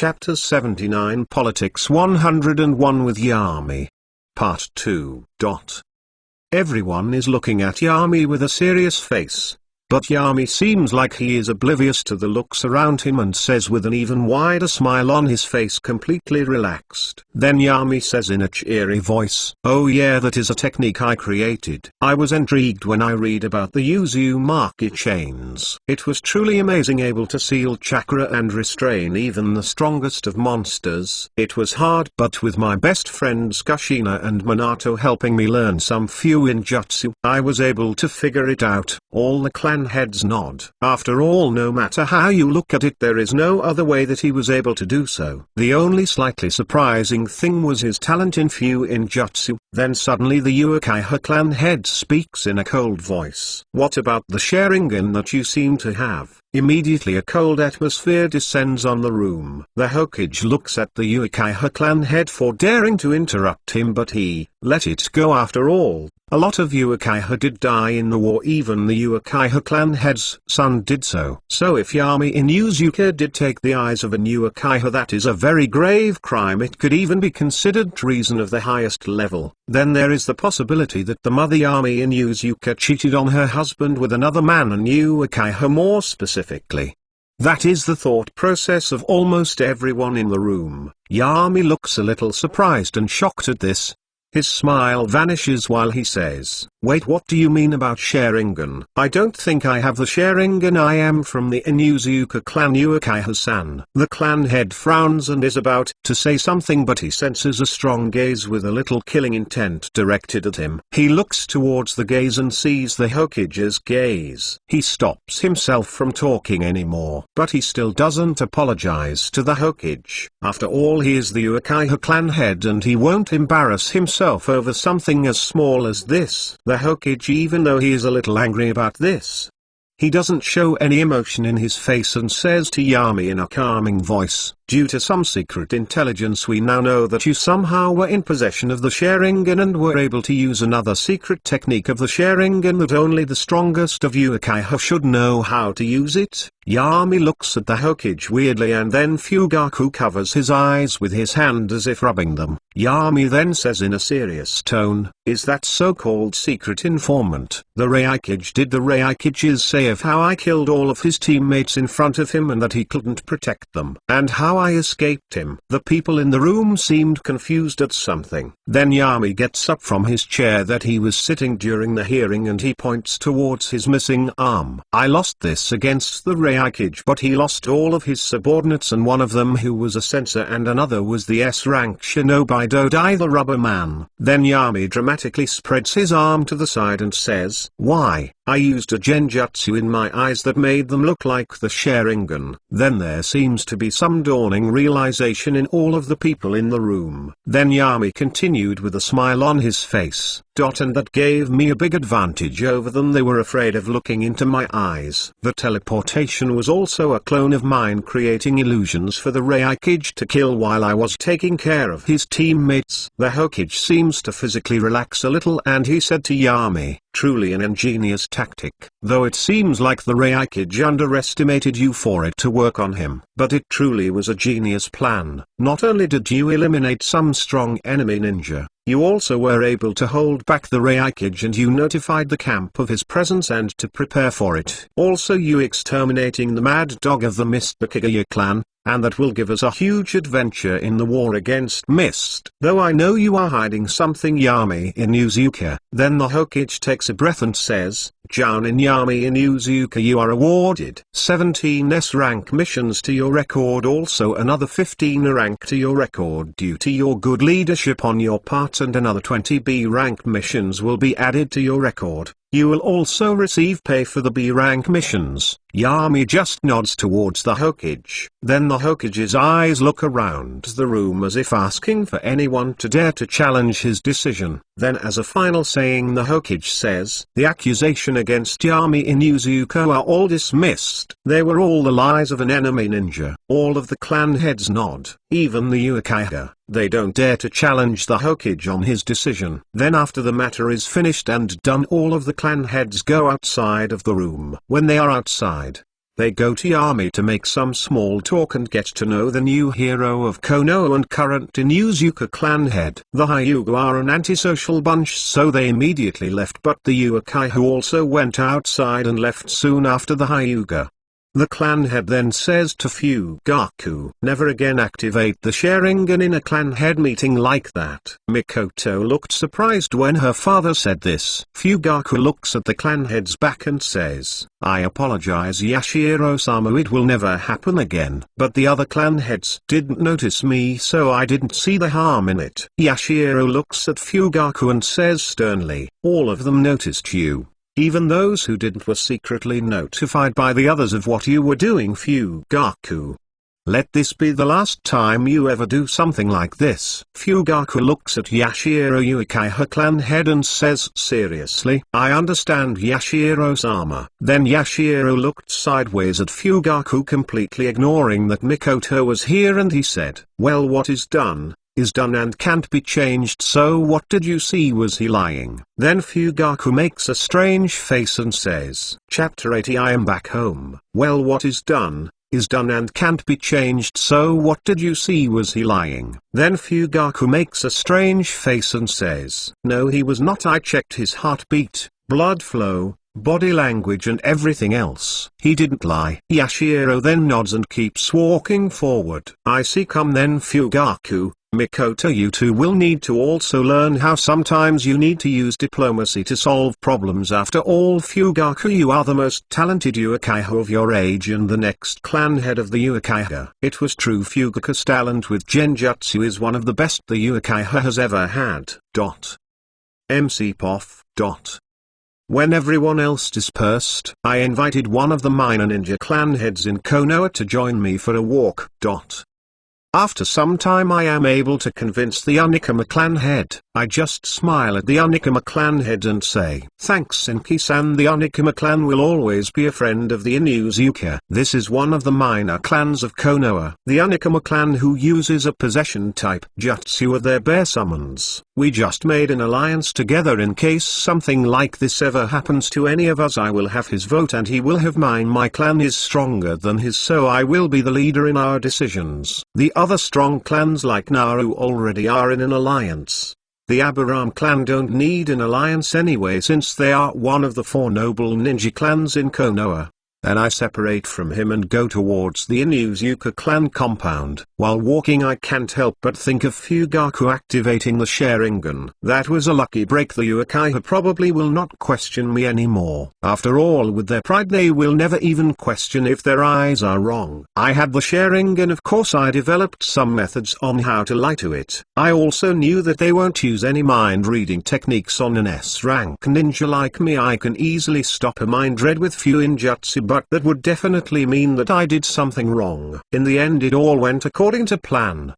Chapter 79 Politics 101 with Yami. Part 2. Everyone is looking at Yami with a serious face. But Yami seems like he is oblivious to the looks around him and says with an even wider smile on his face, completely relaxed. Then Yami says in a cheery voice, "Oh yeah, that is a technique I created. I was intrigued when I read about the Uzumaki chains. It was truly amazing, able to seal chakra and restrain even the strongest of monsters. It was hard, but with my best friends Kushina and Minato helping me learn some few ninjutsu, I was able to figure it out." All the clan heads nod. After all, no matter how you look at it, there is no other way that he was able to do so. The only slightly surprising thing was his talent in few ninjutsu. Then suddenly the Uchiha clan head speaks in a cold voice. "What about the Sharingan that you seem to have?" Immediately a cold atmosphere descends on the room. The Hokage looks at the Uchiha clan head for daring to interrupt him, but he let it go after all. A lot of Uchiha did die in the war, even the Uchiha clan head's son did so. So if Yami Inuzuka did take the eyes of a Uchiha, that is a very grave crime. It could even be considered treason of the highest level. Then there is the possibility that the mother Yami Inuzuka cheated on her husband with another man, and Uchiha more specifically. That is the thought process of almost everyone in the room. Yami looks a little surprised and shocked at this. His smile vanishes while he says, "Wait, what do you mean about Sharingan? I don't think I have the Sharingan. I am from the Inuzuka clan, Uchiha-san." The clan head frowns and is about to say something, but he senses a strong gaze with a little killing intent directed at him. He looks towards the gaze and sees the Hokage's gaze. He stops himself from talking anymore, but he still doesn't apologize to the Hokage. After all, he is the Uchiha clan head and he won't embarrass himself over something as small as this. The Hokage, even though he is a little angry about this, he doesn't show any emotion in his face and says to Yami in a calming voice, "Due to some secret intelligence we now know that you somehow were in possession of the Sharingan and were able to use another secret technique of the Sharingan that only the strongest of Uchiha should know how to use it." Yami looks at the Hokage weirdly, and then Fugaku covers his eyes with his hand as if rubbing them. Yami then says in a serious tone, "Is that so-called secret informant the Reikage? Did the Reikages say of how I killed all of his teammates in front of him and that he couldn't protect them, and how I escaped him?" The people in the room seemed confused at something. Then Yami gets up from his chair that he was sitting during the hearing and he points towards his missing arm. "I lost this against the Reikage, but he lost all of his subordinates, and one of them who was a censor and another was the S-rank shinobi Dodai the rubber man." Then Yami dramatically spreads his arm to the side and says, "Why, I used a genjutsu in my eyes that made them look like the Sharingan." Then there seems to be some dawning realization in all of the people in the room. Then Yami continued with a smile on his face, "And that gave me a big advantage over them. They were afraid of looking into my eyes. The teleportation was also a clone of mine, creating illusions for the Reikage to kill while I was taking care of his teammates." The Hokage seems to physically relax a little and he said to Yami, "Truly an ingenious tactic, though it seems like the Reikage underestimated you for it to work on him. But it truly was a genius plan. Not only did you eliminate some strong enemy ninja, you also were able to hold back the Reikage, and you notified the camp of his presence and to prepare for it. Also you exterminating the mad dog of the Mist, the Kaguya clan, and that will give us a huge adventure in the war against Mist. Though I know you are hiding something, Yami Inuzuka." Then the Hokage takes a breath and says, "Jounin Yami Inuzuka, you are awarded 17 S-rank missions to your record, also another 15 rank to your record due to your good leadership on your part, and another 20 B-rank missions will be added to your record. You will also receive pay for the B-rank missions." Yami just nods towards the Hokage. Then the Hokage's eyes look around the room as if asking for anyone to dare to challenge his decision. Then as a final saying the Hokage says, "The accusation against Yami Inuzuka are all dismissed. They were all the lies of an enemy ninja." All of the clan heads nod, even the Uchiha. They don't dare to challenge the Hokage on his decision. Then after the matter is finished and done, all of the clan heads go outside of the room. When they are outside, They go to Yami to make some small talk and get to know the new hero of Konoha and current Inuzuka clan head. The Hyuga are an antisocial bunch, so they immediately left, but the Uchiha also went outside and left soon after the Hyuga. The clan head then says to Fugaku, "Never again activate the Sharingan in a clan head meeting like that." Mikoto looked surprised when her father said this. Fugaku looks at the clan head's back and says, "I apologize Yashiro-sama, it will never happen again." But the other clan heads didn't notice me, so I didn't see the harm in it. Yashiro looks at Fugaku and says sternly, "All of them noticed you. Even those who didn't were secretly notified by the others of what you were doing, Fugaku. Let this be the last time you ever do something like this." Fugaku looks at Yashiro Uchiha clan head and says seriously, "I understand Yashiro-sama." Then Yashiro looked sideways at Fugaku, completely ignoring that Mikoto was here, and he said, "Well, what is done and can't be changed, so what did you see? Was he lying?" Then Fugaku makes a strange face and says, "Chapter 80, I am back home." "Well, what is done and can't be changed, so what did you see? Was he lying?" Then Fugaku makes a strange face and says, "No, he was not. I checked his heartbeat, blood flow, body language and everything else. He didn't lie." Yashiro then nods and keeps walking forward. "I see. Come then, Fugaku. Mikoto, you two will need to also learn how sometimes you need to use diplomacy to solve problems. After all, Fugaku, you are the most talented Uchiha of your age and the next clan head of the Uchiha." It was true, Fugaku's talent with Genjutsu is one of the best the Uchiha has ever had. MC Poff. When everyone else dispersed, I invited one of the minor ninja clan heads in Konoha to join me for a walk. After some time I am able to convince the Unikama clan head. I just smile at the Unikama clan head and say, "Thanks Senki-san, the Unikama clan will always be a friend of the Inuzuka." This is one of the minor clans of Konoha. The Unikama clan, who uses a possession type jutsu of their bear summons. We just made an alliance together in case something like this ever happens to any of us. I will have his vote and he will have mine. My clan is stronger than his, so I will be the leader in our decisions. The other strong clans like Naruto already are in an alliance. The Abiram clan don't need an alliance anyway, since they are one of the 4 noble ninja clans in Konoha. Then I separate from him and go towards the Inuzuka clan compound. While walking I can't help but think of Fugaku activating the Sharingan. That was a lucky break. The Uchiha probably will not question me anymore. After all, with their pride they will never even question if their eyes are wrong. I had the Sharingan, of course. I developed some methods on how to lie to it. I also knew that they won't use any mind-reading techniques on an S-rank ninja like me. I can easily stop a mind read with Fuinjutsu, but that would definitely mean that I did something wrong. In the end it all went according to plan.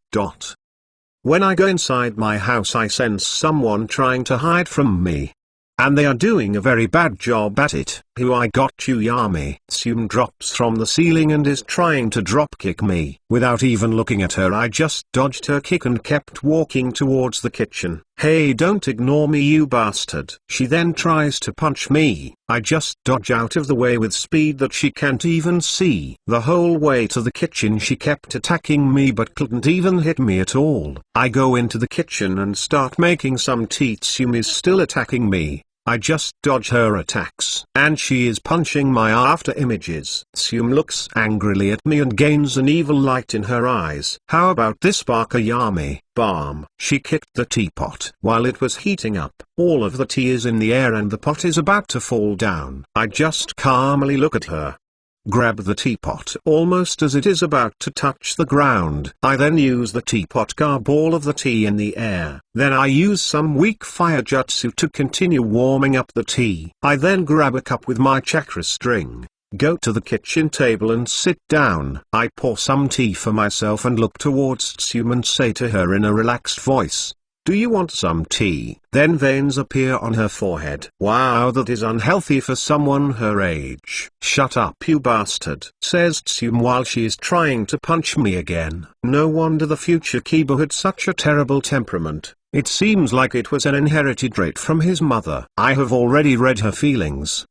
When I go inside my house I sense someone trying to hide from me. And they are doing a very bad job at it. "Who I got you, Yami." Tsume drops from the ceiling and is trying to dropkick me. Without even looking at her I just dodged her kick and kept walking towards the kitchen. "Hey, don't ignore me, you bastard." She then tries to punch me. I just dodge out of the way with speed that she can't even see. The whole way to the kitchen she kept attacking me but couldn't even hit me at all. I go into the kitchen and start making some tea. Tsume is still attacking me. I just dodge her attacks, and she is punching my after images. Tsume looks angrily at me and gains an evil light in her eyes. "How about this, Barker Yami?" Bam! She kicked the teapot. While it was heating up, all of the tea is in the air and the pot is about to fall down. I just calmly look at her, grab the teapot almost as it is about to touch the ground. I then use the teapot, garb all of the tea in the air. Then I use some weak fire jutsu to continue warming up the tea. I then grab a cup with my chakra string, go to the kitchen table and sit down. I pour some tea for myself and look towards Tsume and say to her in a relaxed voice, "Do you want some tea?" Then veins appear on her forehead. "Wow, that is unhealthy for someone her age." "Shut up, you bastard," says Tsume while she is trying to punch me again. No wonder the future Kiba had such a terrible temperament. It seems like it was an inherited trait from his mother. I have already read her feelings.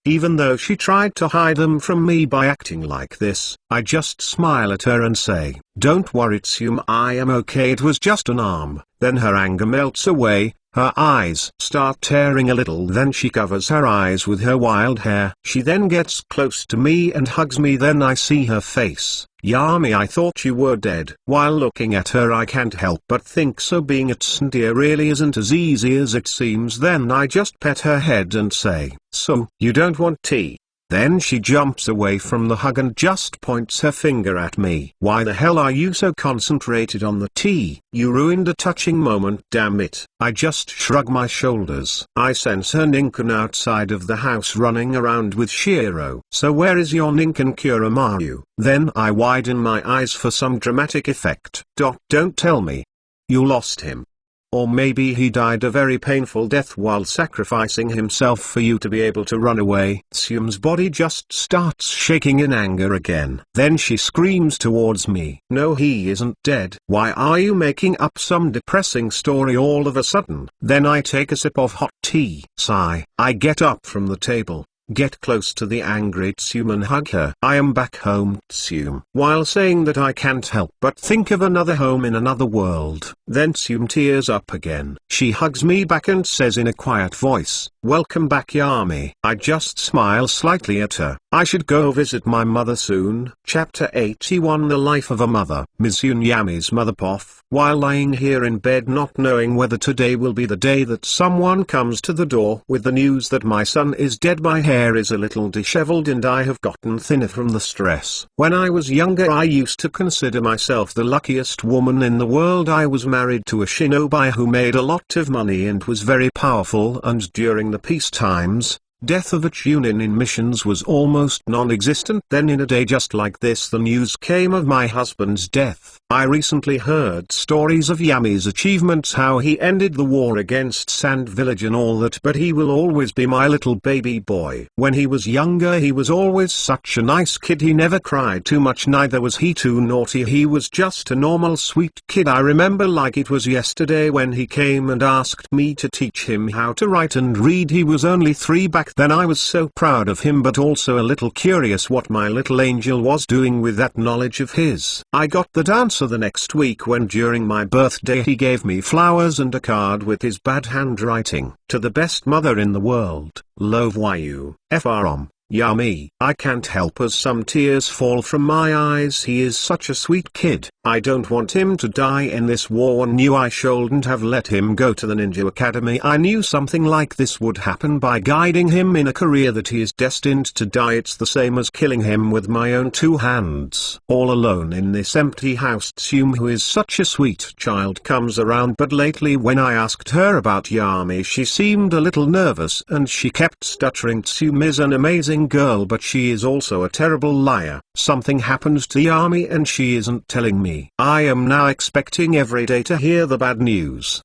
Even though she tried to hide them from me by acting like this, I just smile at her and say, "Don't worry Tsume, I am okay, it was just an arm." Then her anger melts away, her eyes start tearing a little, then she covers her eyes with her wild hair. She then gets close to me and hugs me, then I see her face. "Yami, I thought you were dead." While looking at her I can't help but think so, being at Tsunade really isn't as easy as it seems. Then I just pet her head and say, "So, you don't want tea?" Then she jumps away from the hug and just points her finger at me. "Why the hell are you so concentrated on the tea? You ruined a touching moment, damn it." I just shrug my shoulders. I sense her Ninken outside of the house running around with Shiro. "So where is your Ninken Kuramaru?" Then I widen my eyes for some dramatic effect. Don't tell me you lost him. Or maybe he died a very painful death while sacrificing himself for you to be able to run away. Tsume's body just starts shaking in anger again. Then she screams towards me. "No, he isn't dead. Why are you making up some depressing story all of a sudden?" Then I take a sip of hot tea. Sigh. I get up from the table, get close to the angry Tsume and hug her. "I am back home, Tsume." While saying that I can't help but think of another home in another world. Then Tsume tears up again. She hugs me back and says in a quiet voice, "Welcome back Yami." I just smile slightly at her. I should go visit my mother soon. Chapter 81 The Life of a Mother. Mizune Yami's mother Poff. While lying here in bed not knowing whether today will be the day that someone comes to the door with the news that my son is dead, my hair is a little disheveled and I have gotten thinner from the stress. When I was younger I used to consider myself the luckiest woman in the world. I was married to a shinobi who made a lot of money and was very powerful, and during the peace times, death of a Chunin in missions was almost non-existent. Then in a day just like this the news came of my husband's death. I recently heard stories of Yami's achievements, how he ended the war against Sand Village and all that, but he will always be my little baby boy. When he was younger he was always such a nice kid, he never cried too much, neither was he too naughty, he was just a normal sweet kid. I remember like it was yesterday when he came and asked me to teach him how to write and read. He was only 3 back then. I was so proud of him but also a little curious what my little angel was doing with that knowledge of his. I got the dancer the next week when during my birthday he gave me flowers and a card with his bad handwriting. "To the best mother in the world, love you, from Yami." I can't help as some tears fall from my eyes. He is such a sweet kid. I don't want him to die in this war and knew I shouldn't have let him go to the ninja academy. I knew something like this would happen by guiding him in a career that he is destined to die. It's the same as killing him with my own 2 hands. All alone in this empty house Tsume, who is such a sweet child, comes around, but lately when I asked her about Yami she seemed a little nervous and she kept stuttering. "Tsume is an amazing girl but she is also a terrible liar. Something happened to Yami and she isn't telling me. I am now expecting every day to hear the bad news."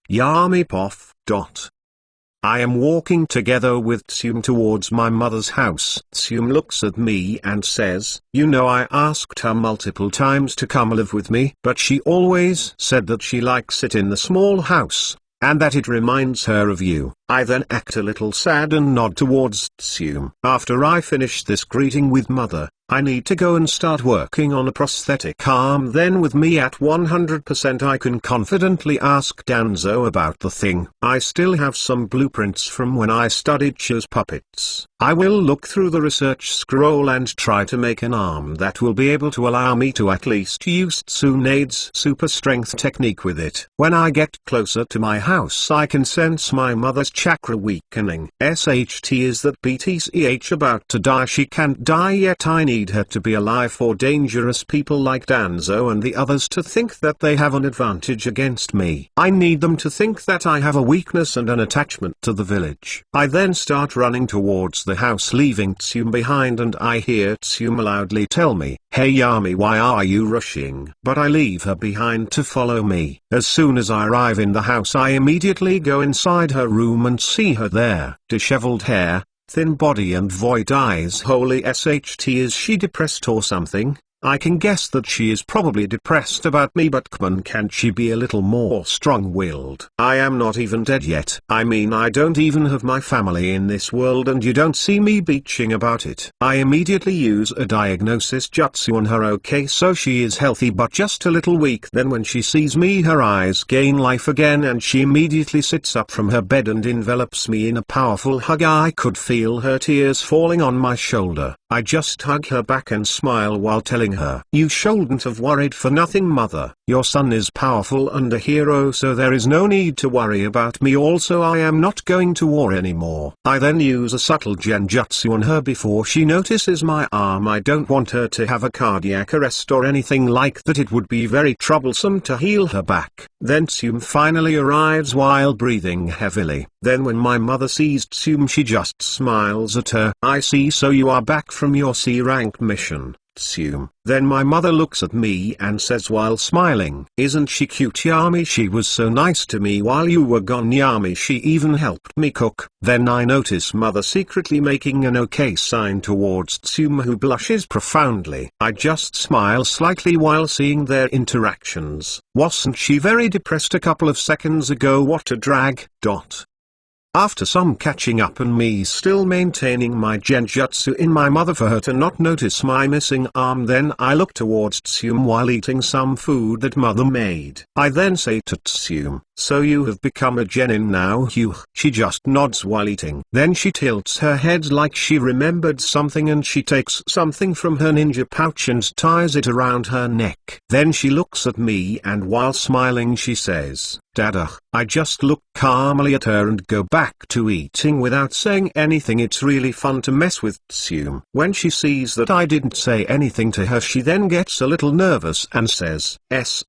Yami Poff. I am walking together with Tsume towards my mother's house. Tsume looks at me and says, "You know, I asked her multiple times to come live with me, but she always said that she likes it in the small house, and that it reminds her of you." I then act a little sad and nod towards Tsume. After I finish this greeting with mother, I need to go and start working on a prosthetic arm. Then with me at 100% I can confidently ask Danzo about the thing. I still have some blueprints from when I studied Chi's puppets. I will look through the research scroll and try to make an arm that will be able to allow me to at least use Tsunade's super strength technique with it. When I get closer to my house I can sense my mother's chakra weakening. SHT is that BTCH about to die. She can't die yet. I need her to be alive for dangerous people like Danzo and the others to think that they have an advantage against me. I need them to think that I have a weakness and an attachment to the village. I then start running towards the house, leaving Tsume behind, and I hear Tsume loudly tell me, "Hey Yami, why are you rushing?" But I leave her behind to follow me. As soon as I arrive in the house I immediately go inside her room and see her there. Disheveled hair, thin body and void eyes. Holy SHT, is she depressed or something? I can guess that she is probably depressed about me, but come on, can't she be a little more strong-willed? I am not even dead yet. I mean, I don't even have my family in this world and you don't see me bitching about it. I immediately use a diagnosis jutsu on her. Okay, so she is healthy but just a little weak. Then when she sees me, her eyes gain life again and she immediately sits up from her bed and envelops me in a powerful hug. I could feel her tears falling on my shoulder. I just hug her back and smile while telling her, "You shouldn't have worried for nothing, mother. Your son is powerful and a hero, so there is no need to worry about me. Also, I am not going to war anymore." I then use a subtle genjutsu on her before she notices my arm. I don't want her to have a cardiac arrest or anything like that. It would be very troublesome to heal her back. Then Tsume finally arrives while breathing heavily. Then when my mother sees Tsume, she just smiles at her. "I see, so you are back from your C-rank mission, Tsume." Then my mother looks at me and says while smiling, "Isn't she cute, Yami? She was so nice to me while you were gone, Yami. She even helped me cook." Then I notice mother secretly making an okay sign towards Tsume, who blushes profoundly. I just smile slightly while seeing their interactions. Wasn't she very depressed a couple of seconds ago? What a drag. After some catching up and me still maintaining my genjutsu in my mother for her to not notice my missing arm, then I look towards Tsume while eating some food that mother made. I then say to Tsume, "So you have become a genin now, Hugh?" She just nods while eating. Then she tilts her head like she remembered something and she takes something from her ninja pouch and ties it around her neck. Then she looks at me and while smiling she says, "Dada." I just look calmly at her and go back to eating without saying anything. It's really fun to mess with Tsume. When she sees that I didn't say anything to her, she then gets a little nervous and says,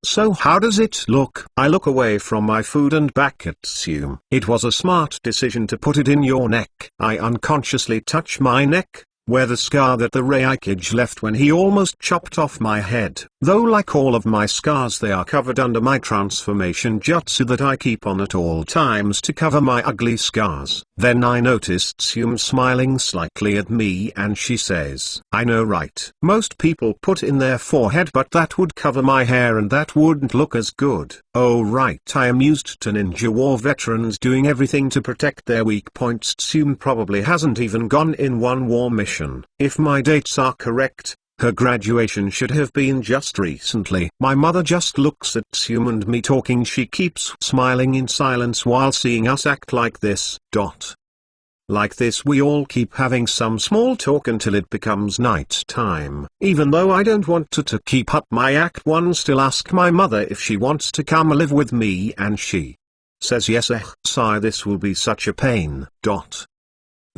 "So how does it look?" I look away from my food and back at Tsume. "It was a smart decision to put it in your neck." I unconsciously touch my neck, where the scar that the Hokage left when he almost chopped off my head. Though like all of my scars, they are covered under my transformation jutsu that I keep on at all times to cover my ugly scars. Then I notice Tsume smiling slightly at me and she says, "I know, right? Most people put in their forehead, but that would cover my hair and that wouldn't look as good." Oh right, I am used to ninja war veterans doing everything to protect their weak points. Tsume probably hasn't even gone in one war mission. If my dates are correct, her graduation should have been just recently. My mother just looks at Tsume and me talking. She keeps smiling in silence while seeing us act like this. Like this we all keep having some small talk until it becomes night time. Even though I don't want to keep up my act, one still ask my mother if she wants to come live with me and she says yes. Sigh, this will be such a pain.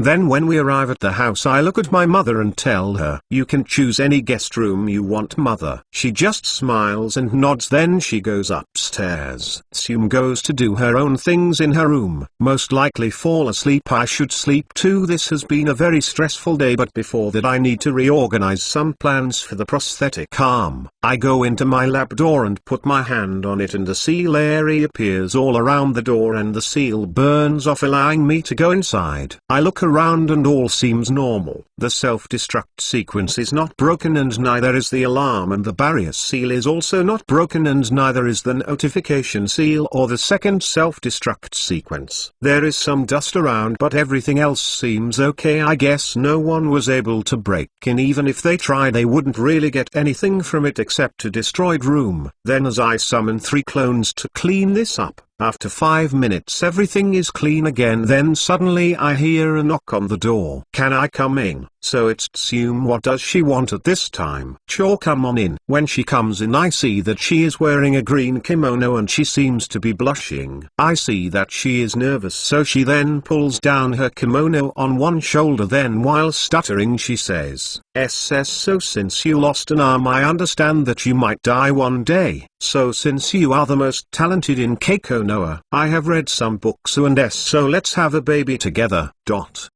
Then when we arrive at the house, I look at my mother and tell her, "You can choose any guest room you want, mother." She just smiles and nods. Then she goes upstairs. Tsume goes to do her own things in her room, most likely fall asleep. I should sleep too. This has been a very stressful day, but before that I need to reorganize some plans for the prosthetic arm. I go into my lab door and put my hand on it and a seal area appears all around the door and the seal burns off, allowing me to go inside. I look around and all seems normal. The self-destruct sequence is not broken and neither is the alarm, and the barrier seal is also not broken and neither is the notification seal or the second self-destruct sequence. There is some dust around but everything else seems okay. I guess no one was able to break in. Even if they tried, they wouldn't really get anything from it except a destroyed room. Then as I summon 3 clones to clean this up, after 5 minutes everything is clean again. Then suddenly I hear a knock on the door. "Can I come in?" So it's Tsume. What does she want at this time? "Sure, come on in." When she comes in, I see that she is wearing a green kimono and she seems to be blushing. I see that she is nervous, so she then pulls down her kimono on one shoulder. Then while stuttering she says, "So since you lost an arm, I understand that you might die one day. So since you are the most talented in Konoha, I have read some books and so let's have a baby together. Dot.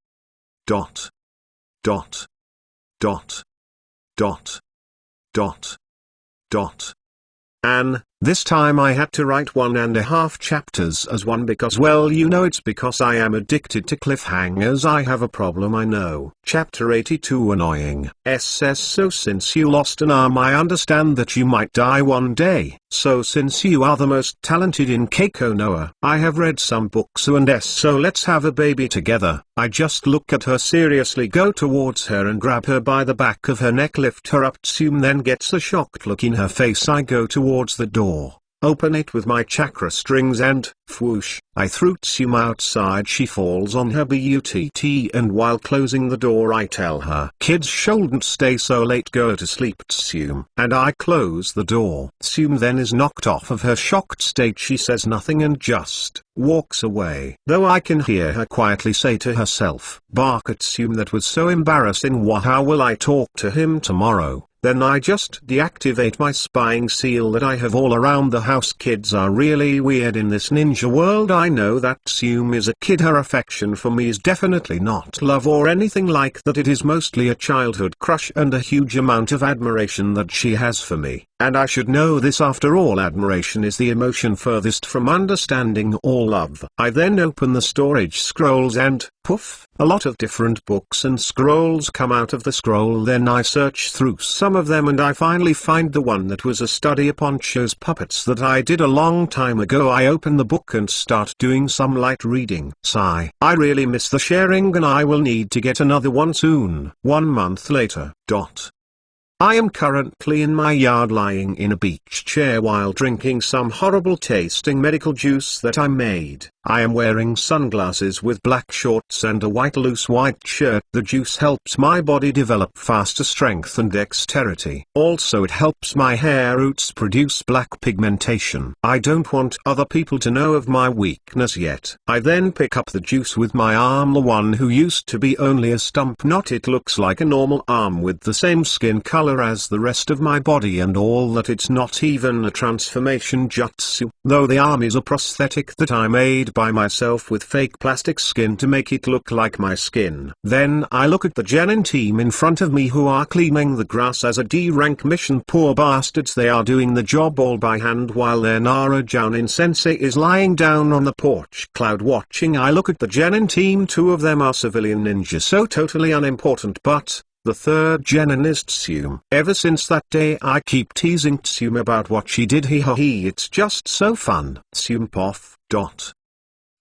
Dot. Dot. Dot. Dot. Dot. Dot. This time I had to write 1.5 chapters as one because, well, you know, it's because I am addicted to cliffhangers. I have a problem, I know. Chapter 82 Annoying. Says, so since you lost an arm, I understand that you might die one day. So since you are the most talented in Konoha, I have read some books and so let's have a baby together. I just look at her seriously, go towards her and grab her by the back of her neck, lift her up. Tsume then gets a shocked look in her face. I go towards the door, open it with my chakra strings and, whoosh, I threw Tsume outside. She falls on her butt, and while closing the door I tell her, kids shouldn't stay so late, go to sleep Tsume. And I close the door. Tsume then is knocked off of her shocked state. She says nothing and just walks away. Though I can hear her quietly say to herself, bark at Tsume, that was so embarrassing. How will I talk to him tomorrow? Then I just deactivate my spying seal that I have all around the house. Kids are really weird in this ninja world. I know that Tsume is a kid. Her affection for me is definitely not love or anything like that. It is mostly a childhood crush and a huge amount of admiration that she has for me. And I should know this, after all. Admiration is the emotion furthest from understanding all love. I then open the storage scrolls and, poof, a lot of different books and scrolls come out of the scroll. Then I search through some of them and I finally find the one that was a study upon Cho's puppets that I did a long time ago. I open the book and start doing some light reading. Sigh. I really miss the sharing and I will need to get another one soon. 1 month later. I am currently in my yard lying in a beach chair while drinking some horrible tasting medical juice that I made. I am wearing sunglasses with black shorts and a loose white shirt. The juice helps my body develop faster strength and dexterity. Also it helps my hair roots produce black pigmentation. I don't want other people to know of my weakness yet. I then pick up the juice with my arm, the one who used to be only a stump knot. It looks like a normal arm with the same skin color as the rest of my body and all that. It's not even a transformation jutsu, though the arm is a prosthetic that I made by myself with fake plastic skin to make it look like my skin. Then I look at the genin team in front of me who are cleaning the grass as a D-rank mission. Poor bastards, they are doing the job all by hand while their Nara Jounin sensei is lying down on the porch cloud watching. I look at the genin team, 2 of them are civilian ninjas, so totally unimportant, but the third genin is Tsume. Ever since that day I keep teasing Tsume about what she did. It's just so fun. Tsume poff.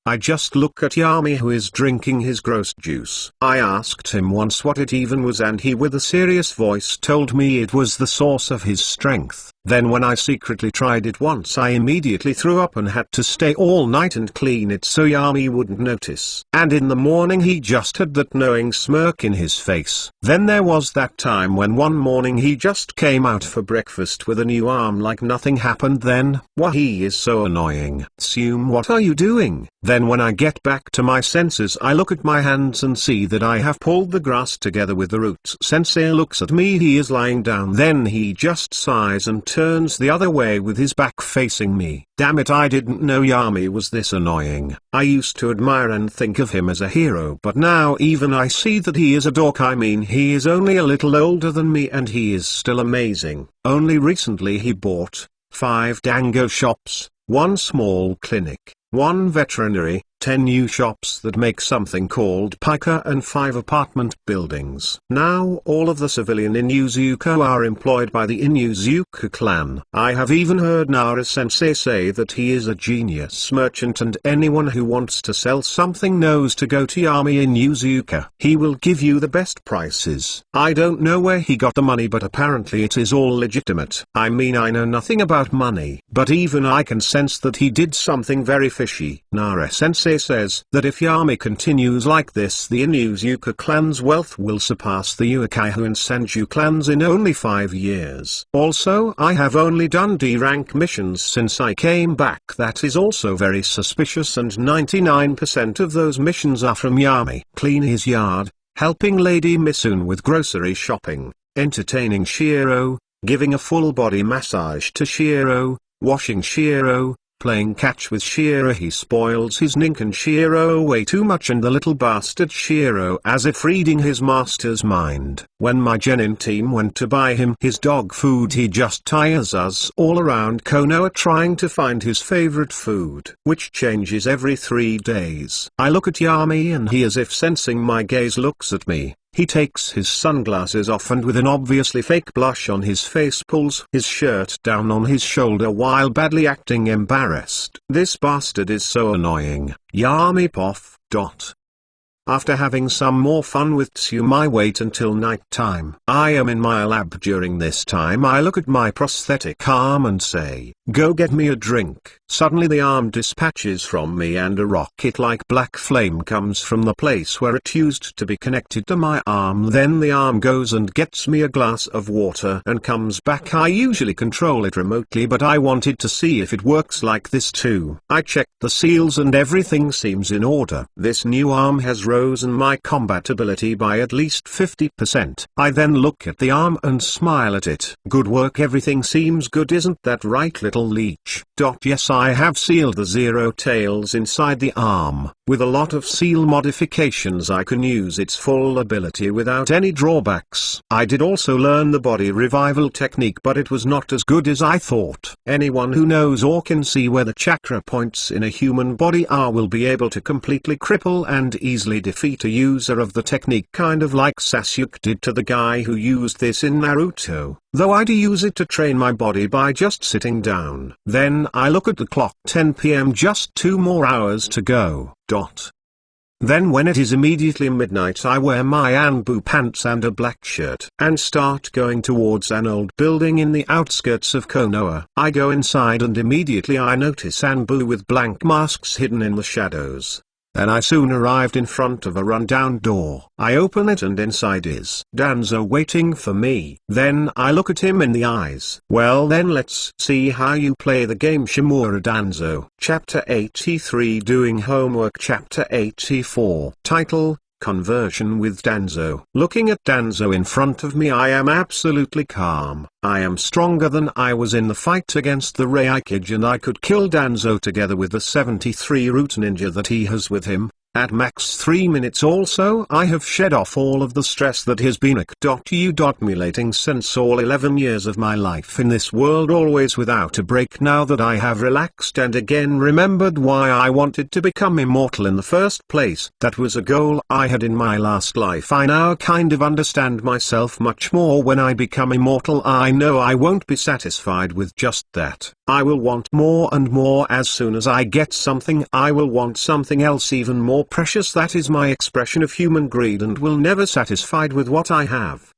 I just look at Yami who is drinking his gross juice. I asked him once what it even was and he with a serious voice told me it was the source of his strength. Then when I secretly tried it once I immediately threw up and had to stay all night and clean it so Yami wouldn't notice. And in the morning he just had that knowing smirk in his face. Then there was that time when one morning he just came out for breakfast with a new arm like nothing happened then. He is so annoying. Tsume, what are you doing? Then when I get back to my senses I look at my hands and see that I have pulled the grass together with the roots. Sensei looks at me, he is lying down, then he just sighs and turns the other way with his back facing me. Damn it, I didn't know Yami was this annoying. I used to admire and think of him as a hero, but now even I see that he is a dork. I mean, he is only a little older than me and he is still amazing. Only recently he bought 5 dango shops, 1 small clinic, 1 veterinary, 10 new shops that make something called pica, and 5 apartment buildings. Now all of the civilian Inuzuka are employed by the Inuzuka clan. I have even heard Nara-sensei say that he is a genius merchant and anyone who wants to sell something knows to go to Yami Inuzuka. He will give you the best prices. I don't know where he got the money, but apparently it is all legitimate. I mean, I know nothing about money, but even I can sense that he did something very fishy. Nara-sensei says that if Yami continues like this, the Inuzuka clan's wealth will surpass the Uchiha and Senju clans in only 5 years. Also, I have only done D-rank missions since I came back. That is also very suspicious, and 99% of those missions are from Yami. Clean his yard, helping Lady Misun with grocery shopping, entertaining Shiro, giving a full body massage to Shiro, washing Shiro, playing catch with Shiro. He spoils his Ninken Shiro way too much, and the little bastard Shiro, as if reading his master's mind. When my genin team went to buy him his dog food, he just tires us all around Konoha trying to find his favorite food, which changes every 3 days. I look at Yami and he, as if sensing my gaze, looks at me. He takes his sunglasses off and with an obviously fake blush on his face pulls his shirt down on his shoulder while badly acting embarrassed. This bastard is so annoying. Yami poff. After having some more fun with Tsume, I wait until night time. I am in my lab. During this time I look at my prosthetic arm and say, "Go get me a drink." Suddenly the arm dispatches from me and a rocket-like black flame comes from the place where it used to be connected to my arm. Then the arm goes and gets me a glass of water and comes back. I usually control it remotely, but I wanted to see if it works like this too. I checked the seals and everything seems in order. This new arm has risen my combat ability by at least 50%. I then look at the arm and smile at it. Good work, everything seems good, isn't that right, little leech? Yes, I have sealed the 0 tails inside the arm. With a lot of seal modifications I can use its full ability without any drawbacks. I did also learn the body revival technique, but it was not as good as I thought. Anyone who knows or can see where the chakra points in a human body are will be able to completely cripple and easily defeat a user of the technique, kind of like Sasuke did to the guy who used this in Naruto. Though I do use it to train my body by just sitting down. Then I look at the clock, 10 PM, just 2 more hours to go. Then when it is immediately midnight, I wear my Anbu pants and a black shirt and start going towards an old building in the outskirts of Konoha. I go inside and immediately I notice Anbu with blank masks hidden in the shadows. Then I soon arrived in front of a rundown door. I open it and inside is Danzo waiting for me. Then I look at him in the eyes. "Well then, let's see how you play the game, Shimura Danzo." Chapter 83, Doing Homework. Chapter 84. Title: Conversion with Danzo. Looking at Danzo in front of me, I am absolutely calm. I am stronger than I was in the fight against the Hokage, and I could kill Danzo together with the 73 root ninja that he has with him, at max 3 minutes. Also, I have shed off all of the stress that has been accumulating since all 11 years of my life in this world, always without a break. Now that I have relaxed and again remembered why I wanted to become immortal in the first place, that was a goal I had in my last life. I now kind of understand myself much more. When I become immortal, I know I won't be satisfied with just that. I will want more and more. As soon as I get something, I will want something else even more precious. That is my expression of human greed, and will never satisfied with what I have.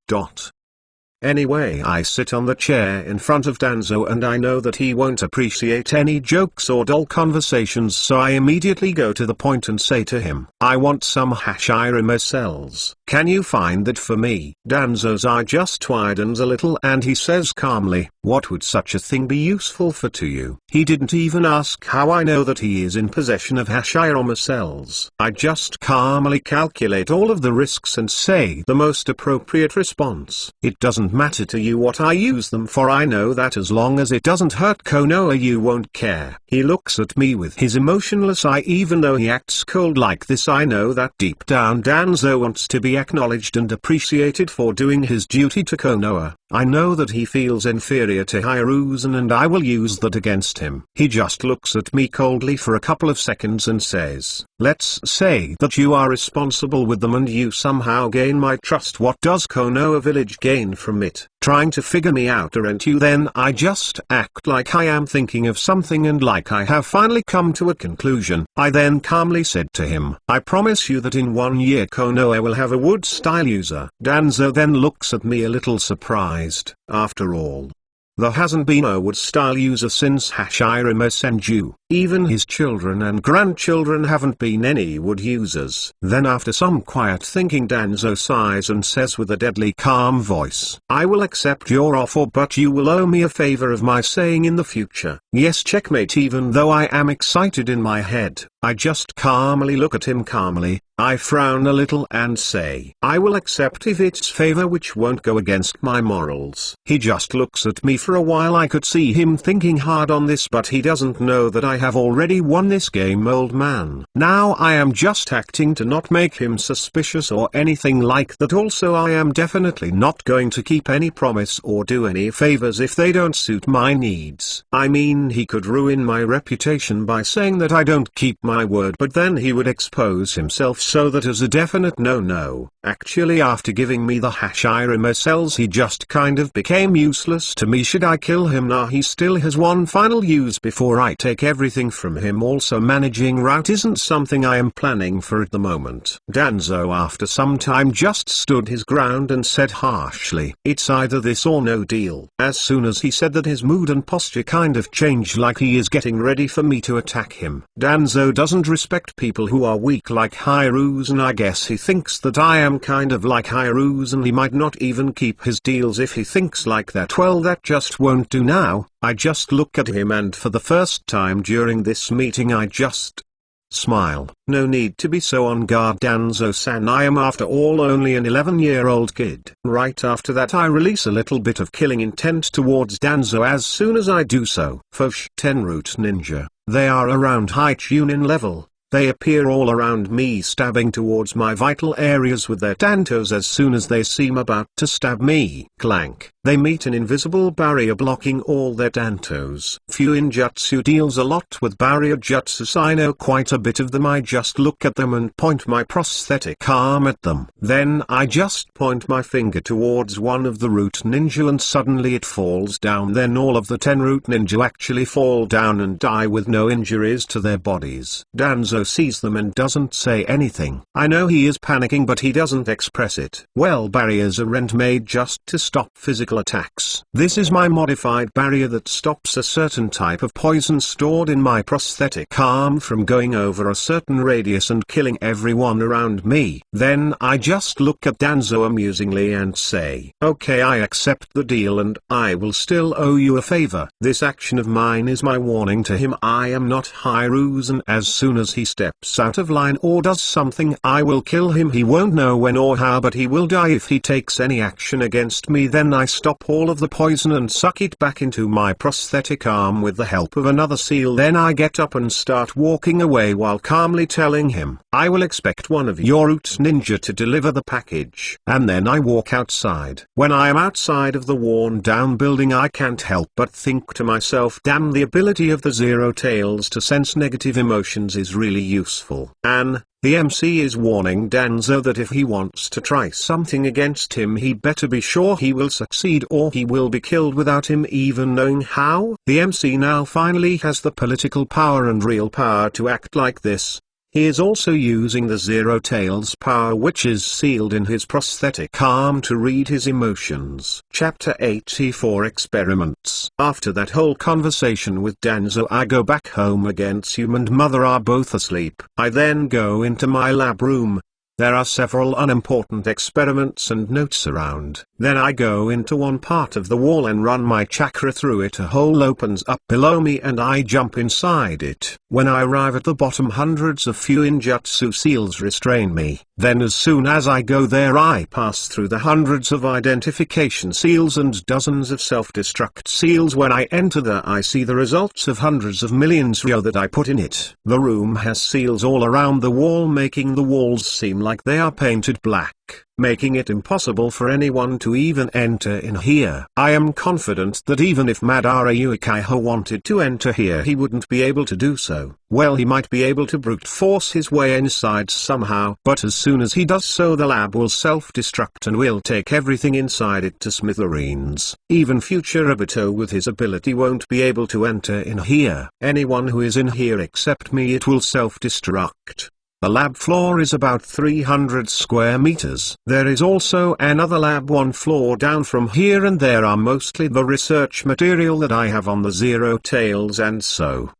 Anyway, I sit on the chair in front of Danzo and I know that he won't appreciate any jokes or dull conversations, so I immediately go to the point and say to him, "I want some Hashirama cells. Can you find that for me?" Danzo's eye just widens a little and he says calmly, "What would such a thing be useful for to you?" He didn't even ask how I know that he is in possession of Hashirama cells. I just calmly calculate all of the risks and say the most appropriate response. "It doesn't matter to you what I use them for. I know that as long as it doesn't hurt Konoha you won't care." He looks at me with his emotionless eye. Even though he acts cold like this, I know that deep down Danzo wants to be acknowledged and appreciated for doing his duty to Konoha. I know that he feels inferior to Hiruzen, and I will use that against him. He just looks at me coldly for a couple of seconds and says, "Let's say that you are responsible with them and you somehow gain my trust. What does Konoha village gain from it? Trying to figure me out, aren't you?" Then I just act like I am thinking of something and like I have finally come to a conclusion. I then calmly said to him, "I promise you that in 1 year Konoha will have a wood-style user." Danzo then looks at me a little surprised. After all, there hasn't been a wood-style user since Hashirama Senju. Even his children and grandchildren haven't been any wood users. Then after some quiet thinking, Danzo sighs and says with a deadly calm voice, "I will accept your offer, but you will owe me a favor of my saying in the future." Yes, checkmate. Even though I am excited in my head, I just calmly look at him calmly. I frown a little and say, "I will accept if it's favor which won't go against my morals." He just looks at me for a while. I could see him thinking hard on this, but he doesn't know that I I have already won this game, old man. Now I am just acting to not make him suspicious or anything like that. Also, I am definitely not going to keep any promise or do any favors if they don't suit my needs. I mean, he could ruin my reputation by saying that I don't keep my word, but then he would expose himself, so that is a definite no-no. Actually, after giving me the Hashirama cells, he just kind of became useless to me. Should I kill him? Nah, he still has one final use before I take everything from him. Also, managing route isn't something I am planning for at the moment. Danzo after some time just stood his ground and said harshly, "It's either this or no deal." As soon as he said that, his mood and posture kind of changed, like he is getting ready for me to attack him. Danzo doesn't respect people who are weak like Hiruzen. I guess he thinks that I am kind of like Hiruzen. He might not even keep his deals if he thinks like that. Well, that just won't do now. I just look at him, and for the first time during this meeting I just smile. No need to be so on guard, Danzo-san. I am after all only an 11-year-old kid. Right after that, I release a little bit of killing intent towards Danzo. As soon as I do so, Fosh Tenroot Ninja, they are around high Chunin level. They appear all around me, stabbing towards my vital areas with their tantos. As soon as they seem about to stab me, clank, they meet an invisible barrier blocking all their tantos. Fuinjutsu deals a lot with barrier jutsus. I know quite a bit of them. I just look at them and point my prosthetic arm at them. Then I just point my finger towards one of the root ninja and suddenly it falls down. Then all of the 10 root ninja actually fall down and die with no injuries to their bodies. Danzo sees them and doesn't say anything. I know he is panicking, but he doesn't express it. Well, barriers are made just to stop physical attacks. This is my modified barrier that stops a certain type of poison stored in my prosthetic arm from going over a certain radius and killing everyone around me. Then I just look at Danzo amusingly and say, "Okay, I accept the deal, and I will still owe you a favor." This action of mine is my warning to him. I am not Hiruzen. As soon as he steps out of line or does something, I will kill him. He won't know when or how, but he will die if he takes any action against me. Then I stop all of the poison and suck it back into my prosthetic arm with the help of another seal. Then I get up and start walking away while calmly telling him, "I will expect one of your root ninja to deliver the package." And then I walk outside. When I am outside of the worn down building, I can't help but think to myself, damn, the ability of the Zero Tails to sense negative emotions is really useful. The MC is warning Danzo that if he wants to try something against him, he better be sure he will succeed or he will be killed without him even knowing how. The MC now finally has the political power and real power to act like this. He is also using the Zero Tails power, which is sealed in his prosthetic arm, to read his emotions. Chapter 84 Experiments. After that whole conversation with Danzo, I go back home again. Tsume and mother are both asleep. I then go into my lab room. There are several unimportant experiments and notes around. Then I go into one part of the wall and run my chakra through it. A hole opens up below me and I jump inside it. When I arrive at the bottom, hundreds of Fuinjutsu seals restrain me. Then as soon as I go there, I pass through the hundreds of identification seals and dozens of self-destruct seals. When I enter there, I see the results of hundreds of millions ryo that I put in it. The room has seals all around the wall, making the walls seem like they are painted black, making it impossible for anyone to even enter in here. I am confident that even if Madara Uchiha wanted to enter here, he wouldn't be able to do so. Well, he might be able to brute force his way inside somehow, but as soon as he does so, the lab will self-destruct and will take everything inside it to smithereens. Even future Obito with his ability won't be able to enter in here. Anyone who is in here except me, it will self-destruct. The lab floor is about 300 square meters. There is also another lab one floor down from here, and there are mostly the research material that I have on the Zero Tails and so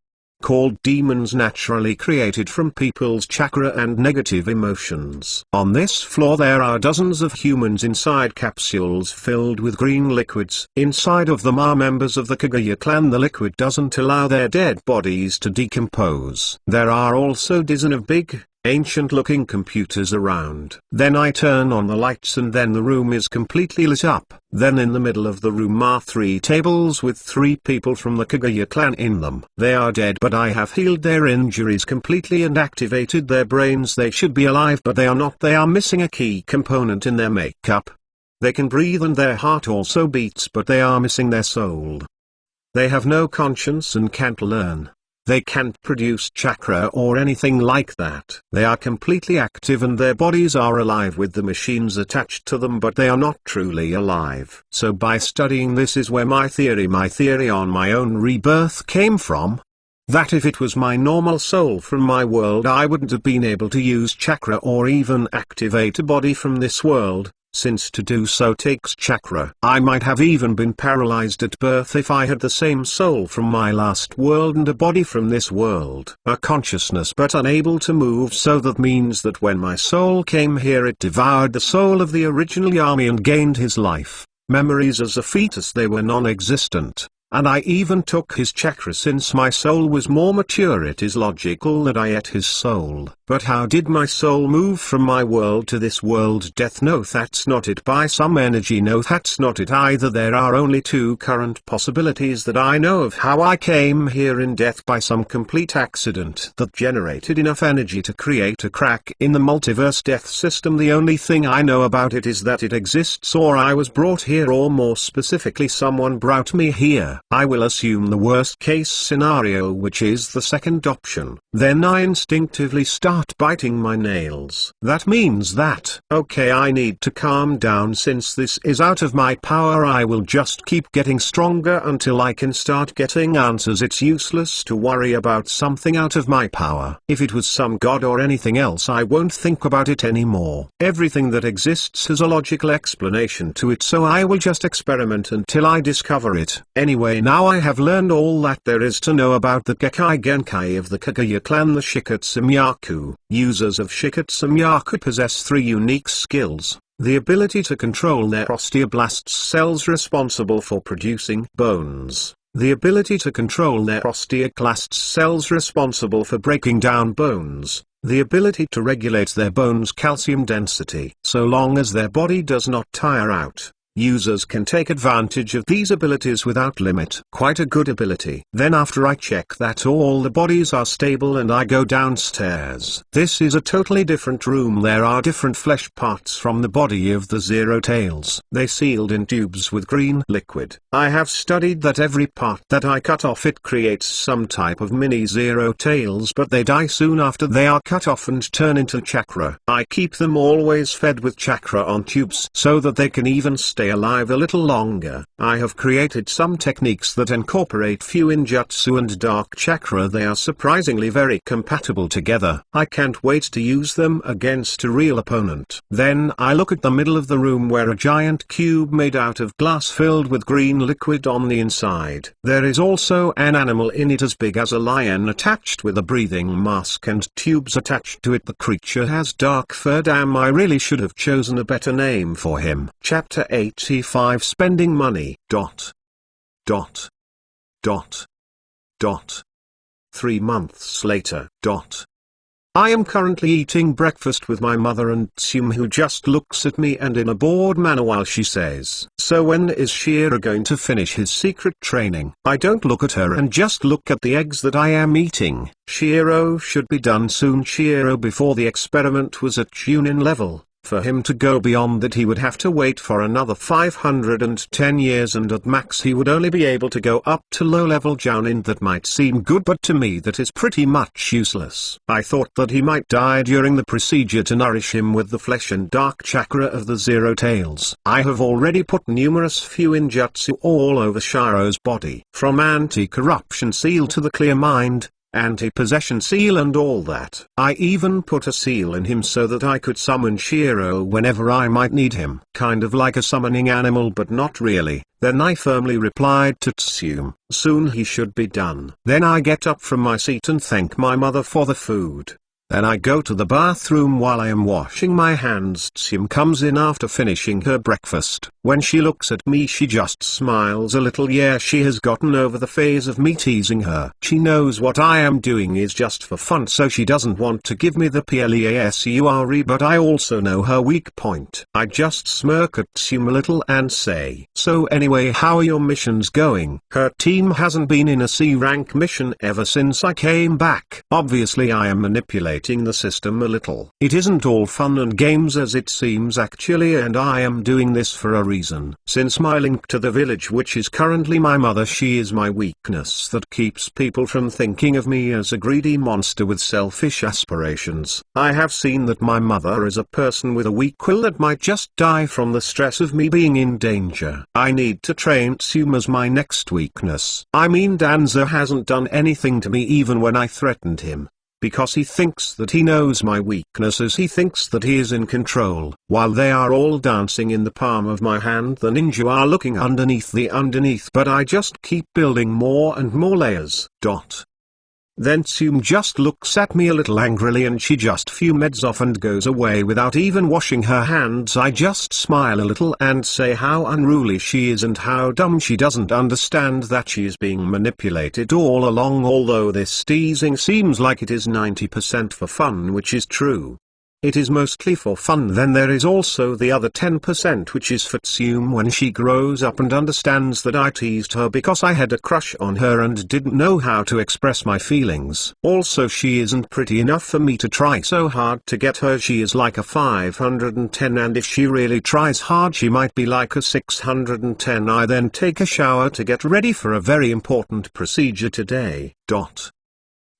called demons naturally created from people's chakra and negative emotions. On this floor there are dozens of humans inside capsules filled with green liquids. Inside of them are members of the Kaguya clan. The liquid doesn't allow their dead bodies to decompose. There are also dozens of big, ancient looking computers around. Then I turn on the lights and then the room is completely lit up. Then in the middle of the room are 3 tables with 3 people from the Kaguya clan in them. They are dead, but I have healed their injuries completely and activated their brains. They should be alive, but they are not. They are missing a key component in their makeup. They can breathe and their heart also beats, but they are missing their soul. They have no conscience and can't learn. They can't produce chakra or anything like that. They are completely active and their bodies are alive with the machines attached to them, but they are not truly alive. So by studying this is where my theory on my own rebirth came from. That if it was my normal soul from my world, I wouldn't have been able to use chakra or even activate a body from this world, since to do so takes chakra. I might have even been paralyzed at birth if I had the same soul from my last world and a body from this world. A consciousness but unable to move, so that means that when my soul came here it devoured the soul of the original Yami and gained his life. Memories as a fetus, they were non-existent. And I even took his chakra since my soul was more mature. It is logical that I ate his soul. But how did my soul move from my world to this world? Death? No, that's not it. By some energy? No, that's not it either. There are only 2 current possibilities that I know of how I came here in death: by some complete accident that generated enough energy to create a crack in the multiverse death system. The only thing I know about it is that it exists, or I was brought here, or more specifically someone brought me here. I will assume the worst case scenario, which is the second option. Then I instinctively start biting my nails. That means that, okay, I need to calm down. Since this is out of my power, I will just keep getting stronger until I can start getting answers. It's useless to worry about something out of my power. If it was some god or anything else, I won't think about it anymore. Everything that exists has a logical explanation to it, so I will just experiment until I discover it. Anyway, now I have learned all that there is to know about the Gakkai Genkai of the Kaguya clan. The Shikatsumayaku users of Shikatsumayaku possess 3 unique skills: the ability to control their osteoblasts, cells responsible for producing bones; the ability to control their osteoclasts, cells responsible for breaking down bones; the ability to regulate their bones' calcium density. So long as their body does not tire out, users can take advantage of these abilities without limit. Quite a good ability. Then after I check that all the bodies are stable and I go downstairs. This is a totally different room. There are different flesh parts from the body of the Zero Tails. They sealed in tubes with green liquid. I have studied that every part that I cut off, it creates some type of mini Zero Tails, but they die soon after they are cut off and turn into chakra. I keep them always fed with chakra on tubes so that they can even stay alive a little longer. I have created some techniques that incorporate Fuinjutsu and dark chakra. They are surprisingly very compatible together. I can't wait to use them against a real opponent. Then I look at the middle of the room where a giant cube made out of glass filled with green liquid on the inside. There is also an animal in it as big as a lion attached with a breathing mask and tubes attached to it. The creature has dark fur. Damn, I really should have chosen a better name for him. Chapter 85 Spending money. 3 months later. I am currently eating breakfast with my mother and Tsume, who just looks at me and in a bored manner while she says, "So when is Shiro going to finish his secret training?" I don't look at her and just look at the eggs that I am eating. Shiro should be done soon. Shiro, before the experiment, was at Chunin level. For him to go beyond that, he would have to wait for another 510 years, and at max he would only be able to go up to low-level Jounin. That might seem good, but to me that is pretty much useless. I thought that he might die during the procedure to nourish him with the flesh and dark chakra of the Zero Tails. I have already put numerous Fuinjutsu all over Shiro's body, from anti-corruption seal to the clear mind, anti-possession seal and all that. I even put a seal in him so that I could summon Shiro whenever I might need him. Kind of like a summoning animal, but not really. Then I firmly replied to Tsume, "Soon he should be done." Then I get up from my seat and thank my mother for the food. Then I go to the bathroom. While I am washing my hands, Tsume comes in after finishing her breakfast. When she looks at me she just smiles a little. Yeah, she has gotten over the phase of me teasing her. She knows what I am doing is just for fun, so she doesn't want to give me the PLEASURE, but I also know her weak point. I just smirk at Tsume a little and say, "So anyway, how are your missions going?" Her team hasn't been in a C rank mission ever since I came back. Obviously I am manipulating the system a little. It isn't all fun and games as it seems actually, and I am doing this for a reason. Since my link to the village, which is currently my mother, she is my weakness that keeps people from thinking of me as a greedy monster with selfish aspirations. I have seen that my mother is a person with a weak will that might just die from the stress of me being in danger. I need to train Tsume as my next weakness. I mean, Danzo hasn't done anything to me even when I threatened him, because he thinks that he knows my weaknesses. He thinks that he is in control. While they are all dancing in the palm of my hand, the ninja are looking underneath the underneath, but I just keep building more and more layers. Then Tsume just looks at me a little angrily and she just fumes off and goes away without even washing her hands. I just smile a little and say how unruly she is and how dumb she doesn't understand that she is being manipulated all along. Although this teasing seems like it is 90% for fun, which is true. It is mostly for fun. Then there is also the other 10% which is for Tsume when she grows up and understands that I teased her because I had a crush on her and didn't know how to express my feelings. Also, she isn't pretty enough for me to try so hard to get her. She is like a 510, and if she really tries hard she might be like a 610. I then take a shower to get ready for a very important procedure today.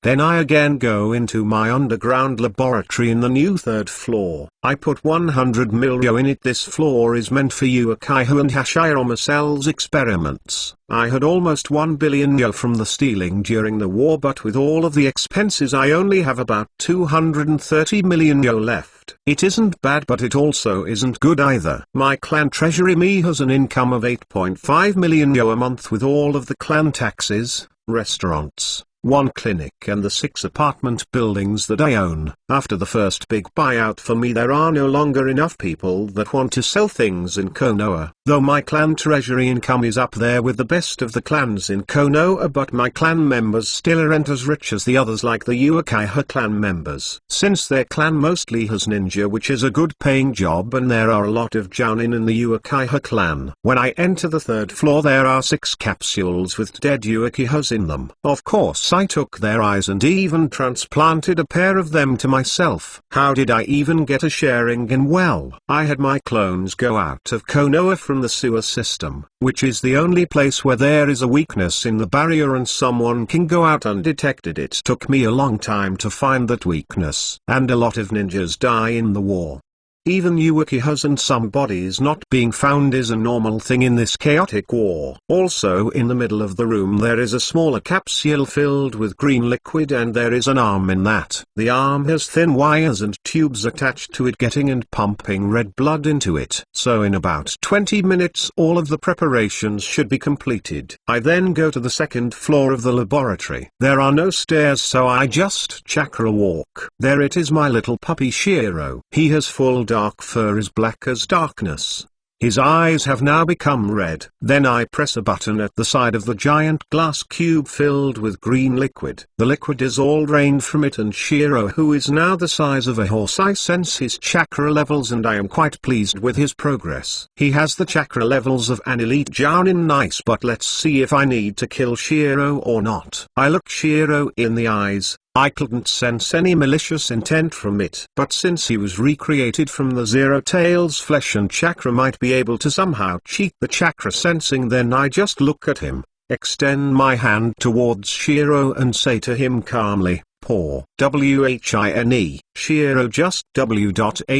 Then I again go into my underground laboratory in the new 3rd floor. I put 100 million in it. This floor is meant for Hokage and Hashirama cells experiments. I had almost 1 billion yen from the stealing during the war, but with all of the expenses I only have about 230 million yen left. It isn't bad, but it also isn't good either. My clan treasury me has an income of 8.5 million yen a month with all of the clan taxes, restaurants, 1 clinic and the 6 apartment buildings that I own. After the first big buyout for me, there are no longer enough people that want to sell things in Konoha. Though my clan treasury income is up there with the best of the clans in Konoha, but my clan members still aren't as rich as the others like the Uchiha clan members. Since their clan mostly has ninja, which is a good paying job, and there are a lot of jounin in the Uchiha clan. When I enter the 3rd floor there are 6 capsules with dead Uchihas in them. Of course I took their eyes and even transplanted a pair of them to myself. How did I even get a sharing in? Well, I had my clones go out of Konoha from the sewer system, which is the only place where there is a weakness in the barrier and someone can go out undetected. It took me a long time to find that weakness, and a lot of ninjas die in the war. Even Uchihas and some bodies not being found is a normal thing in this chaotic war. Also in the middle of the room there is a smaller capsule filled with green liquid, and there is an arm in that. The arm has thin wires and tubes attached to it getting and pumping red blood into it. So in about 20 minutes all of the preparations should be completed. I then go to the 2nd floor of the laboratory. There are no stairs, so I just chakra walk. There it is, my little puppy Shiro. He has full dark fur as black as darkness. His eyes have now become red. Then I press a button at the side of the giant glass cube filled with green liquid. The liquid is all drained from it, and Shiro, who is now the size of a horse, I sense his chakra levels and I am quite pleased with his progress. He has the chakra levels of an elite jounin. Nice, but let's see if I need to kill Shiro or not. I look Shiro in the eyes. I couldn't sense any malicious intent from it, but since he was recreated from the Zero Tails flesh and chakra might be able to somehow cheat the chakra sensing, then I just look at him, extend my hand towards Shiro and say to him calmly, paw, WHINE. Shiro just W.H.I.N.S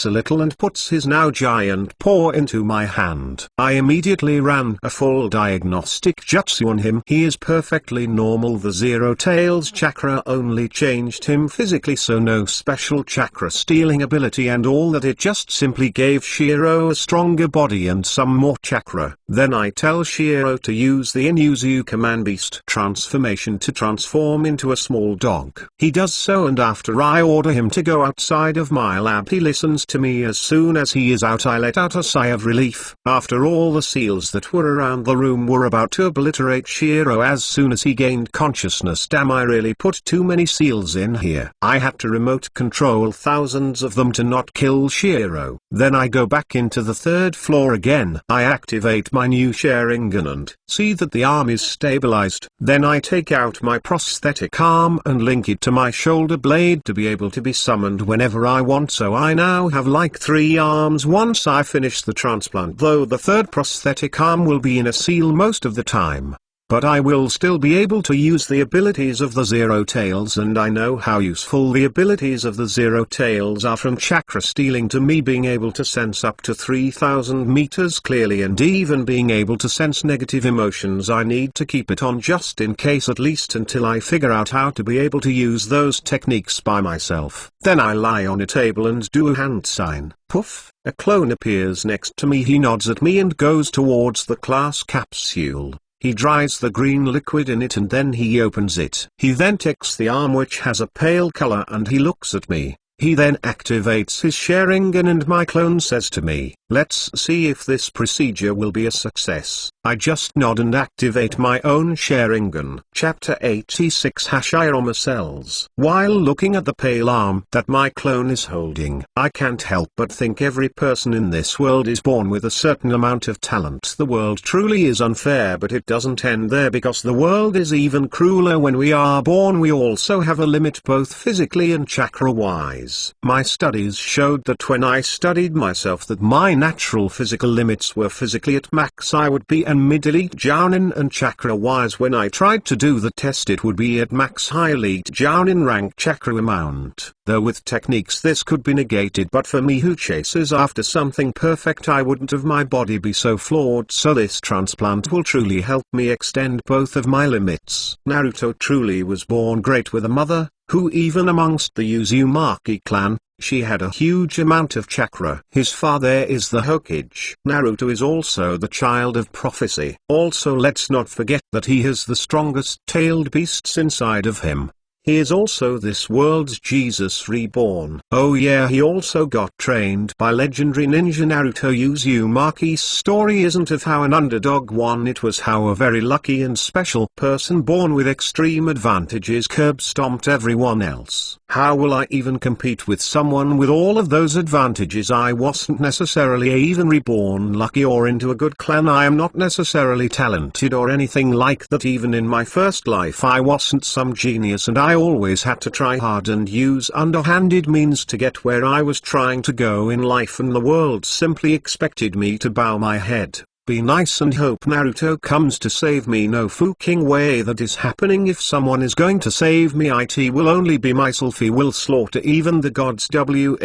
a little and puts his now giant paw into my hand. I immediately ran a full diagnostic jutsu on him. He is perfectly normal. The Zero Tails chakra only changed him physically, so no special chakra stealing ability and all that. It just simply gave Shiro a stronger body and some more chakra. Then I tell Shiro to use the Inuzu command beast transformation to transform transform into a small dog. He does so, and after I order him to go outside of my lab, he listens to me. As soon as he is out, I let out a sigh of relief. After all the seals that were around the room were about to obliterate Shiro as soon as he gained consciousness. Damn, I really put too many seals in here. I had to remote control thousands of them to not kill Shiro. Then I go back into the third floor again. I activate my new Sharingan and see that the arm is stabilized. Then I take out my prosthetic arm and link it to my shoulder blade to be able to be summoned whenever I want. So I now have like 3 arms once I finish the transplant, though the third prosthetic arm will be in a seal most of the time. But I will still be able to use the abilities of the Zero Tails, and I know how useful the abilities of the Zero Tails are, from chakra stealing to me being able to sense up to 3,000 meters clearly, and even being able to sense negative emotions. I need to keep it on just in case, at least until I figure out how to be able to use those techniques by myself. Then I lie on a table and do a hand sign. Poof, a clone appears next to me. He nods at me and goes towards the glass capsule. He dries the green liquid in it and then he opens it. He then takes the arm, which has a pale color, and he looks at me. He then activates his Sharingan and my clone says to me, "Let's see if this procedure will be a success." I just nod and activate my own Sharingan. Chapter 86 Hashirama Cells. While looking at the pale arm that my clone is holding, I can't help but think every person in this world is born with a certain amount of talent. The world truly is unfair, but it doesn't end there, because the world is even crueler. When we are born, we also have a limit, both physically and chakra-wise. My studies showed that when I studied myself, that my natural physical limits were physically at max I would be an mid-elite Jounin, and chakra-wise when I tried to do the test it would be at max high elite Jounin rank chakra amount. Though with techniques this could be negated, but for me who chases after something perfect, I wouldn't have my body be so flawed. So this transplant will truly help me extend both of my limits. Naruto truly was born great with a mother, who even amongst the Uzumaki clan, she had a huge amount of chakra. His father is the Hokage. Naruto is also the child of prophecy. Also, let's not forget that he has the strongest tailed beasts inside of him. He is also this world's Jesus reborn. Oh yeah, he also got trained by legendary ninja Naruto. Uzumaki's story isn't of how an underdog won, it was how a very lucky and special person born with extreme advantages curb stomped everyone else. How will I even compete with someone with all of those advantages? I wasn't necessarily even reborn lucky or into a good clan. I am not necessarily talented or anything like that. Even in my first life I wasn't some genius, and I always had to try hard and use underhanded means to get where I was trying to go in life, and the world simply expected me to bow my head, be nice and hope Naruto comes to save me. No fucking way that is happening. If someone is going to save me, it will only be myself. He will slaughter even the gods whotry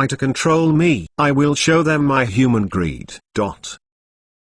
to control me. I will show them my human greed.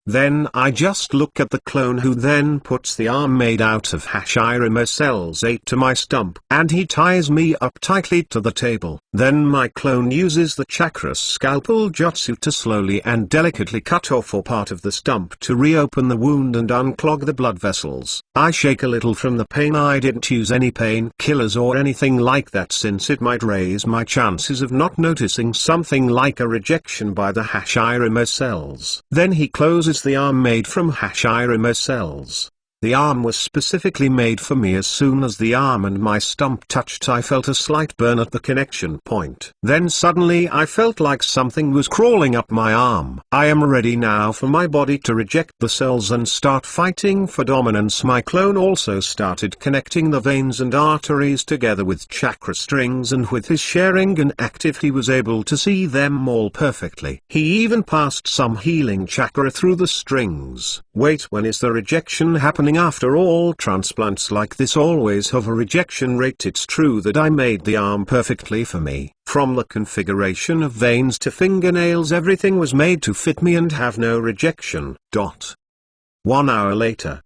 Then I just look at the clone, who then puts the arm made out of Hashirama cells 8 to my stump, and he ties me up tightly to the table. Then my clone uses the chakra scalpel jutsu to slowly and delicately cut off a part of the stump to reopen the wound and unclog the blood vessels. I shake a little from the pain. I didn't use any pain killers or anything like that, since it might raise my chances of not noticing something like a rejection by the Hashirama cells. Then he closes the arm made from Hashirama cells. The arm was specifically made for me. As soon as the arm and my stump touched, I felt a slight burn at the connection point. Then suddenly I felt like something was crawling up my arm. I am ready now for my body to reject the cells and start fighting for dominance. My clone also started connecting the veins and arteries together with chakra strings, and with his Sharingan active he was able to see them all perfectly. He even passed some healing chakra through the strings. Wait, when is the rejection happening? After all, transplants like this always have a rejection rate. It's true that I made the arm perfectly for me. From the configuration of veins to fingernails, everything was made to fit me and have no rejection. 1 hour later.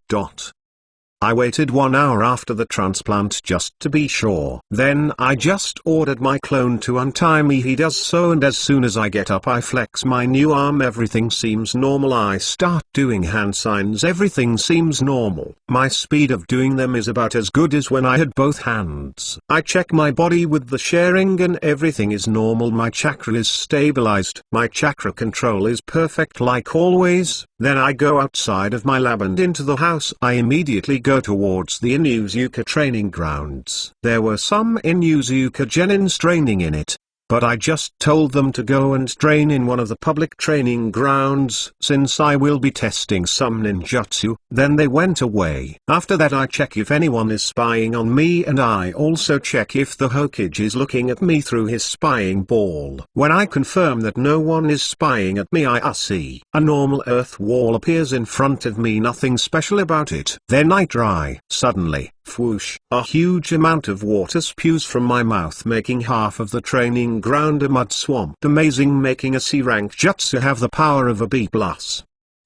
I waited 1 hour after the transplant just to be sure. Then I just ordered my clone to untie me. He does so, and as soon as I get up I flex my new arm. Everything seems normal. I start doing hand signs. Everything seems normal. My speed of doing them is about as good as when I had both hands. I check my body with the Sharingan. Everything is normal. My chakra is stabilized. My chakra control is perfect like always. Then I go outside of my lab and into the house. I immediately go towards the Inuzuka training grounds. There were some Inuzuka genins training in it, but I just told them to go and train in one of the public training grounds since I will be testing some ninjutsu. Then they went away. After that I check if anyone is spying on me, and I also check if the Hokage is looking at me through his spying ball. When I confirm that no one is spying at me, I see a normal earth wall appears in front of me, nothing special about it. Then I try. Suddenly, whoosh, a huge amount of water spews from my mouth, making half of the training ground a mud swamp. Amazing, making a C-rank jutsu have the power of a B+.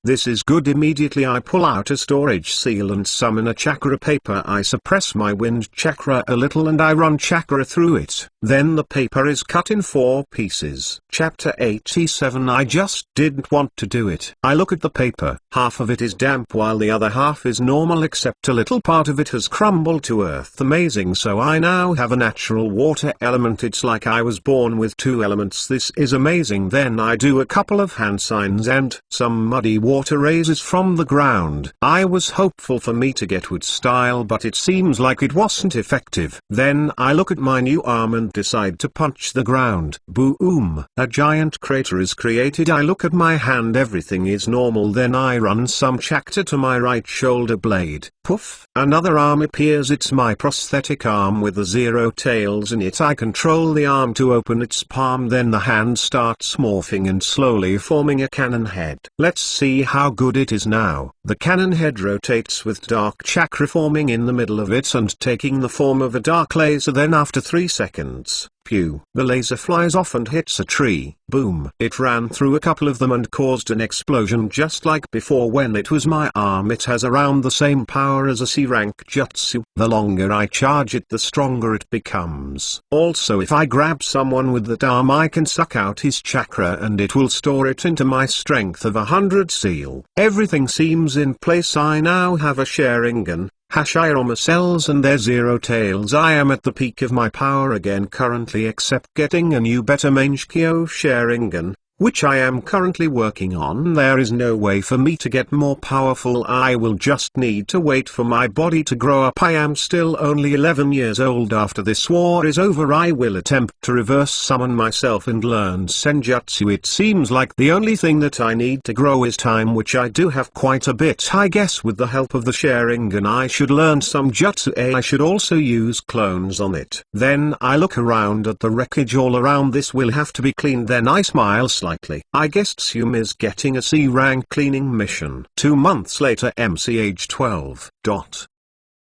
This is good. Immediately I pull out a storage seal and summon a chakra paper. I suppress my wind chakra a little and I run chakra through it. Then the paper is cut in 4 pieces. Chapter 87. I just didn't want to do it. I look at the paper. Half of it is damp while the other half is normal, except a little part of it has crumbled to earth. Amazing. So I now have a natural water element. It's like I was born with 2 elements. This is amazing. Then I do a couple of hand signs and some muddy water raises from the ground. I was hopeful for me to get wood style, but it seems like it wasn't effective. Then I look at my new arm and decide to punch the ground. Boom! A giant crater is created. I look at my hand. Everything is normal. Then I run some chakra to my right shoulder blade. Poof! Another arm appears. It's my prosthetic arm with the 0 tails in it. I control the arm to open its palm. Then the hand starts morphing and slowly forming a cannon head. Let's see how good it is now. The cannon head rotates with dark chakra forming in the middle of it and taking the form of a dark laser. Then after 3 seconds, pew, the laser flies off and hits a tree. Boom! It ran through a couple of them and caused an explosion just like before when it was my arm. It has around the same power as a C-rank jutsu. The longer I charge it, the stronger it becomes. Also, if I grab someone with that arm, I can suck out his chakra and it will store it into my strength of 100 seal. Everything seems in place. I now have a Sharingan, Hashirama cells and their 0 tails. I am at the peak of my power again currently, except getting a new better Mangekyo Sharingan, which I am currently working on. There is no way for me to get more powerful. I will just need to wait for my body to grow up. I am still only 11 years old. After this war is over, I will attempt to reverse summon myself and learn Senjutsu. It seems like the only thing that I need to grow is time, which I do have quite a bit. I guess with the help of the Sharingan I should learn some jutsu. I should also use clones on it. Then I look around at the wreckage all around. This will have to be cleaned. Then I smile slightly. I guess Tsume is getting a C-rank cleaning mission. 2 months later, MC age 12.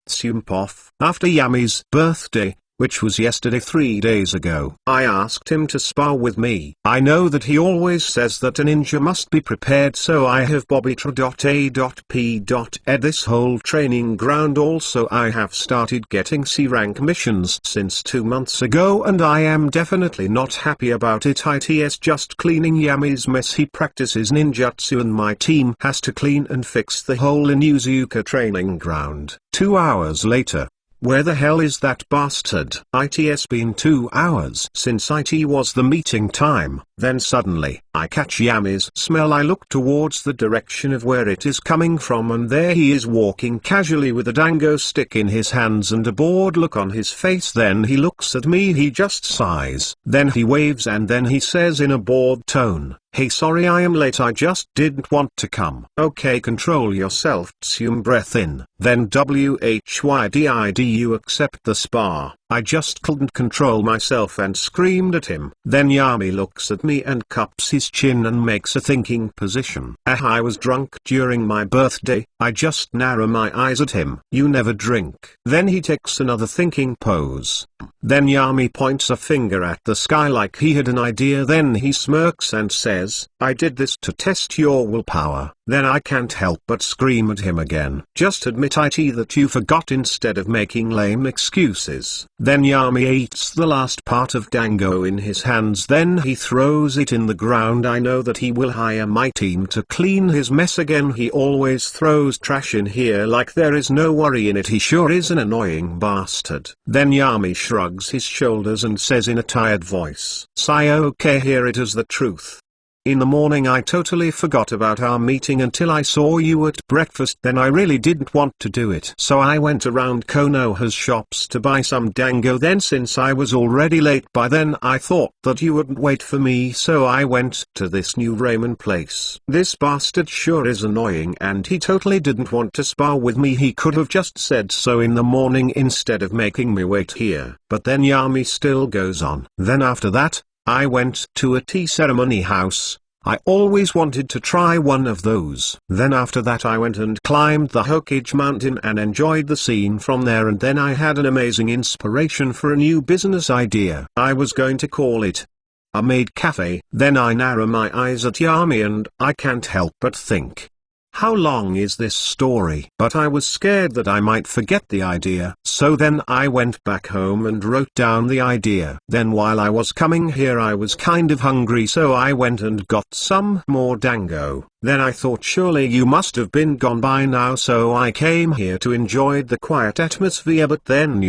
Tsume off. After Yami's birthday, which was yesterday 3 days ago, I asked him to spar with me. I know that he always says that a ninja must be prepared, so I have bobbytra.a.p. At this whole training ground. Also, I have started getting C-rank missions since 2 months ago, and I am definitely not happy about it. It's just cleaning Yami's mess. He practices ninjutsu and my team has to clean and fix the whole Inuzuka training ground. 2 hours later. Where the hell is that bastard? It's been 2 hours since it was the meeting time. Then suddenly, I catch Yami's smell. I look towards the direction of where it is coming from, and there he is walking casually with a dango stick in his hands and a bored look on his face. Then he looks at me. He just sighs. Then he waves and then he says in a bored tone, "Hey, sorry I am late. I just didn't want to come." Okay, control yourself. Tsume breath in. Then WHYDID, you accept the spar. I just couldn't control myself and screamed at him. Then Yami looks at me and cups his chin and makes a thinking position. I was drunk during my birthday. I just narrow my eyes at him. You never drink. Then he takes another thinking pose. Then Yami points a finger at the sky like he had an idea. Then he smirks and says, "I did this to test your willpower." Then I can't help but scream at him again. Just admit it that you forgot instead of making lame excuses. Then Yami eats the last part of dango in his hands, then he throws it in the ground. I know that he will hire my team to clean his mess again. He always throws trash in here like there is no worry in it. He sure is an annoying bastard. Then Yami shrugs his shoulders and says in a tired voice, "Sigh, okay, here it is the truth. In the morning I totally forgot about our meeting until I saw you at breakfast. Then I really didn't want to do it. So I went around Konoha's shops to buy some dango. Then since I was already late by then, I thought that you wouldn't wait for me, so I went to this new ramen place. This bastard sure is annoying and he totally didn't want to spar with me. He could have just said so in the morning instead of making me wait here." But then Yami still goes on. "Then after that, I went to a tea ceremony house. I always wanted to try one of those. Then after that I went and climbed the Hokage mountain and enjoyed the scene from there, and then I had an amazing inspiration for a new business idea. I was going to call it a maid cafe." Then I narrow my eyes at Yami and I can't help but think, how long is this story? But I was scared that I might forget the idea, so then I went back home and wrote down the idea. Then while I was coming here I was kind of hungry, so I went and got some more dango. Then I thought surely you must have been gone by now, so I came here to enjoy the quiet atmosphere. But then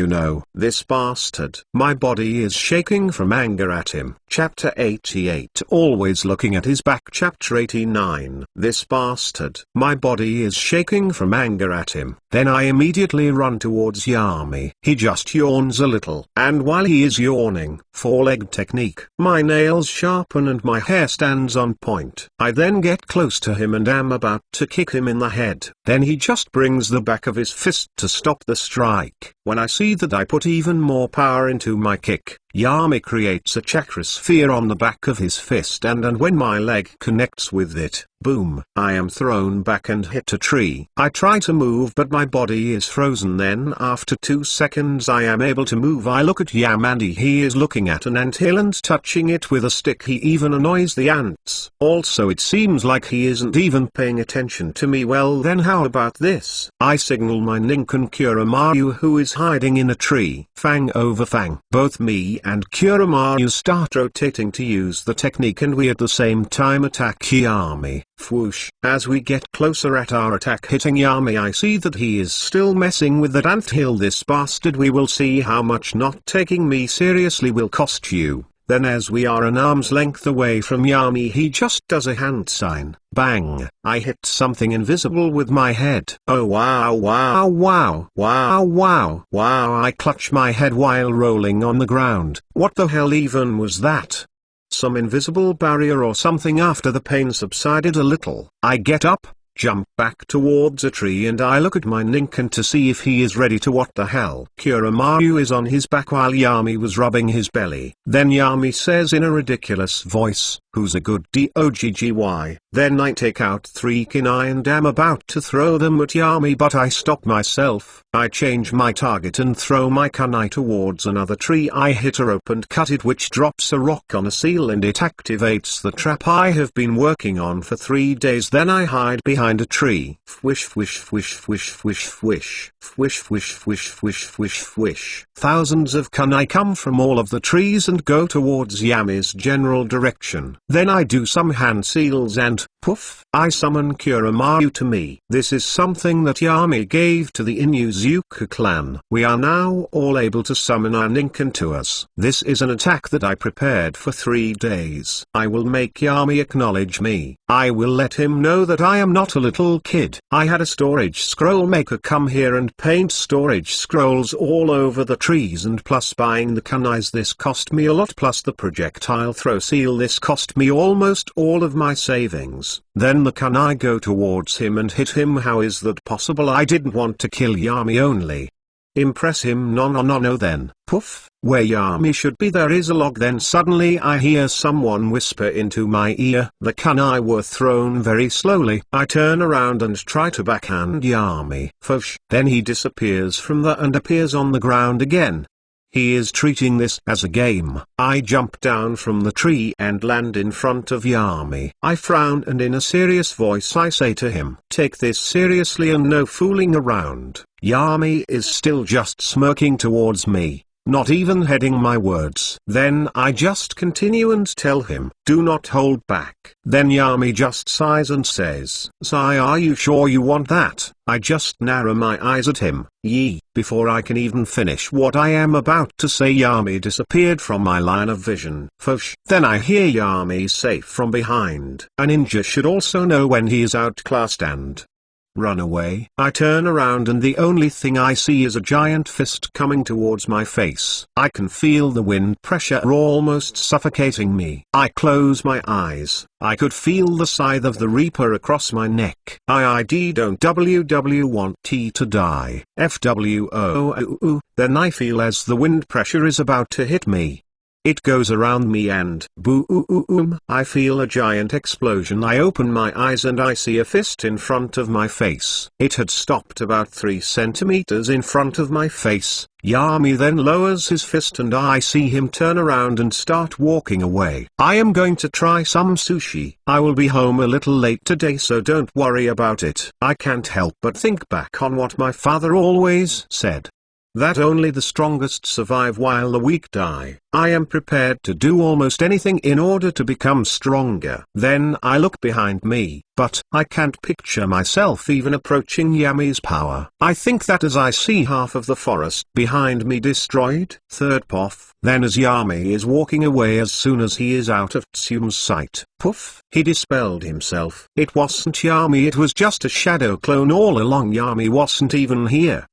this bastard. My body is shaking from anger at him. Chapter 88. Always looking at his back. Chapter 89. This bastard. My body is shaking from anger at him. Then I immediately run towards Yami. He just yawns a little, and while he is yawning, four-leg technique, my nails sharpen and my hair stands on point. I then get close to him and am about to kick him in the head. Then he just brings the back of his fist to stop the strike. When I see that I put even more power into my kick, Yami creates a chakra sphere on the back of his fist, and when my leg connects with it, boom, I am thrown back and hit a tree. I try to move but my body is frozen. Then after 2 seconds I am able to move. I look at Yam and he is looking at an anthill and touching it with a stick. He even annoys the ants. Also it seems like he isn't even paying attention to me. Well then how about this? I signal my Ninken Kuramaru, who is hiding in a tree. Fang over fang. Both me and Kuramaru start rotating to use the technique, and we at the same time attack Yami. Whoosh. As we get closer at our attack hitting Yami, I see that he is still messing with that anthill. This bastard. We will see how much not taking me seriously will cost you. Then as we are an arm's length away from Yami, he just does a hand sign. Bang! I hit something invisible with my head. Oh wow wow wow wow wow wow! I clutch my head while rolling on the ground. What the hell even was that? Some invisible barrier or something? After the pain subsided a little, I get up, jump back towards a tree, and I look at my Ninken to see if he is ready to. What the hell? Kuramaru is on his back while Yami was rubbing his belly. Then Yami says in a ridiculous voice, "Who's a good dogggy?" Then I take out 3 kunai and am about to throw them at Yami, but I stop myself. I change my target and throw my kunai towards another tree. I hit a rope and cut it, which drops a rock on a seal and it activates the trap I have been working on for 3 days. Then I hide behind a tree. Fwish fwish fwish fwish fwish fwish fwish fwish fwish fwish fwish fwish. Thousands of kunai come from all of the trees and go towards Yami's general direction. Then I do some hand seals and, poof, I summon Kuramaru to me. This is something that Yami gave to the Inuzuka clan. We are now all able to summon our Ninken to us. This is an attack that I prepared for 3 days. I will make Yami acknowledge me. I will let him know that I am not a little kid. I had a storage scroll maker come here and paint storage scrolls all over the trees, and plus buying the kunais, this cost me a lot, plus the projectile throw seal, this cost me almost all of my savings. Then the kunai go towards him and hit him. How is that possible? I didn't want to kill Yami, only impress him. No. Then, poof, where Yami should be there is a log. Then suddenly I hear someone whisper into my ear. The kunai were thrown very slowly. I turn around and try to backhand Yami. Fosh. Then he disappears from there and appears on the ground again. he is treating this as a game. I jump down from the tree and land in front of Yami. I frown and in a serious voice I say to him, "Take this seriously and no fooling around." Yami is still just smirking towards me, not even heeding my words. Then I just continue and tell him, "Do not hold back." Then Yami just sighs and says, "Sigh, are you sure you want that?" I just narrow my eyes at him. Before I can even finish what I am about to say, Yami disappeared from my line of vision. Fosh. Then I hear Yami say from behind, "A ninja should also know when he is outclassed and run away." I turn around and the only thing I see is a giant fist coming towards my face. I can feel the wind pressure almost suffocating me. I close my eyes. I could feel the scythe of the Reaper across my neck. Don't want T to die. Then I feel as the wind pressure is about to hit me. It goes around me and boom, I feel a giant explosion. I open my eyes and I see a fist in front of my face. It had stopped about 3 centimeters in front of my face. Yami then lowers his fist and I see him turn around and start walking away. I am going to try some sushi. I will be home a little late today, so don't worry about it. I can't help but think back on what my father always said, that only the strongest survive while the weak die. I am prepared to do almost anything in order to become stronger. Then I look behind me, but I can't picture myself even approaching Yami's power. I think that as I see half of the forest behind me destroyed. Third puff. Then as Yami is walking away, as soon as he is out of Tsume's sight, poof, he dispelled himself. It wasn't Yami, it was just a shadow clone all along. Yami wasn't even here.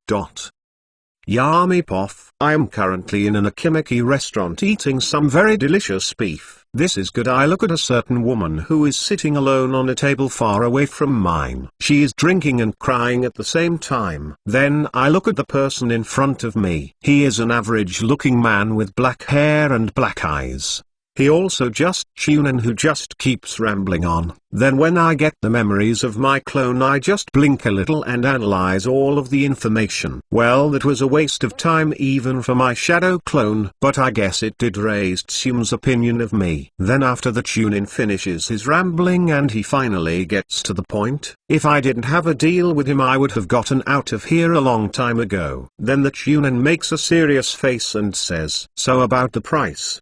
Yami poff. I am currently in an Akimeki restaurant eating some very delicious beef. This is good. I look at a certain woman who is sitting alone on a table far away from mine. She is drinking and crying at the same time. Then I look at the person in front of me. He is an average looking man with black hair and black eyes. He also just Tsunen, who just keeps rambling on. Then when I get the memories of my clone, I just blink a little and analyze all of the information. Well, that was a waste of time even for my shadow clone, but I guess it did raise Tsume's opinion of me. Then after the Tsunen finishes his rambling and he finally gets to the point, if I didn't have a deal with him I would have gotten out of here a long time ago. Then the Tsunen makes a serious face and says, "So about the price,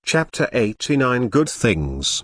Chapter 89 Good Things.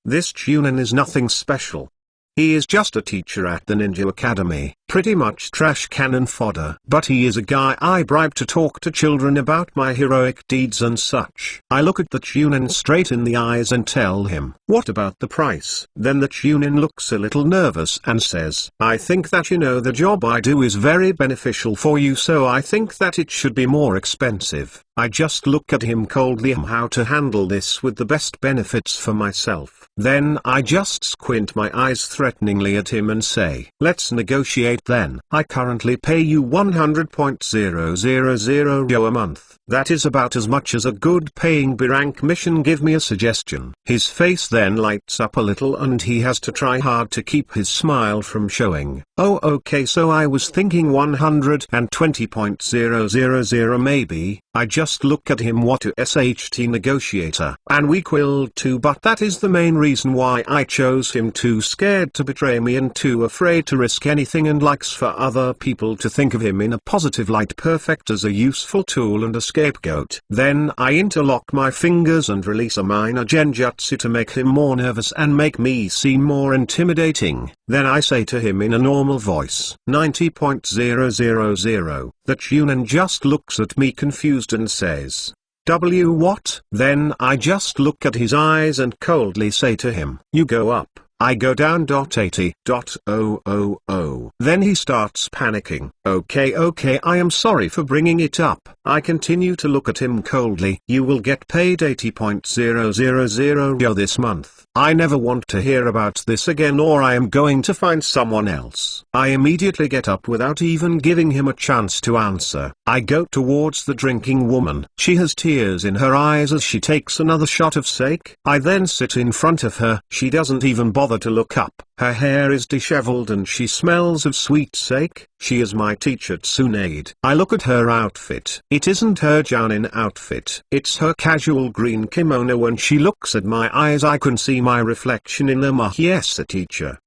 This Tsunen is nothing special. He is just a teacher at the Ninja Academy, pretty much trash cannon fodder. But he is a guy I bribe to talk to children about my heroic deeds and such. I look at the Tsunen straight in the eyes and tell him, "What about the price?" Then the Tsunen looks a little nervous and says, "I think that the job I do is very beneficial for you, so I think that it should be more expensive." I just look at him coldly, how to handle this with the best benefits for myself. Then I just squint my eyes threateningly at him and say, "Let's negotiate then. I currently pay you 100.000 Ryo a month. That is about as much as a good paying B rank mission. Give me a suggestion." His face then lights up a little and he has to try hard to keep his smile from showing. "Oh, okay, so I was thinking 120.000 maybe." I just look at him, what to SHT negotiator, and we quilled too, but that is the main reason why I chose him. Too scared to betray me and too afraid to risk anything, and likes for other people to think of him in a positive light, perfect as a useful tool and a scapegoat. Then I interlock my fingers and release a minor genjutsu to make him more nervous and make me seem more intimidating. Then I say to him in a normal voice, 90.000. The Tsunen just looks at me confused and says, "What?" Then I just look at his eyes and coldly say to him, "You go up, I go down .80.000. Then he starts panicking. Okay, I am sorry for bringing it up. I continue to look at him coldly. You will get paid 80.000 this month. I never want to hear about this again, or I am going to find someone else. I immediately get up without even giving him a chance to answer. I go towards the drinking woman. She has tears in her eyes as she takes another shot of sake. I then sit in front of her. She doesn't even bother to look up. Her hair is disheveled and she smells of sweet sake. She is my teacher Tsunade. I look at her outfit. It isn't her Jounin outfit. It's her casual green kimono. When she looks at my eyes, I can see my reflection in them. Yes, a teacher.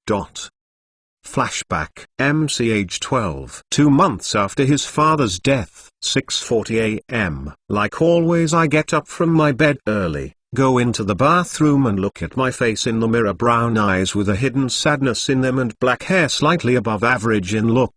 Flashback. MC age 12. 2 months after his father's death. 6:40 a.m. Like always, I get up from my bed early, go into the bathroom and look at my face in the mirror. Brown eyes with a hidden sadness in them and black hair slightly above average in looks.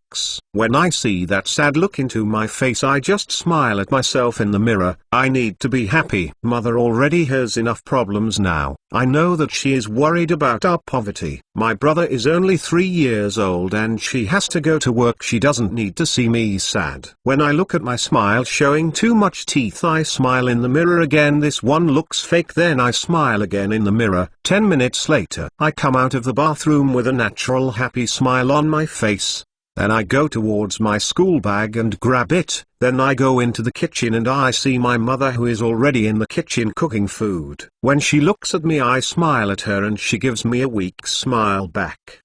When I see that sad look into my face, I just smile at myself in the mirror. I need to be happy. Mother already has enough problems now. I know that she is worried about our poverty. My brother is only 3 years old and she has to go to work. She doesn't need to see me sad. When I look at my smile showing too much teeth, I smile in the mirror again. This one looks fake. Then I smile again in the mirror. 10 minutes later, I come out of the bathroom with a natural happy smile on my face. Then I go towards my school bag and grab it. Then I go into the kitchen and I see my mother, who is already in the kitchen cooking food. When she looks at me, I smile at her and she gives me a weak smile back.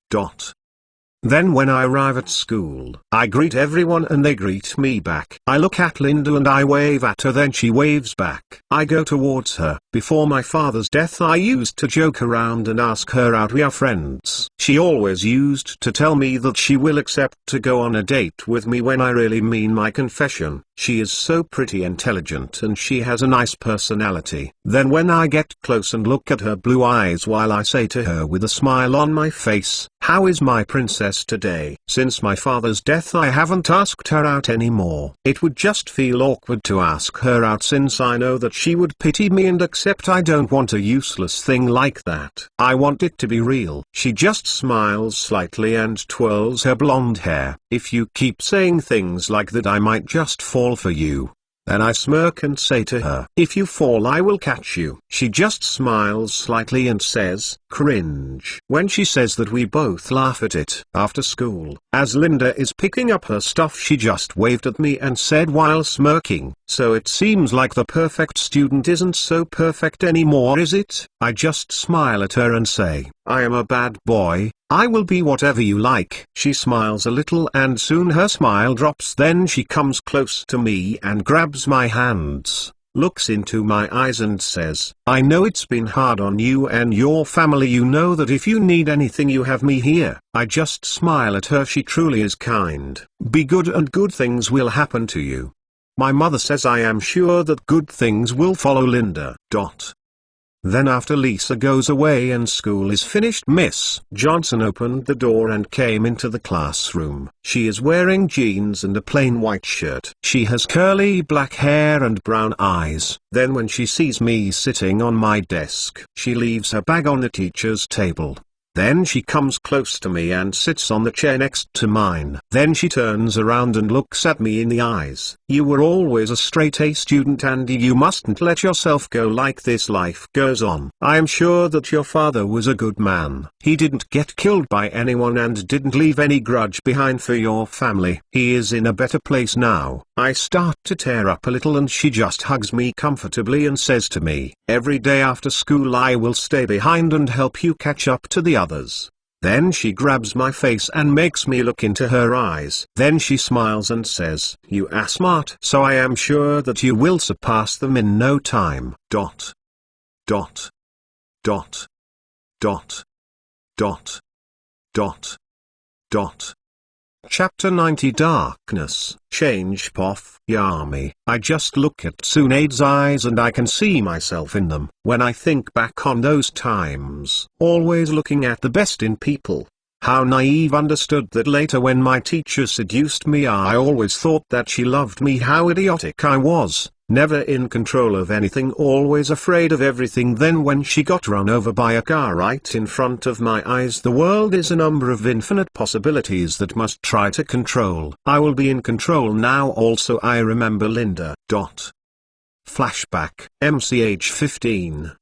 Then when I arrive at school, I greet everyone and they greet me back. I look at Linda and I wave at her, then she waves back. I go towards her. Before my father's death, I used to joke around and ask her out. We are friends. She always used to tell me that she will accept to go on a date with me when I really mean my confession. She is so pretty intelligent and she has a nice personality. Then when I get close and look at her blue eyes while I say to her with a smile on my face, "How is my princess today?" Since my father's death, I haven't asked her out anymore. It would just feel awkward to ask her out since I know that she would pity me and accept. I don't want a useless thing like that. I want it to be real. She just smiles slightly and twirls her blonde hair. "If you keep saying things like that, I might just fall for you." Then I smirk and say to her, "If you fall, I will catch you." She just smiles slightly and says, "Cringe." When she says that, we both laugh at it. After school, as Linda is picking up her stuff, she just waved at me and said while smirking, "So it seems like the perfect student isn't so perfect anymore, is it?" I just smile at her and say, "I am a bad boy. I will be whatever you like." She smiles a little and soon her smile drops. Then she comes close to me and grabs my hands, looks into my eyes and says, "I know it's been hard on you and your family. You know that if you need anything, you have me here." I just smile at her. She truly is kind. Be good and good things will happen to you. My mother says I am sure that good things will follow Linda. Then after Lisa goes away and school is finished, Miss Johnson opened the door and came into the classroom. She is wearing jeans and a plain white shirt. She has curly black hair and brown eyes. Then when she sees me sitting on my desk, she leaves her bag on the teacher's table. Then she comes close to me and sits on the chair next to mine. Then she turns around and looks at me in the eyes. "You were always a straight-A student and you mustn't let yourself go like this. Life goes on. I am sure that your father was a good man. He didn't get killed by anyone and didn't leave any grudge behind for your family. He is in a better place now." I start to tear up a little and she just hugs me comfortably and says to me, "Every day after school I will stay behind and help you catch up to the others." Then she grabs my face and makes me look into her eyes. Then she smiles and says, "You are smart, so I am sure that you will surpass them in no time." Dot. Dot. Dot. Dot. Dot. Dot. Dot. Chapter 90 Darkness, Change. Pof. Yami. I just look at Tsunade's eyes and I can see myself in them. When I think back on those times, always looking at the best in people, how naive, understood that later when my teacher seduced me, I always thought that she loved me. How idiotic I was. never in control of anything, always afraid of everything. Then when she got run over by a car right in front of my eyes, the world is a number of infinite possibilities that must try to control. I will be in control now. Also I remember Linda. Flashback. MCH 15.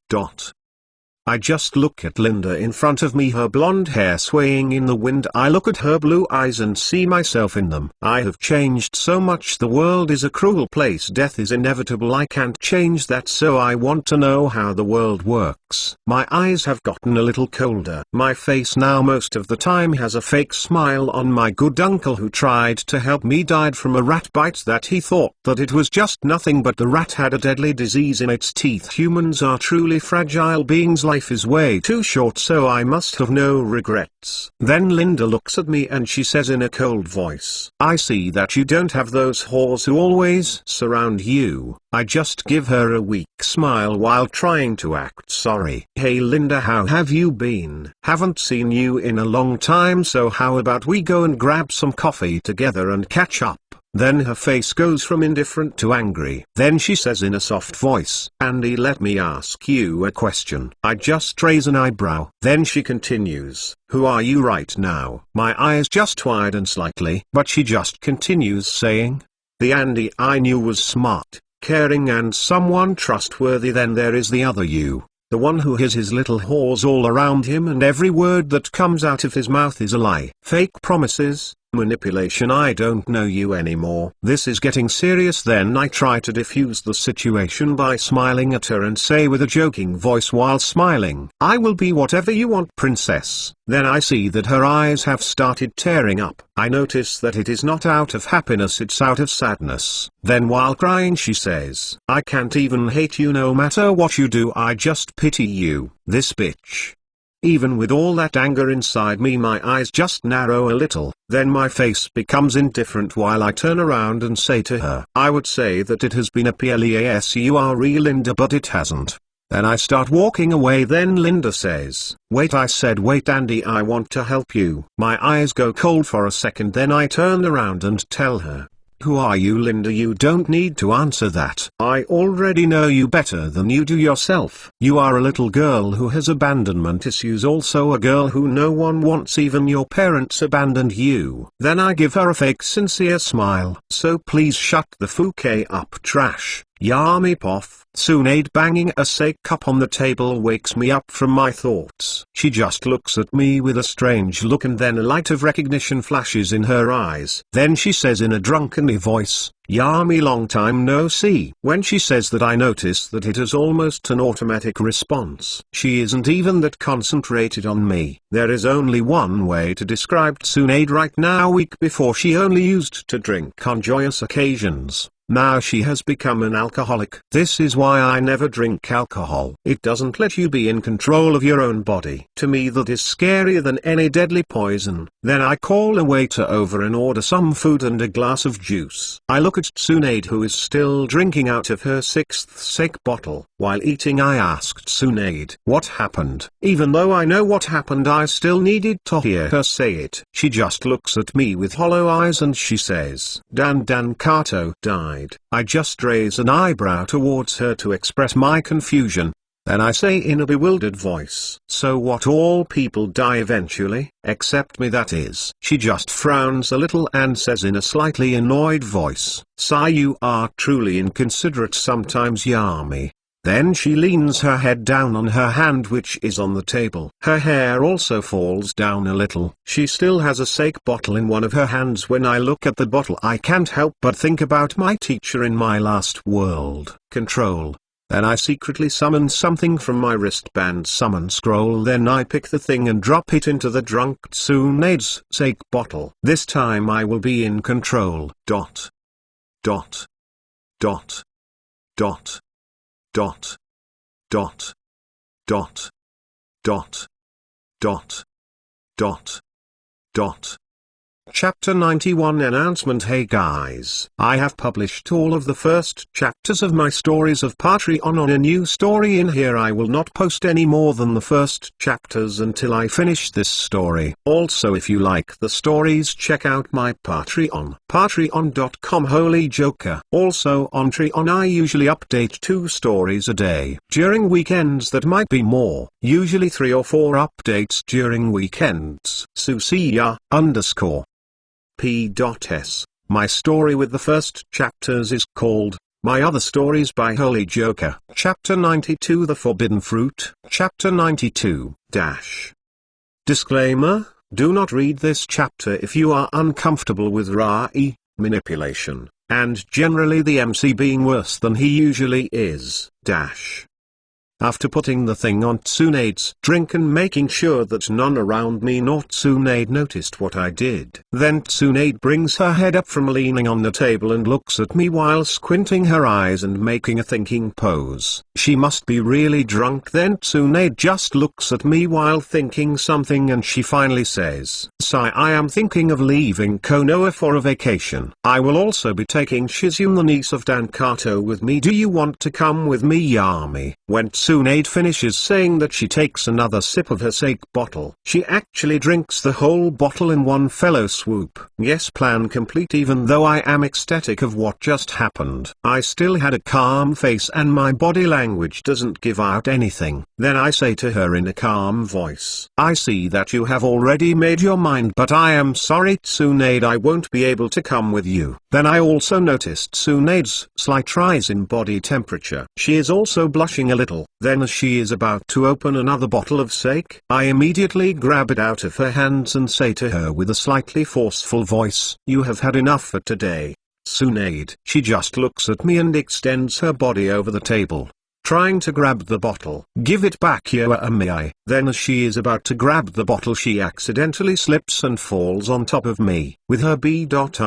I just look at Linda in front of me, her blonde hair swaying in the wind. I look at her blue eyes and see myself in them. I have changed so much. The world is a cruel place. Death is inevitable. I can't change that, so I want to know how the world works. My eyes have gotten a little colder. My face now most of the time has a fake smile on. My good uncle who tried to help me died from a rat bite that he thought that it was just nothing, but the rat had a deadly disease in its teeth. Humans are truly fragile beings. Life is way too short, so I must have no regrets. Then Linda looks at me and she says in a cold voice, I see that you don't have those whores who always surround you. I just give her a weak smile while trying to act sorry. Hey Linda, how have you been? Haven't seen you in a long time, so how about we go and grab some coffee together and catch up? Then her face goes from indifferent to angry. Then she says in a soft voice, Andy, let me ask you a question. I just raise an eyebrow. Then she continues, who are you right now? My eyes just widen slightly, but she just continues saying, the Andy I knew was smart, caring and someone trustworthy. Then there is the other you, the one who has his little whores all around him and every word that comes out of his mouth is a lie. Fake promises, manipulation. I don't know you anymore. This is getting serious. Then I try to diffuse the situation by smiling at her and say with a joking voice while smiling, I will be whatever you want, princess. Then I see that her eyes have started tearing up. I notice that it is not out of happiness, it's out of sadness. Then while crying she says, I can't even hate you. No matter what you do, I just pity you, this bitch. Even with all that anger inside me, my eyes just narrow a little. Then my face becomes indifferent while I turn around and say to her, I would say that it has been a pleasure, Linda, but it hasn't. Then I start walking away. Then Linda says, wait. I said, wait Andy, I want to help you. My eyes go cold for a second. Then I turn around and tell her, who are you, Linda? You don't need to answer that. I already know you better than you do yourself. You are a little girl who has abandonment issues, also a girl who no one wants, even your parents abandoned you. Then I give her a fake sincere smile. So please shut the fuck up, trash. Yami poff. Tsunade banging a sake cup on the table wakes me up from my thoughts. She just looks at me with a strange look and then a light of recognition flashes in her eyes. Then she says in a drunkenly voice, Yami, long time no see. When she says that, I notice that it is almost an automatic response. She isn't even that concentrated on me. There is only one way to describe Tsunade right now. Week before she only used to drink on joyous occasions. Now she has become an alcoholic. This is why I never drink alcohol. It doesn't let you be in control of your own body. To me that is scarier than any deadly poison. Then I call a waiter over and order some food and a glass of juice. I look at Tsunade, who is still drinking out of her 6th sake bottle. While eating I asked Tsunade, what happened? Even though I know what happened, I still needed to hear her say it. She just looks at me with hollow eyes and she says, Dan Kato died. I just raise an eyebrow towards her to express my confusion. Then I say in a bewildered voice, so what, all people die eventually, except me, that is. She just frowns a little and says in a slightly annoyed voice, Sigh, you are truly inconsiderate sometimes, Yami. Then she leans her head down on her hand which is on the table. Her hair also falls down a little. She still has a sake bottle in one of her hands. When I look at the bottle I can't help but think about my teacher in my last world, Control. Then I secretly summon something from my wristband, summon scroll. Then I pick the thing and drop it into the drunk Tsunade's sake bottle. This time I will be in control. Dot. Dot. Dot. Dot. Dot. Dot. Dot. Dot. Dot. Dot. Dot. Chapter 91 Announcement. Hey guys, I have published all of the first chapters of my stories of Patreon on a new story in here. I will not post any more than the first chapters until I finish this story. Also, if you like the stories, check out my Patreon, patreon.com Holy Joker. Also on Patreon I usually update 2 stories a day. During weekends that might be more, usually 3 or 4 updates during weekends. Susiya _ P.S. My story with the first chapters is called My Other Stories by Holy Joker. Chapter 92 The Forbidden Fruit. Chapter 92 Dash. Disclaimer: do not read this chapter if you are uncomfortable with Rai manipulation, and generally the MC being worse than he usually is. Dash. After putting the thing on Tsunade's drink and making sure that none around me nor Tsunade noticed what I did, then Tsunade brings her head up from leaning on the table and looks at me while squinting her eyes and making a thinking pose. She must be really drunk. Then Tsunade just looks at me while thinking something and she finally says, "Sai, I am thinking of leaving Konoha for a vacation. I will also be taking Shizune, the niece of Dankato, with me. Do you want to come with me, Yami?" When Tsunade finishes saying that, she takes another sip of her sake bottle. She actually drinks the whole bottle in one fellow swoop. Yes, plan complete. Even though I am ecstatic of what just happened, I still had a calm face and my body language doesn't give out anything. Then I say to her in a calm voice, "I see that you have already made your mind, but I am sorry Tsunade, I won't be able to come with you." Then I also noticed Tsunade's slight rise in body temperature. She is also blushing a little. Then as she is about to open another bottle of sake, I immediately grab it out of her hands and say to her with a slightly forceful voice, "You have had enough for today, Tsunade." She just looks at me and extends her body over the table, trying to grab the bottle. "Give it back, Yami." Then as she is about to grab the bottle, she accidentally slips and falls on top of me, with her B.R.E.A.S.Ts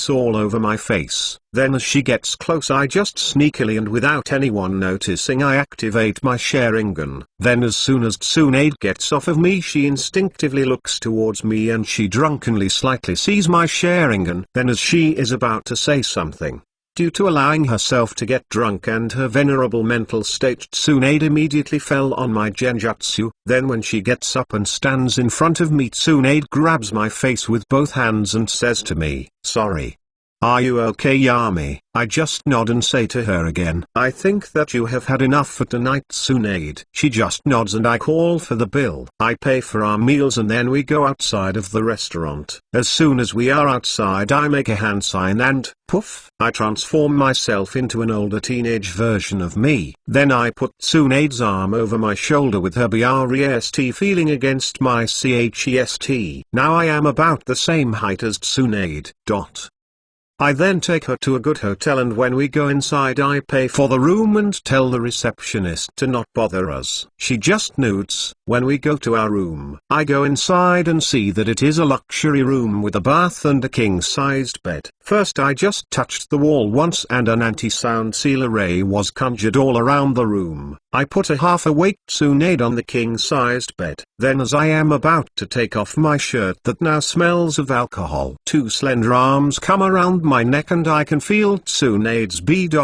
all over my face. Then as she gets close, I just sneakily and without anyone noticing I activate my Sharingan. Then as soon as Tsunade gets off of me, she instinctively looks towards me and she drunkenly slightly sees my Sharingan. Then as she is about to say something, due to allowing herself to get drunk and her venerable mental state, Tsunade immediately fell on my genjutsu. Then when she gets up and stands in front of me, Tsunade grabs my face with both hands and says to me, "Sorry. Are you okay, Yami?" I just nod and say to her again, "I think that you have had enough for tonight, Tsunade." She just nods and I call for the bill. I pay for our meals and then we go outside of the restaurant. As soon as we are outside, I make a hand sign and, poof, I transform myself into an older teenage version of me. Then I put Tsunade's arm over my shoulder with her BREST feeling against my CHEST. Now I am about the same height as Tsunade. I then take her to a good hotel and when we go inside I pay for the room and tell the receptionist to not bother us. She just nods. When we go to our room, I go inside and see that it is a luxury room with a bath and a king-sized bed. First I just touched the wall once and an anti-sound seal array was conjured all around the room. I put a half-awake Tsunade on the king-sized bed. Then as I am about to take off my shirt that now smells of alcohol, 2 slender arms come around my neck and I can feel Tsunade's B.R.E.A.S.Ts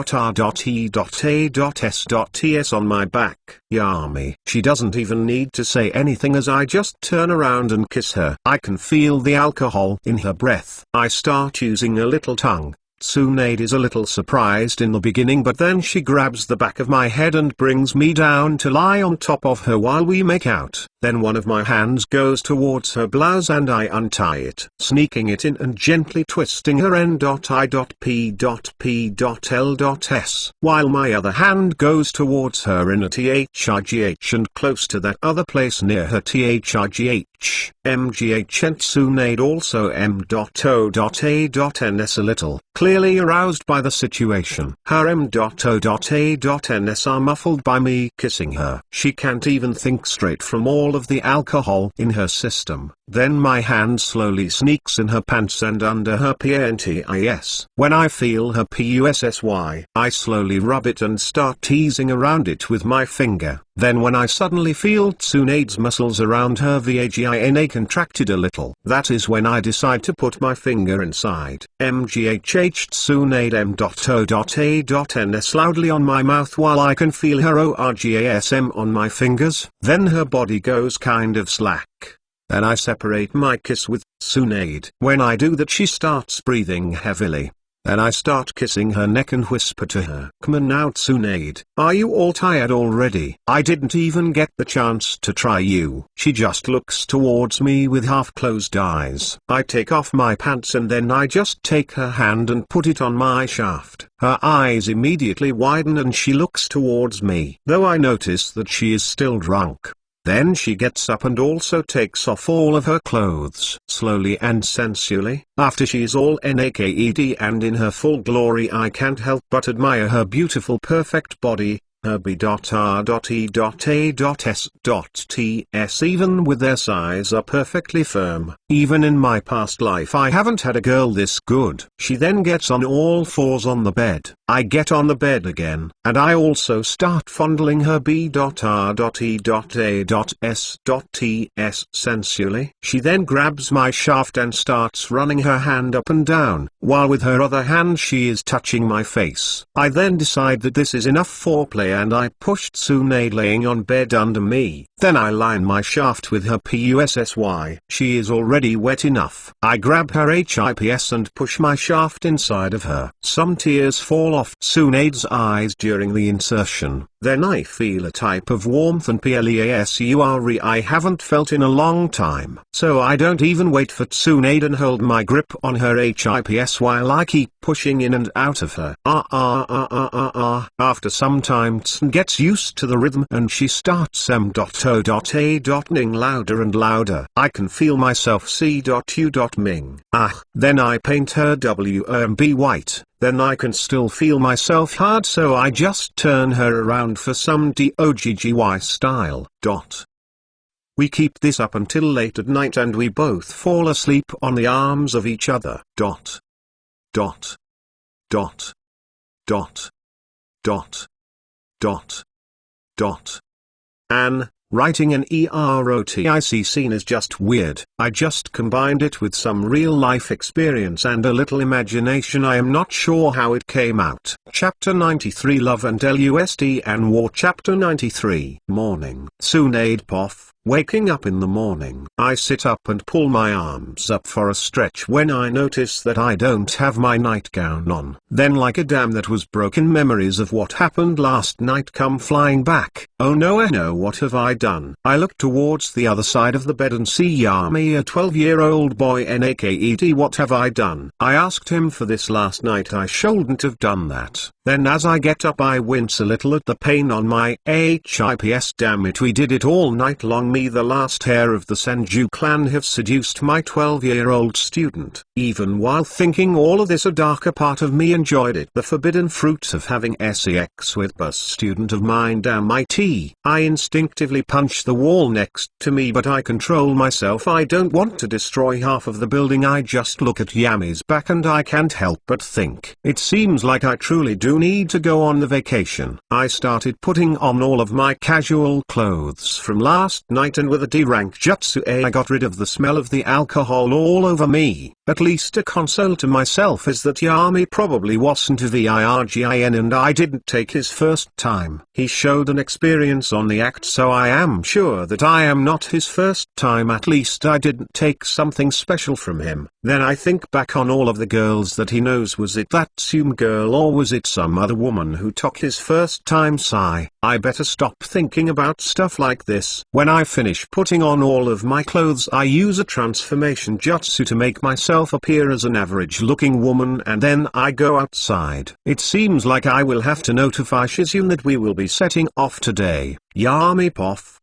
on my back. Yami. She doesn't even need to say anything as I just turn around and kiss her. I can feel the alcohol in her breath. I start using a little tongue. Tsunade is a little surprised in the beginning, but then she grabs the back of my head and brings me down to lie on top of her while we make out. Then one of my hands goes towards her blouse and I untie it, sneaking it in and gently twisting her N.I.P.P.L.S, while my other hand goes towards her inner THIGH and close to that other place near her THIGH, MGH, and Tsunade also M.O.A.Ns a little, clearly aroused by the situation. Her M.O.A.Ns are muffled by me kissing her. She can't even think straight from all of the alcohol in her system. Then my hand slowly sneaks in her pants and under her panties. When I feel her pussy, I slowly rub it and start teasing around it with my finger. Then when I suddenly feel Tsunade's muscles around her vagina contracted a little, that is when I decide to put my finger inside. MGHH Tsunade M.O.A.Ns loudly on my mouth while I can feel her orgasm on my fingers. Then her body goes kind of slack. Then I separate my kiss with Tsunade. When I do that, she starts breathing heavily. Then I start kissing her neck and whisper to her, "Come on now Tsunade, are you all tired already? I didn't even get the chance to try you." She just looks towards me with half-closed eyes. I take off my pants and then I just take her hand and put it on my shaft. Her eyes immediately widen and she looks towards me, though I notice that she is still drunk. Then she gets up and also takes off all of her clothes slowly and sensually. After she's all naked and in her full glory, I can't help but admire her beautiful perfect body, her B.R.E.A.S.Ts even with their size are perfectly firm. Even in my past life I haven't had a girl this good. She then gets on all fours on the bed. I get on the bed again, and I also start fondling her B.R.E.A.S.Ts sensually. She then grabs my shaft and starts running her hand up and down, while with her other hand she is touching my face. I then decide that this is enough foreplay and I push Tsunade laying on bed under me. Then I line my shaft with her pussy. She is already wet enough. I grab her hips and push my shaft inside of her. Some tears fall off Tsunade's eyes during the insertion. Then I feel a type of warmth and pleasure I haven't felt in a long time. So I don't even wait for Tsunade and hold my grip on her hips while I keep pushing in and out of her. After some time Tsun gets used to the rhythm and she starts M.O.A.ing louder and louder. I can feel myself C.U.ming. Then I paint her WMB white. Then I can still feel myself hard, so I just turn her around for some DOGGY style. We keep this up until late at night and we both fall asleep on the arms of each other. Writing an erotic scene is just weird. I just combined it with some real-life experience and a little imagination. I am not sure how it came out. Chapter 93 Love and Lust and War. Chapter 93 Morning. Tsunade Poff. Waking up in the morning, I sit up and pull my arms up for a stretch when I notice that I don't have my nightgown on. Then like a dam that was broken, memories of what happened last night come flying back. Oh no, what have I done? I look towards the other side of the bed and see Yami, a 12-year-old boy naked. What have I done? I asked him for this last night. I shouldn't have done that. Then as I get up I wince a little at the pain on my hips. Damn it, we did it all night long. Me, the last heir of the Senju clan, have seduced my 12-year-old student. Even while thinking all of this, a darker part of me enjoyed it. The forbidden fruits of having sex with a student of mine. Damn it. I instinctively punch the wall next to me, but I control myself. I don't want to destroy half of the building. I just look at Yami's back and I can't help but think, it seems like I truly do need to go on the vacation. I started putting on all of my casual clothes from last night, and with a D-rank jutsu I got rid of the smell of the alcohol all over me. At least a console to myself is that Yami probably wasn't a virgin and I didn't take his first time. He showed an experience on the act, so I am sure that I am not his first time. At least I didn't take something special from him. Then I think back on all of the girls that he knows. Was it that Tsume girl or was it some other woman who took his first time? Sigh. I better stop thinking about stuff like this. When I finish putting on all of my clothes, I use a transformation jutsu to make myself appear as an average-looking woman, and then I go outside. It seems like I will have to notify Shizune that we will be setting off today. Yami Poff.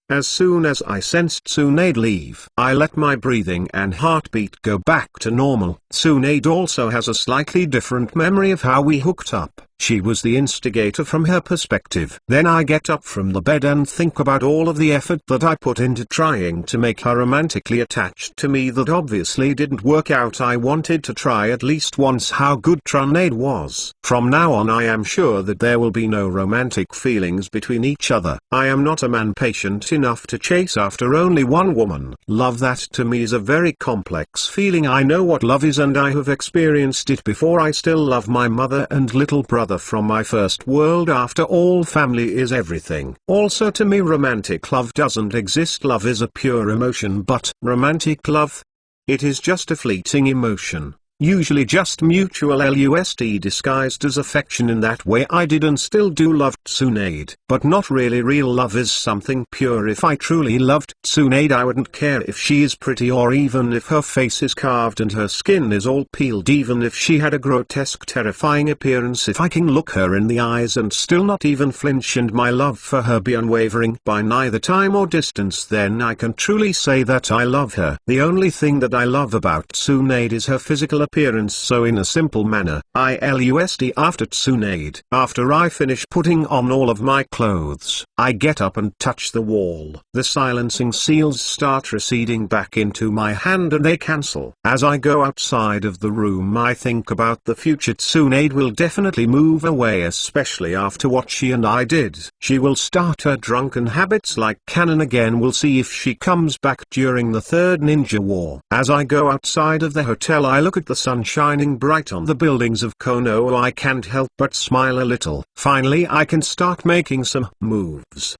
As soon as I sensed Tsunade leave, I let my breathing and heartbeat go back to normal. Tsunade also has a slightly different memory of how we hooked up. She was the instigator from her perspective. Then I get up from the bed and think about all of the effort that I put into trying to make her romantically attached to me that obviously didn't work out. I wanted to try at least once how good Tsunade was. From now on I am sure that there will be no romantic feelings between each other. I am not a man patient enough to chase after only one woman. Love, that to me is a very complex feeling. I know what love is and I have experienced it before. I still love my mother and little brother from my first world. After all, family is everything. Also to me, romantic love doesn't exist. Love is a pure emotion, but romantic love? It is just a fleeting emotion. Usually just mutual lust disguised as affection. In that way I did and still do love Tsunade, but not really. Real love is something pure. If I truly loved Tsunade I wouldn't care if she is pretty or even if her face is carved and her skin is all peeled, even if she had a grotesque terrifying appearance. If I can look her in the eyes and still not even flinch and my love for her be unwavering by neither time or distance, then I can truly say that I love her. The only thing that I love about Tsunade is her physical appearance. So in a simple manner, I lust after Tsunade. After I finish putting on all of my clothes, I get up and touch the wall. The silencing seals start receding back into my hand and they cancel. As I go outside of the room I think about the future. Tsunade will definitely move away, especially after what she and I did. She will start her drunken habits like Canon again. We'll see if she comes back during the third ninja war. As I go outside of the hotel I look at the sun shining bright on the buildings of Konoha. I can't help but smile a little. Finally I can start making some moves.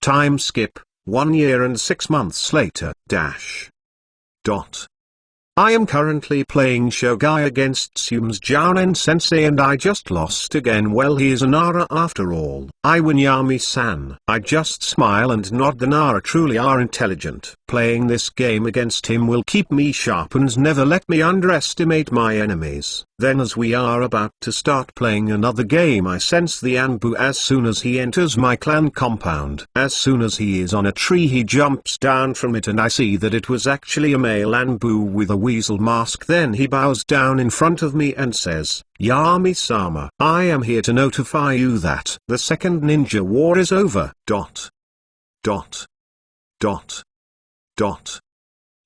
Time skip, 1 year and 6 months later. I am currently playing Shogai against Tsume's Jounen sensei and I just lost again. Well, he is a Nara after all. I win, Yami-san. I just smile and nod. The Nara truly are intelligent. Playing this game against him will keep me sharp and never let me underestimate my enemies. Then as we are about to start playing another game I sense the Anbu as soon as he enters my clan compound. As soon as he is on a tree he jumps down from it and I see that it was actually a male Anbu with a weasel mask. Then he bows down in front of me and says, "Yami-sama, I am here to notify you that the second ninja war is over.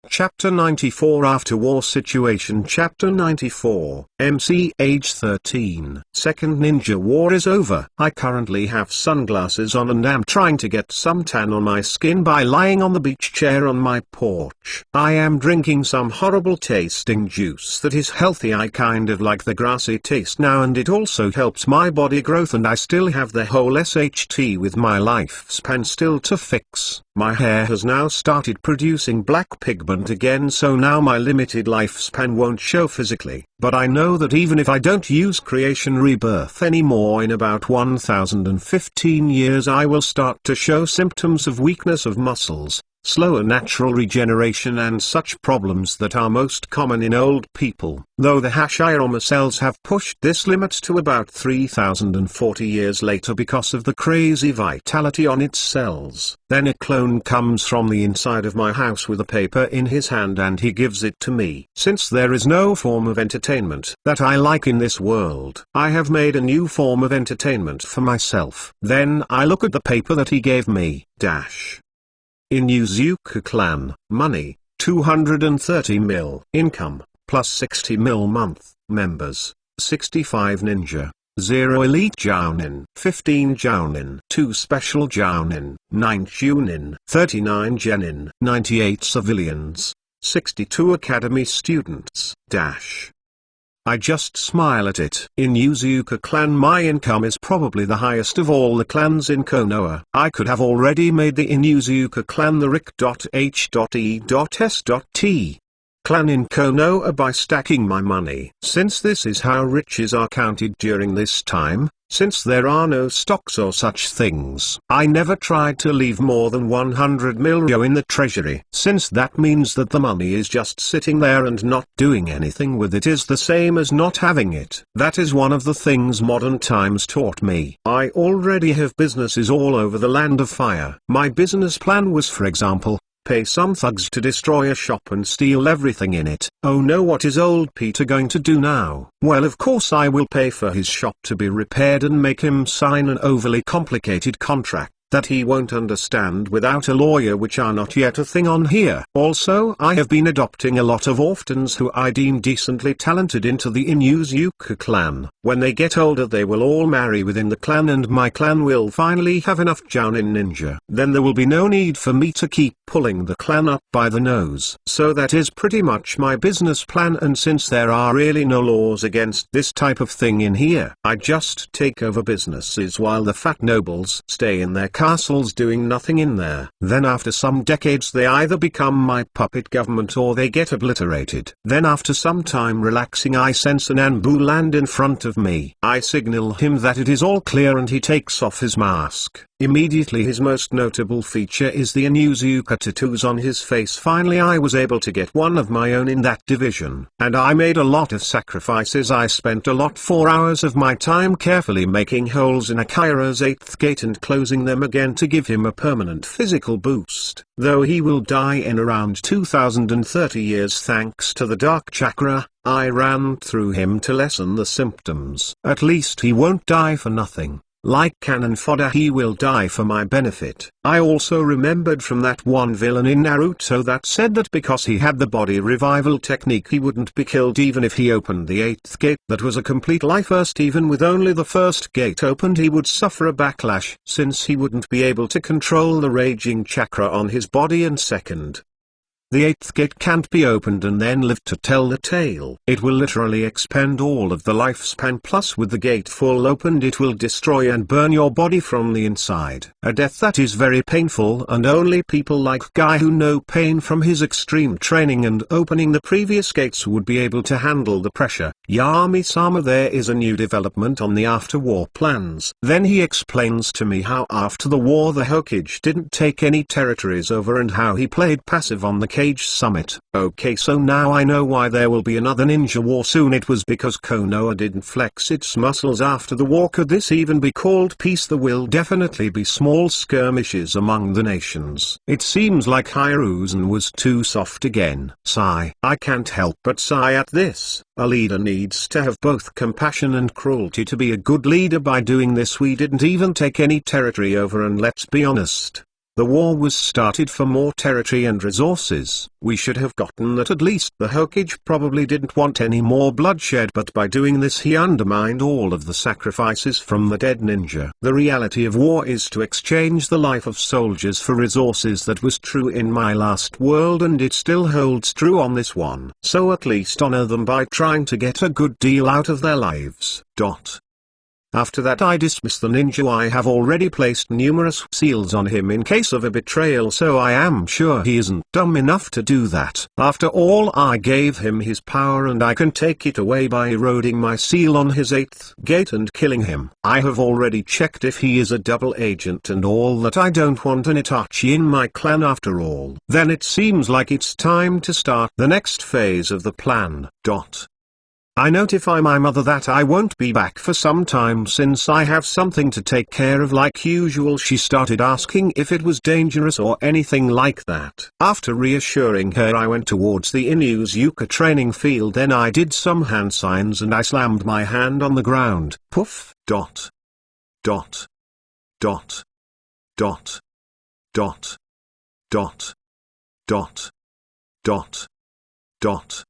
Chapter 94 After War Situation. Chapter 94, MC Age 13. Second Ninja War is over. I currently have sunglasses on and am trying to get some tan on my skin by lying on the beach chair on my porch. I am drinking some horrible tasting juice that is healthy. I kind of like the grassy taste now and it also helps my body growth, and I still have the whole SHT with my lifespan still to fix. My hair has now started producing black pigment again, so now my limited lifespan won't show physically, but I know that even if I don't use creation rebirth anymore in about 1015 years I will start to show symptoms of weakness of muscles, slower natural regeneration and such problems that are most common in old people. Though the Hashirama cells have pushed this limit to about 3040 years later because of the crazy vitality on its cells. Then a clone comes from the inside of my house with a paper in his hand and he gives it to me. Since there is no form of entertainment that I like in this world, I have made a new form of entertainment for myself. Then I look at the paper that he gave me. In Yuzuka clan, money, 230 mil. Income, plus 60 mil month. Members, 65 ninja. 0 elite jounin, 15 jounin, 2 special jounin, 9 chunin, 39 genin, 98 civilians, 62 academy students. I just smile at it. In Yuzuka clan my income is probably the highest of all the clans in Konoha. I could have already made the Yuzuka clan the Rick.H.E.S.T clan in Konoha by stacking my money. Since this is how riches are counted during this time, since there are no stocks or such things, I never tried to leave more than 100 mil in the treasury. Since that means that the money is just sitting there and not doing anything with it is the same as not having it. That is one of the things modern times taught me. I already have businesses all over the land of fire. My business plan was, for example, pay some thugs to destroy a shop and steal everything in it. Oh no, what is old Peter going to do now? Well, of course I will pay for his shop to be repaired and make him sign an overly complicated contract that he won't understand without a lawyer, which are not yet a thing on here. Also, I have been adopting a lot of orphans who I deem decently talented into the Inuzuka clan. When they get older they will all marry within the clan and my clan will finally have enough Jounin ninja. Then there will be no need for me to keep pulling the clan up by the nose. So that is pretty much my business plan, and since there are really no laws against this type of thing in here, I just take over businesses while the fat nobles stay in their castles doing nothing in there. Then after some decades they either become my puppet government or they get obliterated. Then after some time relaxing I sense an Anbu land in front of me. I signal him that it is all clear and he takes off his mask. Immediately his most notable feature is the Inuzuka tattoos on his face. Finally I was able to get one of my own in that division. And I made a lot of sacrifices. I spent a lot 4 hours of my time carefully making holes in Akira's 8th gate and closing them again to give him a permanent physical boost. Though he will die in around 2030 years thanks to the dark chakra, I ran through him to lessen the symptoms. At least he won't die for nothing. Like cannon fodder, he will die for my benefit. I also remembered from that one villain in Naruto that said that because he had the body revival technique he wouldn't be killed even if he opened the 8th gate. That was a complete lie. First, even with only the first gate opened he would suffer a backlash since he wouldn't be able to control the raging chakra on his body, and second, the 8th gate can't be opened and then live to tell the tale. It will literally expend all of the lifespan, plus with the gate full opened it will destroy and burn your body from the inside. A death that is very painful, and only people like Guy who know pain from his extreme training and opening the previous gates would be able to handle the pressure. Yami-sama, there is a new development on the after-war plans. Then he explains to me how after the war the Hokage didn't take any territories over and how he played passive on the Cage Summit. Okay, so now I know why there will be another ninja war soon. It was because Konoha didn't flex its muscles after the war. Could this even be called peace? There will definitely be small skirmishes among the nations. It seems like Hiruzen was too soft again. Sigh. I can't help but sigh at this. A leader needs to have both compassion and cruelty to be a good leader. By doing this we didn't even take any territory over, and let's be honest, the war was started for more territory and resources. We should have gotten that. At least the Hokage probably didn't want any more bloodshed, but by doing this he undermined all of the sacrifices from the dead ninja. The reality of war is to exchange the life of soldiers for resources. That was true in my last world and it still holds true on this one. So at least honor them by trying to get a good deal out of their lives. After that I dismiss the ninja. I have already placed numerous seals on him in case of a betrayal, so I am sure he isn't dumb enough to do that. After all, I gave him his power and I can take it away by eroding my seal on his 8th gate and killing him. I have already checked if he is a double agent and all that. I don't want an Itachi in my clan after all. Then it seems like it's time to start the next phase of the plan. I notify my mother that I won't be back for some time since I have something to take care of. Like usual, she started asking if it was dangerous or anything like that. After reassuring her, I went towards the Inuzuka training field. Then I did some hand signs and I slammed my hand on the ground. Poof. Dot. Dot. Dot. Dot. Dot. Dot. Dot. Dot. Dot.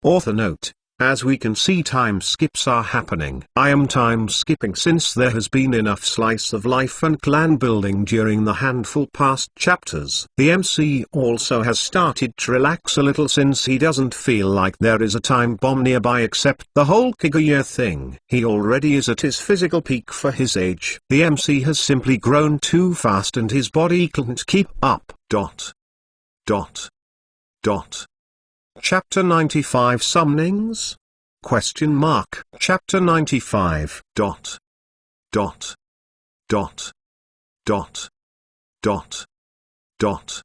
Author note: as we can see, time skips are happening. I am time skipping since there has been enough slice of life and clan building during the handful past chapters. The MC also has started to relax a little since he doesn't feel like there is a time bomb nearby except the whole Kaguya thing. He already is at his physical peak for his age. The MC has simply grown too fast and his body can't keep up. Chapter 95 Summonings? Question mark. Chapter 95. Dot. Dot. Dot. Dot. Dot. Dot.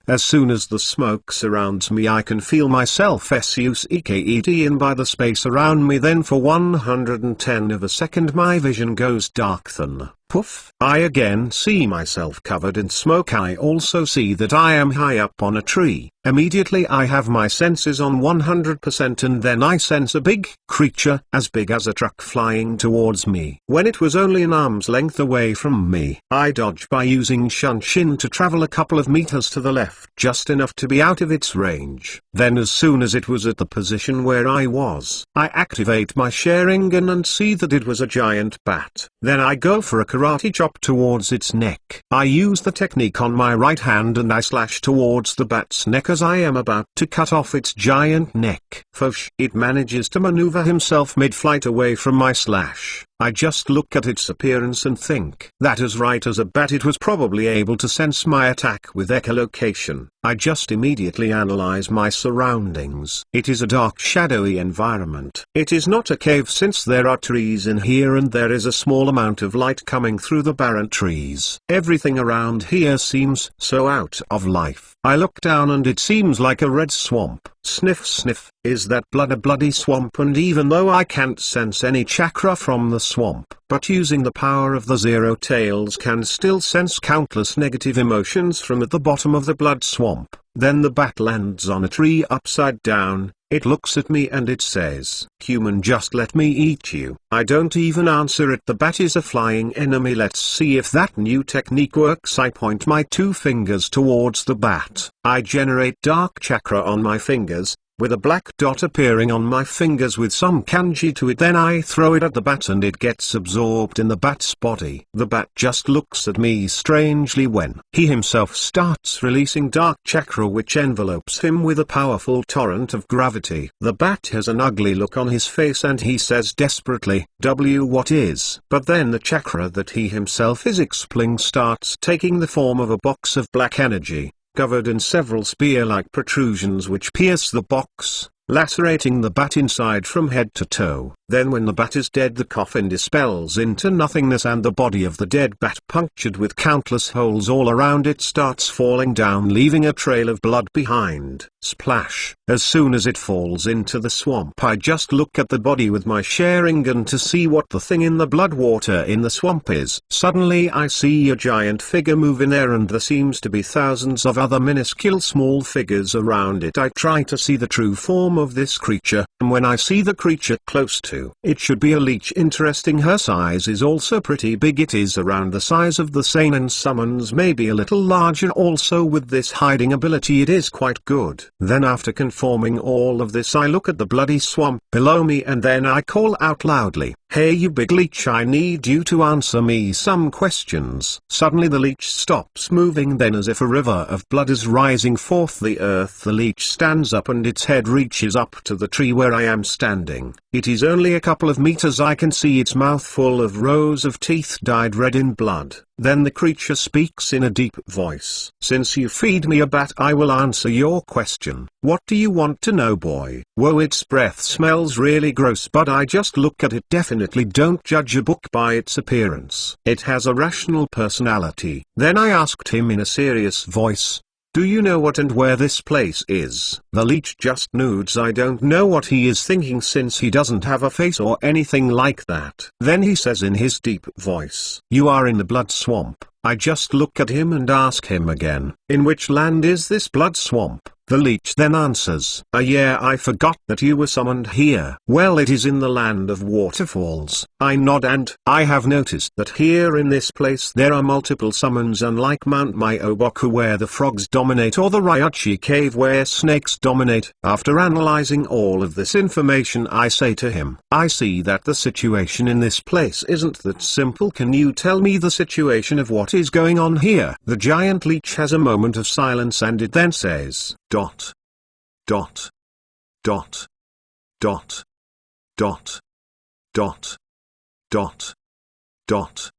As soon as the smoke surrounds me, I can feel myself sucked in by the space around me. Then for 110 of a second my vision goes dark. Then, Poof! I again see myself covered in smoke. I also see that I am high up on a tree. Immediately I have my senses on 100% and then I sense a big creature, as big as a truck, flying towards me. When it was only an arm's length away from me, I dodge by using Shunshin to travel a couple of meters to the left, just enough to be out of its range. Then as soon as it was at the position where I was, I activate my Sharingan and see that it was a giant bat. Then I go for a karate chop towards its neck. I use the technique on my right hand and I slash towards the bat's neck as I am about to cut off its giant neck. Fosh! It manages to maneuver himself mid-flight away from my slash. I just look at its appearance and think that as right as a bat it was probably able to sense my attack with echolocation. I just immediately analyze my surroundings. It is a dark shadowy environment. It is not a cave since there are trees in here and there is a small amount of light coming through the barren trees. Everything around here seems so out of life. I look down and it seems like a red swamp. Sniff sniff, is that blood a bloody swamp? And even though I can't sense any chakra from the swamp, but using the power of the Zero Tails can still sense countless negative emotions from at the bottom of the blood swamp. Then the bat lands on a tree upside down. It looks at me and it says, "Human, just let me eat you." I don't even answer it. The bat is a flying enemy. Let's see if that new technique works. I point my 2 fingers towards the bat. I generate dark chakra on my fingers, with a black dot appearing on my fingers with some kanji to it. Then I throw it at the bat and it gets absorbed in the bat's body. The bat just looks at me strangely when he himself starts releasing dark chakra which envelopes him with a powerful torrent of gravity. The bat has an ugly look on his face and he says desperately, what is?" But then the chakra that he himself is expelling starts taking the form of a box of black energy, covered in several spear-like protrusions which pierce the box, lacerating the bat inside from head to toe. Then when the bat is dead, the coffin dispels into nothingness and the body of the dead bat, punctured with countless holes all around it, starts falling down, leaving a trail of blood behind. Splash! As soon as it falls into the swamp, I just look at the body with my Sharingan to see what the thing in the blood water in the swamp is. Suddenly I see a giant figure move in there and there seems to be thousands of other minuscule small figures around it. I try to see the true form of this creature, and when I see the creature close to, it should be a leech. Interesting, her size is also pretty big. It is around the size of the seinen summons, maybe a little larger. Also with this hiding ability it is quite good. Then after conforming all of this, I look at the bloody swamp below me and then I call out loudly, "Hey you big leech, I need you to answer me some questions." Suddenly the leech stops moving. Then as if a river of blood is rising forth the earth, the leech stands up and its head reaches up to the tree where I am standing. It is only a couple of meters. I can see its mouth full of rows of teeth dyed red in blood. Then the creature speaks in a deep voice. "Since you feed me a bat, I will answer your question. What do you want to know, boy?" Whoa, its breath smells really gross, but I just look at it. Definitely don't judge a book by its appearance. It has a rational personality. Then I asked him in a serious voice, "Do you know what and where this place is?" The leech just nods. I don't know what he is thinking since he doesn't have a face or anything like that. Then he says in his deep voice, "You are in the blood swamp." I just look at him and ask him again, "In which land is this blood swamp?" The leech then answers, Yeah, I forgot that you were summoned here." "Well, it is in the land of waterfalls." I nod and I have noticed that here in this place there are multiple summons, unlike Mount Myoboku where the frogs dominate or the Ryuchi cave where snakes dominate. After analyzing all of this information, I say to him, "I see that the situation in this place isn't that simple. Can you tell me the situation of what is going on here?" The giant leech has a moment of silence and it then says, dot, dot, dot, dot, dot, dot, dot, dot.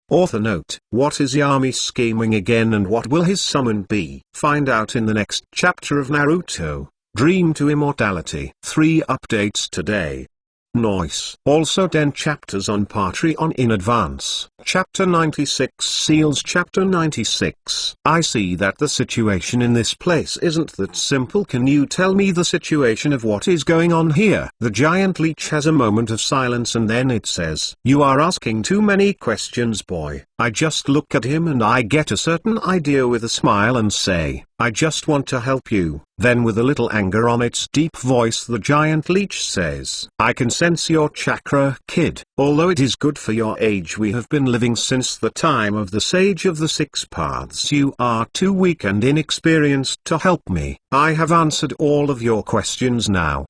Author note: what is Yami scheming again and what will his summon be? Find out in the next chapter of Naruto, Dream to Immortality. 3 updates today. Nice. Also 10 chapters on Patreon in advance. Chapter 96 Seals. Chapter 96. I see that the situation in this place isn't that simple. Can you tell me the situation of what is going on here? The giant leech has a moment of silence and then it says, "You are asking too many questions, boy." I just look at him and I get a certain idea with a smile and say, "I just want to help you." Then with a little anger on its deep voice the giant leech says, "I can sense your chakra, kid. Although it is good for your age, we have been living since the time of the Sage of the Six Paths. You are too weak and inexperienced to help me. I have answered all of your questions now.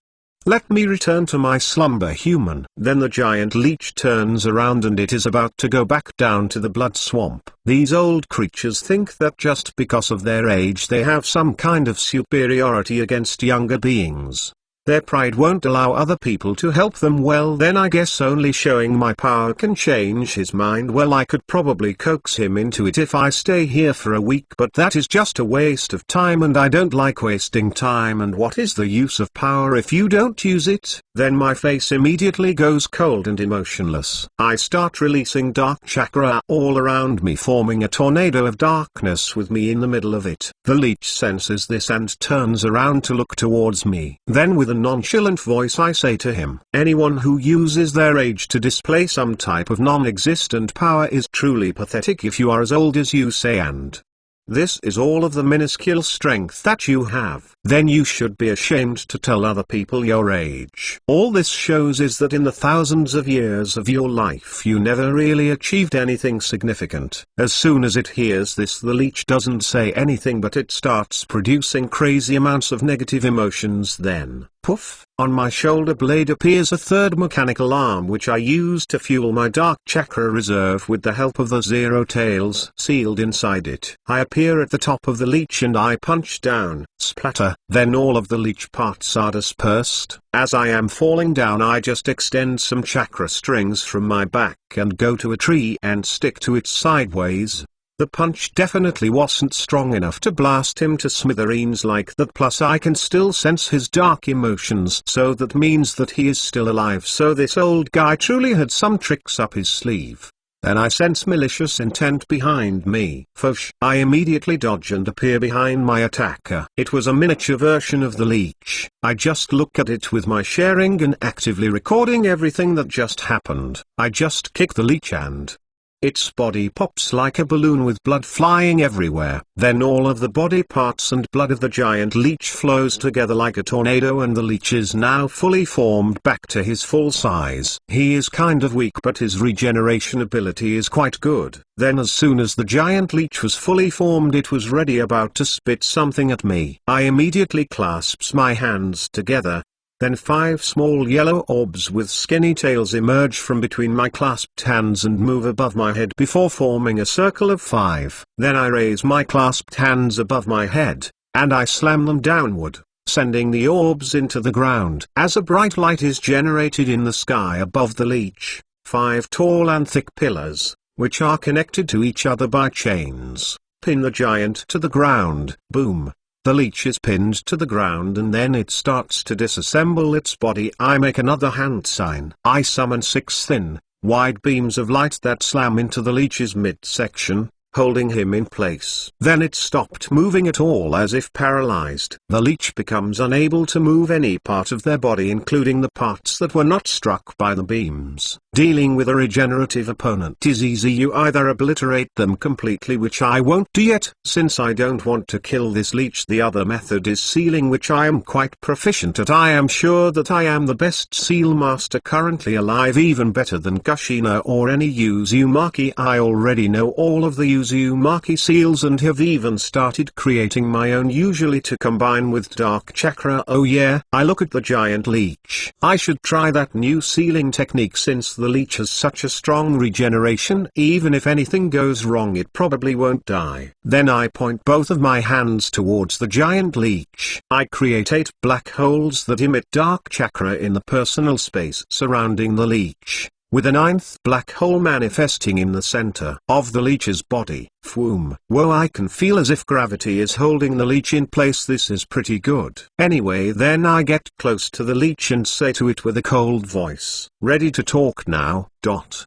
Let me return to my slumber, human." Then the giant leech turns around and it is about to go back down to the blood swamp. These old creatures think that just because of their age they have some kind of superiority against younger beings. Their pride won't allow other people to help them. Well, then I guess only showing my power can change his mind. Well, I could probably coax him into it if I stay here for a week, but that is just a waste of time and I don't like wasting time. And what is the use of power if you don't use it? Then my face immediately goes cold and emotionless. I start releasing dark chakra all around me, forming a tornado of darkness with me in the middle of it. The leech senses this and turns around to look towards me. Then with a nonchalant voice I say to him, "Anyone who uses their age to display some type of non-existent power is truly pathetic if you are as old as you say, and this is all of the minuscule strength that you have. Then you should be ashamed to tell other people your age. All this shows is that in the thousands of years of your life you never really achieved anything significant." As soon as it hears this, the leech doesn't say anything, but it starts producing crazy amounts of negative emotions. Then, poof, on my shoulder blade appears a third mechanical arm which I use to fuel my dark chakra reserve with the help of the zero tails sealed inside it. I appear at the top of the leech and I punch down, splatter. Then all of the leech parts are dispersed. As I am falling down I just extend some chakra strings from my back and go to a tree and stick to it sideways. The punch definitely wasn't strong enough to blast him to smithereens like that, plus I can still sense his dark emotions, so that means that he is still alive. So this old guy truly had some tricks up his sleeve. Then I sense malicious intent behind me. Fosh! I immediately dodge and appear behind my attacker. It was a miniature version of the leech. I just look at it with my sharing and actively recording everything that just happened. I just kick the leech and its body pops like a balloon with blood flying everywhere. Then all of the body parts and blood of the giant leech flows together like a tornado and the leech is now fully formed back to his full size. He is kind of weak but his regeneration ability is quite good. Then as soon as the giant leech was fully formed it was ready, about to spit something at me. I immediately clasps my hands together. Then 5 small yellow orbs with skinny tails emerge from between my clasped hands and move above my head before forming a circle of 5. Then I raise my clasped hands above my head, and I slam them downward, sending the orbs into the ground. As a bright light is generated in the sky above the leech, 5 tall and thick pillars, which are connected to each other by chains, pin the giant to the ground. Boom! The leech is pinned to the ground and then it starts to disassemble its body. I make another hand sign. I summon 6 thin, wide beams of light that slam into the leech's midsection, holding him in place. Then it stopped moving at all, as if paralyzed. The leech becomes unable to move any part of their body, including the parts that were not struck by the beams. Dealing with a regenerative opponent is easy. You either obliterate them completely, which I won't do yet, since I don't want to kill this leech. The other method is sealing, which I am quite proficient at. I am sure that I am the best seal master currently alive, even better than Kushina or any Uzumaki. I already know all of the Uzumaki seals and have even started creating my own, usually to combine with dark chakra. Oh yeah, I look at the giant leech. I should try that new sealing technique, since the leech has such a strong regeneration. Even if anything goes wrong it probably won't die. Then I point both of my hands towards the giant leech. I create 8 black holes that emit dark chakra in the personal space surrounding the leech, with a 9th black hole manifesting in the center of the leech's body. Phoom. Whoa, I can feel as if gravity is holding the leech in place. This is pretty good. Anyway, then I get close to the leech and say to it with a cold voice, "Ready to talk now, dot.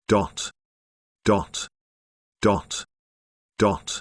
Dot. Dot. Dot. Dot.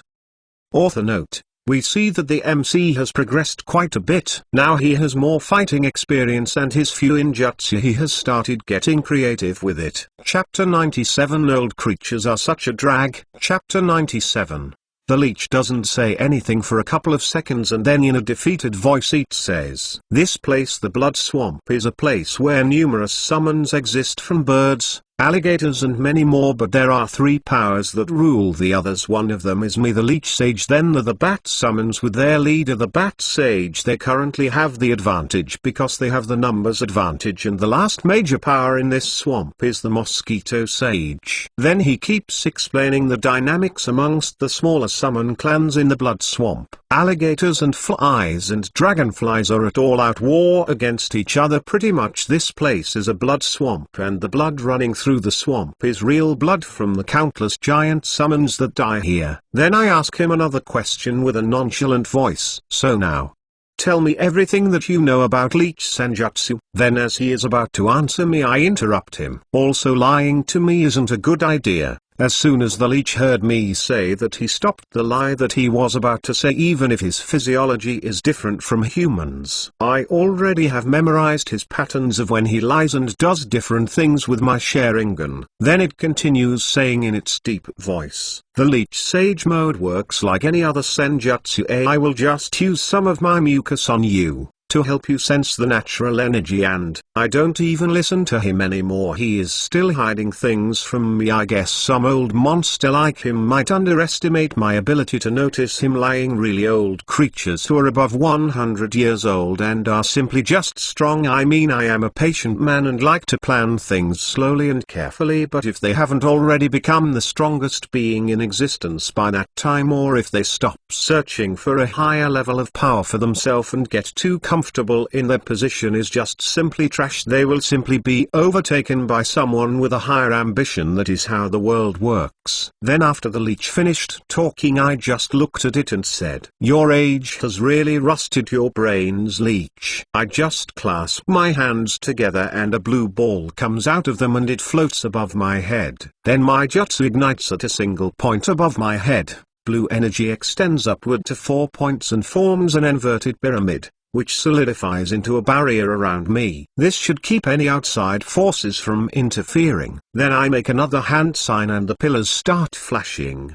Author note: we see that the MC has progressed quite a bit. Now he has more fighting experience and his Fuinjutsu he has started getting creative with it. Chapter 97 Old creatures are such a drag. Chapter 97. The Leech doesn't say anything for a couple of seconds and then in a defeated voice it says, "This place, the Blood Swamp, is a place where numerous summons exist from birds, alligators and many more, but there are three powers that rule the others. One of them is me, the Leech Sage, then the Bat Summons with their leader the Bat Sage. They currently have the advantage because they have the numbers advantage, and the last major power in this swamp is the Mosquito Sage." Then he keeps explaining the dynamics amongst the smaller summon clans in the Blood Swamp. Alligators and flies and dragonflies are at all-out war against each other. Pretty much this place is a blood swamp, and the blood running through the swamp is real blood from the countless giant summons that die here. Then I ask him another question with a nonchalant voice. "So now, tell me everything that you know about Leech Senjutsu." Then as he is about to answer me I interrupt him. Also, lying to me isn't a good idea. As soon as the Leech heard me say that, he stopped the lie that he was about to say, even if his physiology is different from humans. I already have memorized his patterns of when he lies and does different things with my Sharingan. Then it continues saying in its deep voice, "The Leech Sage mode works like any other Senjutsu. I will just use some of my mucus on you to help you sense the natural energy, and I don't even listen to him anymore. He is still hiding things from me. I guess some old monster like him might underestimate my ability to notice him lying. Really old creatures who are above 100 years old and are simply just strong. I mean, I am a patient man and like to plan things slowly and carefully, but if they haven't already become the strongest being in existence by that time, or if they stop searching for a higher level of power for themselves and get too comfortable in their position, is just simply trash. They will simply be overtaken by someone with a higher ambition. That is how the world works." Then after the Leech finished talking I just looked at it and said, "Your age has really rusted your brains, Leech." I just clasp my hands together and a blue ball comes out of them and it floats above my head. Then my jutsu ignites at a single point above my head. Blue energy extends upward to 4 points and forms an inverted pyramid, which solidifies into a barrier around me. This should keep any outside forces from interfering. Then I make another hand sign and the pillars start flashing.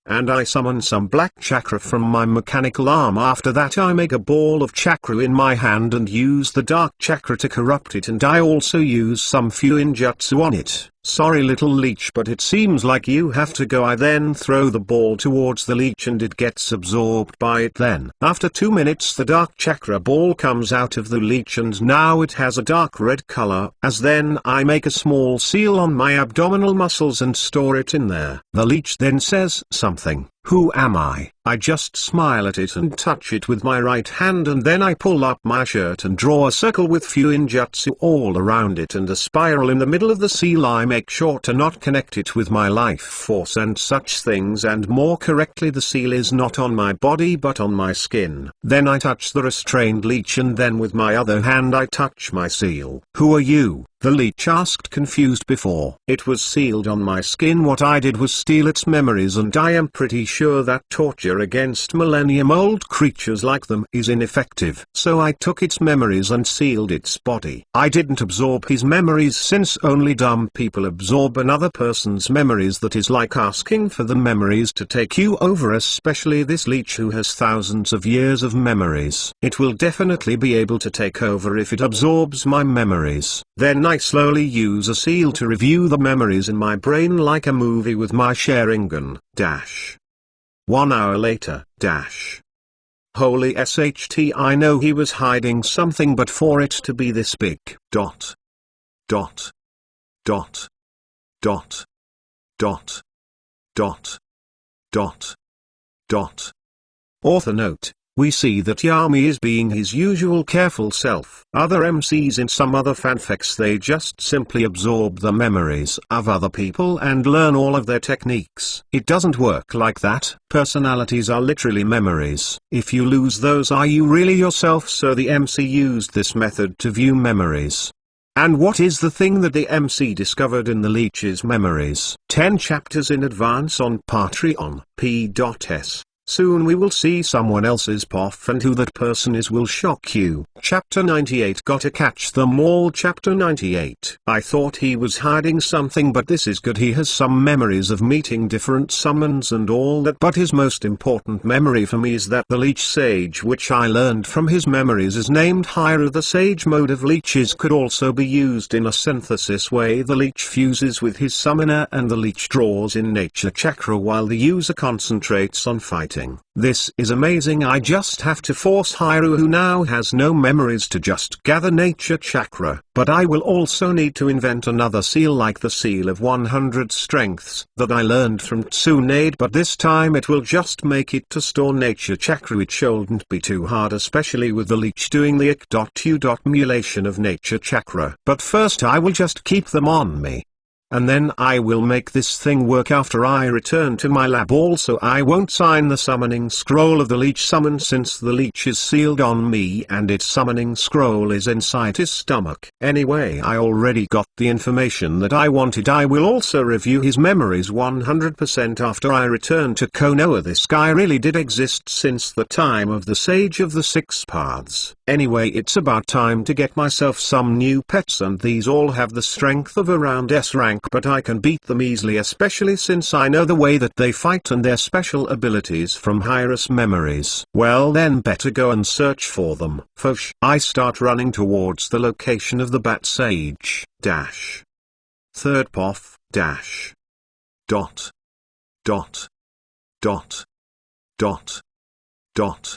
And I summon some black chakra from my mechanical arm. After that I make a ball of chakra in my hand and use the dark chakra to corrupt it, and I also use some Fuinjutsu on it. "Sorry little Leech, but it seems like you have to go." I then throw the ball towards the Leech and it gets absorbed by it. Then, after 2 minutes, the dark chakra ball comes out of the Leech and now it has a dark red color. As then I make a small seal on my abdominal muscles and store it in there. The Leech then says something. Who am I? I just smile at it and touch it with my right hand, and then I pull up my shirt and draw a circle with Fuinjutsu all around it and a spiral in the middle of the seal. I make sure to not connect it with my life force and such things, and more correctly the seal is not on my body but on my skin. Then I touch the restrained Leech and then with my other hand I touch my seal. "Who are you?" the Leech asked, confused before. It was sealed on my skin. What I did was steal its memories, and I am pretty sure that torture against millennium-old creatures like them is ineffective. So I took its memories and sealed its body. I didn't absorb his memories, since only dumb people absorb another person's memories. That is like asking for the memories to take you over, especially this Leech who has thousands of years of memories. It will definitely be able to take over if it absorbs my memories. Then I slowly use a seal to review the memories in my brain like a movie with my Sharingan. 1 hour later. Holy SHT, I know he was hiding something, but for it to be this big. Dot. Dot. Dot. Dot. Dot. Dot. Dot. Dot. Author note: we see that Yami is being his usual careful self. Other MCs in some other fanfics, they just simply absorb the memories of other people and learn all of their techniques. It doesn't work like that. Personalities are literally memories. If you lose those, are you really yourself? So the MC used this method to view memories. And what is the thing that the MC discovered in the Leech's memories? 10 chapters in advance on Patreon. P.S. Soon we will see someone else's POF, and who that person is will shock you. Chapter 98. Gotta catch them all. Chapter 98. I thought he was hiding something, but this is good. He has some memories of meeting different summons and all that, but his most important memory for me is that the Leech Sage, which I learned from his memories, is named Hira. The Sage mode of Leeches could also be used in a synthesis way. The Leech fuses with his summoner and the Leech draws in nature chakra while the user concentrates on fighting. This is amazing. I just have to force Hiro, who now has no memories, to just gather nature chakra, but I will also need to invent another seal like the seal of 100 strengths that I learned from Tsunade, but this time it will just make it to store nature chakra. It shouldn't be too hard, especially with the Leech doing the emulation of nature chakra. But first I will just keep them on me. And then I will make this thing work after I return to my lab. Also, I won't sign the summoning scroll of the Leech summon since the Leech is sealed on me and its summoning scroll is inside his stomach. Anyway, I already got the information that I wanted. I will also review his memories 100% after I return to Konoha. This guy really did exist since the time of the Sage of the Six Paths. Anyway, it's about time to get myself some new pets, and these all have the strength of around S rank, but I can beat them easily, especially since I know the way that they fight and their special abilities from Hira's memories. Well then, better go and search for them. Fosh. I start running towards the location of the Bat Sage. Dash. Third POF. Dash. Dot. Dot. Dot. Dot. Dot.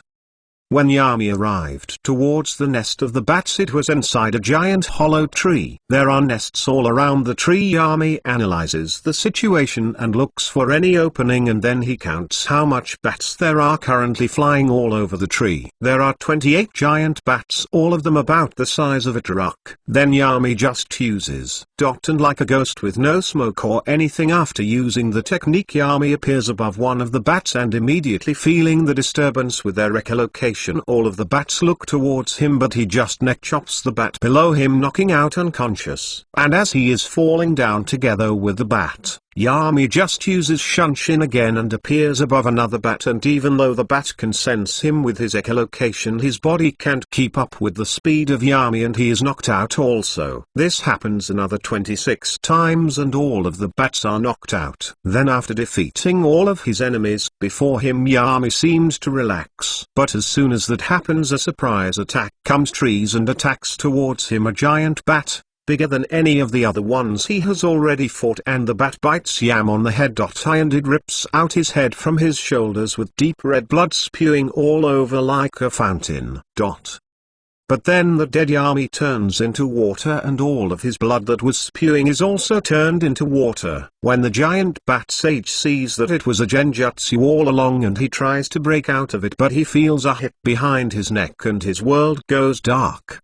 When Yami arrived towards the nest of the bats, it was inside a giant hollow tree. There are nests all around the tree. Yami analyzes the situation and looks for any opening, and then he counts how much bats there are currently flying all over the tree. There are 28 giant bats, all of them about the size of a truck. Then Yami just uses dot, and like a ghost with no smoke or anything, after using the technique, Yami appears above one of the bats, and immediately feeling the disturbance with their echolocation, all of the bats look towards him, but he just neck chops the bat below him, knocking out unconscious. And as he is falling down together with the bat, Yami just uses Shunshin again and appears above another bat, and even though the bat can sense him with his echolocation, his body can't keep up with the speed of Yami and he is knocked out also. This happens another 26 times and all of the bats are knocked out. Then after defeating all of his enemies before him, Yami seems to relax. But as soon as that happens, a surprise attack comes trees and attacks towards him a giant bat, bigger than any of the other ones he has already fought, and the bat bites Yam on the head. And it rips out his head from his shoulders with deep red blood spewing all over like a fountain. But then the dead Yami turns into water, and all of his blood that was spewing is also turned into water. When the giant bat sage sees that it was a genjutsu all along, and he tries to break out of it, but he feels a hit behind his neck and his world goes dark.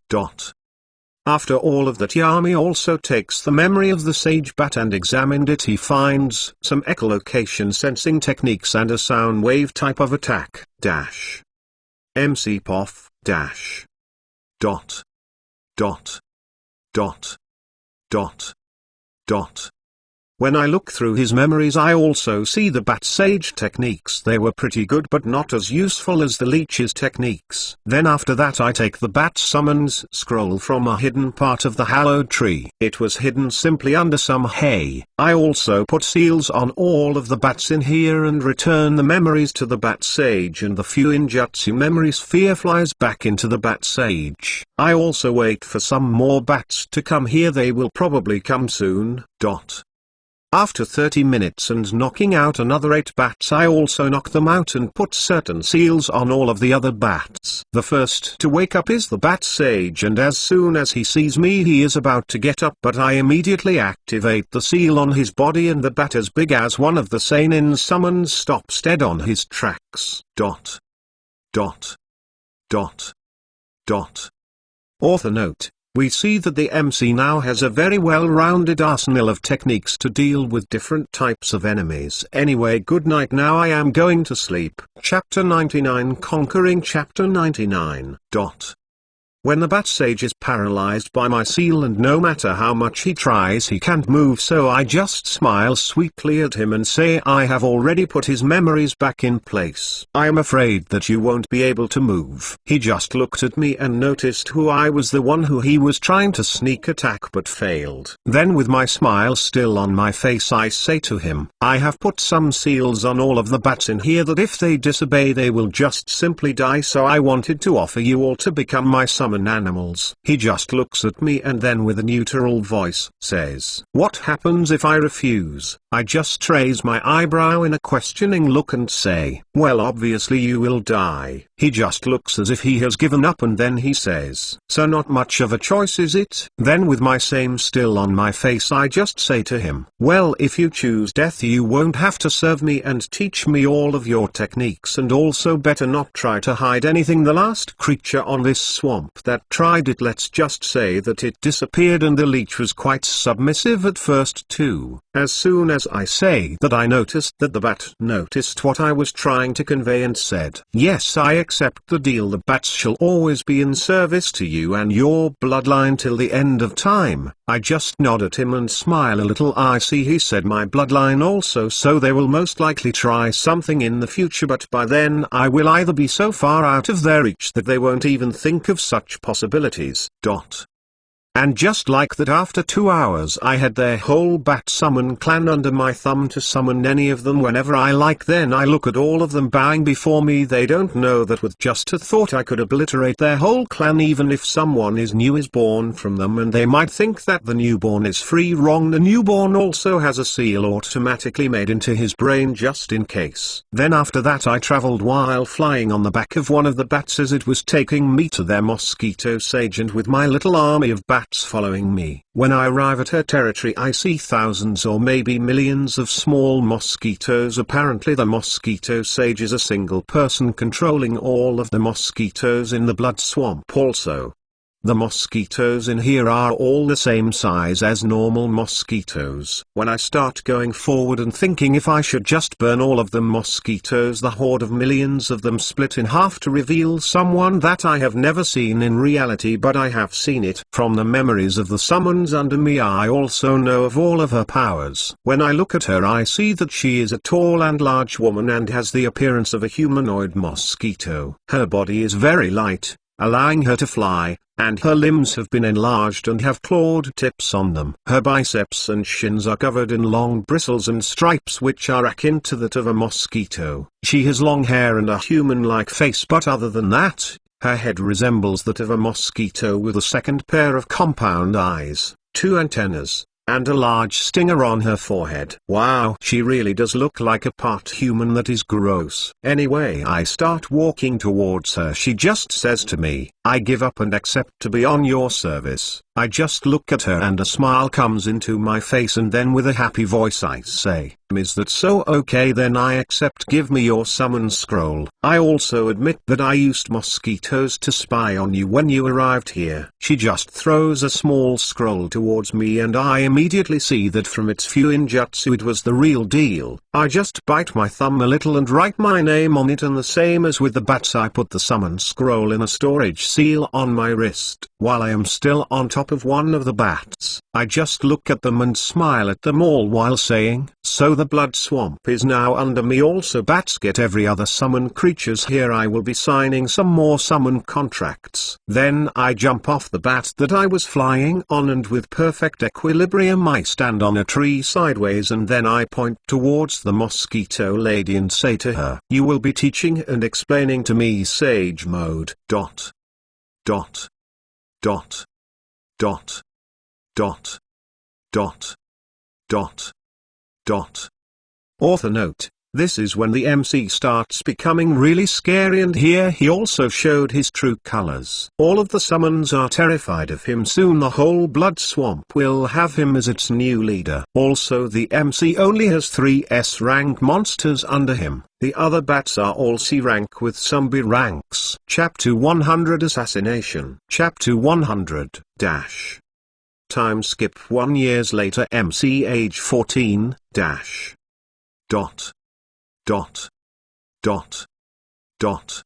After all of that, Yami also takes the memory of the sage bat and examined it. He finds some echolocation sensing techniques and a sound wave type of attack. MC POF. Dot. Dot. Dot. Dot. Dot. When I look through his memories, I also see the Bat Sage techniques. They were pretty good but not as useful as the Leech's techniques. Then after that I take the Bat Summons scroll from a hidden part of the hallowed tree. It was hidden simply under some hay. I also put seals on all of the bats in here and return the memories to the Bat Sage, and the few Injutsu memory sphere flies back into the Bat Sage. I also wait for some more bats to come here. They will probably come soon. After 30 minutes and knocking out another 8 bats, I also knock them out and put certain seals on all of the other bats. The first to wake up is the Bat Sage, and as soon as he sees me he is about to get up, but I immediately activate the seal on his body, and the bat as big as one of the Seinen summons stops dead on his tracks. Author note: we see that the MC now has a very well-rounded arsenal of techniques to deal with different types of enemies. Anyway, good night now, I am going to sleep. Chapter 99 Conquering Chapter 99. when the bat sage is paralyzed by my seal and no matter how much he tries he can't move, so I just smile sweetly at him and say I have already put his memories back in place. I am afraid that you won't be able to move. He just looked at me and noticed who I was, the one who he was trying to sneak attack but failed. Then with my smile still on my face I say to him, I have put some seals on all of the bats in here that if they disobey they will just simply die, so I wanted to offer you all to become my summon animals. He just looks at me and then with a neutral voice says, what happens if I refuse? I just raise my eyebrow in a questioning look and say, well obviously you will die. He just looks as if he has given up and then he says, so not much of a choice is it? Then with my same still on my face I just say to him, well if you choose death you won't have to serve me and teach me all of your techniques, and also better not try to hide anything. The last creature on this swamp that tried it, let's just say that it disappeared, and the leech was quite submissive at first too. As soon as I say that I noticed that the bat noticed what I was trying to convey and said, yes I accept the deal, the bats shall always be in service to you and your bloodline till the end of time. I just nod at him and smile a little. I see he said my bloodline also, so they will most likely try something in the future, but by then I will either be so far out of their reach that they won't even think of such possibilities. And just like that, after 2 hours I had their whole bat summon clan under my thumb to summon any of them whenever I like. Then I look at all of them bowing before me. They don't know that with just a thought I could obliterate their whole clan, even if someone is born from them, and they might think that the newborn is free. Wrong, the newborn also has a seal automatically made into his brain just in case. Then after that I traveled while flying on the back of one of the bats as it was taking me to their mosquito sage, and with my little army of bats following me. When I arrive at her territory I see thousands or maybe millions of small mosquitoes. Apparently the mosquito sage is a single person controlling all of the mosquitoes in the blood swamp. Also, the mosquitoes in here are all the same size as normal mosquitoes. When I start going forward and thinking if I should just burn all of the mosquitoes, the horde of millions of them split in half to reveal someone that I have never seen in reality, but I have seen it from the memories of the summons under me. I also know of all of her powers. When I look at her I see that she is a tall and large woman and has the appearance of a humanoid mosquito. Her body is very light, allowing her to fly, and her limbs have been enlarged and have clawed tips on them. Her biceps and shins are covered in long bristles and stripes which are akin to that of a mosquito. She has long hair and a human-like face, but other than that, her head resembles that of a mosquito with a second pair of compound eyes, 2 antennas, and a large stinger on her forehead. Wow, she really does look like a part human. That is gross. Anyway, I start walking towards her. She just says to me, I give up and accept to be on your service. I just look at her and a smile comes into my face, and then with a happy voice I say, is that so? Okay, then I accept. Give me your summon scroll. I also admit that I used mosquitoes to spy on you when you arrived here. She just throws a small scroll towards me and I immediately see that from its Fuinjutsu it was the real deal. I just bite my thumb a little and write my name on it, and the same as with the bats I put the summon scroll in a storage seal on my wrist. While I am still on top of one of the bats, I just look at them and smile at them all while saying, so the blood swamp is now under me. Also bats get every other summon creatures here. I will be signing some more summon contracts. Then I jump off the bat that I was flying on, and with perfect equilibrium I stand on a tree sideways, and then I point towards the mosquito lady and say to her, you will be teaching and explaining to me sage mode. Dot. Dot. Dot. Dot. Dot. Dot. Dot. Dot. Author note: this is when the MC starts becoming really scary, and here he also showed his true colors. All of the summons are terrified of him. Soon the whole blood swamp will have him as its new leader. Also the MC only has 3 S rank monsters under him. The other bats are all C rank with some B ranks. Chapter 100 Assassination. Chapter 100 dash. Time skip 1 years later. MC age 14 dash. Dot. Dot. Dot. Dot.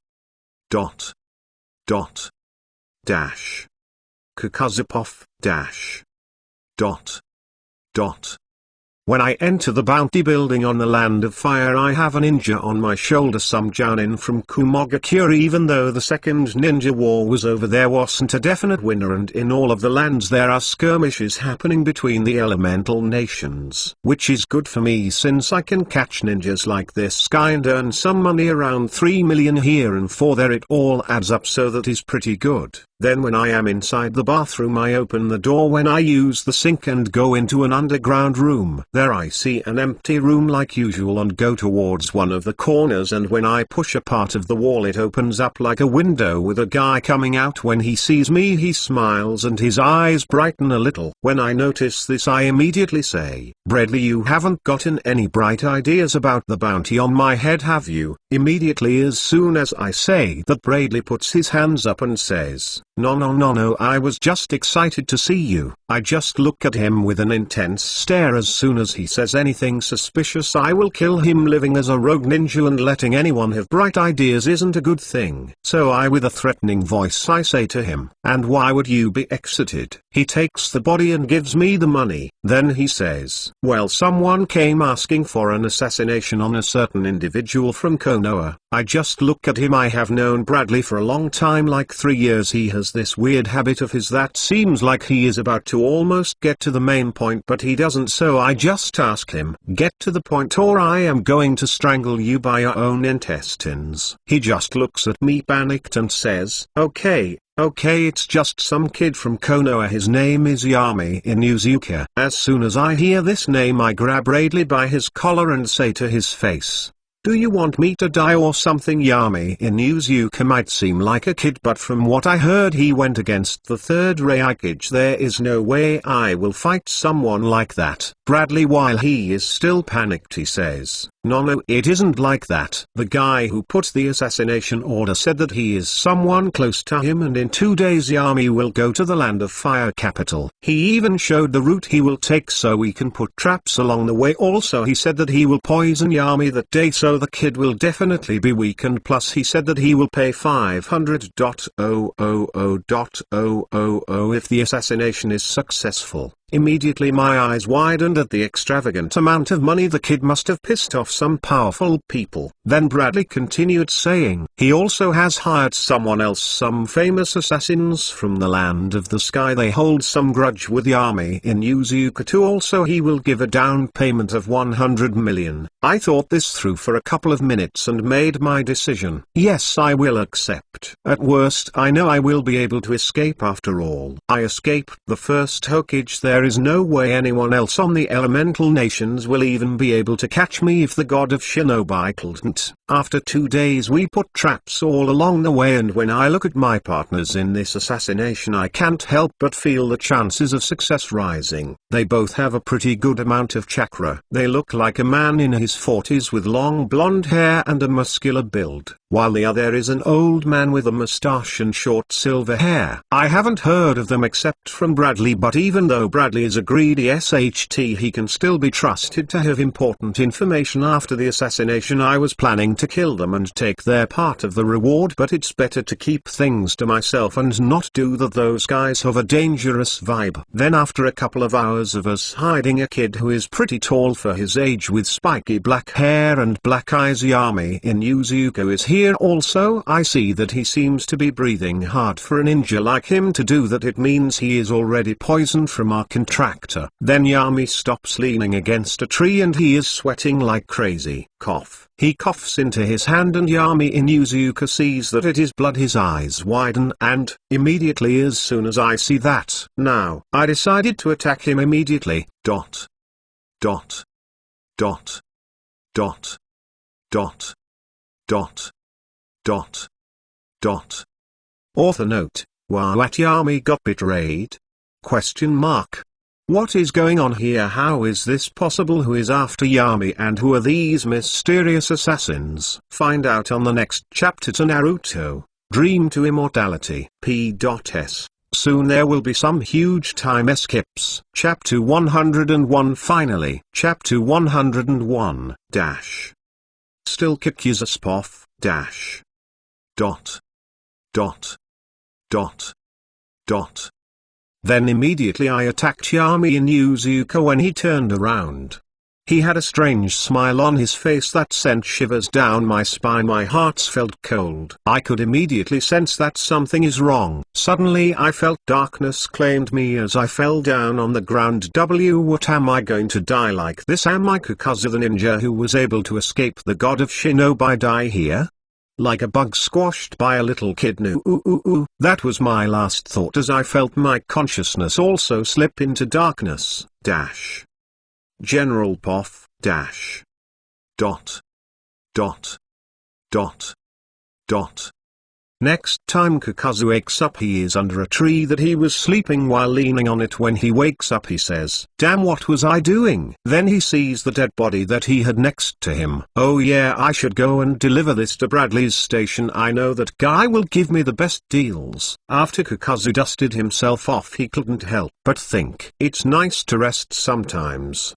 Dot. Dot. dash. Kakuzapov, dash. Dot. Dot. When I enter the bounty building on the Land of Fire, I have a ninja on my shoulder, some Jounin from Kumogakure. Even though the second ninja war was over, there wasn't a definite winner, and in all of the lands there are skirmishes happening between the elemental nations. Which is good for me, since I can catch ninjas like this guy and earn some money, around 3 million here and 4 there. It all adds up, so that is pretty good. Then when I am inside the bathroom, I open the door when I use the sink and go into an underground room. There I see an empty room like usual and go towards one of the corners, and when I push a part of the wall it opens up like a window with a guy coming out. When he sees me he smiles and his eyes brighten a little. When I notice this I immediately say, "Bradley, you haven't gotten any bright ideas about the bounty on my head, have you?" Immediately as soon as I say that, Bradley puts his hands up and says, No, I was just excited to see you." I just look at him with an intense stare. As soon as he says anything suspicious I will kill him. Living as a rogue ninja and letting anyone have bright ideas isn't a good thing. So I, with a threatening voice, I say to him, "And why would you be excited?" He takes the body and gives me the money. Then he says, "Well, someone came asking for an assassination on a certain individual from Konoha." I just look at him. I have known Bradley for a long time, like 3 years. He has this weird habit of his that seems like he is about to almost get to the main point, but he doesn't, so I just ask him, "Get to the point or I am going to strangle you by your own intestines." He just looks at me panicked and says, Okay, it's just some kid from Konoha. His name is Yami Inuzuka." As soon as I hear this name I grab Bradley by his collar and say to his face, "Do you want me to die or something?" Yami Inuzuka might seem like a kid, but from what I heard he went against the third Hokage. There is no way I will fight someone like that. Bradley, while he is still panicked, he says, No, it isn't like that. The guy who put the assassination order said that he is someone close to him, and in 2 days Yami will go to the Land of Fire capital. He even showed the route he will take so we can put traps along the way. Also he said that he will poison Yami that day, so the kid will definitely be weakened. Plus he said that he will pay 500,000,000 if the assassination is successful. Immediately my eyes widened at the extravagant amount of money. The kid must have pissed off some powerful people. Then Bradley continued saying, he also has hired someone else, some famous assassins from the Land of the Sky. They hold some grudge with Yami Inuzuka too. Also he will give a down payment of 100 million. I thought this through for a couple of minutes and made my decision. Yes, I will accept. At worst I know I will be able to escape. After all, I escaped the first Hokage. There is no way anyone else on the elemental nations will even be able to catch me if the god of shinobi couldn't. After 2 days we put traps all along the way, and when I look at my partners in this assassination I can't help but feel the chances of success rising. They both have a pretty good amount of chakra. They look like a man in his 40s with long blonde hair and a muscular build, while the other is an old man with a mustache and short silver hair. I haven't heard of them except from Bradley, but even though Bradley is a greedy SHT, he can still be trusted to have important information. After the assassination I was planning to kill them and take their part of the reward, but it's better to keep things to myself and not do that. Those guys have a dangerous vibe. Then after a couple of hours of us hiding, a kid who is pretty tall for his age with spiky black hair and black eyes, Yami Inuzuka, is here also. I see that he seems to be breathing hard. For a ninja like him to do that, it means he is already poisoned from our contractor. Then Yami stops leaning against a tree and he is sweating like crazy. Cough. He coughs into his hand and Yami Inuzuka sees that it is blood. His eyes widen, and, immediately as soon as I see that, now, I decided to attack him immediately. Dot. Dot. Dot. Dot. Dot. Dot. Dot. Dot. Author note, wow, at Yami got betrayed? Question mark. What is going on here? How is this possible? Who is after Yami and who are these mysterious assassins? Find out on the next chapter to Naruto, Dream to Immortality. P.S. Soon there will be some huge time skips. Chapter 101 finally. Chapter 101, dash. Still Kakuza spoff, dash. Dot. Dot. Dot. Then immediately I attacked Yami in Inuzuka when he turned around. He had a strange smile on his face that sent shivers down my spine. My heart felt cold. I could immediately sense that something is wrong. Suddenly I felt darkness claimed me as I fell down on the ground. What am I going to die like this? Am I Kakuza the ninja who was able to escape the god of shinobi die here? Like a bug squashed by a little kid. No. That was my last thought as I felt my consciousness also slip into darkness. General Poff. Next time Kakuza wakes up, he is under a tree that he was sleeping while leaning on it. When he wakes up he says, "Damn, what was I doing?" Then he sees the dead body that he had next to him. Oh yeah, I should go and deliver this to Bradley's station. I know that guy will give me the best deals. After Kakuza dusted himself off, he couldn't help but think, it's nice to rest sometimes.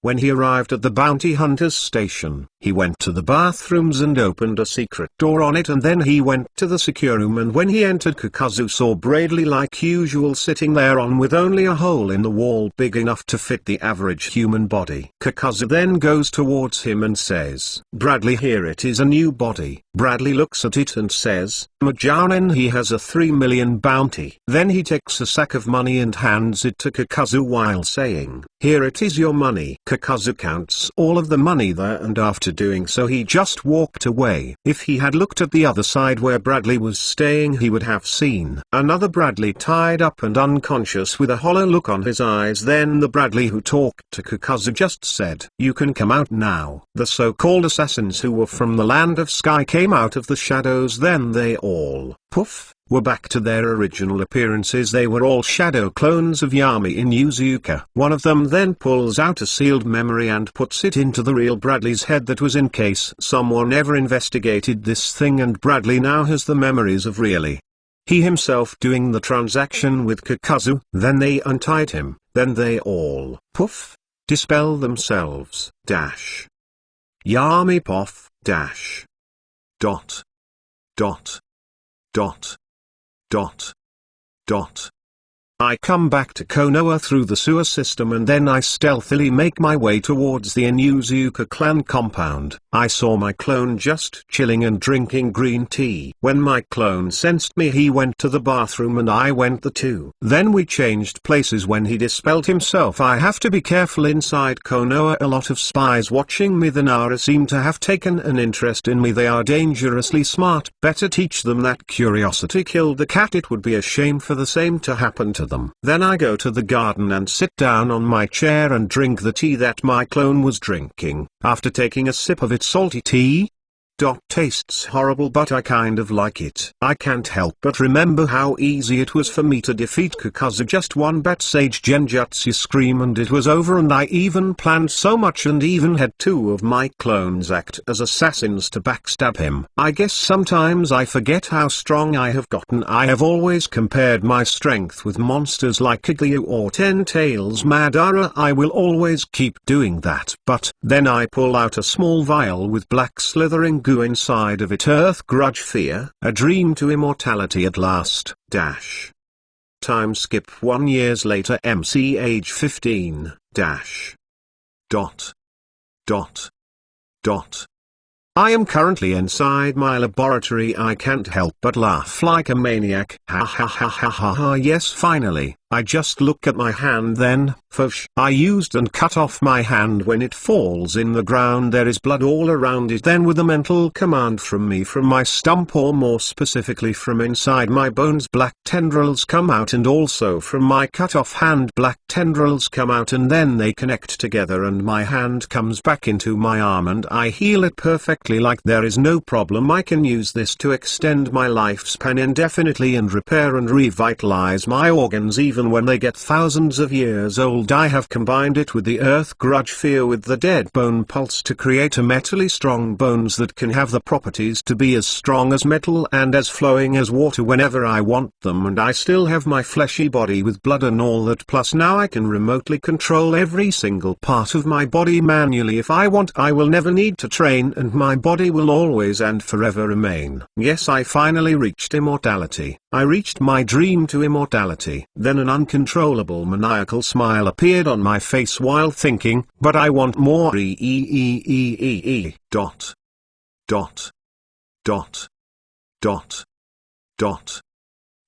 When he arrived at the bounty hunter's station, he went to the bathrooms and opened a secret door on it, and then he went to the secure room, and when he entered, Kakuza saw Bradley like usual sitting there on with only a hole in the wall big enough to fit the average human body. Kakuza then goes towards him and says, "Bradley, here it is, a new body." Bradley looks at it and says, "Majanen, he has a 3 million bounty." Then he takes a sack of money and hands it to Kakuza while saying, "Here it is, your money." Kakuza counts all of the money there, and after doing so he just walked away. If he had looked at the other side where Bradley was staying, he would have seen another Bradley tied up and unconscious with a hollow look on his eyes. Then the Bradley who talked to Kakuza just said, "You can come out now." The so-called assassins who were from the land of sky came out of the shadows. Then they all, poof, were back to their original appearances. They were all shadow clones of Yami in Inuzuka. One of them then pulls out a sealed memory and puts it into the real Bradley's head. That was in case someone ever investigated this thing, and Bradley now has the memories of really he himself doing the transaction with Kakuza. Then they untied him. Then they all, poof, dispel themselves. Yami Poff. I come back to Konoha through the sewer system, and then I stealthily make my way towards the Inuzuka clan compound. I saw my clone just chilling and drinking green tea. When my clone sensed me, he went to the bathroom and I went there too. Then we changed places when he dispelled himself. I have to be careful inside Konoha. A lot of spies watching me. The Nara seem to have taken an interest in me. They are dangerously smart. Better teach them that curiosity killed the cat. It would be a shame for the same to happen to them. Then I go to the garden and sit down on my chair and drink the tea that my clone was drinking. After taking a sip of its salty tea, tastes horrible, but I kind of like it. I can't help but remember how easy it was for me to defeat Kakuza. Just one bat sage genjutsu scream and it was over, and I even planned so much and even had 2 of my clones act as assassins to backstab him. I guess sometimes I forget how strong I have gotten. I have always compared my strength with monsters like Kaguya or Ten Tails Madara. I will always keep doing that. But then I pull out a small vial with black slithering goo inside of it. Earth grudge fear, a dream to immortality at last. Time skip 1 year later. MC age 15. I am currently inside my laboratory. I can't help but laugh like a maniac. Ha ha ha ha ha ha. Yes, finally. I just look at my hand, then, phosh, I used and cut off my hand. When it falls in the ground there is blood all around it. Then with a mental command from me, from my stump, or more specifically from inside my bones, black tendrils come out, and also from my cut off hand black tendrils come out, and then they connect together and my hand comes back into my arm and I heal it perfectly like there is no problem. I can use this to extend my lifespan indefinitely and repair and revitalize my organs even even when they get thousands of years old. I have combined it with the earth grudge fear with the dead bone pulse to create a metally strong bones that can have the properties to be as strong as metal and as flowing as water whenever I want them, and I still have my fleshy body with blood and all that, plus now I can remotely control every single part of my body manually if I want. I will never need to train and my body will always and forever remain. Yes, I finally reached immortality. I reached my dream to immortality. Then an uncontrollable maniacal smile appeared on my face while thinking, but I want more dot dot dot dot dot.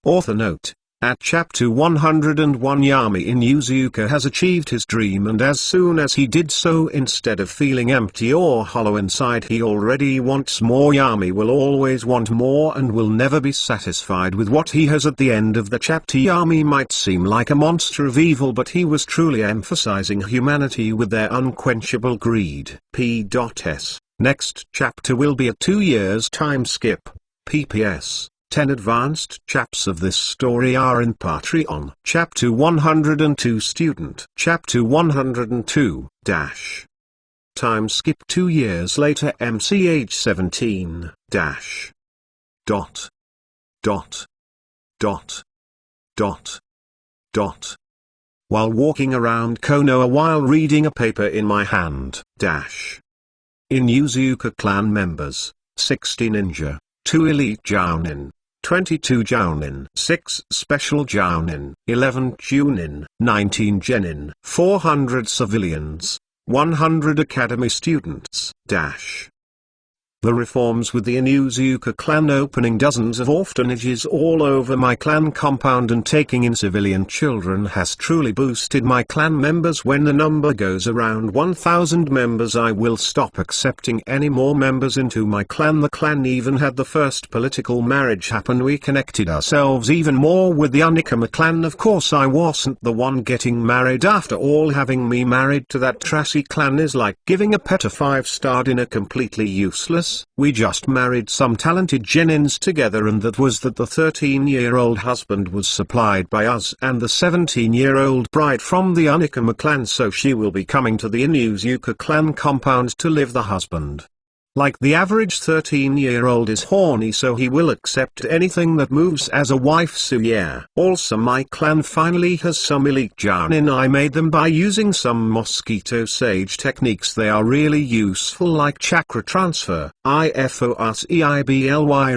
Author note: at chapter 101 Yami in Inuzuka has achieved his dream, and as soon as he did so, instead of feeling empty or hollow inside, he already wants more. Yami will always want more and will never be satisfied with what he has. At the end of the chapter, Yami might seem like a monster of evil, but he was truly emphasizing humanity with their unquenchable greed. P.S. Next chapter will be a 2 years time skip. PPS. 10 advanced chaps of this story are in Patreon. Chapter 102 Student. Chapter 102 dash. Time skip 2 years later. MCH 17 dash. Dot. Dot. Dot. Dot. Dot. While walking around Konoha while reading a paper in my hand. Dash. Inuzuka clan members: 60 ninja, 2 elite jounin, 22 jounin, 6 special jounin, 11 chunin, 19 genin, 400 civilians, 100 academy students. Dash. The reforms with the Inuzuka clan opening dozens of orphanages all over my clan compound and taking in civilian children has truly boosted my clan members. When the number goes around 1,000 members, I will stop accepting any more members into my clan. The clan even had the first political marriage happen. We connected ourselves even more with the Unikama clan. Of course I wasn't the one getting married. After all, having me married to that trashy clan is like giving a pet a 5-star dinner, completely useless. We just married some talented genins together, and that was that. The 13-year-old husband was supplied by us and the 17-year-old bride from the Unikama clan, so she will be coming to the Inuzuka clan compound to live. The husband, like the average 13-year-old, is horny, so he will accept anything that moves as a wife. So yeah. Also, my clan finally has some elite jounin. I made them by using some Mosquito sage techniques. They are really useful, like chakra transfer. IFORCEIBLY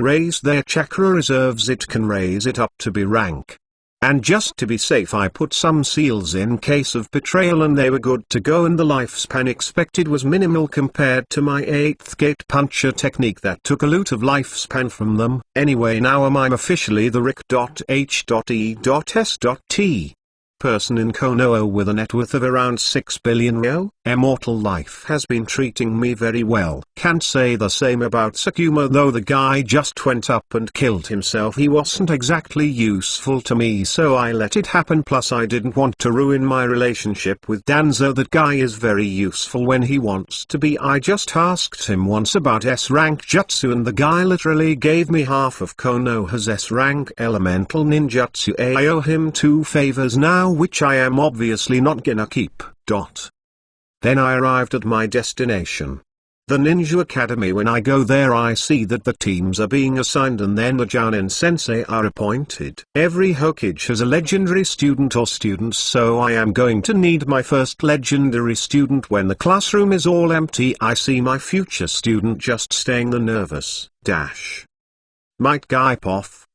raise their chakra reserves. It can raise it up to B rank. And just to be safe, I put some seals in case of betrayal, and they were good to go, and the lifespan expected was minimal compared to my 8th gate puncher technique that took a lot of lifespan from them. Anyway, now I'm officially the Rick.H.E.S.T person in Konoha with a net worth of around 6 billion ryo. Immortal Life has been treating me very well. Can't say the same about Tsume though. The guy just went up and killed himself. He wasn't exactly useful to me, so I let it happen. Plus I didn't want to ruin my relationship with Danzo. That guy is very useful when he wants to be. I just asked him once about S-rank jutsu, and the guy literally gave me half of Konoha's S-rank elemental ninjutsu. I owe him 2 favors now, which I am obviously not gonna keep. Then I arrived at my destination, the Ninja Academy. When I go there, I see that the teams are being assigned and then the Jounin sensei are appointed. Every Hokage has a legendary student or students, so I am going to need my first legendary student. When the classroom is all empty, I see my future student just staying the nervous. Might gype off.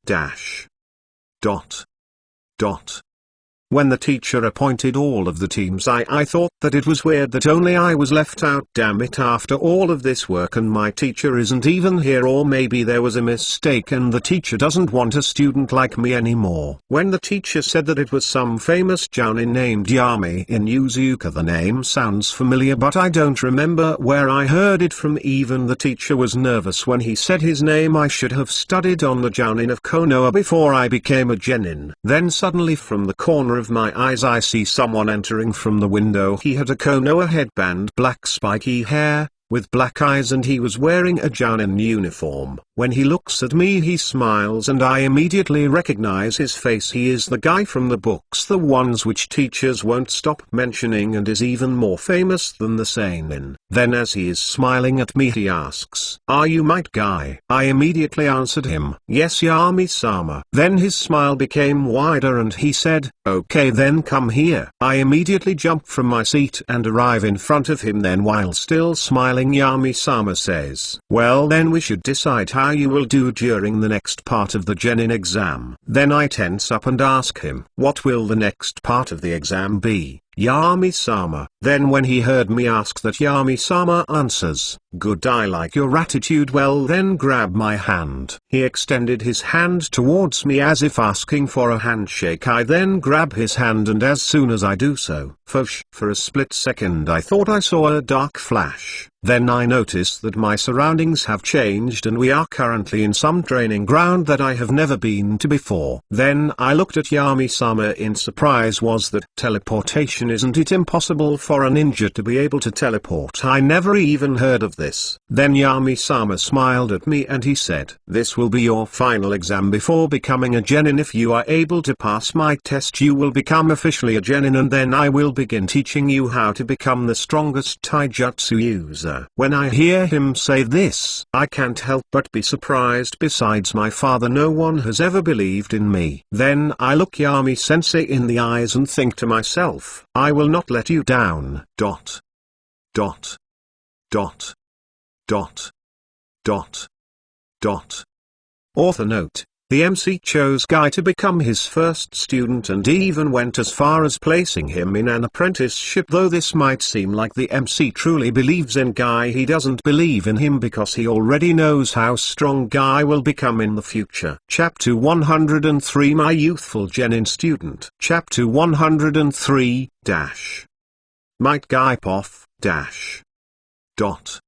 When the teacher appointed all of the teams, I thought that it was weird that only I was left out. Damn it, after all of this work and my teacher isn't even here, or maybe there was a mistake and the teacher doesn't want a student like me anymore. When the teacher said that it was some famous Jounin named Yami in Inuzuka, the name sounds familiar, but I don't remember where I heard it from. Even the teacher was nervous when he said his name. I should have studied on the Jounin of Konoha before I became a genin. Then suddenly from the corner of my eyes I see someone entering from the window. He had a Konoha headband, black spiky hair, with black eyes, and he was wearing a Jounin uniform. When he looks at me he smiles and I immediately recognize his face. He is the guy from the books, the ones which teachers won't stop mentioning, and is even more famous than the seinen. Then as he is smiling at me he asks, "Are you Might Guy?" I immediately answered him, "Yes, Yami-sama." Then his smile became wider and he said, "Okay, then come here." I immediately jump from my seat and arrive in front of him. Then while still smiling, Yami-sama says, "Well, then we should decide how you will do during the next part of the genin exam." Then I tense up and ask him, "What will the next part of the exam be, Yami-sama?" Then when he heard me ask that, Yami-sama answers, "Good, I like your attitude. Well then grab my hand." He extended his hand towards me as if asking for a handshake. I then grab his hand, and as soon as I do so, for a split second I thought I saw a dark flash. Then I notice that my surroundings have changed and we are currently in some training ground that I have never been to before. Then I looked at Yami-sama in surprise. Was that teleportation? Isn't it impossible for a ninja to be able to teleport? I never even heard of this. Then Yami-sama smiled at me and he said, "This will be your final exam before becoming a genin. If you are able to pass my test you will become officially a genin, and then I will begin teaching you how to become the strongest taijutsu user." When I hear him say this, I can't help but be surprised. Besides my father, no one has ever believed in me. Then I look Yami-sensei in the eyes and think to myself, "I will not let you down. Dot. Dot. Dot. Dot. Dot. Dot." Author note: the MC chose Guy to become his first student and even went as far as placing him in an apprenticeship. Though this might seem like the MC truly believes in Guy, he doesn't believe in him because he already knows how strong Guy will become in the future. Chapter 103, My Youthful Genin Student. Chapter 103 Might Guy Poff Dot.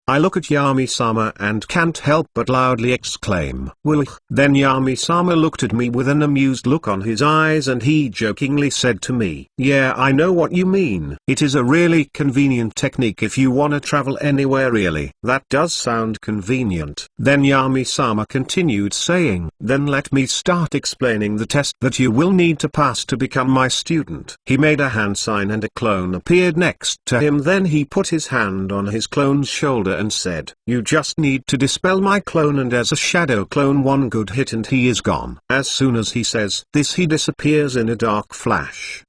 I look at Yami-sama and can't help but loudly exclaim, "Well." Then Yami-sama looked at me with an amused look on his eyes and he jokingly said to me, "Yeah, I know what you mean. It is a really convenient technique if you wanna travel anywhere. Really, that does sound convenient." Then Yami-sama continued saying, "Then let me start explaining the test that you will need to pass to become my student." He made a hand sign and a clone appeared next to him. Then he put his hand on his clone's shoulder and said, "You just need to dispel my clone, and as a shadow clone, one good hit and he is gone." As soon as he says this, he disappears in a dark flash.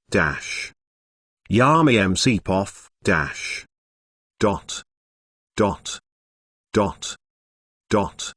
Yami MC Poff Dot. Dot. Dot. Dot.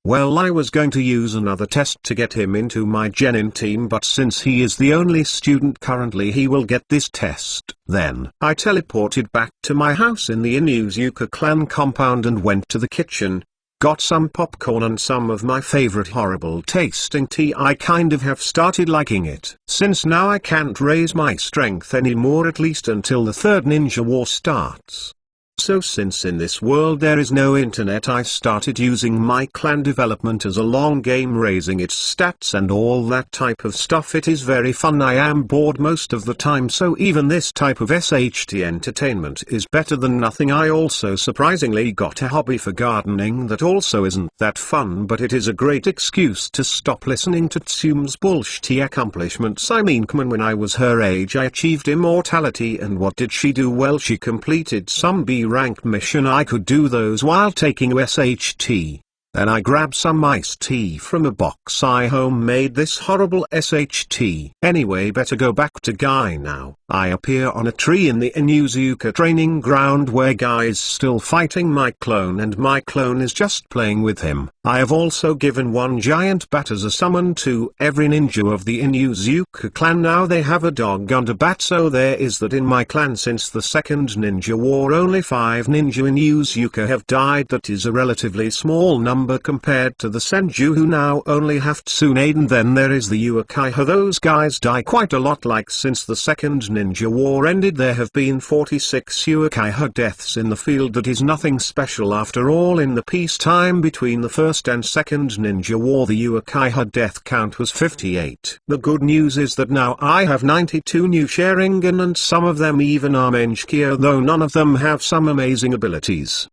Well, I was going to use another test to get him into my genin team, but since he is the only student currently, he will get this test. Then I teleported back to my house in the Inuzuka clan compound and went to the kitchen, got some popcorn and some of my favorite horrible tasting tea. I kind of have started liking it, since now I can't raise my strength anymore, at least until the third ninja war starts. So since in this world there is no internet, I started using my clan development as a long game, raising its stats and all that type of stuff. It is very fun. I am bored most of the time, so even this type of SHT entertainment is better than nothing. I also surprisingly got a hobby for gardening that also isn't that fun, but it is a great excuse to stop listening to Tsume's bullshitty accomplishments. I mean, come on, when I was her age I achieved immortality, and what did she do? Well, she completed some B rank mission. I could do those while taking SHT. Then I grabbed some iced tea from a box. I homemade this horrible SHT. Anyway, better go back to Guy now. I appear on a tree in the Inuzuka training ground where Guy is still fighting my clone, and my clone is just playing with him. I have also given one giant bat as a summon to every ninja of the Inuzuka clan. Now they have a dog and a bat. So there is that in my clan. Since the second ninja war, only 5 ninja Inuzuka have died. That is a relatively small number compared to the Senju, who now only have Tsunade, and then there is the Uchiha. Those guys die quite a lot. Like, since the second ninja war ended, there have been 46 Uchiha deaths in the field. That is nothing special after all. In the peacetime between the first first and second ninja war the Uchiha death count was 58. The good news is that now I have 92 new Sharingan and some of them even are Menchikyo, though none of them have some amazing abilities.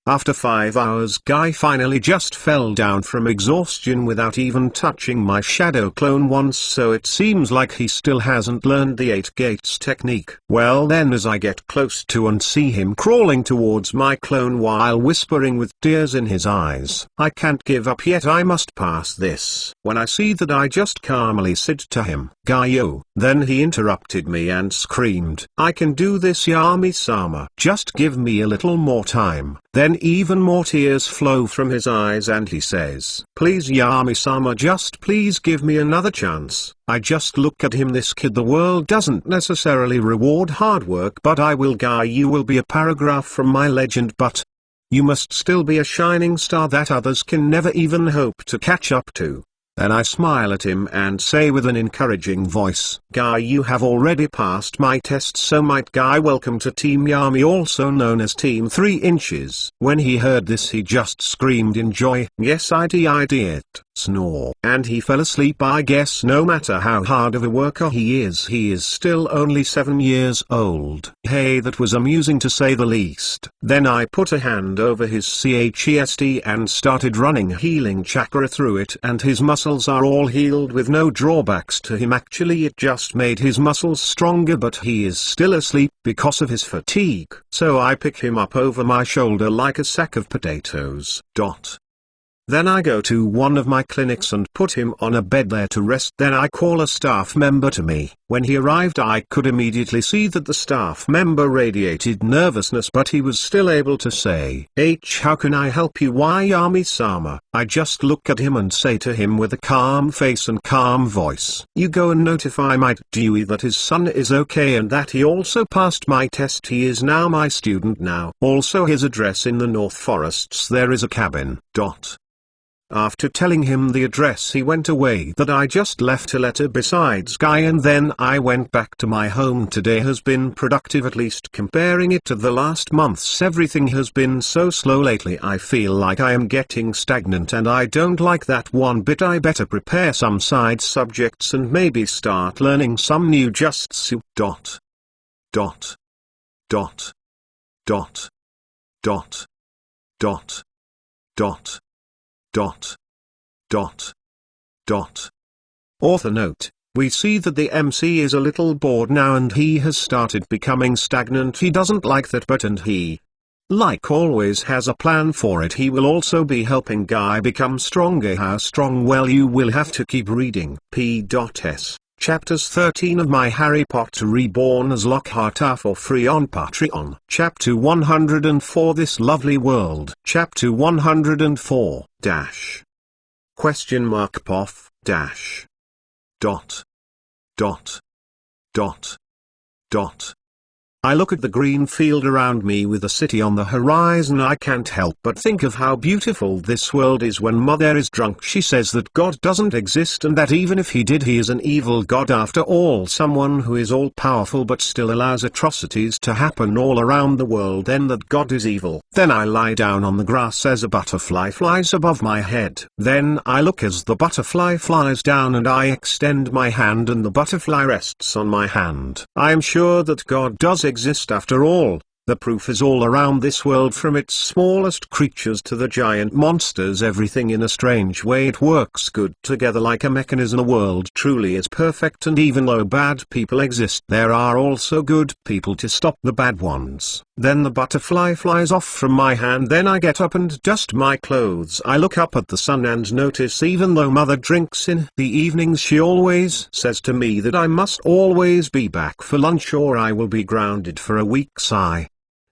After 5 hours Guy finally just fell down from exhaustion without even touching my shadow clone once, so it seems like he still hasn't learned the 8 gates technique. Well then, as I get close to and see him crawling towards my clone while whispering with tears in his eyes, I can't give up yet, I must pass this. When I see that, I just calmly said to him, "Guy-o." Then he interrupted me and screamed, "I can do this, Yami-sama. Just give me a little more time." Then even more tears flow from his eyes and he says, "Please Yami-sama, just please give me another chance." I just look at him. This kid, the world doesn't necessarily reward hard work, but I will. Guy, you will be a paragraph from my legend, but you must still be a shining star that others can never even hope to catch up to. Then I smile at him and say with an encouraging voice, "Guy, you have already passed my test, so might Guy welcome to Team Yami, also known as Team 3 Inches." When he heard this he just screamed in joy, "Yes, I did," snore. And he fell asleep. I guess no matter how hard of a worker he is still only 7 years old. Hey, that was amusing to say the least. Then I put a hand over his chest and started running healing chakra through it, and his muscles are all healed with no drawbacks to him. Actually, it just made his muscles stronger, but he is still asleep because of his fatigue. So I pick him up over my shoulder like a sack of potatoes. Then I go to one of my clinics and put him on a bed there to rest. Then I call a staff member to me. When he arrived I could immediately see that the staff member radiated nervousness, but he was still able to say, "How can I help you, Yami-sama?" I just look at him and say to him with a calm face and calm voice, "You go and notify my Dewey that his son is okay and that he also passed my test. He is now my student now. Also his address in the North Forests, there is a cabin." After telling him the address he went away. That I just left a letter besides Guy, and then I went back to my home. Today has been productive, at least comparing it to the last months. Everything has been so slow lately. I feel like I am getting stagnant and I don't like that one bit. I better prepare some side subjects and maybe start learning some new jutsu. Dot. Dot. Dot. Dot. Dot. Dot. Dot. Dot. Dot. Dot. Author note: we see that the MC is a little bored now and he has started becoming stagnant. He doesn't like that, but and he, like always, has a plan for it. He will also be helping Guy become stronger. How strong? Well, you will have to keep reading. P.S. Chapters 13 of My Harry Potter Reborn as Lockhart are for free on Patreon. Chapter 104 This Lovely World. Chapter 104 dash question mark pof dash dot dot dot dot. I look at the green field around me with the city on the horizon. I can't help but think of how beautiful this world is. When Mother is drunk she says that God doesn't exist and that even if he did, he is an evil God after all, someone who is all powerful but still allows atrocities to happen all around the world, then that God is evil. Then I lie down on the grass as a butterfly flies above my head. Then I look as the butterfly flies down and I extend my hand and the butterfly rests on my hand. I am sure that God does exist after all. The proof is all around this world, from its smallest creatures to the giant monsters. Everything in a strange way it works good together like a mechanism. The world truly is perfect, and even though bad people exist, there are also good people to stop the bad ones. Then the butterfly flies off from my hand. Then I get up and dust my clothes. I look up at the sun and notice even though Mother drinks in the evenings, she always says to me that I must always be back for lunch or I will be grounded for a week. Sigh.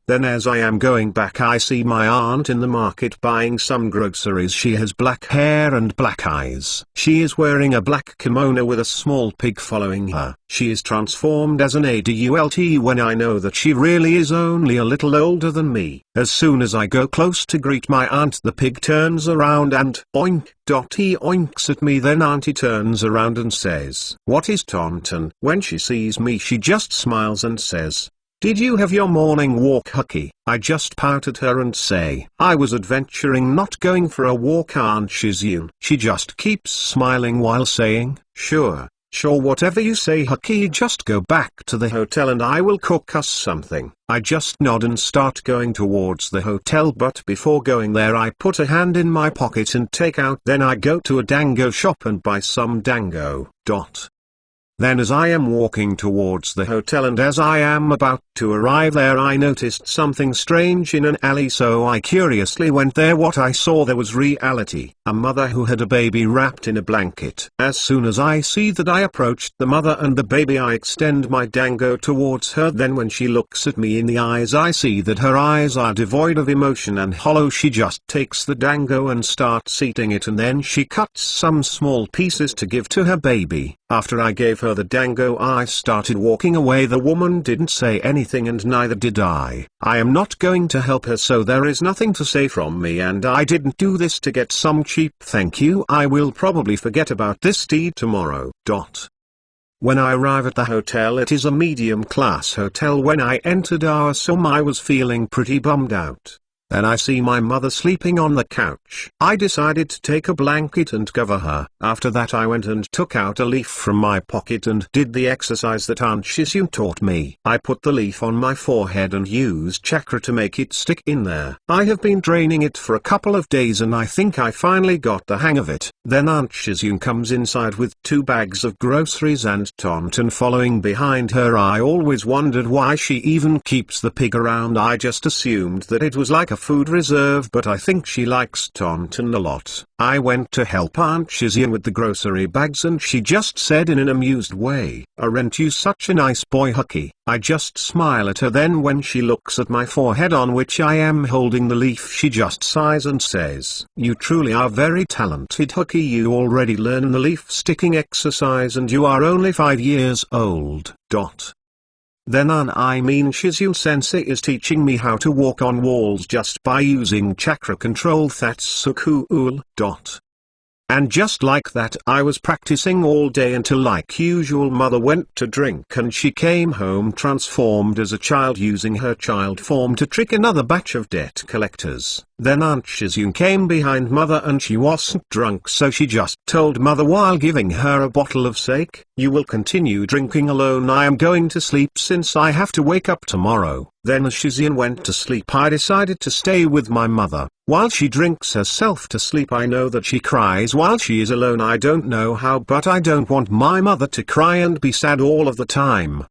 Then as I am going back I see my aunt in the market buying some groceries. She has black hair and black eyes. She is wearing a black kimono with a small pig following her. She is transformed as an adult when I know that she really is only a little older than me. As soon as I go close to greet my aunt, the pig turns around and oink. He oinks at me. Then auntie turns around and says, "What is Taunton?" When she sees me she just smiles and says, Did you have your morning walk, Hucky? I just pout at her and say, I was adventuring, not going for a walk, aren't Shizune? She just keeps smiling while saying, sure, whatever you say, Hucky. Just go back to the hotel and I will cook us something. I just nod and start going towards the hotel, but before going there I put a hand in my pocket and take out. Then I go to a dango shop and buy some dango. Then as I am walking towards the hotel and as I am about to arrive there, I noticed something strange in an alley, so I curiously went there. What I saw there was reality. A mother who had a baby wrapped in a blanket. As soon as I see that, I approached the mother and the baby. I extend my dango towards her. Then when she looks at me in the eyes, I see that her eyes are devoid of emotion and hollow. She just takes the dango and starts eating it, and then she cuts some small pieces to give to her baby. After I gave her the dango, I started walking away. The woman didn't say anything and neither did I. I am not going to help her, so there is nothing to say from me, and I didn't do this to get some cheap thank you. I will probably forget about this deed tomorrow. When I arrive at the hotel, it is a medium-class hotel. When I entered our room, I was feeling pretty bummed out. Then I see my mother sleeping on the couch. I decided to take a blanket and cover her. After that I went and took out a leaf from my pocket and did the exercise that Aunt Shizune taught me. I put the leaf on my forehead and used chakra to make it stick in there. I have been draining it for a couple of days and I think I finally got the hang of it. Then Aunt Shizune comes inside with 2 bags of groceries and Tauntaun following behind her. I always wondered why she even keeps the pig around. I just assumed that it was like a food reserve, but I think she likes Tauntaun a lot. I went to help Aunt Shizune with the grocery bags and she just said in an amused way, "Aren't you such a nice boy, Hucky?" I just smile at her. Then when she looks at my forehead on which I am holding the leaf, she just sighs and says, "You truly are very talented, Hucky. You already learn the leaf sticking exercise and you are only 5 years old." Then Shizune Sensei is teaching me how to walk on walls just by using chakra control. That's so cool. And just like that, I was practicing all day until, like usual, mother went to drink and she came home transformed as a child, using her child form to trick another batch of debt collectors. Then Aunt Shizune came behind mother and she wasn't drunk, so she just told mother while giving her a bottle of sake, "You will continue drinking alone. I am going to sleep since I have to wake up tomorrow." Then as Shizune went to sleep, I decided to stay with my mother. While she drinks herself to sleep, I know that she cries while she is alone. I don't know how, but I don't want my mother to cry and be sad all of the time.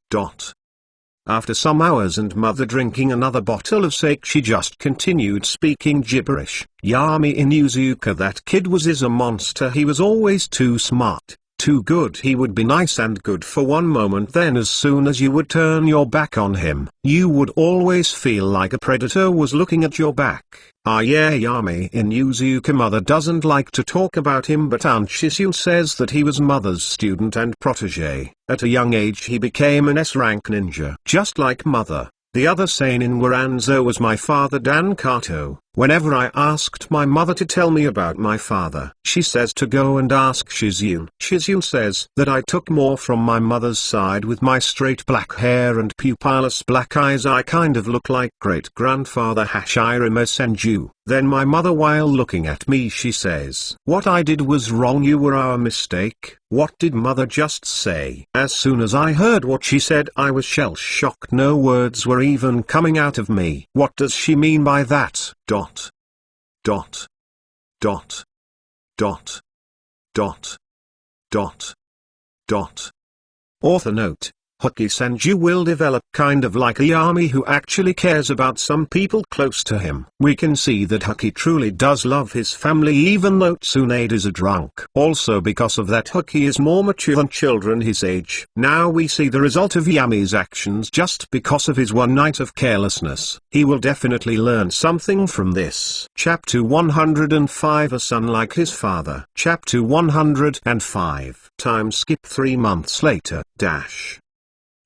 After some hours and mother drinking another bottle of sake, she just continued speaking gibberish. "Yami Inuzuka, that kid is a monster. He was always too smart, too good. He would be nice and good for one moment, then as soon as you would turn your back on him, you would always feel like a predator was looking at your back." Ah yeah, Yami Inuzuka. Mother doesn't like to talk about him, but Aunt Shizune says that he was mother's student and protege. At a young age he became an S-rank ninja, just like mother. The other seinen Waranzo was my father, Dan Kato. Whenever I asked my mother to tell me about my father, she says to go and ask Shizune. Shizune says that I took more from my mother's side. With my straight black hair and pupilless black eyes, I kind of look like great-grandfather Hashirama Senju. Then my mother, while looking at me, she says, "What I did was wrong. You were our mistake." What did mother just say? As soon as I heard what she said, I was shell-shocked. No words were even coming out of me. What does she mean by that? Dot. Dot. Dot. Dot. Dot. Dot. Dot. Author note: Hokage Senju will develop kind of like a Yami who actually cares about some people close to him. We can see that Hokage truly does love his family, even though Tsunade is a drunk. Also because of that, Hokage is more mature than children his age. Now we see the result of Yami's actions just because of his one night of carelessness. He will definitely learn something from this. Chapter 105: A son like his father. Chapter 105. Time skip 3 months later.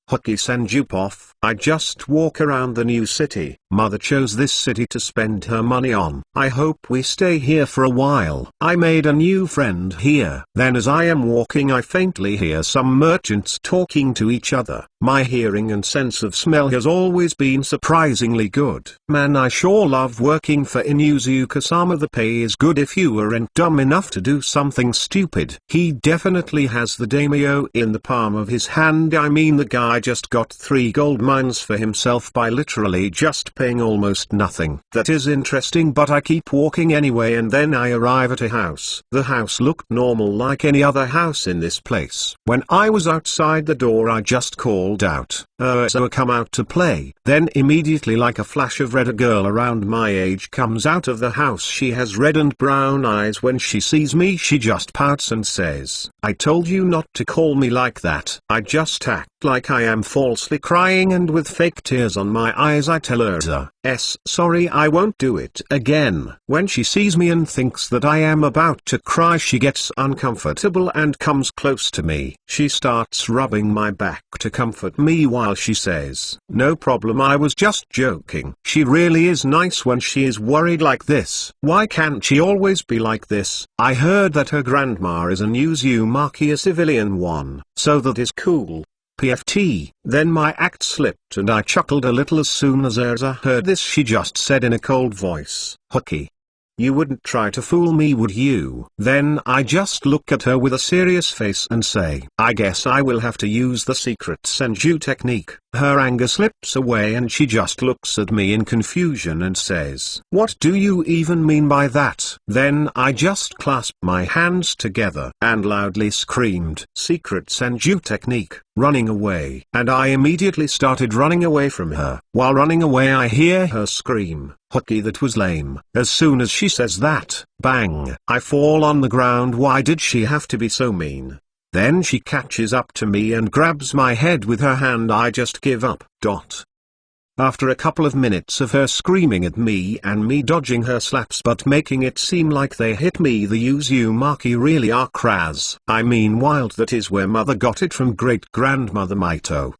Hokage Senju off. I just walk around the new city. Mother chose this city to spend her money on. I hope we stay here for a while. I made a new friend here. Then as I am walking I faintly hear some merchants talking to each other. My hearing and sense of smell has always been surprisingly good. Man, I sure love working for Inuzuka-sama. The pay is good if you aren't dumb enough to do something stupid. He definitely has the daimyo in the palm of his hand. I mean, the guy just got 3 gold mines for himself by literally just paying almost nothing. That is interesting, but I keep walking anyway, and then I arrive at a house. The house looked normal like any other house in this place. When I was outside the door I just called out, "So come out to play." Then immediately like a flash of red, a girl around my age comes out of the house. She has red and brown eyes. When she sees me she just pouts and says, "I told you not to call me like that." I just act like I am falsely crying, and with fake tears on my eyes I tell her, "Sorry, I won't do it again." When she sees me and thinks that I am about to cry she gets uncomfortable and comes close to me. She starts rubbing my back to comfort me while she says, "No problem, I was just joking." She really is nice when she is worried like this. Why can't she always be like this? I heard that her grandma is an Uzumaki, a civilian one, so that is cool. PFT. Then my act slipped and I chuckled a little as soon as Erza heard this. She just said in a cold voice, "Hokage, you wouldn't try to fool me, would you?" Then I just look at her with a serious face and say, "I guess I will have to use the secret Senju technique." Her anger slips away and she just looks at me in confusion and says, "What do you even mean by that?" Then I just clasped my hands together and loudly screamed, "Secret Senju technique, running away." And I immediately started running away from her. While running away I hear her scream, "Hokage, that was lame." As soon as she says that, bang, I fall on the ground. Why did she have to be so mean? Then she catches up to me and grabs my head with her hand. I just give up. After a couple of minutes of her screaming at me and me dodging her slaps but making it seem like they hit me, the Uzumaki really are crass. I mean wild. That is where mother got it from great-grandmother Maito.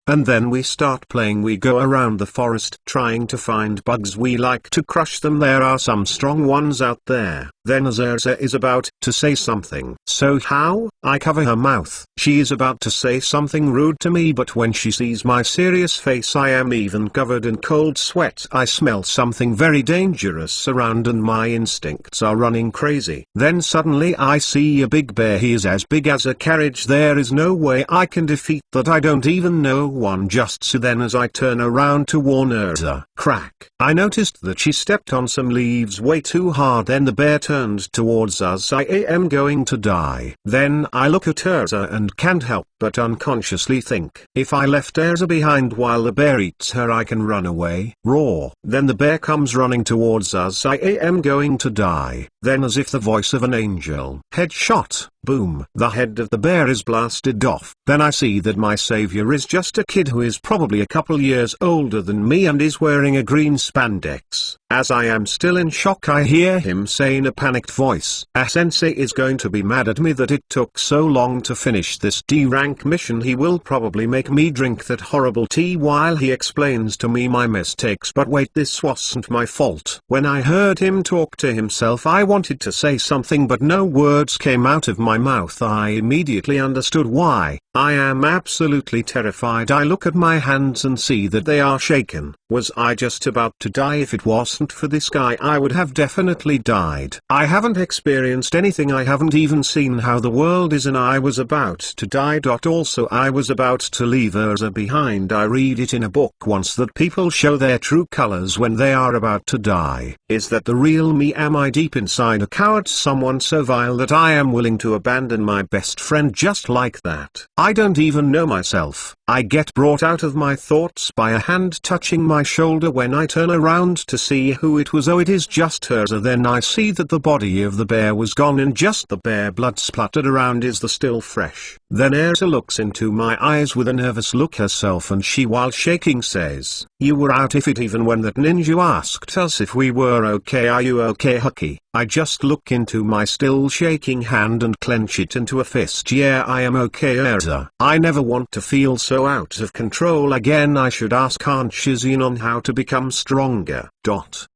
And then we start playing. We go around the forest trying to find bugs. We like to crush them. There are some strong ones out there. Then Azerza is about to say something. "So how?" I cover her mouth. She is about to say something rude to me, but when she sees my serious face I am even covered in cold sweat. I smell something very dangerous around and my instincts are running crazy. Then suddenly I see a big bear. He is as big as a carriage. There is no way I can defeat that. I don't even know one. Just so then as I turn around to warn Erza, crack, I noticed that she stepped on some leaves way too hard. Then the bear turned towards us. I am going to die. Then I look at Erza and can't help but unconsciously think, if I left Erza behind while the bear eats her I can run away. Roar. Then the bear comes running towards us. I am going to die. Then as if the voice of an angel, headshot, boom, the head of the bear is blasted off. Then I see that my savior is just a kid who is probably a couple years older than me and is wearing a green spandex. As I am still in shock I hear him say in a panicked voice, "A sensei is going to be mad at me that it took so long to finish this D-rank mission. He will probably make me drink that horrible tea while he explains to me my mistakes. But wait, this wasn't my fault." When I heard him talk to himself I wanted to say something but no words came out of my mouth. I immediately understood why. I am absolutely terrified. I look at my hands and see that they are shaken. Was I just about to die? If it wasn't for this guy I would have definitely died. I haven't experienced anything. I haven't even seen how the world is and I was about to die. Also I was about to leave Erza behind. I read it in a book once that people show their true colors when they are about to die. Is that the real me? Am I deep inside a coward, someone so vile that I am willing to abandon my best friend just like that? I don't even know myself. I get brought out of my thoughts by a hand touching my shoulder. When I turn around to see who it was, oh, it is just Erza. Then I see that the body of the bear was gone and just the bear blood spluttered around is the still fresh. Then Erza looks into my eyes with a nervous look herself and she, while shaking, says, "You were out of it even when that ninja asked us if we were okay. Are you okay, Hokage?" I just look into my still shaking hand and clench it into a fist. Yeah, I am okay, Erza. I never want to feel so out of control again. I should ask Aunt Shizine on how to become stronger. Dot.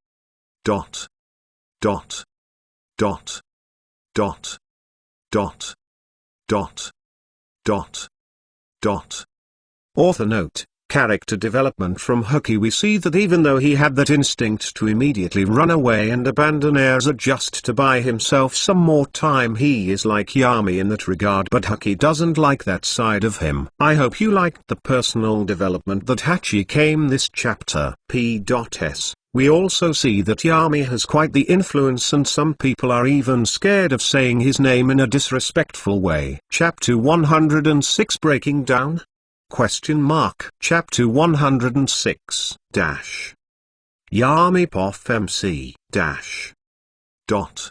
Dot. Dot. Dot. Dot. Dot. Dot. Dot. Dot. Author note. Character development from Hokage. We see that even though he had that instinct to immediately run away and abandon Erza just to buy himself some more time, he is like Yami in that regard, but Hokage doesn't like that side of him. I hope you liked the personal development that Hachi came this chapter. P.S. We also see that Yami has quite the influence, and some people are even scared of saying his name in a disrespectful way. Chapter 106 Breaking Down? Chapter 106 dash. Yami Pof MC dash. Dot.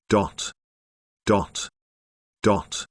Dot. Dot. Dot.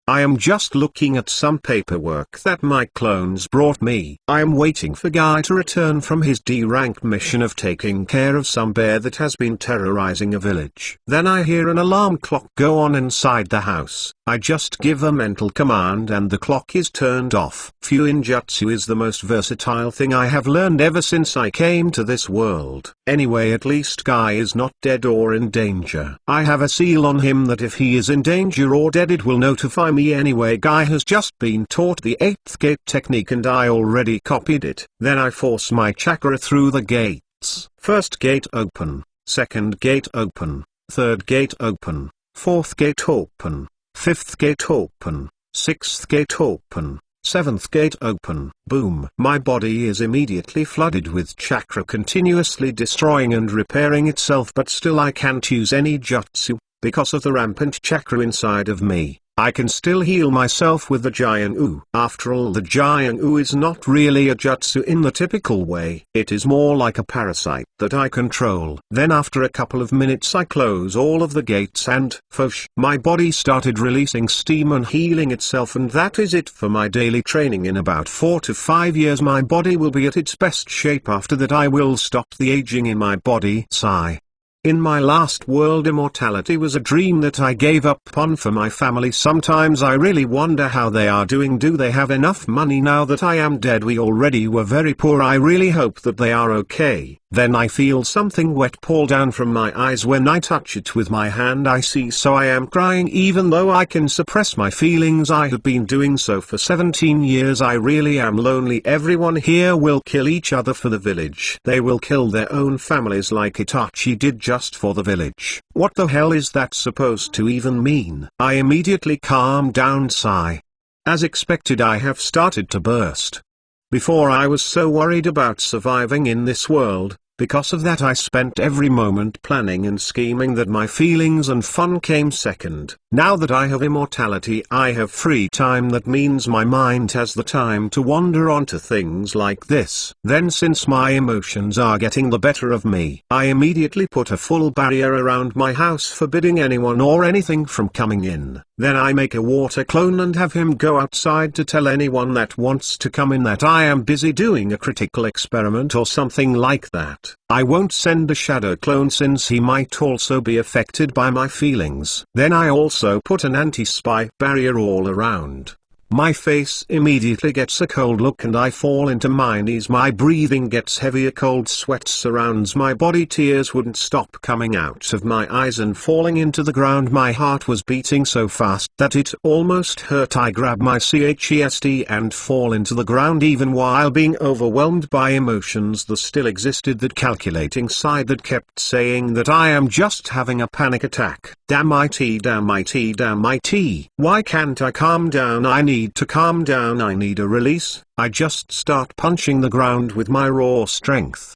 I am just looking at some paperwork that my clones brought me. I am waiting for Guy to return from his D-rank mission of taking care of some bear that has been terrorizing a village. Then I hear an alarm clock go on inside the house. I just give a mental command and the clock is turned off. Fuinjutsu is the most versatile thing I have learned ever since I came to this world. Anyway, at least Guy is not dead or in danger. I have a seal on him that if he is in danger or dead it will notify me anyway. Guy has just been taught the 8th gate technique and I already copied it. Then I force my chakra through the gates. First gate open, second gate open, third gate open, fourth gate open, fifth gate open, sixth gate open, seventh gate open. Boom. My body is immediately flooded with chakra, continuously destroying and repairing itself, but still I can't use any jutsu, because of the rampant chakra inside of me. I can still heal myself with the Jiang-U. After all, the Jiang-U is not really a jutsu in the typical way. It is more like a parasite that I control. Then after a couple of minutes I close all of the gates and, phosh, my body started releasing steam and healing itself, and that is it for my daily training. In about 4 to 5 years my body will be at its best shape. After that I will stop the aging in my body. Sigh. In my last world, immortality was a dream that I gave up on for my family. Sometimes I really wonder how they are doing. Do they have enough money now that I am dead? We already were very poor. I really hope that they are okay. Then I feel something wet pour down from my eyes. When I touch it with my hand I see, so I am crying even though I can suppress my feelings. I have been doing so for 17 years. I really am lonely. Everyone here will kill each other for the village. They will kill their own families like Itachi did just for the village. What the hell is that supposed to even mean? I immediately calm down. Sigh. As expected, I have started to burst. Before I was so worried about surviving in this world. Because of that I spent every moment planning and scheming that my feelings and fun came second. Now that I have immortality I have free time. That means my mind has the time to wander onto things like this. Then since my emotions are getting the better of me, I immediately put a full barrier around my house forbidding anyone or anything from coming in. Then I make a water clone and have him go outside to tell anyone that wants to come in that I am busy doing a critical experiment or something like that. I won't send a shadow clone since he might also be affected by my feelings. Then I also put an anti-spy barrier all around. My face immediately gets a cold look and I fall into my knees. My breathing gets heavy, a cold sweat surrounds my body. Tears wouldn't stop coming out of my eyes and falling into the ground. My heart was beating so fast that it almost hurt. I grab my chest and fall into the ground even while being overwhelmed by emotions that still existed. That calculating side that kept saying that I am just having a panic attack. Damn IT, damn IT, damn IT. Why can't I calm down? I need to calm down. I need a release. I just start punching the ground with my raw strength.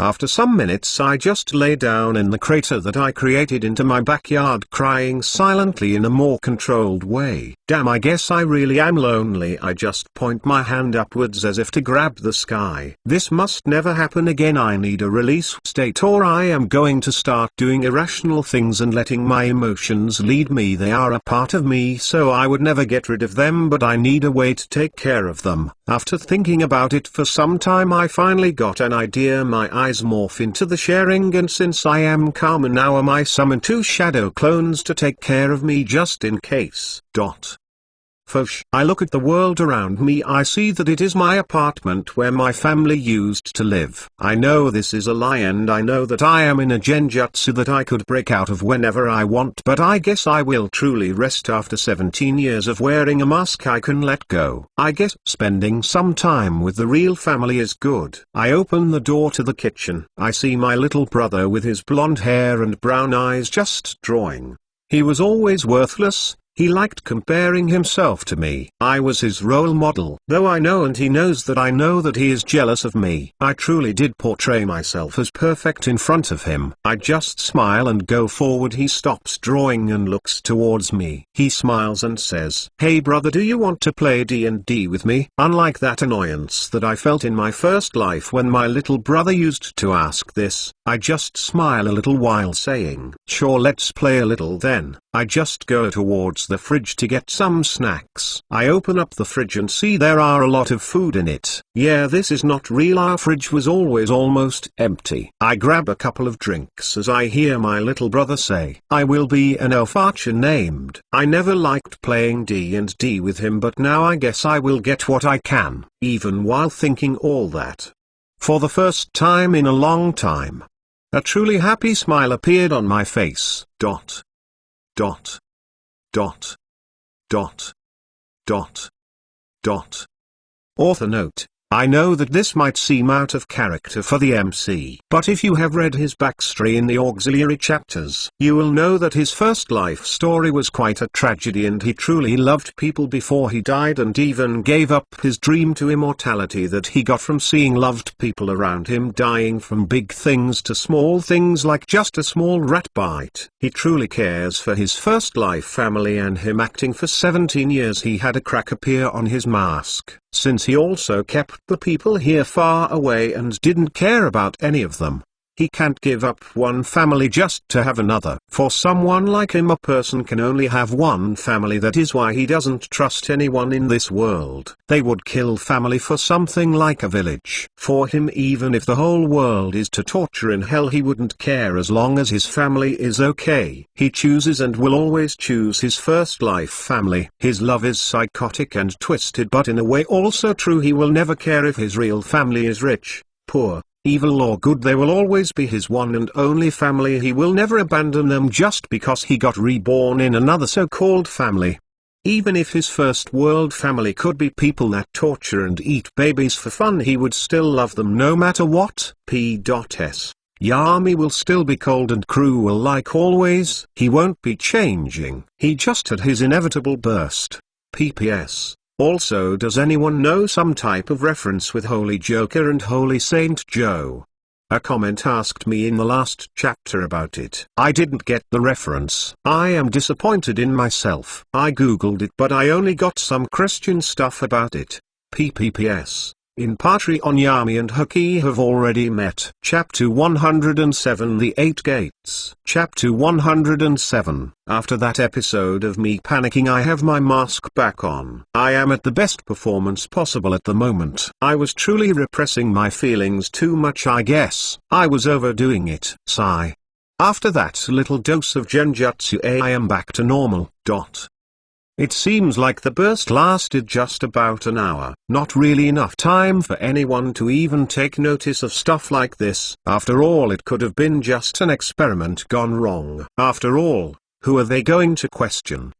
After some minutes I just lay down in the crater that I created into my backyard, crying silently in a more controlled way. Damn, I guess I really am lonely. I just point my hand upwards as if to grab the sky. This must never happen again. I need a release state or I am going to start doing irrational things and letting my emotions lead me. They are a part of me, so I would never get rid of them, but I need a way to take care of them. After thinking about it for some time I finally got an idea. My eyes eyes morph into the sharing, and since I am calm and now I summon 2 shadow clones to take care of me just in case. Fosh. I look at the world around me. I see that it is my apartment where my family used to live. I know this is a lie, and I know that I am in a genjutsu that I could break out of whenever I want, but I guess I will truly rest after 17 years of wearing a mask. I can let go. I guess spending some time with the real family is good. I open the door to the kitchen. I see my little brother with his blonde hair and brown eyes just drawing. He was always worthless. He liked comparing himself to me. I was his role model. Though I know, and he knows that I know, that he is jealous of me. I truly did portray myself as perfect in front of him. I just smile and go forward. He stops drawing and looks towards me. He smiles and says, "Hey brother, do you want to play D&D with me?" Unlike that annoyance that I felt in my first life when my little brother used to ask this, I just smile a little while saying, "Sure, let's play a little then." I just go towards the fridge to get some snacks. I open up the fridge and see there are a lot of food in it. Yeah, this is not real. Our fridge was always almost empty. I grab a couple of drinks as I hear my little brother say, "I will be an elf archer named." I never liked playing D&D with him, but now I guess I will get what I can, even while thinking all that. For the first time in a long time, a truly happy smile appeared on my face. Dot. Dot. Dot. Dot. Dot. Dot. Author note: I know that this might seem out of character for the MC, but if you have read his backstory in the auxiliary chapters, you will know that his first life story was quite a tragedy, and he truly loved people before he died, and even gave up his dream to immortality that he got from seeing loved people around him dying, from big things to small things like just a small rat bite. He truly cares for his first life family and him. Acting for 17 years, he had a crack appear on his mask, since he also kept the people here far away and didn't care about any of them. He can't give up one family just to have another. For someone like him, a person can only have one family. That is why he doesn't trust anyone in this world. They would kill family for something like a village. For him, even if the whole world is to torture in hell, he wouldn't care as long as his family is okay. He chooses and will always choose his first life family. His love is psychotic and twisted, but in a way also true. He will never care if his real family is rich, poor, evil or good. They will always be his one and only family. He will never abandon them just because he got reborn in another so-called family. Even if his first world family could be people that torture and eat babies for fun, he would still love them no matter what. P.S. Yami will still be cold and cruel like always. He won't be changing. He just had his inevitable burst. P.P.S. Also, does anyone know some type of reference with Holy Joker and Holy Saint Joe? A comment asked me in the last chapter about it. I didn't get the reference. I am disappointed in myself. I googled it, but I only got some Christian stuff about it. PPPS. In Patreon, Yami and Hokage have already met. Chapter 107, The 8 Gates. Chapter 107. After that episode of me panicking, I have my mask back on. I am at the best performance possible at the moment. I was truly repressing my feelings too much, I guess. I was overdoing it. Sigh. After that little dose of genjutsu, I am back to normal. It seems like the burst lasted just about an hour. Not really enough time for anyone to even take notice of stuff like this. After all, it could have been just an experiment gone wrong. After all, who are they going to question?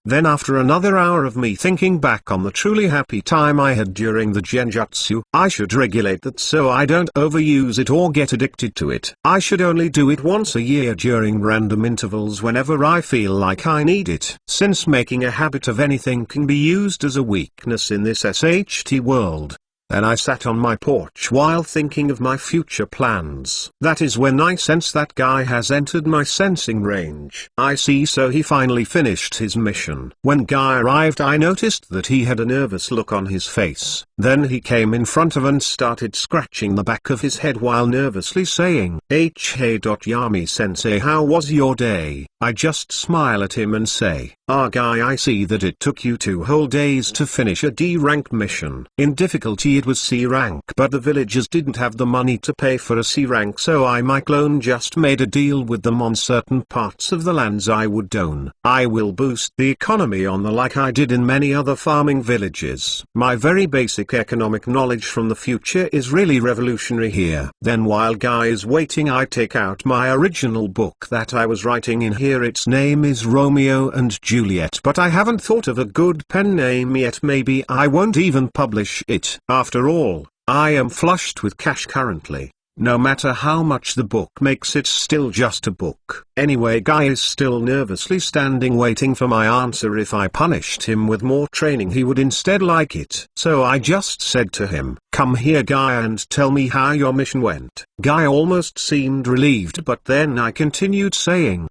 Then after another hour of me thinking back on the truly happy time I had during the genjutsu, I should regulate that so I don't overuse it or get addicted to it. I should only do it once a year during random intervals whenever I feel like I need it. Since making a habit of anything can be used as a weakness in this SHT world. Then I sat on my porch while thinking of my future plans. That is when I sense that guy has entered my sensing range. I see, so he finally finished his mission. When Guy arrived, I noticed that he had a nervous look on his face. Then he came in front of and started scratching the back of his head while nervously saying, "Hey Yami sensei, how was your day?" I just smile at him and say, "Ah guy, I see that it took you 2 whole days to finish a D rank mission. In difficulty it was C rank, but the villagers didn't have the money to pay for a C rank, so my clone just made a deal with them on certain parts of the lands I would own. I will boost the economy on the like I did in many other farming villages. My very basic economic knowledge from the future is really revolutionary here." Then while guy is waiting, I take out my original book that I was writing in here. Its name is Romeo and Juliet, but I haven't thought of a good pen name yet. Maybe I won't even publish it. After all, I am flushed with cash currently. No matter how much the book makes, it's still just a book. Anyway, guy is still nervously standing waiting for my answer. If I punished him with more training, he would instead like it. So I just said to him, "Come here guy and tell me how your mission went." Guy almost seemed relieved, but then I continued saying,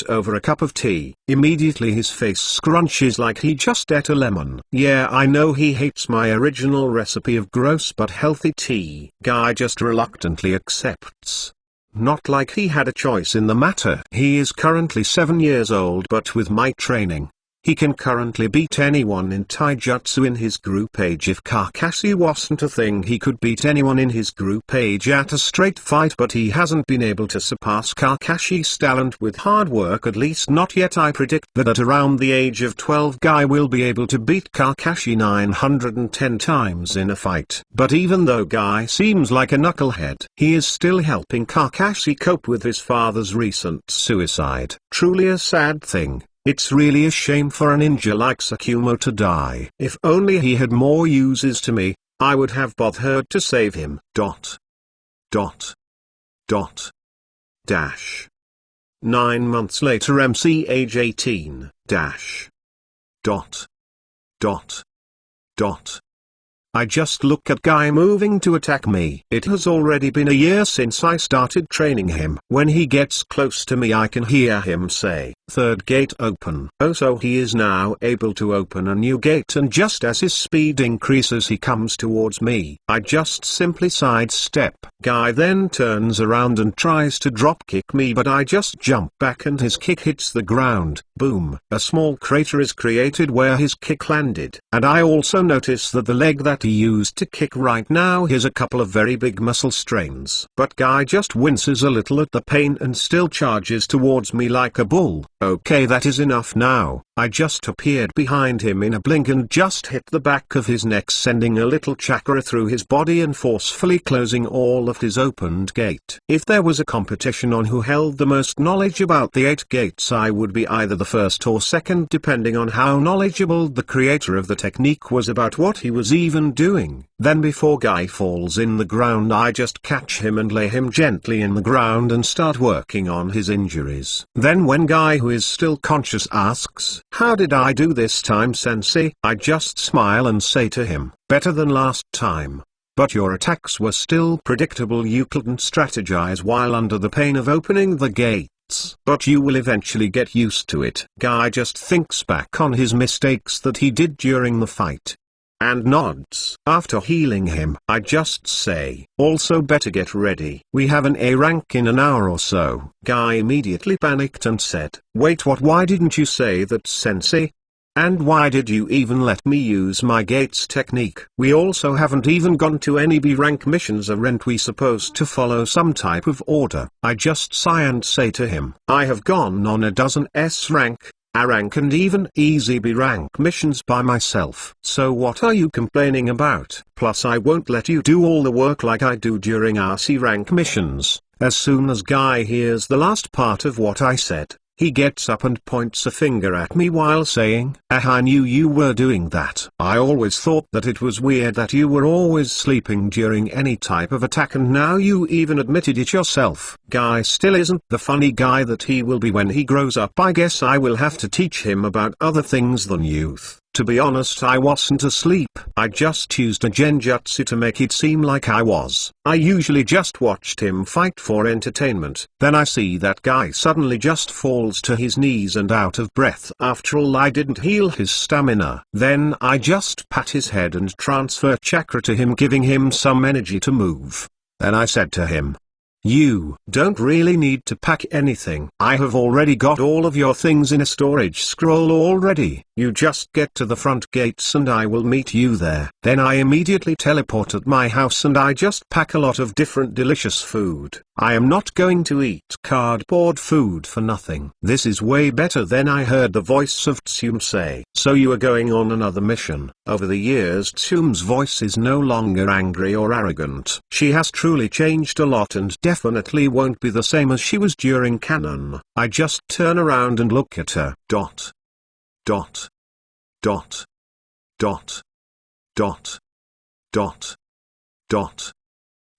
"Over a cup of tea." Immediately his face scrunches like he just ate a lemon. Yeah, I know he hates my original recipe of gross but healthy tea. Guy just reluctantly accepts. Not like he had a choice in the matter. He is currently 7 years old, but with my training, he can currently beat anyone in taijutsu in his group age. If Kakashi wasn't a thing, he could beat anyone in his group age at a straight fight, but he hasn't been able to surpass Kakashi's talent with hard work, at least not yet. I predict that at around the age of 12 guy will be able to beat Kakashi 910 times in a fight. But even though guy seems like a knucklehead, he is still helping Kakashi cope with his father's recent suicide. Truly a sad thing. It's really a shame for a ninja like Tsume to die. If only he had more uses to me, I would have bothered to save him. Dash. 9 months later, MC age 18. Dash. I just look at guy moving to attack me. It has already been a year since I started training him. When he gets close to me, I can hear him say, "Third gate open." Oh, so he is now able to open a new gate, and just as his speed increases he comes towards me. I just simply sidestep. Guy then turns around and tries to drop kick me, but I just jump back and his kick hits the ground. Boom. A small crater is created where his kick landed. And I also notice that the leg that he used to kick right now has a couple of very big muscle strains. But guy just winces a little at the pain and still charges towards me like a bull. Okay, that is enough now. I just appeared behind him in a blink and just hit the back of his neck, sending a little chakra through his body and forcefully closing all of his opened gate. If there was a competition on who held the most knowledge about the 8 gates, I would be either the first or second, depending on how knowledgeable the creator of the technique was about what he was even doing. Then before guy falls in the ground, I just catch him and lay him gently in the ground and start working on his injuries. Then when guy, who is still conscious, asks, "How did I do this time, sensei?" I just smile and say to him, "Better than last time. But your attacks were still predictable. You couldn't strategize while under the pain of opening the gates. But you will eventually get used to it." Guy just thinks back on his mistakes that he did during the fight and nods. After healing him, I just say, "Also better get ready. We have an A rank in an hour or so." Guy immediately panicked and said, "Wait, what? Why didn't you say that, sensei? And why did you even let me use my gates technique? We also haven't even gone to any B rank missions. Aren't we supposed to follow some type of order?" I just sigh and say to him, "I have gone on a dozen S rank, A rank and even easy B rank missions by myself. So what are you complaining about? Plus I won't let you do all the work like I do during our C rank missions." As soon as Guy hears the last part of what I said, he gets up and points a finger at me while saying, "Ah, I knew you were doing that. I always thought that it was weird that you were always sleeping during any type of attack, and now you even admitted it yourself." Guy still isn't the funny guy that he will be when he grows up. I guess I will have to teach him about other things than youth. To be honest, I wasn't asleep. I just used a genjutsu to make it seem like I was. I usually just watched him fight for entertainment. Then I see that Guy suddenly just falls to his knees and out of breath. After all, I didn't heal his stamina. Then I just pat his head and transfer chakra to him, giving him some energy to move. Then I said to him, You don't really need to pack anything. I have already got all of your things in a storage scroll already. You just get to the front gates and I will meet you there. Then I immediately teleport at my house and I just pack a lot of different delicious food. I am not going to eat cardboard food for nothing. This is way better than I heard the voice of Tsume say. So you are going on another mission. Over the years Tsume's voice is no longer angry or arrogant. She has truly changed a lot and definitely won't be the same as she was during canon. I just turn around and look at her. Dot. Dot. Dot. Dot. Dot. Dot. Dot.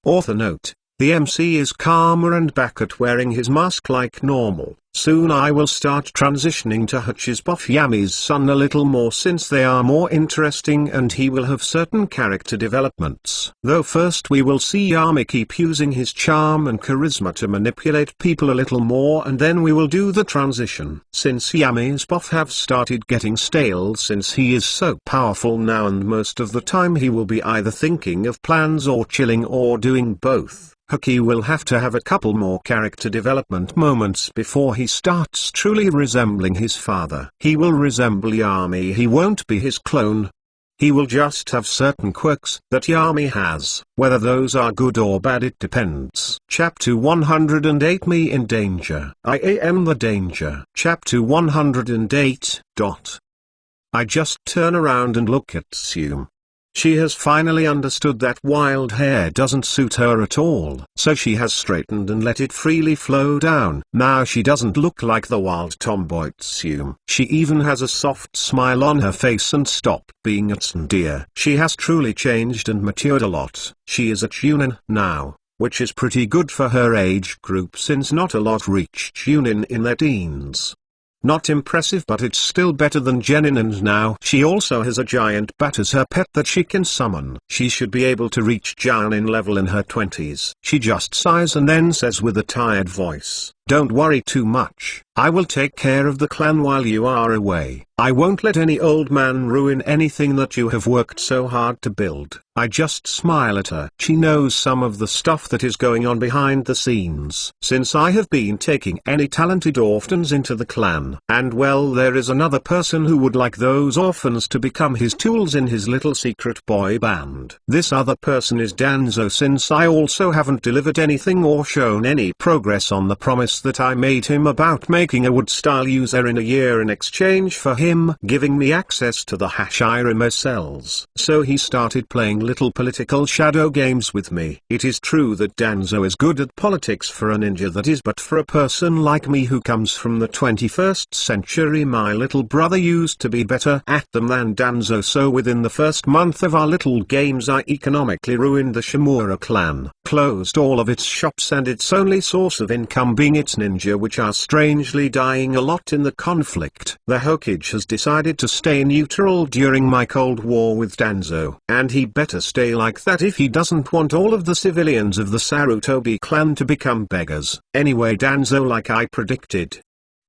Author note: the MC is calmer and back at wearing his mask like normal. Soon I will start transitioning to Hutch's buff Yami's son a little more since they are more interesting and he will have certain character developments. Though first we will see Yami keep using his charm and charisma to manipulate people a little more and then we will do the transition. Since Yami's buff have started getting stale since he is so powerful now and most of the time he will be either thinking of plans or chilling or doing both. Hokage will have to have a couple more character development moments before he starts truly resembling his father. He will resemble Yami, he won't be his clone. He will just have certain quirks that Yami has. Whether those are good or bad it depends. Chapter 108 Me in Danger. I am the danger. Chapter 108. I just turn around and look at Tsume. She has finally understood that wild hair doesn't suit her at all. So she has straightened and let it freely flow down. Now she doesn't look like the wild tomboy Tsume. She even has a soft smile on her face and stopped being a tsundere. She has truly changed and matured a lot. She is a chunin now, which is pretty good for her age group since not a lot reach chunin in their teens. Not impressive but it's still better than Genin and now she also has a giant bat as her pet that she can summon. She should be able to reach Genin level in her 20s. She just sighs and then says with a tired voice, "Don't worry too much. I will take care of the clan while you are away. I won't let any old man ruin anything that you have worked so hard to build." I just smile at her. She knows some of the stuff that is going on behind the scenes. Since I have been taking any talented orphans into the clan, and well there is another person who would like those orphans to become his tools in his little secret boy band. This other person is Danzo since I also haven't delivered anything or shown any progress on the promise that I made him about making a wood-style user in a year in exchange for him giving me access to the Hashirama cells. So he started playing little political shadow games with me. It is true that Danzo is good at politics for a ninja that is, but for a person like me who comes from the 21st century my little brother used to be better at them than Danzo, so within the first month of our little games I economically ruined the Shimura clan, closed all of its shops and its only source of income being its ninja, which are strangely dying a lot in the conflict. The Hokage has decided to stay neutral during my Cold War with Danzo, and he better stay like that if he doesn't want all of the civilians of the Sarutobi clan to become beggars. Anyway, Danzo, like I predicted,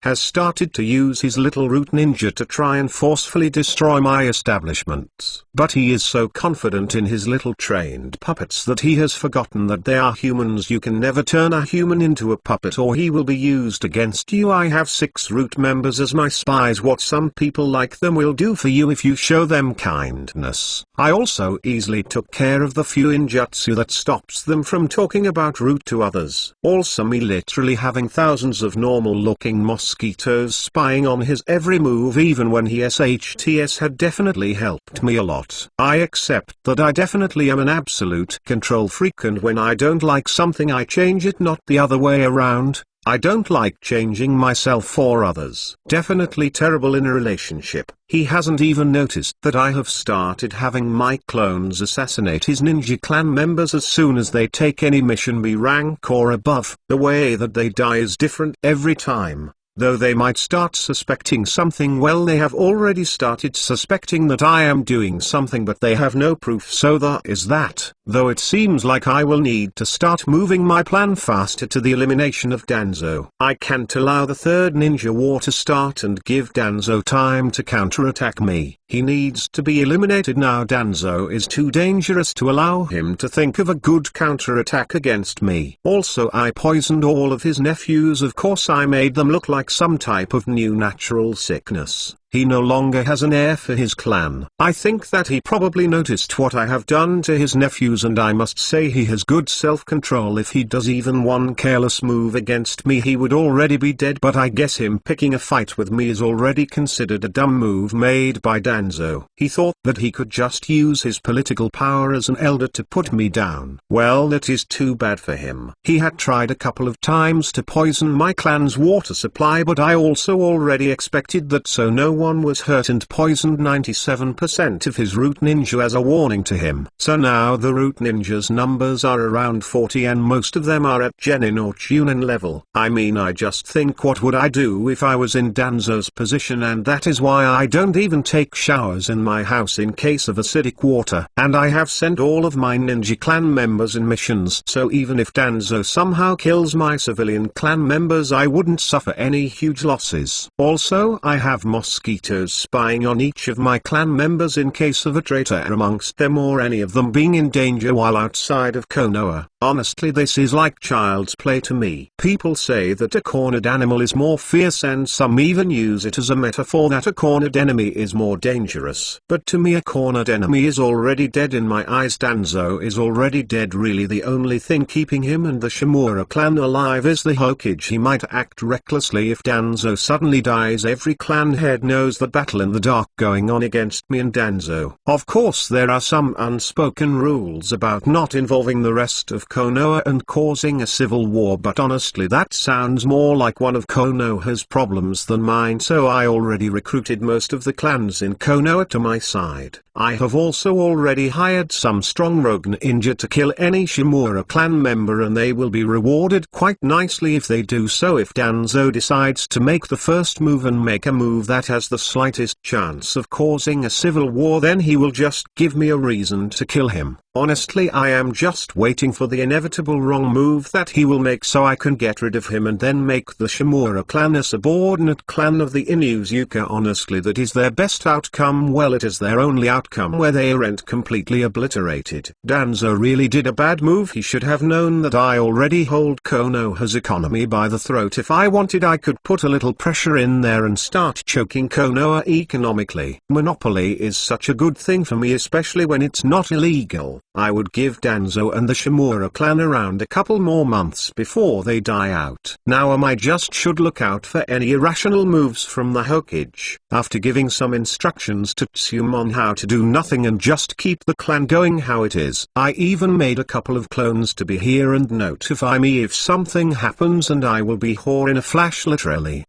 has started to use his little root ninja to try and forcefully destroy my establishments. But he is so confident in his little trained puppets that he has forgotten that they are humans. You can never turn a human into a puppet or he will be used against you. I have 6 root members as my spies. What some people like them will do for you if you show them kindness. I also easily took care of the few injutsu that stops them from talking about root to others. Also me literally having thousands of normal looking mosquitoes spying on his every move even when he SHTS had definitely helped me a lot. I accept that I definitely am an absolute control freak, and when I don't like something I change it, not the other way around. I don't like changing myself or others. Definitely terrible in a relationship. He hasn't even noticed that I have started having my clones assassinate his ninja clan members as soon as they take any mission B rank or above. The way that they die is different every time. Though they might start suspecting something, well, they have already started suspecting that I am doing something, but they have no proof, so that is that. though it seems like I will need to start moving my plan faster to the elimination of Danzo. I can't allow the third ninja war to start and give Danzo time to counterattack me. He needs to be eliminated now. Danzo is too dangerous to allow him to think of a good counterattack against me. Also, I poisoned all of his nephews. Of course, I made them look like some type of new natural sickness. He no longer has an heir for his clan. I think that he probably noticed what I have done to his nephews, and I must say he has good self-control. If he does even one careless move against me, he would already be dead, but I guess him picking a fight with me is already considered a dumb move made by Danzo. He thought that he could just use his political power as an elder to put me down. Well, that is too bad for him. He had tried a couple of times to poison my clan's water supply, but I also already expected that, so no one was hurt, and poisoned 97% of his root ninja as a warning to him. So now the root ninjas numbers are around 40, and most of them are at Genin or Chunin level. I mean, I just think, what would I do if I was in Danzo's position? And that is why I don't even take showers in my house in case of acidic water. And I have sent all of my ninja clan members in missions, so even if Danzo somehow kills my civilian clan members, I wouldn't suffer any huge losses. Also, I have Mosquito spying on each of my clan members in case of a traitor amongst them, or any of them being in danger while outside of Konoha. Honestly, this is like child's play to me. People say that a cornered animal is more fierce, and some even use it as a metaphor that a cornered enemy is more dangerous. But to me, a cornered enemy is already dead in my eyes. Danzo is already dead. Really, the only thing keeping him and the Shimura clan alive is the Hokage. He might act recklessly if Danzo suddenly dies. Every clan head knows the battle in the dark going on against me and Danzo. Of course, there are some unspoken rules about not involving the rest of Konoha and causing a civil war, but honestly, that sounds more like one of Konoha's problems than mine. So I already recruited most of the clans in Konoha to my side. I have also already hired some strong rogue ninja to kill any Shimura clan member, and they will be rewarded quite nicely if they do so. If Danzo decides to make the first move and make a move that has the slightest chance of causing a civil war, then he will just give me a reason to kill him. Honestly, I am just waiting for the inevitable wrong move that he will make so I can get rid of him and then make the Shimura clan a subordinate clan of the Inuzuka. Honestly, that is their best outcome. Well, it is their only outcome where they aren't completely obliterated. Danzo really did a bad move. He should have known that I already hold Konoha's economy by the throat. If I wanted, I could put a little pressure in there and start choking Konoha economically. Monopoly is such a good thing for me, especially when it's not illegal. I would give Danzo and the Shimura clan around a couple more months before they die out. Now I just should look out for any irrational moves from the Hokage. After giving some instructions to Tsume on how to do nothing and just keep the clan going how it is, I even made a couple of clones to be here and notify me if something happens, and I will be here in a flash, literally.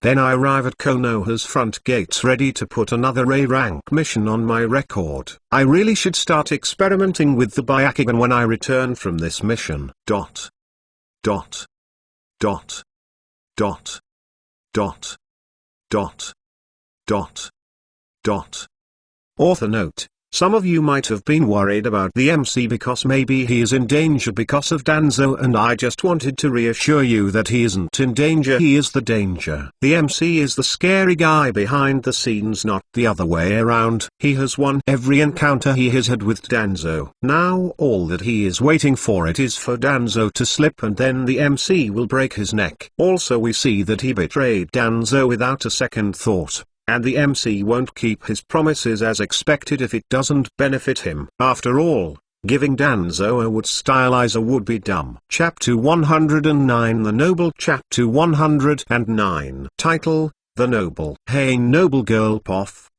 Then I arrive at Konoha's front gates ready to put another A rank mission on my record. I really should start experimenting with the Byakugan when I return from this mission. Author note: some of you might have been worried about the MC because maybe he is in danger because of Danzo, and I just wanted to reassure you that he isn't in danger. He is the danger. The MC is the scary guy behind the scenes, not the other way around. He has won every encounter he has had with Danzo. Now all that he is waiting for it is for Danzo to slip, and then the MC will break his neck. Also, we see that he betrayed Danzo without a second thought. And the MC won't keep his promises as expected if it doesn't benefit him. After all, giving Danzo a would stylizer would be dumb. Chapter 109 The Noble. Chapter 109 Title: The Noble. Hey noble girl, poff.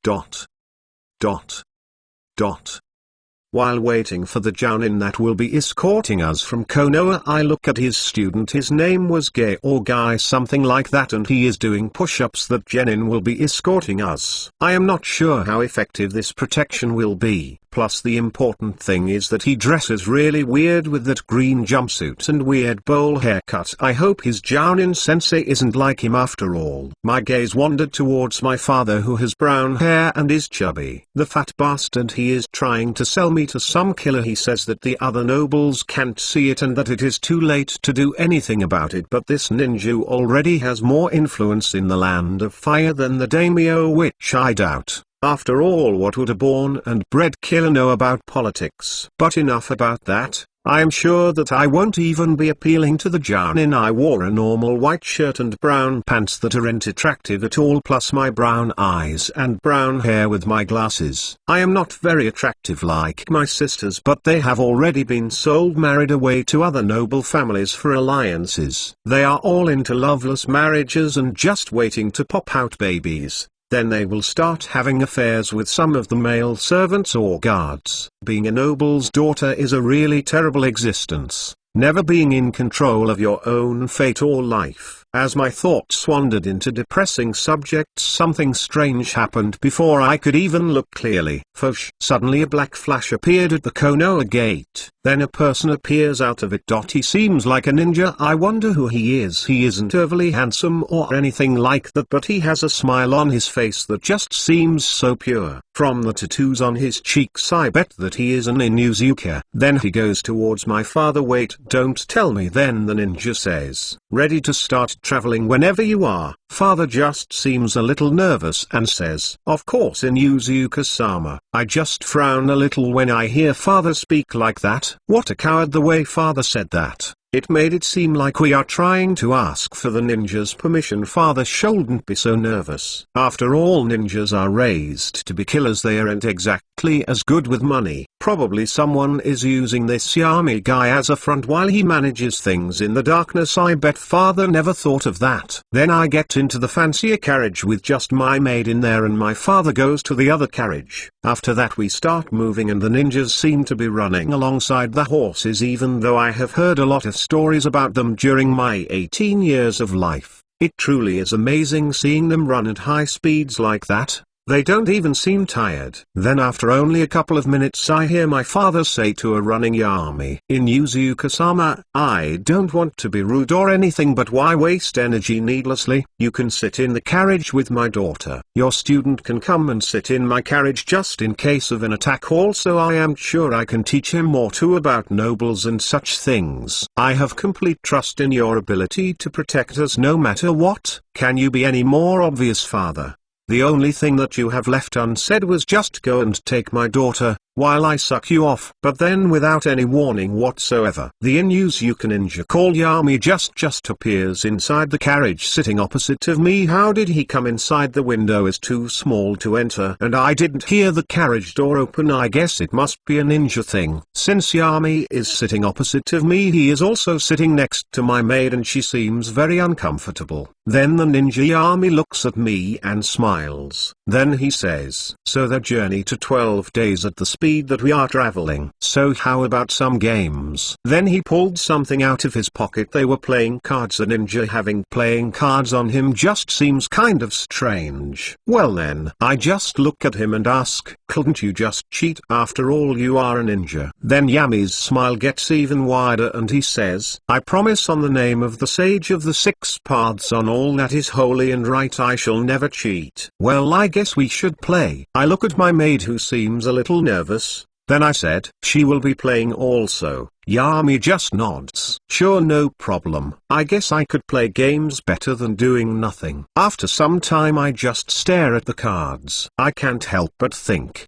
While waiting for the Jounin that will be escorting us from Konoha, I look at his student. His name was Gay or Guy, something like that, and he is doing push-ups that Genin will be escorting us. I am not sure how effective this protection will be. Plus, the important thing is that he dresses really weird with that green jumpsuit and weird bowl haircut. I hope his Jounin sensei isn't like him after all. My gaze wandered towards my father, who has brown hair and is chubby. The fat bastard, he is trying to sell me Yami to some killer. He says that the other nobles can't see it and that it is too late to do anything about it, but this ninja already has more influence in the land of fire than the daimyo, which I doubt. After all, what would a born and bred killer know about politics? But enough about that. I am sure that I won't even be appealing to the Jonin. I wore a normal white shirt and brown pants that aren't attractive at all, plus my brown eyes and brown hair with my glasses. I am not very attractive like my sisters, but they have already been sold, married away to other noble families for alliances. They are all into loveless marriages and just waiting to pop out babies. Then they will start having affairs with some of the male servants or guards. Being a noble's daughter is a really terrible existence, never being in control of your own fate or life. As my thoughts wandered into depressing subjects, something strange happened before I could even look clearly. Fosh! Suddenly a black flash appeared at the Konoha gate. Then a person appears out of it. He seems like a ninja. I wonder who he is. He isn't overly handsome or anything like that, but he has a smile on his face that just seems so pure. From the tattoos on his cheeks, I bet that he is an Inuzuka. Then he goes towards my father. Wait, don't tell me. Then the ninja says, ready to start traveling whenever you are. Father just seems a little nervous and says, of course Inuzuka-sama. I just frown a little when I hear father speak like that. What a coward the way father said that. It made it seem like we are trying to ask for the ninja's permission. Father shouldn't be so nervous. After all, ninjas are raised to be killers. They aren't exactly as good with money. Probably someone is using this Yami guy as a front while he manages things in the darkness. I bet father never thought of that. Then I get into the fancier carriage with just my maid in there, and my father goes to the other carriage. After that we start moving and the ninjas seem to be running alongside the horses, even though I have heard a lot of stories about them during my 18 years of life. It truly is amazing seeing them run at high speeds like that. They don't even seem tired. Then after only a couple of minutes I hear my father say to a running Yami, Inuzuka-sama, I don't want to be rude or anything, but why waste energy needlessly? You can sit in the carriage with my daughter. Your student can come and sit in my carriage just in case of an attack. Also, I am sure I can teach him more too about nobles and such things. I have complete trust in your ability to protect us no matter what. Can you be any more obvious, father? The only thing that you have left unsaid was just go and take my daughter, while I suck you off. But then without any warning whatsoever, the Inuzuka ninja called Yami just appears inside the carriage sitting opposite of me. How did he come inside? The window is too small to enter and I didn't hear the carriage door open. I guess it must be a ninja thing. Since Yami is sitting opposite of me, he is also sitting next to my maid and she seems very uncomfortable. Then the ninja Yami looks at me and smiles. Then he says, so the journey to 12 days at the speed that we are traveling. So how about some games? Then he pulled something out of his pocket. They were playing cards. A ninja having playing cards on him just seems kind of strange. Well then, I just look at him and ask, couldn't you just cheat? After all, you are a ninja. Then Yami's smile gets even wider and he says, I promise on the name of the sage of the 6 paths, on all that is holy and right, I shall never cheat. Well, I guess we should play. I look at my maid who seems a little nervous. Then I said, she will be playing also. Yami just nods. Sure, no problem. I guess I could play games better than doing nothing. After some time I just stare at the cards. I can't help but think,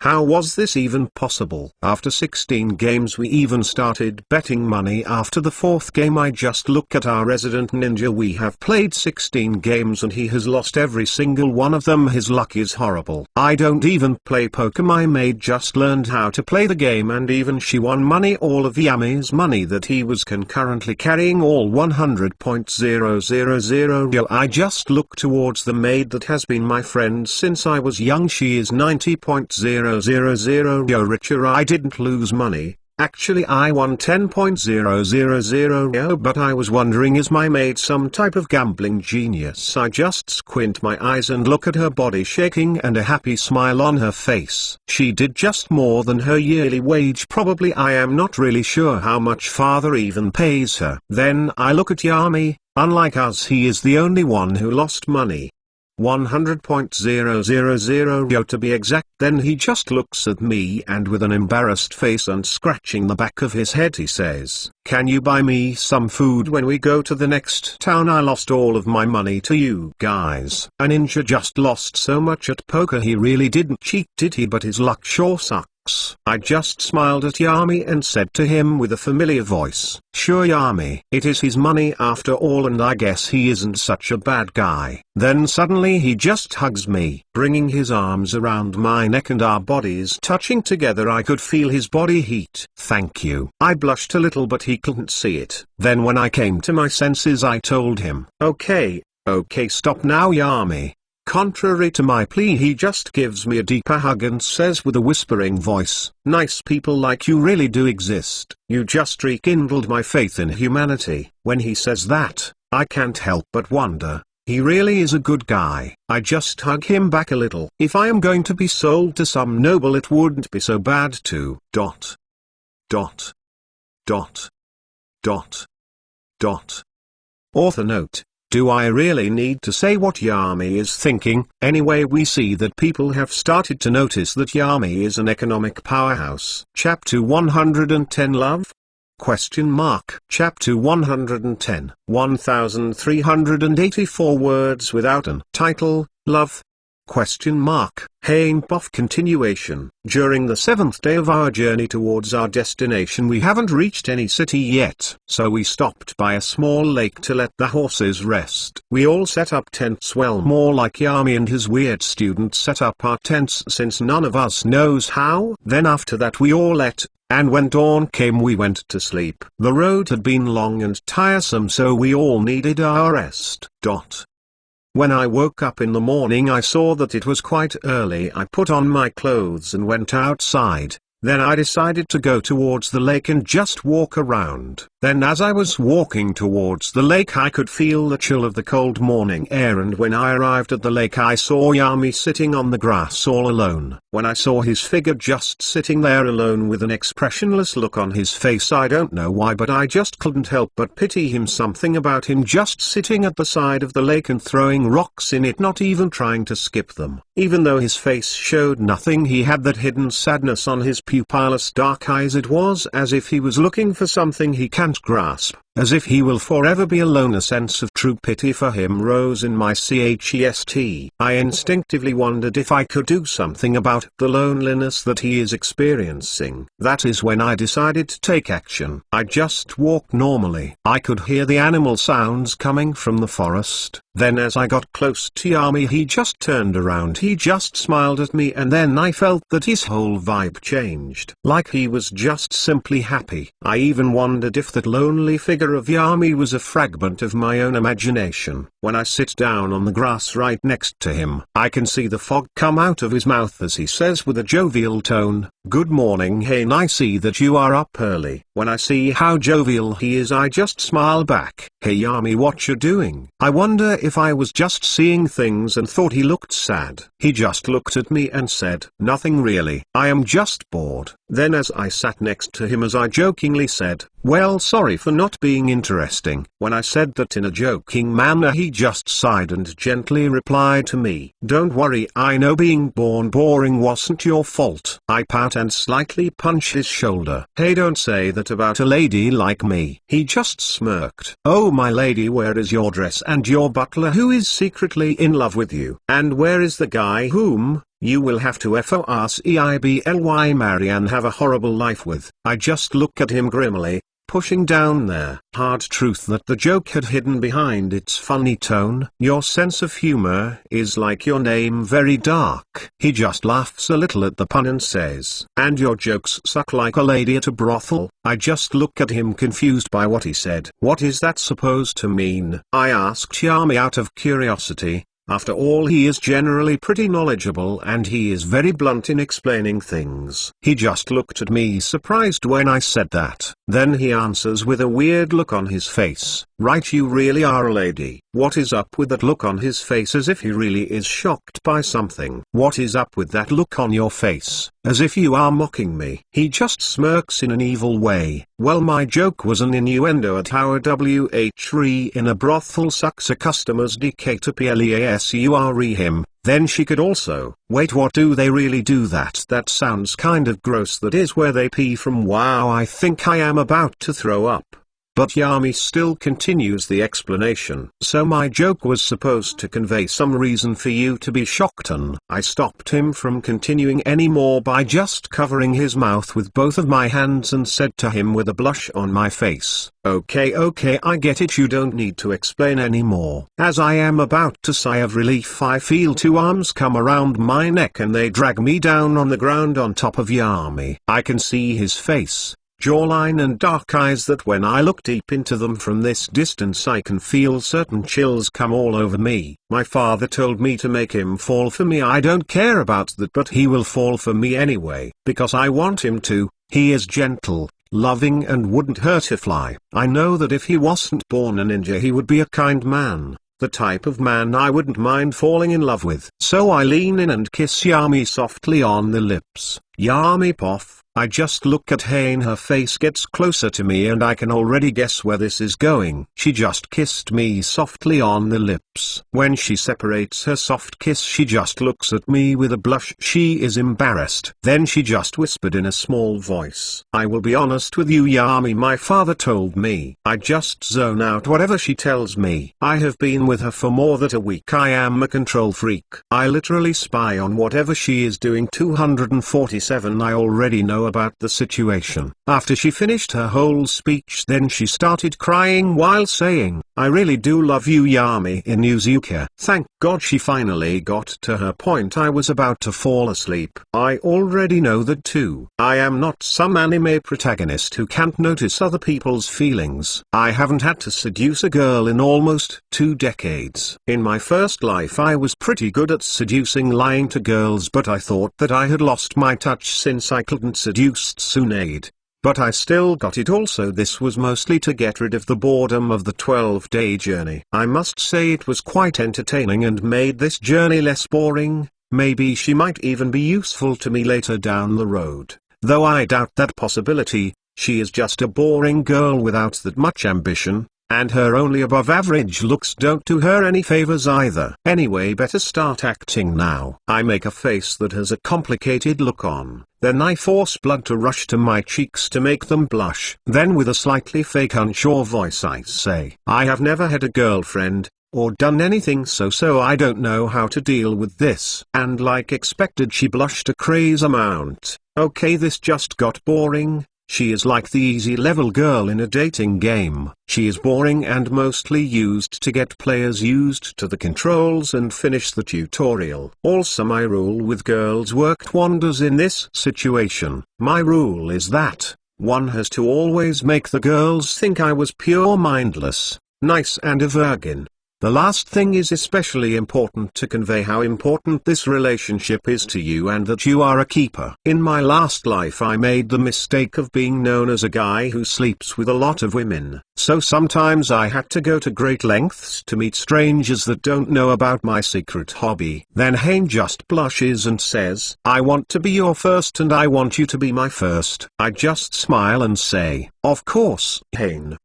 how was this even possible? After 16 games we even started betting money. After the 4th game I just look at our resident ninja. We have played 16 games and he has lost every single one of them. His luck is horrible. I don't even play poker. My maid just learned how to play the game and even she won money, all of Yami's money that he was concurrently carrying, all 100.000. I just look towards the maid that has been my friend since I was young. She is 90.000 richer. I didn't lose money. Actually I won 10.000, but I was wondering, is my maid some type of gambling genius? I just squint my eyes and look at her body shaking and a happy smile on her face. She did just more than her yearly wage probably. I am not really sure how much father even pays her. Then I look at Yami. Unlike us, he is the only one who lost money. 100.000 yo to be exact. Then he just looks at me and with an embarrassed face and scratching the back of his head he says, "Can you buy me some food when we go to the next town? I lost all of my money to you guys." A ninja just lost so much at poker. He really didn't cheat, did he? But his luck sure sucks. I just smiled at Yami and said to him with a familiar voice, "Sure Yami, it is his money after all, and I guess he isn't such a bad guy." Then suddenly he just hugs me, bringing his arms around my neck and our bodies touching together. I could feel his body heat. "Thank you." I blushed a little but he couldn't see it. Then when I came to my senses I told him, Okay, stop now Yami." Contrary to my plea, he just gives me a deeper hug and says with a whispering voice, "Nice people like you really do exist. You just rekindled my faith in humanity." When he says that, I can't help but wonder, he really is a good guy. I just hug him back a little. If I am going to be sold to some noble, it wouldn't be so bad to ... Author note. Do I really need to say what Yami is thinking? Anyway, we see that people have started to notice that Yami is an economic powerhouse. Chapter 110 Love? Chapter 110, 1384 words without an title, Love? Continuation. During the 7th day of our journey towards our destination, we haven't reached any city yet, so we stopped by a small lake to let the horses rest. We all set up tents, well, more like Yami and his weird student set up our tents since none of us knows how. Then after that we all ate, and when dawn came we went to sleep. The road had been long and tiresome, so we all needed our rest. When I woke up in the morning I saw that it was quite early. I put on my clothes and went outside. Then I decided to go towards the lake and just walk around. Then as I was walking towards the lake I could feel the chill of the cold morning air, and when I arrived at the lake I saw Yami sitting on the grass all alone. When I saw his figure just sitting there alone with an expressionless look on his face, I don't know why, but I just couldn't help but pity him. Something about him just sitting at the side of the lake and throwing rocks in it, not even trying to skip them. Even though his face showed nothing, he had that hidden sadness on his pupilless dark eyes. It was as if he was looking for something he can't grasp, as if he will forever be alone. A sense of true pity for him rose in my chest. I instinctively wondered if I could do something about the loneliness that he is experiencing. That is when I decided to take action. I just walked normally. I could hear the animal sounds coming from the forest. Then as I got close to Yami he just turned around. He just smiled at me, and then I felt that his whole vibe changed. Like he was just simply happy. I even wondered if that lonely figure of Yami was a fragment of my own imagination. When I sit down on the grass right next to him, I can see the fog come out of his mouth as he says with a jovial tone, "Good morning Hein, I see that you are up early." When I see how jovial he is I just smile back. "Hey Yami, what you doing?" I wonder if I was just seeing things and thought he looked sad. He just looked at me and said, "Nothing really, I am just bored." Then as I sat next to him, as I jokingly said, "Well, sorry for not being interesting." When I said that in a joking manner he just sighed and gently replied to me, "Don't worry, I know being born boring wasn't your fault." I pout and slightly punch his shoulder. "Hey, don't say that about a lady like me." He just smirked. "Oh my lady, where is your dress and your butler who is secretly in love with you? And where is the guy whom you will have to forcibly marry and have a horrible life with?" I just look at him grimly, pushing down their hard truth that the joke had hidden behind its funny tone. "Your sense of humor is like your name, very dark." He just laughs a little at the pun and says, "And your jokes suck like a lady at a brothel." I just look at him confused by what he said. What is that supposed to mean? I asked Yami out of curiosity. After all, he is generally pretty knowledgeable and he is very blunt in explaining things. He just looked at me surprised when I said that. Then he answers with a weird look on his face. Right, you really are a lady. What is up with that look on his face, as if he really is shocked by something? What is up with that look on your face, as if you are mocking me? He just smirks in an evil way. Well, my joke was an innuendo at how a WH in a brothel sucks a customer's DK to PLEASURE him. Then she could also, wait, what, do they really do that? That sounds kind of gross. That is where they pee from. Wow, I think I am about to throw up. But Yami still continues the explanation. So my joke was supposed to convey some reason for you to be shocked, and I stopped him from continuing anymore by just covering his mouth with both of my hands and said to him with a blush on my face, okay, I get it, you don't need to explain anymore. As I am about to sigh of relief, I feel two arms come around my neck and they drag me down on the ground on top of Yami. I can see his face, jawline and dark eyes that when I look deep into them from this distance I can feel certain chills come all over me. My father told me to make him fall for me. I don't care about that, but he will fall for me anyway, because I want him to. He is gentle, loving and wouldn't hurt a fly. I know that if he wasn't born a ninja he would be a kind man, the type of man I wouldn't mind falling in love with. So I lean in and kiss Yami softly on the lips. Yami poff. I just look at her and her face gets closer to me and I can already guess where this is going. She just kissed me softly on the lips. When she separates her soft kiss she just looks at me with a blush. She is embarrassed. Then she just whispered in a small voice, I will be honest with you, Yami, my father told me. I just zone out whatever she tells me. I have been with her for more than a week. I am a control freak. I literally spy on whatever she is doing. 247 I already know about the situation. After she finished her whole speech, then she started crying while saying, I really do love you, Yami Inuzuka. Thank God she finally got to her point. I was about to fall asleep. I already know that too. I am not some anime protagonist who can't notice other people's feelings. I haven't had to seduce a girl in almost 2 decades. In my first life I was pretty good at seducing, lying to girls, but I thought that I had lost my touch since I couldn't seduce Tsunade. But I still got it. Also, this was mostly to get rid of the boredom of the 12-day journey. I must say it was quite entertaining and made this journey less boring. Maybe she might even be useful to me later down the road, though I doubt that possibility. She is just a boring girl without that much ambition, and her only above average looks don't do her any favors either. Anyway, better start acting now. I make a face that has a complicated look on. Then I force blood to rush to my cheeks to make them blush. Then with a slightly fake unsure voice I say, I have never had a girlfriend, or done anything so I don't know how to deal with this. And like expected she blushed a crazy amount. Okay, this just got boring. She is like the easy level girl in a dating game. She is boring and mostly used to get players used to the controls and finish the tutorial. Also, my rule with girls worked wonders in this situation. My rule is that one has to always make the girls think I was pure mindless, nice and a virgin. The last thing is especially important to convey how important this relationship is to you and that you are a keeper. In my last life I made the mistake of being known as a guy who sleeps with a lot of women, so sometimes I had to go to great lengths to meet strangers that don't know about my secret hobby. Then Hane just blushes and says, I want to be your first and I want you to be my first. I just smile and say, of course, Hane.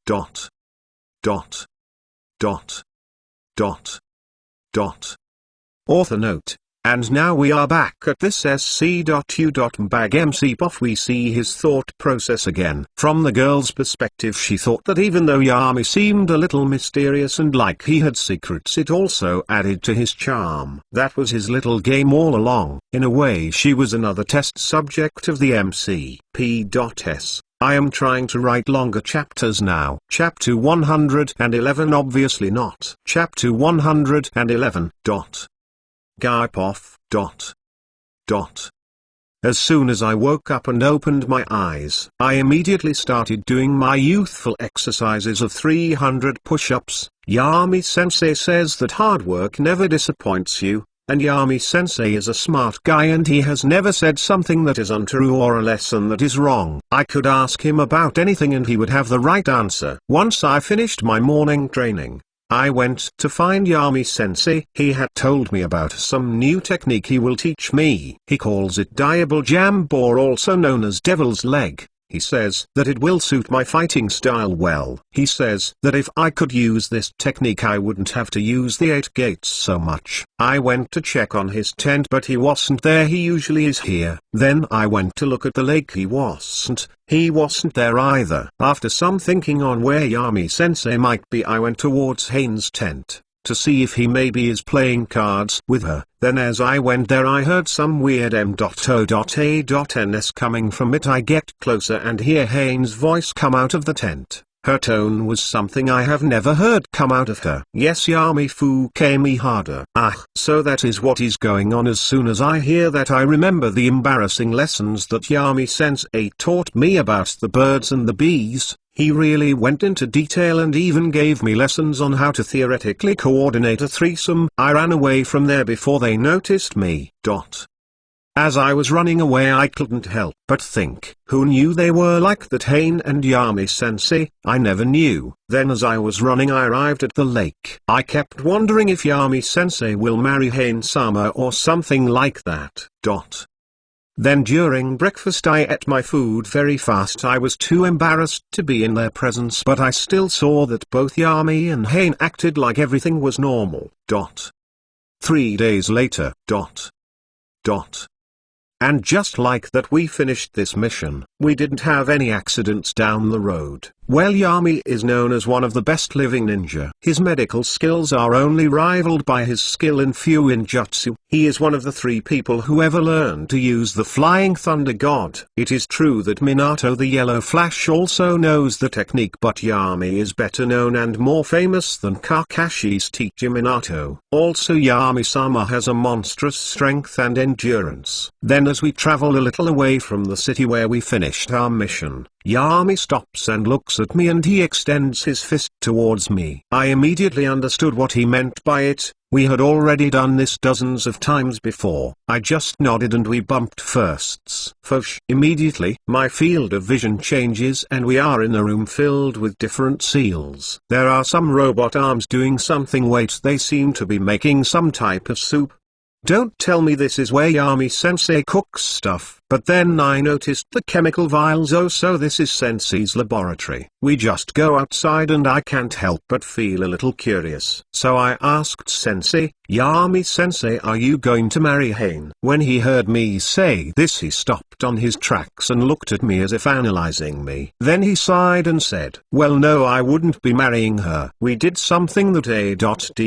Author note. And now we are back at this sc.u.bagmcpoff. We see his thought process again. From the girl's perspective, she thought that even though Yami seemed a little mysterious and like he had secrets, it also added to his charm. That was his little game all along. In a way, she was another test subject of the MC.P.S. I am trying to write longer chapters now. Chapter 111 obviously not. Chapter 111. Gaipoff. As soon as I woke up and opened my eyes, I immediately started doing my youthful exercises of 300 push-ups. Yami-sensei says that hard work never disappoints you, and Yami-sensei is a smart guy and he has never said something that is untrue or a lesson that is wrong. I could ask him about anything and he would have the right answer. Once I finished my morning training, I went to find Yami-sensei. He had told me about some new technique he will teach me. He calls it Diable Jam, or also known as Devil's Leg. He says that it will suit my fighting style well. He says that if I could use this technique I wouldn't have to use the 8 gates so much. I went to check on his tent but he wasn't there. He usually is here. Then I went to look at the lake. He wasn't there either. After some thinking on where Yami-sensei might be, I went towards Hain's tent to see if he maybe is playing cards with her. Then as I went there I heard some weird M.O.A.Ns coming from it. I get closer and hear Hain's voice come out of the tent. Her tone was something I have never heard come out of her. Yes, Yami Fukami harder. So that is what is going on. As soon as I hear that I remember the embarrassing lessons that Yami-sensei taught me about the birds and the bees. He really went into detail and even gave me lessons on how to theoretically coordinate a threesome. I ran away from there before they noticed me. As I was running away I couldn't help but think, who knew they were like that, Hain and Yami-sensei? I never knew. Then as I was running I arrived at the lake. I kept wondering if Yami-sensei will marry Hain-sama or something like that. Then during breakfast I ate my food very fast. I was too embarrassed to be in their presence, but I still saw that both Yami and Hain acted like everything was normal. 3 days later. And just like that we finished this mission. We didn't have any accidents down the road. Well, Yami is known as one of the best living ninja. His medical skills are only rivaled by his skill in Fuin Jutsu. He is one of the 3 people who ever learned to use the Flying Thunder God. It is true that Minato the Yellow Flash also knows the technique, but Yami is better known and more famous than Kakashi's teacher Minato. Also Yami-sama has a monstrous strength and endurance. Then as we travel a little away from the city where we finished our mission, Yami stops and looks at me and he extends his fist towards me. I immediately understood what he meant by it. We had already done this dozens of times before. I just nodded and we bumped fists. Immediately, my field of vision changes and we are in a room filled with different seals. There are some robot arms doing something. Wait, they seem to be making some type of soup. Don't tell me this is where Yami-sensei cooks stuff. But then I noticed the chemical vials. Oh, so this is Sensei's laboratory. We just go outside and I can't help but feel a little curious. So I asked Sensei, Yami-sensei, are you going to marry Hain? When he heard me say this he stopped on his tracks and looked at me as if analyzing me. Then he sighed and said, well, no, I wouldn't be marrying her. We did something that A.D.U.L.T.S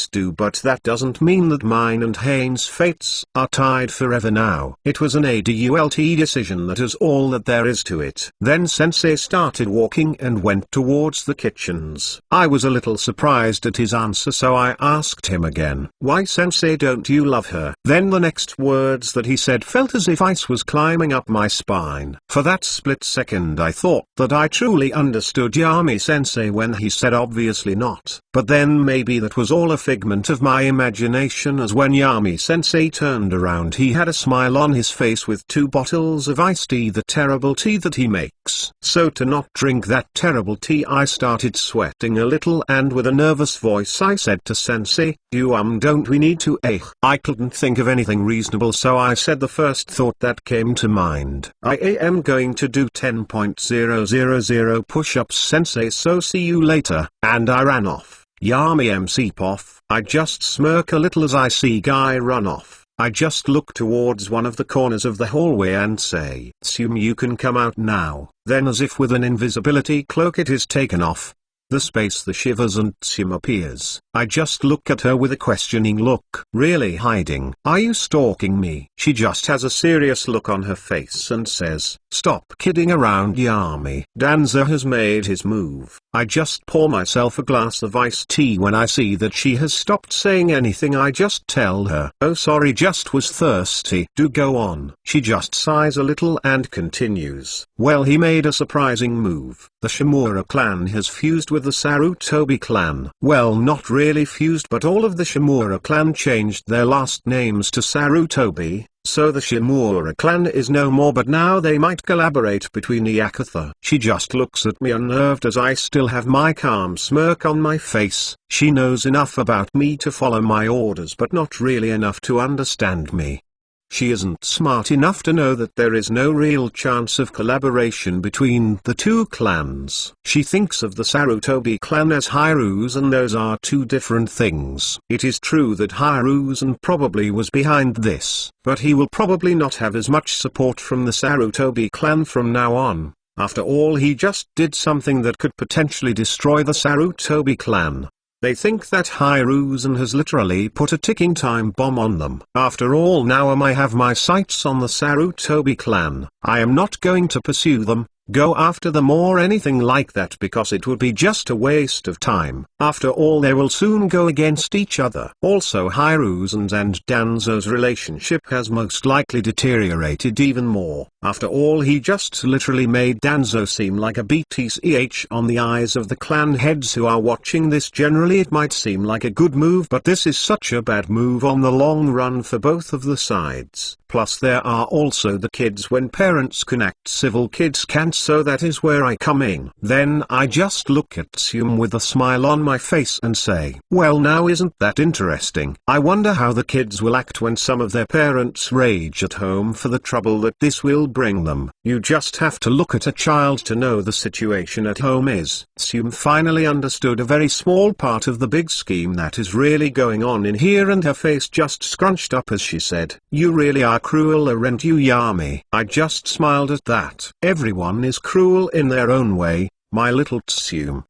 do, but that doesn't mean that mine and Hain's fates are tied forever now. It was an ADULT decision, that is all that there is to it. Then Sensei started walking and went towards the kitchens. I was a little surprised at his answer, so I asked him again, why Sensei, don't you love her? Then the next words that he said felt as if ice was climbing up my spine. For that split second I thought that I truly understood Yami-sensei when he said obviously not. But then maybe that was all a figment of my imagination, as when Yami-sensei turned around he had a smile on his face with 2 bottles of iced tea, the terrible tea that he makes. So to not drink that terrible tea I started sweating a little, and with a nervous voice I said to Sensei, don't we need to I couldn't think of anything reasonable, so I said the first thought that came to mind. I am going to do 10.000 push-ups, Sensei, so see you later, and I ran off. Yami MC off. I just smirk a little as I see guy run off. I just look towards one of the corners of the hallway and say, Tsume, you can come out now. Then as if with an invisibility cloak it is taken off the space, the shivers, and Tsume appears. I just look at her with a questioning look. Really hiding? Are you stalking me? She just has a serious look on her face and says, Stop kidding around, Yami. Danzo has made his move. I just pour myself a glass of iced tea. When I see that she has stopped saying anything, I just tell her, "Oh sorry, just was thirsty." Do go on. She just sighs a little and continues, "Well, he made a surprising move. The Shimura clan has fused with the Sarutobi clan." Well, not really fused, but all of the Shimura clan changed their last names to Sarutobi. So the Shimura clan is no more, but now they might collaborate between the Yakuza. She just looks at me unnerved as I still have my calm smirk on my face. She knows enough about me to follow my orders, but not really enough to understand me. She isn't smart enough to know that there is no real chance of collaboration between the two clans. She thinks of the Sarutobi clan as Hiruzen, and those are two different things. It is true that Hiruzen probably was behind this, but he will probably not have as much support from the Sarutobi clan from now on. After all, he just did something that could potentially destroy the Sarutobi clan. They think that Hiruzen has literally put a ticking time bomb on them. After all, now I have my sights on the Sarutobi clan. I am not going to pursue them, go after them or anything like that, because it would be just a waste of time. After all, they will soon go against each other. Also, Hiruzen's and Danzo's relationship has most likely deteriorated even more. After all, he just literally made Danzo seem like a BTCH on the eyes of the clan heads who are watching this. Generally it might seem like a good move, but this is such a bad move on the long run for both of the sides. Plus there are also the kids. When parents can act, civil kids can't, so that is where I come in. Then I just look at Tsume with a smile on my face and say, well, now isn't that interesting? I wonder how the kids will act when some of their parents rage at home for the trouble that this will bring them. You just have to look at a child to know the situation at home is. Tsume finally understood a very small part of the big scheme that is really going on in here, and her face just scrunched up as she said, "You really are cruel, aren't you, Yami?" I just smiled at that. Everyone is cruel in their own way, my little Tsume.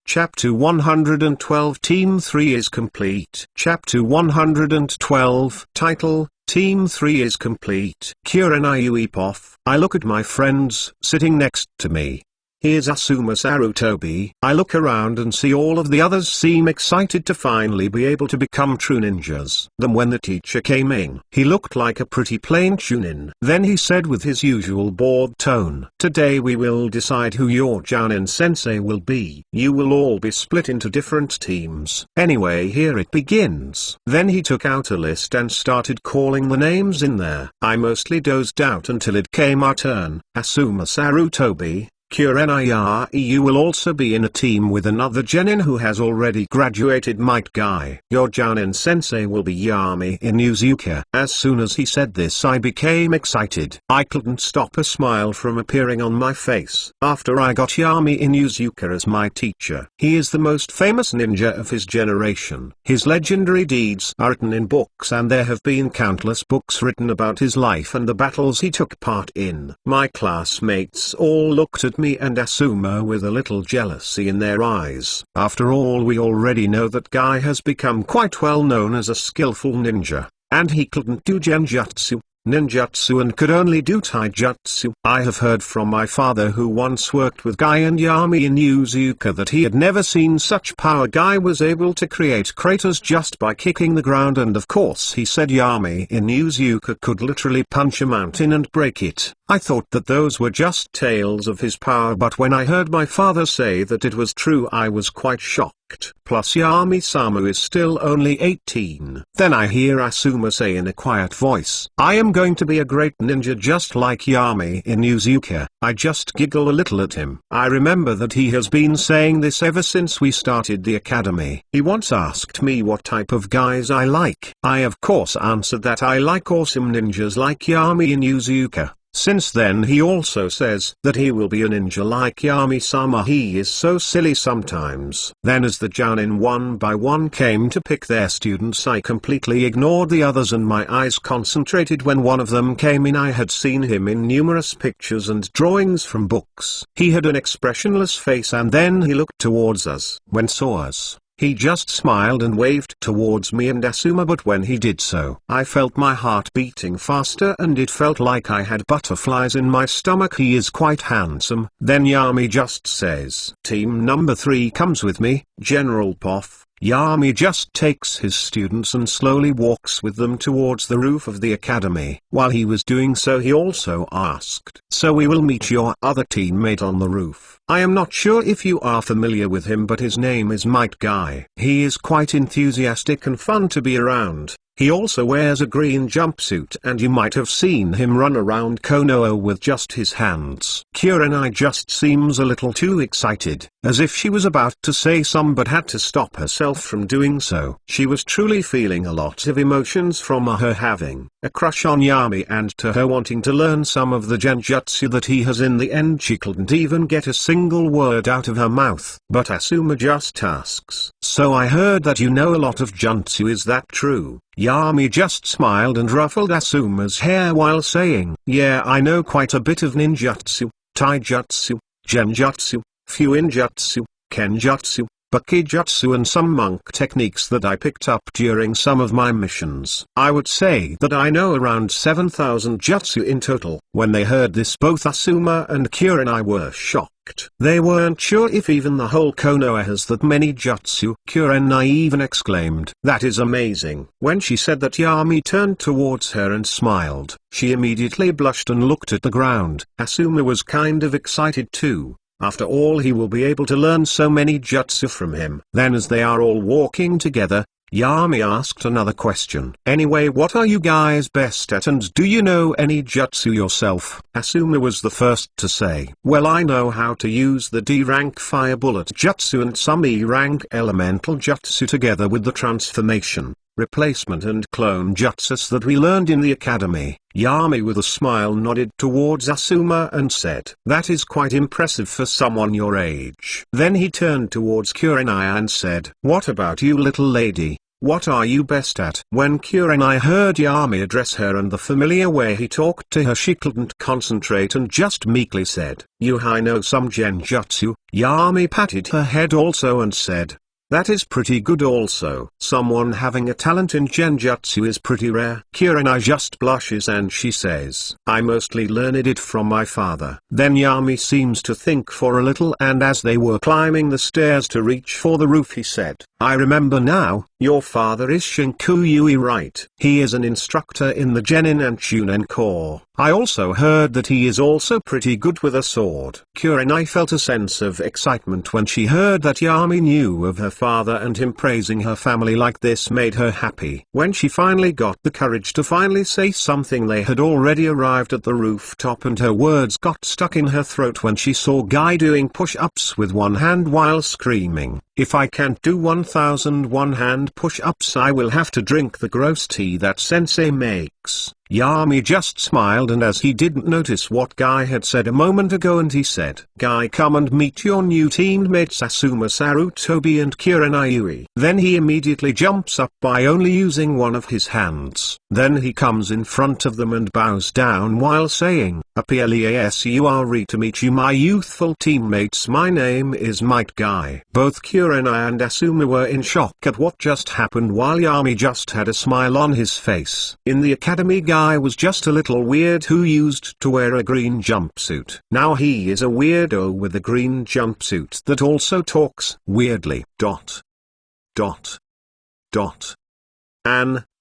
Chapter 112 Team 3 is complete. Chapter 112 Title, Team 3 is complete. Kurenai Uepoff. I look at my friends sitting next to me. Here's Asuma Sarutobi. I look around and see all of the others seem excited to finally be able to become true ninjas. Then when the teacher came in, he looked like a pretty plain chunin. Then he said with his usual bored tone, "Today we will decide who your Jounin sensei will be. You will all be split into different teams. Anyway, here it begins." Then he took out a list and started calling the names in there. I mostly dozed out until it came our turn. Asuma Sarutobi. Kurenai, you will also be in a team with another genin who has already graduated. Might Guy. Your Jounin sensei will be Yami Inuzuka. As soon as he said this, I became excited. I couldn't stop a smile from appearing on my face. After I got Yami Inuzuka as my teacher, he is the most famous ninja of his generation. His legendary deeds are written in books, and there have been countless books written about his life and the battles he took part in. My classmates all looked at me and Asuma with a little jealousy in their eyes. After all, we already know that Guy has become quite well known as a skillful ninja, and he couldn't do genjutsu, ninjutsu, and could only do taijutsu. I have heard from my father, who once worked with Guy and Yami Inuzuka, that he had never seen such power. Guy was able to create craters just by kicking the ground, and of course he said Yami Inuzuka could literally punch a mountain and break it. I thought that those were just tales of his power, but when I heard my father say that it was true, I was quite shocked. Plus Yami-sama is still only 18. Then I hear Asuma say in a quiet voice, "I am going to be a great ninja just like Yami Inuzuka." I just giggle a little at him. I remember that he has been saying this ever since we started the academy. He once asked me what type of guys I like. I of course answered that I like awesome ninjas like Yami Inuzuka. Since then he also says that he will be a ninja like Yami-sama. He is so silly sometimes. Then as the Jounin one by one came to pick their students, I completely ignored the others and my eyes concentrated when one of them came in. I had seen him in numerous pictures and drawings from books. He had an expressionless face, and then he looked towards us. When saw us, He just smiled and waved towards me and Asuma, but when he did so, I felt my heart beating faster and it felt like I had butterflies in my stomach. He is quite handsome. Then Yami just says, "Team number 3 comes with me, General Poff." Yami just takes his students and slowly walks with them towards the roof of the academy. While he was doing so, he also asked, "So we will meet your other teammate on the roof. I am not sure if you are familiar with him, but his name is Might Guy. He is quite enthusiastic and fun to be around. He also wears a green jumpsuit and you might have seen him run around Konoha with just his hands." Kurenai just seems a little too excited, as if she was about to say some but had to stop herself from doing so. She was truly feeling a lot of emotions from her having a crush on Yami and to her wanting to learn some of the genjutsu that he has. In the end she couldn't even get a single word out of her mouth. But Asuma just asks, "So I heard that you know a lot of jutsu, is that true?" Yami just smiled and ruffled Asuma's hair while saying, "Yeah, I know quite a bit of ninjutsu, taijutsu, genjutsu, fuinjutsu, kenjutsu, bakijutsu and some monk techniques that I picked up during some of my missions. I would say that I know around 7,000 jutsu in total." When they heard this, both Asuma and Kurenai were shocked. They weren't sure if even the whole Konoha has that many jutsu. Kurenai even exclaimed, "That is amazing." When she said that, Yami turned towards her and smiled. She immediately blushed and looked at the ground. Asuma was kind of excited too. After all, he will be able to learn so many jutsu from him. Then as they are all walking together, Yami asked another question. "Anyway, what are you guys best at, and do you know any jutsu yourself?" Asuma was the first to say, "Well, I know how to use the D-rank fire bullet jutsu and some E-rank elemental jutsu together with the transformation, replacement and clone jutsus that we learned in the academy." Yami with a smile nodded towards Asuma and said, "That is quite impressive for someone your age." Then he turned towards Kurenai and said, "What about you, little lady? What are you best at?" When Kurenai heard Yami address her and the familiar way he talked to her, she couldn't concentrate and just meekly said, I know some genjutsu." Yami patted her head also and said, "That is pretty good also. Someone having a talent in genjutsu is pretty rare." Kurenai just blushes and she says, "I mostly learned it from my father." Then Yami seems to think for a little, and as they were climbing the stairs to reach for the roof, he said, "I remember now, your father is Shinku Yui, right? He is an instructor in the Genin and Chunin Corps. I also heard that he is also pretty good with a sword." Kurenai felt a sense of excitement when she heard that Yami knew of her father, and him praising her family like this made her happy. When she finally got the courage to finally say something, they had already arrived at the rooftop and her words got stuck in her throat when she saw Guy doing push-ups with one hand while screaming, "If I can't do 1,000 one-hand push-ups, I will have to drink the gross tea that sensei makes." Yami just smiled, and as he didn't notice what Guy had said a moment ago, and he said, "Guy, come and meet your new teammates Asuma Sarutobi and Kurenai Yui." Then he immediately jumps up by only using one of his hands. Then he comes in front of them and bows down while saying, "Aplasure to meet you, my youthful teammates. My name is Might Guy." Both Kurenai and Asuma were in shock at what just happened, while Yami just had a smile on his face. In the academy, Guy was just a little weird who used to wear a green jumpsuit. Now he is a weirdo with a green jumpsuit that also talks weirdly.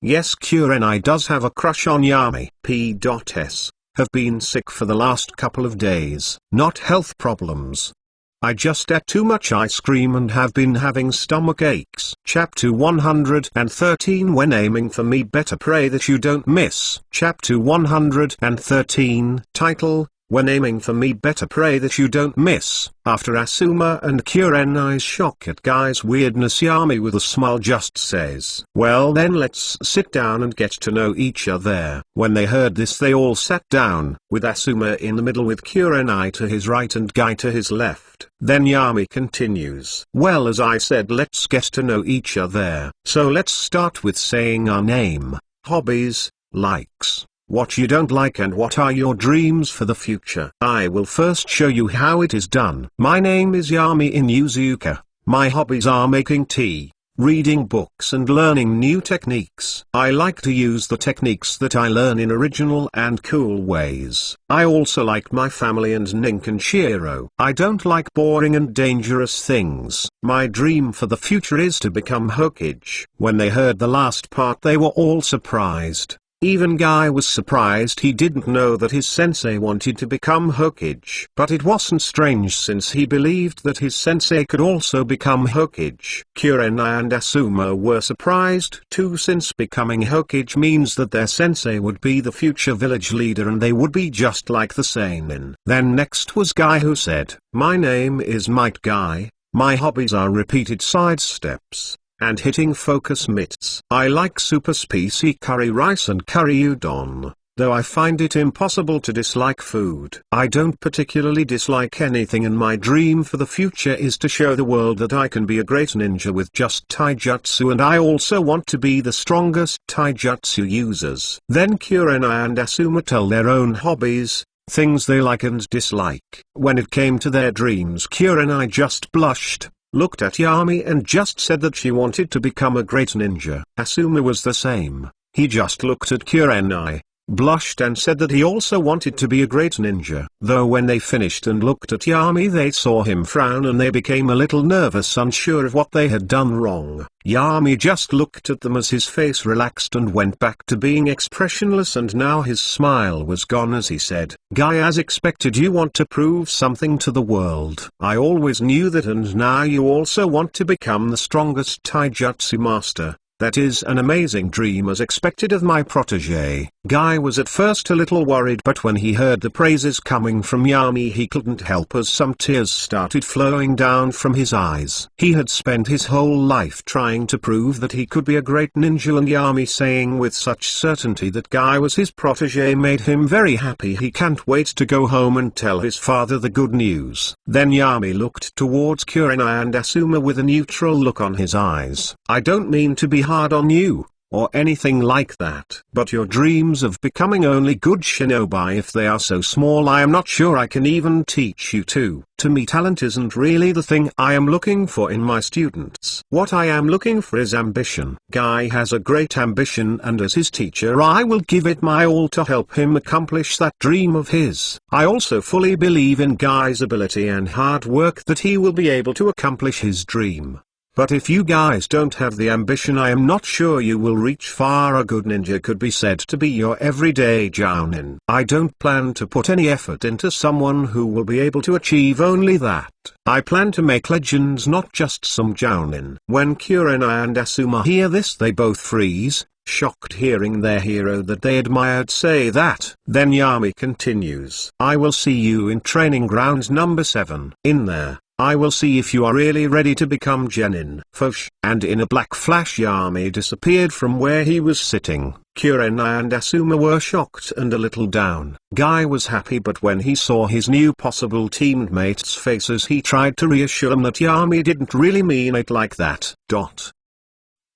Yes, Kurenai does have a crush on Yami. P.S. Have been sick for the last couple of days. Not health problems. I just ate too much ice cream and have been having stomach aches. Chapter 113. When aiming for me, better pray that you don't miss. Chapter 113. Title: When aiming for me, better pray that you don't miss. After Asuma and Kurenai's shock at Guy's weirdness, Yami with a smile just says, "Well then, let's sit down and get to know each other." When they heard this, they all sat down, with Asuma in the middle with Kurenai to his right and Guy to his left. Then Yami continues, "Well, as I said, let's get to know each other. So let's start with saying our name, hobbies, likes, what you don't like, and what are your dreams for the future. I will first show you how it is done. My name is Yami Inuzuka. My hobbies are making tea, reading books and learning new techniques. I like to use the techniques that I learn in original and cool ways. I also like my family and Nink and Shiro. I don't like boring and dangerous things. My dream for the future is to become Hokage. When they heard the last part they were all surprised. Even Guy was surprised. He didn't know that his sensei wanted to become Hokage. But it wasn't strange since he believed that his sensei could also become Hokage. Kurenai and Asuma were surprised too, since becoming Hokage means that their sensei would be the future village leader and they would be just like the seinen. Then next was Guy, who said, "My name is Might Guy. My hobbies are repeated side steps and hitting focus mitts. I like super spicy curry rice and curry udon, though I find it impossible to dislike food. I don't particularly dislike anything, and my dream for the future is to show the world that I can be a great ninja with just taijutsu, and I also want to be the strongest taijutsu users." Then Kurenai and Asuma tell their own hobbies, things they like and dislike. When it came to their dreams, Kurenai just blushed, looked at Yami and just said that she wanted to become a great ninja. Asuma was the same. He just looked at Kurenai, blushed and said that he also wanted to be a great ninja. Though when they finished and looked at Yami they saw him frown and they became a little nervous, unsure of what they had done wrong. Yami just looked at them as his face relaxed and went back to being expressionless, and now his smile was gone as he said, "Guy, as expected you want to prove something to the world. I always knew that, and now you also want to become the strongest taijutsu master. That is an amazing dream as expected of my protege." Guy was at first a little worried, but when he heard the praises coming from Yami he couldn't help as some tears started flowing down from his eyes. He had spent his whole life trying to prove that he could be a great ninja, and Yami saying with such certainty that Guy was his protege made him very happy. He can't wait to go home and tell his father the good news. Then Yami looked towards Kurenai and Asuma with a neutral look on his eyes. "I don't mean to be hard on you, or anything like that, but your dreams of becoming only good shinobi, if they are so small, I am not sure I can even teach you to. To me, talent isn't really the thing I am looking for in my students. What I am looking for is ambition." Guy has a great ambition, and as his teacher I will give it my all to help him accomplish that dream of his. I also fully believe in Guy's ability and hard work that he will be able to accomplish his dream. But if you guys don't have the ambition, I am not sure you will reach far. A good ninja could be said to be your everyday jounin. I don't plan to put any effort into someone who will be able to achieve only that. I plan to make legends, not just some jounin. When Kurenai and Asuma hear this they both freeze, shocked hearing their hero that they admired say that. Then Yami continues, "I will see you in training grounds number 7. In there, I will see if you are really ready to become Genin." Fosh, and in a black flash Yami disappeared from where he was sitting. Kurenai and Asuma were shocked and a little down. Guy was happy, but when he saw his new possible teammates' faces he tried to reassure them that Yami didn't really mean it like that.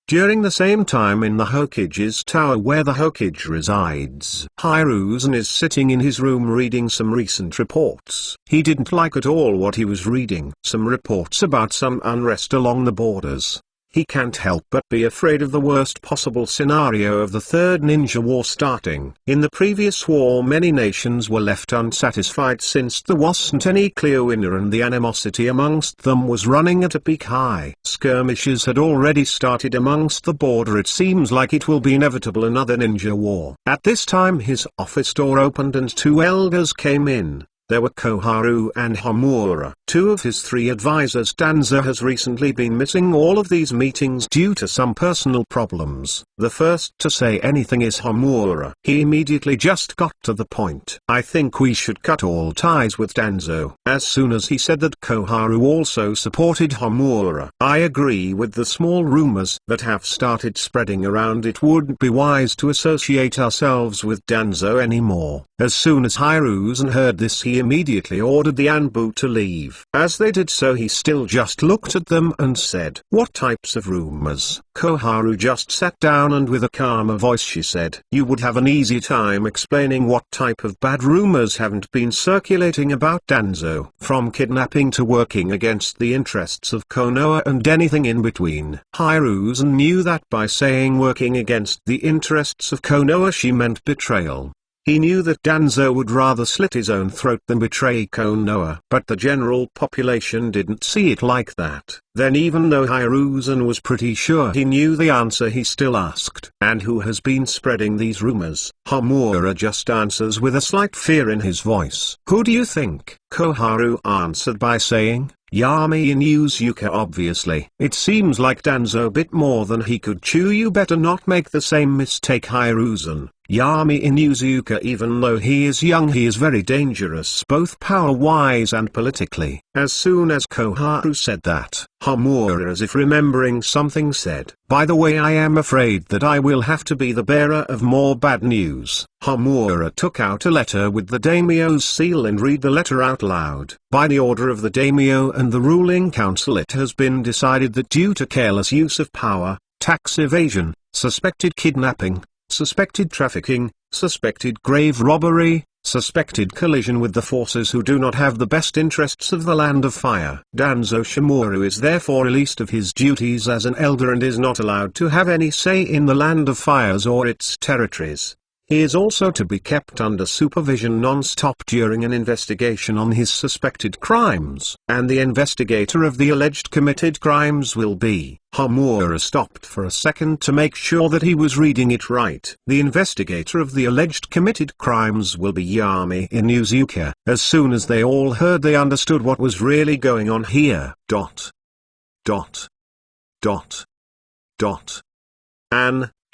During the same time in the Hokage's tower where the Hokage resides, Hiruzen is sitting in his room reading some recent reports. He didn't like at all what he was reading. Some reports about some unrest along the borders. He can't help but be afraid of the worst possible scenario of the Third Ninja War starting. In the previous war many nations were left unsatisfied since there wasn't any clear winner and the animosity amongst them was running at a peak high. Skirmishes had already started amongst the border. It seems like it will be inevitable another ninja war. At this time his office door opened and 2 elders came in. There were Koharu and Homura. 2 of his 3 advisors. Danzo has recently been missing all of these meetings due to some personal problems. The first to say anything is Homura. He immediately just got to the point. "I think we should cut all ties with Danzo." As soon as he said that, Koharu also supported Homura. "I agree with the small rumors that have started spreading around. It wouldn't be wise to associate ourselves with Danzo anymore." As soon as Hiruzen heard this he He immediately ordered the Anbu to leave. As they did so, he still just looked at them and said, "What types of rumors?" Koharu just sat down and with a calmer voice she said, "You would have an easy time explaining what type of bad rumors haven't been circulating about Danzo. From kidnapping to working against the interests of Konoha and anything in between." Hiruzen knew that by saying working against the interests of Konoha she meant betrayal. He knew that Danzo would rather slit his own throat than betray Konoha. But the general population didn't see it like that. Then even though Hiruzen was pretty sure he knew the answer, he still asked, "And who has been spreading these rumors?" Homura just answers with a slight fear in his voice. "Who do you think?" Koharu answered by saying, "Yami and Yuzuka obviously. It seems like Danzo bit more than he could chew. You better not make the same mistake, Hiruzen. Yami and Yuzuka, even though he is young, he is very dangerous both power-wise and politically." As soon as Koharu said that, Homura, as if remembering something, said, "By the way, I am afraid that I will have to be the bearer of more bad news." Homura took out a letter with the daimyo's seal and read the letter out loud. "By the order of the daimyo and the ruling council, it has been decided that due to careless use of power, tax evasion, suspected kidnapping, suspected trafficking, suspected grave robbery, suspected collision with the forces who do not have the best interests of the Land of Fire, Danzo Shimura is therefore released of his duties as an elder and is not allowed to have any say in the Land of Fires or its territories. He is also to be kept under supervision non-stop during an investigation on his suspected crimes, and the investigator of the alleged committed crimes will be..." Homura stopped for a second to make sure that he was reading it right. "The investigator of the alleged committed crimes will be Yami and Yuzuka." As soon as they all heard, they understood what was really going on here.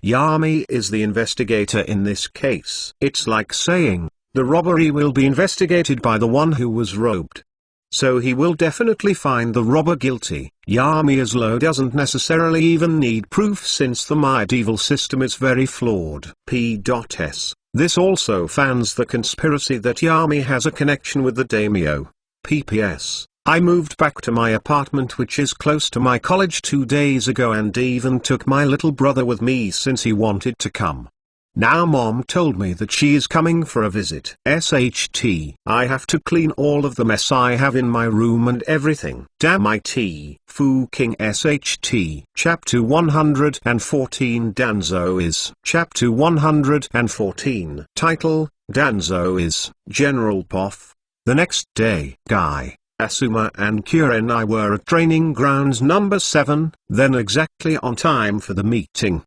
Yami is the investigator in this case. It's like saying, the robbery will be investigated by the one who was robbed. So he will definitely find the robber guilty. Yami as low doesn't necessarily even need proof since the medieval system is very flawed. P.S. This also fans the conspiracy that Yami has a connection with the daimyo. P.P.S. I moved back to my apartment, which is close to my college, 2 days ago, and even took my little brother with me since he wanted to come. Now Mom told me that she is coming for a visit. SHT. I have to clean all of the mess I have in my room and everything. Damn it. Fu King SHT. Chapter 114. Danzo is. Chapter 114. Title, Danzo is. General Poff. The next day, Guy, Asuma and Kura and I were at training grounds number 7, then exactly on time for the meeting.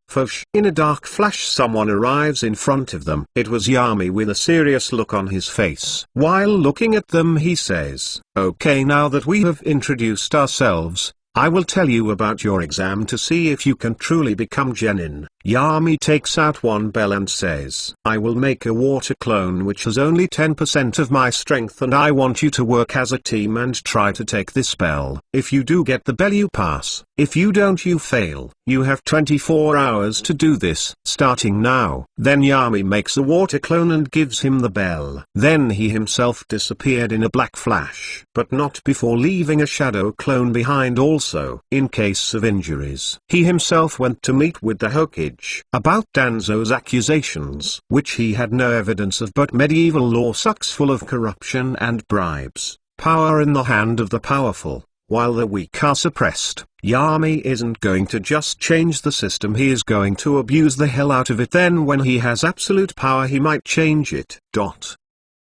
In a dark flash someone arrives in front of them. It was Yami with a serious look on his face. While looking at them he says, "Okay, now that we have introduced ourselves, I will tell you about your exam to see if you can truly become genin." Yami takes out one bell and says, "I will make a water clone which has only 10% of my strength, and I want you to work as a team and try to take this bell. If you do get the bell, you pass. If you don't, you fail. You have 24 hours to do this, starting now." Then Yami makes a water clone and gives him the bell. Then he himself disappeared in a black flash, but not before leaving a shadow clone behind also, in case of injuries. He himself went to meet with the Hokage about Danzo's accusations, which he had no evidence of, but medieval law sucks full of corruption and bribes, power in the hand of the powerful, while the weak are suppressed. Yami isn't going to just change the system, he is going to abuse the hell out of it. Then when he has absolute power he might change it.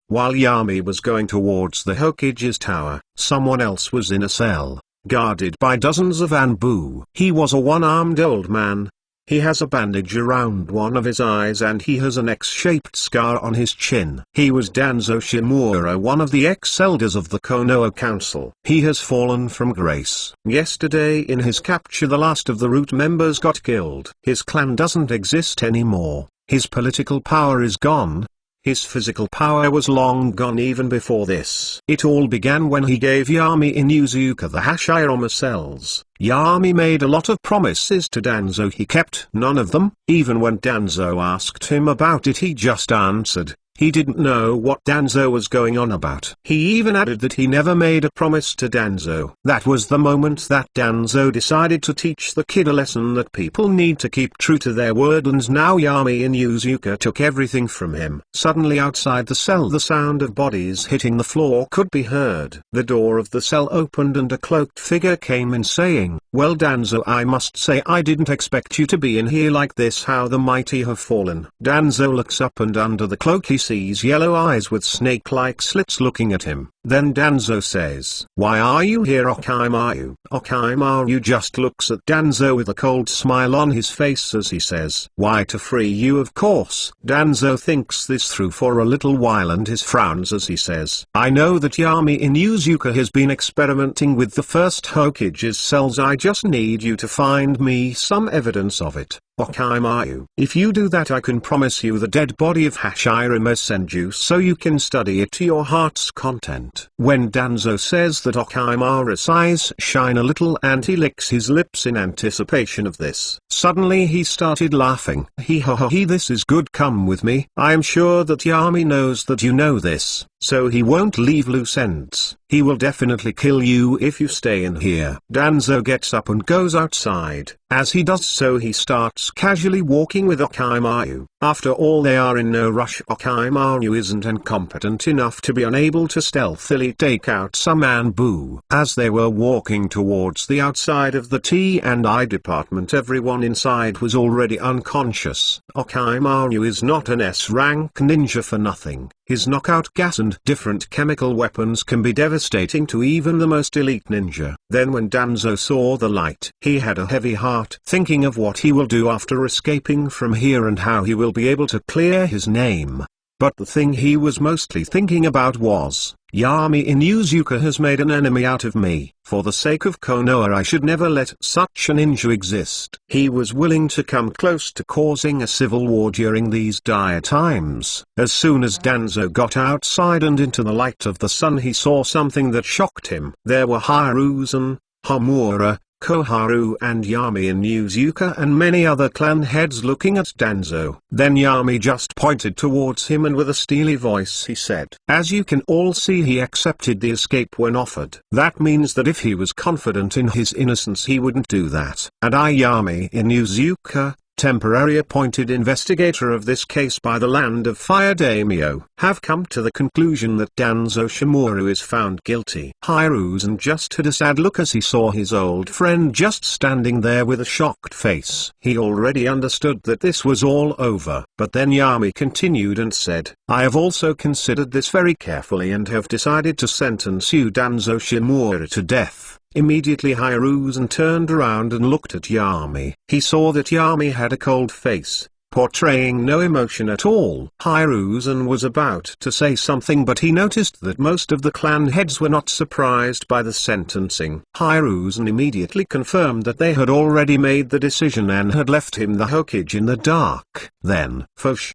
While Yami was going towards the Hokage's tower, someone else was in a cell, guarded by dozens of Anbu. He was a one-armed old man. He has a bandage around one of his eyes and he has an X-shaped scar on his chin. He was Danzo Shimura, one of the ex-elders of the Konoha Council. He has fallen from grace. Yesterday in his capture the last of the root members got killed. His clan doesn't exist anymore. His political power is gone. His physical power was long gone even before this. It all began when he gave Yami and Yuzuka the Hashirama cells. Yami made a lot of promises to Danzo, he kept none of them. Even when Danzo asked him about it he just answered, He didn't know what Danzo was going on about. He even added that he never made a promise to Danzo. That was the moment that Danzo decided to teach the kid a lesson that people need to keep true to their word, and now Yami Inuzuka took everything from him. Suddenly outside the cell the sound of bodies hitting the floor could be heard. The door of the cell opened and a cloaked figure came in saying, "Well Danzo, I must say I didn't expect you to be in here like this. How the mighty have fallen." Danzo looks up and under the cloak he sees yellow eyes with snake-like slits looking at him. Then Danzo says, "Why are you here, Okimaru?" Okimaru just looks at Danzo with a cold smile on his face as he says, "Why, to free you of course." Danzo thinks this through for a little while and his frowns as he says, "I know that Yami Inuzuka has been experimenting with the first Hokage's cells. I just need you to find me some evidence of it, Okimaru. If you do that I can promise you the dead body of Hashirama Senju so you can study it to your heart's content." When Danzo says that, Okimaru's eyes shine a little and he licks his lips in anticipation of this. Suddenly he started laughing. "He ha ha he, this is good, come with me. I am sure that Yami knows that you know this, so he won't leave loose ends. He will definitely kill you if you stay in here." Danzo gets up and goes outside. As he does so he starts casually walking with Okimaru. After all, they are in no rush. Okimaru isn't incompetent enough to be unable to stealthily take out some bamboo. As they were walking towards the outside of the T&I department, everyone inside was already unconscious. Okimaru is not an S-rank ninja for nothing. His knockout gas and different chemical weapons can be devastating to even the most elite ninja. Then when Danzo saw the light, he had a heavy heart, thinking of what he will do after escaping from here and how he will be able to clear his name. But the thing he was mostly thinking about was, Yami Inuzuka has made an enemy out of me. For the sake of Konoha I should never let such a ninja exist. He was willing to come close to causing a civil war during these dire times. As soon as Danzo got outside and into the light of the sun he saw something that shocked him. There were Hiruzen, Homura, Koharu and Yami Inuzuka and many other clan heads looking at Danzo. Then Yami just pointed towards him and with a steely voice he said, "As you can all see, he accepted the escape when offered. That means that if he was confident in his innocence he wouldn't do that. And I, Yami Inuzuka, temporary appointed investigator of this case by the Land of Fire Daimyo, have come to the conclusion that Danzo Shimura is found guilty." Hiruzen just had a sad look as he saw his old friend just standing there with a shocked face. He already understood that this was all over. But then Yami continued and said, "I have also considered this very carefully and have decided to sentence you Danzo Shimura to death." Immediately Hiruzen turned around and looked at Yami. He saw that Yami had a cold face, portraying no emotion at all. Hiruzen was about to say something, but he noticed that most of the clan heads were not surprised by the sentencing. Hiruzen immediately confirmed that they had already made the decision and had left him the Hokage in the dark. Then,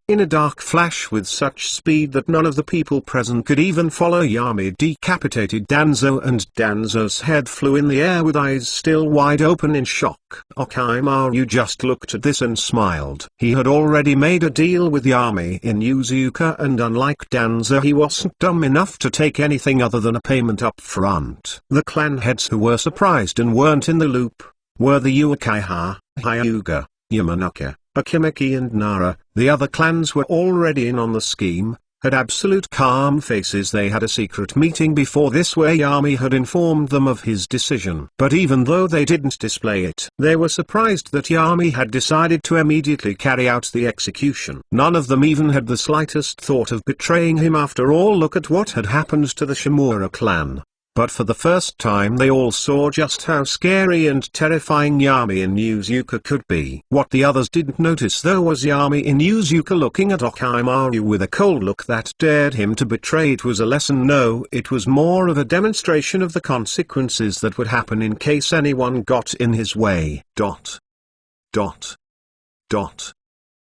in a dark flash with such speed that none of the people present could even follow, Yami decapitated Danzo and Danzo's head flew in the air with eyes still wide open in shock. Okimaru just looked at this and smiled. He had already made a deal with Yami Inuzuka, and unlike Danzo he wasn't dumb enough to take anything other than a payment up front. The clan heads who were surprised and weren't in the loop were the Uchiha, Hyuga, Yamanaka, Akimeki and Nara. The other clans were already in on the scheme, had absolute calm faces. They had a secret meeting before this where Yami had informed them of his decision. But even though they didn't display it, they were surprised that Yami had decided to immediately carry out the execution. None of them even had the slightest thought of betraying him. After all, look at what had happened to the Shimura clan. But for the first time they all saw just how scary and terrifying Yami Inuzuka could be. What the others didn't notice though was Yami Inuzuka looking at Okimaru with a cold look that dared him to betray. It was a lesson. No, it was more of a demonstration of the consequences that would happen in case anyone got in his way.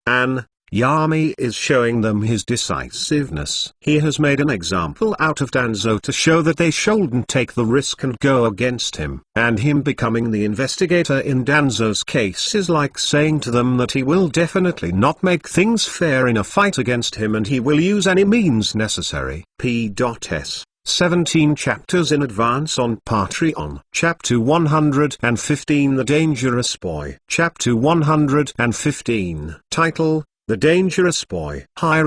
An Yami is showing them his decisiveness. He has made an example out of Danzo to show that they shouldn't take the risk and go against him. And him becoming the investigator in Danzo's case is like saying to them that he will definitely not make things fair in a fight against him and he will use any means necessary. P.S. 17 chapters in advance on Patreon. Chapter 115 The Dangerous Boy. Chapter 115. Title: The Dangerous Boy. Hi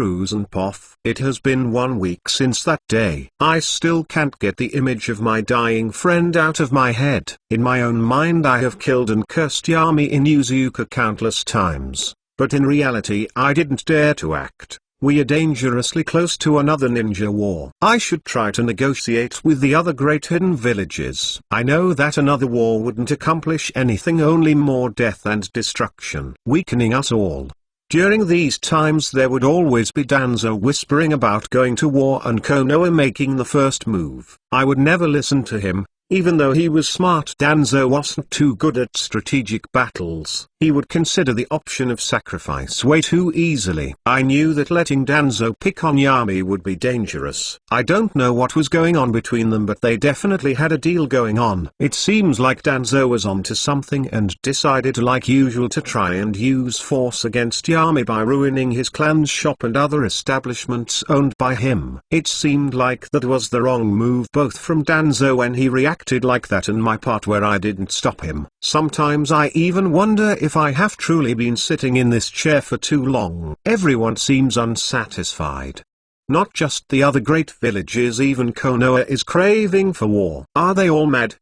Poff. It has been 1 week since that day. I still can't get the image of my dying friend out of my head. In my own mind I have killed and cursed Yami Inuzuka countless times, but in reality I didn't dare to act. We are dangerously close to another ninja war. I should try to negotiate with the other great hidden villages. I know that another war wouldn't accomplish anything, only more death and destruction, weakening us all. During these times there would always be Danzo whispering about going to war and Konoha making the first move. I would never listen to him. Even though he was smart, Danzo wasn't too good at strategic battles. He would consider the option of sacrifice way too easily. I knew that letting Danzo pick on Yami would be dangerous. I don't know what was going on between them, but they definitely had a deal going on. It seems like Danzo was onto something and decided like usual to try and use force against Yami by ruining his clan's shop and other establishments owned by him. It seemed like that was the wrong move both from Danzo when he reacted like that and my part where I didn't stop him. Sometimes I even wonder if I have truly been sitting in this chair for too long. Everyone seems unsatisfied. Not just the other great villages, even Konoha is craving for war. Are they all mad?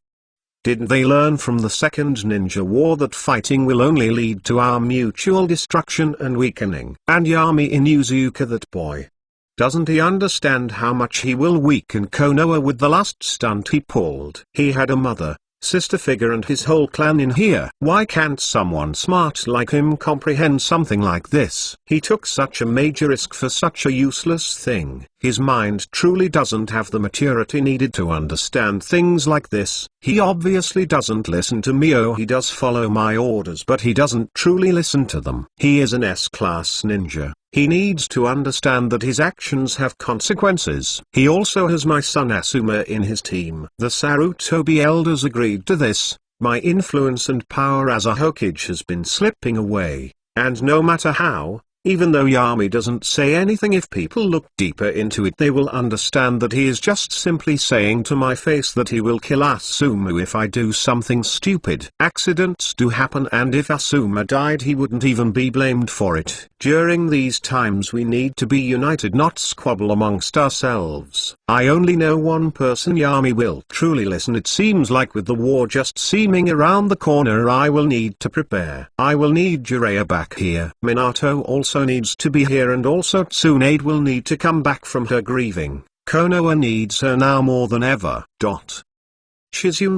Didn't they learn from the second ninja war that fighting will only lead to our mutual destruction and weakening? And Yami Inuzuka, that boy. Doesn't he understand how much he will weaken Konoha with the last stunt he pulled? He had a mother, sister figure and his whole clan in here. Why can't someone smart like him comprehend something like this? He took such a major risk for such a useless thing. His mind truly doesn't have the maturity needed to understand things like this. He obviously doesn't listen to me. Oh, he does follow my orders, but he doesn't truly listen to them. He is an S-class ninja. He needs to understand that his actions have consequences. He also has my son Asuma in his team. The Sarutobi elders agreed to this. My influence and power as a Hokage has been slipping away, and no matter how, even though Yami doesn't say anything, if people look deeper into it they will understand that he is just simply saying to my face that he will kill Asuma if I do something stupid. Accidents do happen, and if Asuma died he wouldn't even be blamed for it. During these times we need to be united, not squabble amongst ourselves. I only know one person Yami will truly listen. It seems like with the war just seeming around the corner I will need to prepare. I will need Jiraiya back here. Minato also needs to be here, and also Tsunade will need to come back from her grieving. Konoha needs her now more than ever.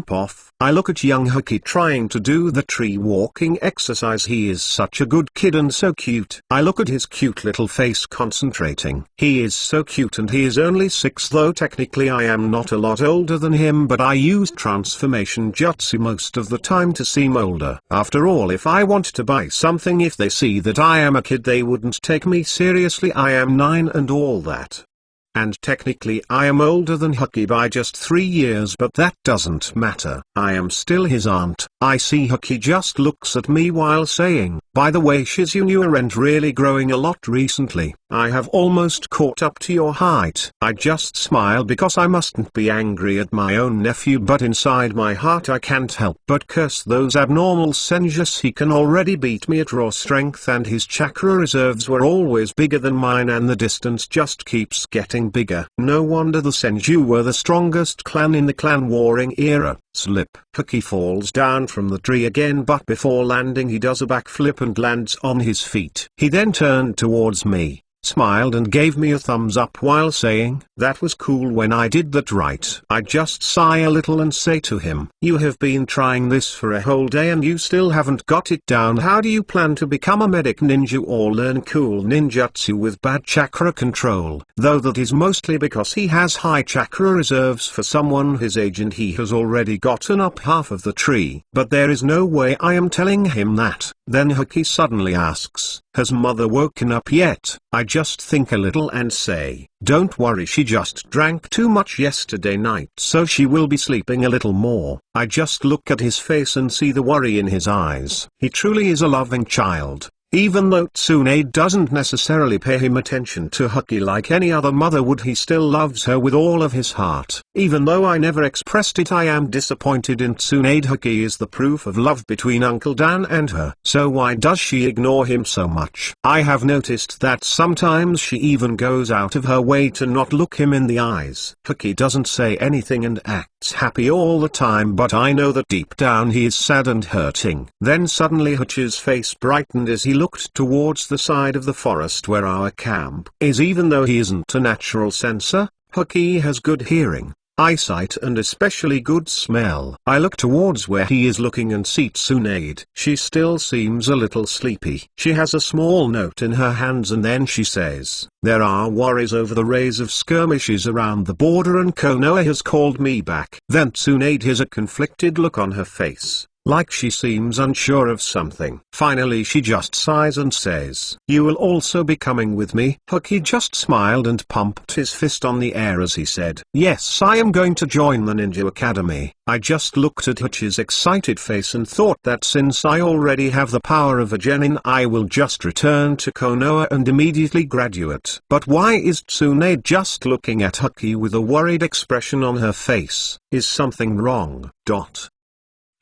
Poff. I look at young Hoki trying to do the tree walking exercise. He is such a good kid and so cute. I look at his cute little face concentrating. He is so cute, and he is only 6, though technically I am not a lot older than him, but I use transformation jutsu most of the time to seem older. After all, if I want to buy something, if they see that I am a kid they wouldn't take me seriously. I am 9 and all that. And technically I am older than Hoki by just 3 years, but that doesn't matter. I am still his aunt. I see Hoki just looks at me while saying, "By the way Shizune, you aren't really growing a lot recently. I have almost caught up to your height." I just smile because I mustn't be angry at my own nephew, but inside my heart I can't help but curse those abnormal Senjus. He can already beat me at raw strength, and his chakra reserves were always bigger than mine, and the distance just keeps getting bigger. No wonder the Senju were the strongest clan in the clan warring era. Slip. Hoki falls down from the tree again, but before landing he does a backflip and lands on his feet. He then turned towards me, smiled and gave me a thumbs up while saying, "That was cool when I did that, right?" I just sigh a little and say to him, "You have been trying this for a whole day and you still haven't got it down. How do you plan to become a medic ninja or learn cool ninjutsu with bad chakra control?" Though that is mostly because he has high chakra reserves for someone his age, and he has already gotten up half of the tree. But there is no way I am telling him that. Then Hoki suddenly asks, Has mother woken up yet? I just think a little and say, don't worry, she just drank too much yesterday night, so she will be sleeping a little more. I just look at his face and see the worry in his eyes. He truly is a loving child. Even though Tsunade doesn't necessarily pay him attention to Hokage like any other mother would, he still loves her with all of his heart. Even though I never expressed it, I am disappointed in Tsunade. Hokage is the proof of love between Uncle Dan and her. So why does she ignore him so much? I have noticed that sometimes she even goes out of her way to not look him in the eyes. Hokage doesn't say anything and acts happy all the time, but I know that deep down he is sad and hurting. Then suddenly Hokage's face brightened as he looked towards the side of the forest where our camp is. Even though he isn't a natural sensor, Hokage has good hearing, eyesight and especially good smell. I look towards where he is looking and see Tsunade. She still seems a little sleepy. She has a small note in her hands and then she says, there are worries over the rise of skirmishes around the border and Konoha has called me back. Then Tsunade has a conflicted look on her face, like she seems unsure of something. Finally she just sighs and says, you will also be coming with me? Hokage just smiled and pumped his fist on the air as he said, yes, I am going to join the ninja academy. I just looked at Hokage's excited face and thought that since I already have the power of a genin, I will just return to Konoha and immediately graduate. But why is Tsunade just looking at Hokage with a worried expression on her face? Is something wrong?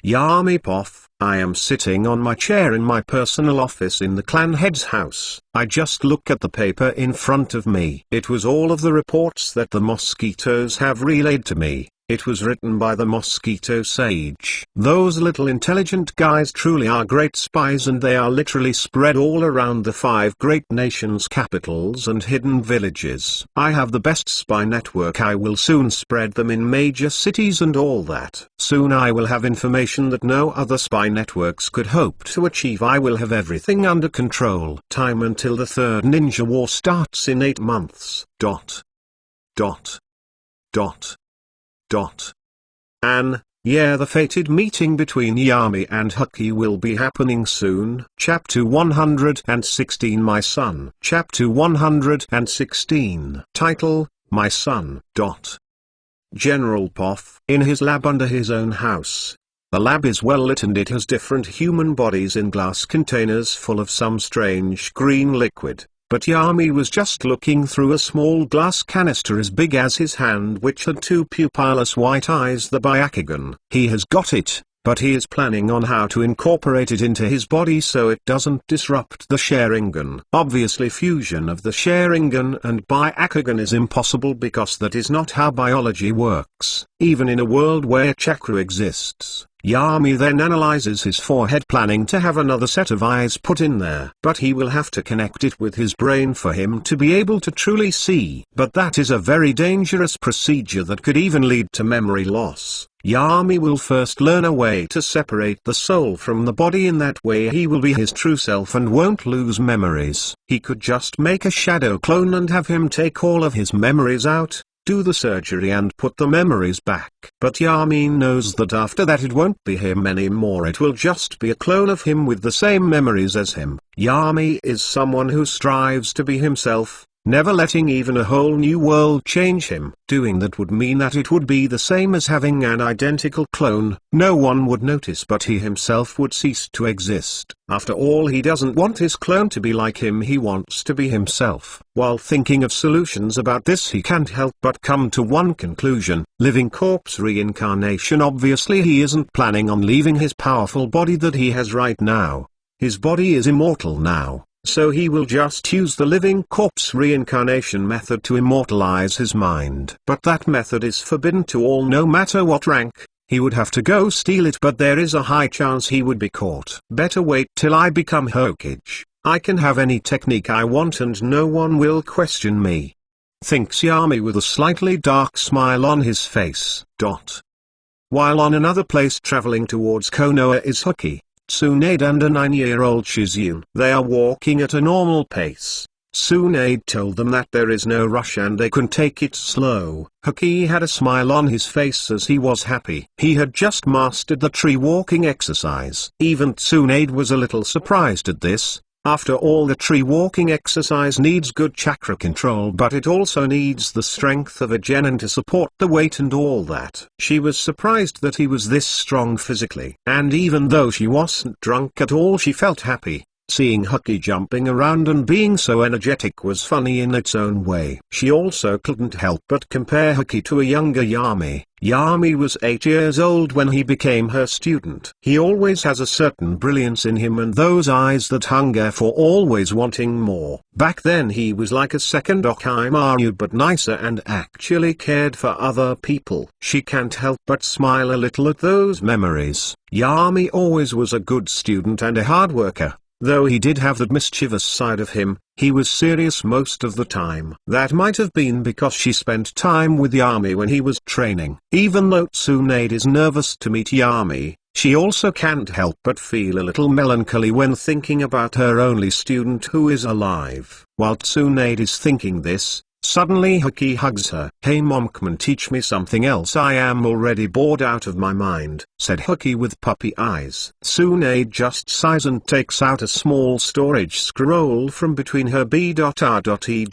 Yami Poff, I am sitting on my chair in my personal office in the clan head's house. I just look at the paper in front of me. It was all of the reports that the mosquitoes have relayed to me. It was written by the Mosquito Sage. Those little intelligent guys truly are great spies, and they are literally spread all around the 5 great nations' capitals and hidden villages. I have the best spy network. I will soon spread them in major cities and all that. Soon I will have information that no other spy networks could hope to achieve. I will have everything under control. Time until the 3rd Ninja War starts in 8 months. Yeah, the fated meeting between Yami and Hokage will be happening soon. Chapter 116, My Son. Chapter 116. Title, My Son. General Poff, in his lab under his own house. The lab is well lit and it has different human bodies in glass containers full of some strange green liquid. But Yami was just looking through a small glass canister as big as his hand which had 2 pupilless white eyes, the Byakugan. He has got it, but he is planning on how to incorporate it into his body so it doesn't disrupt the Sharingan. Obviously fusion of the Sharingan and Byakugan is impossible because that is not how biology works, even in a world where chakra exists. Yami then analyzes his forehead, planning to have another set of eyes put in there. But he will have to connect it with his brain for him to be able to truly see. But that is a very dangerous procedure that could even lead to memory loss. Yami will first learn a way to separate the soul from the body. In that way he will be his true self and won't lose memories. He could just make a shadow clone and have him take all of his memories out, do the surgery and put the memories back. But Yami knows that after that it won't be him anymore, it will just be a clone of him with the same memories as him. Yami is someone who strives to be himself, never letting even a whole new world change him. Doing that would mean that it would be the same as having an identical clone. No one would notice, but he himself would cease to exist. After all, he doesn't want his clone to be like him, he wants to be himself. While thinking of solutions about this, he can't help but come to one conclusion: living corpse reincarnation. Obviously he isn't planning on leaving his powerful body that he has right now. His body is immortal now. So he will just use the living corpse reincarnation method to immortalize his mind. But that method is forbidden to all, no matter what rank. He would have to go steal it, but there is a high chance he would be caught. Better wait till I become Hokage. I can have any technique I want and no one will question me, thinks Yami with a slightly dark smile on his face. While on another place traveling towards Konoha is Hokage, Tsunade and a 9-year-old Shizune. They are walking at a normal pace. Tsunade told them that there is no rush and they can take it slow. Hokage had a smile on his face as he was happy. He had just mastered the tree walking exercise. Even Tsunade was a little surprised at this. After all, the tree walking exercise needs good chakra control, but it also needs the strength of a genin to support the weight and all that. She was surprised that he was this strong physically. And even though she wasn't drunk at all, she felt happy. Seeing Hokage jumping around and being so energetic was funny in its own way. She also couldn't help but compare Hokage to a younger Yami. Yami was 8 years old when he became her student. He always has a certain brilliance in him and those eyes that hunger for, always wanting more. Back then he was like a second Orochimaru, but nicer and actually cared for other people. She can't help but smile a little at those memories. Yami always was a good student and a hard worker. Though he did have that mischievous side of him, he was serious most of the time. That might have been because she spent time with Yami when he was training. Even though Tsunade is nervous to meet Yami, she also can't help but feel a little melancholy when thinking about her only student who is alive. While Tsunade is thinking this, suddenly Hokage hugs her. "Hey mom, come and teach me something else, I am already bored out of my mind," said Hokage with puppy eyes. Tsunade just sighs and takes out a small storage scroll from between her B.R.E.A.S.Ts.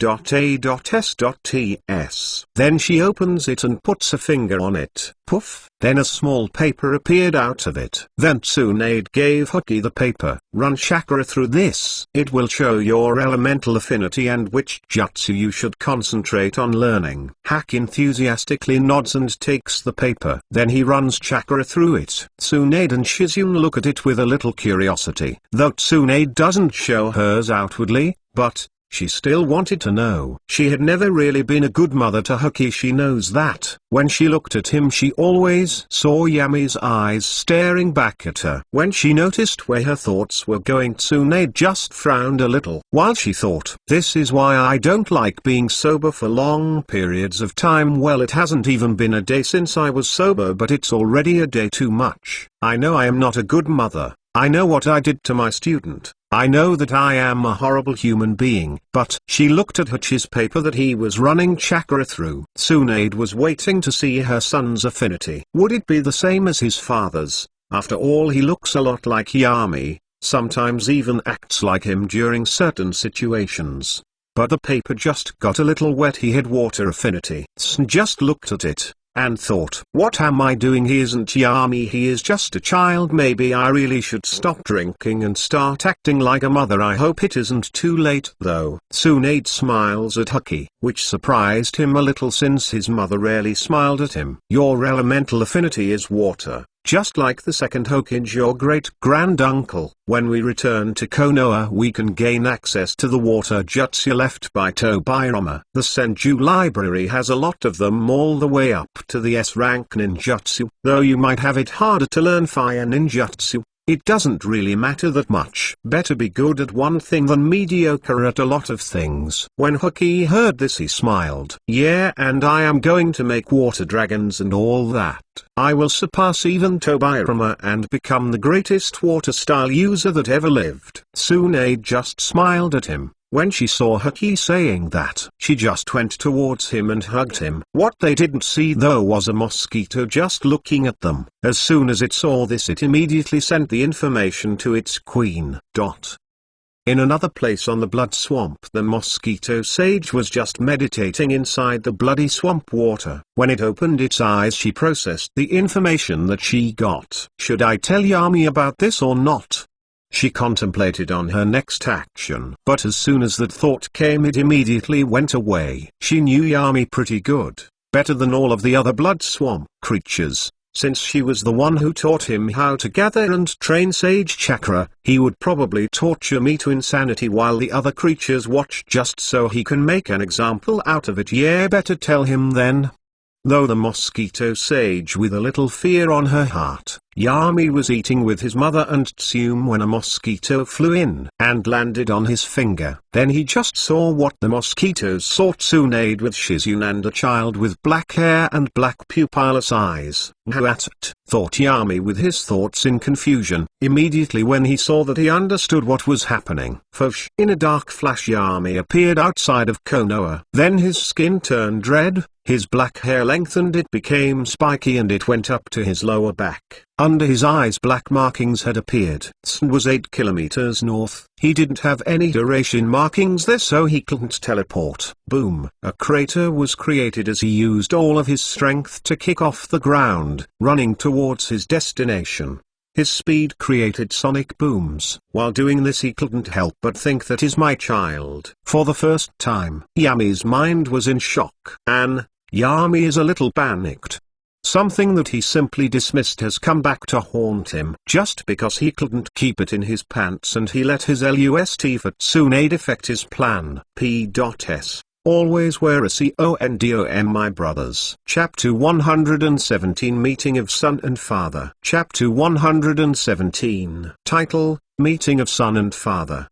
Then she opens it and puts a finger on it. Poof! Then a small paper appeared out of it. Then Tsunade gave Hokage the paper. "Run chakra through this. It will show your elemental affinity and which jutsu you should concentrate on learning." Hak enthusiastically nods and takes the paper. Then he runs chakra through it. Tsunade and Shizune look at it with a little curiosity. Though Tsunade doesn't show hers outwardly, but she still wanted to know. She had never really been a good mother to Hokage, she knows that. When she looked at him, she always saw Yami's eyes staring back at her. When she noticed where her thoughts were going, Tsunade just frowned a little. While she thought, "This is why I don't like being sober for long periods of time. Well, it hasn't even been a day since I was sober, but it's already a day too much. I know I am not a good mother. I know what I did to my student. I know that I am a horrible human being." But she looked at Hachi's paper that he was running chakra through. Tsunade was waiting to see her son's affinity. Would it be the same as his father's? After all, he looks a lot like Yami, sometimes even acts like him during certain situations. But the paper just got a little wet. He had water affinity. Tsun just looked at it and thought, "What am I doing? He isn't Yami, he is just a child. Maybe I really should stop drinking and start acting like a mother. I hope it isn't too late though." Tsunade smiles at Hokage, which surprised him a little since his mother rarely smiled at him. "Your elemental affinity is water, just like the second Hokage, your great-granduncle. When we return to Konoha, we can gain access to the water jutsu left by Tobirama. The Senju library has a lot of them all the way up to the S-rank ninjutsu. Though you might have it harder to learn fire ninjutsu, it doesn't really matter that much. Better be good at one thing than mediocre at a lot of things." When Hokage heard this, he smiled. "Yeah, and I am going to make water dragons and all that. I will surpass even Tobirama and become the greatest water style user that ever lived." Tsunade just smiled at him. When she saw Hokage saying that, she just went towards him and hugged him. What they didn't see though was a mosquito just looking at them. As soon as it saw this, it immediately sent the information to its queen. In another place on the blood swamp, the mosquito sage was just meditating inside the bloody swamp water. When it opened its eyes, she processed the information that she got. Should I tell Yami about this or not? She contemplated on her next action. But as soon as that thought came, it immediately went away. She knew Yami pretty good, better than all of the other blood swamp creatures. Since she was the one who taught him how to gather and train sage chakra, he would probably torture me to insanity while the other creatures watch just so he can make an example out of it. Yeah, better tell him then. Though the mosquito sage with a little fear on her heart, Yami was eating with his mother and Tsume when a mosquito flew in and landed on his finger. Then he just saw what the mosquitoes saw: Tsunade with Shizune and a child with black hair and black pupilless eyes. "What?" thought Yami with his thoughts in confusion. Immediately when he saw that, he understood what was happening. Fosh! In a dark flash, Yami appeared outside of Konoha. Then his skin turned red, his black hair lengthened, it became spiky and it went up to his lower back. Under his eyes black markings had appeared. Tsume was 8 kilometers north. He didn't have any duration markings there, so he couldn't teleport. Boom! A crater was created as he used all of his strength to kick off the ground, running towards his destination. His speed created sonic booms. While doing this, he couldn't help but think, that is my child. For the first time, Yami's mind was in shock. Yami is a little panicked. Something that he simply dismissed has come back to haunt him. Just because he couldn't keep it in his pants and he let his lust for Tsunade affect his plan. P.S. Always wear a condom, my brothers. Chapter 117, Meeting of Son and Father. Chapter 117. Title, Meeting of Son and Father.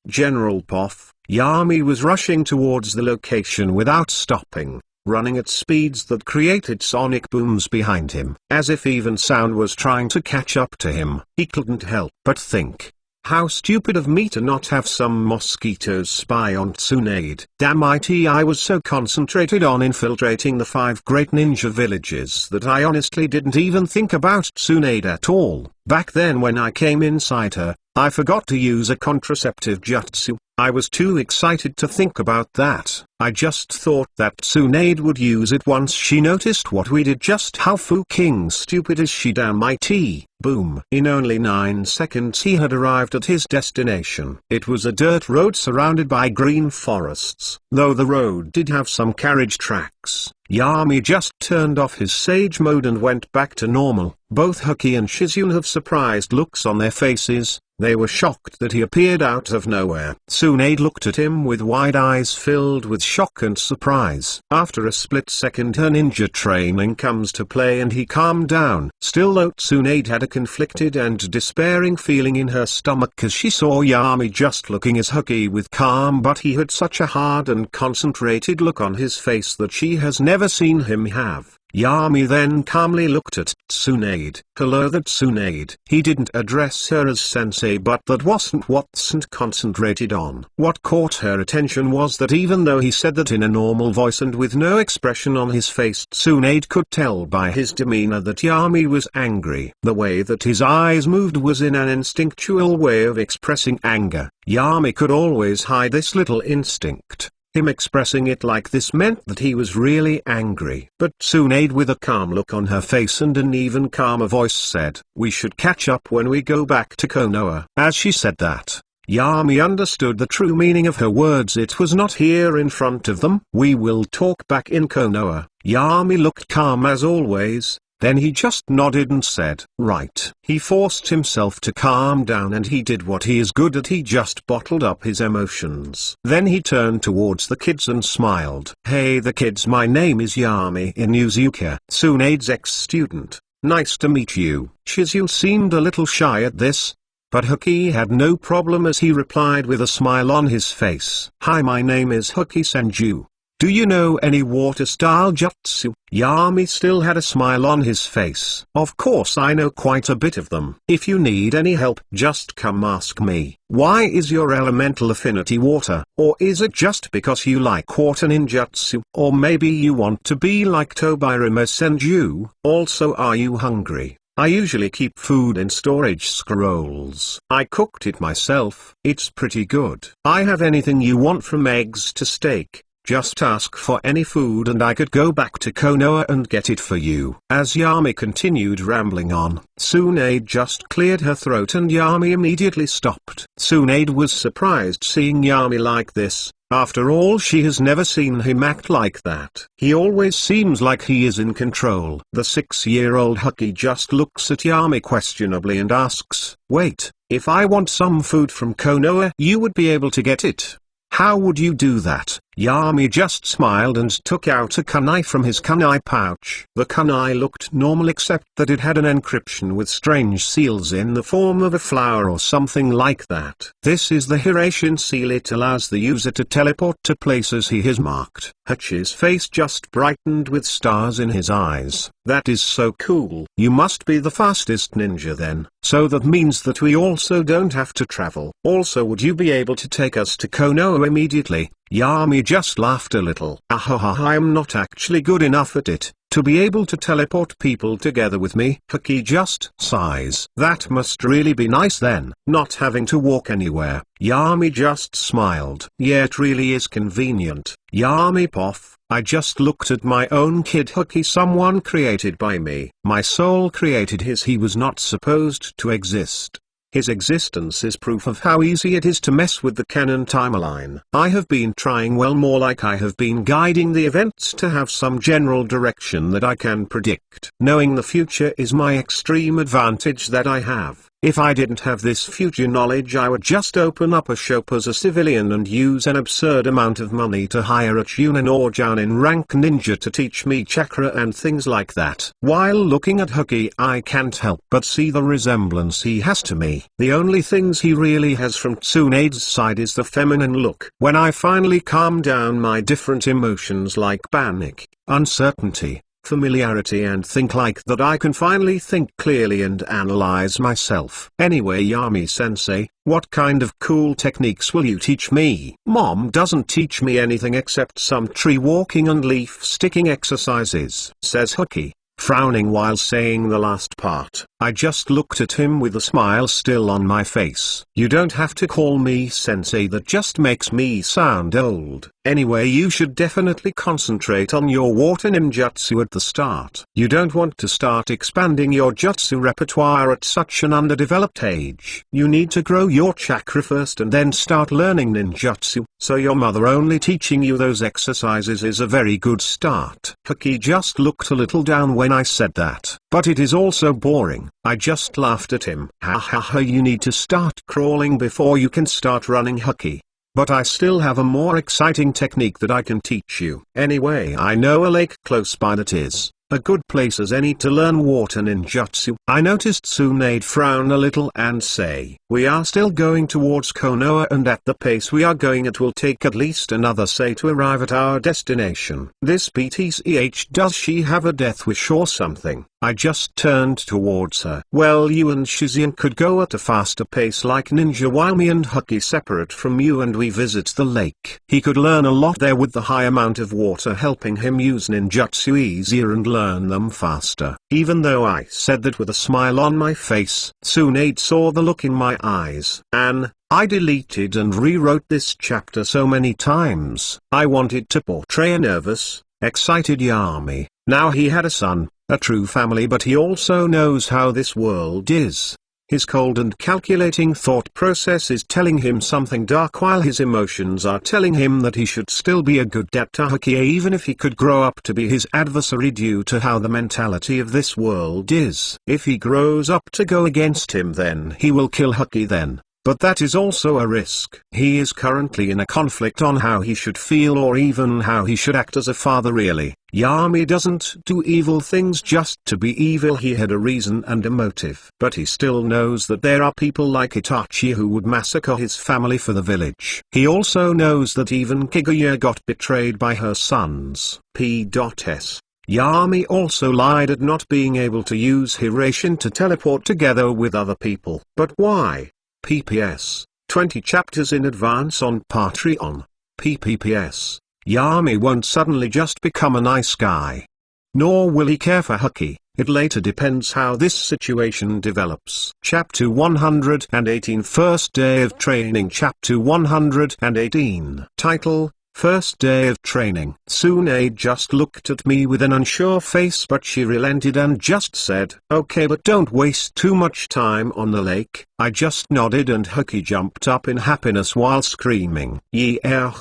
General Poff, Yami was rushing towards the location without stopping, running at speeds that created sonic booms behind him. As if even sound was trying to catch up to him, he couldn't help but think, how stupid of me to not have some mosquitoes spy on Tsunade. Damn it, I was so concentrated on infiltrating the 5 great ninja villages that I honestly didn't even think about Tsunade at all. Back then when I came inside her, I forgot to use a contraceptive jutsu. I was too excited to think about that. I just thought that Tsunade would use it once she noticed what we did. Just how fucking stupid is she? Damn it. Boom. In only 9 seconds he had arrived at his destination. It was a dirt road surrounded by green forests. Though the road did have some carriage tracks, Yami just turned off his sage mode and went back to normal. Both Hokage and Shizune have surprised looks on their faces. They were shocked that he appeared out of nowhere. Tsunade looked at him with wide eyes filled with shock and surprise. After a split second her ninja training comes to play and he calmed down. Still though, Tsunade had a conflicted and despairing feeling in her stomach as she saw Yami just looking as Hokage with calm, but he had such a hard and concentrated look on his face that she has never seen him have. Yami then calmly looked at Tsunade. Hello there Tsunade. He didn't address her as sensei, but that wasn't what Tsunade concentrated on. What caught her attention was that even though he said that in a normal voice and with no expression on his face, Tsunade could tell by his demeanor that Yami was angry. The way that his eyes moved was in an instinctual way of expressing anger. Yami could always hide this little instinct. Him expressing it like this meant that he was really angry. But Tsunade, with a calm look on her face and an even calmer voice, said, "We should catch up when we go back to Konoha." As she said that, Yami understood the true meaning of her words. It was not here in front of them. "We will talk back in Konoha." Yami looked calm as always. Then he just nodded and said, "Right." He forced himself to calm down and he did what he is good at. He just bottled up his emotions. Then he turned towards the kids and smiled. "Hey the kids, my name is Yami Inuzuka, Tsunade's ex-student. Nice to meet you." Shizune seemed a little shy at this, but Hokage had no problem as he replied with a smile on his face. "Hi, my name is Hokage Senju. Do you know any water-style jutsu?" Yami still had a smile on his face. "Of course I know quite a bit of them. If you need any help, just come ask me." "Why is your elemental affinity water? Or is it just because you like water ninjutsu? Or maybe you want to be like Tobirama Senju? Also, are you hungry? I usually keep food in storage scrolls. I cooked it myself. It's pretty good. I have anything you want from eggs to steak. Just ask for any food and I could go back to Konoha and get it for you." As Yami continued rambling on, Tsunade just cleared her throat and Yami immediately stopped. Tsunade was surprised seeing Yami like this. After all, she has never seen him act like that. He always seems like he is in control. The 6-year-old Hokage just looks at Yami questionably and asks, "Wait, if I want some food from Konoha, you would be able to get it? How would you do that?" Yami just smiled and took out a kunai from his kunai pouch. The kunai looked normal except that it had an encryption with strange seals in the form of a flower or something like that. This is the Hiration seal. It allows the user to teleport to places he has marked. Hachi's face just brightened with stars in his eyes. "That is so cool. You must be the fastest ninja then. So that means that we also don't have to travel. Also, would you be able to take us to Konoha immediately?" Yami just laughed a little. Ahaha, I'm not actually good enough at it, to be able to teleport people together with me. Haki just sighs. That must really be nice then, not having to walk anywhere. Yami just smiled. Yeah, it really is convenient. Yami poff. I just looked at my own kid Haki, someone created by me. My soul created his. He was not supposed to exist. His existence is proof of how easy it is to mess with the canon timeline. I have been trying, well, more like I have been guiding the events to have some general direction that I can predict. Knowing the future is my extreme advantage that I have. If I didn't have this future knowledge, I would just open up a shop as a civilian and use an absurd amount of money to hire a Chunin or Jounin rank ninja to teach me chakra and things like that. While looking at Haki, I can't help but see the resemblance he has to me. The only things he really has from Tsunade's side is the feminine look. When I finally calm down my different emotions like panic, uncertainty, familiarity and think like that, I can finally think clearly and analyze myself. Anyway, Yami-sensei, what kind of cool techniques will you teach me? Mom doesn't teach me anything except some tree walking and leaf sticking exercises, says Haki, frowning while saying the last part. I just looked at him with a smile still on my face. You don't have to call me sensei, that just makes me sound old. Anyway, you should definitely concentrate on your water ninjutsu at the start. You don't want to start expanding your jutsu repertoire at such an underdeveloped age. You need to grow your chakra first and then start learning ninjutsu, so your mother only teaching you those exercises is a very good start. Haki just looked a little down when I said that. But it is also boring. I just laughed at him. Ha ha ha, you need to start crawling before you can start running, Haki. But I still have a more exciting technique that I can teach you. Anyway, I know a lake close by that is a good place as any to learn water ninjutsu. I noticed Tsunade frown a little and say, we are still going towards Konoha, and at the pace we are going it will take at least another say to arrive at our destination. This BTCH, does she have a death wish or something? I just turned towards her. Well, you and Shizuan could go at a faster pace like ninja while me and Haki separate from you and we visit the lake. He could learn a lot there with the high amount of water helping him use ninjutsu easier and learn them faster. Even though I said that with a smile on my face, Tsunade saw the look in my eyes. I deleted and rewrote this chapter so many times. I wanted to portray a nervous, excited Yami. Now he had a son, a true family, but he also knows how this world is. His cold and calculating thought process is telling him something dark, while his emotions are telling him that he should still be a good dad to Haki, even if he could grow up to be his adversary due to how the mentality of this world is. If he grows up to go against him, then he will kill Haki then. But that is also a risk. He is currently in a conflict on how he should feel or even how he should act as a father really. Yami doesn't do evil things just to be evil, he had a reason and a motive. But he still knows that there are people like Itachi who would massacre his family for the village. He also knows that even Kaguya got betrayed by her sons. P.S. Yami also lied at not being able to use Hiration to teleport together with other people. But why? PPS, 20 chapters in advance on Patreon. PPS, Yami won't suddenly just become a nice guy. Nor will he care for Haki, it later depends how this situation develops. Chapter 118, First Day of Training. Chapter 118. Title, First Day of Training. Tsunade just looked at me with an unsure face, but she relented and just said, okay, but don't waste too much time on the lake. I just nodded and Haki jumped up in happiness while screaming, yeah.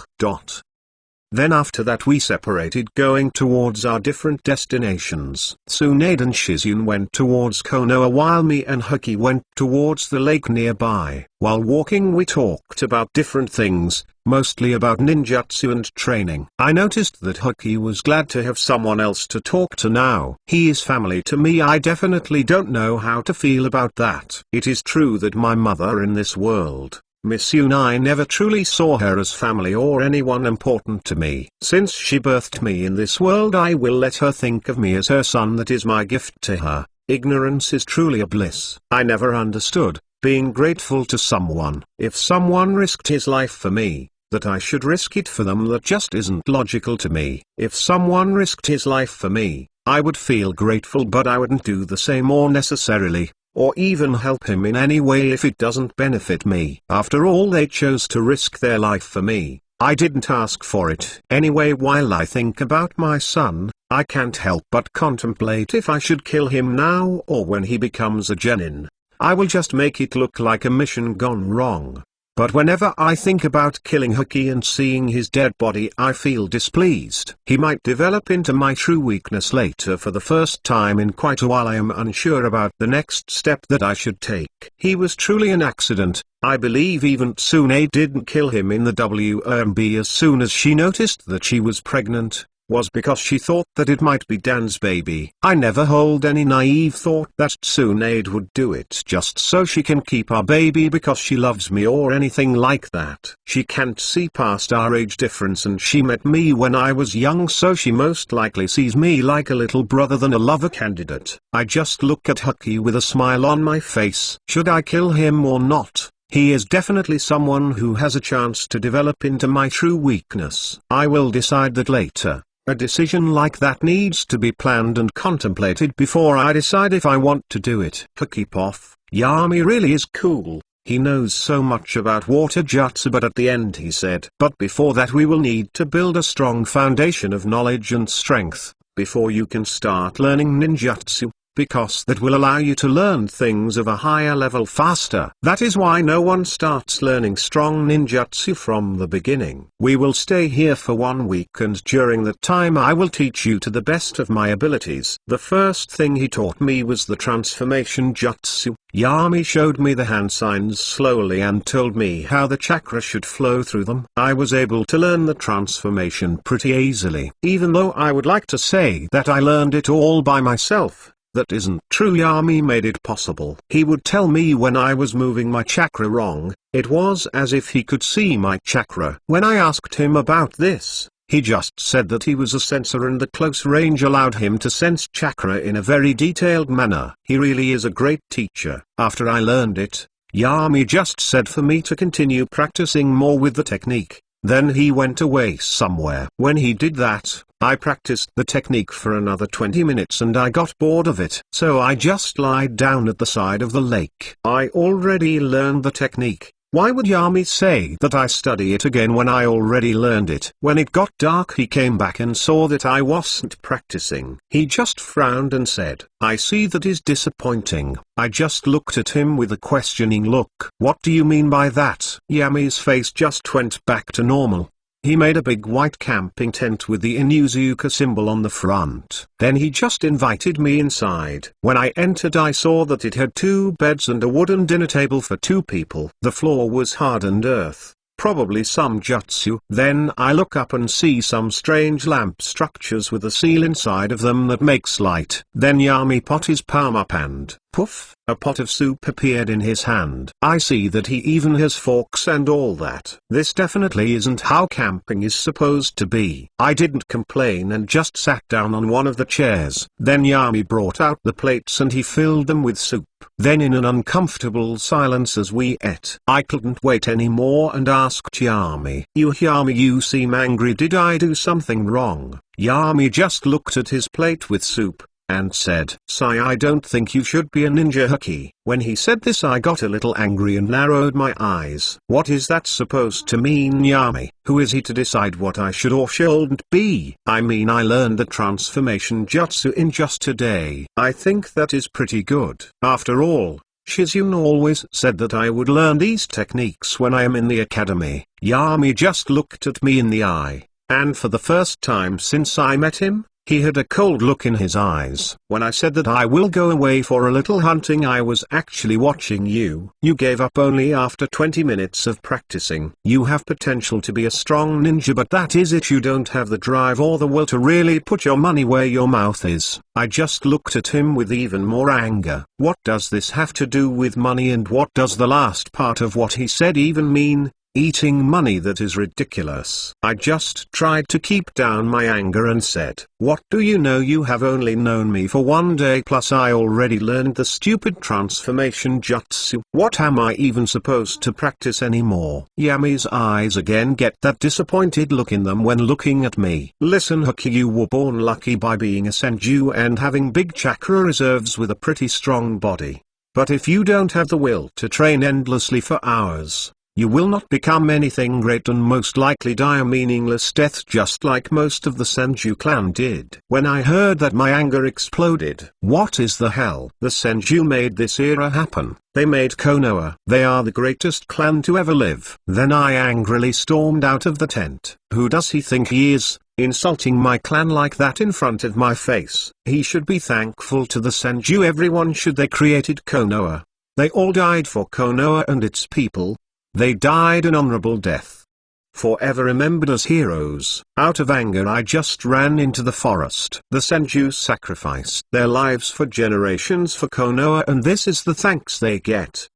Then after that we separated, going towards our different destinations. Tsunade and Shizuan went towards Konoha while me and Haki went towards the lake nearby. While walking we talked about different things, mostly about ninjutsu and training. I noticed that Haki was glad to have someone else to talk to now. He is family to me. I definitely don't know how to feel about that. It is true that my mother in this world, Miss Yoon, I never truly saw her as family or anyone important to me. Since she birthed me in this world, I will let her think of me as her son. That is my gift to her. Ignorance is truly a bliss. I never understood being grateful to someone. If someone risked his life for me, that I should risk it for them. That just isn't logical to me. If someone risked his life for me, I would feel grateful, but I wouldn't do the same or necessarily, or even help him in any way if it doesn't benefit me. After all, they chose to risk their life for me. I didn't ask for it. Anyway, while I think about my son, I can't help but contemplate if I should kill him now or when he becomes a genin. I will just make it look like a mission gone wrong. But whenever I think about killing Hokage and seeing his dead body, I feel displeased. He might develop into my true weakness later. For the first time in quite a while, I am unsure about the next step that I should take. He was truly an accident. I believe even Tsunade didn't kill him in the WMB as soon as she noticed that she was pregnant, was because she thought that it might be Dan's baby. I never hold any naive thought that Tsunade would do it just so she can keep our baby because she loves me or anything like that. She can't see past our age difference, and she met me when I was young, so she most likely sees me like a little brother than a lover candidate. I just look at Hokage with a smile on my face. Should I kill him or not? He is definitely someone who has a chance to develop into my true weakness. I will decide that later. A decision like that needs to be planned and contemplated before I decide if I want to do it. To keep off, Yami really is cool. He knows so much about water jutsu, but at the end he said, but before that we will need to build a strong foundation of knowledge and strength, before you can start learning ninjutsu, because that will allow you to learn things of a higher level faster. That is why no one starts learning strong ninjutsu from the beginning. We will stay here for 1 week, and during that time I will teach you to the best of my abilities. The first thing he taught me was the transformation jutsu. Yami showed me the hand signs slowly and told me how the chakra should flow through them. I was able to learn the transformation pretty easily. Even though I would like to say that I learned it all by myself, that isn't true. Yami made it possible. He would tell me when I was moving my chakra wrong. It was as if he could see my chakra. When I asked him about this, he just said that he was a sensor and the close range allowed him to sense chakra in a very detailed manner. He really is a great teacher. After I learned it, Yami just said for me to continue practicing more with the technique. Then he went away somewhere. When he did that, I practiced the technique for another 20 minutes and I got bored of it. So I just lied down at the side of the lake. I already learned the technique. Why would Yami say that I study it again when I already learned it? When it got dark, he came back and saw that I wasn't practicing. He just frowned and said, "I see that is disappointing." I just looked at him with a questioning look. "What do you mean by that?" Yami's face just went back to normal. He made a big white camping tent with the Inuzuka symbol on the front. Then he just invited me inside. When I entered, I saw that it had 2 beds and a wooden dinner table for 2 people. The floor was hardened earth, probably some jutsu. Then I look up and see some strange lamp structures with a seal inside of them that makes light. Then Yami put his palm up and, poof, a pot of soup appeared in his hand. I see that he even has forks and all that. This definitely isn't how camping is supposed to be. I didn't complain and just sat down on one of the chairs. Then Yami brought out the plates and he filled them with soup. Then in an uncomfortable silence as we ate, I couldn't wait anymore and asked Yami, Yami, you seem angry. Did I do something wrong?" Yami just looked at his plate with soup, and said, "Sai, I don't think you should be a ninja Hokage." When he said this, I got a little angry and narrowed my eyes. What is that supposed to mean, Yami? Who is he to decide what I should or shouldn't be? I mean, I learned the transformation jutsu in just a day. I think that is pretty good. After all, Shizune always said that I would learn these techniques when I am in the academy. Yami just looked at me in the eye, and for the first time since I met him, he had a cold look in his eyes. When I said that I will go away for a little hunting, I was actually watching you. You gave up only after 20 minutes of practicing. You have potential to be a strong ninja, but that is it. You don't have the drive or the will to really put your money where your mouth is. I just looked at him with even more anger. What does this have to do with money, and what does the last part of what he said even mean? eating money that is ridiculous. I just tried to keep down my anger and said, "What do you know? You have only known me for 1 day, plus I already learned the stupid transformation jutsu. What am I even supposed to practice anymore?" Yami's eyes again get that disappointed look in them when looking at me. "Listen Hokage, you were born lucky by being a Senju and having big chakra reserves with a pretty strong body. But if you don't have the will to train endlessly for hours, you will not become anything great and most likely die a meaningless death just like most of the Senju clan did." When I heard that, my anger exploded. What is the hell? The Senju made this era happen. They made Konoha. They are the greatest clan to ever live. Then I angrily stormed out of the tent. Who does he think he is, insulting my clan like that in front of my face? He should be thankful to the Senju. Everyone should. They created Konoha. They all died for Konoha and its people. They died an honorable death, forever remembered as heroes. Out of anger I just ran into the forest. The Senju sacrificed their lives for generations for Konoha, and this is the thanks they get.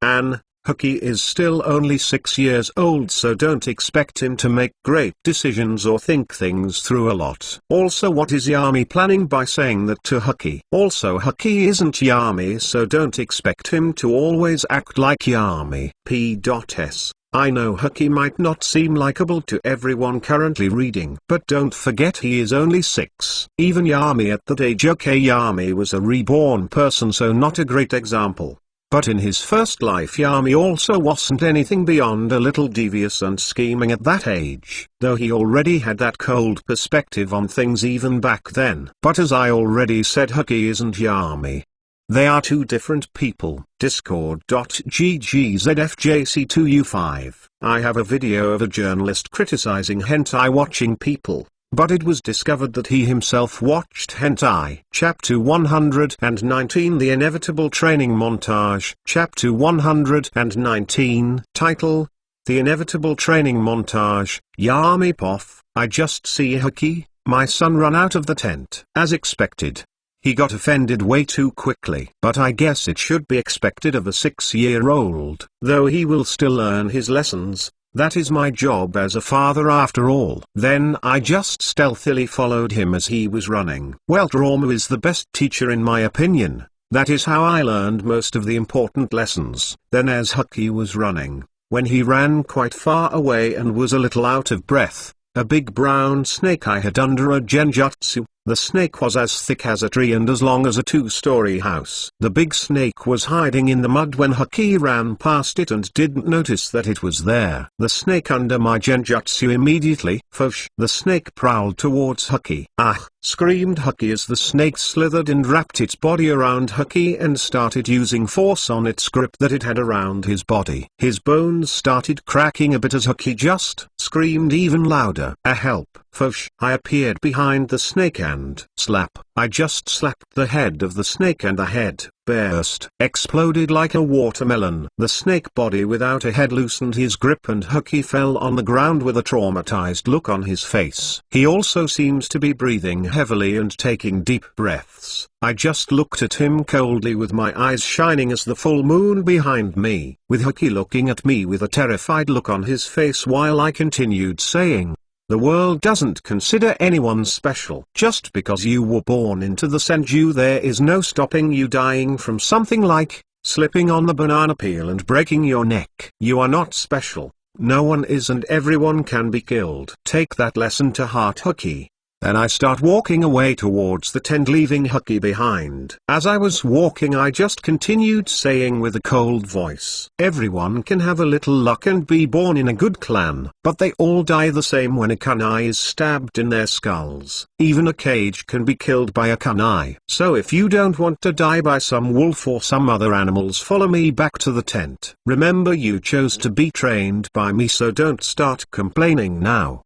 Hokage is still only 6 years old, so don't expect him to make great decisions or think things through a lot. Also, what is Yami planning by saying that to Hokage? Also, Hokage isn't Yami, so don't expect him to always act like Yami. P.S. I know Hokage might not seem likable to everyone currently reading, but don't forget he is only 6. Even Yami at that age. Okay, Yami was a reborn person, so not a great example. But in his first life Yami also wasn't anything beyond a little devious and scheming at that age, though he already had that cold perspective on things even back then. But as I already said, Hokage isn't Yami. They are two different people. Discord.gg/ZFJC2U5. I have a video of a journalist criticizing hentai watching people, but it was discovered that he himself watched hentai. Chapter 119, The Inevitable Training Montage. Chapter 119. Title: The Inevitable Training Montage. Yami Poff. I just see Hokage, my son, run out of the tent. As expected, he got offended way too quickly. But I guess it should be expected of a 6-year-old, though he will still learn his lessons. That is my job as a father after all. Then I just stealthily followed him as he was running. Well, trauma is the best teacher in my opinion. That is how I learned most of the important lessons. Then as Hokage was running, when he ran quite far away and was a little out of breath, a big brown snake I had under a genjutsu. The snake was as thick as a tree and as long as a 2-story house. The big snake was hiding in the mud when Hokage ran past it and didn't notice that it was there. The snake under my genjutsu immediately, "Fosh!" The snake prowled towards Hokage. "Ah!" screamed Hokage as the snake slithered and wrapped its body around Hokage and started using force on its grip that it had around his body. His bones started cracking a bit as Hokage just screamed even louder. "A help, Fosh!" I appeared behind the snake and slap. I just slapped the head of the snake and the head burst, exploded like a watermelon. The snake body without a head loosened his grip and Hokage fell on the ground with a traumatized look on his face. He also seems to be breathing heavily and taking deep breaths. I just looked at him coldly with my eyes shining as the full moon behind me, with Hokage looking at me with a terrified look on his face while I continued saying, "The world doesn't consider anyone special. Just because you were born into the Senju, there is no stopping you dying from something like slipping on the banana peel and breaking your neck. You are not special. No one is, and everyone can be killed. Take that lesson to heart, Hokage." Then I start walking away towards the tent, leaving Hokage behind. As I was walking, I just continued saying with a cold voice, "Everyone can have a little luck and be born in a good clan, but they all die the same when a kunai is stabbed in their skulls. Even a cage can be killed by a kunai. So if you don't want to die by some wolf or some other animals, follow me back to the tent. Remember, you chose to be trained by me, so don't start complaining now."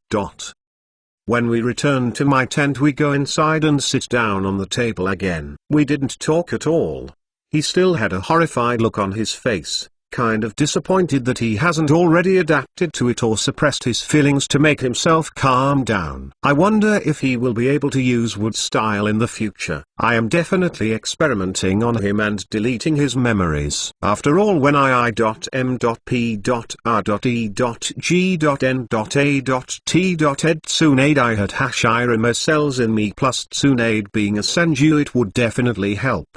When we return to my tent, we go inside and sit down on the table again. We didn't talk at all. He still had a horrified look on his face, kind of disappointed that he hasn't already adapted to it or suppressed his feelings to make himself calm down. I wonder if he will be able to use wood style in the future. I am definitely experimenting on him and deleting his memories. After all, when I.M.P.R.E.G.N.A.T.Ed Tsunade had Hashirama cells in me plus Tsunade being a Senju, it would definitely help.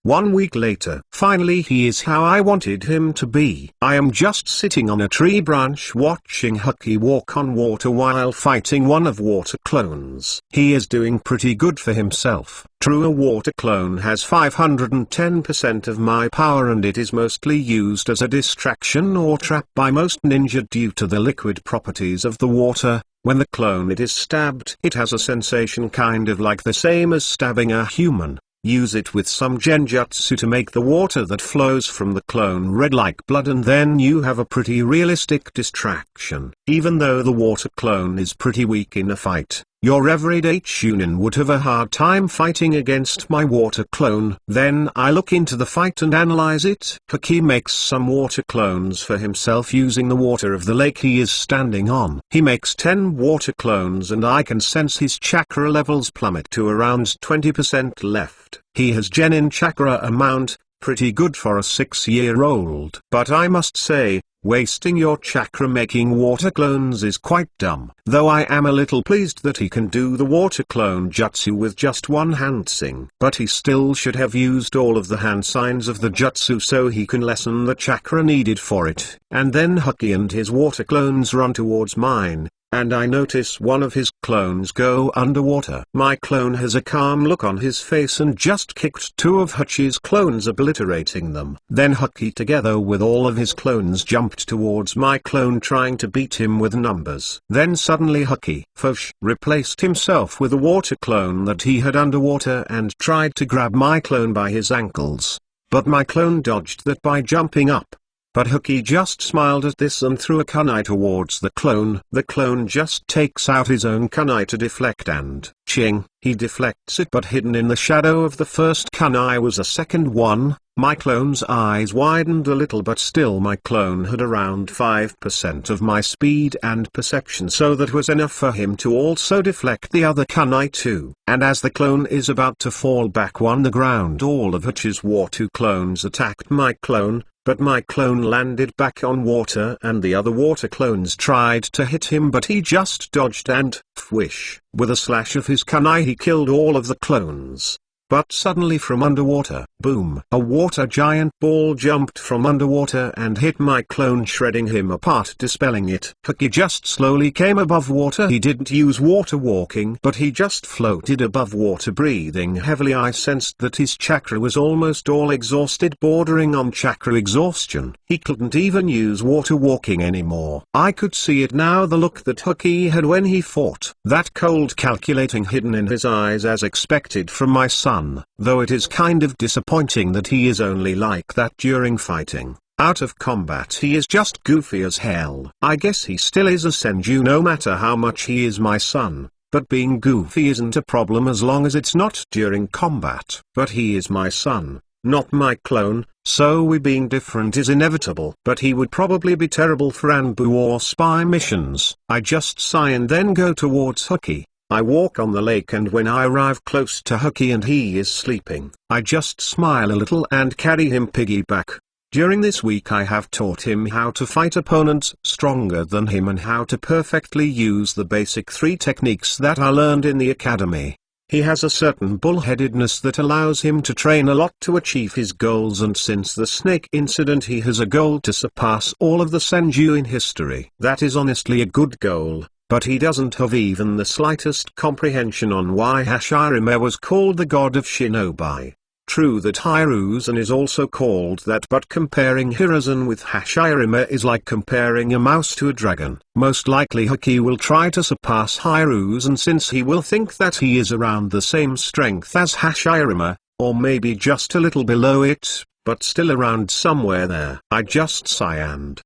1 week later. Finally, he is how I wanted him to be. I am just sitting on a tree branch watching Hokage walk on water while fighting one of water clones. He is doing pretty good for himself. True, a water clone has 510% of my power and it is mostly used as a distraction or trap by most ninja due to the liquid properties of the water. When the clone it is stabbed, it has a sensation kind of like the same as stabbing a human. Use it with some genjutsu to make the water that flows from the clone red like blood, and then you have a pretty realistic distraction. Even though the water clone is pretty weak in a fight, your everyday Chunin would have a hard time fighting against my water clone. Then I look into the fight and analyze it. Hokage makes some water clones for himself using the water of the lake he is standing on. He makes 10 water clones and I can sense his chakra levels plummet to around 20% left. He has genin chakra amount, pretty good for a 6-year-old. But I must say, wasting your chakra making water clones is quite dumb. Though I am a little pleased that he can do the water clone jutsu with just one hand sing. But he still should have used all of the hand signs of the jutsu so he can lessen the chakra needed for it. And then Hokage and his water clones run towards mine, and I notice one of his clones go underwater. My clone has a calm look on his face and just kicked 2 of Hokage's clones, obliterating them. Then Hokage together with all of his clones jumped towards my clone trying to beat him with numbers. Then suddenly Hokage replaced himself with a water clone that he had underwater and tried to grab my clone by his ankles. But my clone dodged that by jumping up. But Hokage just smiled at this and threw a kunai towards the clone. The clone just takes out his own kunai to deflect and ching, he deflects it, but hidden in the shadow of the first kunai was a second one. My clone's eyes widened a little, but still my clone had around 5% of my speed and perception, so that was enough for him to also deflect the other kunai too. And as the clone is about to fall back on the ground, all of Hokage's water clones attacked my clone. But my clone landed back on water and the other water clones tried to hit him, but he just dodged and, with a slash of his kunai he killed all of the clones. But suddenly from underwater, boom, a water giant ball jumped from underwater and hit my clone, shredding him apart, dispelling it. Hokage just slowly came above water. He didn't use water walking, but he just floated above water, breathing heavily. I sensed that his chakra was almost all exhausted, bordering on chakra exhaustion. He couldn't even use water walking anymore. I could see it now, the look that Hokage had when he fought. That cold calculating hidden in his eyes as expected from my son. Though it is kind of disappointing that he is only like that during fighting. Out of combat he is just goofy as hell. I guess he still is a Senju no matter how much he is my son, but being goofy isn't a problem as long as it's not during combat. But he is my son, not my clone, so we being different is inevitable. But he would probably be terrible for Anbu or spy missions. I just sigh and then go towards Hokage. I walk on the lake, and when I arrive close to Hokage and he is sleeping, I just smile a little and carry him piggyback. During this week I have taught him how to fight opponents stronger than him and how to perfectly use the basic 3 techniques that I learned in the academy. He has a certain bullheadedness that allows him to train a lot to achieve his goals, and since the snake incident he has a goal to surpass all of the Senju in history. That is honestly a good goal. But he doesn't have even the slightest comprehension on why Hashirama was called the god of shinobi. True that Hiruzen is also called that, but comparing Hiruzen with Hashirama is like comparing a mouse to a dragon. Most likely Hokage will try to surpass Hiruzen since he will think that he is around the same strength as Hashirama, or maybe just a little below it, but still around somewhere there. I just sigh and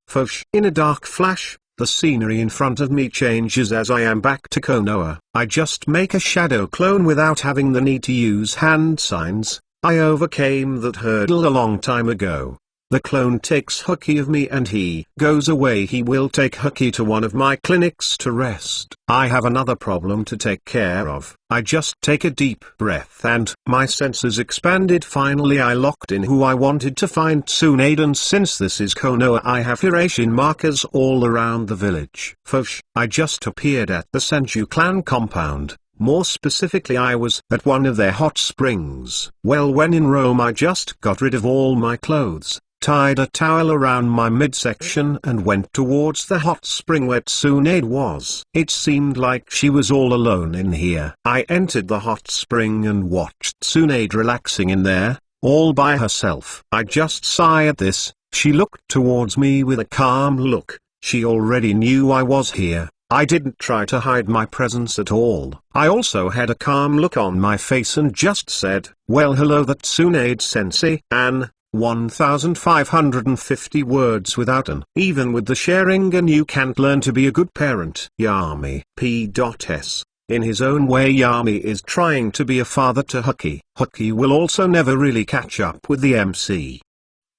in a dark flash, the scenery in front of me changes as I am back to Konoha. I just make a shadow clone without having the need to use hand signs. I overcame that hurdle a long time ago. The clone takes Hokage of me and he goes away. He will take Hokage to one of my clinics to rest. I have another problem to take care of. I just take a deep breath and my senses expanded. Finally I locked in who I wanted to find, Tsunade, and since this is Konoha I have hierarchy markers all around the village. Fosh, I just appeared at the Senju clan compound. More specifically, I was at one of their hot springs. Well, when in Rome I just got rid of all my clothes, tied a towel around my midsection and went towards the hot spring where Tsunade was. It seemed like she was all alone in here. I entered the hot spring and watched Tsunade relaxing in there, all by herself. I just sighed at this. She looked towards me with a calm look. She already knew I was here. I didn't try to hide my presence at all. I also had a calm look on my face and just said, "Well, hello, that Tsunade-sensei." An 1550 words without an. Even with the sharing and you can't learn to be a good parent. Yami. P.S. In his own way Yami is trying to be a father to Hokage. Hokage will also never really catch up with the MC.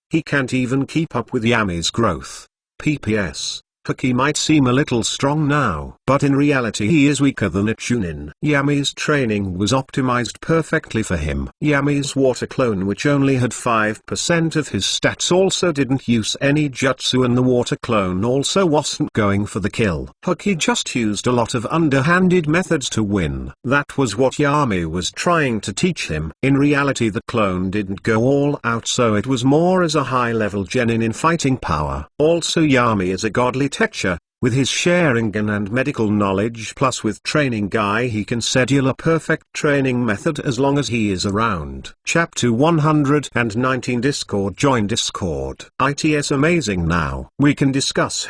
He can't even keep up with Yami's growth. P.P.S. Hokage might seem a little strong now, but in reality he is weaker than a Chunin. Yami's training was optimized perfectly for him. Yami's water clone, which only had 5% of his stats, also didn't use any jutsu, and the water clone also wasn't going for the kill. Hokage just used a lot of underhanded methods to win. That was what Yami was trying to teach him. In reality the clone didn't go all out, so it was more as a high-level genin in fighting power. Also Yami is a godly texture, with his Sharingan and medical knowledge, plus with training guy he can schedule a perfect training method as long as he is around. Chapter 119 Discord. Join Discord. It's amazing now. We can discuss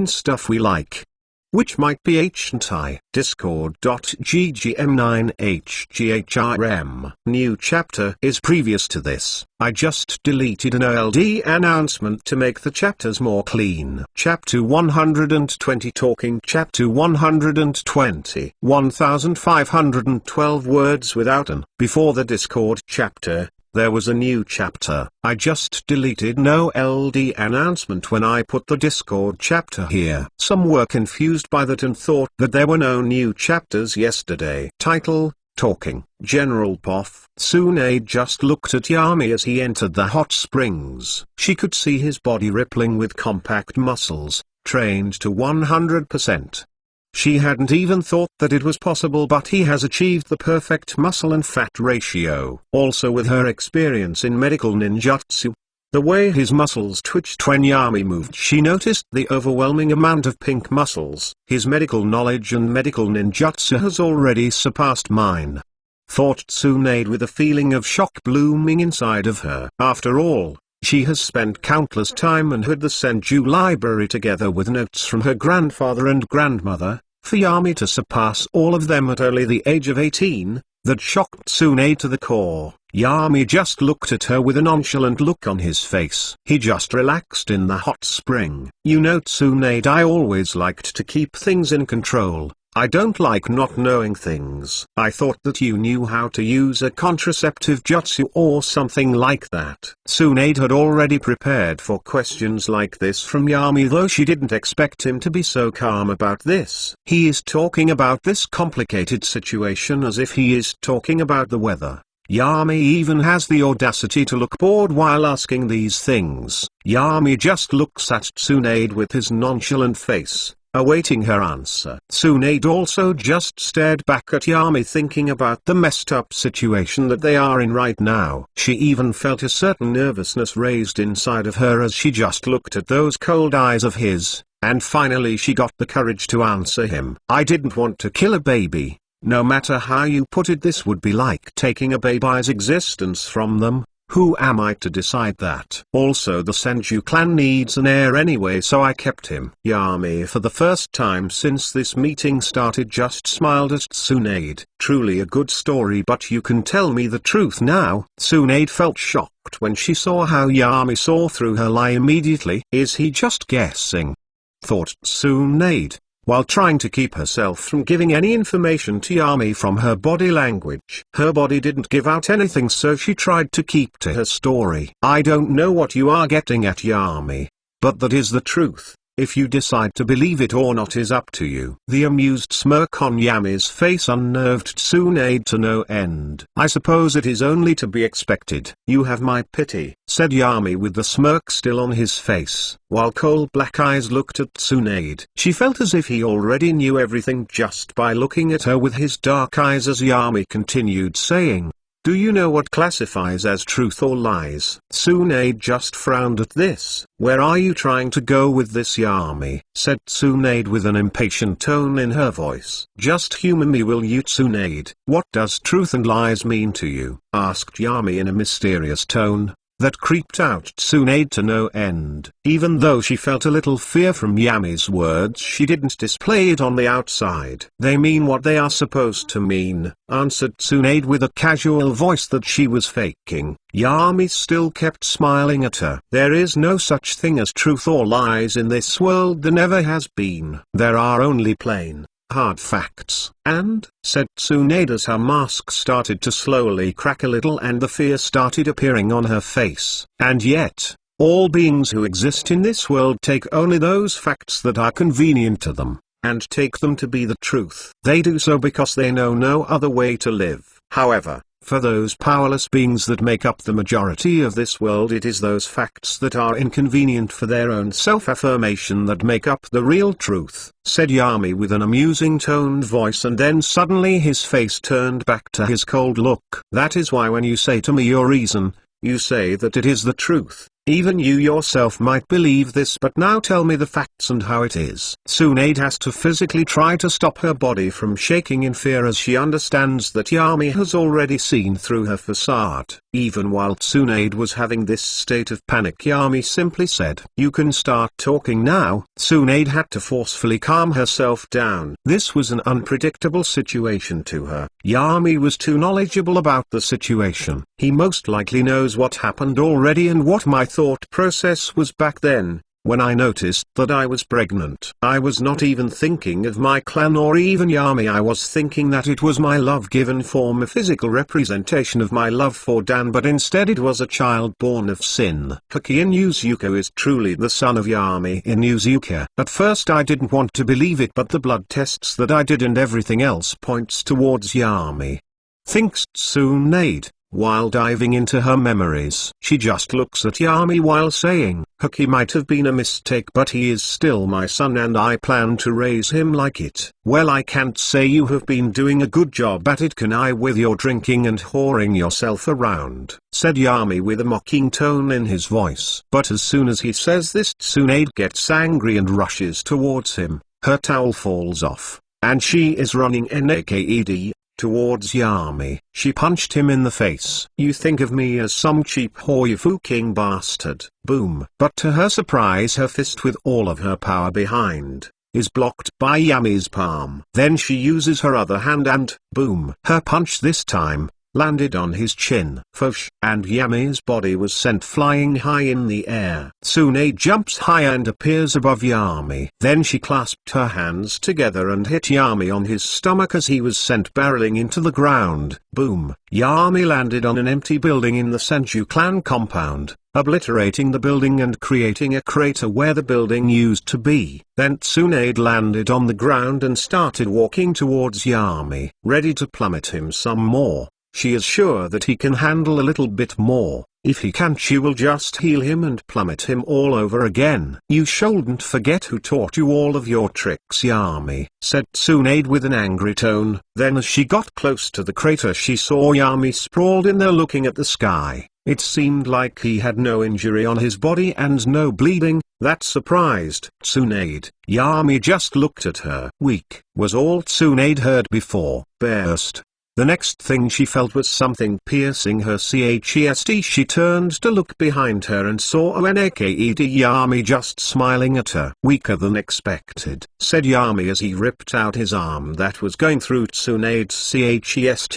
stuff we like, which might be HNTI. Discord.ggm9hgrm. New chapter is previous to this. I just deleted an OLD announcement to make the chapters more clean. Chapter 120 Talking. Chapter 120 1512 words without an. Before the Discord chapter, there was a new chapter. I just deleted no LD announcement when I put the Discord chapter here. Some were confused by that and thought that there were no new chapters yesterday. Title: Talking. General Poff. Tsunade just looked at Yami as he entered the hot springs. She could see his body rippling with compact muscles, trained to 100%. She hadn't even thought that it was possible, but he has achieved the perfect muscle and fat ratio. Also, with her experience in medical ninjutsu, the way his muscles twitched when Yami moved, she noticed the overwhelming amount of pink muscles. His medical knowledge and medical ninjutsu has already surpassed mine, thought Tsunade with a feeling of shock blooming inside of her. After all, she has spent countless time and had the Senju library together with notes from her grandfather and grandmother. For Yami to surpass all of them at only the age of 18, that shocked Tsunade to the core. Yami just looked at her with a nonchalant look on his face. He just relaxed in the hot spring. You know, Tsunade, I always liked to keep things in control. I don't like not knowing things. I thought that you knew how to use a contraceptive jutsu or something like that. Tsunade had already prepared for questions like this from Yami, though she didn't expect him to be so calm about this. He is talking about this complicated situation as if he is talking about the weather. Yami even has the audacity to look bored while asking these things. Yami just looks at Tsunade with his nonchalant face, awaiting her answer. Tsunade also just stared back at Yami, thinking about the messed up situation that they are in right now. She even felt a certain nervousness raised inside of her as she just looked at those cold eyes of his, and finally she got the courage to answer him. I didn't want to kill a baby. No matter how you put it, this would be like taking a baby's existence from them. Who am I to decide that? Also, the Senju clan needs an heir anyway, so I kept him. Yami, for the first time since this meeting started, just smiled at Tsunade. Truly a good story, but you can tell me the truth now. Tsunade felt shocked when she saw how Yami saw through her lie immediately. Is he just guessing? Thought Tsunade. while trying to keep herself from giving any information to Yami from her body language. Her body didn't give out anything, so she tried to keep to her story. I don't know what you are getting at, Yami, but that is the truth. If you decide to believe it or not is up to you. The amused smirk on Yami's face unnerved Tsunade to no end. I suppose it is only to be expected. You have my pity, said Yami with the smirk still on his face, while coal black eyes looked at Tsunade. She felt as if he already knew everything just by looking at her with his dark eyes as Yami continued saying, "Do you know what classifies as truth or lies?" Tsunade just frowned at this. "Where are you trying to go with this, Yami?" said Tsunade with an impatient tone in her voice. "Just humor me, will you, Tsunade?" "What does truth and lies mean to you?" asked Yami in a mysterious tone that creeped out Tsunade to no end. Even though she felt a little fear from Yami's words, she didn't display it on the outside. "They mean what they are supposed to mean," answered Tsunade with a casual voice that she was faking. Yami still kept smiling at her. "There is no such thing as truth or lies in this world. There never has been. There are only plain, hard facts." "And," said Tsunade as her mask started to slowly crack a little and the fear started appearing on her face. "And yet, all beings who exist in this world take only those facts that are convenient to them, and take them to be the truth. They do so because they know no other way to live. However, for those powerless beings that make up the majority of this world, it is those facts that are inconvenient for their own self-affirmation that make up the real truth," said Yami with an amusing toned voice, and then suddenly his face turned back to his cold look. "That is why when you say to me your reason, you say that it is the truth. Even you yourself might believe this, but now tell me the facts and how it is." Tsunade has to physically try to stop her body from shaking in fear as she understands that Yami has already seen through her facade. Even while Tsunade was having this state of panic, Yami simply said, "You can start talking now." Tsunade had to forcefully calm herself down. This was an unpredictable situation to her. Yami was too knowledgeable about the situation. "He most likely knows what happened already and what my thought process was back then. When I noticed that I was pregnant, I was not even thinking of my clan or even Yami. I was thinking that it was my love-given form, a physical representation of my love for Dan, but instead it was a child born of sin. Hokage Inuzuka is truly the son of Yami Inuzuka. At first I didn't want to believe it, but the blood tests that I did and everything else points towards Yami," thinks Tsunade, while diving into her memories. She just looks at Yami while saying, "Hokage might have been a mistake, but he is still my son and I plan to raise him like it." "Well, I can't say you have been doing a good job at it, can I, with your drinking and whoring yourself around," said Yami with a mocking tone in his voice. But as soon as he says this, Tsunade gets angry and rushes towards him. Her towel falls off, and she is running naked towards Yami. She punched him in the face. "You think of me as some cheap whore, you fucking bastard." Boom. But to her surprise, her fist with all of her power behind is blocked by Yami's palm. Then she uses her other hand and, boom, her punch this time landed on his chin. Fosh, and Yami's body was sent flying high in the air. Tsunade jumps high and appears above Yami. Then she clasped her hands together and hit Yami on his stomach as he was sent barreling into the ground. Boom. Yami landed on an empty building in the Senju clan compound, obliterating the building and creating a crater where the building used to be. Then Tsunade landed on the ground and started walking towards Yami, ready to plummet him some more. She is sure that he can handle a little bit more. If he can't, she will just heal him and plummet him all over again. "You shouldn't forget who taught you all of your tricks, Yami," said Tsunade with an angry tone. Then as she got close to the crater, she saw Yami sprawled in there looking at the sky. It seemed like he had no injury on his body and no bleeding. That surprised Tsunade. Yami just looked at her. "Weak," was all Tsunade heard before burst. The next thing she felt was something piercing her chest. She turned to look behind her and saw naked Yami just smiling at her. "Weaker than expected," said Yami as he ripped out his arm that was going through Tsunade's chest.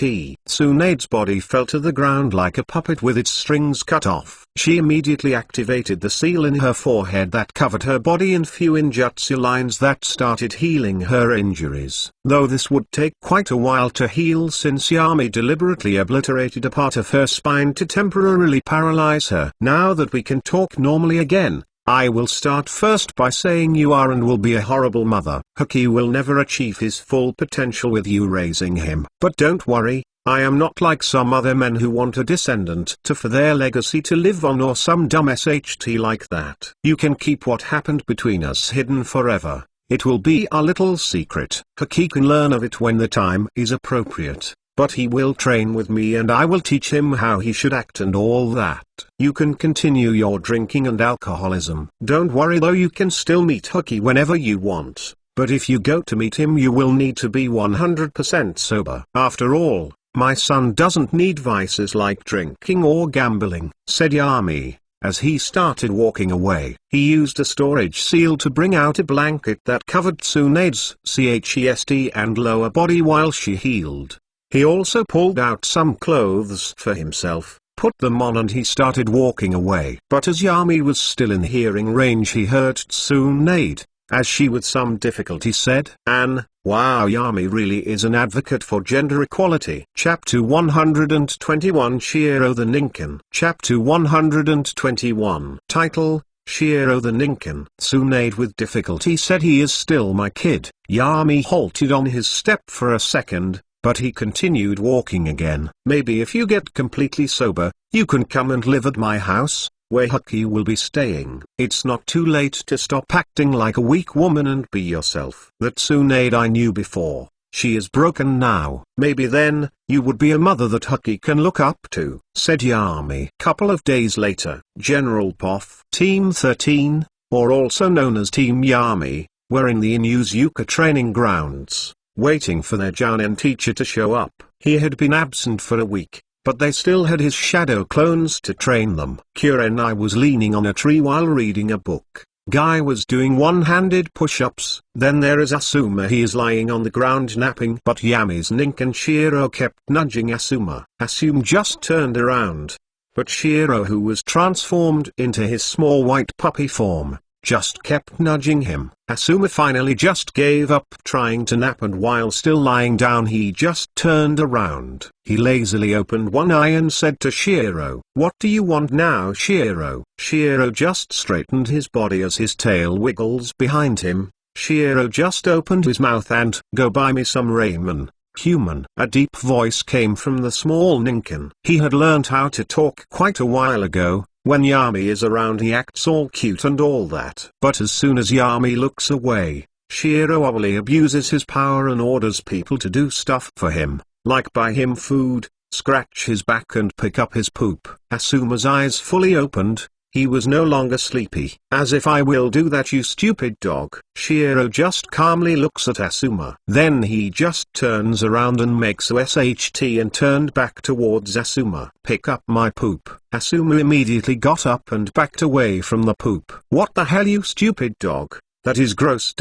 Tsunade's body fell to the ground like a puppet with its strings cut off. She immediately activated the seal in her forehead that covered her body and few ninjutsu lines that started healing her injuries. Though this would take quite a while to heal since Yami deliberately obliterated a part of her spine to temporarily paralyze her. Now that we can talk normally again, I will start first by saying you are and will be a horrible mother. Hokage will never achieve his full potential with you raising him. But don't worry, I am not like some other men who want a descendant for their legacy to live on or some dumb SHT like that. You can keep what happened between us hidden forever. It will be a little secret. Hokage can learn of it when the time is appropriate. But he will train with me and I will teach him how he should act and all that. You can continue your drinking and alcoholism. Don't worry though, you can still meet Hokage whenever you want, but if you go to meet him you will need to be 100% sober. After all, my son doesn't need vices like drinking or gambling, said Yami. As he started walking away, he used a storage seal to bring out a blanket that covered Tsunade's chest and lower body while she healed. He also pulled out some clothes for himself, put them on and he started walking away. But as Yami was still in hearing range he heard Tsunade, as she with some difficulty said, wow, Yami really is an advocate for gender equality. Chapter 121 Shiro the Ninken. Chapter 121 Title, Shiro the Ninken. Tsunade with difficulty said he is still my kid. Yami halted on his step for a second, but he continued walking again. Maybe if you get completely sober, you can come and live at my house, where Hokage will be staying. It's not too late to stop acting like a weak woman and be yourself. That Tsunade I knew before, she is broken now. Maybe then, you would be a mother that Hokage can look up to, said Yami. Couple of days later, General Poff, Team 13, or also known as Team Yami, were in the Inuzuka training grounds, waiting for their Jounin teacher to show up. He had been absent for a week, but they still had his shadow clones to train them. Kurenai was leaning on a tree while reading a book. Guy was doing one-handed push-ups. Then there is Asuma, he is lying on the ground napping. But Yami's Ninken Shiro kept nudging Asuma. Asuma just turned around. But Shiro, who was transformed into his small white puppy form, just kept nudging him. Asuma finally just gave up trying to nap and while still lying down he just turned around. He lazily opened one eye and said to Shiro, "What do you want now, Shiro?" Shiro just straightened his body as his tail wiggles behind him. Shiro just opened his mouth and, "Go buy me some ramen, human." A deep voice came from the small Ninken. He had learned how to talk quite a while ago. When Yami is around he acts all cute and all that. But as soon as Yami looks away, Shiro obviously abuses his power and orders people to do stuff for him, like buy him food, scratch his back and pick up his poop. Asuma's eyes fully opened. He was no longer sleepy. "As if I will do that, you stupid dog." Shiro just calmly looks at Asuma. Then he just turns around and makes a SHT and turned back towards Asuma. "Pick up my poop." Asuma immediately got up and backed away from the poop. "What the hell, you stupid dog? That is gross.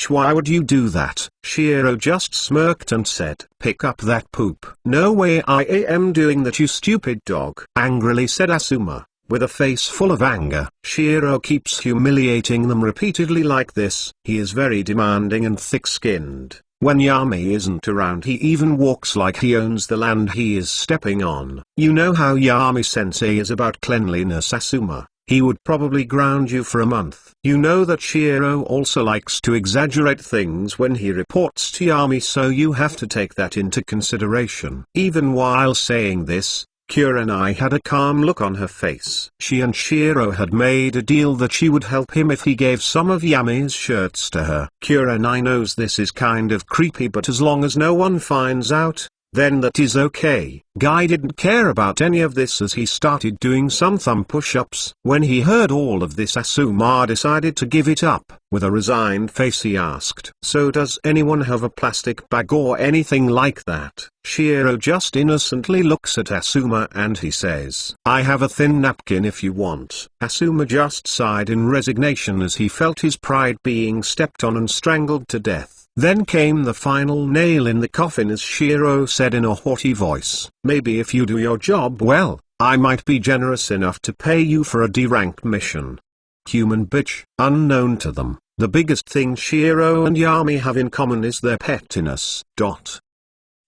Why would you do that?" Shiro just smirked and said, "Pick up that poop." "No way I am doing that, you stupid dog," angrily said Asuma, with a face full of anger. Shiro keeps humiliating them repeatedly like this. He is very demanding and thick-skinned. When Yami isn't around he even walks like he owns the land he is stepping on. You know how Yami-sensei is about cleanliness, Asuma. He would probably ground you for a month. You know that Shiro also likes to exaggerate things when he reports to Yami, so you have to take that into consideration. Even while saying this, Kurenai had a calm look on her face. She and Shiro had made a deal that she would help him if he gave some of Yami's shirts to her. Kurenai knows this is kind of creepy, but as long as no one finds out, then that is okay. Guy didn't care about any of this as he started doing some thumb push-ups. When he heard all of this, Asuma decided to give it up. With a resigned face he asked, "So does anyone have a plastic bag or anything like that?" Shiro just innocently looks at Asuma and he says, "I have a thin napkin if you want." Asuma just sighed in resignation as he felt his pride being stepped on and strangled to death. Then came the final nail in the coffin as Shiro said in a haughty voice, "Maybe if you do your job well, I might be generous enough to pay you for a D-rank mission. Human bitch. Unknown to them, the biggest thing Shiro and Yami have in common is their pettiness.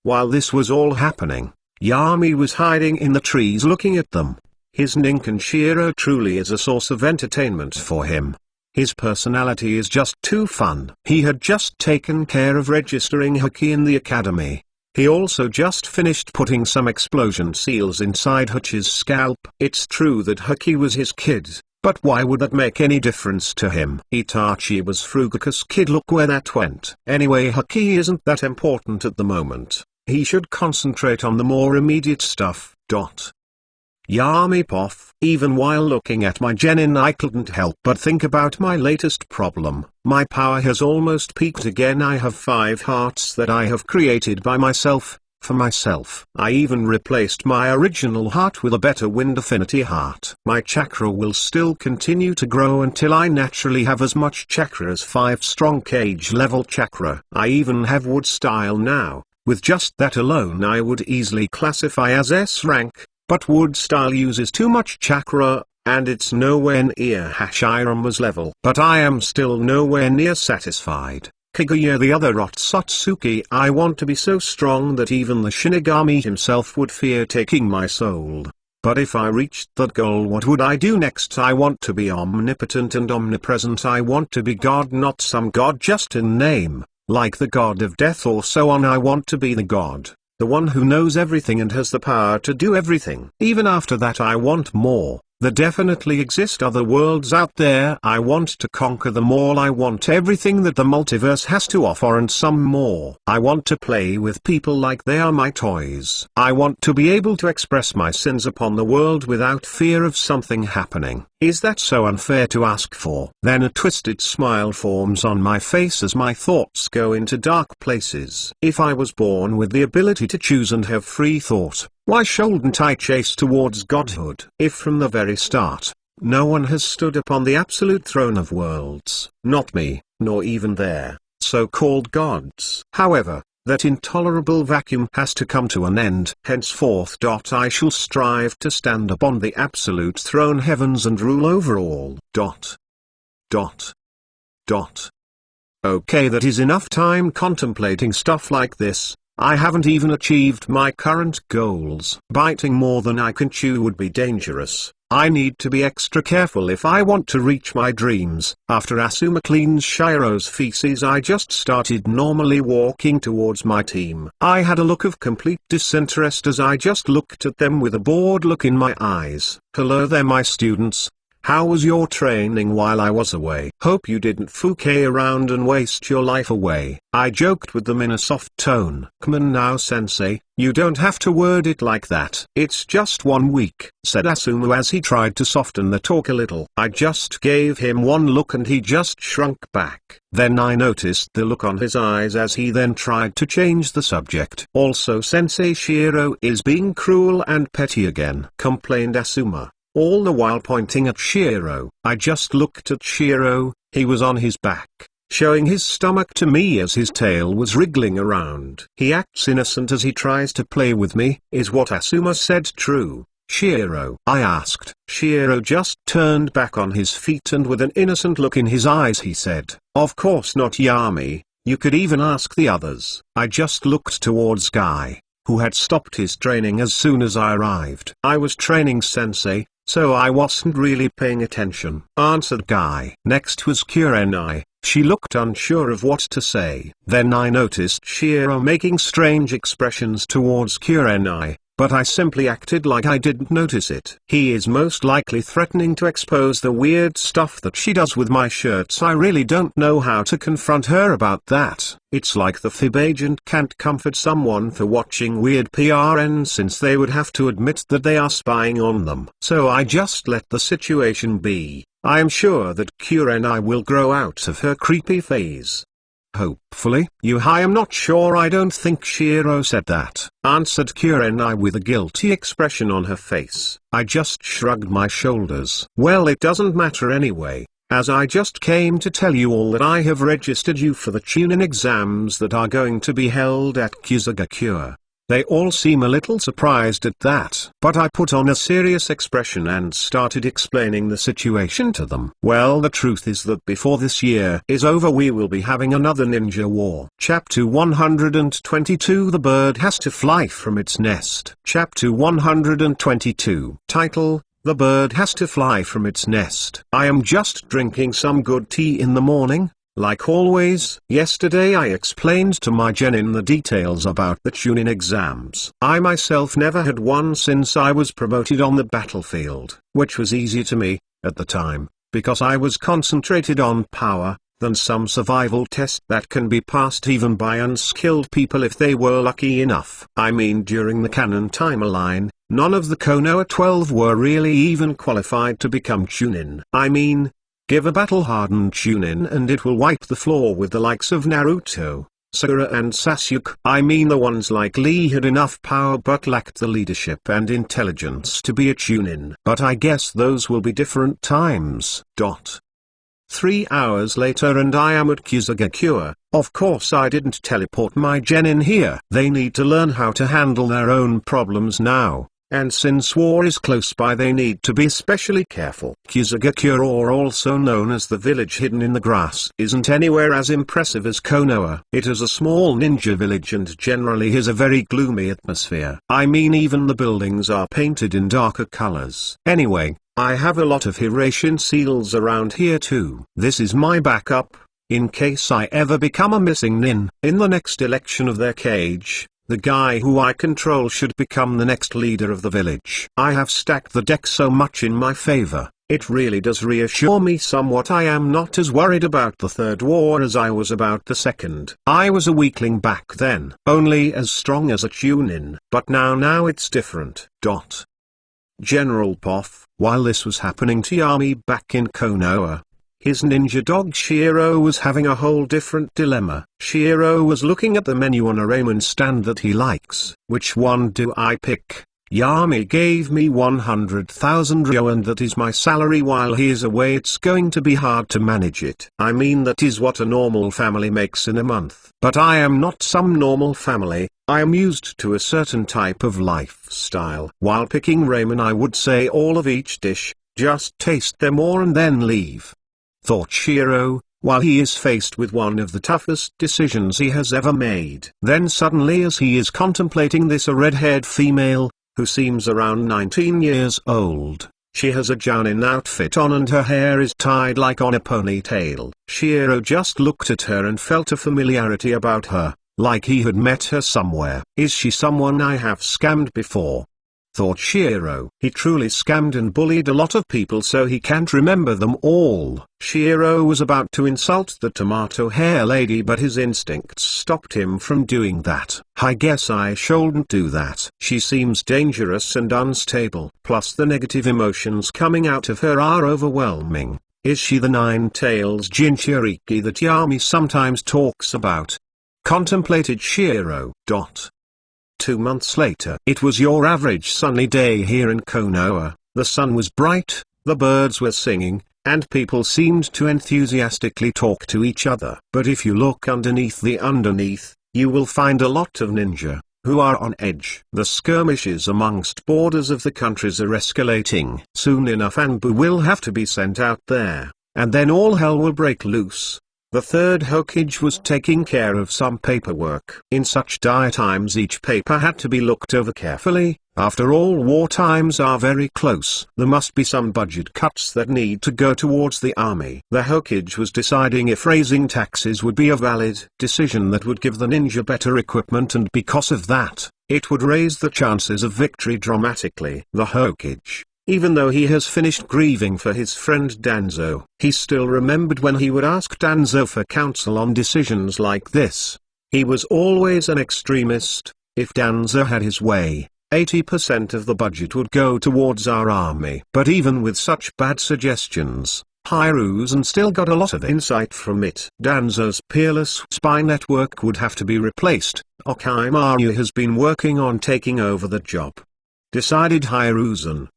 While this was all happening, Yami was hiding in the trees looking at them. His Ninken Shiro truly is a source of entertainment for him. His personality is just too fun. He had just taken care of registering Hokage in the academy. He also just finished putting some explosion seals inside Hachi's scalp. It's true that Hokage was his kid, but why would that make any difference to him? Itachi was Fugaku's kid, look where that went. Anyway, Hokage isn't that important at the moment. He should concentrate on the more immediate stuff. Yami poff. Even while looking at my genin I couldn't help but think about my latest problem. My power has almost peaked again. I have 5 hearts that I have created by myself, for myself. I even replaced my original heart with a better wind affinity heart. My chakra will still continue to grow until I naturally have as much chakra as 5 strong cage level chakra. I even have wood style now. With just that alone I would easily classify as S rank. But wood style uses too much chakra, and it's nowhere near Hashirama's level. But I am still nowhere near satisfied. Kaguya the other Otsutsuki, I want to be so strong that even the Shinigami himself would fear taking my soul. But if I reached that goal, what would I do next? I want to be omnipotent and omnipresent. I want to be God, not some god just in name, like the god of death or so on. I want to be the god. The one who knows everything and has the power to do everything. Even after that I want more. There definitely exist other worlds out there. I want to conquer them all. I want everything that the multiverse has to offer and some more. I want to play with people like they are my toys. I want to be able to express my sins upon the world without fear of something happening. Is that so unfair to ask for? Then a twisted smile forms on my face as my thoughts go into dark places. If I was born with the ability to choose and have free thought, why shouldn't I chase towards godhood? If from the very start, no one has stood upon the absolute throne of worlds, not me, nor even their so-called gods. However, that intolerable vacuum has to come to an end. Henceforth, I shall strive to stand upon the absolute throne heavens and rule over all. Okay, that is enough time contemplating stuff like this. I haven't even achieved my current goals. Biting more than I can chew would be dangerous. I need to be extra careful if I want to reach my dreams. After Asuma cleans Shiro's feces, I just started normally walking towards my team. I had a look of complete disinterest as I just looked at them with a bored look in my eyes. Hello there, my students. How was your training while I was away? Hope you didn't fuke around and waste your life away. I joked with them in a soft tone. Come on now, sensei, you don't have to word it like that. It's just 1 week, said Asuma as he tried to soften the talk a little. I just gave him one look and he just shrunk back. Then I noticed the look on his eyes as he then tried to change the subject. Also, Sensei Shiro is being cruel and petty again, complained Asuma, all the while pointing at Shiro. I just looked at Shiro. He was on his back, showing his stomach to me as his tail was wriggling around. He acts innocent as he tries to play with me. Is what Asuma said true, Shiro? I asked. Shiro just turned back on his feet and with an innocent look in his eyes he said, of course not, Yami. You could even ask the others. I just looked towards Guy, who had stopped his training as soon as I arrived. I was training, sensei, so I wasn't really paying attention, answered Guy. Next was Kurenai. She looked unsure of what to say. Then I noticed Shiro making strange expressions towards Kurenai, but I simply acted like I didn't notice it. He is most likely threatening to expose the weird stuff that she does with my shirts. I really don't know how to confront her about that. It's like the FIB agent can't comfort someone for watching weird PRN since they would have to admit that they are spying on them. So I just let the situation be. I am sure that Kurenai will grow out of her creepy phase. Hopefully. I am not sure. I don't think Shiro said that, answered Kurenai with a guilty expression on her face. I just shrugged my shoulders. Well, it doesn't matter anyway, as I just came to tell you all that I have registered you for the Chunin exams that are going to be held at Kusagakure. They all seem a little surprised at that. But I put on a serious expression and started explaining the situation to them. Well, the truth is that before this year is over we will be having another ninja war. Chapter 122 The Bird Has to Fly from Its Nest. Chapter 122. Title: The Bird Has to Fly from Its Nest. I am just drinking some good tea in the morning. Like always, yesterday I explained to my genin the details about the Chunin exams. I myself never had one since I was promoted on the battlefield, which was easy to me, at the time, because I was concentrated on power, than some survival test that can be passed even by unskilled people if they were lucky enough. I mean, during the canon timeline, none of the Konoha 12 were really even qualified to become Chunin. I mean, give a battle-hardened Chunin and it will wipe the floor with the likes of Naruto, Sakura and Sasuke. I mean the ones like Lee had enough power but lacked the leadership and intelligence to be a Chunin. But I guess those will be different times. 3 hours later and I am at Kusagakure. Of course I didn't teleport my genin here. They need to learn how to handle their own problems now. And since war is close by they need to be especially careful. Kusagakure, or also known as the village hidden in the grass, isn't anywhere as impressive as Konoha. It is a small ninja village and generally has a very gloomy atmosphere. I mean, even the buildings are painted in darker colors. Anyway, I have a lot of Hiraition seals around here too. This is my backup, in case I ever become a missing nin. In the next election of their cage, the guy who I control should become the next leader of the village. I have stacked the deck so much in my favor, it really does reassure me somewhat. I am not as worried about the third war as I was about the second. I was a weakling back then, only as strong as a Chunin, but now it's different. General Poff, while this was happening to Yami back in Konoha, his ninja dog Shiro was having a whole different dilemma. Shiro was looking at the menu on a ramen stand that he likes. Which one do I pick? Yami gave me 100,000 ryo and that is my salary while he is away. It's going to be hard to manage it. I mean, that is what a normal family makes in a month. But I am not some normal family. I am used to a certain type of lifestyle. While picking ramen I would say all of each dish, just taste them all and then leave. Thought Shiro, while he is faced with one of the toughest decisions he has ever made. Then suddenly, as he is contemplating this, a red-haired female, who seems around 19 years old, she has a jounin outfit on and her hair is tied like on a ponytail. Shiro just looked at her and felt a familiarity about her, like he had met her somewhere. Is she someone I have scammed before? Thought Shiro. He truly scammed and bullied a lot of people so he can't remember them all. Shiro was about to insult the tomato hair lady but his instincts stopped him from doing that. I guess I shouldn't do that. She seems dangerous and unstable. Plus the negative emotions coming out of her are overwhelming. Is she the Nine-Tails Jinchuriki that Yami sometimes talks about? Contemplated Shiro. 2 months later. It was your average sunny day here in Konoha. The sun was bright, the birds were singing, and people seemed to enthusiastically talk to each other. But if you look underneath, you will find a lot of ninja, who are on edge. The skirmishes amongst borders of the countries are escalating. Soon enough Anbu will have to be sent out there, and then all hell will break loose. The third Hokage was taking care of some paperwork. In such dire times each paper had to be looked over carefully. After all, war times are very close. There must be some budget cuts that need to go towards the army. The Hokage was deciding if raising taxes would be a valid decision that would give the ninja better equipment, and because of that, it would raise the chances of victory dramatically. The Hokage, even though he has finished grieving for his friend Danzo, he still remembered when he would ask Danzo for counsel on decisions like this. He was always an extremist. If Danzo had his way, 80% of the budget would go towards our army. But even with such bad suggestions, Hiruzen still got a lot of insight from it. Danzo's peerless spy network would have to be replaced. Okimaru has been working on taking over the job, decided Hiruzen.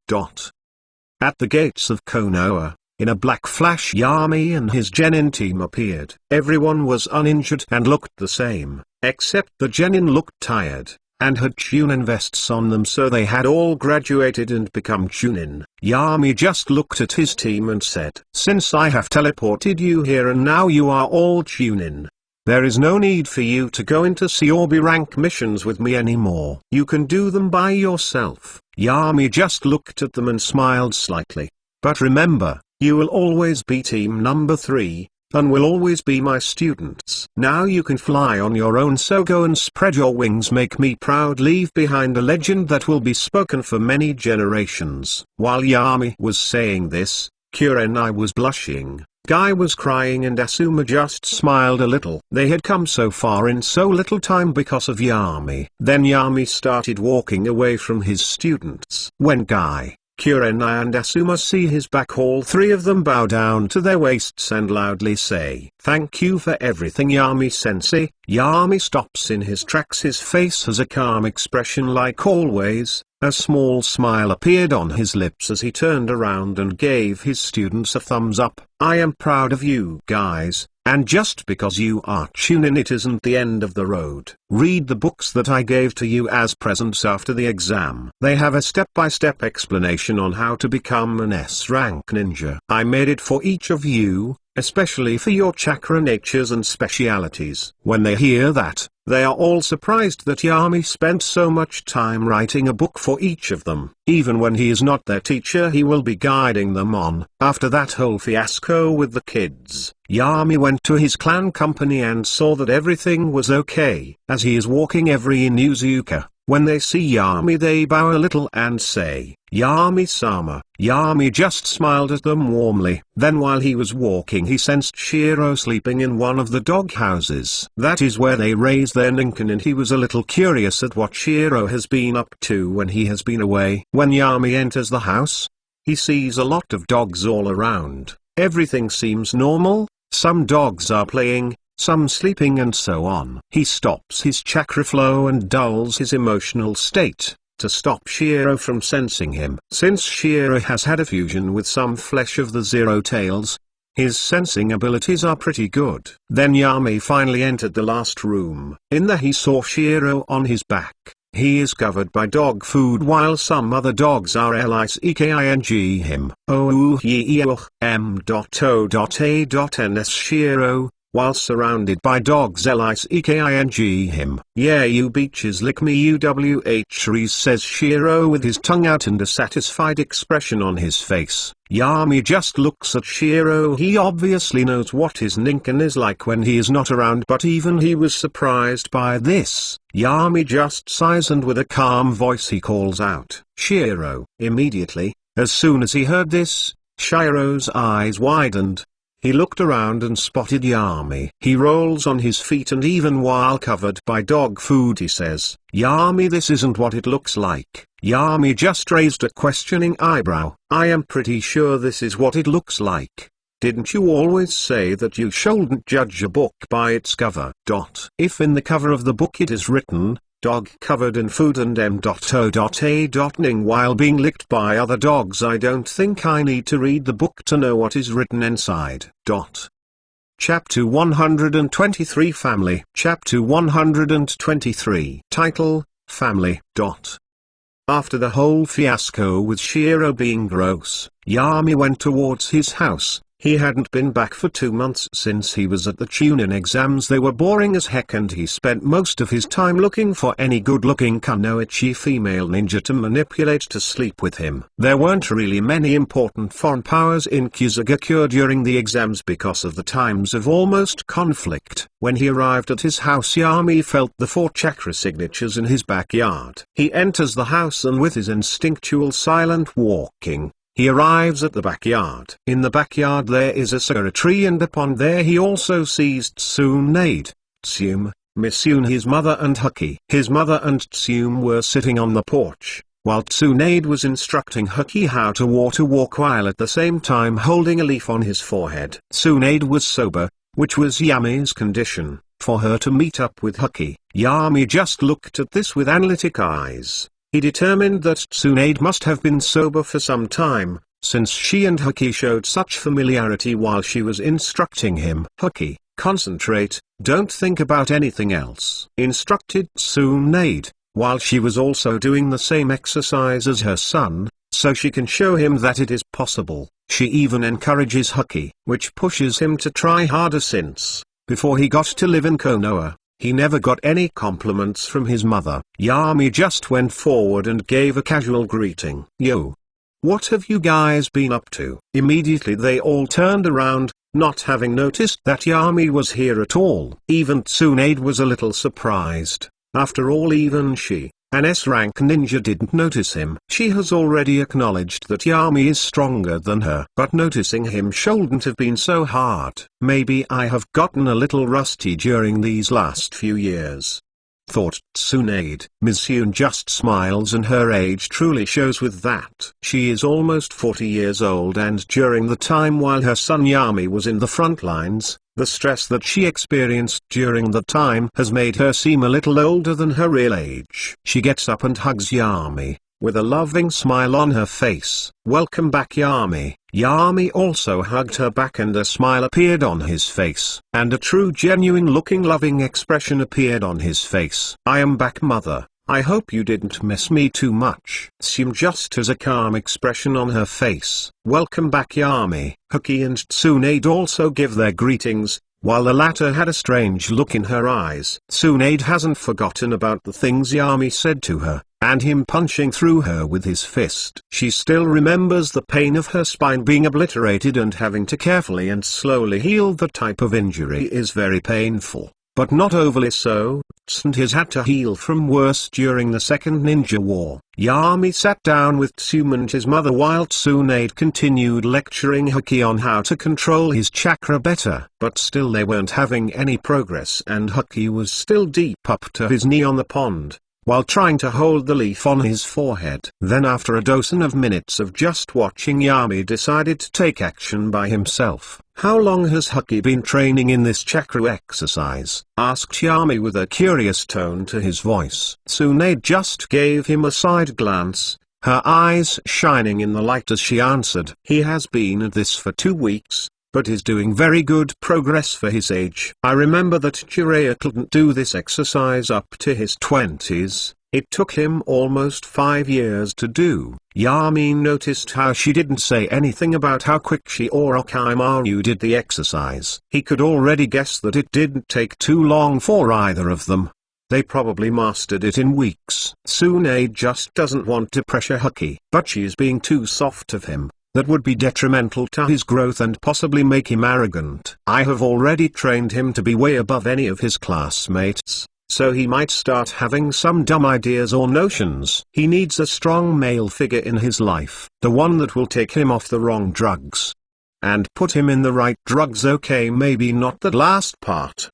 At the gates of Konoha, in a black flash, Yami and his genin team appeared. Everyone was uninjured and looked the same, except the genin looked tired. and had Chunin vests on them, so they had all graduated and become Chunin. Yami just looked at his team and said, "Since I have teleported you here and now you are all Chunin, there is no need for you to go into C or B rank missions with me anymore. You can do them by yourself." Yami just looked at them and smiled slightly. "But remember, you will always be team number 3, and will always be my students. Now you can fly on your own, so go and spread your wings, make me proud, leave behind a legend that will be spoken for many generations." While Yami was saying this, Kurenai was blushing, Guy was crying, and Asuma just smiled a little. They had come so far in so little time because of Yami. Then Yami started walking away from his students. When Guy, Kurenai and Asuma see his back, all three of them bow down to their waists and loudly say, "Thank you for everything, Yami-sensei." Yami stops in his tracks. His face has a calm expression like always. A small smile appeared on his lips as he turned around and gave his students a thumbs up. "I am proud of you guys, and just because you are Chunin it isn't the end of the road. Read the books that I gave to you as presents after the exam. They have a step-by-step explanation on how to become an S-rank ninja. I made it for each of you, especially for your chakra natures and specialities." When they hear that, they are all surprised that Yami spent so much time writing a book for each of them. Even when he is not their teacher, he will be guiding them on. After that whole fiasco with the kids, Yami went to his clan company and saw that everything was okay. As he is walking every Inuzuka, when they see Yami they bow a little and say, "Yami-sama." Yami just smiled at them warmly. Then while he was walking he sensed Shiro sleeping in one of the dog houses. That is where they raise their ninken, and he was a little curious at what Shiro has been up to when he has been away. When Yami enters the house, he sees a lot of dogs all around. Everything seems normal. Some dogs are playing, some sleeping, and so on. He stops his chakra flow and dulls his emotional state, to stop Shiro from sensing him. Since Shiro has had a fusion with some flesh of the Zero Tails, his sensing abilities are pretty good. Then Yami finally entered the last room. In there he saw Shiro on his back. He is covered by dog food while some other dogs are liking him. M.O.A.Ns Shiro, while surrounded by dogs liking him. "Yeah, you beaches lick me UWH," says Shiro with his tongue out and a satisfied expression on his face. Yami just looks at Shiro. He obviously knows what his ninken is like when he is not around, but even he was surprised by this. Yami just sighs and with a calm voice he calls out, "Shiro." Immediately, as soon as he heard this, Shiro's eyes widened. He looked around and spotted Yami. He rolls on his feet, and even while covered by dog food he says, "Yami, this isn't what it looks like." Yami just raised a questioning eyebrow. "I am pretty sure this is what it looks like. Didn't you always say that you shouldn't judge a book by its cover? If in the cover of the book it is written, 'Dog covered in food' and M.O.A.ning while being licked by other dogs, I don't think I need to read the book to know what is written inside. Chapter 123 Family. Chapter 123 Title, Family. After the whole fiasco with Shiro being gross, Yami went towards his house. He hadn't been back for 2 months since he was at the Chunin exams. They were boring as heck, and he spent most of his time looking for any good-looking kunoichi female ninja to manipulate to sleep with him. There weren't really many important foreign powers in Kuzugakure during the exams because of the times of almost conflict. When he arrived at his house, Yami felt the 4 chakra signatures in his backyard. He enters the house, and with his instinctual silent walking, he arrives at the backyard. In the backyard there is a sakura tree, and upon there he also sees Tsunade, Tsume, Misune, his mother, and Hokage. His mother and Tsume were sitting on the porch, while Tsunade was instructing Hokage how to walk while at the same time holding a leaf on his forehead. Tsunade was sober, which was Yami's condition, for her to meet up with Hokage. Yami just looked at this with analytic eyes. He determined that Tsunade must have been sober for some time, since she and Hokage showed such familiarity while she was instructing him. "Hokage, concentrate, don't think about anything else," instructed Tsunade. while she was also doing the same exercise as her son, so she can show him that it is possible. She even encourages Hokage, which pushes him to try harder since, before he got to live in Konoha, he never got any compliments from his mother. Yami just went forward and gave a casual greeting. "Yo. What have you guys been up to?" Immediately they all turned around, not having noticed that Yami was here at all. Even Tsunade was a little surprised. After all, even she, an S-rank ninja, didn't notice him. She has already acknowledged that Yami is stronger than her. But noticing him shouldn't have been so hard. Maybe I have gotten a little rusty during these last few years, thought Tsunade. Misyun just smiles, and her age truly shows with that. She is almost 40 years old, and during the time while her son Yami was in the front lines, the stress that she experienced during the time has made her seem a little older than her real age. She gets up and hugs Yami, with a loving smile on her face. "Welcome back, Yami." Yami also hugged her back, and a smile appeared on his face, and a true genuine looking loving expression appeared on his face. "I am back, mother. I hope you didn't miss me too much." Tsume just has a calm expression on her face. "Welcome back, Yami." Hokage and Tsunade also give their greetings, while the latter had a strange look in her eyes. Tsunade hasn't forgotten about the things Yami said to her, and him punching through her with his fist. She still remembers the pain of her spine being obliterated and having to carefully and slowly heal. The type of injury is very painful, but not overly so. Tsunade has had to heal from worse during the Second Ninja War. Yami sat down with Tsume and his mother while Tsunade continued lecturing Hokage on how to control his chakra better. But still they weren't having any progress, and Hokage was still deep up to his knee on the pond, while trying to hold the leaf on his forehead. Then after a dozen of minutes of just watching, Yami decided to take action by himself. "How long has Hokage been training in this chakra exercise?" asked Yami with a curious tone to his voice. Tsunade just gave him a side glance, her eyes shining in the light as she answered. "He has been at this for 2 weeks, but is doing very good progress for his age. I remember that Jiraiya couldn't do this exercise up to his 20s, it took him almost 5 years to do." Yami noticed how she didn't say anything about how quick she or Orochimaru did the exercise. He could already guess that it didn't take too long for either of them. They probably mastered it in weeks. Tsunade just doesn't want to pressure Hokage, but she is being too soft of him. That would be detrimental to his growth and possibly make him arrogant. "I have already trained him to be way above any of his classmates, so he might start having some dumb ideas or notions. He needs a strong male figure in his life, the one that will take him off the wrong drugs and put him in the right drugs." Okay, maybe not that last part,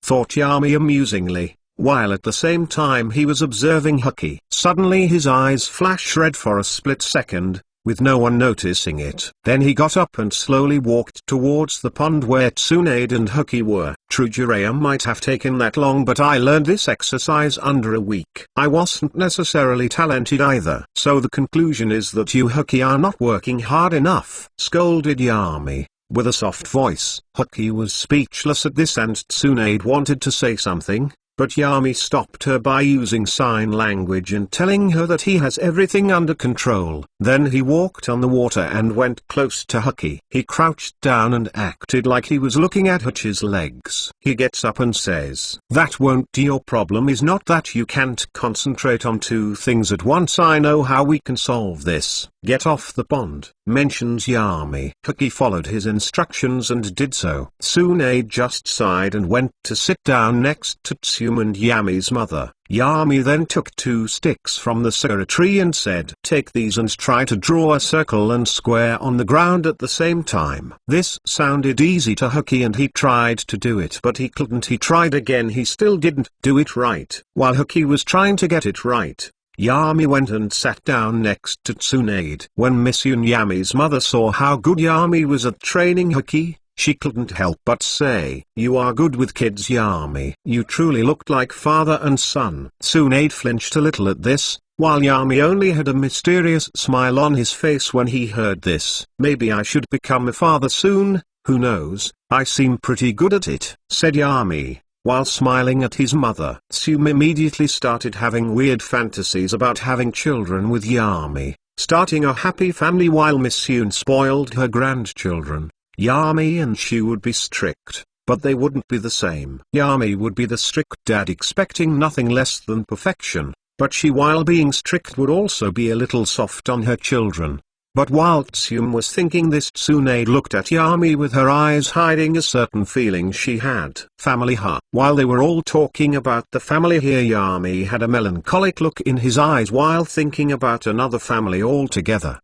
thought Yami amusingly, while at the same time he was observing Hokage. Suddenly his eyes flashed red for a split second, with no one noticing it. Then he got up and slowly walked towards the pond where Tsunade and Hokage were. "True, Jiraiya might have taken that long, but I learned this exercise under a week. I wasn't necessarily talented either. So the conclusion is that you Hokage are not working hard enough," scolded Yami, with a soft voice. Hokage was speechless at this, and Tsunade wanted to say something, but Yami stopped her by using sign language and telling her that he has everything under control. Then he walked on the water and went close to Hokage. He crouched down and acted like he was looking at Hachi's legs. He gets up and says, "That won't do. Your problem is not that you can't concentrate on 2 things at once. I know how we can solve this. Get off the pond," mentions Yami. Hokage followed his instructions and did so. Tsunade just sighed and went to sit down next to Tsume and Yami's mother. Yami then took 2 sticks from the sakura tree and said, "Take these and try to draw a circle and square on the ground at the same time." This sounded easy to Hokage and he tried to do it, but he couldn't. He tried again, he still didn't do it right. While Hokage was trying to get it right, Yami went and sat down next to Tsunade. When Misyun, Yami's mother, saw how good Yami was at training Hokage, she couldn't help but say, "You are good with kids, Yami. You truly looked like father and son." Tsunade flinched a little at this, while Yami only had a mysterious smile on his face when he heard this. "Maybe I should become a father soon, who knows, I seem pretty good at it," said Yami. while smiling at his mother. Tsume immediately started having weird fantasies about having children with Yami, starting a happy family while Misuno spoiled her grandchildren. Yami and she would be strict, but they wouldn't be the same. Yami would be the strict dad expecting nothing less than perfection, but she while being strict would also be a little soft on her children. But while Tsume was thinking this, Tsunade looked at Yami with her eyes hiding a certain feeling she had. Family While they were all talking about the family here, Yami had a melancholic look in his eyes while thinking about another family altogether.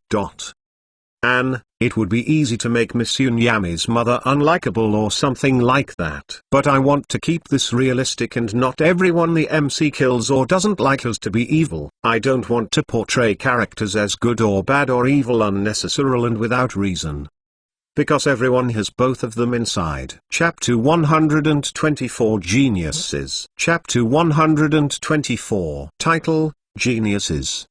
It would be easy to make Misuno Yami's mother unlikable or something like that. But I want to keep this realistic and not everyone the MC kills or doesn't like us to be evil. I don't want to portray characters as good or bad or evil unnecessarily and without reason. Because everyone has both of them inside. Chapter 124 Geniuses. Chapter 124 Title, Geniuses.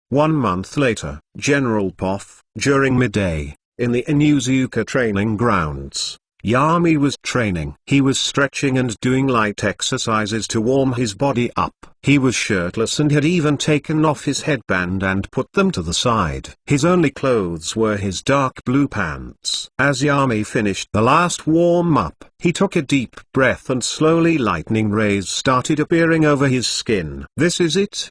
1 month later, General Poff, during midday, in the Inuzuka training grounds, Yami was training. He was stretching and doing light exercises to warm his body up. He was shirtless and had even taken off his headband and put them to the side. His only clothes were his dark blue pants. As Yami finished the last warm-up, he took a deep breath and slowly lightning rays started appearing over his skin. This is it,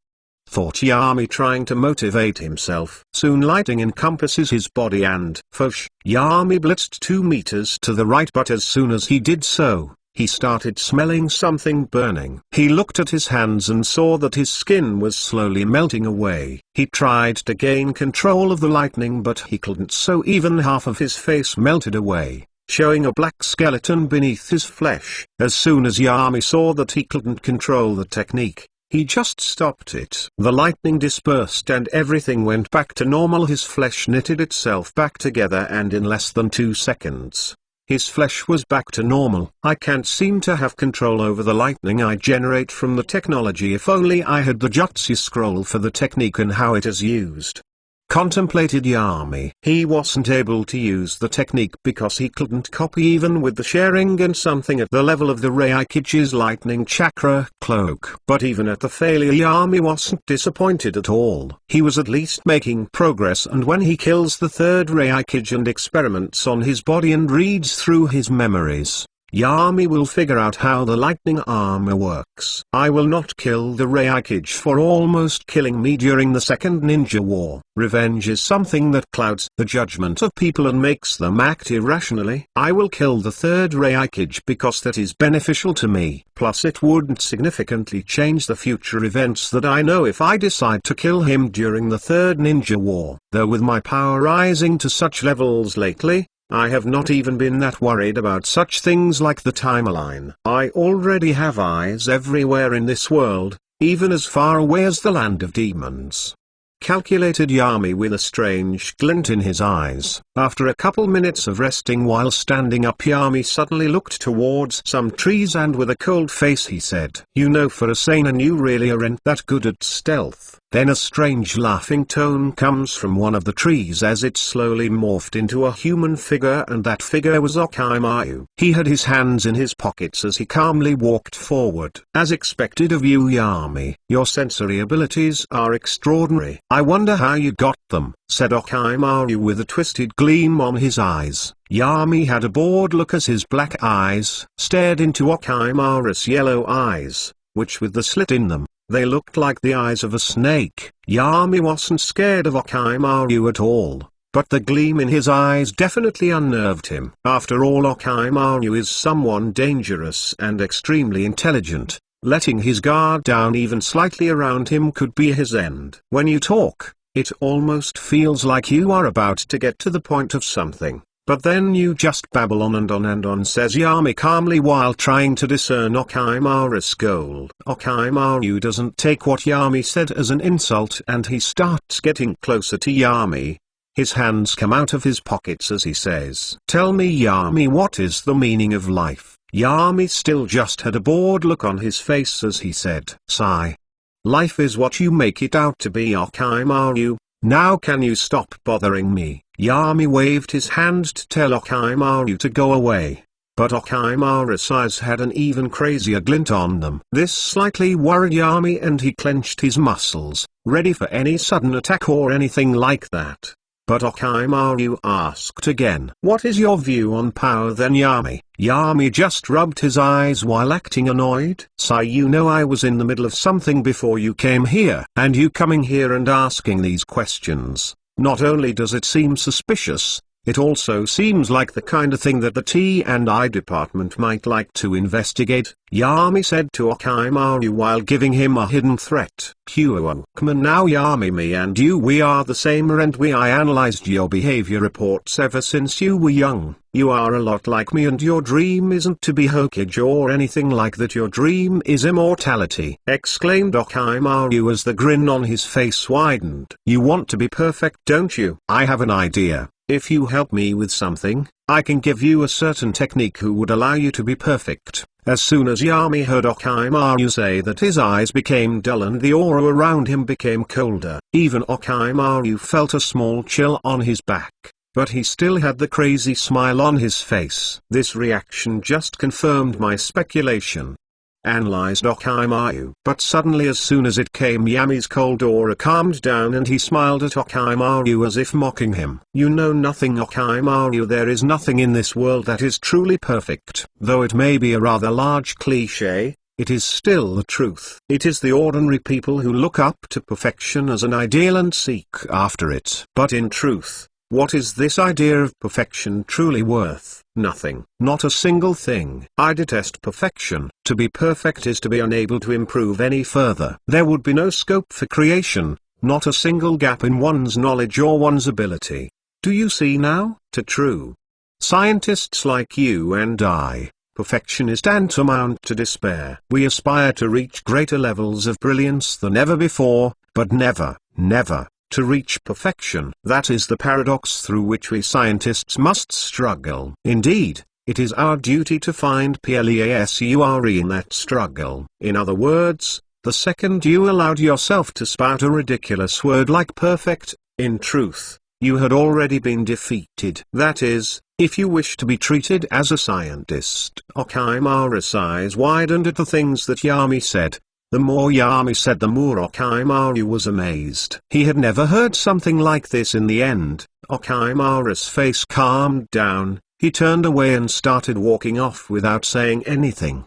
thought Yami, trying to motivate himself. Soon lighting encompasses his body and Yami blitzed 2 meters to the right, but as soon as he did so, he started smelling something burning. He looked at his hands and saw that his skin was slowly melting away. He tried to gain control of the lightning, but he couldn't, so even half of his face melted away, showing a black skeleton beneath his flesh. As soon as Yami saw that he couldn't control the technique, he just stopped it. The lightning dispersed and everything went back to normal. His flesh knitted itself back together and in less than 2 seconds, his flesh was back to normal. I can't seem to have control over the lightning I generate from the technology. If only I had the jutsu scroll for the technique and how it is used, contemplated Yami. He wasn't able to use the technique because he couldn't copy even with the sharing and something at the level of the Reikage's lightning chakra cloak. But even at the failure, Yami wasn't disappointed at all. He was at least making progress, and when he kills the 3rd Reikage and experiments on his body and reads through his memories, Yami will figure out how the lightning armor works. I will not kill the Reikage for almost killing me during the Second Ninja War. Revenge is something that clouds the judgment of people and makes them act irrationally. I will kill the 3rd Reikage because that is beneficial to me. Plus it wouldn't significantly change the future events that I know if I decide to kill him during the 3rd Ninja War. Though with my power rising to such levels lately, I have not even been that worried about such things like the timeline. I already have eyes everywhere in this world, even as far away as the land of demons, calculated Yami with a strange glint in his eyes. After a couple minutes of resting while standing up, Yami suddenly looked towards some trees and with a cold face he said, "You know, for a seinen you really aren't that good at stealth." Then a strange laughing tone comes from one of the trees as it slowly morphed into a human figure, and that figure was Orochimaru. He had his hands in his pockets as he calmly walked forward. "As expected of you, Yami, your sensory abilities are extraordinary. I wonder how you got them," said Orochimaru with a twisted gleam on his eyes. Yami had a bored look as his black eyes stared into Orochimaru's yellow eyes, which with the slit in them, they looked like the eyes of a snake. Yami wasn't scared of Orochimaru at all, but the gleam in his eyes definitely unnerved him. After all, Orochimaru is someone dangerous and extremely intelligent. Letting his guard down even slightly around him could be his end. When you talk, it almost feels like you are about to get to the point of something, but then you just babble on and on and on, says Yami calmly while trying to discern Orochimaru's goal. Orochimaru doesn't take what Yami said as an insult and he starts getting closer to Yami. His hands come out of his pockets as he says, "Tell me, Yami, what is the meaning of life?" Yami still just had a bored look on his face as he said, "Sigh. Life is what you make it out to be, Orochimaru. Now can you stop bothering me?" Yami waved his hand to tell Orochimaru to go away. but Okaimaru's eyes had an even crazier glint on them. This slightly worried Yami and he clenched his muscles, ready for any sudden attack or anything like that. But Okaimaru asked again. What is your view on power then, Yami? Yami just rubbed his eyes while acting annoyed. Sigh, you know I was in the middle of something before you came here. And you coming here and asking these questions. Not only does it seem suspicious, it also seems like the kind of thing that the T&I department might like to investigate, Yami said to Okaimaru while giving him a hidden threat. Come on now Yami, me and you, we are the same and I analyzed your behavior reports ever since you were young. You are a lot like me and your dream isn't to be Hokage or anything like that, your dream is immortality, exclaimed Okaimaru as the grin on his face widened. You want to be perfect, don't you? I have an idea. If you help me with something, I can give you a certain technique who would allow you to be perfect. As soon as Yami heard Okaimaru say that, his eyes became dull and the aura around him became colder. Even Okaimaru felt a small chill on his back, but he still had the crazy smile on his face. This reaction just confirmed my speculation, analyzed Okaimaru. But suddenly, as soon as it came, Yami's cold aura calmed down and he smiled at Okaimaru as if mocking him. You know nothing, Okaimaru, there is nothing in this world that is truly perfect. Though it may be a rather large cliché, it is still the truth. It is the ordinary people who look up to perfection as an ideal and seek after it. But in truth, what is this idea of perfection truly worth? Nothing. Not a single thing. I detest perfection. To be perfect is to be unable to improve any further. There would be no scope for creation, not a single gap in one's knowledge or one's ability. Do you see now? To true scientists like you and I, perfection is tantamount to despair. We aspire to reach greater levels of brilliance than ever before, but never, never to reach perfection. That is the paradox through which we scientists must struggle. Indeed, it is our duty to find pleasure in that struggle. In other words, the second you allowed yourself to spout a ridiculous word like perfect, in truth, you had already been defeated. That is, if you wish to be treated as a scientist. Okaimaru's eyes widened at the things that Yami said. The more Yami said, the more Okaimaru was amazed. He had never heard something like this. In the end, Okaimaru's face calmed down, he turned away and started walking off without saying anything.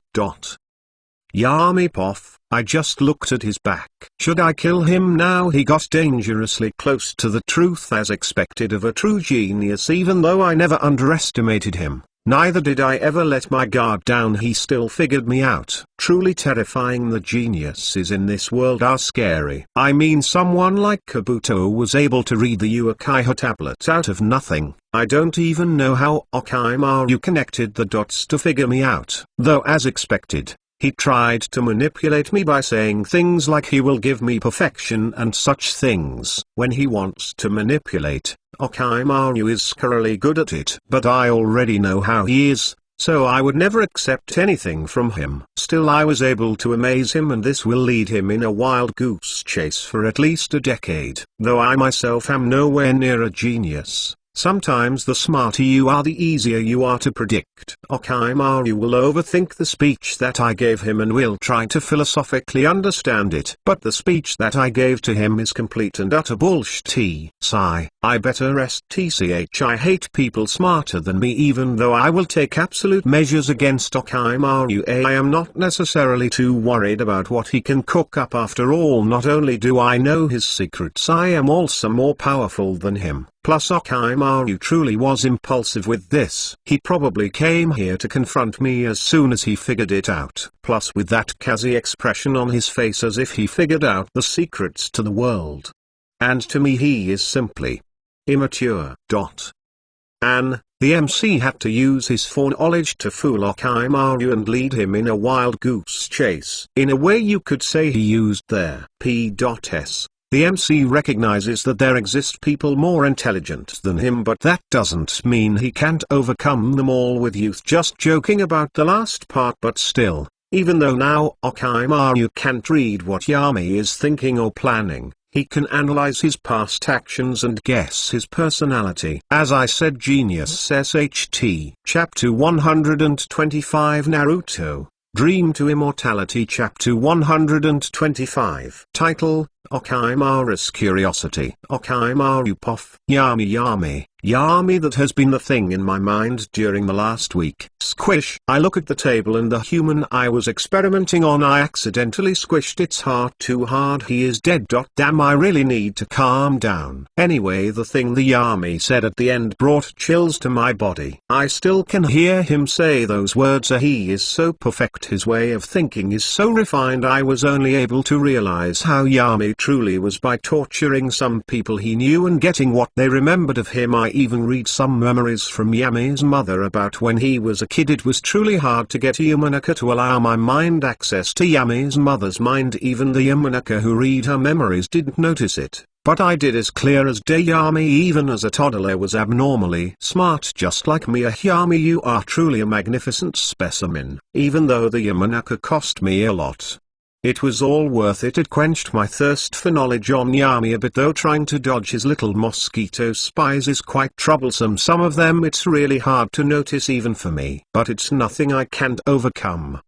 Yami poff, I just looked at his back. Should I kill him now? He got dangerously close to the truth as expected of a true genius. Even though I never underestimated him, neither did I ever let my guard down, he still figured me out. Truly terrifying. The geniuses in this world are scary. I mean, someone like Kabuto was able to read the Uchiha tablet out of nothing. I don't even know how Okaimaru connected the dots to figure me out. Though as expected, he tried to manipulate me by saying things like he will give me perfection and such things. When he wants to manipulate, Okaimaru is scarily good at it. But I already know how he is, so I would never accept anything from him. Still, I was able to amaze him, and this will lead him in a wild goose chase for at least a decade. Though I myself am nowhere near a genius, sometimes the smarter you are, the easier you are to predict. Okaimaru will overthink the speech that I gave him and will try to philosophically understand it. But the speech that I gave to him is complete and utter bullshit. Sigh, I better rest. I hate people smarter than me, even though I will take absolute measures against Okaimaru. I am not necessarily too worried about what he can cook up. After all, not only do I know his secrets, I am also more powerful than him. Plus, Okaimaru truly was impulsive with this. He probably came here to confront me as soon as he figured it out. Plus, with that Kazi expression on his face, as if he figured out the secrets to the world. And to me, he is simply immature. The MC had to use his foreknowledge to fool Okaimaru and lead him in a wild goose chase. In a way, you could say he used their P.S. The MC recognizes that there exist people more intelligent than him, but that doesn't mean he can't overcome them all with youth. Just joking about the last part, but still, even though now Okaimaru can't read what Yami is thinking or planning, he can analyze his past actions and guess his personality. As I said, genius SHT. Chapter 125 Naruto, Dream to Immortality. Chapter 125. Title, Okimaru's Curiosity. Okimaru Puff. Yami. Yami, that has been the thing in my mind during the last week. Squish. I look at the table and the human I was experimenting on, I accidentally squished its heart too hard. He is dead. Damn, I really need to calm down. Anyway, the thing the Yami said at the end brought chills to my body. I still can hear him say those words. He is so perfect, his way of thinking is so refined. I was only able to realize how Yami truly was by torturing some people he knew and getting what they remembered of him. I even read some memories from Yami's mother about when he was a kid. It was truly hard to get Yamanaka to allow my mind access to Yami's mother's mind. Even the Yamanaka who read her memories didn't notice it, but I did. As clear as day. Yami, even as a toddler, was abnormally smart, just like me. Yami, you are truly a magnificent specimen. Even though the Yamanaka cost me a lot, it was all worth it. It quenched my thirst for knowledge on Yami a bit, though trying to dodge his little mosquito spies is quite troublesome. Some of them it's really hard to notice even for me, but it's nothing I can't overcome.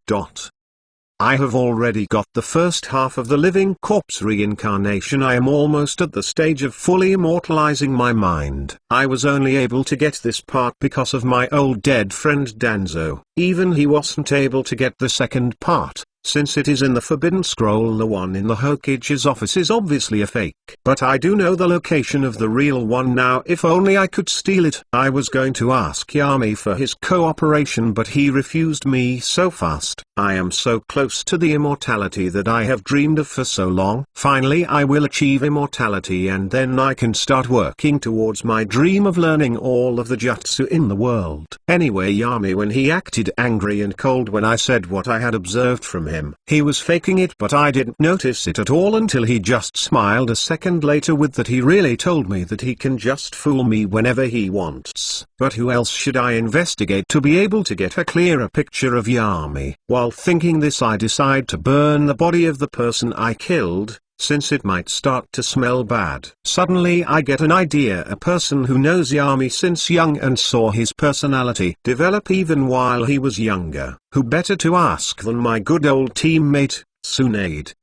I have already got the first half of the living corpse reincarnation. I am almost at the stage of fully immortalizing my mind. I was only able to get this part because of my old dead friend Danzo. Even he wasn't able to get the second part, since it is in the Forbidden Scroll. The one in the Hokage's office is obviously a fake. But I do know the location of the real one now. If only I could steal it. I was going to ask Yami for his cooperation, but he refused me so fast. I am so close to the immortality that I have dreamed of for so long. Finally I will achieve immortality, and then I can start working towards my dream of learning all of the jutsu in the world. Anyway, Yami, when he acted angry and cold when I said what I had observed from him, he was faking it, but I didn't notice it at all until he just smiled a second later with that. He really told me that he can just fool me whenever he wants. But who else should I investigate to be able to get a clearer picture of Yami? While thinking this, I decide to burn the body of the person I killed, since it might start to smell bad. Suddenly I get an idea. A person who knows Yami since young and saw his personality develop even while he was younger. Who better to ask than my good old teammate, Tsunade.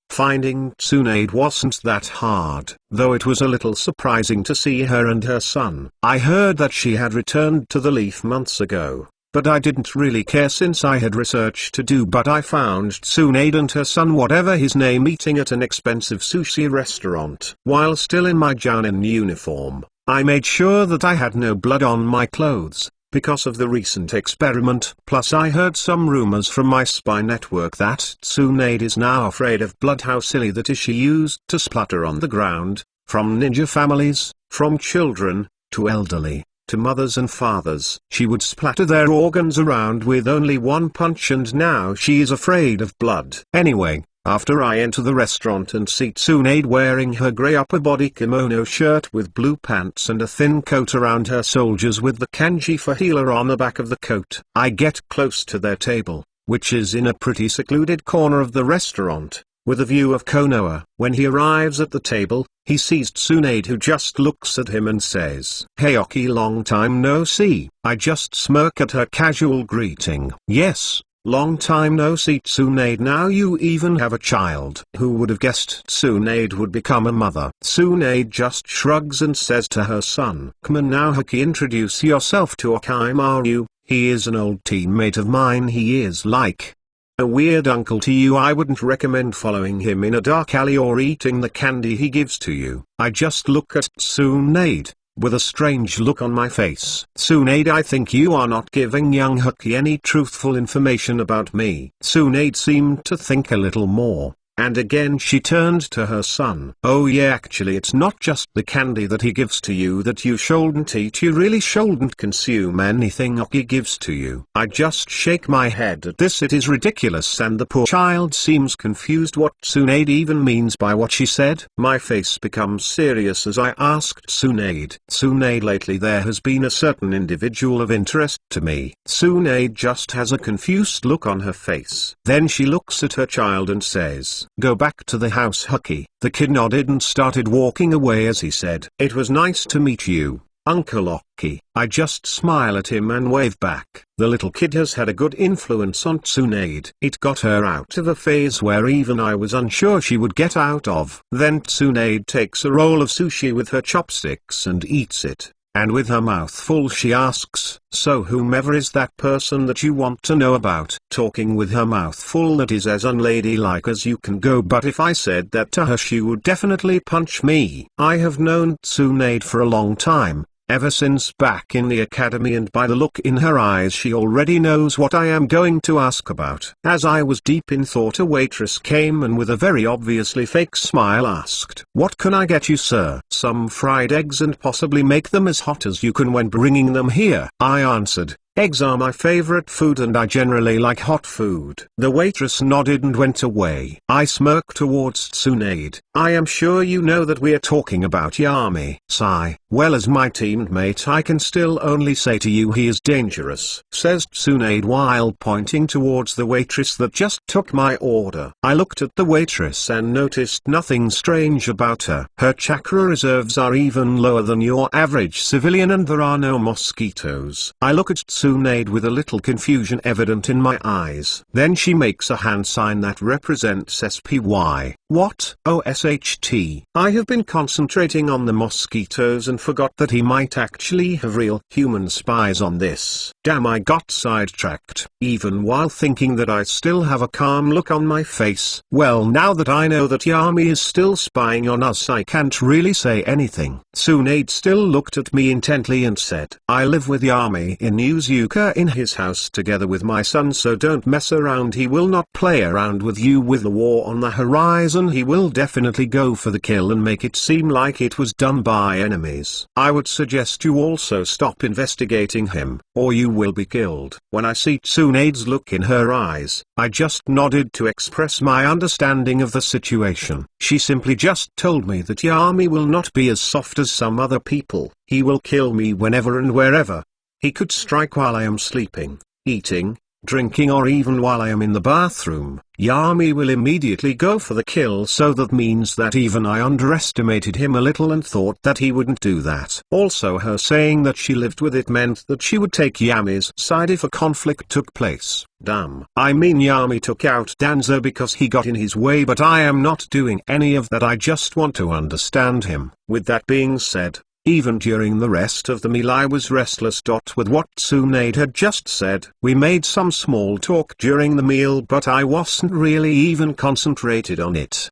Finding Tsunade wasn't that hard, though it was a little surprising to see her and her son. I heard that she had returned to the Leaf months ago, but I didn't really care since I had research to do. But I found Tsunade and her son, whatever his name, eating at an expensive sushi restaurant. While still in my Jounin uniform, I made sure that I had no blood on my clothes, because of the recent experiment. Plus I heard some rumors from my spy network that Tsunade is now afraid of blood. How silly that is. She used to splatter on the ground, from ninja families, from children, to elderly, to mothers and fathers. She would splatter their organs around with only one punch, and now she is afraid of blood. Anyway, after I enter the restaurant and see Tsunade wearing her grey upper body kimono shirt with blue pants and a thin coat around her shoulders with the kanji for healer on the back of the coat, I get close to their table, which is in a pretty secluded corner of the restaurant, with a view of Konoha. When he arrives at the table, he sees Tsunade, who just looks at him and says, "Hey Oki, long time no see." I just smirk at her casual greeting. Yes, long time no see, Tsunade. Now you even have a child. Who would have guessed Tsunade would become a mother? Tsunade just shrugs and says to her son, "Come on now Hoki, introduce yourself to Okimaru. He is an old teammate of mine. He is like a weird uncle to you. I wouldn't recommend following him in a dark alley or eating the candy he gives to you." I just look at Tsunade, with a strange look on my face. "Tsunade, I think you are not giving young Hoki any truthful information about me." Tsunade seemed to think a little more, and again she turned to her son. "Oh yeah, actually it's not just the candy that he gives to you that you shouldn't eat. You really shouldn't consume anything Oki gives to you." I just shake my head at this. It is ridiculous, and the poor child seems confused what Tsunade even means by what she said. My face becomes serious as I asked Tsunade, "Tsunade, lately there has been a certain individual of interest to me." Tsunade just has a confused look on her face. Then she looks at her child and says, Let's go back to the house, Hucky." The kid nodded and started walking away as he said, "It was nice to meet you, Uncle Oki." I just smile at him and wave back. The little kid has had a good influence on Tsunade. It got her out of a phase where even I was unsure she would get out of. Then Tsunade takes a roll of sushi with her chopsticks and eats it. And with her mouth full she asks, "So whomever is that person that you want to know about?" Talking with her mouth full, that is as unladylike as you can go, but if I said that to her she would definitely punch me. I have known Tsunade for a long time, ever since back in the academy, and by the look in her eyes she already knows what I am going to ask about. As I was deep in thought, a waitress came and with a very obviously fake smile asked, "What can I get you, sir?" "Some fried eggs, and possibly make them as hot as you can when bringing them here." I answered, "Eggs are my favorite food and I generally like hot food." The waitress nodded and went away. I smirked towards Tsunade. "I am sure you know that we are talking about Yami." Sigh, "Well, as my teammate I can still only say to you he is dangerous," says Tsunade while pointing towards the waitress that just took my order. I looked at the waitress and noticed nothing strange about her. Her chakra reserves are even lower than your average civilian and there are no mosquitoes. I look at Tsunade with a little confusion evident in my eyes. Then she makes a hand sign that represents SPY. "What?" "OSHT. I have been concentrating on the mosquitoes and forgot that he might actually have real human spies on this." Damn, I got sidetracked, even while thinking that I still have a calm look on my face. Well, now that I know that Yami is still spying on us, I can't really say anything. Tsunade still looked at me intently and said, "I live with Yami in Yuzuka in his house together with my son, so don't mess around. He will not play around with you. With the war on the horizon, he will definitely go for the kill and make it seem like it was done by enemies. I would suggest you also stop investigating him, or you will be killed." When I see Tsunade's look in her eyes, I just nodded to express my understanding of the situation. She simply just told me that Yami will not be as soft as some other people. He will kill me whenever and wherever. He could strike while I am sleeping, eating, drinking, or even while I am in the bathroom. Yami will immediately go for the kill, so that means that even I underestimated him a little and thought that he wouldn't do that. Also, her saying that she lived with it meant that she would take Yami's side if a conflict took place. Damn. I mean, Yami took out Danzo because he got in his way, but I am not doing any of that. I just want to understand him. With that being said, even during the rest of the meal I was restless. With what Tsunade had just said, we made some small talk during the meal, but I wasn't really even concentrated on it.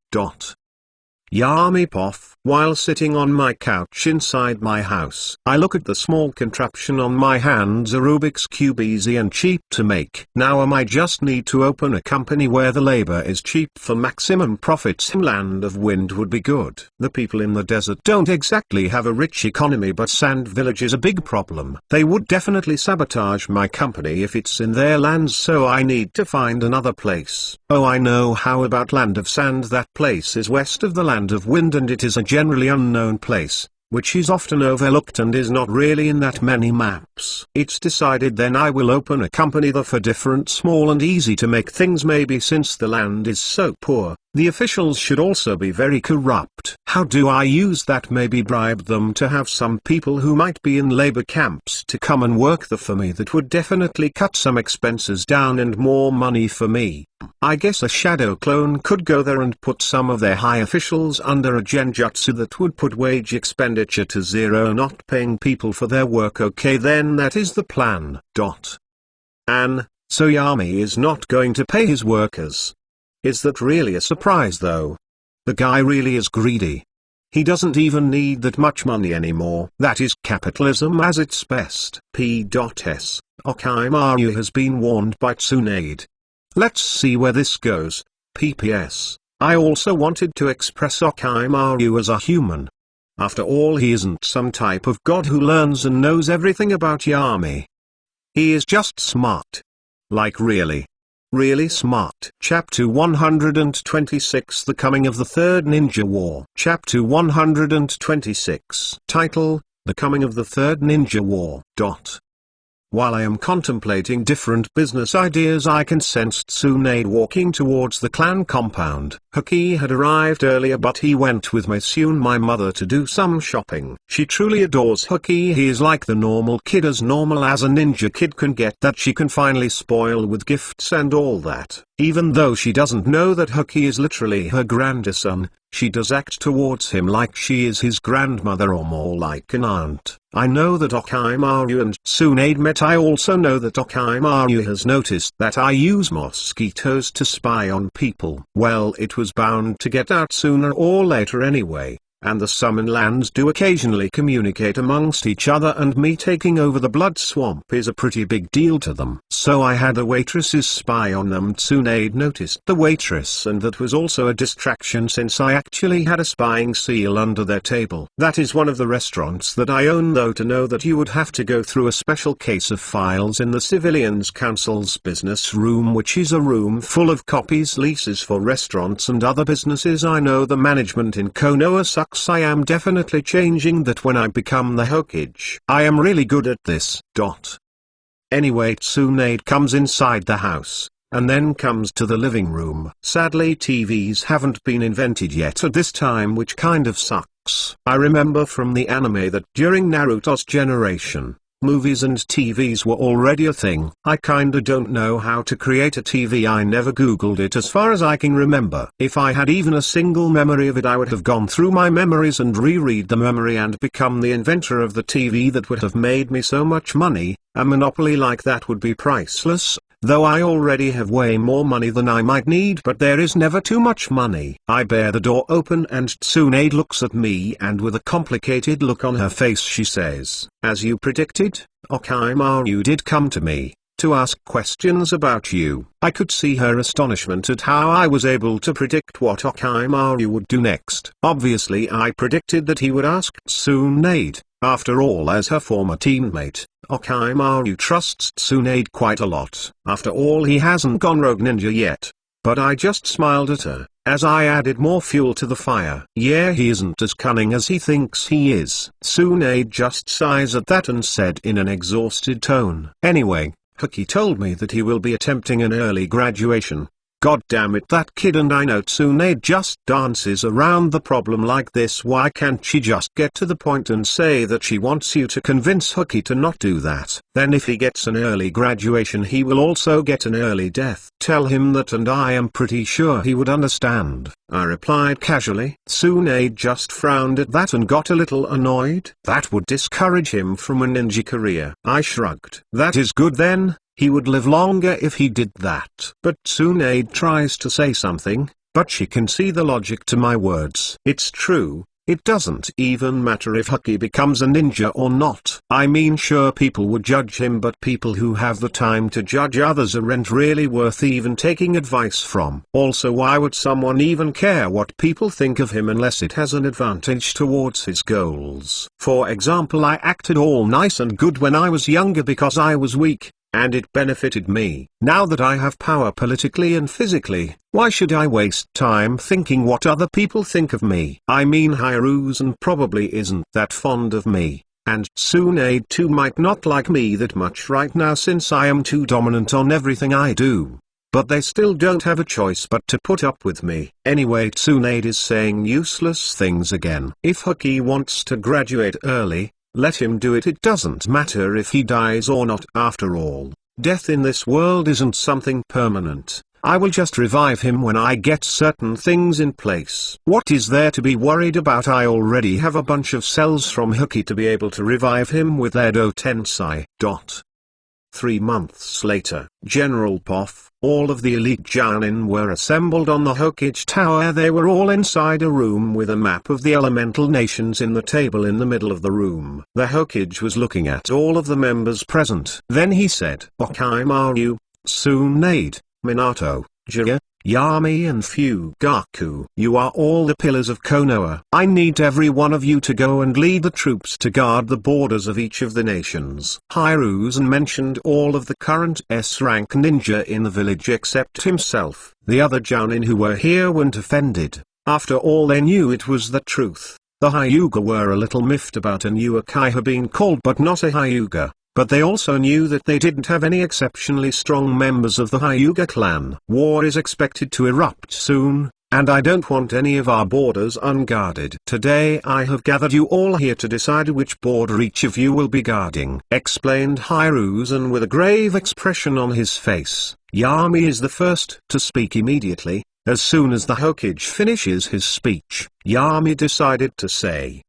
Yami Poff. While sitting on my couch inside my house, I look at the small contraption on my hands, a Rubik's Cube, easy and cheap to make. Now I just need to open a company where the labor is cheap for maximum profits. Land of Wind would be good. The people in the desert don't exactly have a rich economy, but Sand Village is a big problem. They would definitely sabotage my company if it's in their lands, so I need to find another place. Oh, I know. How about Land of Sand? That place is west of the Land of Wind and it is a generally unknown place, which is often overlooked and is not really in that many maps. It's decided. Then I will open a company that for different small and easy to make things. Maybe since the land is so poor, the officials should also be very corrupt. How do I use that? Maybe bribe them to have some people who might be in labor camps to come and work there for me. That would definitely cut some expenses down and more money for me. I guess a shadow clone could go there and put some of their high officials under a genjutsu that would put wage expenditure to zero, not paying people for their work. Okay, then that is the plan. So Yami is not going to pay his workers. Is that really a surprise though? The guy really is greedy. He doesn't even need that much money anymore. That is capitalism as its best. P.S. Okimaru has been warned by Tsunade. Let's see where this goes. P.P.S. I also wanted to express Okimaru as a human. After all, he isn't some type of god who learns and knows everything about Yami. He is just smart. Like really smart. Chapter 126, The Coming of the Third Ninja War. Chapter 126. Title, The Coming of the Third Ninja War. While I am contemplating different business ideas, I can sense Tsunade walking towards the clan compound. Hokage had arrived earlier, but he went with Maysoon, my mother, to do some shopping. She truly adores Hokage. He is like the normal kid, as normal as a ninja kid can get, that she can finally spoil with gifts and all that. Even though she doesn't know that Hokage is literally her grandson, she does act towards him like she is his grandmother, or more like an aunt. I know that Orochimaru and Tsunade met. I also know that Orochimaru has noticed that I use mosquitoes to spy on people. Well, it was bound to get out sooner or later anyway. And the summon lands do occasionally communicate amongst each other, and me taking over the blood swamp is a pretty big deal to them. So I had the waitresses spy on them. Tsunade noticed the waitress, and that was also a distraction since I actually had a spying seal under their table. That is one of the restaurants that I own, though to know that you would have to go through a special case of files in the Civilians Council's business room, which is a room full of copies, leases for restaurants and other businesses. I know the management in Konoha sucks. I am definitely changing that when I become the Hokage. I am really good at this. Anyway, Tsunade comes inside the house, and then comes to the living room. Sadly, TVs haven't been invented yet at this time, which kind of sucks. I remember from the anime that during Naruto's generation, movies and TVs were already a thing. I kinda don't know how to create a TV. I never googled it as far as I can remember. If I had even a single memory of it, I would have gone through my memories and reread the memory and become the inventor of the TV that would have made me so much money. A monopoly like that would be priceless. Though I already have way more money than I might need, but there is never too much money. I bear the door open and Tsunade looks at me, and with a complicated look on her face she says, "As you predicted, Orochimaru did come to me, to ask questions about you." I could see her astonishment at how I was able to predict what Orochimaru would do next. Obviously I predicted that he would ask Tsunade. After all, as her former teammate, Orochimaru trusts Tsunade quite a lot. After all, he hasn't gone rogue ninja yet. But I just smiled at her, as I added more fuel to the fire. Yeah, he isn't as cunning as he thinks he is. Tsunade just sighs at that and said in an exhausted tone, "Anyway, Hokage told me that he will be attempting an early graduation. God damn it, that kid." And I know Tsunade just dances around the problem like this. Why can't she just get to the point and say that she wants you to convince Hokage to not do that? Then if he gets an early graduation, he will also get an early death. Tell him that, and I am pretty sure he would understand. I replied casually. Tsunade just frowned at that and got a little annoyed. That would discourage him from a ninja career. I shrugged. That is good then. He would live longer if he did that. But Tsunade tries to say something, but she can see the logic to my words. It's true. It doesn't even matter if Hokage becomes a ninja or not. I mean, sure, people would judge him, but people who have the time to judge others aren't really worth even taking advice from. Also, why would someone even care what people think of him unless it has an advantage towards his goals? For example, I acted all nice and good when I was younger because I was weak, and it benefited me. Now that I have power politically and physically, why should I waste time thinking what other people think of me? I mean, Hiruzen probably isn't that fond of me, and Tsunade too might not like me that much right now since I am too dominant on everything I do. But they still don't have a choice but to put up with me. Anyway, Tsunade is saying useless things again. If Hokage wants to graduate early, let him do it. It doesn't matter if he dies or not. After all, death in this world isn't something permanent. I will just revive him when I get certain things in place. What is there to be worried about? I already have a bunch of cells from Hokage to be able to revive him with Edo Tensei. 3 months later, General Poff, all of the elite Jounin were assembled on the Hokage Tower. They were all inside a room with a map of the elemental nations in the table in the middle of the room. The Hokage was looking at all of the members present. Then he said, "Orochimaru, Tsunade, Minato, Jiraiya, Yami and Fugaku. You are all the pillars of Konoha. I need every one of you to go and lead the troops to guard the borders of each of the nations." Hiruzen mentioned all of the current S-rank ninja in the village except himself. The other Jounin who were here weren't offended. After all, they knew it was the truth. The Hyuga were a little miffed about a new Uchiha being called but not a Hyuga. but they also knew that they didn't have any exceptionally strong members of the Hyuga clan. War is expected to erupt soon, and I don't want any of our borders unguarded. Today I have gathered you all here to decide which border each of you will be guarding, explained Hiruzen with a grave expression on his face. Yami is the first to speak immediately. As soon as the Hokage finishes his speech, Yami decided to say,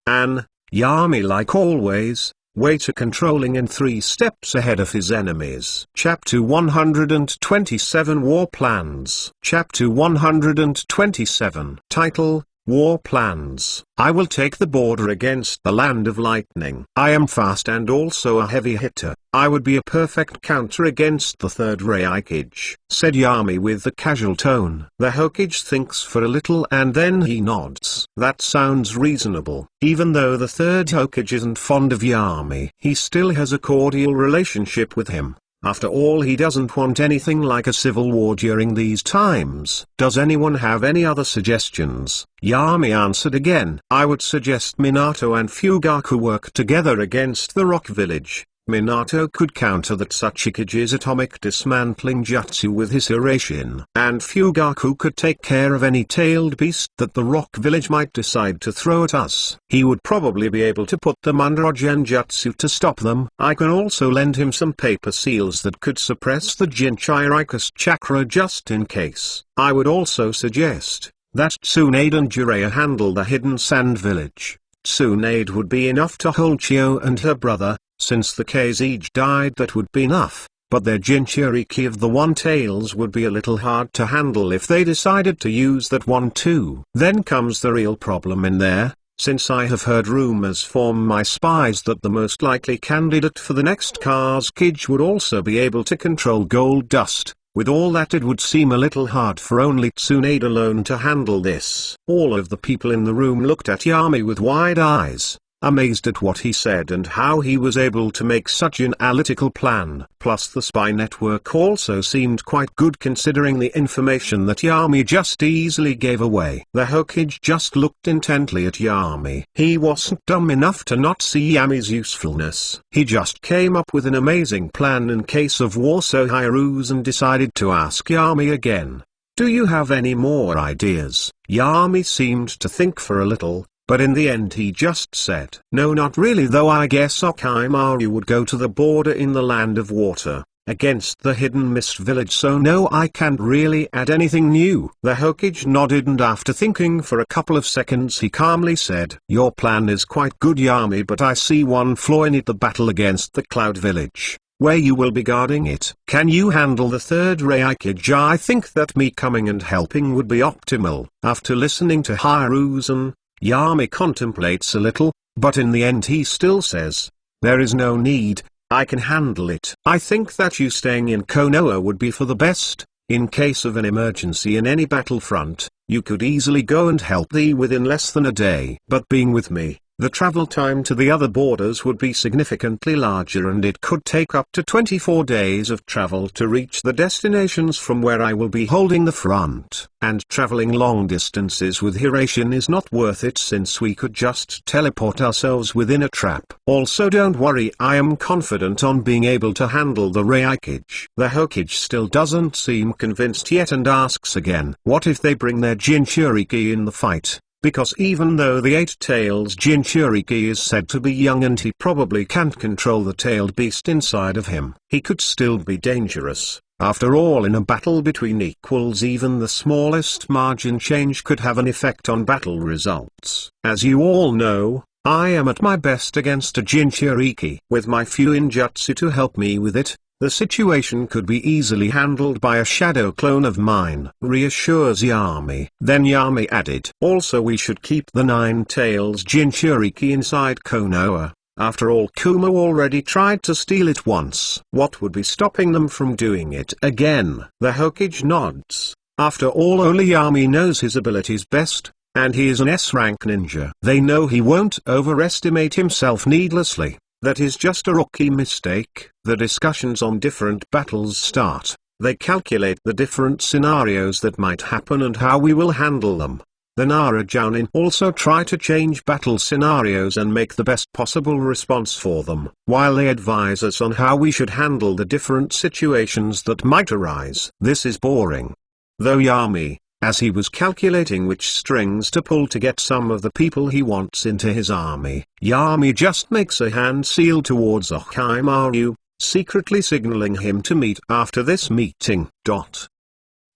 Yami, like always, way to controlling and 3 steps ahead of his enemies. Chapter 127 War Plans. Chapter 127. Title: War Plans. I will take the border against the Land of Lightning. I am fast and also a heavy hitter. I would be a perfect counter against the third Reikage, said Yami with a casual tone. The Hokage thinks for a little and then he nods. That sounds reasonable. Even though the third Hokage isn't fond of Yami, he still has a cordial relationship with him. After all, he doesn't want anything like a civil war during these times. Does anyone have any other suggestions? Yami answered again. I would suggest Minato and Fugaku work together against the Rock Village. Minato could counter that Tsuchikage's atomic dismantling jutsu with his Hirashin, and Fugaku could take care of any tailed beast that the Rock Village might decide to throw at us. He would probably be able to put them under a genjutsu to stop them. I can also lend him some paper seals that could suppress the Jinchurika's chakra just in case. I would also suggest that Tsunade and Jiraiya handle the hidden sand village. Tsunade would be enough to hold Chio and her brother. Since the K's each died, that would be enough, but their Jinchuriki of the One-Tails would be a little hard to handle if they decided to use that one too. Then comes the real problem in there. Since I have heard rumors from my spies that the most likely candidate for the next Kazekage would also be able to control gold dust, with all that it would seem a little hard for only Tsunade alone to handle this. All of the people in the room looked at Yami with wide eyes, amazed at what he said and how he was able to make such an analytical plan. Plus the spy network also seemed quite good considering the information that Yami just easily gave away. The Hokage just looked intently at Yami. He wasn't dumb enough to not see Yami's usefulness. He just came up with an amazing plan in case of war, so Hiruzen decided to ask Yami again. Do you have any more ideas? Yami seemed to think for a little, but in the end he just said, no, not really, though I guess Orochimaru would go to the border in the Land of Water, against the Hidden Mist Village, so no, I can't really add anything new. The Hokage nodded and after thinking for a couple of seconds he calmly said, your plan is quite good, Yami, but I see one flaw in it: the battle against the Cloud Village, where you will be guarding it. Can you handle the third Reikage? I think that me coming and helping would be optimal. After listening to Hiruzen, Yami contemplates a little, but in the end he still says, there is no need, I can handle it. I think that you staying in Konoha would be for the best. In case of an emergency in any battlefront, you could easily go and help thee within less than a day. But being with me, the travel time to the other borders would be significantly larger, and it could take up to 24 days of travel to reach the destinations from where I will be holding the front. And traveling long distances with Hirashin is not worth it, since we could just teleport ourselves within a trap. Also don't worry, I am confident on being able to handle the Reikage. The Hokage still doesn't seem convinced yet and asks again, what if they bring their Jinchuriki in the fight? Because even though the Eight-Tails Jinchuriki is said to be young and he probably can't control the tailed beast inside of him, he could still be dangerous. After all, in a battle between equals, even the smallest margin change could have an effect on battle results. As you all know, I am at my best against a Jinchuriki. With my few ninjutsu to help me with it, the situation could be easily handled by a shadow clone of mine, reassures Yami. Then Yami added, also we should keep the Nine-Tails Jinchuriki inside Konoha. After all, Kuma already tried to steal it once. What would be stopping them from doing it again? The Hokage nods. After all, only Yami knows his abilities best, and he is an S-rank ninja. They know he won't overestimate himself needlessly. That is just a rookie mistake. The discussions on different battles start. They calculate the different scenarios that might happen and how we will handle them. The Nara-jounin also try to change battle scenarios and make the best possible response for them, while they advise us on how we should handle the different situations that might arise. This is boring. Though Yami, as he was calculating which strings to pull to get some of the people he wants into his army, Yami just makes a hand seal towards Orochimaru, secretly signaling him to meet after this meeting.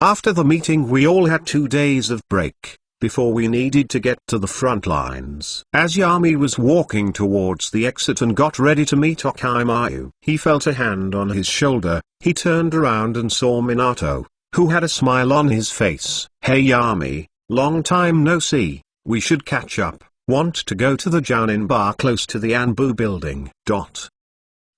After the meeting we all had 2 days of break, before we needed to get to the front lines. As Yami was walking towards the exit and got ready to meet Orochimaru, he felt a hand on his shoulder. He turned around and saw Minato, who had a smile on his face. "Hey Yami, long time no see, we should catch up. Want to go to the Jounin bar close to the Anbu building?"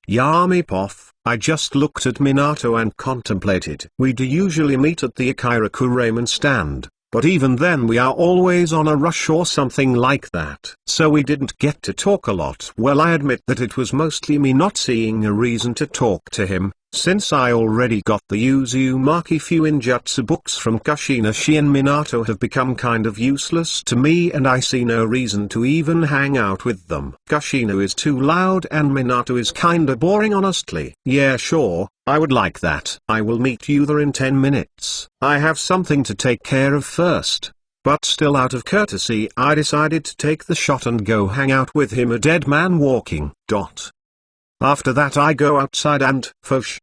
Yami poff. I just looked at Minato and contemplated. We do usually meet at the Akiraku ramen stand, but even then we are always on a rush or something like that. So we didn't get to talk a lot. Well, I admit that it was mostly me not seeing a reason to talk to him, since I already got the Uzumaki Fuinjutsu books from Kushina. She and Minato have become kind of useless to me and I see no reason to even hang out with them. Kushina is too loud and Minato is kinda boring honestly. Yeah sure, I would like that. I will meet you there in 10 minutes. I have something to take care of first. But still out of courtesy I decided to take the shot and go hang out with him, a dead man walking. After that I go outside and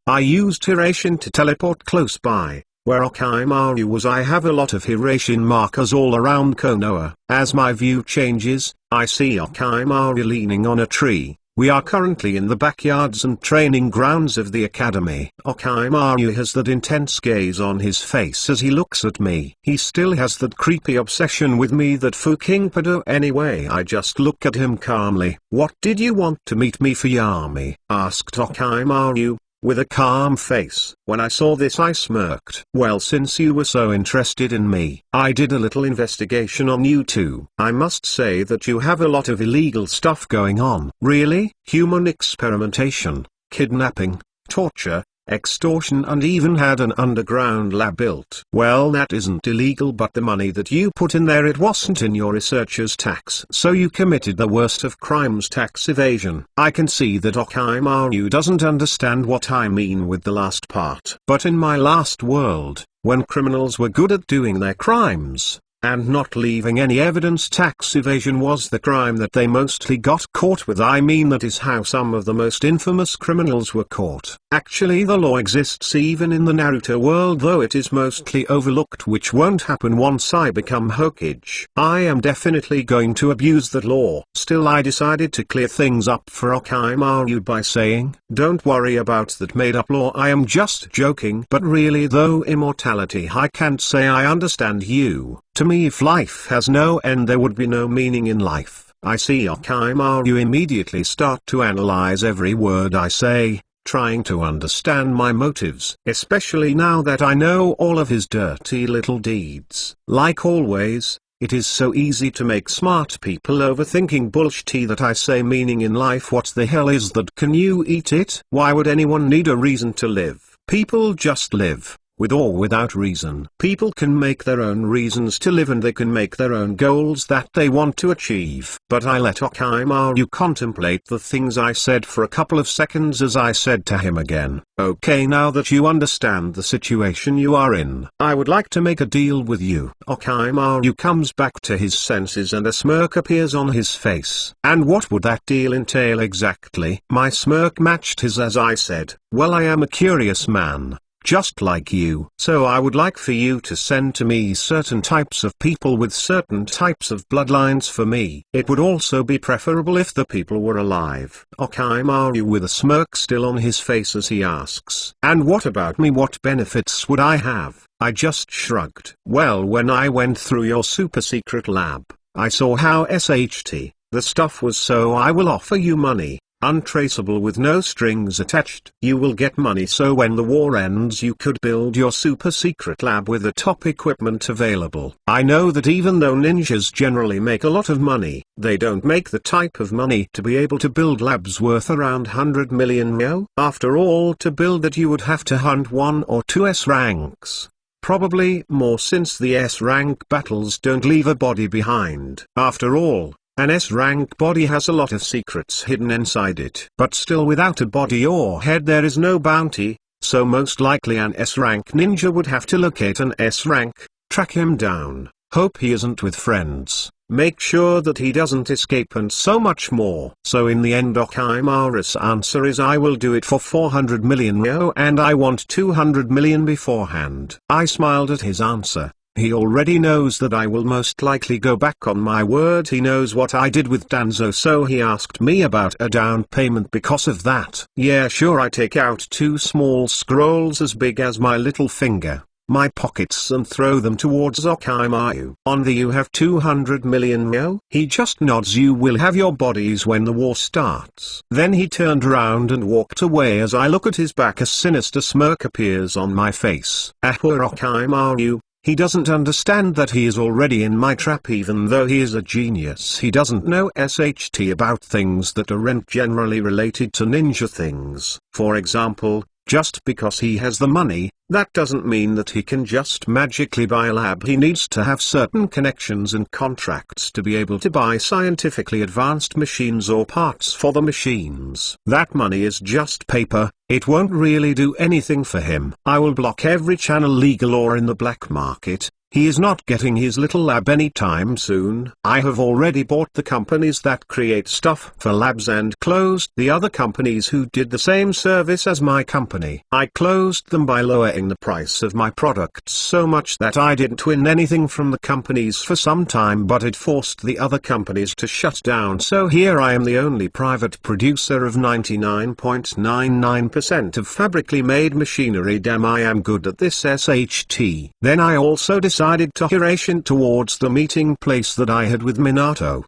I used Hiration to teleport close by, where Orochimaru was. I have a lot of Hiration markers all around Konoha. As my view changes, I see Orochimaru leaning on a tree. We are currently in the backyards and training grounds of the academy. Orochimaru has that intense gaze on his face as he looks at me. He still has that creepy obsession with me that Fukingpado. Anyway, I just look at him calmly. "What did you want to meet me for, Yami?" asked Orochimaru, with a calm face. When I saw this I smirked. "Well, since you were so interested in me, I did a little investigation on you too. I must say that you have a lot of illegal stuff going on." "Really? Human experimentation, kidnapping, torture, extortion, and even had an underground lab built." "Well, that isn't illegal, but the money that you put in there, it wasn't in your researcher's tax. So you committed the worst of crimes, tax evasion." I can see that Orochimaru doesn't understand what I mean with the last part. But in my last world, when criminals were good at doing their crimes, and not leaving any evidence, tax evasion was the crime that they mostly got caught with. I mean, that is how some of the most infamous criminals were caught. Actually, the law exists even in the Naruto world, though it is mostly overlooked, which won't happen once I become Hokage. I am definitely going to abuse that law. Still, I decided to clear things up for Orochimaru by saying, "Don't worry about that made-up law, I am just joking." But really though, Immortality, I can't say I understand you. To me, if life has no end, there would be no meaning in life. I see Orochimaru immediately start to analyze every word I say, trying to understand my motives, especially now that I know all of his dirty little deeds. Like always, it is so easy to make smart people overthinking bullshit that I say. Meaning in life, what the hell is that? Can you eat it? Why would anyone need a reason to live? People just live. With or without reason. People can make their own reasons to live and they can make their own goals that they want to achieve. But I let Orochimaru contemplate the things I said for a couple of seconds as I said to him again, "Okay, now that you understand the situation you are in, I would like to make a deal with you." Orochimaru comes back to his senses and a smirk appears on his face. "And what would that deal entail exactly?" My smirk matched his as I said, "Well, I am a curious man, just like you. So I would like for you to send to me certain types of people with certain types of bloodlines for me. It would also be preferable if the people were alive." Orochimaru with a smirk still on his face as he asks, "And what about me? What benefits would I have?" I just shrugged. "Well, when I went through your super secret lab, I saw how the stuff was, so I will offer you money. Untraceable with no strings attached. You will get money so when the war ends you could build your super secret lab with the top equipment available. I know that even though ninjas generally make a lot of money, they don't make the type of money to be able to build labs worth around 100 million. After all, to build that you would have to hunt 1 or 2 S ranks. probably more since the S-rank battles don't leave a body behind. After all, an S-rank body has a lot of secrets hidden inside it. But still, without a body or head there is no bounty, so most likely an S-rank ninja would have to locate an S-rank, track him down, hope he isn't with friends, make sure that he doesn't escape, and so much more. So in the end Orochimaru's answer is I will do it for 400 million yo, and I want 200 million beforehand. I smiled at his answer. He already knows that I will most likely go back on my word. He knows what I did with Danzo, so he asked me about a down payment because of that. Yeah, sure, I take out 2 small scrolls as big as my little finger, my pockets, and throw them towards Orochimaru. On the you have 200 million yo? He just nods. You will have your bodies when the war starts. Then he turned around and walked away. As I look at his back, a sinister smirk appears on my face. Orochimaru. He doesn't understand that he is already in my trap. Even though he is a genius, he doesn't know SHT about things that aren't generally related to ninja things. For example, just because he has the money, that doesn't mean that he can just magically buy a lab. He needs to have certain connections and contracts to be able to buy scientifically advanced machines or parts for the machines. That money is just paper, it won't really do anything for him. I will block every channel, legal or in the black market. He is not getting his little lab anytime soon. I have already bought the companies that create stuff for labs and closed the other companies who did the same service as my company. I closed them by lowering the price of my products so much that I didn't win anything from the companies for some time, but it forced the other companies to shut down. So here I am, the only private producer of 99.99% of fabrically made machinery. Damn, I am good at this SHT. Then I also decided to curation towards the meeting place that I had with Minato,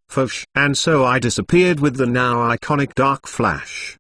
and so I disappeared with the now iconic Dark Flash.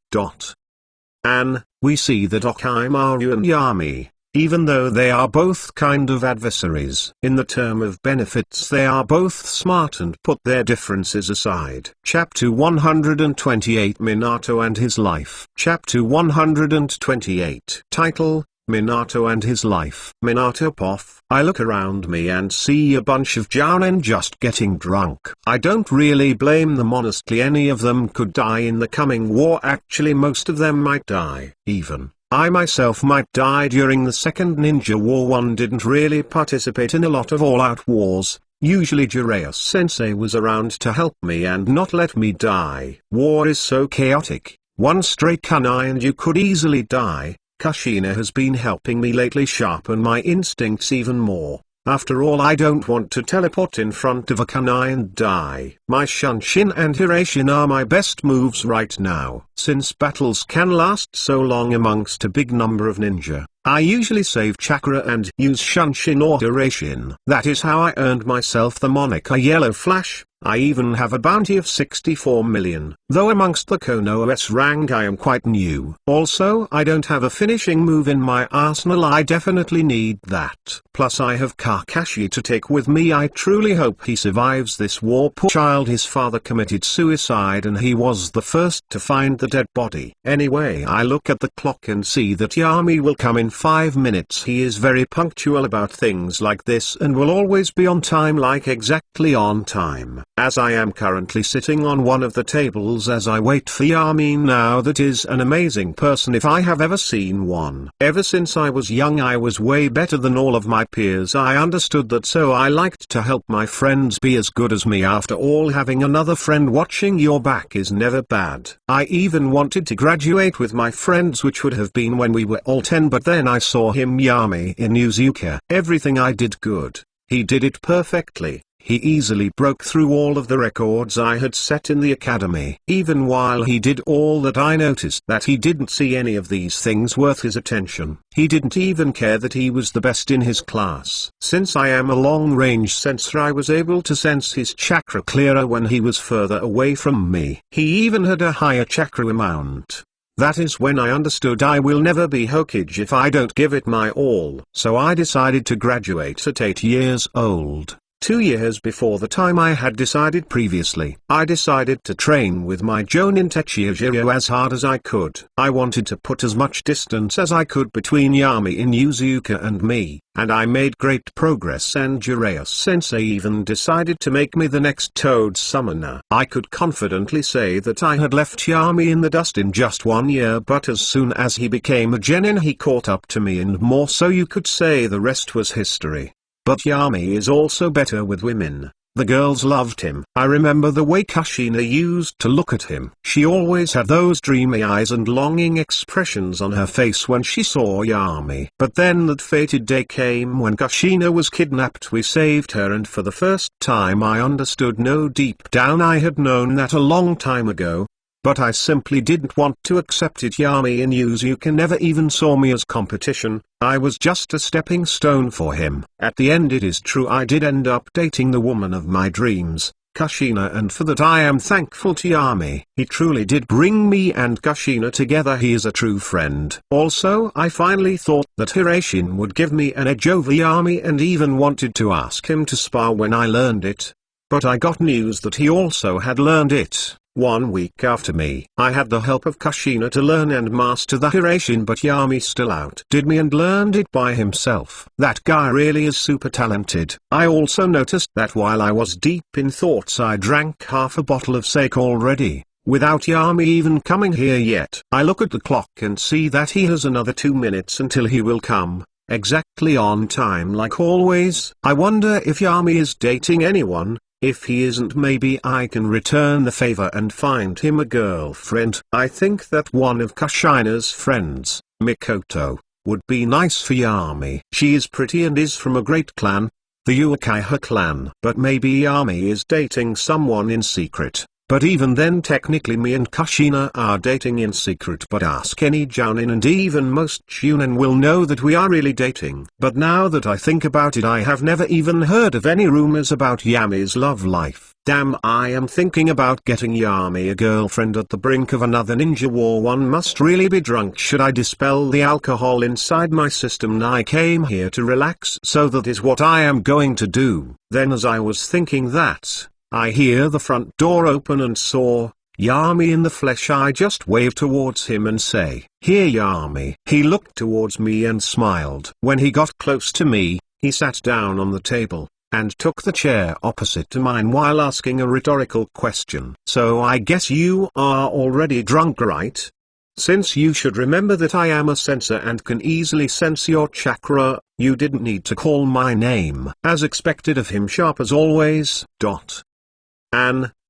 And we see that Orochimaru and Yami, even though they are both kind of adversaries, in the term of benefits they are both smart and put their differences aside. Chapter 128, Minato and His Life. Chapter 128. Title: Minato and His Life. Minato Poff. I look around me and see a bunch of jounen just getting drunk. I don't really blame them, honestly. Any of them could die in the coming war. Actually, most of them might die. Even I myself might die during the Second Ninja War. One didn't really participate in a lot of all-out wars. Usually Jiraiya Sensei was around to help me and not let me die. War is so chaotic. One stray kunai and you could easily die. Kushina has been helping me lately sharpen my instincts even more. After all, I don't want to teleport in front of a kunai and die. My Shunshin and Hirashin are my best moves right now. Since battles can last so long amongst a big number of ninja, I usually save chakra and use Shunshin or Hirashin. That is how I earned myself the moniker Yellow Flash. I even have a bounty of 64 million, though amongst the Konoha S rank I am quite new. Also, I don't have a finishing move in my arsenal. I definitely need that. Plus I have Kakashi to take with me. I truly hope he survives this war. Poor child, his father committed suicide and he was the first to find the dead body. Anyway, I look at the clock and see that Yami will come in 5 minutes. He is very punctual about things like this and will always be on time, like exactly on time. As I am currently sitting on one of the tables as I wait for Yami now, that is an amazing person if I have ever seen one. Ever since I was young I was way better than all of my peers. I understood that, so I liked to help my friends be as good as me. After all, having another friend watching your back is never bad. I even wanted to graduate with my friends, which would have been when we were all 10, but then I saw him, Yami, in Yuzuka. Everything I did good. He did it perfectly. He easily broke through all of the records I had set in the academy. Even while he did all that, I noticed that he didn't see any of these things worth his attention. He didn't even care that he was the best in his class. Since I am a long-range sensor, I was able to sense his chakra clearer when he was further away from me. He even had a higher chakra amount. That is when I understood I will never be Hokage if I don't give it my all. So I decided to graduate at 8 years old. 2 years before the time I had decided previously. I decided to train with my Jonin Techijiro as hard as I could. I wanted to put as much distance as I could between Yami in Yuzuka and me, and I made great progress, and Jiraiya-sensei even decided to make me the next Toad summoner. I could confidently say that I had left Yami in the dust in just 1 year, but as soon as he became a genin he caught up to me, and more so you could say the rest was history. But Yami is also better with women. The girls loved him. I remember the way Kushina used to look at him. She always had those dreamy eyes and longing expressions on her face when she saw Yami. But then that fated day came when Kushina was kidnapped. We saved her, and for the first time I understood. No, deep down I had known that a long time ago. But I simply didn't want to accept it. Yami in Yuzuka never even saw me as competition. I was just a stepping stone for him. At the end, it is true, I did end up dating the woman of my dreams, Kushina, and for that I am thankful to Yami. He truly did bring me and Kushina together. He is a true friend. Also, I finally thought that Hirashin would give me an edge over Yami, and even wanted to ask him to spar when I learned it. But I got news that he also had learned it. 1 week after me. I had the help of Kushina to learn and master the Hirashin, but Yami still outdid me and learned it by himself. That guy really is super talented. I also noticed that while I was deep in thoughts I drank half a bottle of sake already, without Yami even coming here yet. I look at the clock and see that he has another 2 minutes until he will come. Exactly on time like always. I wonder if Yami is dating anyone. If he isn't, maybe I can return the favor and find him a girlfriend. I think that one of Kushina's friends, Mikoto, would be nice for Yami. She is pretty and is from a great clan, the Uchiha clan. But maybe Yami is dating someone in secret. But even then, technically me and Kushina are dating in secret. But ask any jounin and even most chunin will know that we are really dating. But now that I think about it, I have never even heard of any rumors about Yami's love life. Damn, I am thinking about getting Yami a girlfriend at the brink of another ninja war. One must really be drunk. Should I dispel the alcohol inside my system? I came here to relax, so that is what I am going to do. Then as I was thinking that, I hear the front door open and saw Yami in the flesh. I just wave towards him and say, "Here Yami." He looked towards me and smiled. When he got close to me, he sat down on the table, and took the chair opposite to mine while asking a rhetorical question. "So I guess you are already drunk, right? Since you should remember that I am a sensor and can easily sense your chakra, you didn't need to call my name." As expected of him, sharp as always.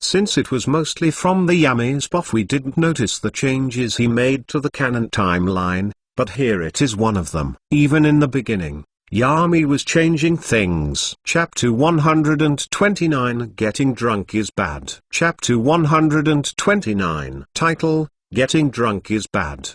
Since it was mostly from the Yami spot, we didn't notice the changes he made to the canon timeline, but here it is one of them. Even in the beginning, Yami was changing things. Chapter 129, Getting Drunk is Bad. Chapter 129. Title, Getting Drunk is Bad.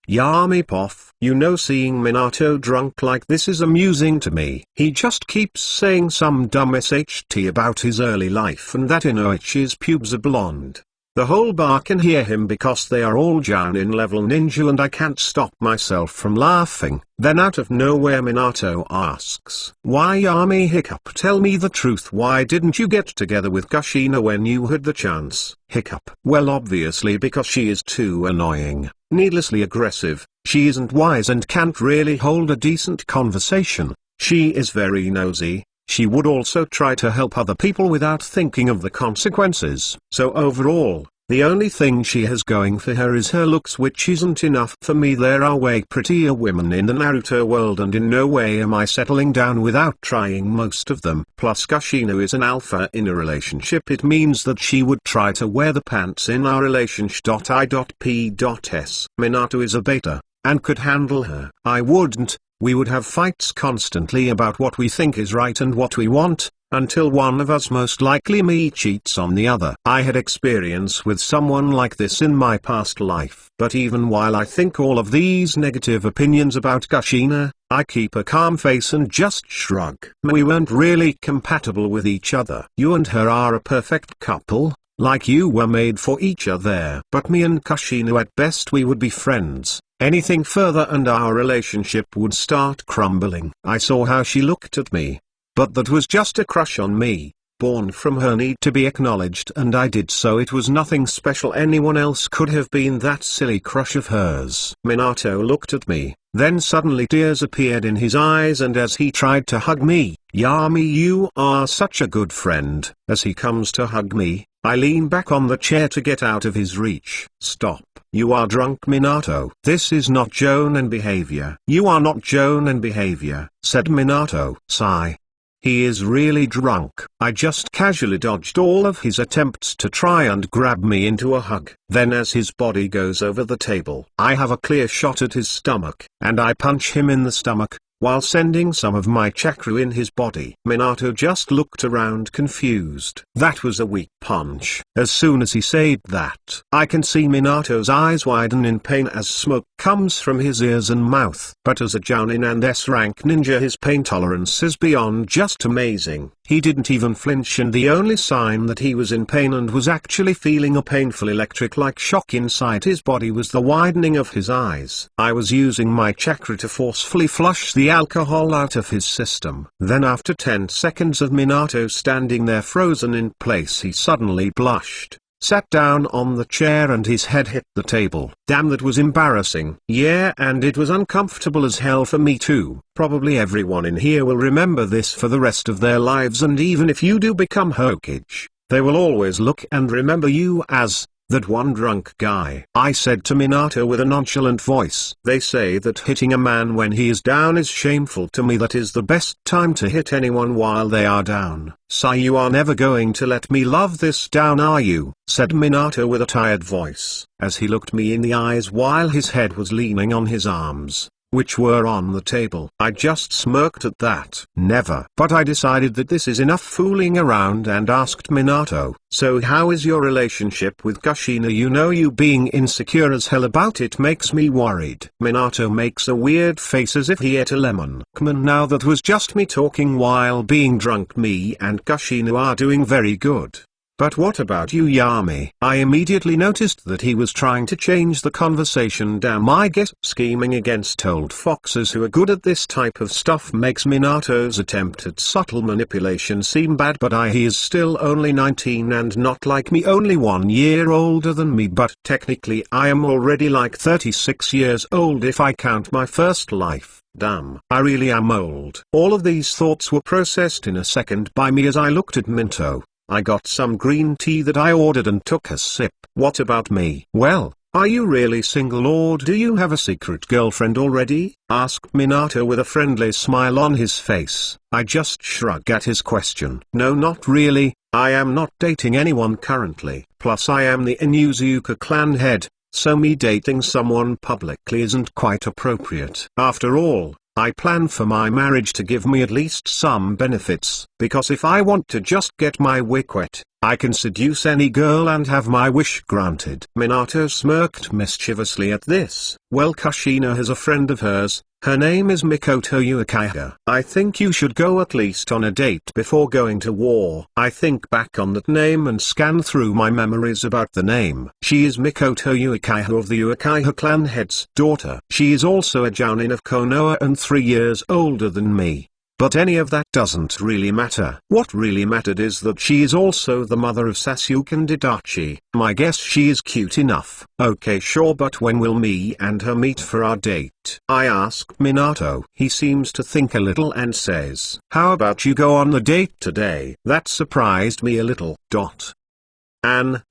Yami Poff. Seeing Minato drunk like this is amusing to me. He just keeps saying some dumb SHT about his early life and that Inoichi's pubes are blonde. The whole bar can hear him because they are all Jounin level ninja, and I can't stop myself from laughing. Then out of nowhere Minato asks, "Why Yami hiccup? Tell me the truth, why didn't you get together with Kushina when you had the chance?" Hiccup. Well, obviously because she is too annoying, needlessly aggressive, she isn't wise and can't really hold a decent conversation. She is very nosy. She would also try to help other people without thinking of the consequences. So overall, the only thing she has going for her is her looks, which isn't enough for me. There are way prettier women in the Naruto world, and in no way am I settling down without trying most of them. Plus Kushina is an alpha in a relationship. It means that she would try to wear the pants in our relationship. I.P.S. Minato is a beta, and could handle her. I wouldn't. We would have fights constantly about what we think is right and what we want, until one of us, most likely me, cheats on the other. I had experience with someone like this in my past life. But even while I think all of these negative opinions about Kushina, I keep a calm face and just shrug. We weren't really compatible with each other. You and her are a perfect couple, like you were made for each other. But me and Kushina, at best we would be friends. Anything further and our relationship would start crumbling. I saw how she looked at me. but that was just a crush on me, born from her need to be acknowledged, and I did so. It was nothing special. Anyone else could have been that silly crush of hers. Minato looked at me, then suddenly tears appeared in his eyes, and as he tried to hug me, "Yami, you are such a good friend." As he comes to hug me, I lean back on the chair to get out of his reach. "Stop, you are drunk, Minato." "This is not Jonin behavior." "You are not Jonin behavior," said Minato. Sigh. "He is really drunk." I just casually dodged all of his attempts to try and grab me into a hug. Then as his body goes over the table, I have a clear shot at his stomach, and I punch him in the stomach, while sending some of my chakra in his body. Minato just looked around confused. That was a weak punch. As soon as he said that, I can see Minato's eyes widen in pain as smoke comes from his ears and mouth. But as a Jounin and S-rank ninja, his pain tolerance is beyond just amazing. He didn't even flinch, and the only sign that he was in pain and was actually feeling a painful electric-like shock inside his body was the widening of his eyes. I was using my chakra to forcefully flush the alcohol out of his system. Then after 10 seconds of Minato standing there frozen in place, he suddenly blushed, sat down on the chair, and his head hit the table. Damn, that was embarrassing. Yeah, and it was uncomfortable as hell for me too. Probably everyone in here will remember this for the rest of their lives, and even if you do become Hokage, they will always look and remember you as that one drunk guy. I said to Minato with a nonchalant voice, "They say that hitting a man when he is down is shameful. To me, that is the best time to hit anyone while they are down." "Sai, you are never going to let me love this down, are you?" said Minato with a tired voice, as he looked me in the eyes while his head was leaning on his arms, which were on the table. I just smirked at that. Never. But I decided that this is enough fooling around and asked Minato, "So how is your relationship with Kushina? You know, you being insecure as hell about it makes me worried." Minato makes a weird face as if he ate a lemon. "Come on, now that was just me talking while being drunk. Me and Kushina are doing very good. But what about you, Yami?" I immediately noticed that he was trying to change the conversation. Damn, I guess scheming against old foxes who are good at this type of stuff makes Minato's attempt at subtle manipulation seem bad. But he is still only 19 and not like me, only 1 year older than me. But technically I am already like 36 years old if I count my first life. Damn, I really am old. All of these thoughts were processed in a second by me as I looked at Minto. I got some green tea that I ordered and took a sip. "What about me?" "Well, are you really single, or do you have a secret girlfriend already?" asked Minato with a friendly smile on his face. I just shrugged at his question. "No, not really. I am not dating anyone currently. Plus I am the Inuzuka clan head, so me dating someone publicly isn't quite appropriate. After all, I plan for my marriage to give me at least some benefits, because if I want to just get my wick wet, I can seduce any girl and have my wish granted." Minato smirked mischievously at this. "Well, Kushina has a friend of hers. Her name is Mikoto Uchiha. I think you should go at least on a date before going to war." I think back on that name and scan through my memories about the name. She is Mikoto Uchiha of the Uchiha clan head's daughter. She is also a Jounin of Konoha and 3 years older than me. But any of that doesn't really matter. What really mattered is that she is also the mother of Sasuke and Itachi. I guess she is cute enough. "Okay, sure, but when will me and her meet for our date?" I ask Minato. He seems to think a little and says, "How about you go on the date today?" That surprised me a little.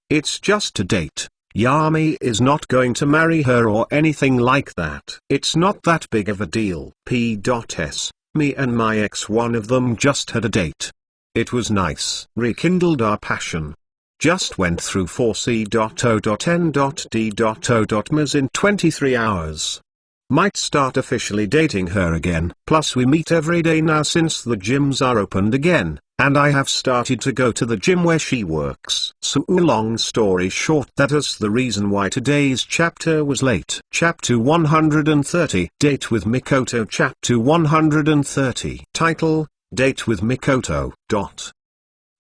It's just a date. Yami is not going to marry her or anything like that. It's not that big of a deal. P.S. Me and my ex, one of them just had a date. It was nice. Rekindled our passion. Just went through 4C.O.N.D.O.Ms in 23 hours. Might start officially dating her again. Plus we meet every day now since the gyms are opened again, and I have started to go to the gym where she works. So long story short, that is the reason why today's chapter was late. Chapter 130, Date with Mikoto. Chapter 130. Title, Date with Mikoto.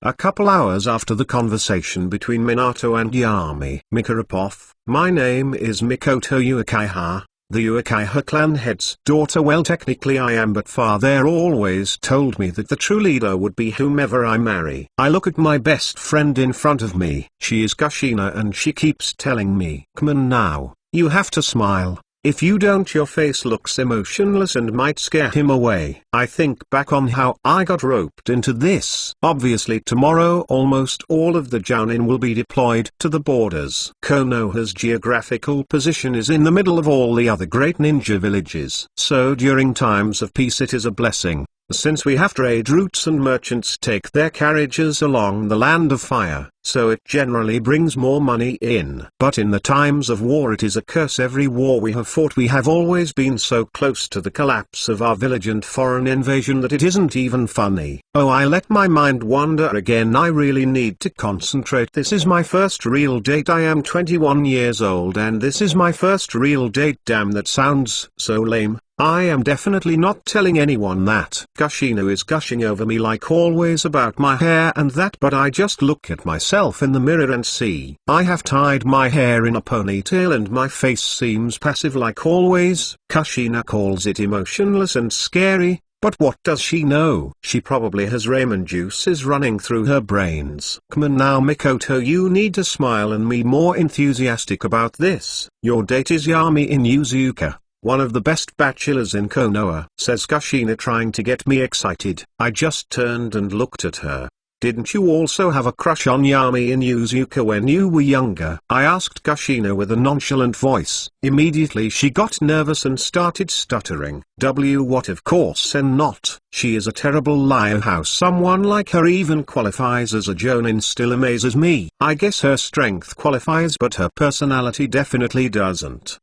A couple hours after the conversation between Minato and Yami. "Mikarapoff, my name is Mikoto Uchiha. The Uchiha clan head's daughter. Well, technically I am, but father always told me that the true leader would be whomever I marry. I look at my best friend in front of me. She is Kushina, and she keeps telling me, "Come on now, you have to smile. If you don't, your face looks emotionless and might scare him away." I think back on how I got roped into this. Obviously tomorrow almost all of the Jounin will be deployed to the borders. Konoha's geographical position is in the middle of all the other great ninja villages. So during times of peace it is a blessing, since we have trade routes and merchants take their carriages along the land of fire, so it generally brings more money in. But in the times of war it is a curse. Every war we have fought, we have always been so close to the collapse of our village and foreign invasion that it isn't even funny. Oh, I let my mind wander again. I really need to concentrate. This is my first real date. I am 21 years old and this is my first real date. Damn, that sounds so lame. I am definitely not telling anyone that. Kushina is gushing over me like always about my hair and that, but I just look at myself in the mirror and see I have tied my hair in a ponytail and my face seems passive like always. Kushina calls it emotionless and scary, but what does she know? She probably has ramen juices running through her brains. Come on now Mikoto, you need to smile and be more enthusiastic about this. Your date is Yami in Yuzuka, one of the best bachelors in Konoha, says Kushina, trying to get me excited. I just turned and looked at her. Didn't you also have a crush on Yami in Yuzuka when you were younger? I asked Kushina with a nonchalant voice. Immediately she got nervous and started stuttering. What, of course and not. She is a terrible liar. How someone like her even qualifies as a Jonin still amazes me. I guess her strength qualifies, but her personality definitely doesn't.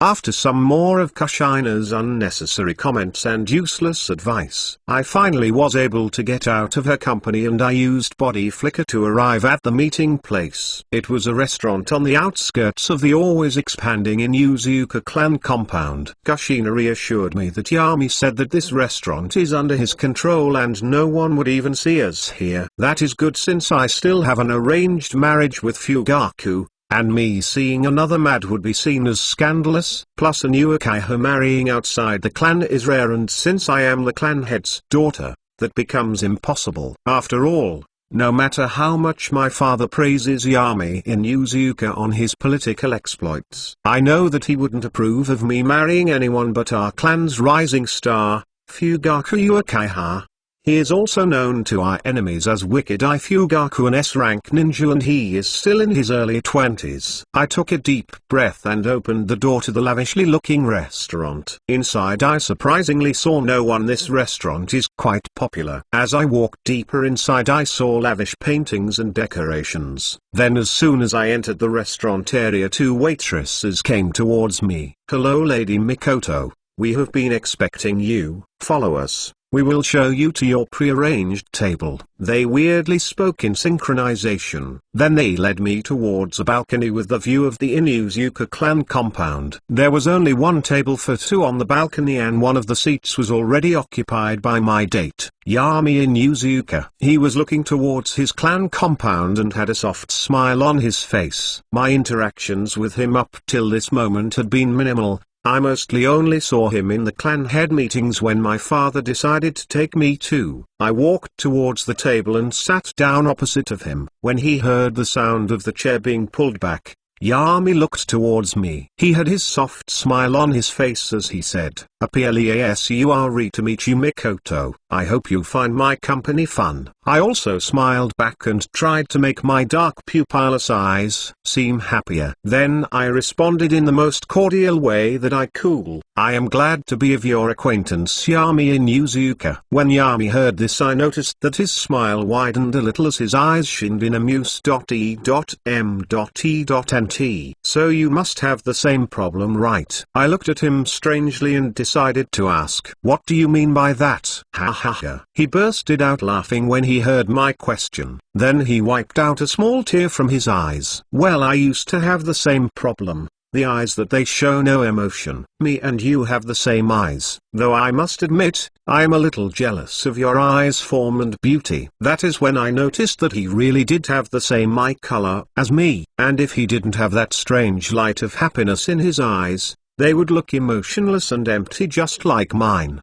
After some more of Kushina's unnecessary comments and useless advice, I finally was able to get out of her company and I used body flicker to arrive at the meeting place. It was a restaurant on the outskirts of the always expanding Yuzuka clan compound. Kushina reassured me that Yami said that this restaurant is under his control and no one would even see us here. That is good, since I still have an arranged marriage with Fugaku, and me seeing another mad would be seen as scandalous. Plus a new Uchiha marrying outside the clan is rare, and since I am the clan head's daughter, that becomes impossible. After all, no matter how much my father praises Yami in Yuzuka on his political exploits, I know that he wouldn't approve of me marrying anyone but our clan's rising star, Fugaku Uchiha. He is also known to our enemies as Wicked Eye Fugaku, an S-rank ninja, and he is still in his early 20s. I took a deep breath and opened the door to the lavishly looking restaurant. Inside I surprisingly saw no one. This restaurant is quite popular. As I walked deeper inside I saw lavish paintings and decorations. Then as soon as I entered the restaurant area, two waitresses came towards me. "Hello Lady Mikoto, we have been expecting you. Follow us. We will show you to your prearranged table." They weirdly spoke in synchronization. Then they led me towards a balcony with the view of the Yuzuka clan compound. There was only one table for two on the balcony, and one of the seats was already occupied by my date, Yami in Yuzuka. He was looking towards his clan compound and had a soft smile on his face. My interactions with him up till this moment had been minimal. I mostly only saw him in the clan head meetings when my father decided to take me too. I walked towards the table and sat down opposite of him. When he heard the sound of the chair being pulled back, Yami looked towards me. He had his soft smile on his face as he said, "A pleasure to meet you Mikoto. I hope you find my company fun." I also smiled back and tried to make my dark pupilless eyes seem happier. Then I responded in the most cordial way that I could. "I am glad to be of your acquaintance Yami in Yuzuka." When Yami heard this, I noticed that his smile widened a little as his eyes shined in amuse.e.m.e.nt. "So you must have the same problem, right?" I looked at him strangely and decided to ask, "What do you mean by that?" "Ha ha ha." He bursted out laughing when he heard my question. Then he wiped out a small tear from his eyes. "Well, I used to have the same problem. The eyes that they show no emotion. Me and you have the same eyes, though I must admit, I am a little jealous of your eyes' form and beauty." That is when I noticed that he really did have the same eye color as me, and if he didn't have that strange light of happiness in his eyes, they would look emotionless and empty just like mine.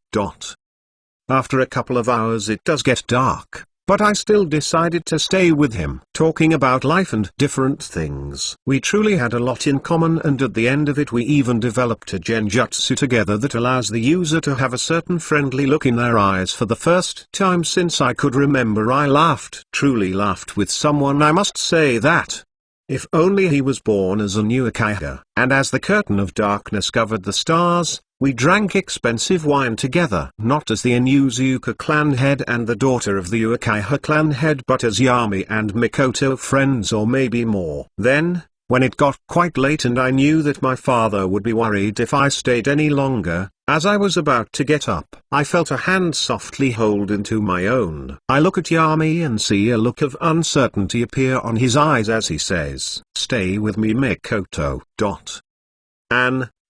After a couple of hours it does get dark, but I still decided to stay with him, talking about life and different things. We truly had a lot in common, and at the end of it we even developed a genjutsu together that allows the user to have a certain friendly look in their eyes. For the first time since I could remember, I truly laughed with someone. I must say that. If only he was born as a new Hokage. And as the curtain of darkness covered the stars, we drank expensive wine together, not as the Inuzuka clan head and the daughter of the Uchiha clan head, but as Yami and Mikoto friends, or maybe more. Then, when it got quite late and I knew that my father would be worried if I stayed any longer, as I was about to get up, I felt a hand softly hold into my own. I look at Yami and see a look of uncertainty appear on his eyes as he says, "Stay with me, Mikoto."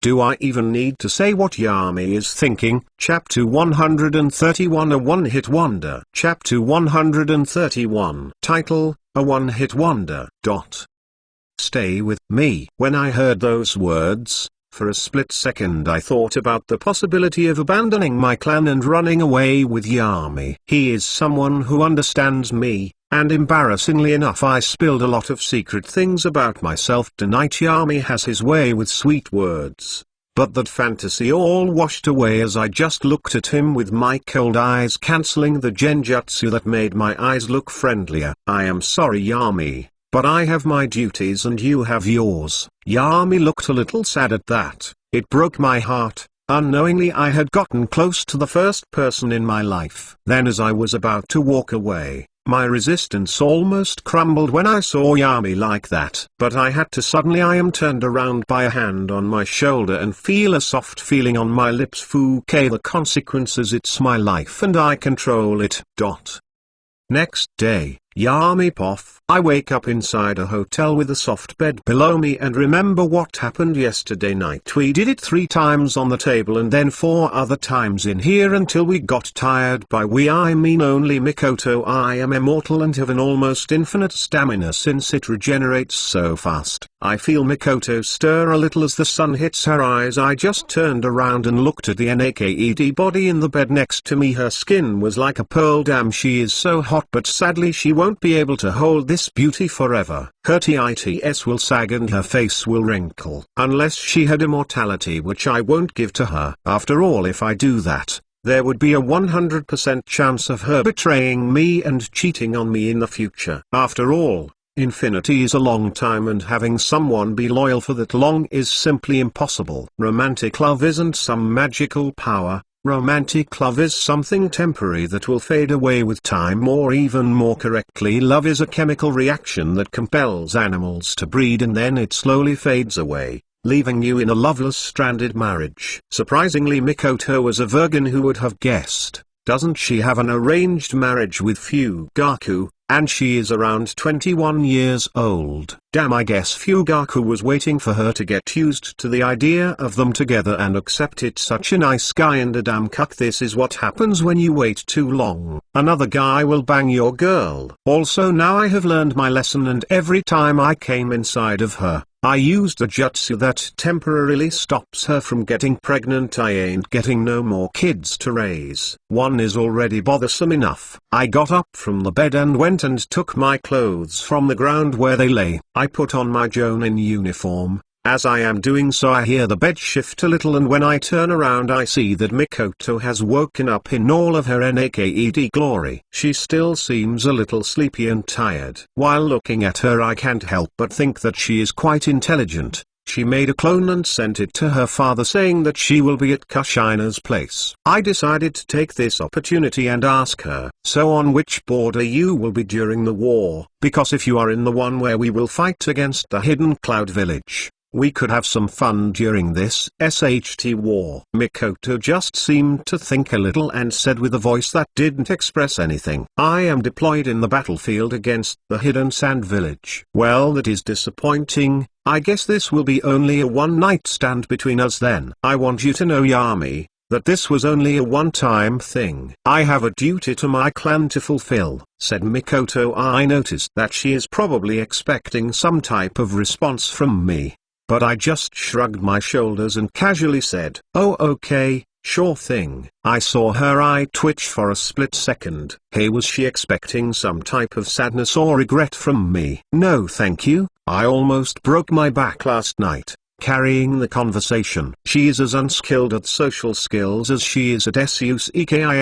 Do I even need to say what Yami is thinking? Chapter 131, A One-Hit Wonder. Chapter 131. Title, A One-Hit Wonder. Stay with me. When I heard those words, for a split second I thought about the possibility of abandoning my clan and running away with Yami. He is someone who understands me, and embarrassingly enough I spilled a lot of secret things about myself tonight. Yami has his way with sweet words, but that fantasy all washed away as I just looked at him with my cold eyes, cancelling the genjutsu that made my eyes look friendlier. I am sorry, Yami, but I have my duties and you have yours. Yami looked a little sad at that. It broke my heart. Unknowingly I had gotten close to the first person in my life. Then as I was about to walk away, my resistance almost crumbled when I saw Yami like that. But I had to. Suddenly I am turned around by a hand on my shoulder and feel a soft feeling on my lips. Fuke the consequences, it's my life and I control it. Next day, Yami Poff. I wake up inside a hotel with a soft bed below me and remember what happened yesterday night. We did it 3 times on the table and then 4 other times in here until we got tired. By we I mean only Mikoto. I am immortal and have an almost infinite stamina since it regenerates so fast. I feel Mikoto stir a little as the sun hits her eyes. I just turned around and looked at the naked body in the bed next to me. Her skin was like a pearl. Damn, she is so hot, but sadly she won't be able to hold this beauty forever. Her tits will sag and her face will wrinkle. Unless she had immortality, which I won't give to her. After all, if I do that, there would be a 100% chance of her betraying me and cheating on me in the future. After all, infinity is a long time, and having someone be loyal for that long is simply impossible. Romantic love isn't some magical power. Romantic love is something temporary that will fade away with time, or even more correctly, love is a chemical reaction that compels animals to breed and then it slowly fades away, leaving you in a loveless, stranded marriage. Surprisingly, Mikoto was a virgin. Who would have guessed? Doesn't she have an arranged marriage with Fugaku? And she is around 21 years old. Damn, I guess Fugaku was waiting for her to get used to the idea of them together and accept it. Such a nice guy and a damn cuck. This is what happens when you wait too long. Another guy will bang your girl. Also, now I have learned my lesson, and every time I came inside of her, I used a jutsu that temporarily stops her from getting pregnant. I ain't getting no more kids to raise. One is already bothersome enough. I got up from the bed and went and took my clothes from the ground where they lay. I put on my Jonin uniform. As I am doing so, I hear the bed shift a little, and when I turn around I see that Mikoto has woken up in all of her naked glory. She still seems a little sleepy and tired. While looking at her, I can't help but think that she is quite intelligent. She made a clone and sent it to her father, saying that she will be at Kushina's place. I decided to take this opportunity and ask her, so on which border you will be during the war, because if you are in the one where we will fight against the Hidden Cloud Village, we could have some fun during this SHT war. Mikoto just seemed to think a little and said with a voice that didn't express anything, I am deployed in the battlefield against the Hidden Sand Village. Well, that is disappointing. I guess this will be only a one-night stand between us then. I want you to know, Yami, that this was only a one-time thing. I have a duty to my clan to fulfill, said Mikoto. I noticed that she is probably expecting some type of response from me. but I just shrugged my shoulders and casually said, "Oh okay, sure thing." I saw her eye twitch for a split second. Hey, was she expecting some type of sadness or regret from me? No thank you, I almost broke my back last night carrying the conversation. She is as unskilled at social skills as she is at SUCKINGDCK,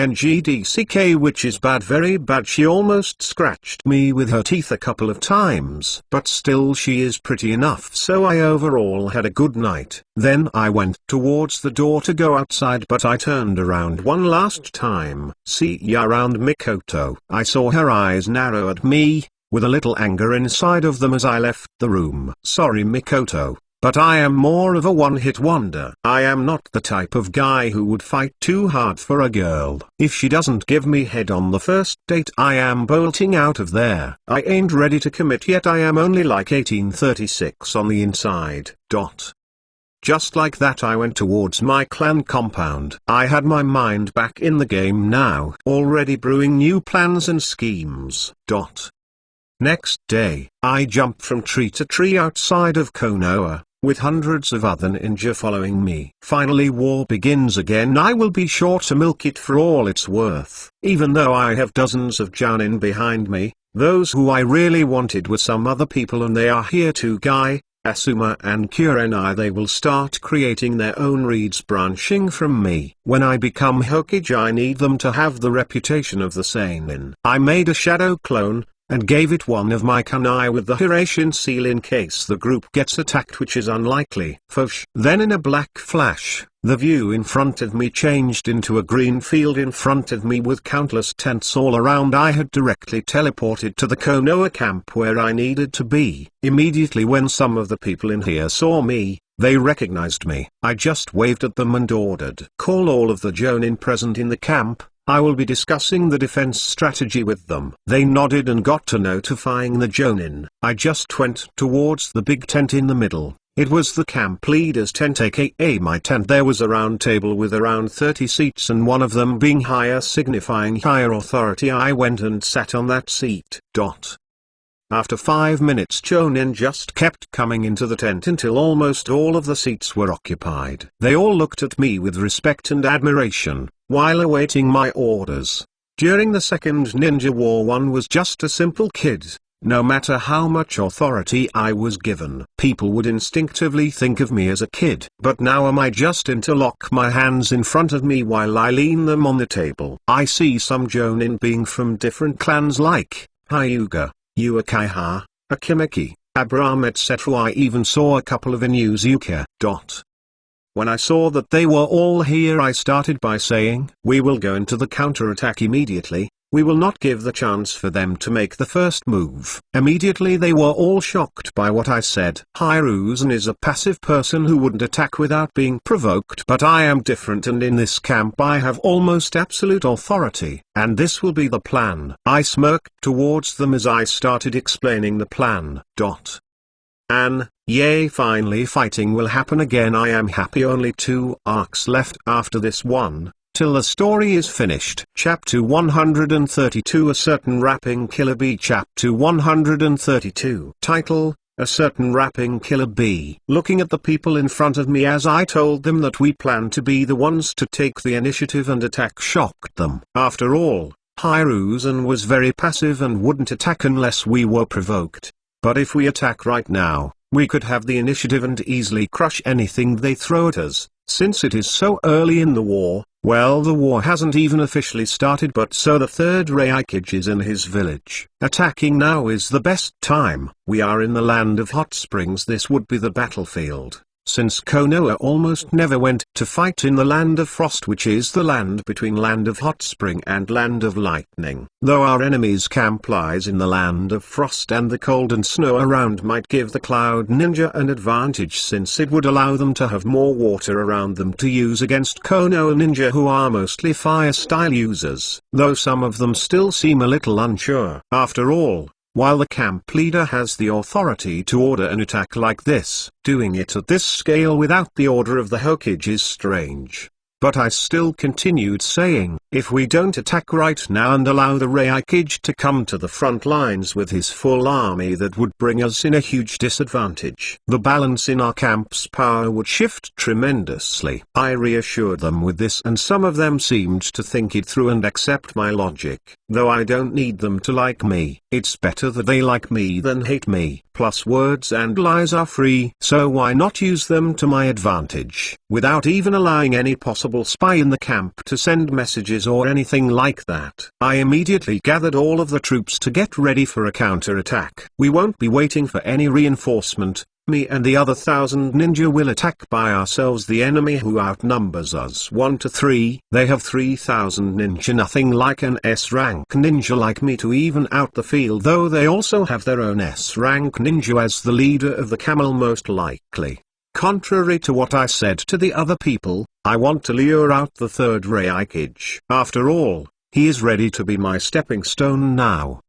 which is bad, very bad. She almost scratched me with her teeth a couple of times, but still she is pretty enough, so I overall had a good night. Then I went towards the door to go outside, but I turned around one last time. See ya around Mikoto. I saw her eyes narrow at me, with a little anger inside of them as I left the room. Sorry Mikoto, but I am more of a one-hit wonder. I am not the type of guy who would fight too hard for a girl. If she doesn't give me head on the first date, I am bolting out of there. I ain't ready to commit yet, I am only like 1836 on the inside. Just like that I went towards my clan compound. I had my mind back in the game now, already brewing new plans and schemes. Next day, I jumped from tree to tree outside of Konoha, with hundreds of other ninja following me. Finally war begins again. I will be sure to milk it for all it's worth. Even though I have dozens of jounin behind me, those who I really wanted were some other people, and they are here too. Guy, Asuma and Kurenai. They will start creating their own reeds branching from me. When I become Hokage, I need them to have the reputation of the seinen. I made a shadow clone, and gave it one of my kunai with the Hirashin seal in case the group gets attacked, which is unlikely. Then in a black flash, the view in front of me changed into a green field in front of me with countless tents all around. I had directly teleported to the Konoha camp where I needed to be. Immediately when some of the people in here saw me, they recognized me. I just waved at them and ordered, "Call all of the jounin present in the camp. I will be discussing the defense strategy with them." They nodded and got to notifying the jounin. I just went towards the big tent in the middle. It was the camp leader's tent, aka my tent. There was a round table with around 30 seats, and one of them being higher signifying higher authority. I went and sat on that seat. After 5 minutes, jounin just kept coming into the tent until almost all of the seats were occupied. They all looked at me with respect and admiration, while awaiting my orders. During the Second Ninja War, one was just a simple kid. No matter how much authority I was given, people would instinctively think of me as a kid. But now I just interlock my hands in front of me while I lean them on the table. I see some jounin being from different clans like Hyuga, Uchiha, Akimeki, Abraham, etc. I even saw a couple of Inuzuka. When I saw that they were all here, I started by saying, "We will go into the counterattack immediately. We will not give the chance for them to make the first move." Immediately they were all shocked by what I said. Hiruzen is a passive person who wouldn't attack without being provoked, but I am different, and in this camp I have almost absolute authority, and this will be the plan. I smirked towards them as I started explaining the plan. Yay, finally fighting will happen again. I am happy. Only 2 arcs left after this one, till the story is finished. Chapter 132, A Certain Rapping Killer Bee. Chapter 132. Title, A Certain Rapping Killer Bee. Looking at the people in front of me as I told them that we plan to be the ones to take the initiative and attack shocked them. After all, Hiruzen was very passive and wouldn't attack unless we were provoked. But if we attack right now, we could have the initiative and easily crush anything they throw at us. Since it is so early in the war, well, the war hasn't even officially started, but so the third Reikage is in his village. Attacking now is the best time. We are in the land of hot springs. This would be the battlefield. Since Konoha almost never went to fight in the land of frost, which is the land between land of hot spring and land of lightning. Though our enemy's camp lies in the land of frost, and the cold and snow around might give the Cloud Ninja an advantage, since it would allow them to have more water around them to use against Konoha Ninja, who are mostly fire style users, though some of them still seem a little unsure. After all, while the camp leader has the authority to order an attack like this, doing it at this scale without the order of the Hokage is strange. but I still continued saying, if we don't attack right now and allow the Reikage to come to the front lines with his full army, that would bring us in a huge disadvantage. The balance in our camp's power would shift tremendously. I reassured them with this, and some of them seemed to think it through and accept my logic. Though I don't need them to like me, it's better that they like me than hate me. Plus words and lies are free, so why not use them to my advantage, without even allowing any possible spy in the camp to send messages or anything like that. I immediately gathered all of the troops to get ready for a counter-attack. We won't be waiting for any reinforcement. Me and the other 1,000 ninja will attack by ourselves the enemy, who outnumbers us 1 to 3. They have 3,000 ninja, nothing like an S-rank ninja like me to even out the field, though they also have their own S-rank ninja as the leader of the camel most likely. Contrary to what I said to the other people, I want to lure out the third Reikage. After all, he is ready to be my stepping stone now.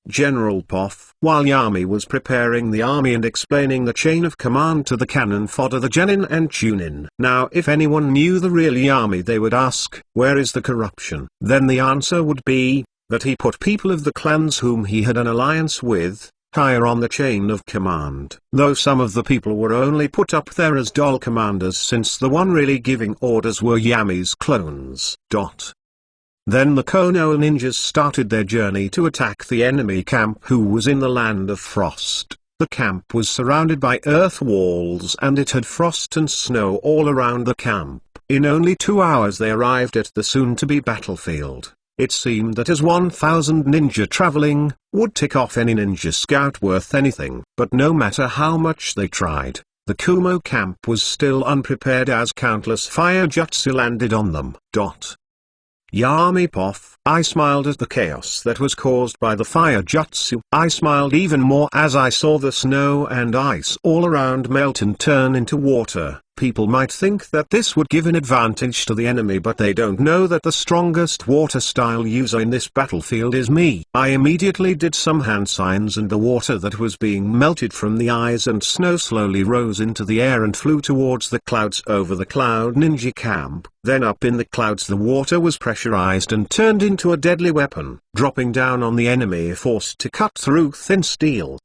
General Poff. While Yami was preparing the army and explaining the chain of command to the cannon fodder, the genin and chunin. Now if anyone knew the real Yami, they would ask, where is the corruption? Then the answer would be, that he put people of the clans whom he had an alliance with, higher on the chain of command. Though some of the people were only put up there as doll commanders, since the one really giving orders were Yami's clones. Then the Konoha ninjas started their journey to attack the enemy camp, who was in the land of frost. The camp was surrounded by earth walls and it had frost and snow all around the camp. In only 2 hours they arrived at the soon-to-be battlefield. It seemed that as 1,000 ninja traveling would tick off any ninja scout worth anything. But no matter how much they tried, the Kumo camp was still unprepared, as countless fire jutsu landed on them. Yami Poff. I smiled at the chaos that was caused by the fire jutsu. I smiled even more as I saw the snow and ice all around melt and turn into water. People might think that this would give an advantage to the enemy, but they don't know that the strongest water style user in this battlefield is me. I immediately did some hand signs, and the water that was being melted from the ice and snow slowly rose into the air and flew towards the clouds over the cloud ninja camp. Then up in the clouds the water was pressurized and turned into a deadly weapon, dropping down on the enemy, forced to cut through thin steel.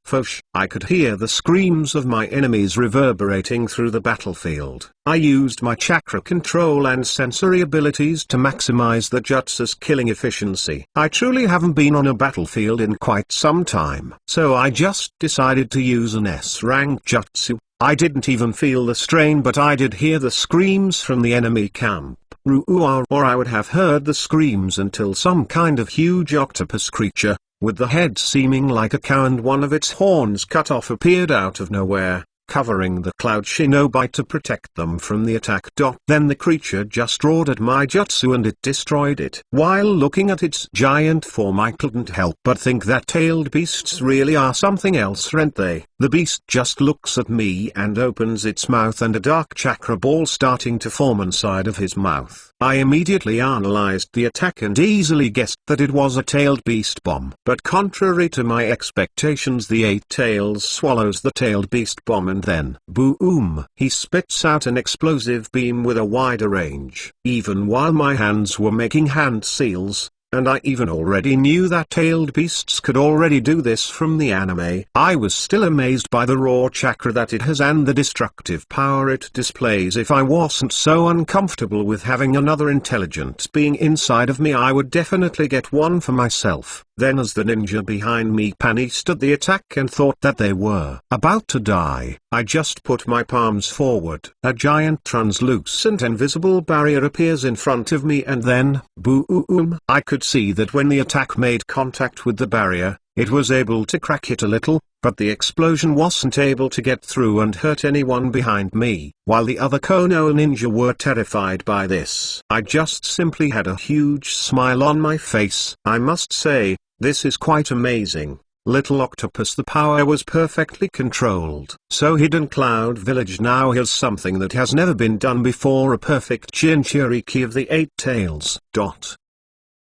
I could hear the screams of my enemies reverberating through the battlefield. I used my chakra control and sensory abilities to maximize the jutsu's killing efficiency. I truly haven't been on a battlefield in quite some time, so I just decided to use an S-rank jutsu. I didn't even feel the strain, but I did hear the screams from the enemy camp. Or I would have heard the screams until some kind of huge octopus creature, with the head seeming like a cow and one of its horns cut off, appeared out of nowhere, covering the cloud shinobi to protect them from the attack. Then the creature just roared at my jutsu and it destroyed it. While looking at its giant form, I couldn't help but think that tailed beasts really are something else, aren't they? The beast just looks at me and opens its mouth, and a dark chakra ball starting to form inside of his mouth. I immediately analyzed the attack and easily guessed that it was a tailed beast bomb. But contrary to my expectations, the 8 tails swallows the tailed beast bomb, and then boom, he spits out an explosive beam with a wider range. Even while my hands were making hand seals, and I even already knew that tailed beasts could already do this from the anime, I was still amazed by the raw chakra that it has and the destructive power it displays. If I wasn't so uncomfortable with having another intelligent being inside of me, I would definitely get one for myself. Then as the ninja behind me panicked at the attack and thought that they were about to die, I just put my palms forward. A giant translucent invisible barrier appears in front of me, and then, boom, I could see that when the attack made contact with the barrier, it was able to crack it a little, but the explosion wasn't able to get through and hurt anyone behind me. While the other Konoha ninja were terrified by this, I just simply had a huge smile on my face. I must say, this is quite amazing. Little octopus, the power was perfectly controlled. So Hidden Cloud Village now has something that has never been done before, a perfect Jinchuriki of the 8 tails.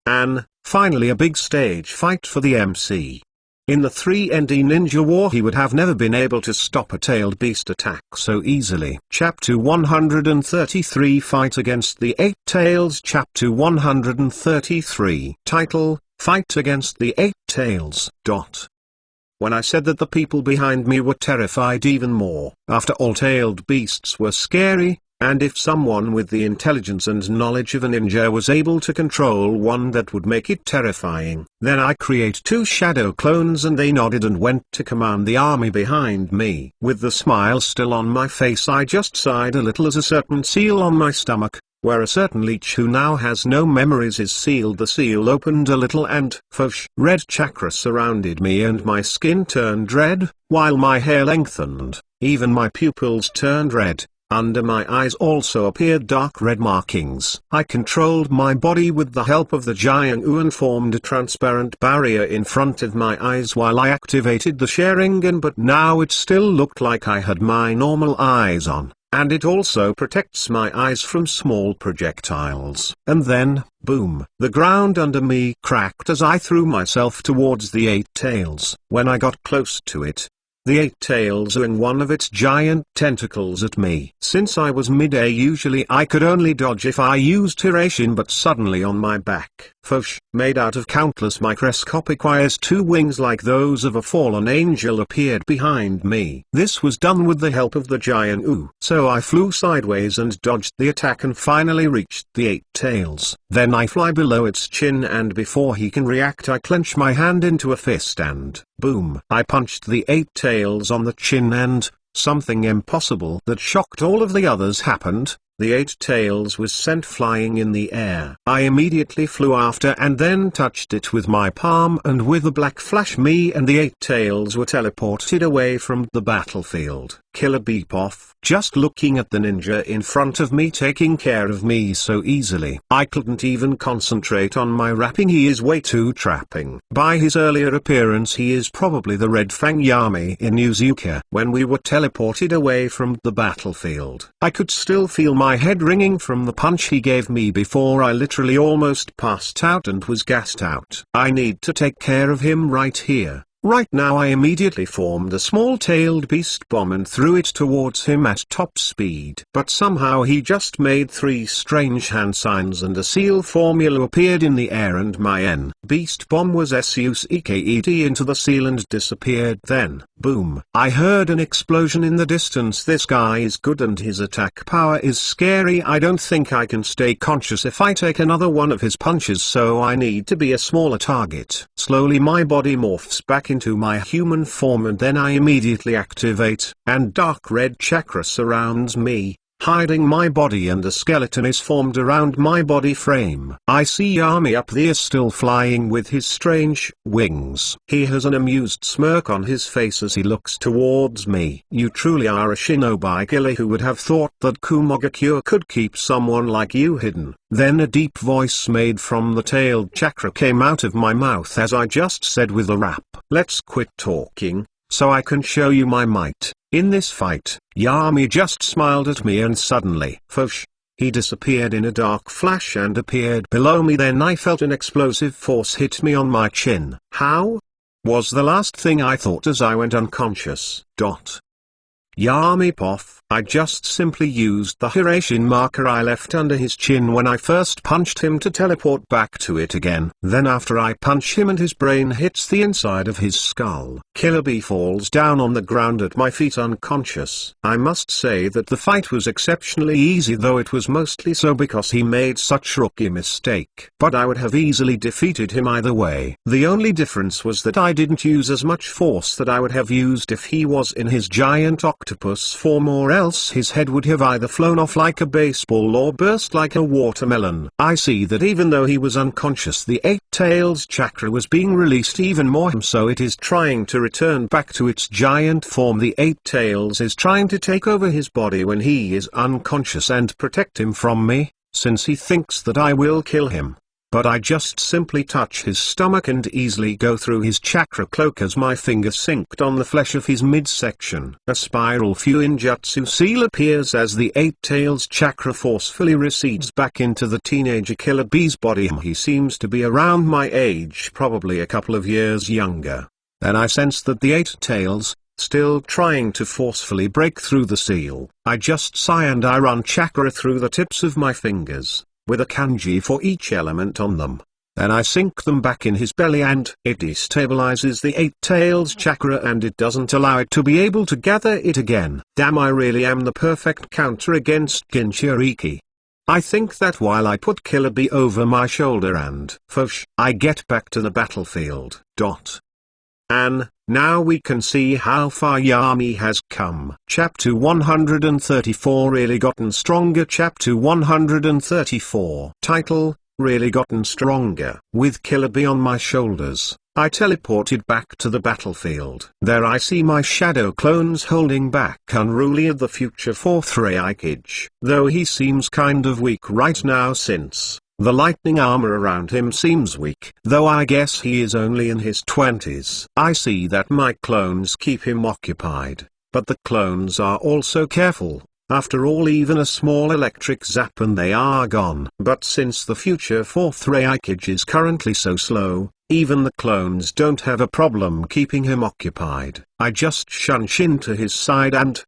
And finally a big stage fight for the MC. In the 3ND Ninja War he would have never been able to stop a tailed beast attack so easily. Chapter 133 Fight Against the Eight Tails. Chapter 133 Title, Fight Against the Eight Tails. When I said that the people behind me were terrified even more. After all, tailed beasts were scary, and if someone with the intelligence and knowledge of a ninja was able to control one, that would make it terrifying. Then I create two shadow clones and they nodded and went to command the army behind me. With the smile still on my face, I just sighed a little as a certain seal on my stomach, where a certain leech who now has no memories is sealed. The seal opened a little and red chakra surrounded me and my skin turned red, while my hair lengthened, even my pupils turned red. Under my eyes also appeared dark red markings. I controlled my body with the help of the Giant and formed a transparent barrier in front of my eyes while I activated the Sharingan, but now it still looked like I had my normal eyes on, and it also protects my eyes from small projectiles. And then, boom, the ground under me cracked as I threw myself towards the eight tails. When I got close to it, the eight tails swung one of its giant tentacles at me. Since I was mid-air, usually I could only dodge if I used Hiration, but suddenly on my back, made out of countless microscopic wires, two wings like those of a fallen angel appeared behind me. This was done with the help of the giant ooh. So I flew sideways and dodged the attack and finally reached the eight tails. Then I fly below its chin and before he can react I clench my hand into a fist and, boom, I punched the eight tails on the chin and, something impossible that shocked all of the others happened. The eight tails was sent flying in the air. I immediately flew after and then touched it with my palm, and with a black flash me and the eight tails were teleported away from the battlefield. Killer beep off. Just looking at the ninja in front of me taking care of me so easily, I couldn't even concentrate on my rapping. He is way too trapping. By his earlier appearance he is probably the Red Fang Yami in Yuzuka. When we were teleported away from the battlefield, I could still feel my head ringing from the punch he gave me before I literally almost passed out and was gassed out. I need to take care of him right here. Right now. I immediately formed a small-tailed beast bomb and threw it towards him at top speed. But somehow he just made three strange hand signs and a seal formula appeared in the air and my beast bomb was sucked into the seal and disappeared. Then, boom, I heard an explosion in the distance. This guy is good and his attack power is scary. I don't think I can stay conscious if I take another one of his punches, so I need to be a smaller target. Slowly my body morphs back into my human form and then I immediately activate, and dark red chakra surrounds me, hiding my body, and a skeleton is formed around my body frame. I see Yami up there still flying with his strange wings. He has an amused smirk on his face as he looks towards me. You truly are a shinobi killer. Who would have thought that Kumogakure could keep someone like you hidden? Then a deep voice made from the tailed chakra came out of my mouth as I just said with a rap. Let's quit talking, so I can show you my might. In this fight, Yami just smiled at me and suddenly, he disappeared in a dark flash and appeared below me. Then I felt an explosive force hit me on my chin. How? Was the last thing I thought as I went unconscious. Yami poff. I just simply used the Hiration marker I left under his chin when I first punched him to teleport back to it again. Then after I punch him and his brain hits the inside of his skull, Killer Bee falls down on the ground at my feet unconscious. I must say that the fight was exceptionally easy, though it was mostly so because he made such rookie mistake. But I would have easily defeated him either way. The only difference was that I didn't use as much force that I would have used if he was in his giant octopus form, or else his head would have either flown off like a baseball or burst like a watermelon. I see that even though he was unconscious, the eight tails chakra was being released even more, so it is trying to return back to its giant form. The eight tails is trying to take over his body when he is unconscious and protect him from me, since he thinks that I will kill him. But I just simply touch his stomach and easily go through his chakra cloak as my finger synced on the flesh of his midsection. A spiral Fuinjutsu seal appears as the eight tails chakra forcefully recedes back into the teenager Killer Bee's body. He seems to be around my age, probably a couple of years younger. Then I sense that the 8 tails, still trying to forcefully break through the seal. I just sigh and I run chakra through the tips of my fingers, with a kanji for each element on them. Then I sink them back in his belly and it destabilizes the 8 tails chakra and it doesn't allow it to be able to gather it again. Damn, I really am the perfect counter against Jinchuriki. I think that while I put Killer Bee over my shoulder and I get back to the battlefield. And now we can see how far Yami has come. Chapter 134 Really Gotten Stronger. Chapter 134 Title: Really Gotten Stronger. With Killer Bee on my shoulders, I teleported back to the battlefield. There I see my shadow clones holding back Unruly of the future 4th Hokage. Though he seems kind of weak right now since the lightning armor around him seems weak. Though I guess he is only in his 20s. I see that my clones keep him occupied, but the clones are also careful. After all, even a small electric zap and they are gone. But since the future 4th Hokage is currently so slow, even the clones don't have a problem keeping him occupied. I just shunch into his side and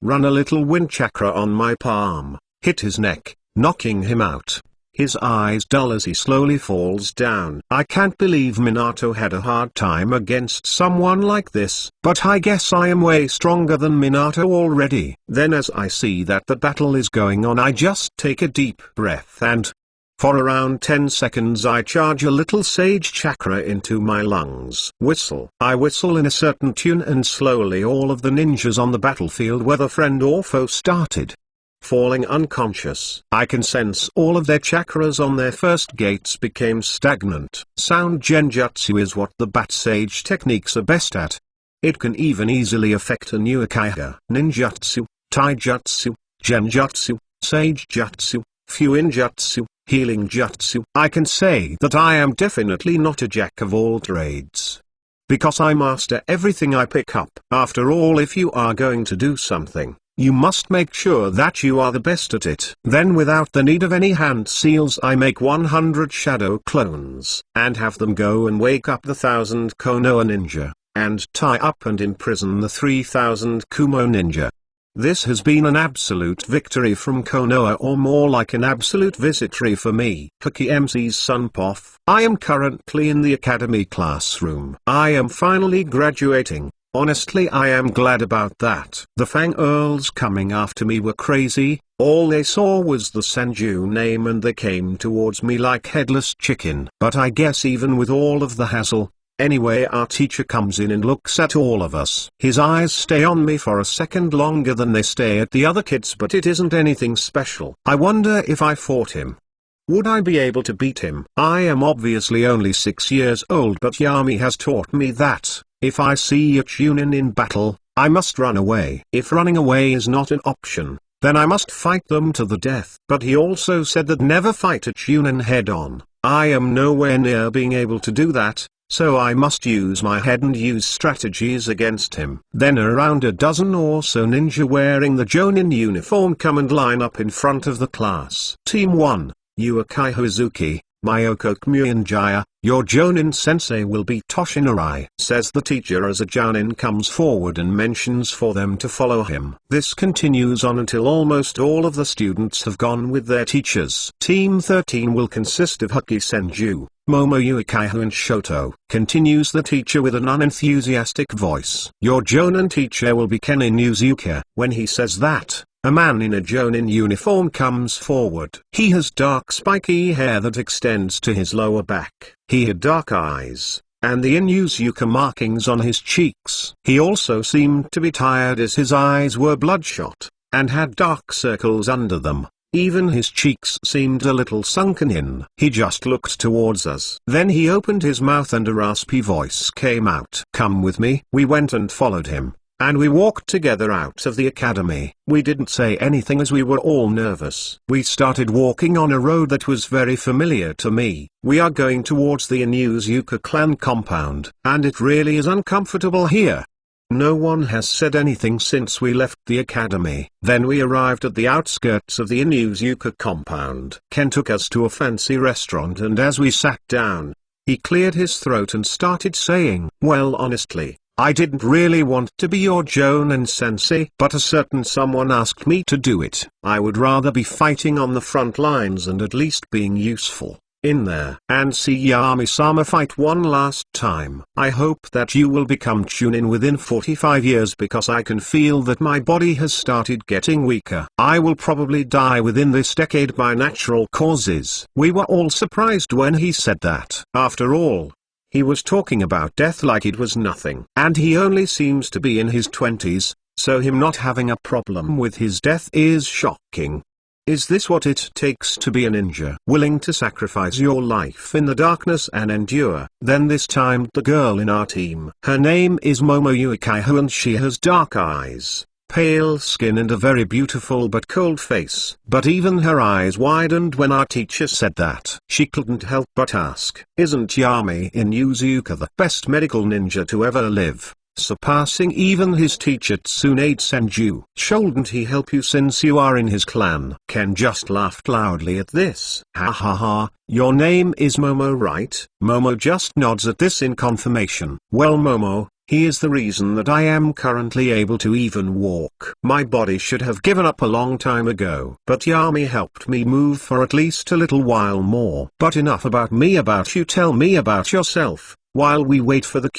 run a little wind chakra on my palm, hit his neck, knocking him out. His eyes dull as he slowly falls down. I can't believe Minato had a hard time against someone like this, but I guess I am way stronger than Minato already. Then as I see that the battle is going on, I just take a deep breath and for around 10 seconds I charge a little sage chakra into my lungs. Whistle. I whistle in a certain tune and slowly all of the ninjas on the battlefield, whether friend or foe, started falling unconscious. I can sense all of their chakras on their first gates became stagnant. Sound genjutsu is what the bat sage techniques are best at. It can even easily affect a new Uchiha. Ninjutsu, taijutsu, genjutsu, sage jutsu, fuinjutsu, healing jutsu. I can say that I am definitely not a jack of all trades, because I master everything I pick up. After all, if you are going to do something, you must make sure that you are the best at it. Then without the need of any hand seals, I make 100 shadow clones, and have them go and wake up the 1000 Konoha ninja, and tie up and imprison the 3000 Kumo ninja. This has been an absolute victory from Konoha, or more like an absolute victory for me. Cookie MC's son Poff. I am currently in the academy classroom. I am finally graduating. Honestly, I am glad about that. The Fang Earls coming after me were crazy. All they saw was the Senju name and they came towards me like headless chicken. But I guess even with all of the hassle, anyway, our teacher comes in and looks at all of us. His eyes stay on me for a second longer than they stay at the other kids, but it isn't anything special. I wonder if I fought him, would I be able to beat him? I am obviously only 6 years old, but Yami has taught me that if I see a Chunin in battle, I must run away. If running away is not an option, then I must fight them to the death. But he also said that never fight a Chunin head on. I am nowhere near being able to do that, so I must use my head and use strategies against him. Then around a dozen or so ninja wearing the Jonin uniform come and line up in front of the class. Team 1, Uchiha Hazuki, Myoko Kmuyinjaya, your Jonin sensei will be Toshinari, says the teacher as a Jonin comes forward and mentions for them to follow him. This continues on until almost all of the students have gone with their teachers. Team 13 will consist of Huki Senju, Momo Uchiha and Shoto, continues the teacher with an unenthusiastic voice. Your Jonin teacher will be Kenin Uzuka. When he says that, a man in a Jonin uniform comes forward. He has dark spiky hair that extends to his lower back. He had dark eyes, and the Inuzuka markings on his cheeks. He also seemed to be tired as his eyes were bloodshot, and had dark circles under them. Even his cheeks seemed a little sunken in. He just looked towards us. Then he opened his mouth and a raspy voice came out. Come with me. We went and followed him, and we walked together out of the academy. We didn't say anything as we were all nervous. We started walking on a road that was very familiar to me. We are going towards the Inuzuka clan compound, and it really is uncomfortable here. No one has said anything since we left the academy. Then we arrived at the outskirts of the Inuzuka compound. Ken took us to a fancy restaurant, and as we sat down, He cleared his throat and started saying, "Well, honestly, I didn't really want to be your Jonin sensei, but a certain someone asked me to do it. I would rather be fighting on the front lines and at least being useful in there and see Yami-sama fight one last time. I hope that you will become Chunin within 45 years because I can feel that my body has started getting weaker. I will probably die within this decade by natural causes." We were all surprised when he said that. After all, he was talking about death like it was nothing. And he only seems to be in his 20s, so him not having a problem with his death is shocking. Is this what it takes to be a ninja? Willing to sacrifice your life in the darkness and endure? Then this time the girl in our team. Her name is Momo Yuikaiho and she has dark eyes, pale skin and a very beautiful but cold face. But even her eyes widened when our teacher said that. She couldn't help but ask, "Isn't Yami Inuzuka the best medical ninja to ever live, surpassing even his teacher Tsunade Senju? Shouldn't he help you since you are in his clan?" Ken just laughed loudly at this. "Ha ha ha, your name is Momo, right?" Momo just nods at this in confirmation. "Well, Momo, he is the reason that I am currently able to even walk. My body should have given up a long time ago. But Yami helped me move for at least a little while more. But enough about me, about you. Tell me about yourself, while we wait for the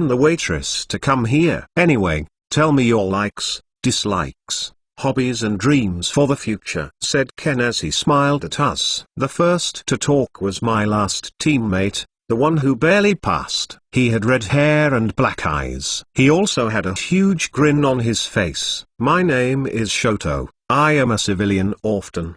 the waitress to come here. Anyway, tell me your likes, dislikes, hobbies and dreams for the future," said Ken as he smiled at us. The first to talk was my last teammate, the one who barely passed. He had red hair and black eyes. He also had a huge grin on his face. "My name is Shoto. I am a civilian orphan.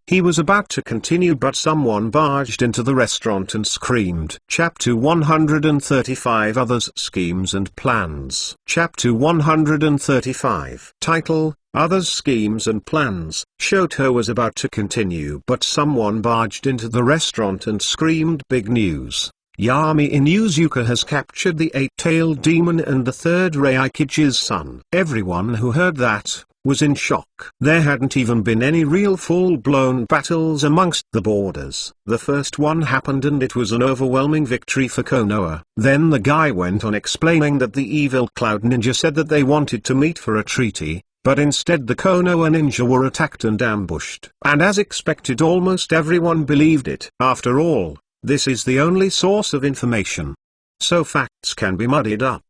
He was about to continue but someone barged into the restaurant and screamed. Chapter 135 Others' Schemes and Plans. Chapter 135. Title, Others' Schemes and Plans. Shoto was about to continue but someone barged into the restaurant and screamed, "Big news! Yami Inuzuka has captured the eight-tailed demon and the third Reikage's son." Everyone who heard that was in shock. There hadn't even been any real full-blown battles amongst the boarders. The first one happened and it was an overwhelming victory for Konoha. Then the guy went on explaining that the evil Cloud Ninja said that they wanted to meet for a treaty, but instead the Konoha ninja were attacked and ambushed. And as expected, almost everyone believed it. After all, this is the only source of information, so facts can be muddied up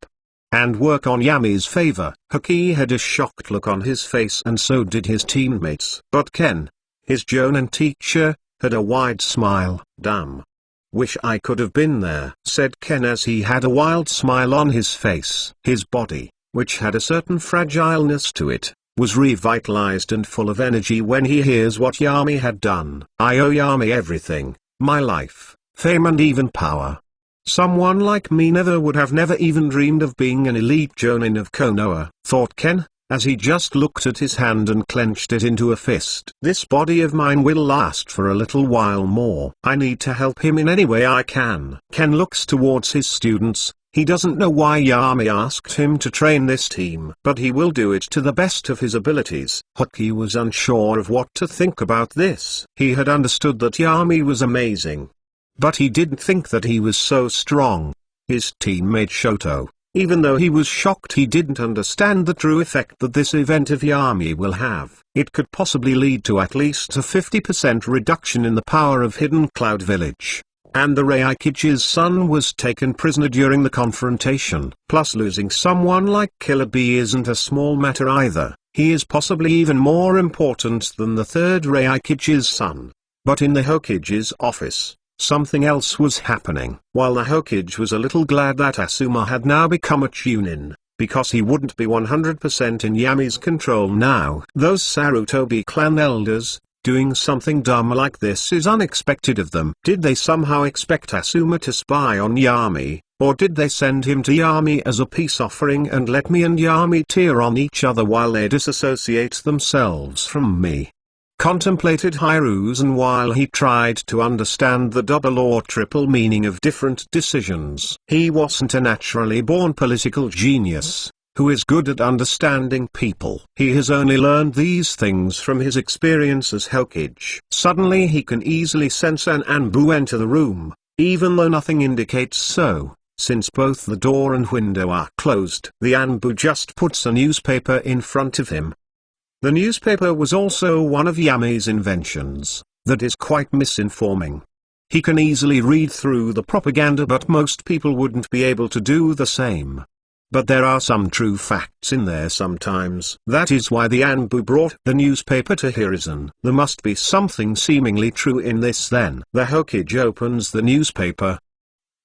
and work on Yami's favor. Hokage had a shocked look on his face and so did his teammates. But Ken, his Jonin teacher, had a wide smile. "Damn. Wish I could have been there," said Ken as he had a wild smile on his face. His body, which had a certain fragileness to it, was revitalized and full of energy when he hears what Yami had done. "I owe Yami everything, my life, fame and even power. Someone like me never even dreamed of being an elite Jonin of Konoha," thought Ken, as he just looked at his hand and clenched it into a fist. "This body of mine will last for a little while more. I need to help him in any way I can." Ken looks towards his students. He doesn't know why Yami asked him to train this team, but he will do it to the best of his abilities. Hokage was unsure of what to think about this. He had understood that Yami was amazing, but he didn't think that he was so strong. His teammate Shoto, even though he was shocked, he didn't understand the true effect that this event of Yami will have. It could possibly lead to at least a 50% reduction in the power of Hidden Cloud Village. And the Reikage's son was taken prisoner during the confrontation. Plus losing someone like Killer Bee isn't a small matter either. He is possibly even more important than the third Reikage's son. But in the Hokage's office, something else was happening. While the Hokage was a little glad that Asuma had now become a Chunin, because he wouldn't be 100% in Yami's control now. Those Sarutobi clan elders, doing something dumb like this is unexpected of them. Did they somehow expect Asuma to spy on Yami, or did they send him to Yami as a peace offering and let me and Yami tear on each other while they disassociate themselves from me? Contemplated Hiruzen while he tried to understand the double or triple meaning of different decisions. He wasn't a naturally born political genius who is good at understanding people. He has only learned these things from his experience as Hokage. Suddenly he can easily sense an Anbu enter the room, even though nothing indicates so, since both the door and window are closed. The Anbu just puts a newspaper in front of him. The newspaper was also one of Yami's inventions, that is quite misinforming. He can easily read through the propaganda, but most people wouldn't be able to do the same. But there are some true facts in there sometimes. That is why the Anbu brought the newspaper to Hiruzen. There must be something seemingly true in this then. The Hokage opens the newspaper.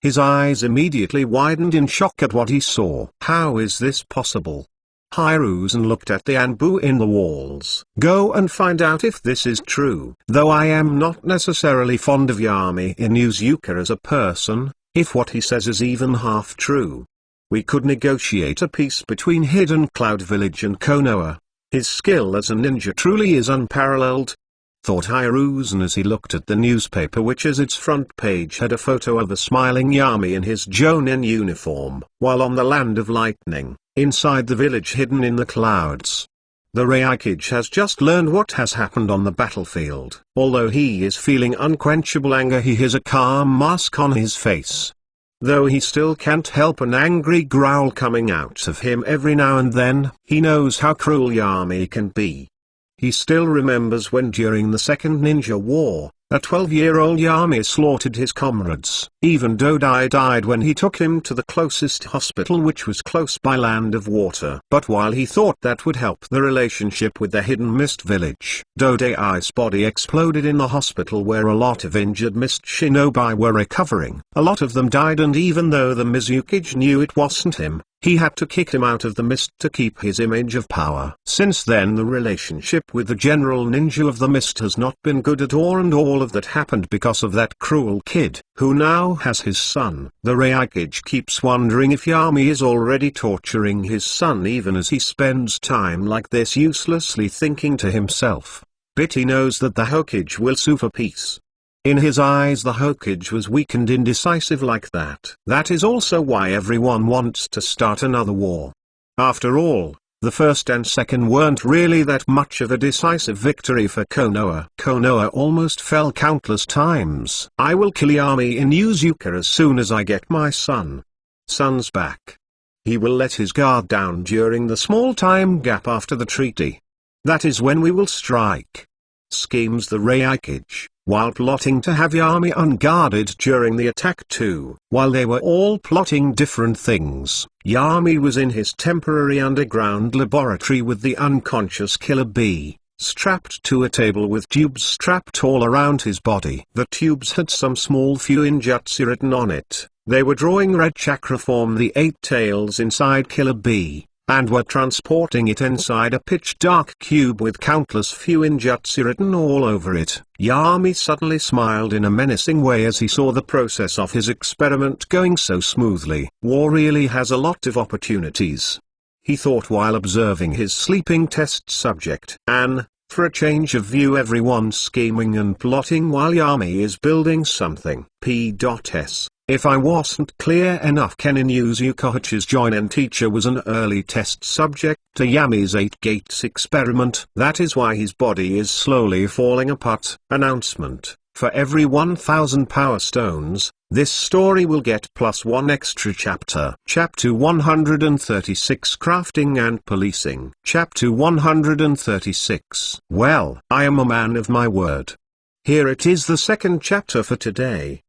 His eyes immediately widened in shock at what he saw. How is this possible? Hiruzen looked at the Anbu in the walls. Go and find out if this is true. Though I am not necessarily fond of Yami Inuzuka as a person, if what he says is even half true, we could negotiate a peace between Hidden Cloud Village and Konoha. His skill as a ninja truly is unparalleled, thought Hiruzen as he looked at the newspaper, which as its front page had a photo of a smiling Yami in his Jonin uniform, while on the Land of Lightning, inside the village hidden in the clouds, the Repercussions has just learned what has happened on the battlefield. Although he is feeling unquenchable anger, he has a calm mask on his face. Though he still can't help an angry growl coming out of him every now and then. He knows how cruel Yami can be. He still remembers when during the Second Ninja War, a 12-year-old Yami slaughtered his comrades. Even Dodai died when he took him to the closest hospital, which was close by Land of Water. But while he thought that would help the relationship with the Hidden Mist Village, Dodai's body exploded in the hospital where a lot of injured Mist Shinobi were recovering. A lot of them died, and even though the Mizukage knew it wasn't him, he had to kick him out of the mist to keep his image of power. Since then the relationship with the general ninja of the mist has not been good at all, and all of that happened because of that cruel kid, who now has his son. The Reikage keeps wondering if Yami is already torturing his son, even as he spends time like this uselessly thinking to himself. But he knows that the Hokage will sue for peace. In his eyes the Hokage was weak and indecisive like that. That is also why everyone wants to start another war. After all, the first and second weren't really that much of a decisive victory for Konoha. Konoha almost fell countless times. I will kill Yami Inuzuka as soon as I get my son. Son's back. He will let his guard down during the small time gap after the treaty. That is when we will strike. Schemes the Reikage, while plotting to have Yami unguarded during the attack too. While they were all plotting different things, Yami was in his temporary underground laboratory with the unconscious Killer Bee, strapped to a table with tubes strapped all around his body. The tubes had some small Fuinjutsu written on it. They were drawing red chakra from the 8 tails inside Killer Bee, and were transporting it inside a pitch-dark cube with countless Fuinjutsu written all over it. Yami suddenly smiled in a menacing way as he saw the process of his experiment going so smoothly. War really has a lot of opportunities, he thought while observing his sleeping test subject. And, for a change of view, everyone's scheming and plotting while Yami is building something. P.S. If I wasn't clear enough, Ken Inuzuka's joinen teacher was an early test subject to Yami's 8 Gates experiment. That is why his body is slowly falling apart. Announcement: for every 1000 power stones, this story will get +1 extra chapter. Chapter 136, Crafting and Policing. Chapter 136. Well, I am a man of my word. Here it is, the second chapter for today.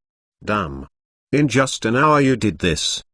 Damn. In just an hour you did this.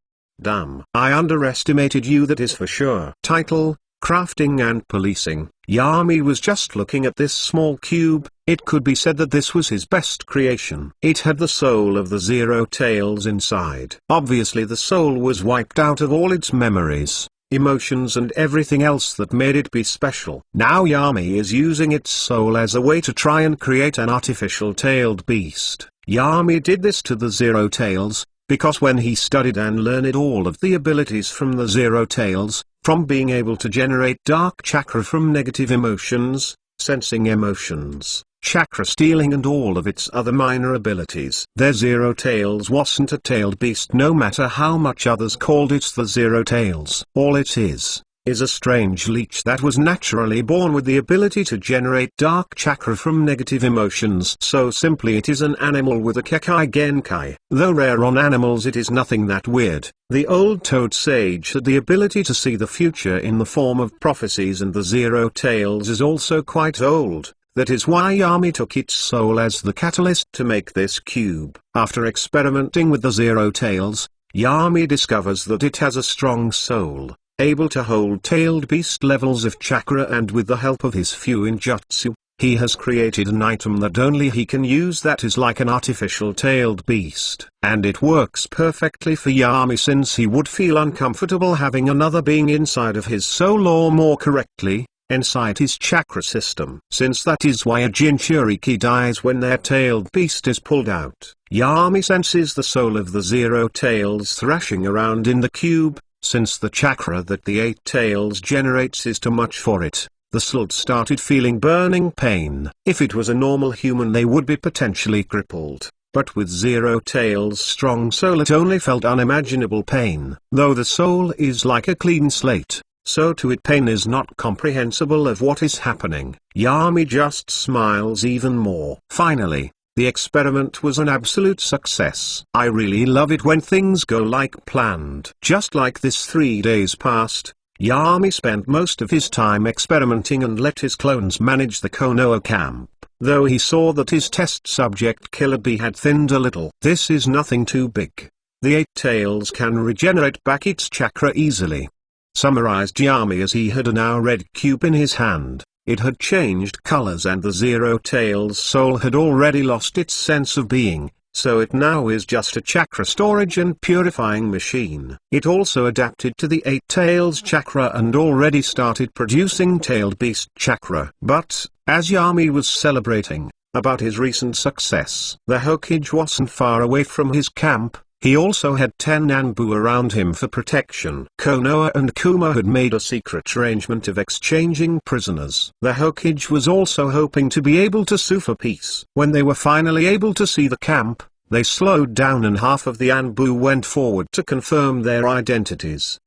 Damn. I underestimated you, that is for sure. Title: Crafting and Policing. Yami was just looking at this small cube. It could be said that this was his best creation. It had the soul of the Zero Tails inside. Obviously the soul was wiped out of all its memories, emotions and everything else that made it be special. Now Yami is using its soul as a way to try and create an artificial tailed beast. Yami did this to the Zero Tails, because when he studied and learned all of the abilities from the Zero Tails, from being able to generate dark chakra from negative emotions, sensing emotions, chakra stealing and all of its other minor abilities, their Zero Tails wasn't a tailed beast no matter how much others called it the Zero Tails. All it is is a strange leech that was naturally born with the ability to generate dark chakra from negative emotions. So simply it is an animal with a Kekai Genkai. Though rare on animals, it is nothing that weird. The old toad sage had the ability to see the future in the form of prophecies, and the Zero Tails is also quite old. That is why Yami took its soul as the catalyst to make this cube. After experimenting with the Zero Tails, Yami discovers that it has a strong soul, able to hold tailed beast levels of chakra, and with the help of his Fuinjutsu, he has created an item that only he can use that is like an artificial tailed beast. And it works perfectly for Yami, since he would feel uncomfortable having another being inside of his soul, or more correctly, inside his chakra system. Since that is why a Jinchuriki dies when their tailed beast is pulled out. Yami senses the soul of the Zero Tails thrashing around in the cube. Since the chakra that the 8 tails generates is too much for it, the Slut started feeling burning pain. If it was a normal human, they would be potentially crippled. But with Zero Tails' strong soul, it only felt unimaginable pain. Though the soul is like a clean slate, so to it pain is not comprehensible of what is happening. Yami just smiles even more. Finally, the experiment was an absolute success. I really love it when things go like planned. Just like this, 3 days passed. Yami spent most of his time experimenting and let his clones manage the Konoha camp, though he saw that his test subject Killer Bee had thinned a little. This is nothing too big. The 8 tails can regenerate back its chakra easily. Summarized Yami as he had a now red cube in his hand. It had changed colors, and the Zero Tails soul had already lost its sense of being, so it now is just a chakra storage and purifying machine. It also adapted to the 8 tails chakra and already started producing tailed beast chakra. But, as Yami was celebrating about his recent success, the Hokage wasn't far away from his camp. He also had 10 Nanbu around him for protection. Konoha and Kuma had made a secret arrangement of exchanging prisoners. The Hokage was also hoping to be able to sue for peace. When they were finally able to see the camp, they slowed down and half of the Anbu went forward to confirm their identities.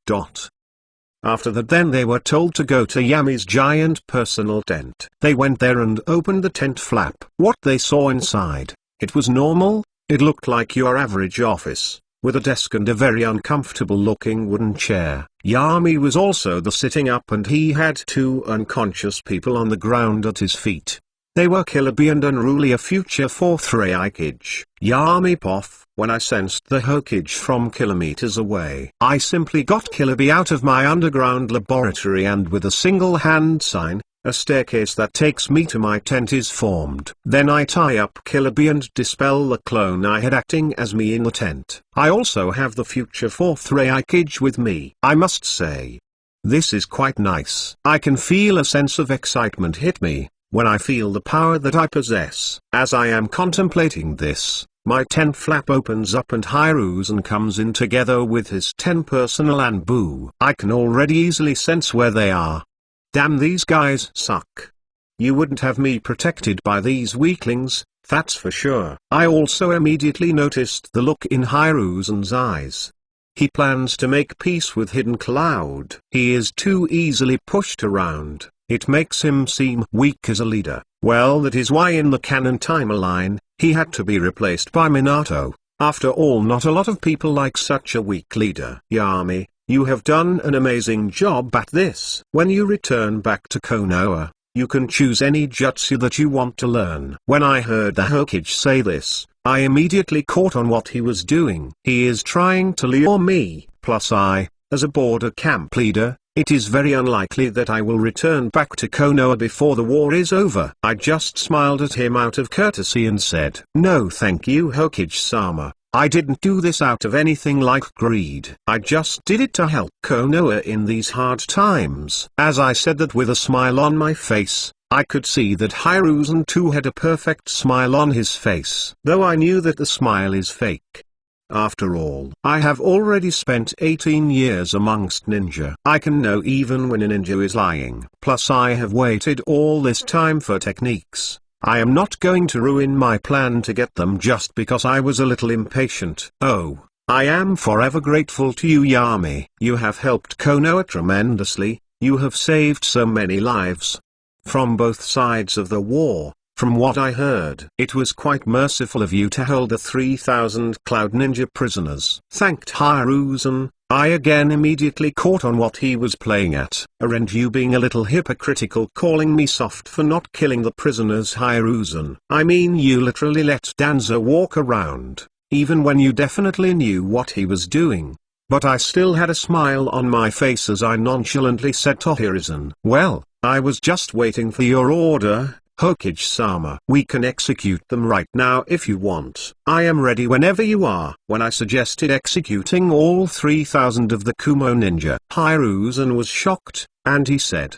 After that, then they were told to go to Yami's giant personal tent. They went there and opened the tent flap. What they saw inside, it was normal. It looked like your average office, with a desk and a very uncomfortable-looking wooden chair. Yami was also the sitting up, and he had 2 unconscious people on the ground at his feet. They were Killer Bee and Unruly, a future 4th Ray Hokage. Yami poff, when I sensed the Hokage from kilometers away. I simply got Killer Bee out of my underground laboratory, and with a single hand sign, a staircase that takes me to my tent is formed. Then I tie up Killer Bee and dispel the clone I had acting as me in the tent. I also have the future 4th Ray Hokage with me. I must say, this is quite nice. I can feel a sense of excitement hit me when I feel the power that I possess. As I am contemplating this, my tent flap opens up and Hiruzen comes in together with his 10 personal Anbu. I can already easily sense where they are. Damn, these guys suck. You wouldn't have me protected by these weaklings, that's for sure. I also immediately noticed the look in Hiruzen's eyes. He plans to make peace with Hidden Cloud. He is too easily pushed around. It makes him seem weak as a leader. Well, that is why in the canon timeline, he had to be replaced by Minato. After all, not a lot of people like such a weak leader. Yami, you have done an amazing job at this. When you return back to Konoha, you can choose any jutsu that you want to learn. When I heard the Hokage say this, I immediately caught on what he was doing. He is trying to lure me, plus as a border camp leader, it is very unlikely that I will return back to Konoha before the war is over. I just smiled at him out of courtesy and said, no thank you, Hokage-sama. I didn't do this out of anything like greed. I just did it to help Konoha in these hard times. As I said that with a smile on my face, I could see that Hiruzen too had a perfect smile on his face. Though I knew that the smile is fake. After all, I have already spent 18 years amongst ninja. I can know even when a ninja is lying. Plus I have waited all this time for techniques. I am not going to ruin my plan to get them just because I was a little impatient. Oh, I am forever grateful to you, Yami. You have helped Konoha tremendously. You have saved so many lives. From both sides of the war, from what I heard. It was quite merciful of you to hold the 3,000 Cloud Ninja prisoners. Thanked Hiruzen. I again immediately caught on what he was playing at. And you being a little hypocritical, calling me soft for not killing the prisoners. Hiruzen. I mean, you literally let Danzo walk around, even when you definitely knew what he was doing. But I still had a smile on my face as I nonchalantly said to Hiruzen, well, I was just waiting for your order, Hokage-sama. We can execute them right now if you want. I am ready whenever you are. When I suggested executing all 3,000 of the Kumo ninja, Hiruzen was shocked, and he said,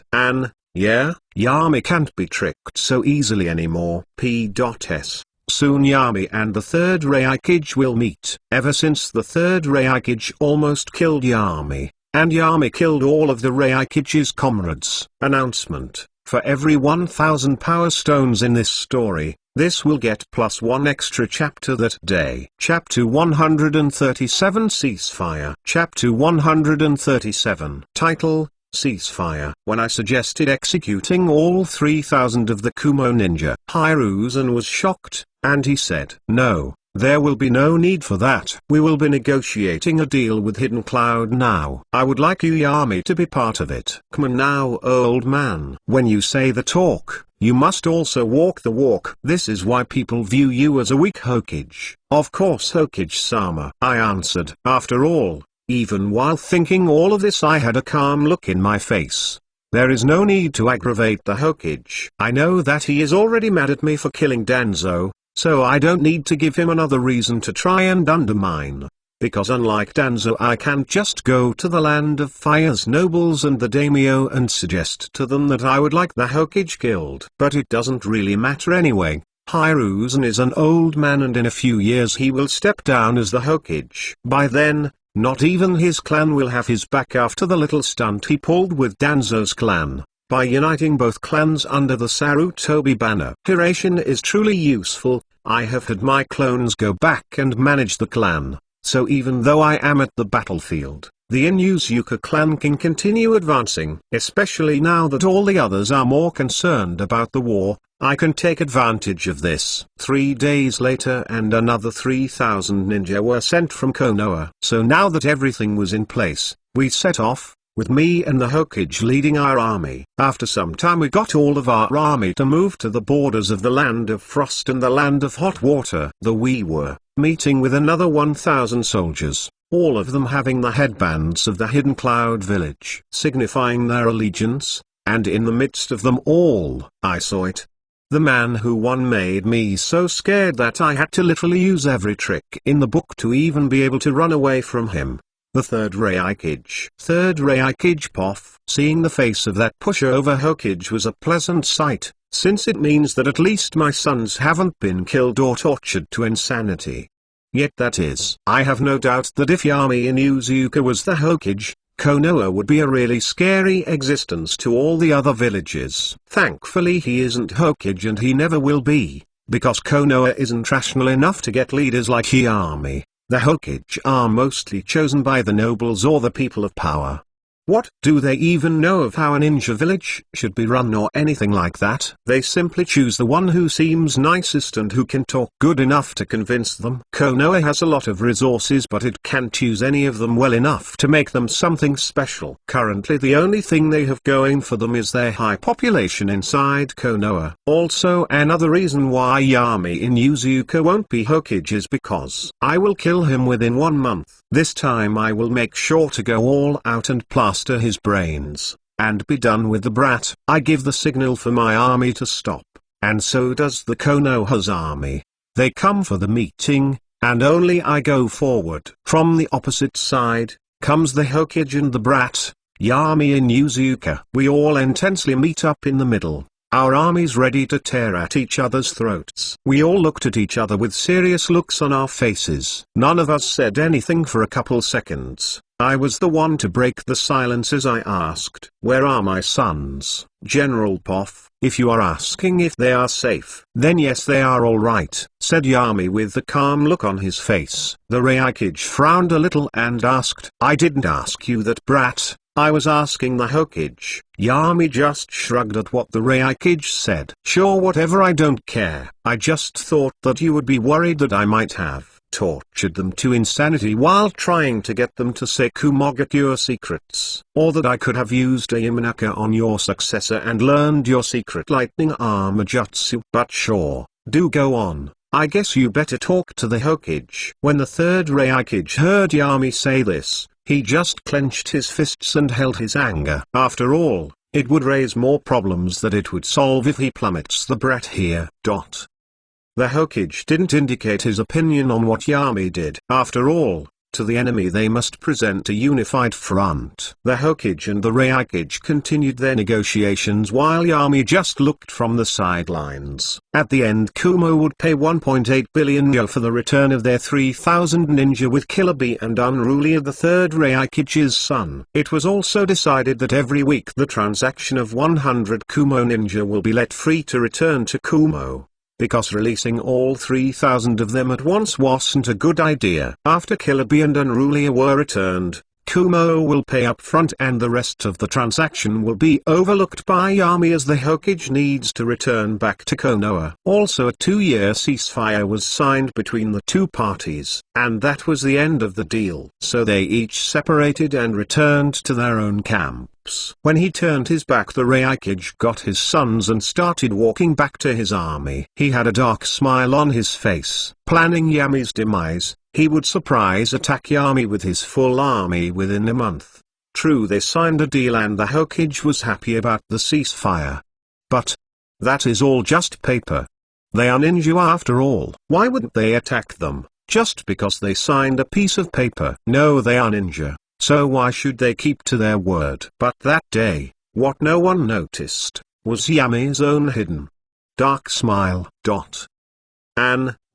yeah, Yami can't be tricked so easily anymore. P.S. Soon Yami and the third Reikage will meet. Ever since the third Reikage almost killed Yami, and Yami killed all of the Reikage's comrades. Announcement. For every 1,000 power stones in this story, this will get +1 extra chapter that day. Chapter 137 Ceasefire. Chapter 137. Title, Ceasefire. When I suggested executing all 3,000 of the Kumo ninja, Hiruzen was shocked, and he said, no, there will be no need for that. We will be negotiating a deal with Hidden Cloud now. I would like you Yami to be part of it. Come on now, old man. When you say the talk, you must also walk the walk. This is why people view you as a weak Hokage. Of course Hokage-sama, I answered. After all, even while thinking all of this I had a calm look in my face. There is no need to aggravate the Hokage. I know that he is already mad at me for killing Danzo, so I don't need to give him another reason to try and undermine. Because unlike Danzo I can't just go to the Land of Fire's nobles and the daimyo and suggest to them that I would like the Hokage killed. But it doesn't really matter anyway. Hiruzen is an old man and in a few years he will step down as the Hokage. By then, not even his clan will have his back after the little stunt he pulled with Danzo's clan. By uniting both clans under the Sarutobi banner. Curation is truly useful. I have had my clones go back and manage the clan, so even though I am at the battlefield, the Inuzuka clan can continue advancing. Especially now that all the others are more concerned about the war, I can take advantage of this. 3 days later and another 3,000 ninja were sent from Konoha. So now that everything was in place, we set off, with me and the Hokage leading our army. After some time we got all of our army to move to the borders of the Land of Frost and the Land of Hot Water. We were meeting with another 1,000 soldiers, all of them having the headbands of the Hidden Cloud village, signifying their allegiance, and in the midst of them all, I saw it. The man who won made me so scared that I had to literally use every trick in the book to even be able to run away from him. The third Reikage. Third Reikage Poff. Seeing the face of that pushover Hokage was a pleasant sight, since it means that at least my sons haven't been killed or tortured to insanity. Yet that is. I have no doubt that if Yami Inuzuka was the Hokage, Konoha would be a really scary existence to all the other villages. Thankfully he isn't Hokage and he never will be, because Konoha isn't rational enough to get leaders like Yami. The Hokage are mostly chosen by the nobles or the people of power. What? Do they even know of how a ninja village should be run or anything like that? They simply choose the one who seems nicest and who can talk good enough to convince them. Konoha has a lot of resources but it can't use any of them well enough to make them something special. Currently the only thing they have going for them is their high population inside Konoha. Also another reason why Yami Inuzuka won't be Hokage is because I will kill him within 1 month. This time I will make sure to go all out and plaster his brains, and be done with the brat. I give the signal for my army to stop, and so does the Konoha's army. They come for the meeting, and only I go forward. From the opposite side, comes the Hokage and the brat, Yami Inuzuka. We all intensely meet up in the middle. Our armies ready to tear at each other's throats. We all looked at each other with serious looks on our faces. None of us said anything for a couple seconds. I was the one to break the silence as I asked, "Where are my sons, General Poff?" "If you are asking if they are safe, then yes they are all right," said Yami with the calm look on his face. The Reikage frowned a little and asked, "I didn't ask you that, brat. I was asking the Hokage. Yami just shrugged at what the Reikage said. Sure, whatever, I don't care. I just thought that you would be worried that I might have tortured them to insanity while trying to get them to say Kumogakure secrets. Or that I could have used a Yamanaka on your successor and learned your secret lightning armor jutsu. But sure, do go on. I guess you better talk to the Hokage. When the third Reikage heard Yami say this, he just clenched his fists and held his anger. After all, it would raise more problems than it would solve if he plummets the brat here. The Hokage didn't indicate his opinion on what Yami did. After all, to the enemy they must present a unified front. The Hokage and the Reikage continued their negotiations while Yami just looked from the sidelines. At the end, Kumo would pay 1.8 billion yen for the return of their 3,000 ninja with Killer Bee and Unruly, the third Reikage's son. It was also decided that every week the transaction of 100 Kumo ninja will be let free to return to Kumo, because releasing all 3,000 of them at once wasn't a good idea. After Killer Bee and Unruly were returned, Kumo will pay up front and the rest of the transaction will be overlooked by Yami as the Hokage needs to return back to Konoha. Also, a 2-year ceasefire was signed between the two parties, and that was the end of the deal. So they each separated and returned to their own camps. When he turned his back, the Reikage got his sons and started walking back to his army. He had a dark smile on his face, planning Yami's demise. He would surprise attack Yami with his full army within a month. True, they signed a deal and the Hokage was happy about the ceasefire. But that is all just paper. They are ninja after all. Why wouldn't they attack them, just because they signed a piece of paper? No, they are ninja, so why should they keep to their word? But that day, what no one noticed, was Yami's own hidden dark smile.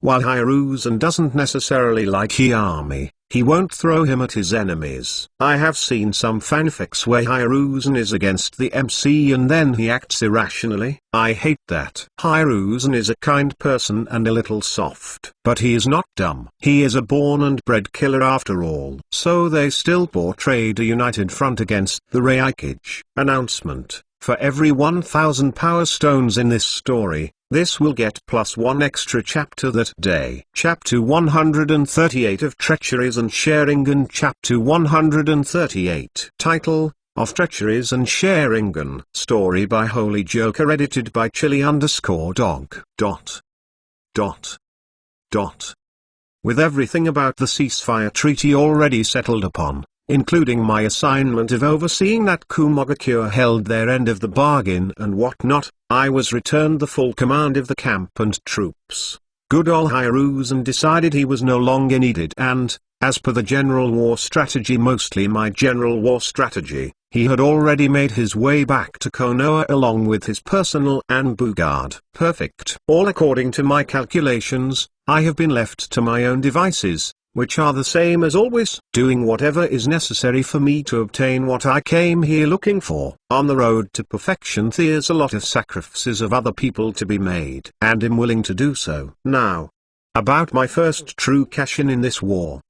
While Hiruzen doesn't necessarily like Yami, he won't throw him at his enemies. I have seen some fanfics where Hiruzen is against the MC and then he acts irrationally. I hate that. Hiruzen is a kind person and a little soft. But he is not dumb. He is a born and bred killer after all. So they still portrayed a united front against the Reikage. Announcement: for every 1,000 power stones in this story, this will get +1 extra chapter that day. Chapter 138 of Treacheries and Sharingan. Chapter 138. Title: Of Treacheries and Sharingan. Story by Holy Joker, edited by Chili_dog. With everything about the ceasefire treaty already settled upon, including my assignment of overseeing that Kumogakure held their end of the bargain and whatnot, I was returned the full command of the camp and troops. Good ol' Hiruzen decided he was no longer needed and, as per the general war strategy, mostly my general war strategy, he had already made his way back to Konoha along with his personal Anbu guard. Perfect. All according to my calculations. I have been left to my own devices, which are the same as always, doing whatever is necessary for me to obtain what I came here looking for. On the road to perfection there's a lot of sacrifices of other people to be made, and I'm willing to do so. Now, about my first true cash-in in this war.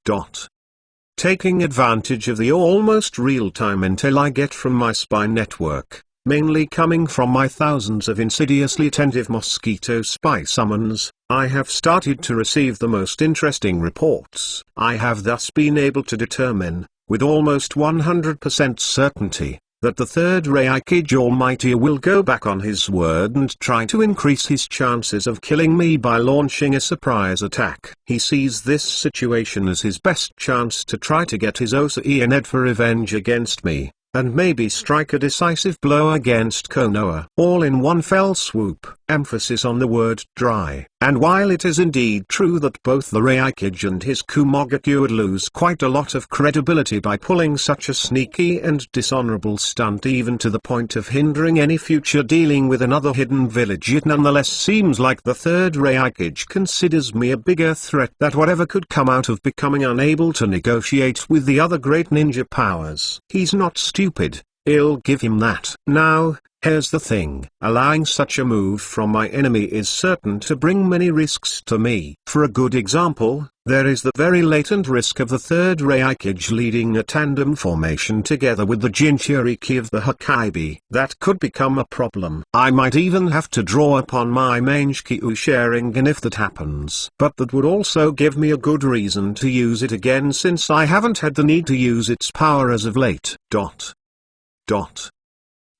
Taking advantage of the almost real-time intel I get from my spy network, mainly coming from my thousands of insidiously attentive Mosquito spy summons, I have started to receive the most interesting reports. I have thus been able to determine, with almost 100% certainty, that the third Reikage Almighty will go back on his word and try to increase his chances of killing me by launching a surprise attack. He sees this situation as his best chance to try to get his Osae for revenge against me, and maybe strike a decisive blow against Konoha. All in one fell swoop. Emphasis on the word dry. And while it is indeed true that both the Reikage and his Kumogakure would lose quite a lot of credibility by pulling such a sneaky and dishonorable stunt, even to the point of hindering any future dealing with another hidden village, it nonetheless seems like the third Reikage considers me a bigger threat than whatever could come out of becoming unable to negotiate with the other great ninja powers. He's not stupid, I'll give him that. Now, Here's the thing, allowing such a move from my enemy is certain to bring many risks to me. For a good example, there is the very latent risk of the third Reikage leading a tandem formation together with the Jinchuriki of the Hokage. That could become a problem. I might even have to draw upon my Mangekyo Sharingan if that happens. But that would also give me a good reason to use it again since I haven't had the need to use its power as of late.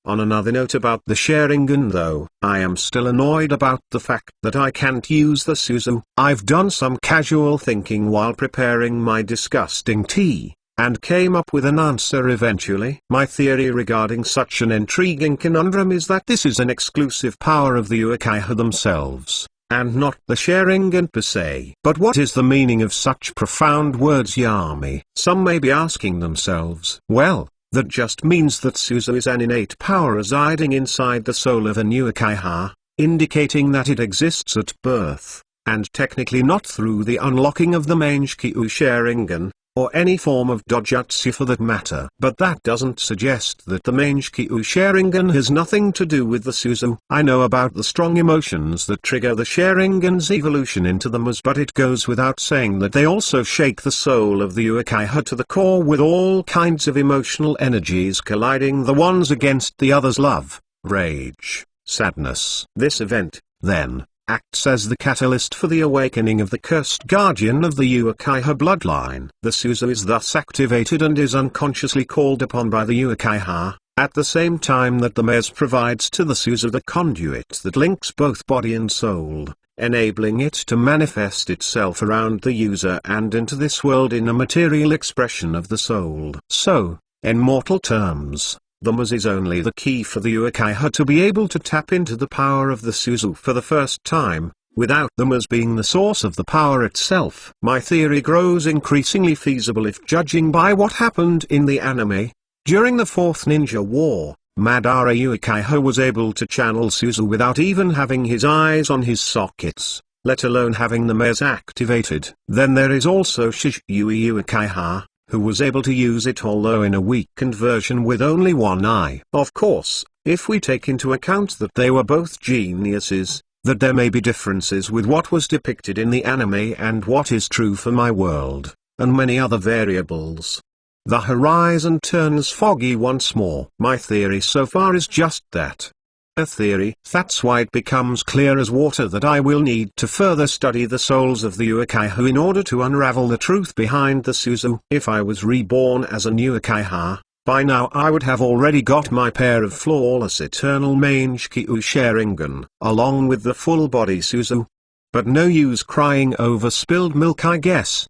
On another note about the Sharingan though, I am still annoyed about the fact that I can't use the Suzu. I've done some casual thinking while preparing my disgusting tea, and came up with an answer eventually. My theory regarding such an intriguing conundrum is that this is an exclusive power of the Uchiha themselves, and not the Sharingan per se. But what is the meaning of such profound words, Yami? Some may be asking themselves, well, that just means that Suzu is an innate power residing inside the soul of a Uchiha, indicating that it exists at birth, and technically not through the unlocking of the Mangekyo Sharingan, or any form of dojutsu for that matter. But that doesn't suggest that the Mangekyo Sharingan has nothing to do with the Suzu. I know about the strong emotions that trigger the Sharingan's evolution into the Muz, but it goes without saying that they also shake the soul of the Uchiha to the core with all kinds of emotional energies colliding, the ones against the others, love, rage, sadness. This event, then, acts as the catalyst for the awakening of the cursed guardian of the Uchiha bloodline. The Suzu is thus activated and is unconsciously called upon by the Uchiha, at the same time that the Mez provides to the Suzu the conduit that links both body and soul, enabling it to manifest itself around the user and into this world in a material expression of the soul. So, in mortal terms, the Muz is only the key for the Uchiha to be able to tap into the power of the Suzu for the first time, without the Muz being the source of the power itself. My theory grows increasingly feasible if judging by what happened in the anime. During the Fourth Ninja War, Madara Uchiha was able to channel Suzu without even having his eyes on his sockets, let alone having the Mez activated. Then there is also Shisui Uchiha, who was able to use it although in a weakened version with only one eye. Of course, if we take into account that they were both geniuses, that there may be differences with what was depicted in the anime and what is true for my world, and many other variables. The horizon turns foggy once more. My theory so far is just that. A theory. That's why it becomes clear as water that I will need to further study the souls of the Uchiha in order to unravel the truth behind the Suzu. If I was reborn as a Uchiha, by now I would have already got my pair of flawless eternal Mangekyo Sharingan, along with the full body Suzu. But no use crying over spilled milk, I guess.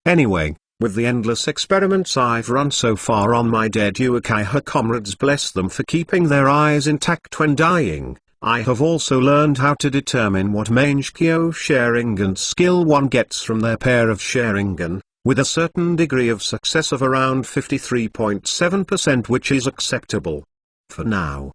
Anyway, with the endless experiments I've run so far on my dead Uchiha comrades, bless them for keeping their eyes intact when dying, I have also learned how to determine what Mangekyo Sharingan skill one gets from their pair of Sharingan, with a certain degree of success of around 53.7%, which is acceptable for now.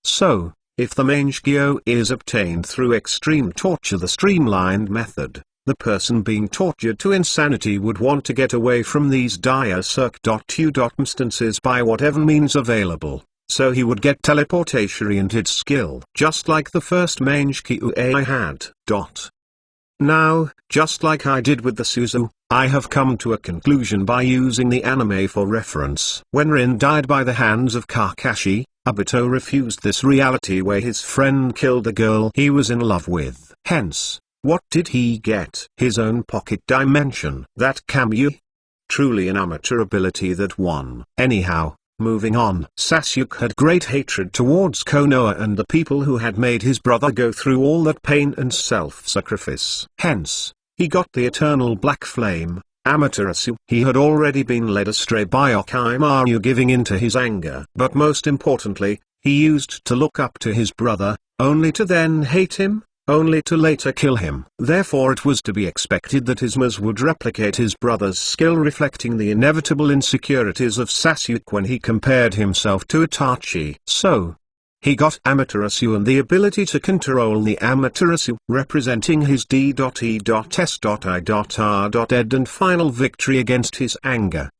So, if the Mangekyo is obtained through extreme torture, the streamlined method, the person being tortured to insanity would want to get away from these dire circumstances by whatever means available, so he would get teleportation-oriented skill, just like the first Mangekyo I had. Now, just like I did with the Suzu, I have come to a conclusion by using the anime for reference. When Rin died by the hands of Kakashi, Obito refused this reality where his friend killed the girl he was in love with. Hence, what did he get? His own pocket dimension. That Kaguya? Truly an amateur ability that one. Anyhow, moving on. Sasuke had great hatred towards Konoha and the people who had made his brother go through all that pain and self-sacrifice. Hence, he got the eternal black flame, Amaterasu. He had already been led astray by Orochimaru, giving in to his anger. But most importantly, he used to look up to his brother, only to then hate him, only to later kill him. Therefore it was to be expected that his Muz would replicate his brother's skill, reflecting the inevitable insecurities of Sasuke when he compared himself to Itachi. So, he got Amaterasu and the ability to control the Amaterasu, representing his D.E.S.I.R.ed and final victory against his anger.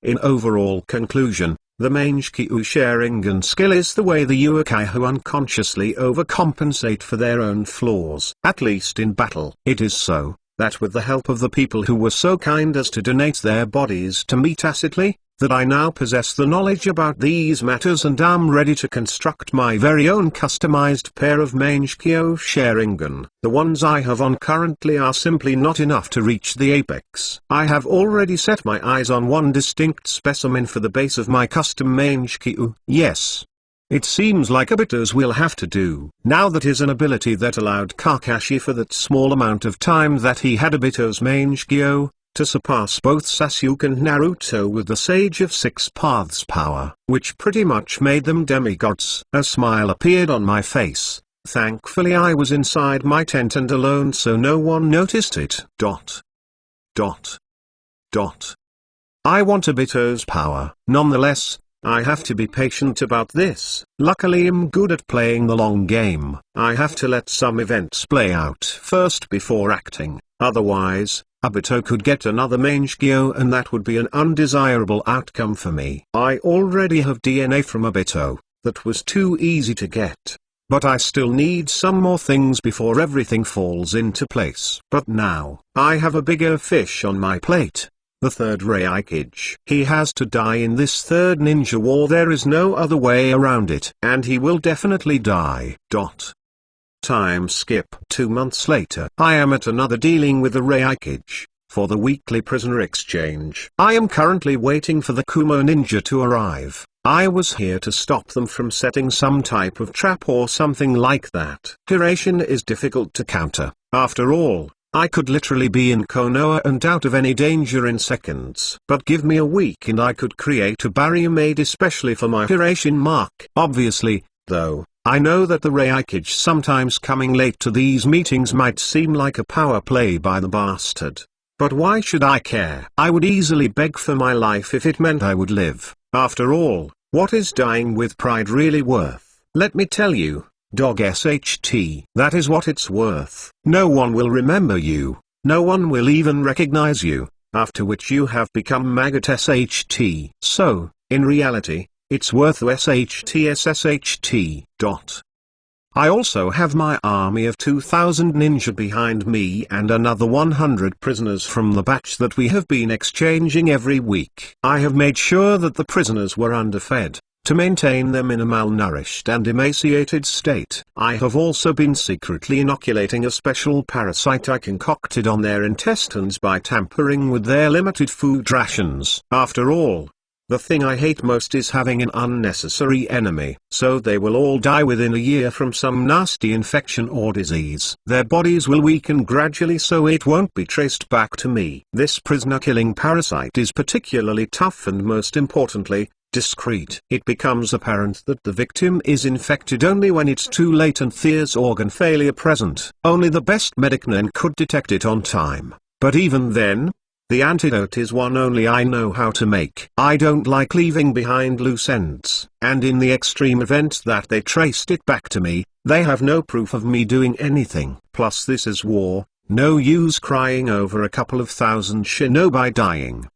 In overall conclusion, The Mangekyo Sharingan skill is the way the yokai who unconsciously overcompensate for their own flaws. At least in battle. It is so, that with the help of the people who were so kind as to donate their bodies to me tacitly, that I now possess the knowledge about these matters and am ready to construct my very own customized pair of Mangekyo Sharingan. The ones I have on currently are simply not enough to reach the apex. I have already set my eyes on one distinct specimen for the base of my custom Mangekyo. Yes. It seems like Obito's will have to do. Now that is an ability that allowed Kakashi for that small amount of time that he had Obito's Mangekyo, to surpass both Sasuke and Naruto with the Sage of Six Paths power, which pretty much made them demigods. A smile appeared on my face. Thankfully I was inside my tent and alone, so no one noticed it. I want Obito's power. Nonetheless, I have to be patient about this. Luckily I'm good at playing the long game. I have to let some events play out first before acting, otherwise, Obito could get another Mangekyo and that would be an undesirable outcome for me. I already have DNA from Obito, that was too easy to get. But I still need some more things before everything falls into place. But now, I have a bigger fish on my plate. The third Reikage. He has to die in this third ninja war, there is no other way around it. And he will definitely die. Time skip. 2 months later. I am at another dealing with the Reikage, for the weekly prisoner exchange. I am currently waiting for the Kumo ninja to arrive. I was here to stop them from setting some type of trap or something like that. Duration is difficult to counter. After all, I could literally be in Konoha and out of any danger in seconds. But give me a week and I could create a barrier made especially for my duration mark. Obviously, though, I know that the Reikage sometimes coming late to these meetings might seem like a power play by the bastard. But why should I care? I would easily beg for my life if it meant I would live. After all, what is dying with pride really worth? Let me tell you, dog SHT. That is what it's worth. No one will remember you. No one will even recognize you, after which you have become maggot SHT. So, in reality, it's worth SHT. I also have my army of 2,000 ninja behind me and another 100 prisoners from the batch that we have been exchanging every week. I have made sure that the prisoners were underfed, to maintain them in a malnourished and emaciated state. I have also been secretly inoculating a special parasite I concocted on their intestines by tampering with their limited food rations. After all, the thing I hate most is having an unnecessary enemy. So they will all die within a year from some nasty infection or disease. Their bodies will weaken gradually so it won't be traced back to me. This prisoner-killing parasite is particularly tough and most importantly, discreet. It becomes apparent that the victim is infected only when it's too late and there's organ failure present. Only the best medicman could detect it on time. But even then, the antidote is one only I know how to make. I don't like leaving behind loose ends, and in the extreme event that they traced it back to me, they have no proof of me doing anything. Plus this is war, no use crying over a couple of thousand shinobi dying.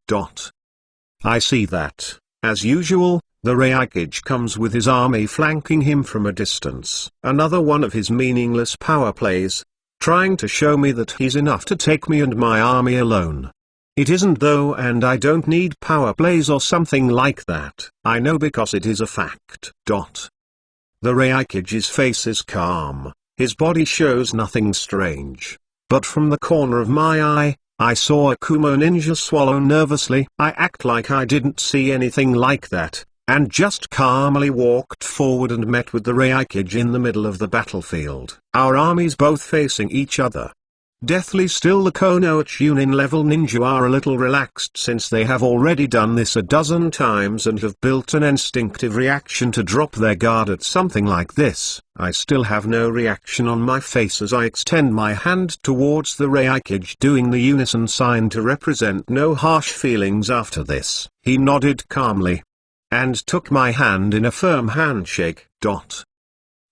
I see that, as usual, the Reikage comes with his army flanking him from a distance. Another one of his meaningless power plays, trying to show me that he's enough to take me and my army alone. It isn't though, and I don't need power plays or something like that. I know because it is a fact. The Reikage's face is calm, his body shows nothing strange. But from the corner of my eye, I saw a Kumo ninja swallow nervously. I act like I didn't see anything like that, and just calmly walked forward and met with the Reikage in the middle of the battlefield. Our armies both facing each other. Deathly still, the Konoha Chunin level ninja are a little relaxed since they have already done this a dozen times and have built an instinctive reaction to drop their guard at something like this. I still have no reaction on my face as I extend my hand towards the Reikage, doing the unison sign to represent no harsh feelings after this. He nodded calmly and took my hand in a firm handshake.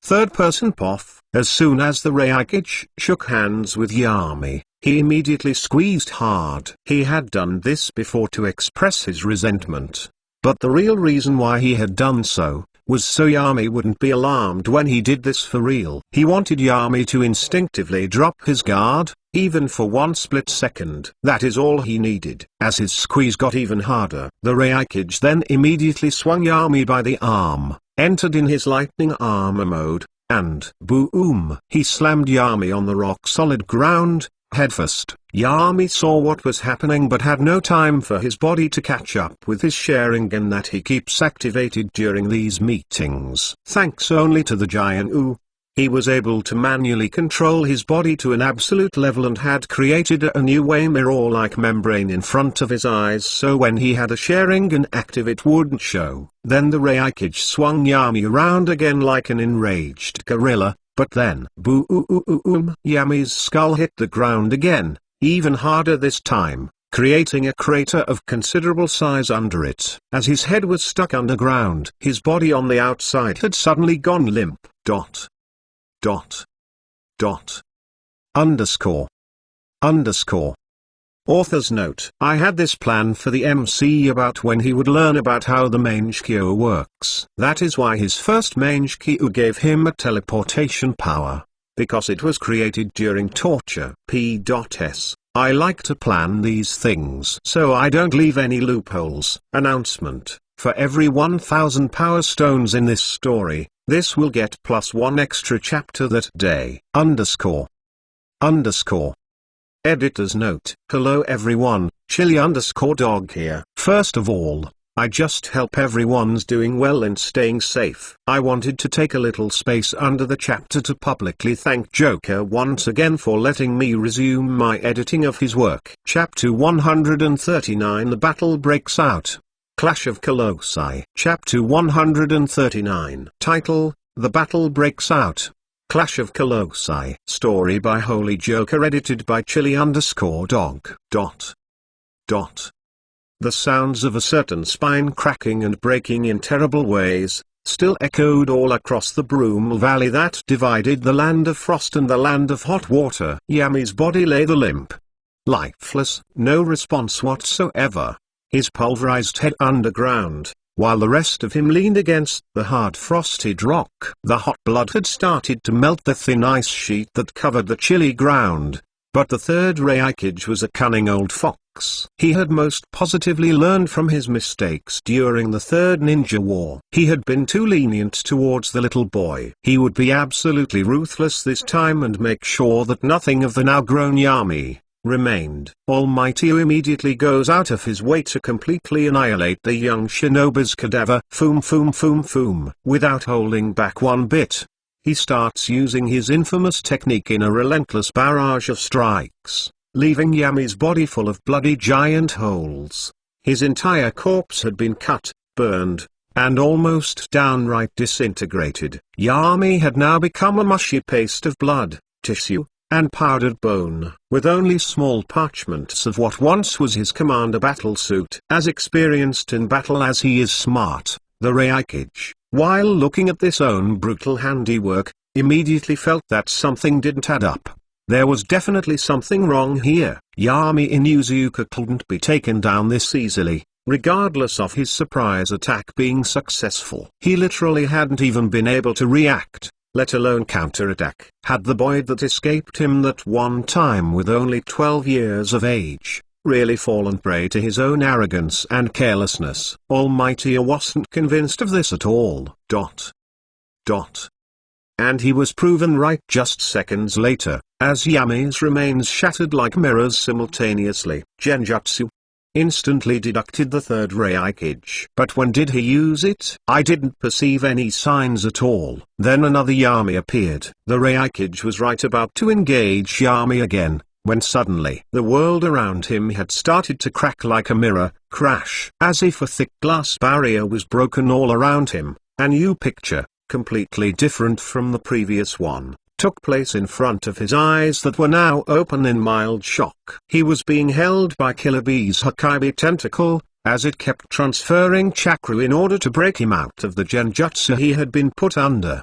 Third person Poff. As soon as the Reikage shook hands with Yami, he immediately squeezed hard. He had done this before to express his resentment. But the real reason why he had done so, was so Yami wouldn't be alarmed when he did this for real. He wanted Yami to instinctively drop his guard, even for one split second. That is all he needed. As his squeeze got even harder, the Reikage then immediately swung Yami by the arm, entered in his lightning armor mode, and boom! He slammed Yami on the rock-solid ground, headfirst. Yami saw what was happening but had no time for his body to catch up with his Sharingan that he keeps activated during these meetings. Thanks only to the giant Ooh, he was able to manually control his body to an absolute level and had created a new way mirror-like membrane in front of his eyes so when he had a Sharingan active it wouldn't show. Then the Reikage swung Yami around again like an enraged gorilla, but then boom! Yami's skull hit the ground again, even harder this time, creating a crater of considerable size under it. As his head was stuck underground, his body on the outside had suddenly gone limp. Underscore. Author's note. I had this plan for the MC about when he would learn about how the Mangekyo works. That is why his first Mangekyo gave him a teleportation power, because it was created during torture. P.S. I like to plan these things so I don't leave any loopholes. Announcement. For every 1000 power stones in this story, this will get +1 extra chapter that day. Underscore. Editor's note. Hello everyone, Chili_dog here. First of all, I just hope everyone's doing well and staying safe. I wanted to take a little space under the chapter to publicly thank Joker once again for letting me resume my editing of his work. Chapter 139 The Battle Breaks Out. Clash of Colossi. Chapter 139. Title, The Battle Breaks Out. Clash of Colossi. Story by Holy Joker edited by Chili_dog. The sounds of a certain spine cracking and breaking in terrible ways, still echoed all across the Broom Valley that divided the land of frost and the land of hot water. Yami's body lay the limp, lifeless, no response whatsoever, his pulverized head underground, while the rest of him leaned against the hard frosted rock. The hot blood had started to melt the thin ice sheet that covered the chilly ground, but the third Reikage was a cunning old fox. He had most positively learned from his mistakes during the Third Ninja War. He had been too lenient towards the little boy. He would be absolutely ruthless this time and make sure that nothing of the now-grown Yami remained. Almighty immediately goes out of his way to completely annihilate the young shinobi's cadaver. Foom. Without holding back one bit, he starts using his infamous technique in a relentless barrage of strikes, leaving Yami's body full of bloody giant holes. His entire corpse had been cut, burned, and almost downright disintegrated. Yami had now become a mushy paste of blood, tissue, and powdered bone, with only small parchments of what once was his commander battlesuit. As experienced in battle as he is smart, the Reikage, while looking at this own brutal handiwork, immediately felt that something didn't add up. There was definitely something wrong here. Yami Inuzuka couldn't be taken down this easily, regardless of his surprise attack being successful. He literally hadn't even been able to react, let alone counterattack. Had the boy that escaped him that one time with only 12 years of age really fallen prey to his own arrogance and carelessness? Almighty wasn't convinced of this at all. And he was proven right just seconds later, as Yami's remains shattered like mirrors simultaneously. Genjutsu instantly deducted the third Reikage. But when did he use it? I didn't perceive any signs at all. Then another Yami appeared. The Reikage was right about to engage Yami again, when suddenly the world around him had started to crack like a mirror, crash. As if a thick glass barrier was broken all around him, a new picture, completely different from the previous one, took place in front of his eyes that were now open in mild shock. He was being held by Killer Bee's Hokage tentacle, as it kept transferring chakra in order to break him out of the genjutsu he had been put under.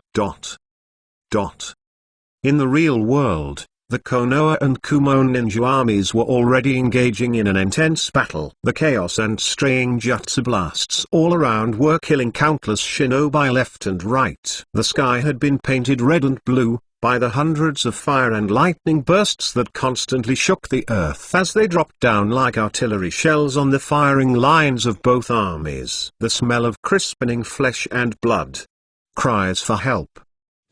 In the real world, The Konoha and Kumo ninja armies were already engaging in an intense battle. The chaos and straying jutsu blasts all around were killing countless shinobi left and right. The sky had been painted red and blue by the hundreds of fire and lightning bursts that constantly shook the earth as they dropped down like artillery shells on the firing lines of both armies. The smell of crispening flesh and blood. Cries for help.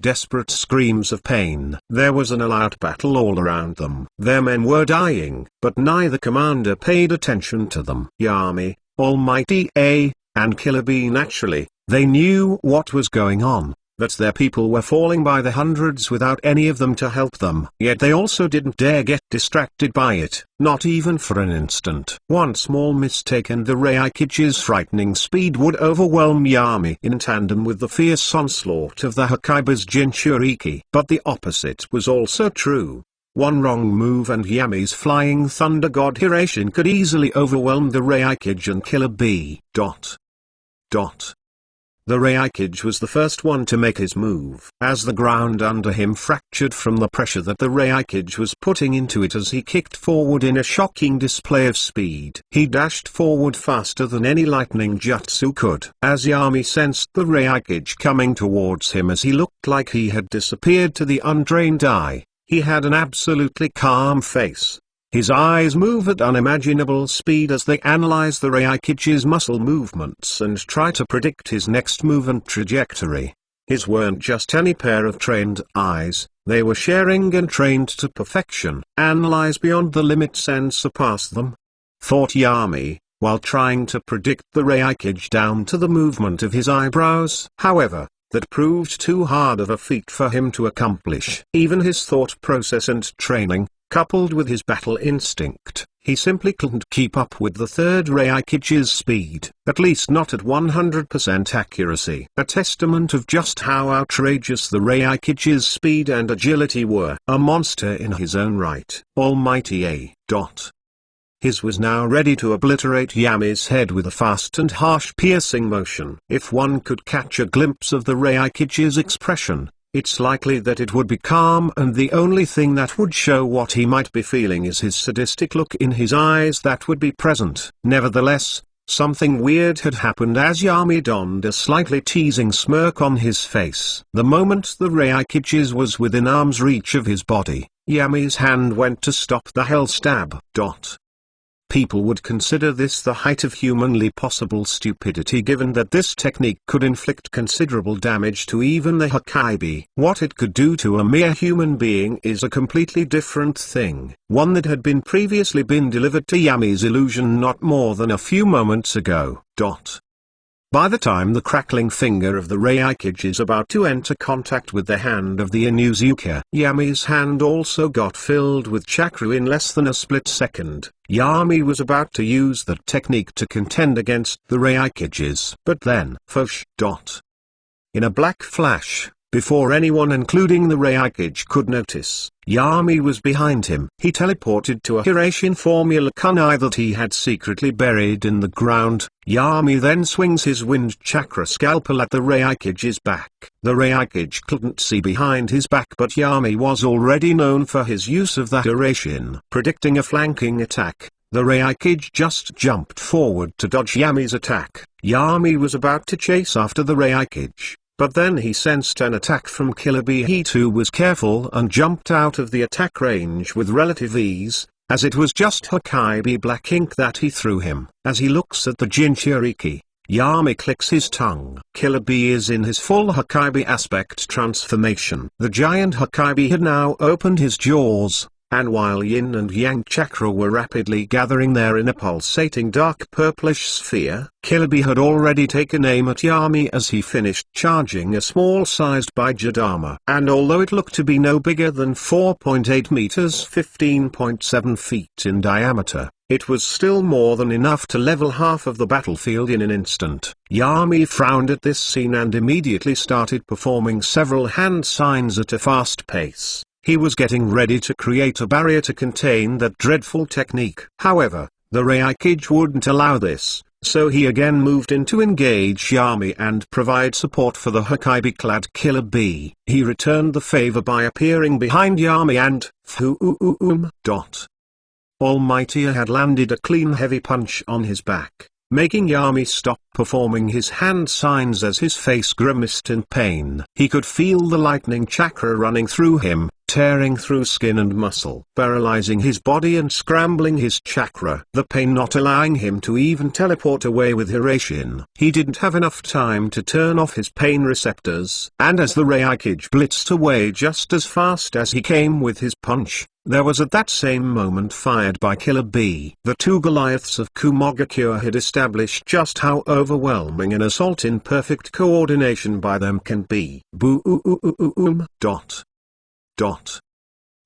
Desperate screams of pain. There was an all-out battle all around them. Their men were dying, but neither commander paid attention to them. Yami, Almighty A, and Killer B naturally, they knew what was going on, that their people were falling by the hundreds without any of them to help them. Yet they also didn't dare get distracted by it, not even for an instant. One small mistake and the Reikage's frightening speed would overwhelm Yami in tandem with the fierce onslaught of the Hokage's Jinchuriki. But the opposite was also true. One wrong move and Yami's flying thunder god Hirashin could easily overwhelm the Reikage and Killer B. The Reikage was the first one to make his move. As the ground under him fractured from the pressure that the Reikage was putting into it as he kicked forward in a shocking display of speed. He dashed forward faster than any lightning jutsu could. As Yami sensed the Reikage coming towards him as he looked like he had disappeared to the untrained eye, he had an absolutely calm face. His eyes move at unimaginable speed as they analyze the Reikage's muscle movements and try to predict his next move and trajectory. His weren't just any pair of trained eyes, they were sharing and trained to perfection. Analyze beyond the limits and surpass them, thought Yami, while trying to predict the Reikage down to the movement of his eyebrows. However, that proved too hard of a feat for him to accomplish. Even his thought process and training, coupled with his battle instinct, he simply couldn't keep up with the third Reikage's speed, at least not at 100% accuracy. A testament of just how outrageous the Reikage's speed and agility were. A monster in his own right. Almighty A. His was now ready to obliterate Yami's head with a fast and harsh piercing motion. If one could catch a glimpse of the Reikage's expression, it's likely that it would be calm, and the only thing that would show what he might be feeling is his sadistic look in his eyes that would be present. Nevertheless, something weird had happened as Yami donned a slightly teasing smirk on his face. The moment the Reikage's was within arm's reach of his body, Yami's hand went to stop the hell stab. People would consider this the height of humanly possible stupidity, given that this technique could inflict considerable damage to even the Hokage. What it could do to a mere human being is a completely different thing, one that had been previously delivered to Yami's illusion not more than a few moments ago. By the time the crackling finger of the Reikage is about to enter contact with the hand of the Inuzuka, Yami's hand also got filled with chakra in less than a split second. Yami was about to use that technique to contend against the Reikage's. But then, in a black flash, before anyone including the Reikage could notice, Yami was behind him. He teleported to a Hirashin formula kunai that he had secretly buried in the ground. Yami then swings his wind chakra scalpel at the Reikage's back. The Reikage couldn't see behind his back, but Yami was already known for his use of that Hirashin. Predicting a flanking attack, the Reikage just jumped forward to dodge Yami's attack. Yami was about to chase after the Reikage, but then he sensed an attack from Killer B. He too was careful and jumped out of the attack range with relative ease, as it was just Hokage black ink that he threw him. As he looks at the Jinchuriki, Yami clicks his tongue. Killer B is in his full Hokage aspect transformation. The giant Hokage had now opened his jaws, and while yin and yang chakra were rapidly gathering there in a pulsating dark purplish sphere, Killer B had already taken aim at Yami as he finished charging a small-sized Bijadama. And although it looked to be no bigger than 4.8 meters 15.7 feet in diameter, it was still more than enough to level half of the battlefield in an instant. Yami frowned at this scene and immediately started performing several hand signs at a fast pace. He was getting ready to create a barrier to contain that dreadful technique. However, the Reikage wouldn't allow this. so he again moved in to engage Yami and provide support for the Hokage-clad Killer Bee. He returned the favor by appearing behind Yami and Almighty had landed a clean heavy punch on his back, making Yami stop performing his hand signs as his face grimaced in pain. He could feel the lightning chakra running through him, tearing through skin and muscle, paralyzing his body and scrambling his chakra. The pain not allowing him to even teleport away with Hirashin. He didn't have enough time to turn off his pain receptors, and as the Reikage blitzed away just as fast as he came with his punch, there was at that same moment fired by Killer Bee. The two Goliaths of Kumogakure had established just how overwhelming an assault in perfect coordination by them can be.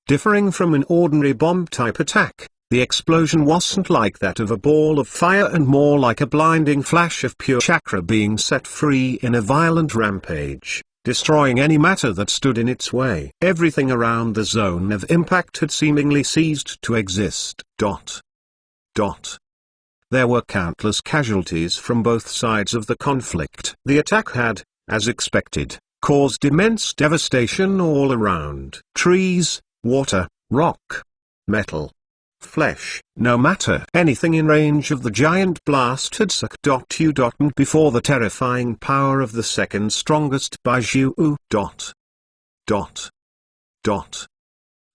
Differing from an ordinary bomb-type attack, the explosion wasn't like that of a ball of fire and more like a blinding flash of pure chakra being set free in a violent rampage, destroying any matter that stood in its way. Everything around the zone of impact had seemingly ceased to exist. There were countless casualties from both sides of the conflict. The attack had, as expected, caused immense devastation all around. Trees, water, rock, metal, flesh, no matter. Anything in range of the giant blast had sucked you. And before the terrifying power of the second strongest Baiju.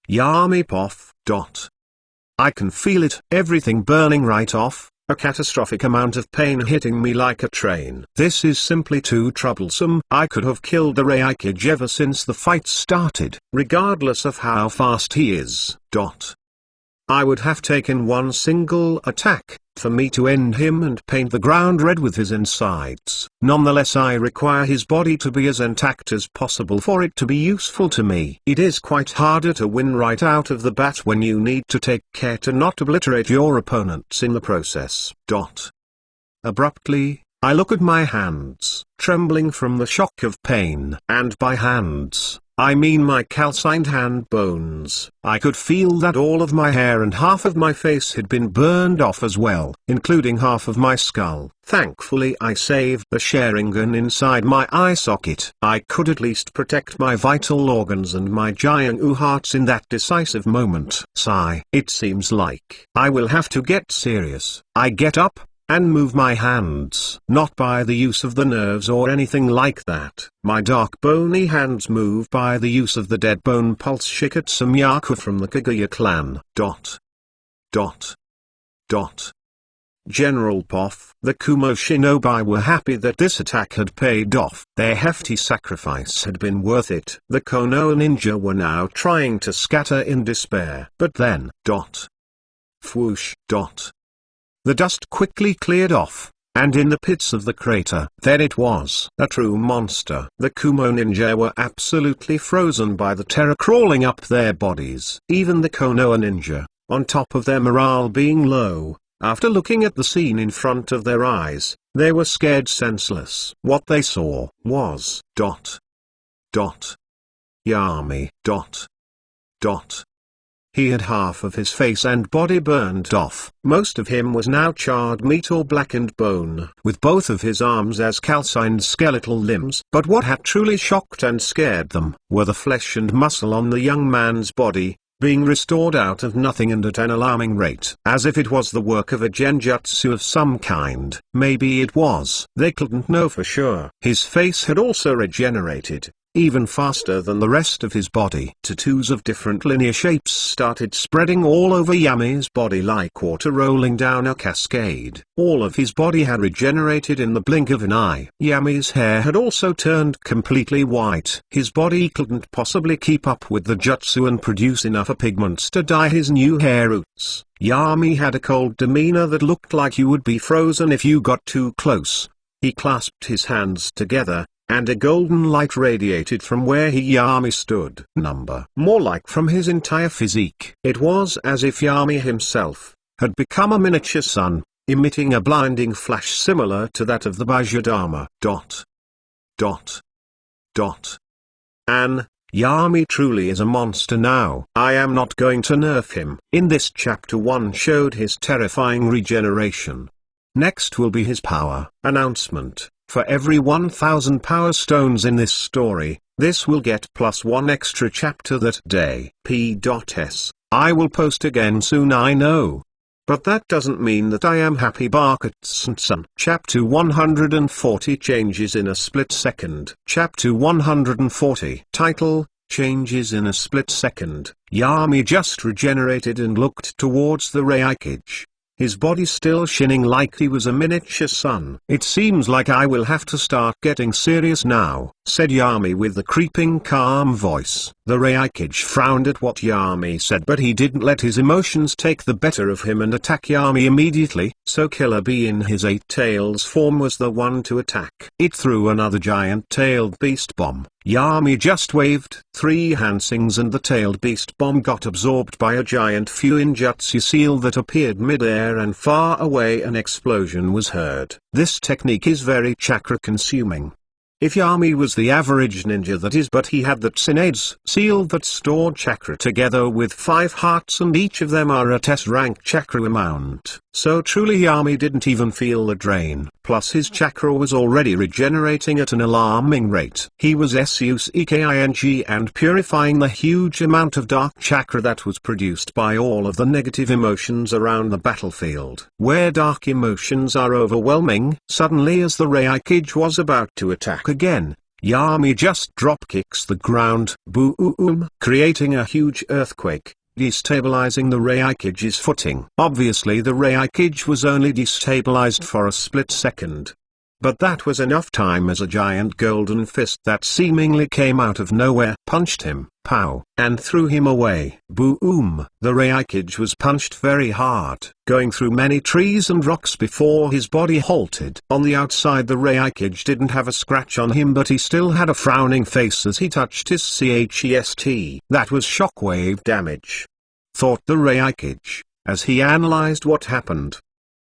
Yami Poff. I can feel it. Everything burning right off. A catastrophic amount of pain hitting me like a train. This is simply too troublesome. I could have killed the Reikage ever since the fight started, regardless of how fast he is. I would have taken one single attack, for me to end him and paint the ground red with his insides. Nonetheless, I require his body to be as intact as possible for it to be useful to me. It is quite harder to win right out of the bat when you need to take care to not obliterate your opponents in the process. Abruptly, I look at my hands, trembling from the shock of pain. And by hands, I mean my calcined hand bones. I could feel that all of my hair and half of my face had been burned off as well, including half of my skull. Thankfully I saved the Sharingan inside my eye socket. I could at least protect my vital organs and my Jiang-U hearts in that decisive moment. Sigh. It seems like I will have to get serious. I get up and move my hands. Not by the use of the nerves or anything like that. My dark bony hands move by the use of the dead bone pulse Shikatsu from the Kaguya clan. General Poff. The Kumo shinobi were happy that this attack had paid off. Their hefty sacrifice had been worth it. The Konoha ninja were now trying to scatter in despair. But then, Whoosh. The dust quickly cleared off, and in the pits of the crater, there it was, a true monster. The Kumo ninja were absolutely frozen by the terror crawling up their bodies. Even the Konoha ninja, on top of their morale being low, after looking at the scene in front of their eyes, they were scared senseless. What they saw was Yami. He had half of his face and body burned off. Most of him was now charred meat or blackened bone, with both of his arms as calcined skeletal limbs. But what had truly shocked and scared them were the flesh and muscle on the young man's body, being restored out of nothing and at an alarming rate. As if it was the work of a genjutsu of some kind. Maybe it was. They couldn't know for sure. His face had also regenerated, even faster than the rest of his body. Tattoos of different linear shapes started spreading all over Yami's body like water rolling down a cascade. All of his body had regenerated in the blink of an eye. Yami's hair had also turned completely white. His body couldn't possibly keep up with the jutsu and produce enough pigments to dye his new hair roots. Yami had a cold demeanor that looked like you would be frozen if you got too close. He clasped his hands together, and a golden light radiated from where Yami stood. More like from his entire physique. It was as if Yami himself had become a miniature sun, emitting a blinding flash similar to that of the Bajradama. Yami truly is a monster now. I am not going to nerf him. In this chapter 1 showed his terrifying regeneration. Next will be his power announcement. For every 1000 power stones in this story, this will get +1 extra chapter that day. P.S. I will post again soon, I know. But that doesn't mean that I am happy. Barkatson. Chapter 140 Changes in a Split Second. Chapter 140 Title, Changes in a Split Second. Yami just regenerated and looked towards the Reikage. His body still shining like he was a miniature sun. It seems like I will have to start getting serious now, said Yami with a creeping calm voice. The Reikage frowned at what Yami said, but he didn't let his emotions take the better of him and attack Yami immediately, so Killer Bee in his 8 tails form was the one to attack. It threw another giant-tailed beast bomb. Yami just waved 3 hansings and the tailed beast bomb got absorbed by a giant Fuinjutsu seal that appeared mid-air, and far away an explosion was heard. This technique is very chakra-consuming. If Yami was the average ninja, that is, but he had the Tsunade's seal that stored chakra together with 5 hearts, and each of them are at S-rank chakra amount. So truly Yami didn't even feel the drain. Plus his chakra was already regenerating at an alarming rate. He was SUSEKING and purifying the huge amount of dark chakra that was produced by all of the negative emotions around the battlefield. Where dark emotions are overwhelming, suddenly as the Reikage was about to attack again, Yami just drop-kicks the ground, boom, creating a huge earthquake, destabilizing the Reikage's footing. Obviously the Reikage was only destabilized for a split second. But that was enough time as a giant golden fist that seemingly came out of nowhere punched him, pow, and threw him away. Boom! The Reikage was punched very hard, going through many trees and rocks before his body halted. On the outside the Reikage didn't have a scratch on him, but he still had a frowning face as he touched his chest. That was shockwave damage, thought the Reikage, as he analyzed what happened.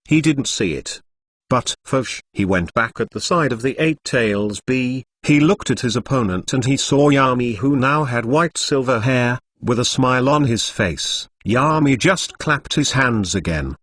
He didn't see it. But, Fosh, he went back at the side of the 8 tails bee. He looked at his opponent and he saw Yami, who now had white silver hair, with a smile on his face. Yami just clapped his hands again.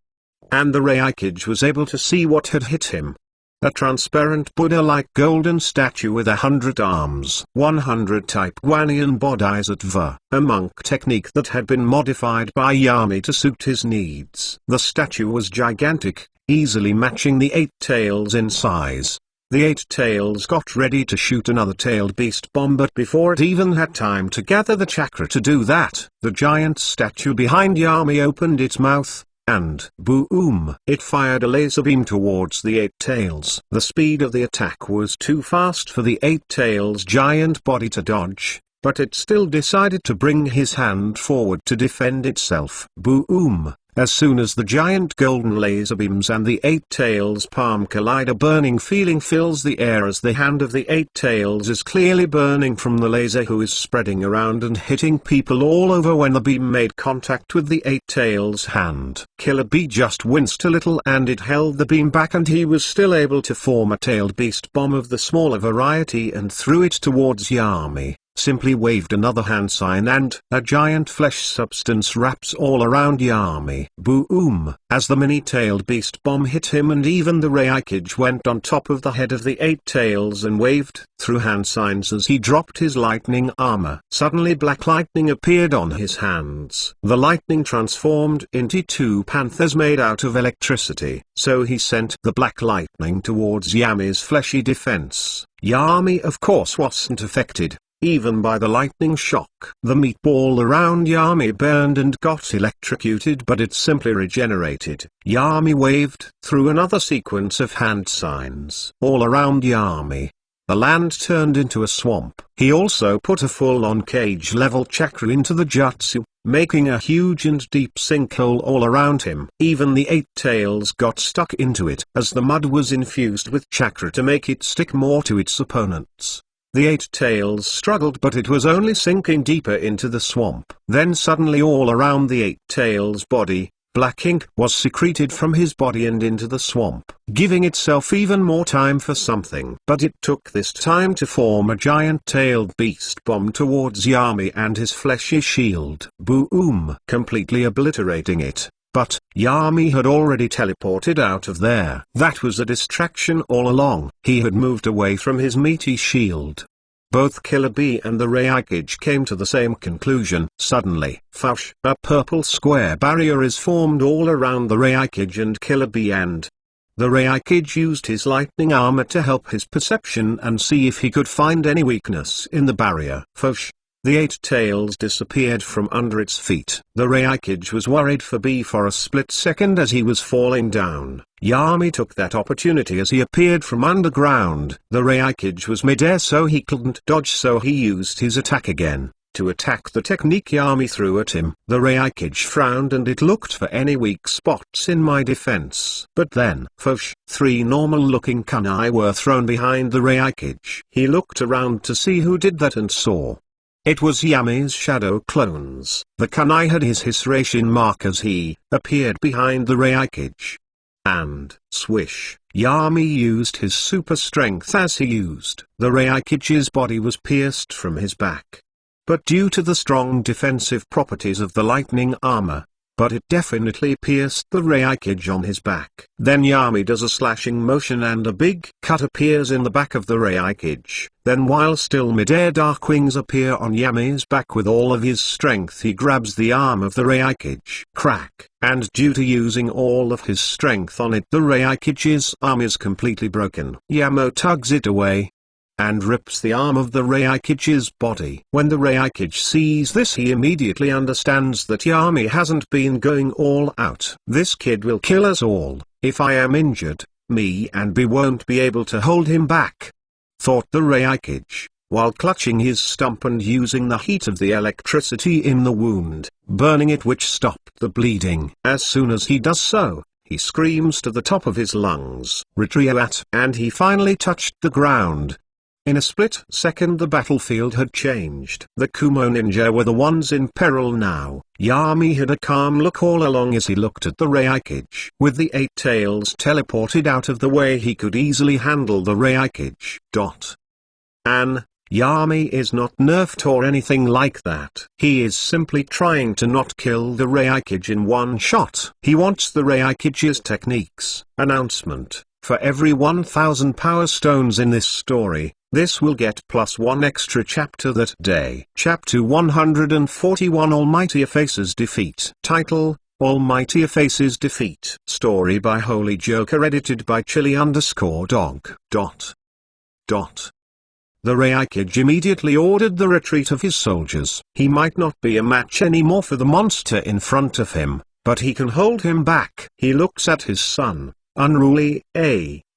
And the Reikage was able to see what had hit him. A transparent Buddha-like golden statue with 100 arms. 100 type Guanyin Bodhisattva, a monk technique that had been modified by Yami to suit his needs. The statue was gigantic, easily matching the 8 tails in size. The 8 tails got ready to shoot another tailed beast bomb, but before it even had time to gather the chakra to do that, the giant statue behind Yami opened its mouth, and boom! It fired a laser beam towards the 8 tails. The speed of the attack was too fast for the 8 tails giant body to dodge, but it still decided to bring his hand forward to defend itself. Boom! As soon as the giant golden laser beams and the 8 tails palm collide, a burning feeling fills the air as the hand of the 8 tails is clearly burning from the laser, who is spreading around and hitting people all over when the beam made contact with the 8 tails hand. Killer Bee just winced a little and it held the beam back, and he was still able to form a tailed beast bomb of the smaller variety and threw it towards Yami. Simply waved another hand sign and a giant flesh substance wraps all around Yami. Boom! As the mini-tailed beast bomb hit him, and even the Reikage went on top of the head of the 8 tails and waved through hand signs as he dropped his lightning armor. Suddenly black lightning appeared on his hands. The lightning transformed into 2 panthers made out of electricity, so he sent the black lightning towards Yami's fleshy defense. Yami of course wasn't affected, even by the lightning shock. The meatball around Yami burned and got electrocuted, but it simply regenerated. Yami waved through another sequence of hand signs all around Yami. The land turned into a swamp. He also put a full-on cage-level chakra into the jutsu, making a huge and deep sinkhole all around him. Even the 8 tails got stuck into it, as the mud was infused with chakra to make it stick more to its opponents. The 8 tails struggled, but it was only sinking deeper into the swamp. Then suddenly all around the 8 tails body, black ink was secreted from his body and into the swamp, giving itself even more time for something. But it took this time to form a giant-tailed beast bomb towards Yami and his fleshy shield. Boom! Completely obliterating it. but Yami had already teleported out of there. That was a distraction all along. He had moved away from his meaty shield. Both Killer Bee and the Reikage came to the same conclusion. Suddenly, Fush, a purple square barrier is formed all around the Reikage and Killer Bee, and the Reikage used his lightning armor to help his perception and see if he could find any weakness in the barrier. Fush. The 8 tails disappeared from under its feet. The Reikage was worried for Bee for a split second as he was falling down. Yami took that opportunity as he appeared from underground. The Reikage was midair, so he couldn't dodge, so he used his attack again to attack the technique Yami threw at him. The Reikage frowned and it looked for any weak spots in my defense. But then, Fush, 3 normal-looking kunai were thrown behind the Reikage. He looked around to see who did that and saw it was Yami's shadow clones. The kunai had his Hisration mark as he appeared behind the Reikage. And, swish, Yami used his super strength as he used. The Reikage's body was pierced from his back. But due to the strong defensive properties of the lightning armor, but it definitely pierced the Reikage on his back. Then Yami does a slashing motion and a big cut appears in the back of the Reikage. Then while still midair, dark wings appear on Yami's back. With all of his strength he grabs the arm of the Reikage. Crack. And due to using all of his strength on it, the Reikage's arm is completely broken. Yamo tugs it away and rips the arm of the Reikage's body. When the Reikage sees this, he immediately understands that Yami hasn't been going all out. This kid will kill us all. If I am injured, me and Bee won't be able to hold him back, thought the Reikage, while clutching his stump and using the heat of the electricity in the wound, burning it, which stopped the bleeding. As soon as he does so, he screams to the top of his lungs, "Retrieve!" and he finally touched the ground. In a split second the battlefield had changed. The Kumo ninja were the ones in peril now. Yami had a calm look all along as he looked at the Reikage. With the 8 tails teleported out of the way, he could easily handle the Reikage. Yami is not nerfed or anything like that. He is simply trying to not kill the Reikage in one shot. He wants the Reikage's techniques. Announcement: for every 1000 power stones in this story, this will get +1 extra chapter that day. Chapter 141, Almighty Efface's Defeat. Title: Almighty Efface's Defeat. Story by Holy Joker, edited by Chili_dog. The Reikage immediately ordered the retreat of his soldiers. He might not be a match anymore for the monster in front of him, but he can hold him back. He looks at his son, Unruly,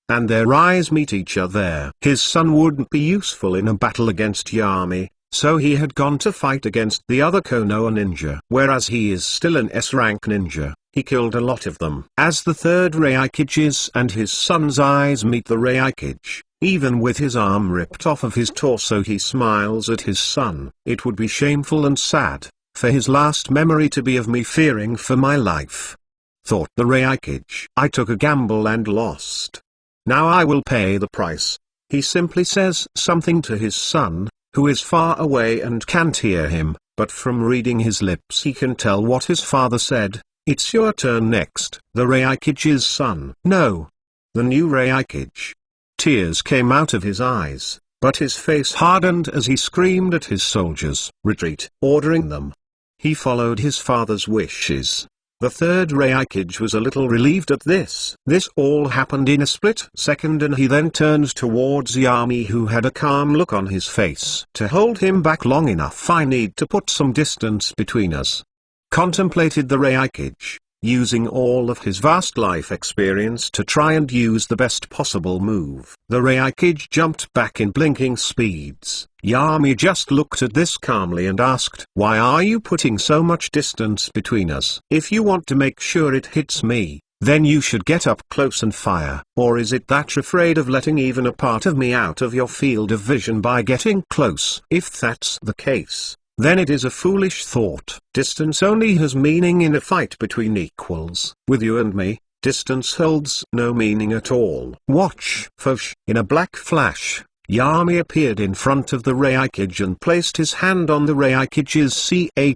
and their eyes meet each other. His son wouldn't be useful in a battle against Yami, so he had gone to fight against the other Konoha ninja. Whereas he is still an S-rank ninja, he killed a lot of them. As the third Reikage's and his son's eyes meet, the Reikage, even with his arm ripped off of his torso, he smiles at his son. It would be shameful and sad for his last memory to be of me fearing for my life, thought the Reikage. I took a gamble and lost. Now I will pay the price. He simply says something to his son, who is far away and can't hear him, but from reading his lips he can tell what his father said. It's your turn next. The Reikage's son. No. The new Reikage. Tears came out of his eyes, but his face hardened as he screamed at his soldiers, "Retreat," ordering them. He followed his father's wishes. The third Reikage was a little relieved at this. This all happened in a split second, and he then turned towards Yami, who had a calm look on his face. To hold him back long enough, I need to put some distance between us, contemplated the Reikage, using all of his vast life experience to try and use the best possible move. The Reikage jumped back in blinking speeds. Yami just looked at this calmly and asked, "Why are you putting so much distance between us? If you want to make sure it hits me, then you should get up close and fire. Or is it that you're afraid of letting even a part of me out of your field of vision by getting close? If that's the case, then it is a foolish thought. Distance only has meaning in a fight between equals. With you and me, distance holds no meaning at all. Watch." Fosh. In a black flash, Yami appeared in front of the Reikage and placed his hand on the Reikage's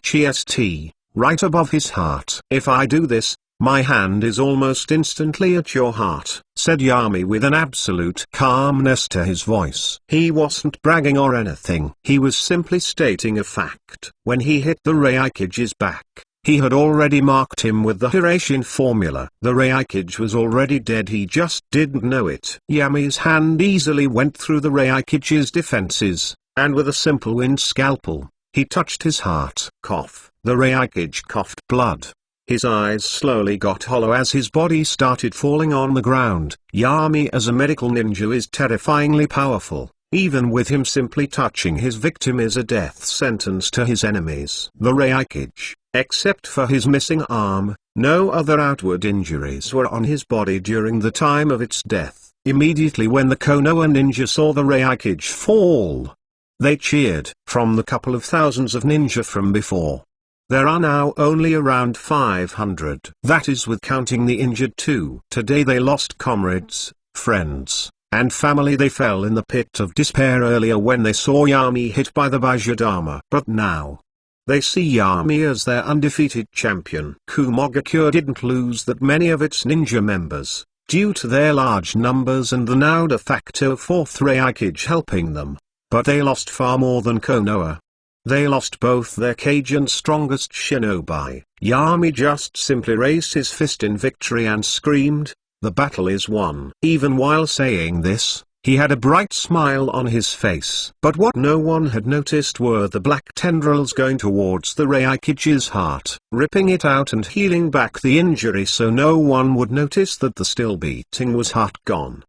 chest, right above his heart. If I do this, My hand is almost instantly at your heart," said Yami with an absolute calmness to his voice. He wasn't bragging or anything. He was simply stating a fact. When he hit the Reikage's back, he had already marked him with the Hirashin formula. The Reikage was already dead, he just didn't know it. Yami's hand easily went through the Reikage's defenses, and with a simple wind scalpel, he touched his heart. Cough. The Reikage coughed blood. His eyes slowly got hollow as his body started falling on the ground. Yami as a medical ninja is terrifyingly powerful. Even with him simply touching his victim is a death sentence to his enemies. The Reikage, except for his missing arm, no other outward injuries were on his body during the time of its death. Immediately when the Konoha ninja saw the Reikage fall, they cheered. From the couple of thousands of ninja from before, there are now only around 500. That is with counting the injured too. Today they lost comrades, friends, and family. They fell in the pit of despair earlier when they saw Yami hit by the Bajradama. But now, they see Yami as their undefeated champion. Kumogakure didn't lose that many of its ninja members, due to their large numbers and the now de facto fourth Reikage helping them. But they lost far more than Konoha. They lost both their Kage and strongest shinobi. Yami just simply raised his fist in victory and screamed, "The battle is won." Even while saying this, he had a bright smile on his face. But what no one had noticed were the black tendrils going towards the Reikage's heart, ripping it out and healing back the injury so no one would notice that the still beating was heart gone.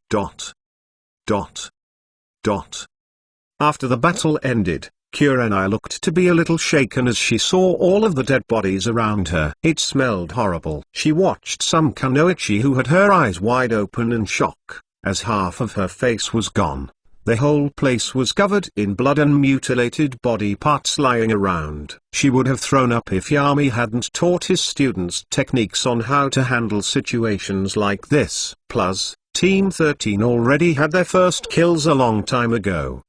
After the battle ended, Kurenai looked to be a little shaken as she saw all of the dead bodies around her. It smelled horrible. She watched some Kunoichi who had her eyes wide open in shock, as half of her face was gone. The whole place was covered in blood and mutilated body parts lying around. She would have thrown up if Yami hadn't taught his students techniques on how to handle situations like this. Plus, Team 13 already had their first kills a long time ago.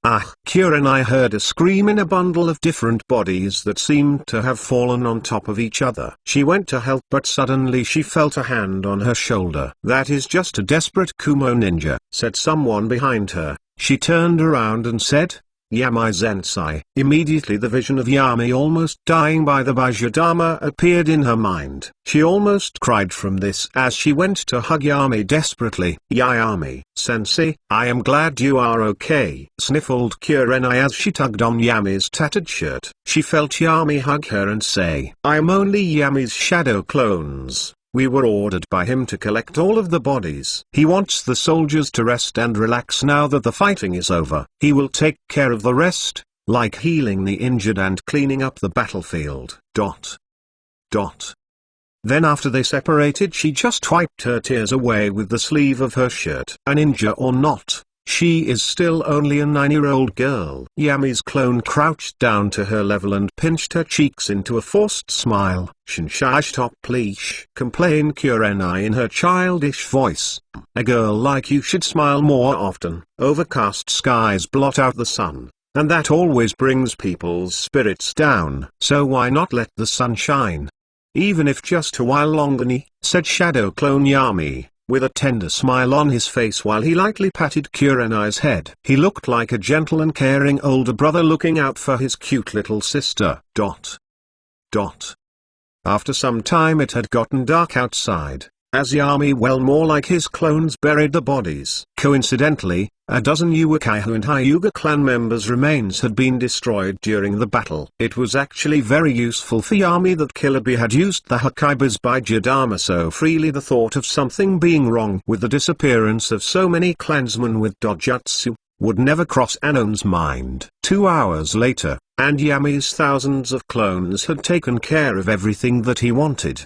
Kurenai heard a scream in a bundle of different bodies that seemed to have fallen on top of each other. She went to help but suddenly she felt a hand on her shoulder. "That is just a desperate Kumo ninja," said someone behind her. She turned around and said, "Yami Zensai." Immediately the vision of Yami almost dying by the Bajradama appeared in her mind. She almost cried from this as she went to hug Yami desperately. "Yami, sensei, I am glad you are okay," sniffled Kurenai as she tugged on Yami's tattered shirt. She felt Yami hug her and say, "I am only Yami's shadow clones. We were ordered by him to collect all of the bodies. He wants the soldiers to rest and relax now that the fighting is over. He will take care of the rest, like healing the injured and cleaning up the battlefield." Then after they separated she just wiped her tears away with the sleeve of her shirt. A ninja or not, she is still only a 9-year-old girl. Yami's clone crouched down to her level and pinched her cheeks into a forced smile. "Stop please," complained Kurenai in her childish voice. "A girl like you should smile more often. Overcast skies blot out the sun, and that always brings people's spirits down. So why not let the sun shine? Even if just a while longer," said Shadow Clone Yami, with a tender smile on his face while he lightly patted Kurenai's head. He looked like a gentle and caring older brother looking out for his cute little sister. After some time it had gotten dark outside, as Yami, well more like his clones, buried the bodies. Coincidentally, a dozen Uchiha and Hyuga clan members' remains had been destroyed during the battle. It was actually very useful for Yami that Kilabi had used the Hokage's Bajradama so freely. The thought of something being wrong with the disappearance of so many clansmen with dojutsu would never cross Anon's mind. 2 hours later, and Yami's thousands of clones had taken care of everything that he wanted.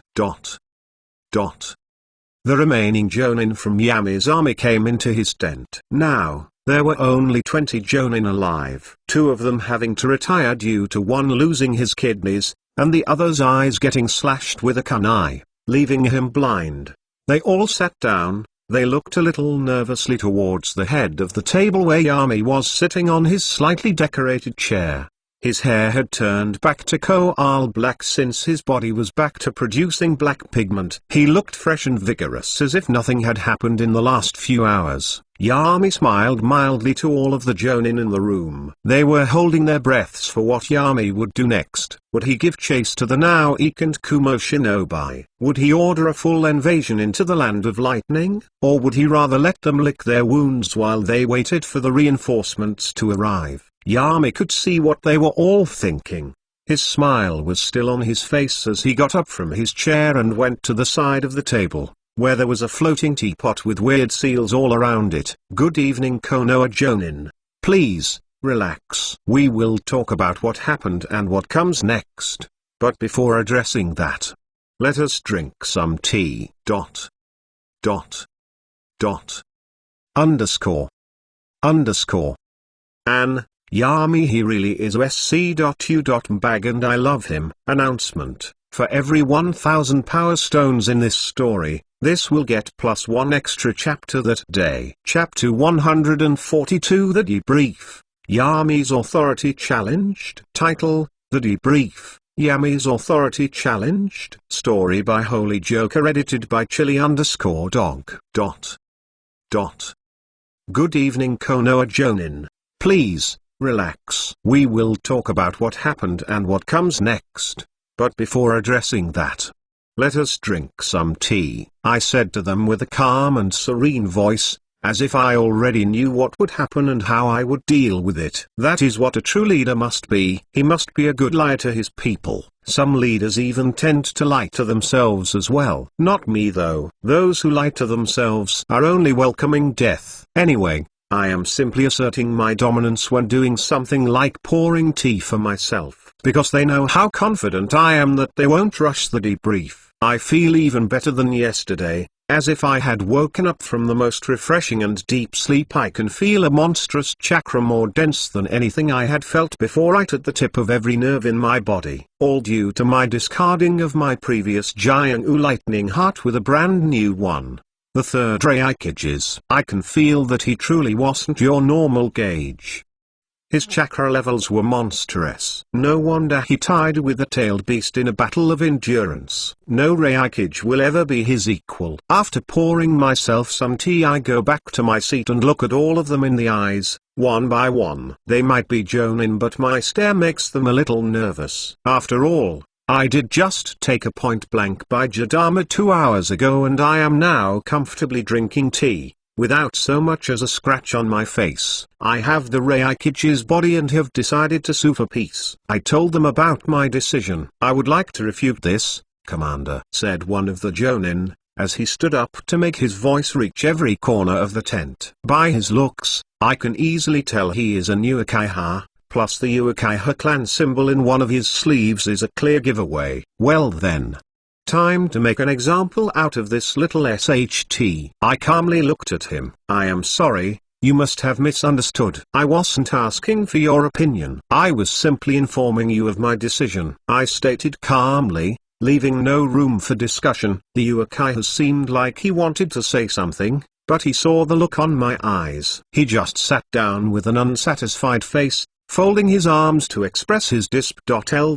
The remaining Jonin from Yami's army came into his tent. Now, there were only 20 Jonin alive, 2 of them having to retire due to one losing his kidneys, and the other's eyes getting slashed with a kunai, leaving him blind. They all sat down. They looked a little nervously towards the head of the table where Yami was sitting on his slightly decorated chair. His hair had turned back to coal black since his body was back to producing black pigment. He looked fresh and vigorous as if nothing had happened in the last few hours. Yami smiled mildly to all of the jonin in the room. They were holding their breaths for what Yami would do next. Would he give chase to the now and Kumo shinobi? Would he order a full invasion into the land of lightning? Or would he rather let them lick their wounds while they waited for the reinforcements to arrive? Yami could see what they were all thinking. His smile was still on his face as he got up from his chair and went to the side of the table, where there was a floating teapot with weird seals all around it. Good evening Konoha Jonin. Please, relax. We will talk about what happened and what comes next. But before addressing that, let us drink some tea. Underscore. An, Yami he really is sc.u.mbag and I love him. Announcement. For every 1000 power stones in this story, this will get +1 extra chapter that day. Chapter 142 The Debrief. Yami's Authority Challenged. Title, The Debrief. Yami's Authority Challenged. Story by Holy Joker edited by Chili_dog. Good evening Konoha Jonin. Please, relax. We will talk about what happened and what comes next. But before addressing that, let us drink some tea, I said to them with a calm and serene voice, as if I already knew what would happen and how I would deal with it. That is what a true leader must be. He must be a good liar to his people. Some leaders even tend to lie to themselves as well. Not me though. Those who lie to themselves are only welcoming death. Anyway, I am simply asserting my dominance when doing something like pouring tea for myself, because they know how confident I am that they won't rush the debrief. I feel even better than yesterday, as if I had woken up from the most refreshing and deep sleep. I can feel a monstrous chakra more dense than anything I had felt before, right at the tip of every nerve in my body, all due to my discarding of my previous giant lightning heart with a brand new one. The third Repercussions. I can feel that he truly wasn't your normal gauge. His chakra levels were monstrous. No wonder he tied with a tailed beast in a battle of endurance. No Repercussion will ever be his equal. After pouring myself some tea, I go back to my seat and look at all of them in the eyes, one by one. They might be jonin, but my stare makes them a little nervous. After all, I did just take a point blank by Jadama 2 hours ago, and I am now comfortably drinking tea, without so much as a scratch on my face. I have the Repercussions body and have decided to sue for peace. I told them about my decision. I would like to refute this, Commander, said one of the jonin, as he stood up to make his voice reach every corner of the tent. By his looks, I can easily tell he is a new Uchiha. Plus the Uchiha clan symbol in one of his sleeves is a clear giveaway. Well then. Time to make an example out of this little SHT. I calmly looked at him. I am sorry, you must have misunderstood. I wasn't asking for your opinion. I was simply informing you of my decision, I stated calmly, leaving no room for discussion. The Uchiha seemed like he wanted to say something, but he saw the look on my eyes. He just sat down with an unsatisfied face, folding his arms to express his disp.l.e.a.s.u.r.e.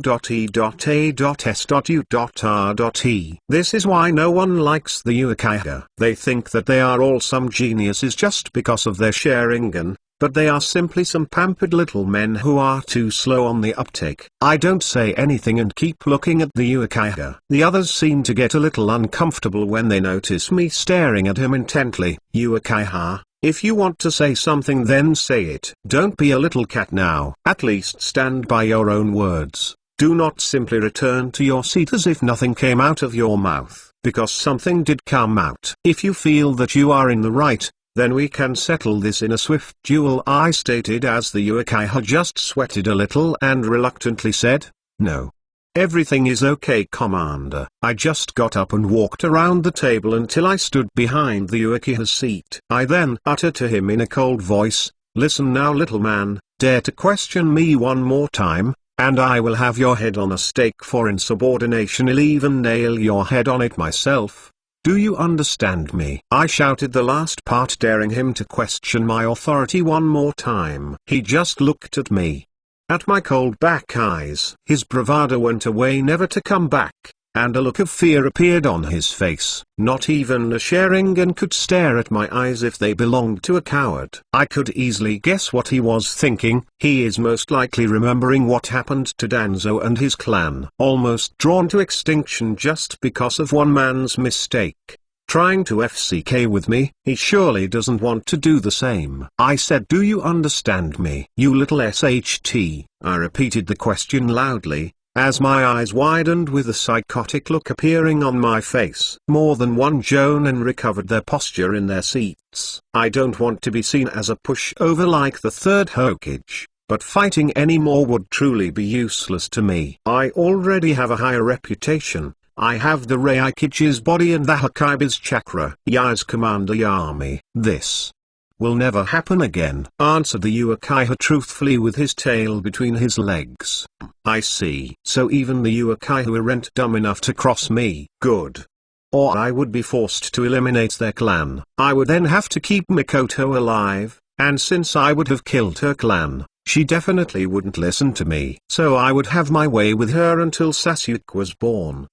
This is why no one likes the Uchiha. They think that they are all some geniuses just because of their Sharingan, but they are simply some pampered little men who are too slow on the uptake. I don't say anything and keep looking at the Uchiha. The others seem to get a little uncomfortable when they notice me staring at him intently. Uchiha, if you want to say something then say it. Don't be a little cat now. At least stand by your own words. Do not simply return to your seat as if nothing came out of your mouth, because something did come out. If you feel that you are in the right, then we can settle this in a swift duel, I stated as the Uchiha just sweated a little and reluctantly said, no. Everything is okay, Commander. I just got up and walked around the table until I stood behind the Uchiha's seat. I then uttered to him in a cold voice, listen now little man, dare to question me one more time, and I will have your head on a stake for insubordination. I'll even nail your head on it myself. Do you understand me? I shouted the last part, daring him to question my authority one more time. He just looked at me. At my cold back eyes, his bravado went away never to come back, and a look of fear appeared on his face. Not even a Sharingan could stare at my eyes if they belonged to a coward. I could easily guess what he was thinking. He is most likely remembering what happened to Danzo and his clan. Almost drawn to extinction just because of one man's mistake. Trying to FCK with me, he surely doesn't want to do the same. I said, "Do you understand me, you little SHT?" I repeated the question loudly, as my eyes widened with a psychotic look appearing on my face. More than one Jonin recovered their posture in their seats. I don't want to be seen as a pushover like the third Hokage, but fighting anymore would truly be useless to me. I already have a higher reputation. I have the Reikage's body and the Hokage's chakra. Yes, Commander Yami. This will never happen again, answered the Uchiha truthfully with his tail between his legs. I see. So even the Uchiha aren't dumb enough to cross me. Good. Or I would be forced to eliminate their clan. I would then have to keep Mikoto alive, and since I would have killed her clan, she definitely wouldn't listen to me. So I would have my way with her until Sasuke was born.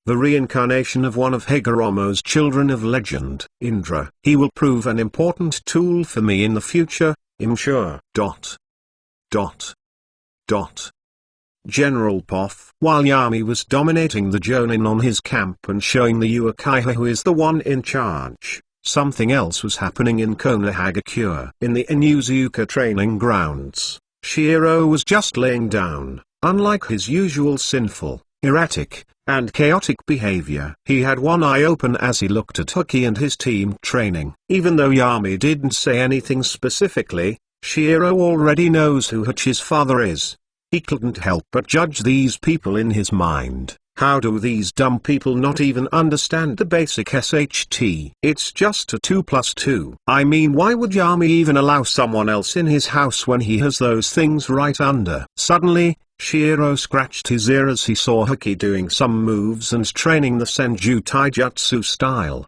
The reincarnation of one of Higoromo's children of legend, Indra. He will prove an important tool for me in the future, I'm sure. General Poff. While Yami was dominating the Jonin on his camp and showing the Uchiha who is the one in charge, something else was happening in Konoha. In the Inuzuka training grounds, Shiro was just laying down. Unlike his usual sinful, erratic, and chaotic behavior, he had one eye open as he looked at Hoki and his team training. Even though Yami didn't say anything specifically, Shiro already knows who Hachi's father is. He couldn't help but judge these people in his mind. How do these dumb people not even understand the basic SHT? It's just a 2 plus 2. I mean, why would Yami even allow someone else in his house when he has those things right under? Suddenly, Shiro scratched his ear as he saw Hoki doing some moves and training the Senju taijutsu style.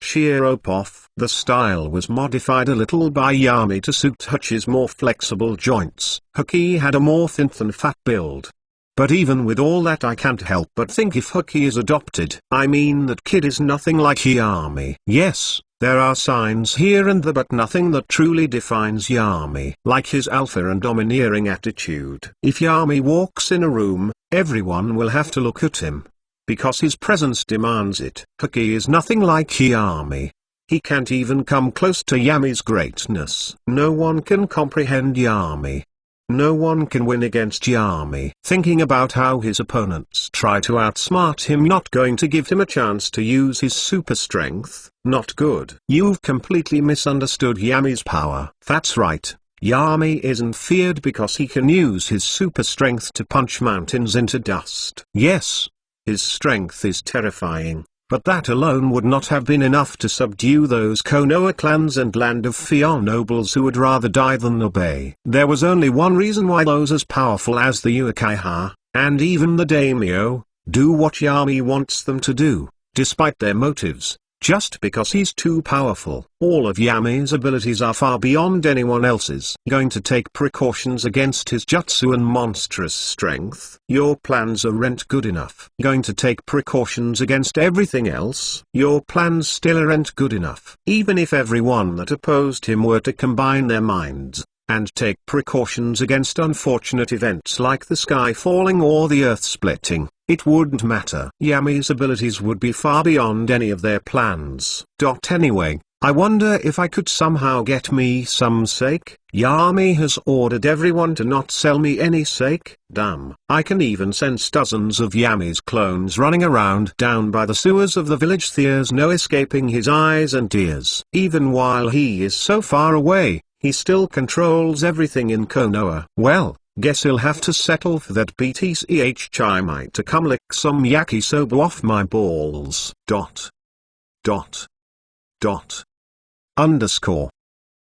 Shiro Poff. The style was modified a little by Yami to suit Hachi's more flexible joints. Hoki had a more thin and fat build. But even with all that, I can't help but think if Hoki is adopted, I mean that kid is nothing like Yami. Yes, there are signs here and there, but nothing that truly defines Yami. Like his alpha and domineering attitude. If Yami walks in a room, everyone will have to look at him, because his presence demands it. Hoki is nothing like Yami. He can't even come close to Yami's greatness. No one can comprehend Yami. No one can win against Yami. Thinking about how his opponents try to outsmart him, not going to give him a chance to use his super strength. Not good. You've completely misunderstood Yami's power. That's right. Yami isn't feared because he can use his super strength to punch mountains into dust. Yes, his strength is terrifying, but that alone would not have been enough to subdue those Konoha clans and Land of Fion nobles who would rather die than obey. There was only one reason why those as powerful as the Uchiha, and even the daimyo, do what Yami wants them to do, despite their motives. Just because he's too powerful. All of Yami's abilities are far beyond anyone else's. Going to take precautions against his jutsu and monstrous strength. Your plans aren't good enough. Going to take precautions against everything else. Your plans still aren't good enough. Even if everyone that opposed him were to combine their minds, and take precautions against unfortunate events like the sky falling or the earth splitting, it wouldn't matter. Yami's abilities would be far beyond any of their plans. Anyway, I wonder if I could somehow get me some sake. Yami has ordered everyone to not sell me any sake. Damn. I can even sense dozens of Yami's clones running around down by the sewers of the village. There's no escaping his eyes and ears. Even while he is so far away, he still controls everything in Konoha. Well, guess he'll have to settle for that BTCH Chimite to come lick some yakisoba off my balls.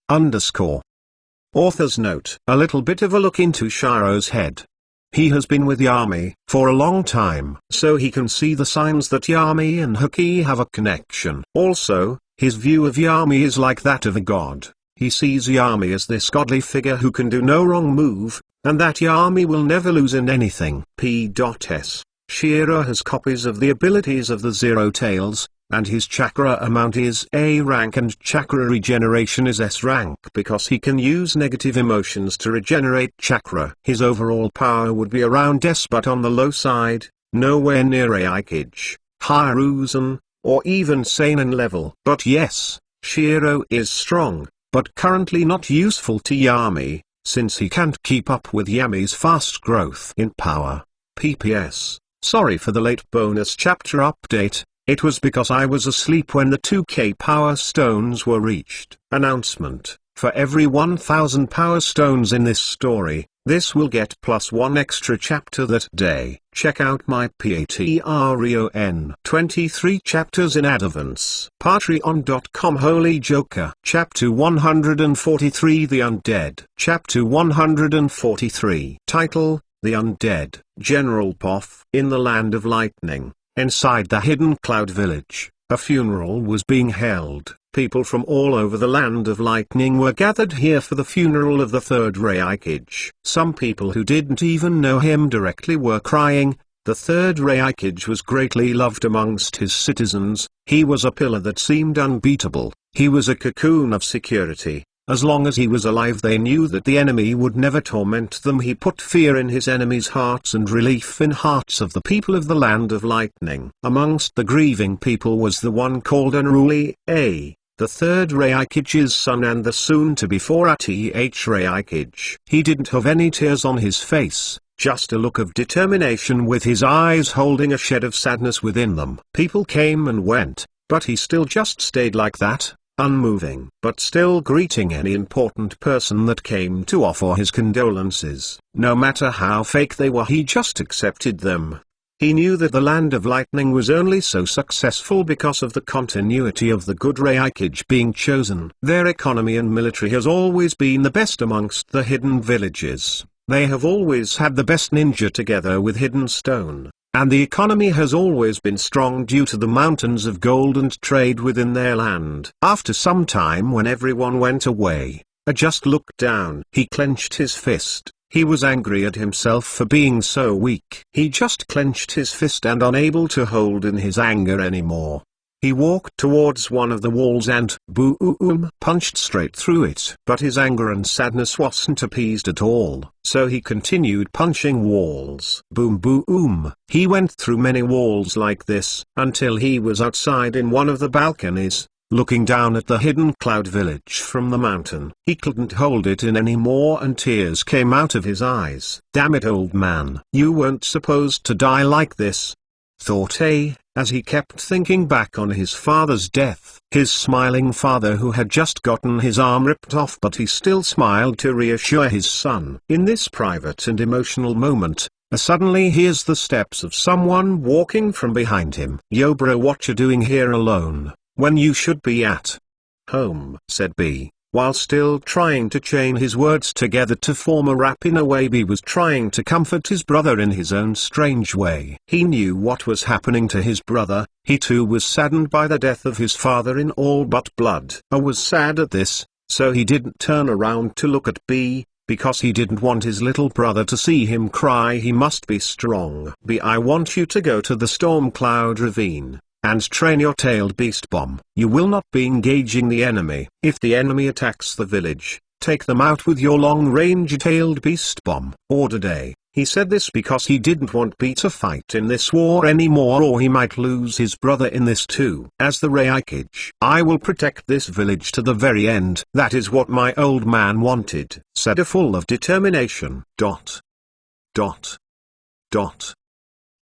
Underscore. Author's note. A little bit of a look into Shiro's head. He has been with Yami for a long time, so he can see the signs that Yami and Hoki have a connection. Also, his view of Yami is like that of a god. He sees Yami as this godly figure who can do no wrong move, and that Yami will never lose in anything. P.S. Shiro has copies of the abilities of the Zero Tails, and his chakra amount is A rank and chakra regeneration is S rank because he can use negative emotions to regenerate chakra. His overall power would be around S but on the low side, nowhere near Aikage, Hiruzen, or even Seinen level. But yes, Shiro is strong, but currently not useful to Yami, since he can't keep up with Yami's fast growth in power. PPS, sorry for the late bonus chapter update. It was because I was asleep when the 2k power stones were reached. Announcement: for every 1000 power stones in this story, this will get +1 extra chapter that day. Check out my Patreon 23 chapters in advance. Patreon.com Holy Joker. Chapter 143 The Undead. Chapter 143. Title: The Undead. General Poff. In the Land of Lightning, inside the hidden cloud village, a funeral was being held. People from all over the Land of Lightning were gathered here for the funeral of the third Reikage. Some people who didn't even know him directly were crying. The third Reikage was greatly loved amongst his citizens. He was a pillar that seemed unbeatable. He was a cocoon of security. As long as he was alive they knew that the enemy would never torment them. He put fear in his enemies' hearts and relief in hearts of the people of the Land of Lightning. Amongst the grieving people was the one called Unruly A, the third Reikage's son and the soon-to-be 4th Reikage. He didn't have any tears on his face, just a look of determination with his eyes holding a shed of sadness within them. People came and went, but he still just stayed like that, unmoving, but still greeting any important person that came to offer his condolences. No matter how fake they were, he just accepted them. He knew that the Land of Lightning was only so successful because of the continuity of the good Reikage being chosen. Their economy and military has always been the best amongst the hidden villages. They have always had the best ninja together with Hidden Stone. And the economy has always been strong due to the mountains of gold and trade within their land. After some time when everyone went away, I just looked down. He clenched his fist. He was angry at himself for being so weak. He just clenched his fist and unable to hold in his anger anymore. He walked towards one of the walls and boom, punched straight through it. But his anger and sadness wasn't appeased at all, so he continued punching walls. Boom boom. He went through many walls like this, until he was outside in one of the balconies, looking down at the hidden cloud village from the mountain. He couldn't hold it in anymore and tears came out of his eyes. Damn it, old man. You weren't supposed to die like this, thought A, as he kept thinking back on his father's death. His smiling father who had just gotten his arm ripped off, but he still smiled to reassure his son. In this private and emotional moment, suddenly hears the steps of someone walking from behind him. Yo bro, what you doing here alone, when you should be at home, said B, while still trying to chain his words together to form a rap. In a way B was trying to comfort his brother in his own strange way. He knew what was happening to his brother. He too was saddened by the death of his father in all but blood. I was sad at this, so he didn't turn around to look at B, because he didn't want his little brother to see him cry. He must be strong. B, I want you to go to the storm cloud ravine and train your tailed beast bomb. You will not be engaging the enemy. If the enemy attacks the village, take them out with your long-range tailed beast bomb. Ordered A. He said this because he didn't want B to fight in this war anymore, or he might lose his brother in this too. As the Reikage, I will protect this village to the very end. That is what my old man wanted, said A, full of determination.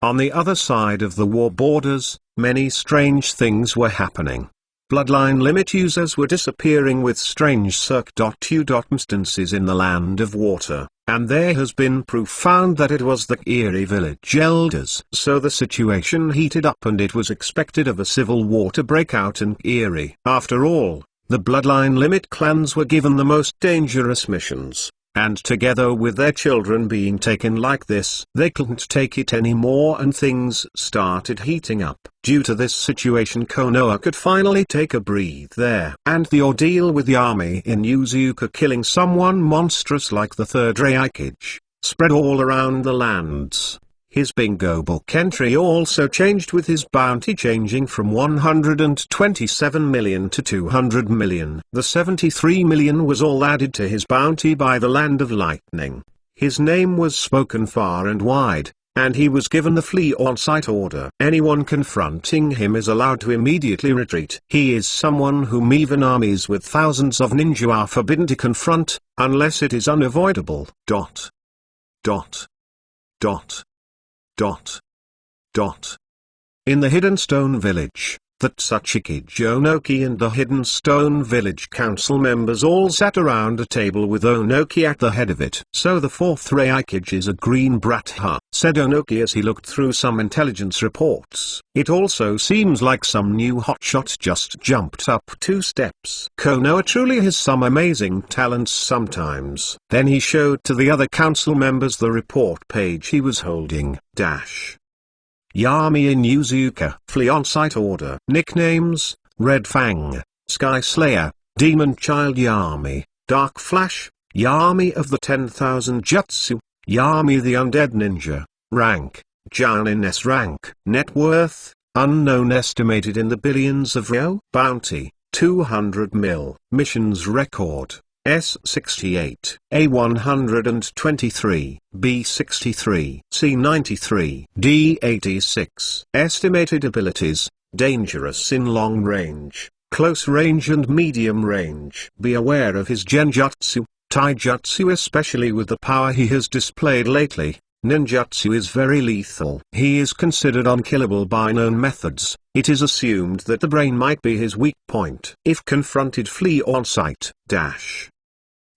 On the other side of the war borders, many strange things were happening. Bloodline limit users were disappearing with strange circumstances in the Land of Water, and there has been proof found that it was the Eerie village elders. So the situation heated up and it was expected of a civil war to break out in Eerie. After all, the Bloodline limit clans were given the most dangerous missions. and together with their children being taken like this, they couldn't take it anymore and things started heating up. Due to this situation, Konoha could finally take a breath there. And the ordeal with Yami in Yuzuka killing someone monstrous like the third Hokage spread all around the lands. His bingo book entry also changed, with his bounty changing from 127 million to 200 million. The 73 million was all added to his bounty by the Land of Lightning. His name was spoken far and wide, and he was given the flee on-sight order. Anyone confronting him is allowed to immediately retreat. He is someone whom even armies with thousands of ninja are forbidden to confront, unless it is unavoidable. In the Hidden Stone Village, the Tsuchiki Onoki and the Hidden Stone Village council members all sat around a table with Onoki at the head of it. "So the fourth Hokage is a green brat, huh?" said Onoki as he looked through some intelligence reports. "It also seems like some new hotshot just jumped up 2 steps. Konoha truly has some amazing talents sometimes." Then he showed to the other council members the report page he was holding. Yami in Yuzuka. Flee on-sight order. Nicknames: Red Fang, Sky Slayer, Demon Child Yami, Dark Flash, Yami of the 10,000 Jutsu, Yami the Undead Ninja. Rank: Jonin S rank. Net worth: unknown, estimated in the billions of ryo. Bounty: 200 mil. Missions record: S68, A123, B63, C93, D86. Estimated abilities: dangerous in long range, close range and medium range. Be aware of his genjutsu, taijutsu, especially with the power he has displayed lately. Ninjutsu is very lethal. He is considered unkillable by known methods. It is assumed that the brain might be his weak point. If confronted, flee on sight.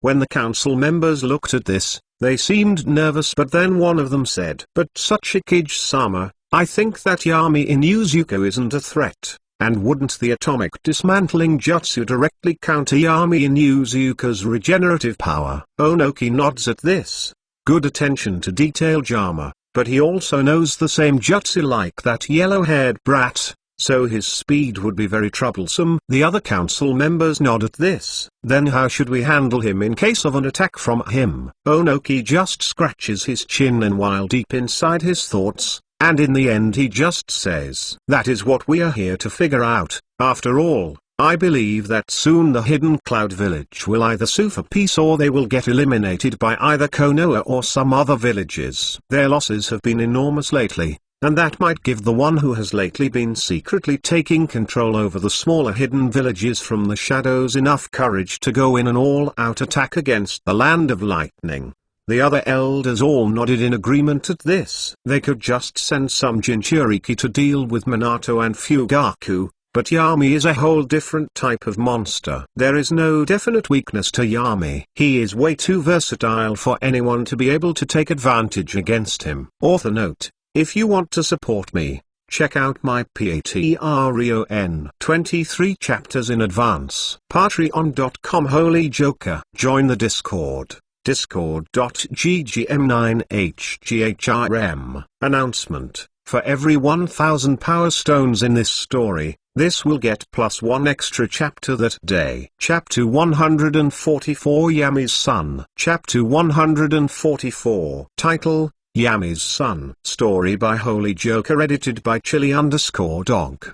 When the council members looked at this, they seemed nervous, but then one of them said, "But Tsuchikage-sama, I think that Yami in Yuzuka isn't a threat, and wouldn't the atomic dismantling jutsu directly counter Yami in Yuzuka's regenerative power?" Onoki nods at this. Good attention to detail, Jama, but he also knows the same jutsu like that yellow-haired brat, so his speed would be very troublesome. The other council members nod at this. Then how should we handle him in case of an attack from him? Onoki just scratches his chin and while deep inside his thoughts, and in the end he just says, "That is what we are here to figure out. After all, I believe that soon the Hidden Cloud Village will either sue for peace or they will get eliminated by either Konoha or some other villages. Their losses have been enormous lately, and that might give the one who has lately been secretly taking control over the smaller hidden villages from the shadows enough courage to go in an all-out attack against the Land of Lightning." The other elders all nodded in agreement at this. They could just send some Jinchuriki to deal with Minato and Fugaku, but Yami is a whole different type of monster. There is no definite weakness to Yami. He is way too versatile for anyone to be able to take advantage against him. Author note: if you want to support me, check out my Patreon 23 chapters in advance. Patreon.com Holy Joker. Join the Discord. Discord.ggm9hgrm. Announcement: for every 1000 power stones in this story, this will get +1 extra chapter that day. Chapter 144, Yami's Son. Chapter 144. Title: Yami's Son. Story by Holy Joker, edited by Chili_dog.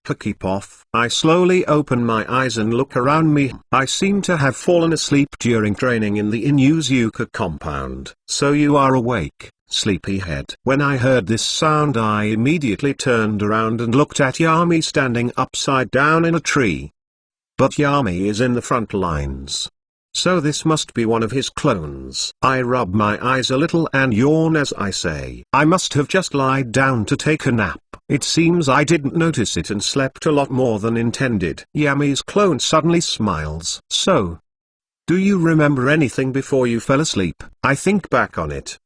To keep off, I slowly open my eyes and look around me. I seem to have fallen asleep during training in the Inyuzuka compound. "So you are awake, sleepyhead." When I heard this sound, I immediately turned around and looked at Yami standing upside down in a tree. But Yami is in the front lines. So this must be one of his clones. I rub my eyes a little and yawn as I say, I must have just lied down to take a nap. It seems I didn't notice it and slept a lot more than intended. Yami's clone suddenly smiles. "So, do you remember anything before you fell asleep?" I think back on it.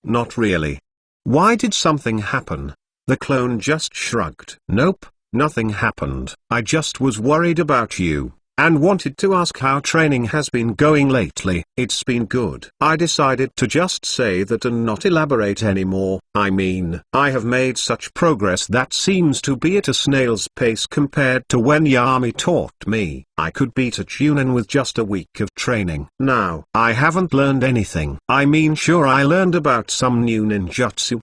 Not really. "Why, did something happen?" The clone just shrugged. "Nope, nothing happened. I just was worried about you. and wanted to ask how training has been going lately. It's been good. I decided to just say that and not elaborate anymore. I mean, I have made such progress that seems to be at a snail's pace compared to when Yami taught me. I could beat a Chunin with just a week of training. Now, I haven't learned anything. I mean, sure, I learned about some new ninjutsu,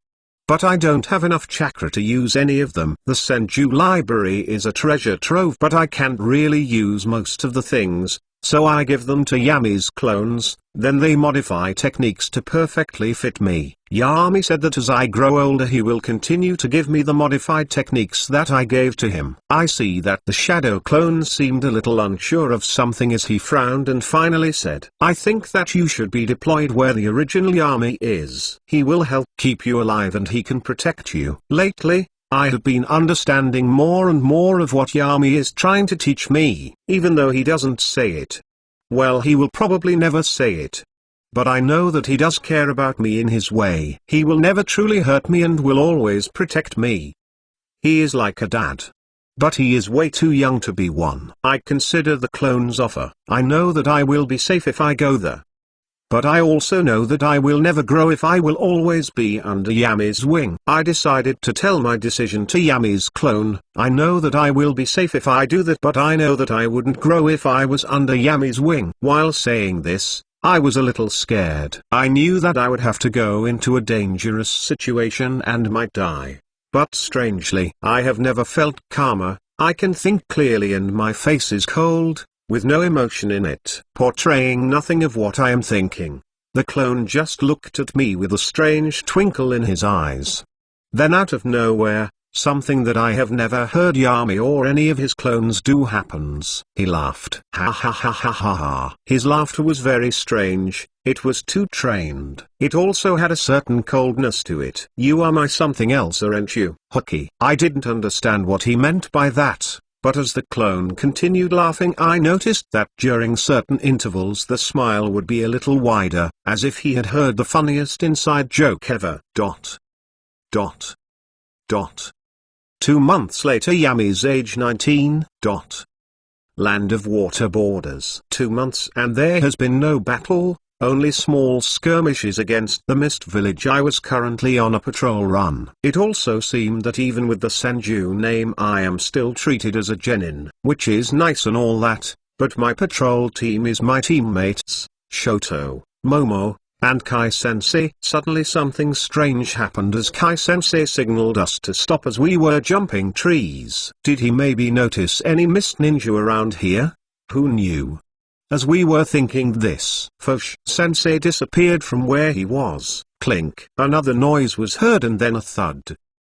but I don't have enough chakra to use any of them. The Senju library is a treasure trove, but I can't really use most of the things, so I give them to Yami's clones, then they modify techniques to perfectly fit me. Yami said that as I grow older he will continue to give me the modified techniques that I gave to him. I see that the shadow clone seemed a little unsure of something as he frowned and finally said, I think that you should be deployed where the original Yami is. He will help keep you alive and he can protect you. Lately, I have been understanding more and more of what Yami is trying to teach me, even though he doesn't say it. Well, he will probably never say it. But I know that he does care about me in his way. He will never truly hurt me and will always protect me. He is like a dad. But he is way too young to be one. I consider the clone's offer. I know that I will be safe if I go there. But I also know that I will never grow if I will always be under Yami's wing. I decided to tell my decision to Yami's clone. I know that I will be safe if I do that, but I know that I wouldn't grow if I was under Yami's wing. While saying this, I was a little scared. I knew that I would have to go into a dangerous situation and might die. But strangely, I have never felt calmer. I can think clearly and my face is cold, with no emotion in it, portraying nothing of what I am thinking. The clone just looked at me with a strange twinkle in his eyes. Then out of nowhere, something that I have never heard Yami or any of his clones do happens. He laughed. Ha ha ha ha ha ha. His laughter was very strange. It was too trained. It also had a certain coldness to it. You are my something else, aren't you, Hokage? I didn't understand what he meant by that. But as the clone continued laughing, I noticed that during certain intervals the smile would be a little wider, as if he had heard the funniest inside joke ever. 2 months later, Yami's age 19. Land of water borders. 2 months and there has been no battle, only small skirmishes against the mist village. I was currently on a patrol run. It also seemed that even with the Senju name I am still treated as a genin, which is nice and all that, but my patrol team is my teammates, Shoto, Momo, and Kai-sensei. Suddenly something strange happened as Kai-sensei signaled us to stop as we were jumping trees. Did he maybe notice any mist ninja around here? Who knew? As we were thinking this, Sensei disappeared from where he was. Clink. Another noise was heard and then a thud.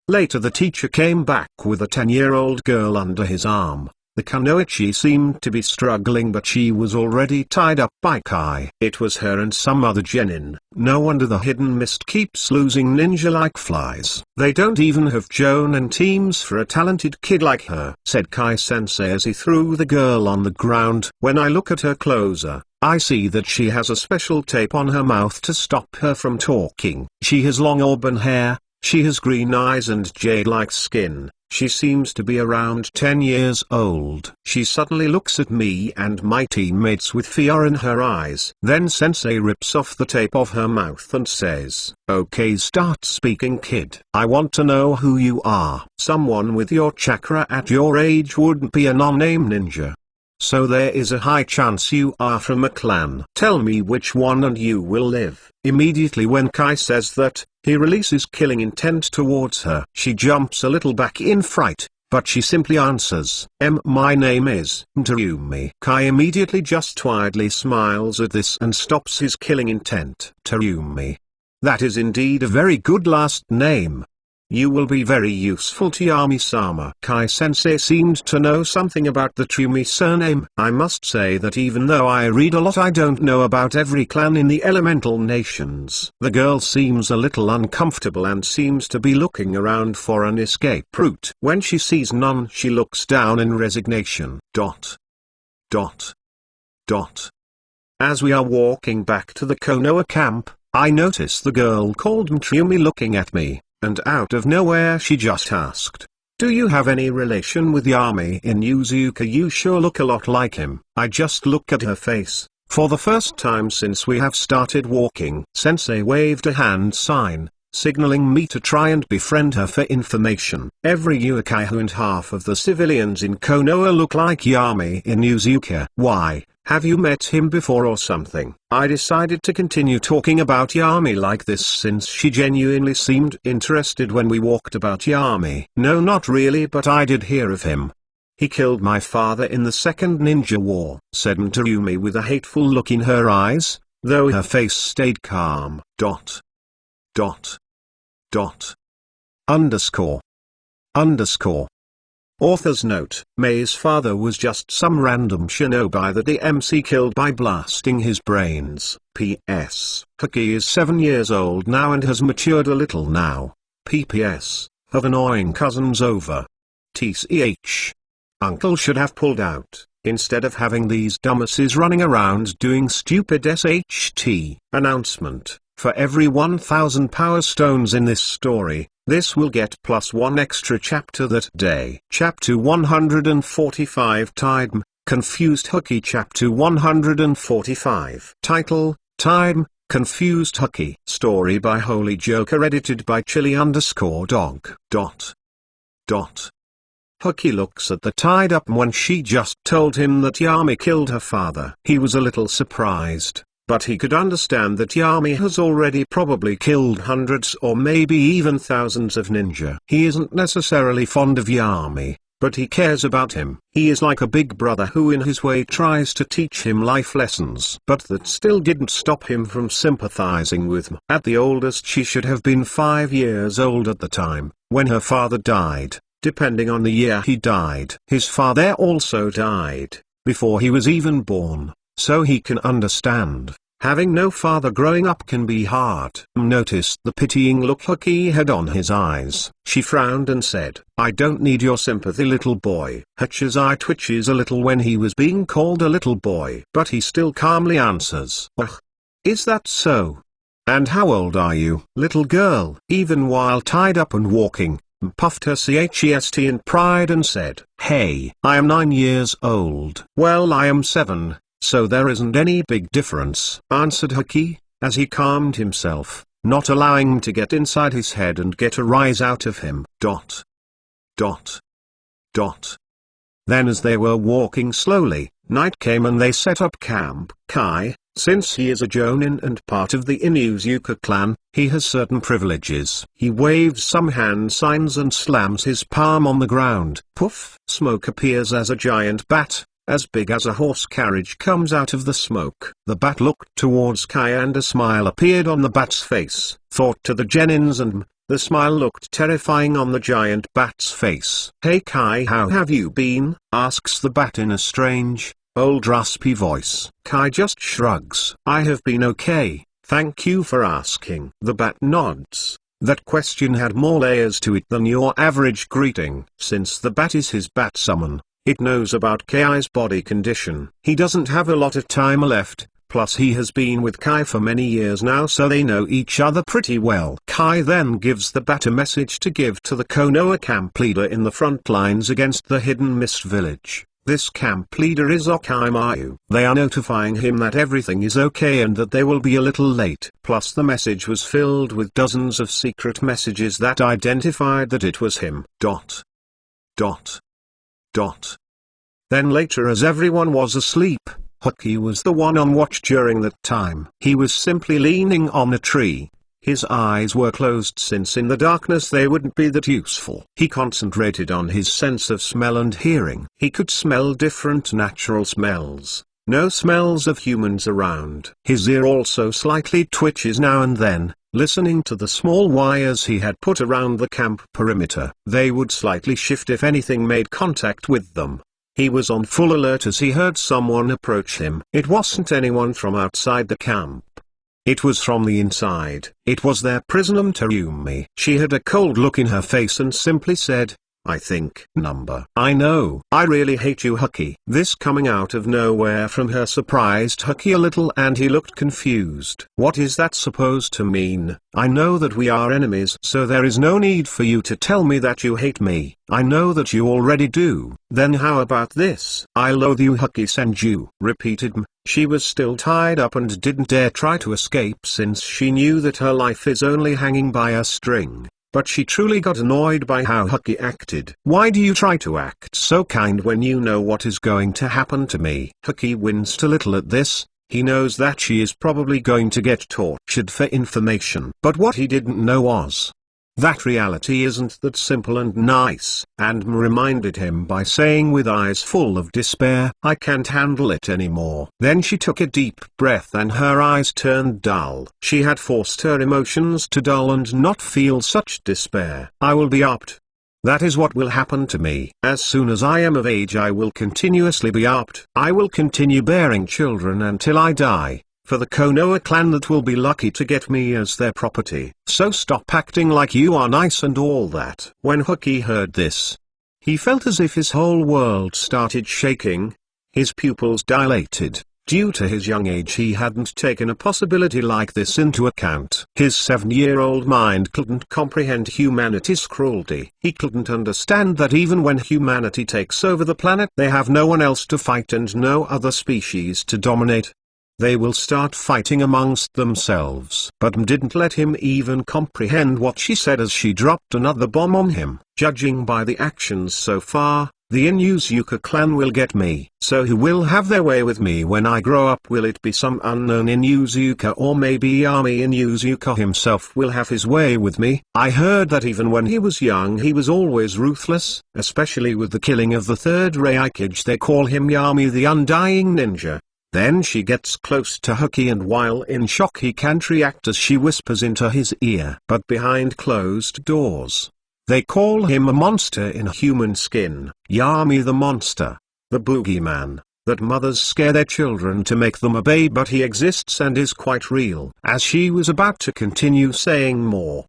Later the teacher came back with a 10-year-old girl under his arm. The kunoichi seemed to be struggling, but she was already tied up by Kai. It was her and some other genin. No wonder the hidden mist keeps losing ninja like flies. They don't even have jonin teams for a talented kid like her, said Kai-sensei as he threw the girl on the ground. When I look at her closer, I see that she has a special tape on her mouth to stop her from talking. She has long auburn hair, she has green eyes and jade-like skin. She seems to be around 10 years old. She suddenly looks at me and my teammates with fear in her eyes. Then Sensei rips off the tape of her mouth and says, "Okay, start speaking, kid. I want to know who you are." Someone with your chakra at your age wouldn't be a non-name ninja. So there is a high chance you are from a clan. Tell me which one and you will live. Immediately when Kai says that, he releases killing intent towards her. She jumps a little back in fright, but she simply answers, My name is Tsume." Kai immediately just widely smiles at this and stops his killing intent. Tsume. That is indeed a very good last name. You will be very useful to Yami-sama. Kai-sensei seemed to know something about the Tsume surname. I must say that even though I read a lot, I don't know about every clan in the elemental nations. The girl seems a little uncomfortable and seems to be looking around for an escape route. When she sees none, she looks down in resignation. As we are walking back to the Konoha camp, I notice the girl called Tsume looking at me. And out of nowhere she just asked, "Do you have any relation with Yami in Yuzuka? You sure look a lot like him." I just look at her face. For the first time since we have started walking. Sensei waved a hand sign, signaling me to try and befriend her for information. Every Uchiha and half of the civilians in Konoha look like Yami in Uzuka. Why, have you met him before or something? I decided to continue talking about Yami like this since she genuinely seemed interested when we walked about Yami. No, not really, but I did hear of him. He killed my father in the Second Ninja War, said Tsume with a hateful look in her eyes, though her face stayed calm. Underscore. Author's note: Mei's father was just some random shinobi that the MC killed by blasting his brains. P.S. Hokage is 7 years old now and has matured a little now. P.P.S. Have annoying cousins over. Tch. Uncle should have pulled out, instead of having these dumbasses running around doing stupid SHT. Announcement: for every 1,000 power stones in this story, this will get +1 extra chapter that day. Chapter 145 Time, Confused Hokage. Chapter 145 Title, Time, Confused Hokage. Story by Holy Joker, edited by Chili_dog. Hokage looks at the tied up when she just told him that Yami killed her father. He was a little surprised, but he could understand that Yami has already probably killed hundreds or maybe even thousands of ninja. He isn't necessarily fond of Yami, but he cares about him. He is like a big brother who in his way tries to teach him life lessons. But that still didn't stop him from sympathizing with him. At the oldest she should have been 5 years old at the time, when her father died. Depending on the year he died. His father also died, before he was even born, so he can understand. Having no father growing up can be hard. Noticed the pitying look Hokage had on his eyes. She frowned and said, I don't need your sympathy, little boy. Hutch's eye twitches a little when he was being called a little boy. But he still calmly answers, ugh. Is that so? And how old are you? Little girl. Even while tied up and walking, puffed her chest in pride and said, hey, I am 9 years old. Well, I am 7, so there isn't any big difference, answered Hokage, as he calmed himself, not allowing him to get inside his head and get a rise out of him. Then as they were walking slowly, night came and they set up camp. Kai, since he is a Jonin and part of the Inuzuka clan, he has certain privileges. He waves some hand signs and slams his palm on the ground. Poof! Smoke appears as a giant bat, as big as a horse carriage comes out of the smoke. The bat looked towards Kai and a smile appeared on the bat's face. Thought to the Genins and the smile looked terrifying on the giant bat's face. Hey Kai, how have you been? Asks the bat in a strange, old raspy voice. Kai just shrugs. I have been okay, thank you for asking. The bat nods. That question had more layers to it than your average greeting. Since the bat is his bat summon, it knows about Kai's body condition. He doesn't have a lot of time left, plus he has been with Kai for many years now, so they know each other pretty well. Kai then gives the bat a message to give to the Konoha camp leader in the front lines against the Hidden Mist village. This camp leader is Okaimaru. They are notifying him that everything is okay and that they will be a little late. Plus the message was filled with dozens of secret messages that identified that it was him. Then later, as everyone was asleep, Hokage was the one on watch during that time. He was simply leaning on a tree. His eyes were closed since in the darkness they wouldn't be that useful. He concentrated on his sense of smell and hearing. He could smell different natural smells. No smells of humans around. His ear also slightly twitches now and then, listening to the small wires he had put around the camp perimeter. They would slightly shift if anything made contact with them. He was on full alert as he heard someone approach him. It wasn't anyone from outside the camp. It was from the inside. It was their prisoner Tsume. She had a cold look in her face and simply said, I think. Number. I know. I really hate you, Hucky. This coming out of nowhere from her surprised Hucky a little and he looked confused. What is that supposed to mean? I know that we are enemies, so there is no need for you to tell me that you hate me. I know that you already do. Then how about this? I loathe you, Hucky Senju, repeated M. She was still tied up and didn't dare try to escape since she knew that her life is only hanging by a string. But she truly got annoyed by how Hucky acted. Why do you try to act so kind when you know what is going to happen to me? Hucky winced a little at this. He knows that she is probably going to get tortured for information. But what he didn't know was that reality isn't that simple and nice, and M reminded him by saying with eyes full of despair, I can't handle it anymore. Then she took a deep breath and her eyes turned dull. She had forced her emotions to dull and not feel such despair. I will be upped. That is what will happen to me. As soon as I am of age I will continuously be upped. I will continue bearing children until I die. For the Konoha clan that will be lucky to get me as their property. So stop acting like you are nice and all that. When Hucky heard this, he felt as if his whole world started shaking. His pupils dilated. Due to his young age he hadn't taken a possibility like this into account. His 7-year-old mind couldn't comprehend humanity's cruelty. He couldn't understand that even when humanity takes over the planet they have no one else to fight and no other species to dominate. They will start fighting amongst themselves. But M didn't let him even comprehend what she said as she dropped another bomb on him. Judging by the actions so far, the Inuzuka clan will get me. So who will have their way with me when I grow up? Will it be some unknown Inuzuka, or maybe Yami Inuzuka himself will have his way with me? I heard that even when he was young he was always ruthless, especially with the killing of the third Hokage. They call him Yami the Undying Ninja. Then she gets close to Hucky and while in shock he can't react as she whispers into his ear. But behind closed doors, they call him a monster in human skin. Yami the monster, the boogeyman, that mothers scare their children to make them obey, but he exists and is quite real. As she was about to continue saying more,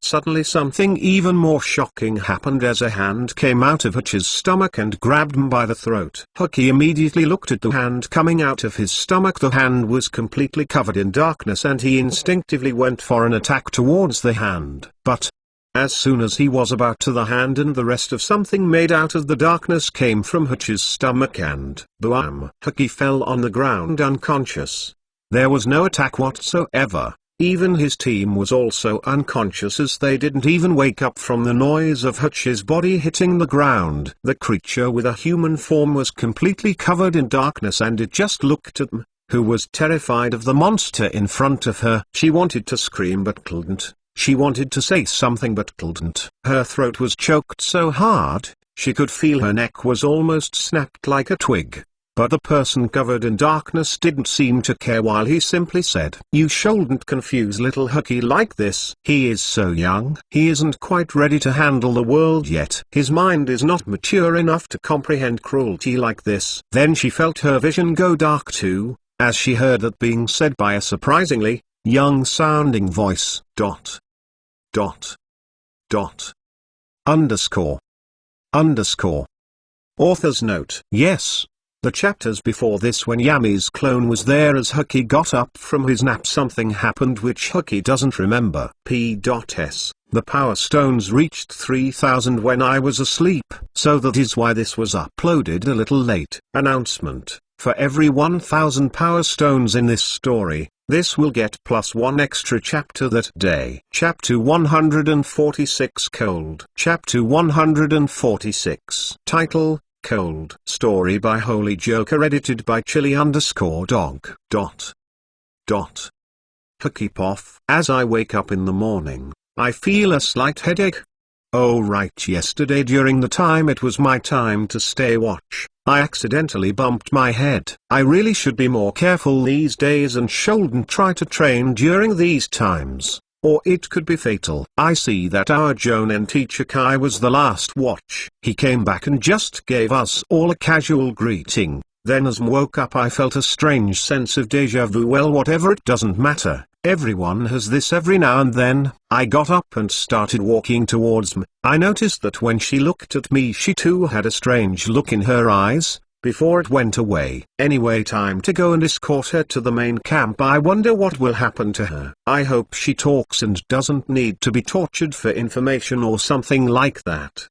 suddenly something even more shocking happened as a hand came out of Hucky's stomach and grabbed him by the throat. Hucky immediately looked at the hand coming out of his stomach. The hand was completely covered in darkness and he instinctively went for an attack towards the hand. But as soon as he was about to, the hand and the rest of something made out of the darkness came from Hucky's stomach and, boom! Hucky fell on the ground unconscious. There was no attack whatsoever. Even his team was also unconscious as they didn't even wake up from the noise of Hucky's body hitting the ground. The creature with a human form was completely covered in darkness and it just looked at M, who was terrified of the monster in front of her. She wanted to scream but couldn't. She wanted to say something but couldn't. Her throat was choked so hard, she could feel her neck was almost snapped like a twig. But the person covered in darkness didn't seem to care while he simply said, "You shouldn't confuse little Hucky like this. He is so young. He isn't quite ready to handle the world yet. His mind is not mature enough to comprehend cruelty like this." Then she felt her vision go dark too, as she heard that being said by a surprisingly young-sounding voice. Underscore. Author's note. Yes. The chapters before this, when Yami's clone was there as Hucky got up from his nap, something happened which Hucky doesn't remember. P.S. The power stones reached 3000 when I was asleep, so that is why this was uploaded a little late. Announcement. For every 1000 power stones in this story, this will get +1 extra chapter that day. Chapter 146 Cold. Chapter 146. Title, Cold. Story by Holy Joker, edited by Chili_dog. Hucky Poff. As I wake up in the morning, I feel a slight headache. Oh right, yesterday during the time it was my time to stay watch, I accidentally bumped my head. I really should be more careful these days and shouldn't try to train during these times, or it could be fatal. I see that our Jonen teacher Kai was the last watch. He came back and just gave us all a casual greeting. Then as I woke up I felt a strange sense of deja vu. Well, whatever, it doesn't matter. Everyone has this every now and then. I got up and started walking towards me. I noticed that when she looked at me she too had a strange look in her eyes, before it went away. Anyway, time to go and escort her to the main camp. I wonder what will happen to her. I hope she talks and doesn't need to be tortured for information or something like that.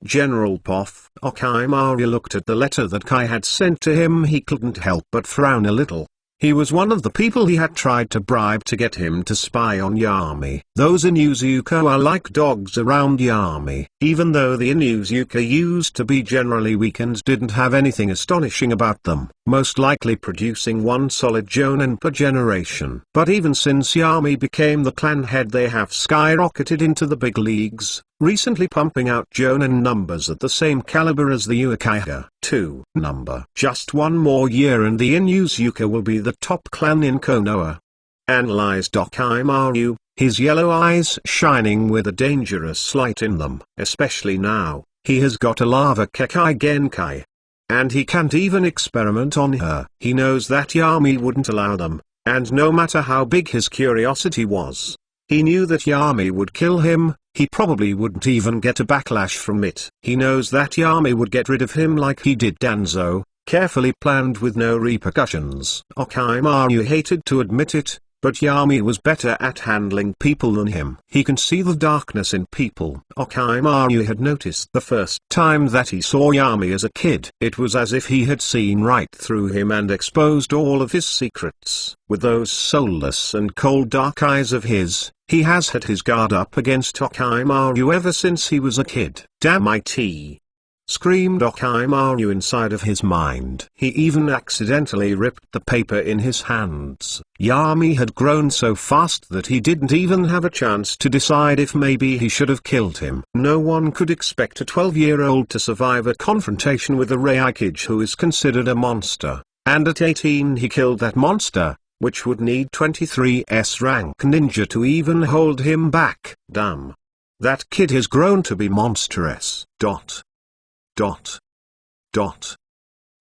General Poff. Orochimaru looked at the letter that Kai had sent to him. He couldn't help but frown a little. He was one of the people he had tried to bribe to get him to spy on Yami. Those Inuzuka are like dogs around Yami. Even though the Inuzuka used to be generally weak and didn't have anything astonishing about them, most likely producing one solid jonin per generation. But even since Yami became the clan head they have skyrocketed into the big leagues, recently pumping out jonin numbers at the same caliber as the Uchiha 2 number. Just one more year and the Inuzuka will be the top clan in Konoha. Analyzed Orochimaru, his yellow eyes shining with a dangerous light in them. Especially now, he has got a lava Kekai Genkai. And he can't even experiment on her. He knows that Yami wouldn't allow them, and no matter how big his curiosity was, he knew that Yami would kill him. He probably wouldn't even get a backlash from it. He knows that Yami would get rid of him like he did Danzo, carefully planned with no repercussions. Orochimaru hated to admit it, but Yami was better at handling people than him. He can see the darkness in people. Orochimaru had noticed the first time that he saw Yami as a kid. It was as if he had seen right through him and exposed all of his secrets. With those soulless and cold dark eyes of his, he has had his guard up against Orochimaru ever since he was a kid. Damn it! Screamed Orochimaru inside of his mind. He even accidentally ripped the paper in his hands. Yami had grown so fast that he didn't even have a chance to decide if maybe he should have killed him. No one could expect a 12-year-old to survive a confrontation with a Reikage who is considered a monster. And at 18 he killed that monster, which would need 23s rank ninja to even hold him back. Damn. That kid has grown to be monstrous.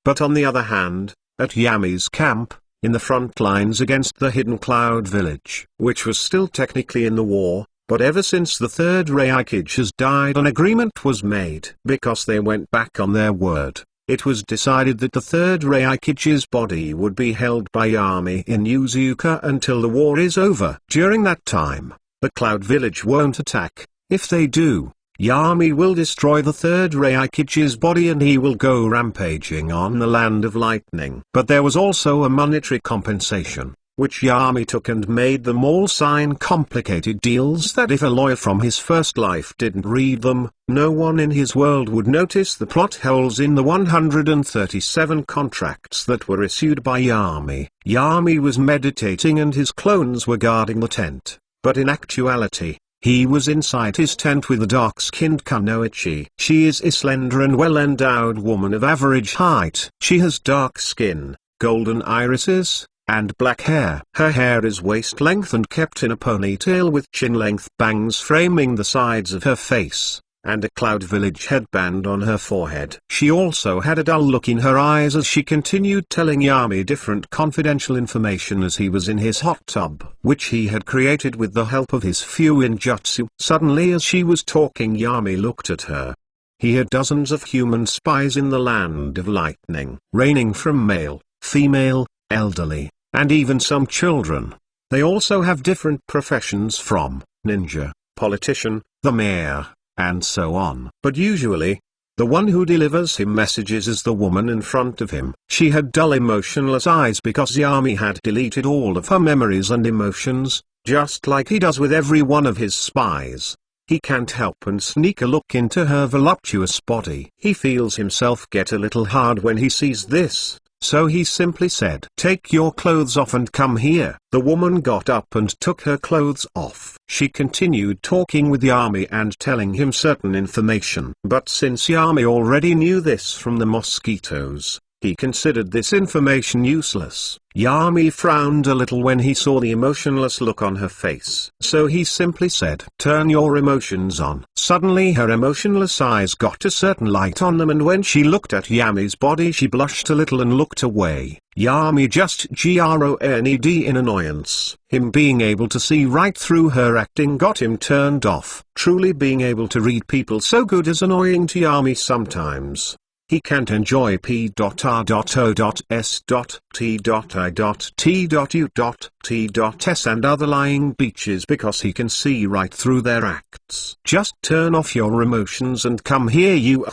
But on the other hand, at Yami's camp, in the front lines against the Hidden Cloud Village, which was still technically in the war, but ever since the third Reikage has died an agreement was made. Because they went back on their word, it was decided that the third Reikage's body would be held by Yami in Inuzuka until the war is over. During that time, the Cloud Village won't attack. If they do, Yami will destroy the third Reikage's body and he will go rampaging on the Land of Lightning. But there was also a monetary compensation, which Yami took and made them all sign complicated deals that if a lawyer from his first life didn't read them, no one in his world would notice the plot holes in the 137 contracts that were issued by Yami. Yami was meditating and his clones were guarding the tent, but in actuality, he was inside his tent with a dark-skinned Kunoichi. She is a slender and well-endowed woman of average height. She has dark skin, golden irises, and black hair. Her hair is waist-length and kept in a ponytail with chin-length bangs framing the sides of her face, and a Cloud Village headband on her forehead. She also had a dull look in her eyes as she continued telling Yami different confidential information as he was in his hot tub, which he had created with the help of his Fuinjutsu. Suddenly as she was talking Yami looked at her. He had dozens of human spies in the Land of Lightning, ranging from male, female, elderly, and even some children. They also have different professions from ninja, politician, the mayor, and so on. But usually, the one who delivers him messages is the woman in front of him. She had dull emotionless eyes because Yami had deleted all of her memories and emotions, just like he does with every one of his spies. He can't help and sneak a look into her voluptuous body. He feels himself get a little hard when he sees this. So he simply said, "Take your clothes off and come here." The woman got up and took her clothes off. She continued talking with Yami and telling him certain information. But since Yami already knew this from the mosquitoes, He considered this information useless. Yami frowned a little when he saw the emotionless look on her face. So he simply said, "Turn your emotions on." Suddenly her emotionless eyes got a certain light on them, and when she looked at Yami's body she blushed a little and looked away. Yami just groaned in annoyance. Him being able to see right through her acting got him turned off. Truly being able to read people so good is annoying to Yami sometimes. He can't enjoy P.R.O.S.T.I.T.U.T.S and other lying beaches because he can see right through their acts. Just turn off your emotions and come here, you.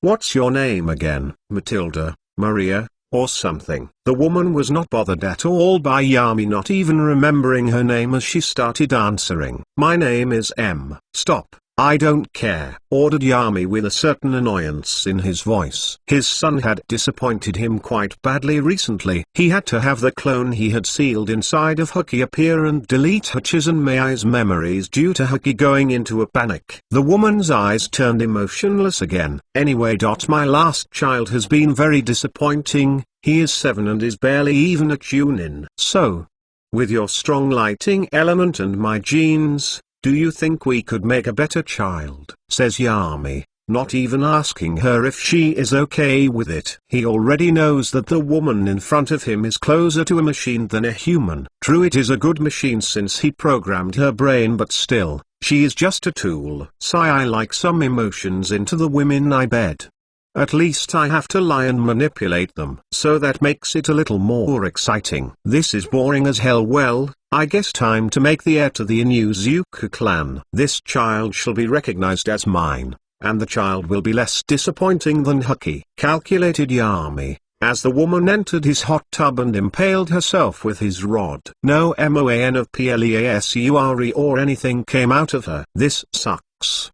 What's your name again? Matilda, Maria, or something? The woman was not bothered at all by Yami not even remembering her name as she started answering. "My name is M." "Stop. I don't care," ordered Yami with a certain annoyance in his voice. His son had disappointed him quite badly recently. He had to have the clone he had sealed inside of Hokage appear and delete Hutch's and Mei's memories due to Hokage going into a panic. The woman's eyes turned emotionless again. "Anyway, my last child has been very disappointing. He is 7 and is barely even a Chunin. So, with your strong lighting element and my genes, do you think we could make a better child?" says Yami, not even asking her if she is okay with it. He already knows that the woman in front of him is closer to a machine than a human. True, it is a good machine since he programmed her brain, but still, she is just a tool. Sigh, I like some emotions into the women I bed. At least I have to lie and manipulate them. So that makes it a little more exciting. This is boring as hell. Well, I guess time to make the heir to the Inuzuka clan. This child shall be recognized as mine, and the child will be less disappointing than Hokage, calculated Yami, as the woman entered his hot tub and impaled herself with his rod. No MOAN of PLEASURE or anything came out of her. This sucks.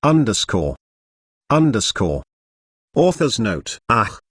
Underscore. Author's note.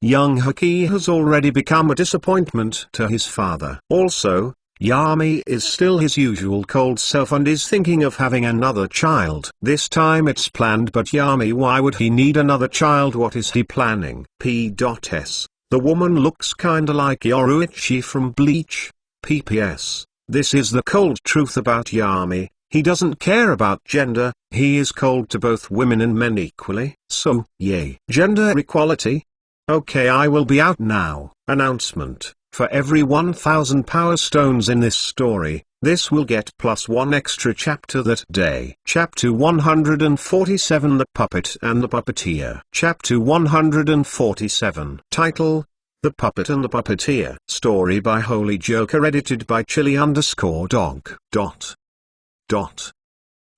Young Hokage has already become a disappointment to his father. Also, Yami is still his usual cold self and is thinking of having another child. This time it's planned, but Yami, why would he need another child? What is he planning? P.S. The woman looks kinda like Yoruichi from Bleach. P.P.S. This is the cold truth about Yami. He doesn't care about gender, he is cold to both women and men equally. So, yay. Gender equality? Okay, I will be out now. Announcement. For every 1000 power stones in this story, this will get +1 extra chapter that day. Chapter 147, The Puppet and the Puppeteer. Chapter 147. Title: The Puppet and the Puppeteer. Story by Holy Joker, edited by Chili_dog.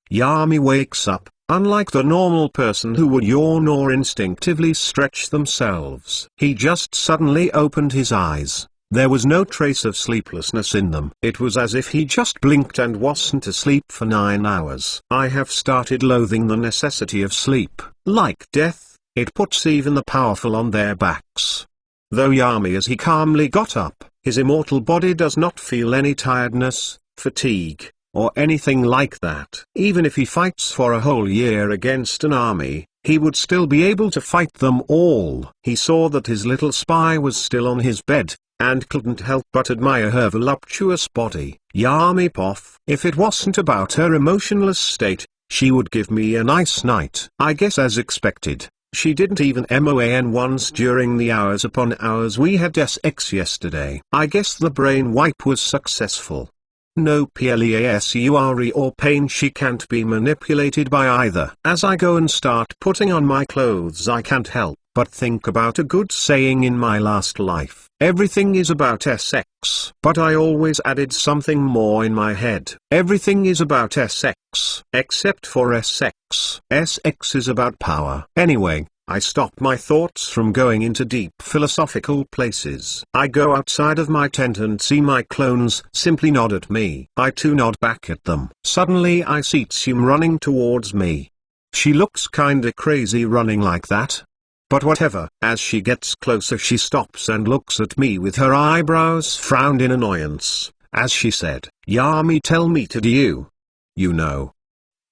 Yami wakes up, unlike the normal person who would yawn or instinctively stretch themselves. He just suddenly opened his eyes. There was no trace of sleeplessness in them. It was as if he just blinked and wasn't asleep for 9 hours. I have started loathing the necessity of sleep. Like death, it puts even the powerful on their backs. Though Yami, as he calmly got up, his immortal body does not feel any tiredness, fatigue, or anything like that. Even if he fights for a whole year against an army, he would still be able to fight them all. He saw that his little spy was still on his bed, and couldn't help but admire her voluptuous body. Yami Poff. If it wasn't about her emotionless state, she would give me a nice night. I guess as expected, she didn't even MOAN once during the hours upon hours we had sex yesterday. I guess the brain wipe was successful. No PLEASURE or pain. She can't be manipulated by either. As I go and start putting on my clothes, I can't help but think about a good saying in my last life. Everything is about sex. But I always added something more in my head. Everything is about sex. Except for sex. Sex is about power. Anyway, I stop my thoughts from going into deep philosophical places. I go outside of my tent and see my clones simply nod at me. I too nod back at them. Suddenly I see Tsume running towards me. She looks kinda crazy running like that. But whatever. As she gets closer, she stops and looks at me with her eyebrows frowned in annoyance, as she said, "Yami, tell me to do you know,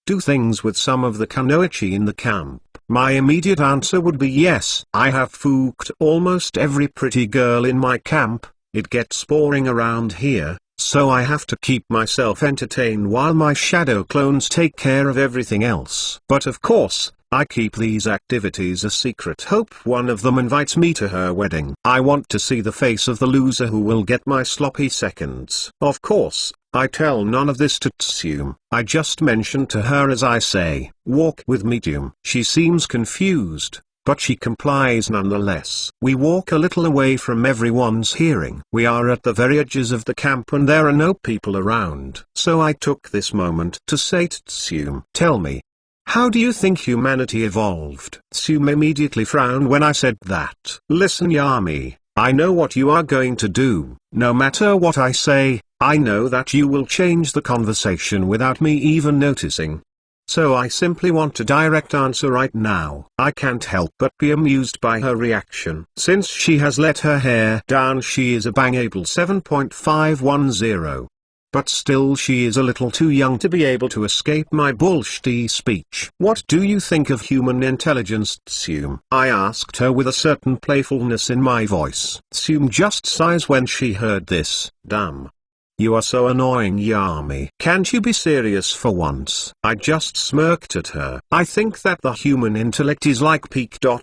do things with some of the kunoichi in the camp." My immediate answer would be yes. I have fooked almost every pretty girl in my camp. It gets boring around here, so I have to keep myself entertained while my shadow clones take care of everything else. But of course, I keep these activities a secret. Hope one of them invites me to her wedding. I want to see the face of the loser who will get my sloppy seconds. Of course, I tell none of this to Tsume. I just mention to her as I say, walk with me Tsume. She seems confused, but she complies nonetheless. We walk a little away from everyone's hearing. We are at the very edges of the camp and there are no people around. So I took this moment to say to Tsume, tell me, how do you think humanity evolved? Tsume immediately frowned when I said that. Listen Yami, I know what you are going to do. No matter what I say, I know that you will change the conversation without me even noticing. So I simply want a direct answer right now. I can't help but be amused by her reaction. Since she has let her hair down, she is a bangable 7.510. But still she is a little too young to be able to escape my bullshitty speech. What do you think of human intelligence, Tsume? I asked her with a certain playfulness in my voice. Tsume just sighs when she heard this. Damn. You are so annoying Yami. Can't you be serious for once? I just smirked at her. I think that the human intellect is like peak.o.c.k.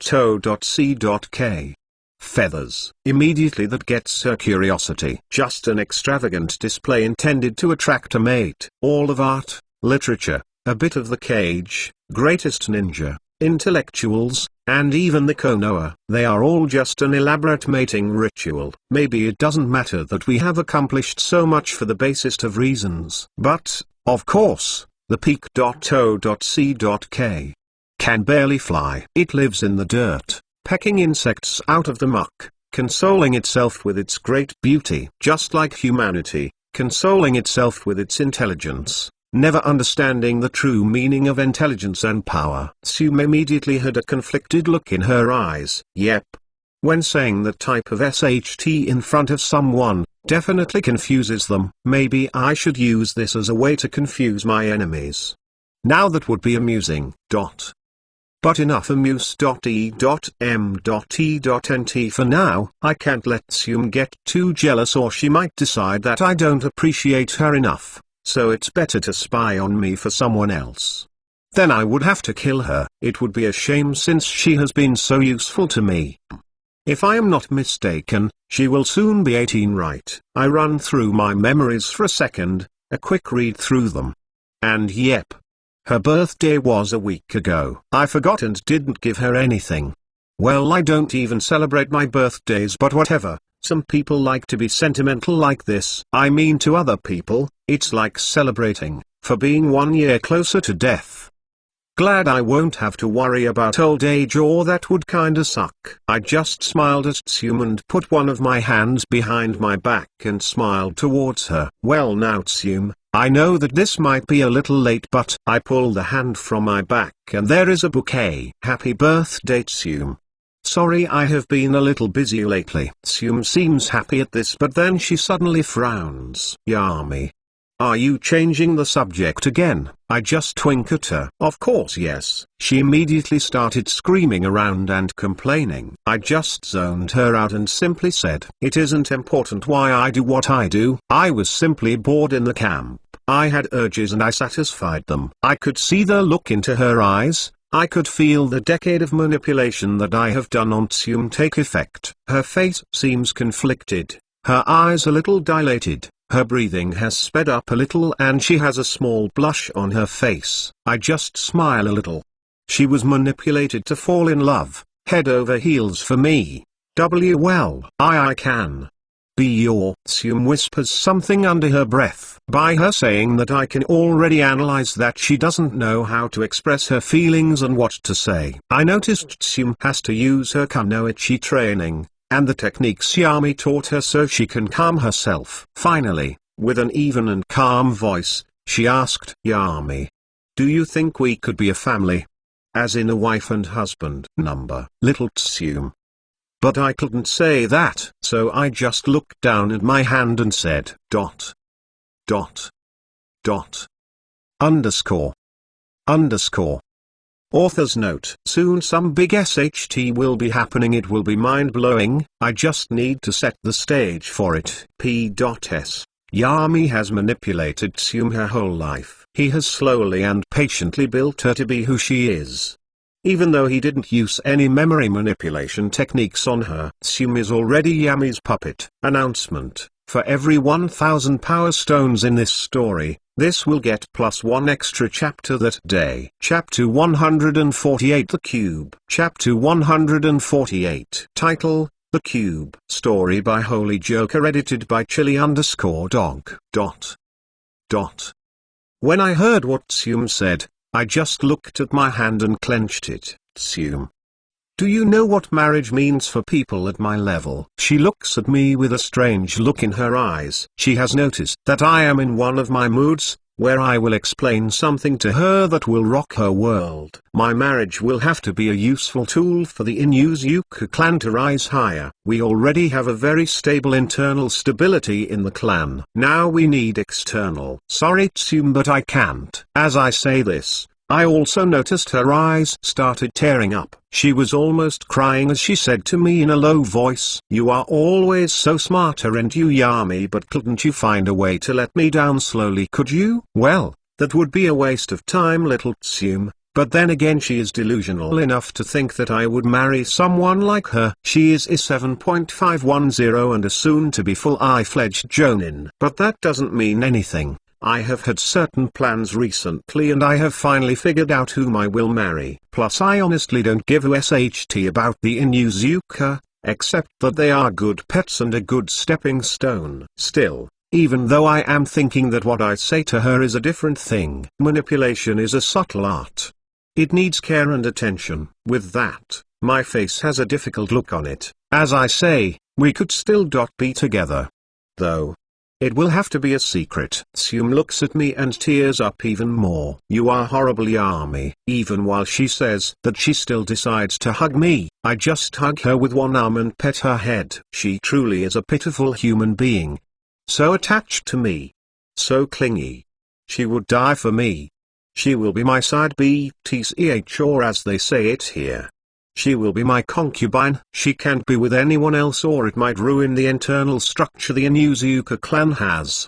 Feathers. Immediately that gets her curiosity. Just an extravagant display intended to attract a mate. All of art, literature, a bit of the cage, greatest ninja, intellectuals, and even the Konoha. They are all just an elaborate mating ritual. Maybe it doesn't matter that we have accomplished so much for the basest of reasons. But, of course, the peak.o.c.k. can barely fly. It lives in the dirt, pecking insects out of the muck, consoling itself with its great beauty. Just like humanity, consoling itself with its intelligence, never understanding the true meaning of intelligence and power. Tsume immediately had a conflicted look in her eyes. Yep. When saying that type of SHT in front of someone, definitely confuses them. Maybe I should use this as a way to confuse my enemies. Now that would be amusing. But enough amuse.e.m.t.nt for now. I can't let Tsume get too jealous or she might decide that I don't appreciate her enough, so it's better to spy on me for someone else. Then I would have to kill her. It would be a shame since she has been so useful to me. If I am not mistaken, she will soon be 18, right? I run through my memories for a second, a quick read through them. And yep. Her birthday was a week ago. I forgot and didn't give her anything. Well, I don't even celebrate my birthdays, but whatever. Some people like to be sentimental like this. I mean, to other people, it's like celebrating, for being 1 year closer to death. Glad I won't have to worry about old age, or that would kinda suck. I just smiled at Tsume and put one of my hands behind my back and smiled towards her. Well now Tsume, I know that this might be a little late, but I pull the hand from my back and there is a bouquet. Happy birthday Tsume. Sorry I have been a little busy lately. Tsume seems happy at this, but then she suddenly frowns. Yami. Are you changing the subject again? I just twink at her. Of course yes. She immediately started screaming around and complaining. I just zoned her out and simply said, it isn't important why I do what I do. I was simply bored in the camp. I had urges and I satisfied them. I could see the look into her eyes. I could feel the decade of manipulation that I have done on Tsume take effect. Her face seems conflicted, her eyes a little dilated. Her breathing has sped up a little and she has a small blush on her face. I just smile a little. She was manipulated to fall in love, head over heels for me. Well, I can be your. Tsume whispers something under her breath. By her saying that, I can already analyze that she doesn't know how to express her feelings and what to say. I noticed Tsume has to use her kunoichi training, and the techniques Yami taught her so she can calm herself. Finally, with an even and calm voice, she asked, Yami, do you think we could be a family? As in a wife and husband number? Little Tsume. But I couldn't say that, so I just looked down at my hand and said, underscore. Author's note: soon some big SHT will be happening. It will be mind-blowing, I just need to set the stage for it. P.S. Yami has manipulated Tsume her whole life. He has slowly and patiently built her to be who she is. Even though he didn't use any memory manipulation techniques on her. Tsume is already Yami's puppet. Announcement: for every 1000 power stones in this story, this will get +1 extra chapter that day. Chapter 148, The Cube. Chapter 148. Title: The Cube. Story by Holy Joker, edited by Chili_dog. When I heard what Tsume said, I just looked at my hand and clenched it. Tsume, do you know what marriage means for people at my level? She looks at me with a strange look in her eyes. She has noticed that I am in one of my moods, where I will explain something to her that will rock her world. My marriage will have to be a useful tool for the Inuzuka clan to rise higher. We already have a very stable internal stability in the clan. Now we need external. Sorry Tsume, but I can't. As I say this, I also noticed her eyes started tearing up. She was almost crying as she said to me in a low voice, "You are always so smarter and you Yami, but couldn't you find a way to let me down slowly, could you?" Well, that would be a waste of time, little Tsume. But then again, she is delusional enough to think that I would marry someone like her. She is a 7.510 and a soon-to-be full-fledged jonin. But that doesn't mean anything. I have had certain plans recently and I have finally figured out whom I will marry. Plus I honestly don't give a SHT about the Inuzuka, except that they are good pets and a good stepping stone. Still, even though I am thinking that what I say to her is a different thing, manipulation is a subtle art. It needs care and attention. With that, my face has a difficult look on it. As I say, we could still be together. Though, it will have to be a secret. Tsume looks at me and tears up even more. You are horrible Yami. Even while she says that, she still decides to hug me. I just hug her with one arm and pet her head. She truly is a pitiful human being. So attached to me. So clingy. She would die for me. She will be my side BTCH, or as they say it here. She will be my concubine. She can't be with anyone else or it might ruin the internal structure the Inuzuka clan has.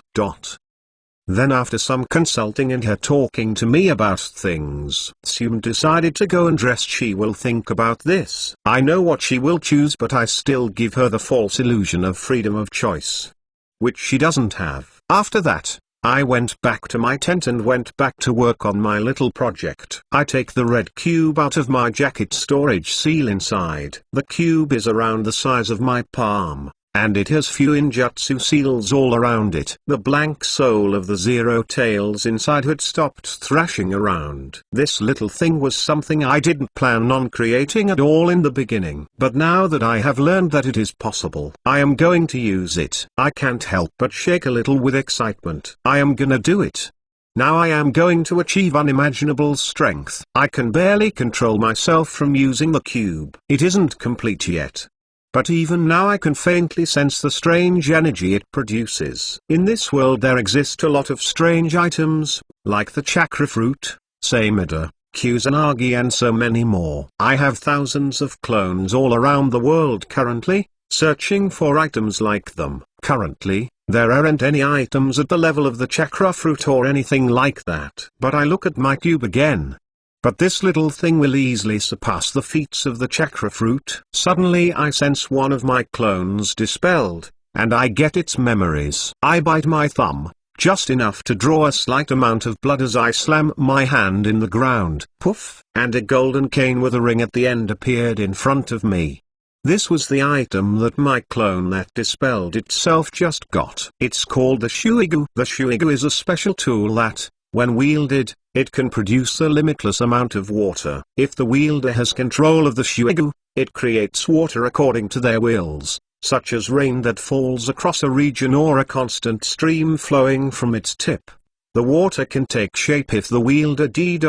Then after some consulting and her talking to me about things, Tsume decided to go and dress. She will think about this. I know what she will choose, but I still give her the false illusion of freedom of choice, which she doesn't have. After that, I went back to my tent and went back to work on my little project. I take the red cube out of my jacket storage seal inside. The cube is around the size of my palm, and it has few injutsu seals all around it. The blank soul of the zero tails inside had stopped thrashing around. This little thing was something I didn't plan on creating at all in the beginning. But now that I have learned that it is possible, I am going to use it. I can't help but shake a little with excitement. I am gonna do it. Now I am going to achieve unimaginable strength. I can barely control myself from using the cube. It isn't complete yet. But even now I can faintly sense the strange energy it produces. In this world there exist a lot of strange items, like the chakra fruit, Samida, Kusanagi and so many more. I have thousands of clones all around the world currently, searching for items like them. Currently, there aren't any items at the level of the chakra fruit or anything like that. But I look at my cube again. But this little thing will easily surpass the feats of the chakra fruit. Suddenly I sense one of my clones dispelled, and I get its memories. I bite my thumb, just enough to draw a slight amount of blood as I slam my hand in the ground. Poof! And a golden cane with a ring at the end appeared in front of me. This was the item that my clone that dispelled itself just got. It's called the Shuigu. The Shuigu is a special tool that, when wielded, it can produce a limitless amount of water. If the wielder has control of the Shuigu, it creates water according to their wills, such as rain that falls across a region or a constant stream flowing from its tip. The water can take shape if the wielder D.E.S.I.R.S.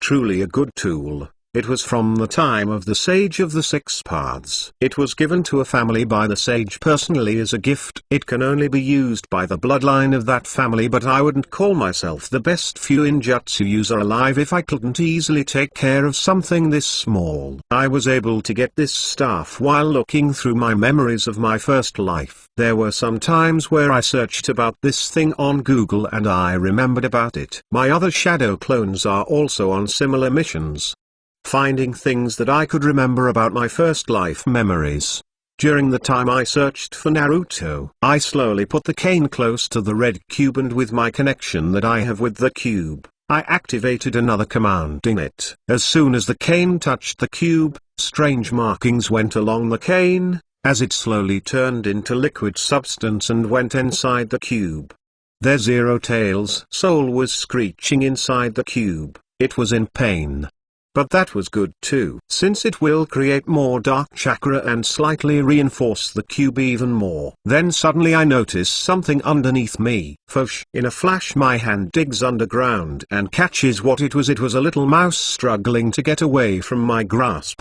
Truly a good tool. It was from the time of the Sage of the Six Paths. It was given to a family by the sage personally as a gift. It can only be used by the bloodline of that family, but I wouldn't call myself the best Fuinjutsu user alive if I couldn't easily take care of something this small. I was able to get this staff while looking through my memories of my first life. There were some times where I searched about this thing on Google and I remembered about it. My other shadow clones are also on similar missions, finding things that I could remember about my first life memories. During the time I searched for Naruto, I slowly put the cane close to the red cube, and with my connection that I have with the cube, I activated another command in it. As soon as the cane touched the cube, strange markings went along the cane, as it slowly turned into liquid substance and went inside the cube. Their Zero Tails soul was screeching inside the cube. It was in pain. But that was good too, since it will create more dark chakra and slightly reinforce the cube even more. Then suddenly I notice something underneath me. In a flash my hand digs underground and catches what it was. It was a little mouse struggling to get away from my grasp.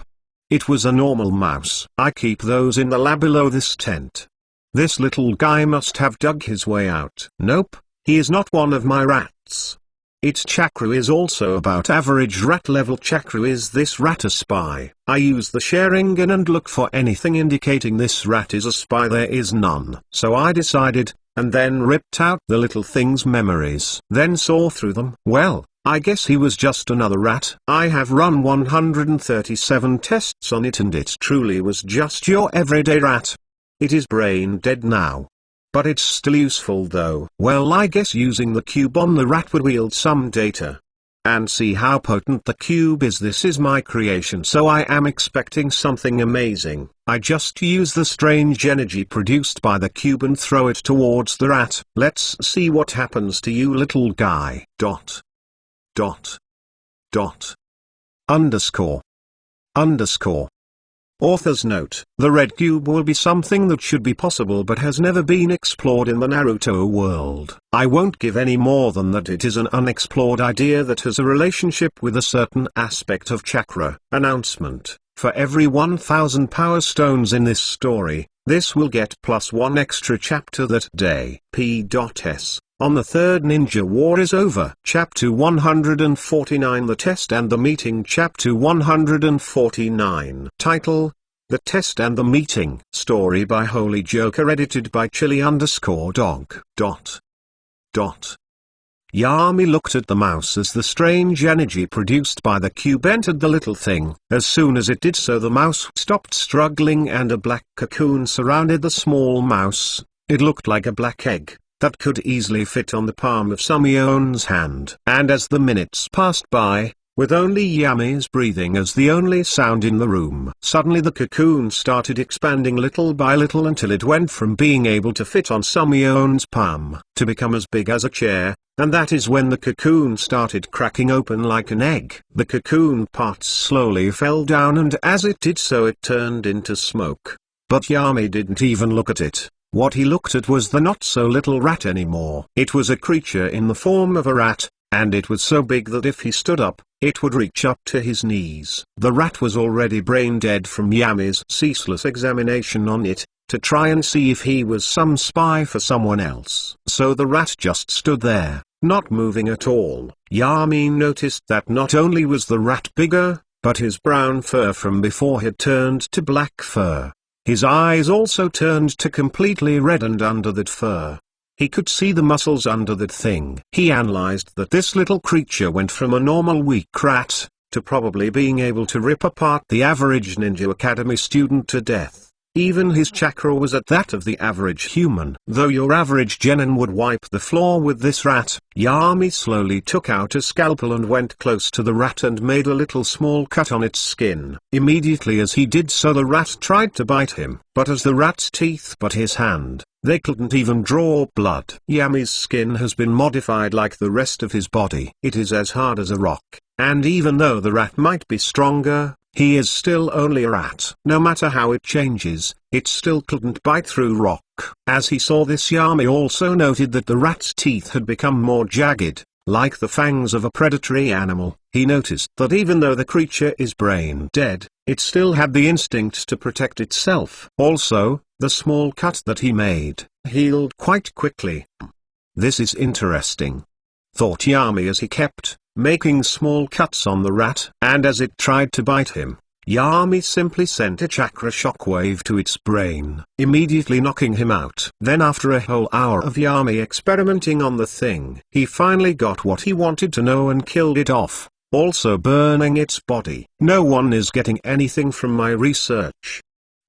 It was a normal mouse. I keep those in the lab below this tent. This little guy must have dug his way out. Nope, he is not one of my rats. Its chakra is also about average rat level chakra. Is this rat a spy? I use the Sharingan and look for anything indicating this rat is a spy. There is none. So I decided, and then ripped out the little thing's memories. Then saw through them. Well, I guess he was just another rat. I have run 137 tests on it and it truly was just your everyday rat. It is brain dead now. But it's still useful though. Well, I guess using the cube on the rat would wield some data. And see how potent the cube is. This is my creation, so I am expecting something amazing. I just use the strange energy produced by the cube and throw it towards the rat. Let's see what happens to you, little guy. Underscore. Author's note: the red cube will be something that should be possible but has never been explored in the Naruto world. I won't give any more than that it is an unexplored idea that has a relationship with a certain aspect of chakra. Announcement: for every 1000 power stones in this story, this will get +1 extra chapter that day. P.S. On the third ninja war is over. Chapter 149, The Test and the Meeting. Chapter 149. Title: The Test and the Meeting. Story by Holy Joker, edited by Chili_dog. Yami looked at the mouse as the strange energy produced by the cube entered the little thing. As soon as it did so, the mouse stopped struggling and a black cocoon surrounded the small mouse. It looked like a black egg that could easily fit on the palm of Sumion's hand. And as the minutes passed by, with only Yami's breathing as the only sound in the room, suddenly the cocoon started expanding little by little until it went from being able to fit on Sumion's palm to become as big as a chair, and that is when the cocoon started cracking open like an egg. The cocoon parts slowly fell down, and as it did so it turned into smoke. But Yami didn't even look at it. What he looked at was the not-so-little rat anymore. It was a creature in the form of a rat, and it was so big that if he stood up, it would reach up to his knees. The rat was already brain dead from Yami's ceaseless examination on it, to try and see if he was some spy for someone else. So the rat just stood there, not moving at all. Yami noticed that not only was the rat bigger, but his brown fur from before had turned to black fur. His eyes also turned to completely red, and under that fur, he could see the muscles under that thing. He analyzed that this little creature went from a normal weak rat, to probably being able to rip apart the average Ninja Academy student to death. Even his chakra was at that of the average human. Though your average genin would wipe the floor with this rat, Yami slowly took out a scalpel and went close to the rat and made a little small cut on its skin. Immediately as he did so, the rat tried to bite him, but as the rat's teeth bit his hand, they couldn't even draw blood. Yami's skin has been modified like the rest of his body. It is as hard as a rock, and even though the rat might be stronger, he is still only a rat. No matter how it changes, it still couldn't bite through rock. As he saw this, Yami also noted that the rat's teeth had become more jagged, like the fangs of a predatory animal. He noticed that even though the creature is brain dead, it still had the instinct to protect itself. Also, the small cut that he made healed quite quickly. This is interesting, thought Yami as he kept making small cuts on the rat. And as it tried to bite him, Yami simply sent a chakra shockwave to its brain, immediately knocking him out. Then after a whole hour of Yami experimenting on the thing, he finally got what he wanted to know and killed it off, also burning its body. No one is getting anything from my research,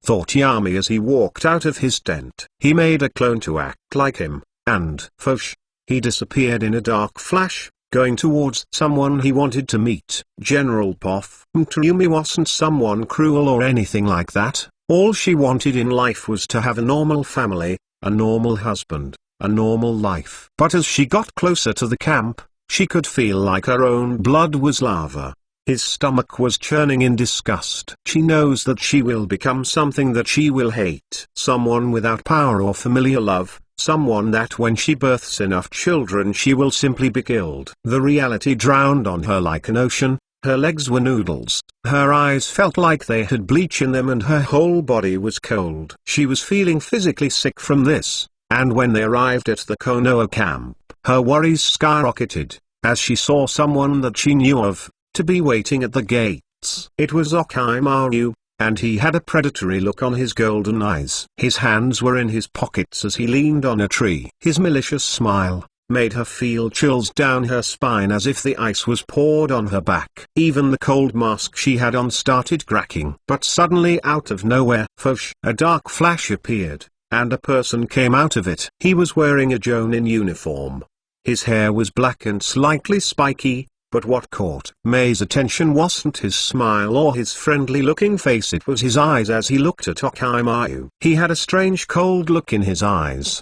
thought Yami as he walked out of his tent. He made a clone to act like him, and whoosh, he disappeared in a dark flash, going towards someone he wanted to meet. General Poff Tsume wasn't someone cruel or anything like that. All she wanted in life was to have a normal family, a normal husband, a normal life. But as she got closer to the camp, she could feel like her own blood was lava. His stomach was churning in disgust. She knows that she will become something that she will hate. Someone without power or familiar love. Someone that when she births enough children she will simply be killed. The reality drowned on her like an ocean. Her legs were noodles, her eyes felt like they had bleach in them, and her whole body was cold. She was feeling physically sick from this, and when they arrived at the Konoha camp, her worries skyrocketed, as she saw someone that she knew of, to be waiting at the gates. It was Orochimaru, and he had a predatory look on his golden eyes. His hands were in his pockets as he leaned on a tree. His malicious smile made her feel chills down her spine as if the ice was poured on her back. Even the cold mask she had on started cracking. But suddenly out of nowhere, whoosh, a dark flash appeared, and a person came out of it. He was wearing a Jonin uniform. His hair was black and slightly spiky. But what caught May's attention wasn't his smile or his friendly-looking face, it was his eyes as he looked at Orochimaru. He had a strange cold look in his eyes.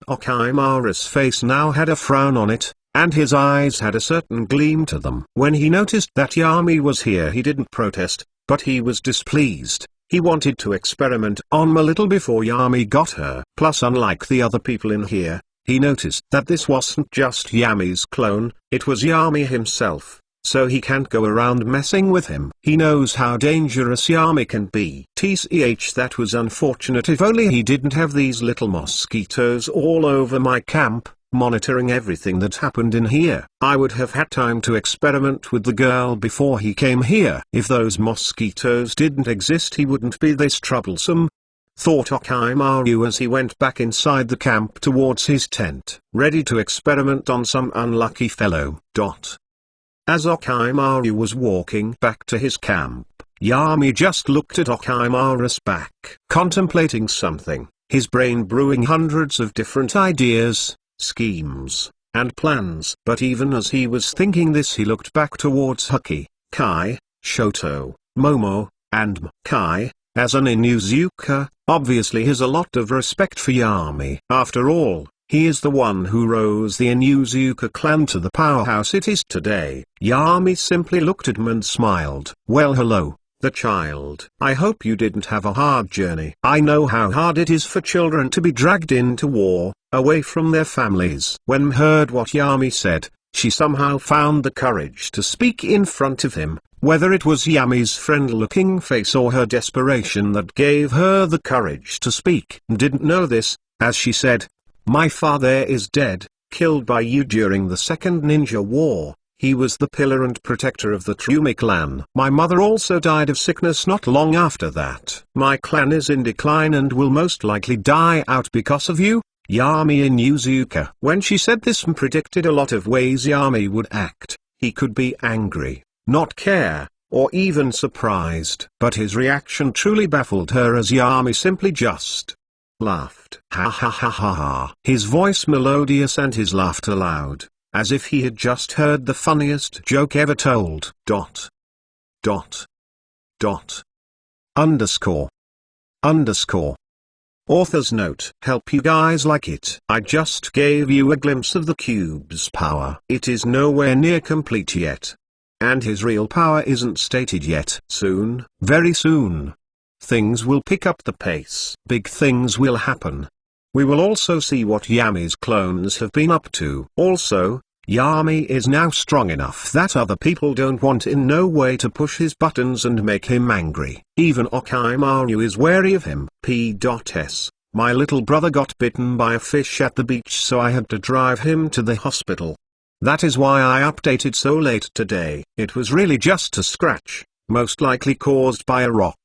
Orochimaru's face now had a frown on it, and his eyes had a certain gleam to them. When he noticed that Yami was here he didn't protest, but he was displeased. He wanted to experiment on a little before Yami got her. Plus, unlike the other people in here, he noticed that this wasn't just Yami's clone, it was Yami himself, so he can't go around messing with him. He knows how dangerous Yami can be. TCH, that was unfortunate. If only he didn't have these little mosquitoes all over my camp, monitoring everything that happened in here. I would have had time to experiment with the girl before he came here. If those mosquitoes didn't exist he wouldn't be this troublesome, thought Orochimaru as he went back inside the camp towards his tent, ready to experiment on some unlucky fellow. As Orochimaru was walking back to his camp, Yami just looked at Orochimaru's back, contemplating something, his brain brewing hundreds of different ideas, schemes, and plans. But even as he was thinking this he looked back towards Hokage, Kai, Shoto, Momo, and Kai. As an Inuzuka, obviously has a lot of respect for Yami. After all, he is the one who rose the Inuzuka clan to the powerhouse it is today. Yami simply looked at him and smiled. Well, hello, the child. I hope you didn't have a hard journey. I know how hard it is for children to be dragged into war, away from their families. When heard what Yami said, she somehow found the courage to speak in front of him. Whether it was Yami's friend-looking face or her desperation that gave her the courage to speak. Didn't know this, as she said, "My father is dead, killed by you during the Second Ninja War. He was the pillar and protector of the Tsume clan. My mother also died of sickness not long after that. My clan is in decline and will most likely die out because of you, Yami Inuzuka." When she said this and predicted a lot of ways Yami would act. He could be angry, not care, or even surprised. But his reaction truly baffled her as Yami simply just laughed. Ha ha ha ha ha. His voice melodious and his laughter loud, as if he had just heard the funniest joke ever told. Underscore. Author's note. Help you guys like it. I just gave you a glimpse of the cube's power. It is nowhere near complete yet. And his real power isn't stated yet. Soon, very soon, things will pick up the pace. Big things will happen. We will also see what Yami's clones have been up to. Also, Yami is now strong enough that other people don't want in no way to push his buttons and make him angry. Even Okaimaru is wary of him. P.S. My little brother got bitten by a fish at the beach, so I had to drive him to the hospital. That is why I updated so late today. It was really just a scratch, most likely caused by a rock.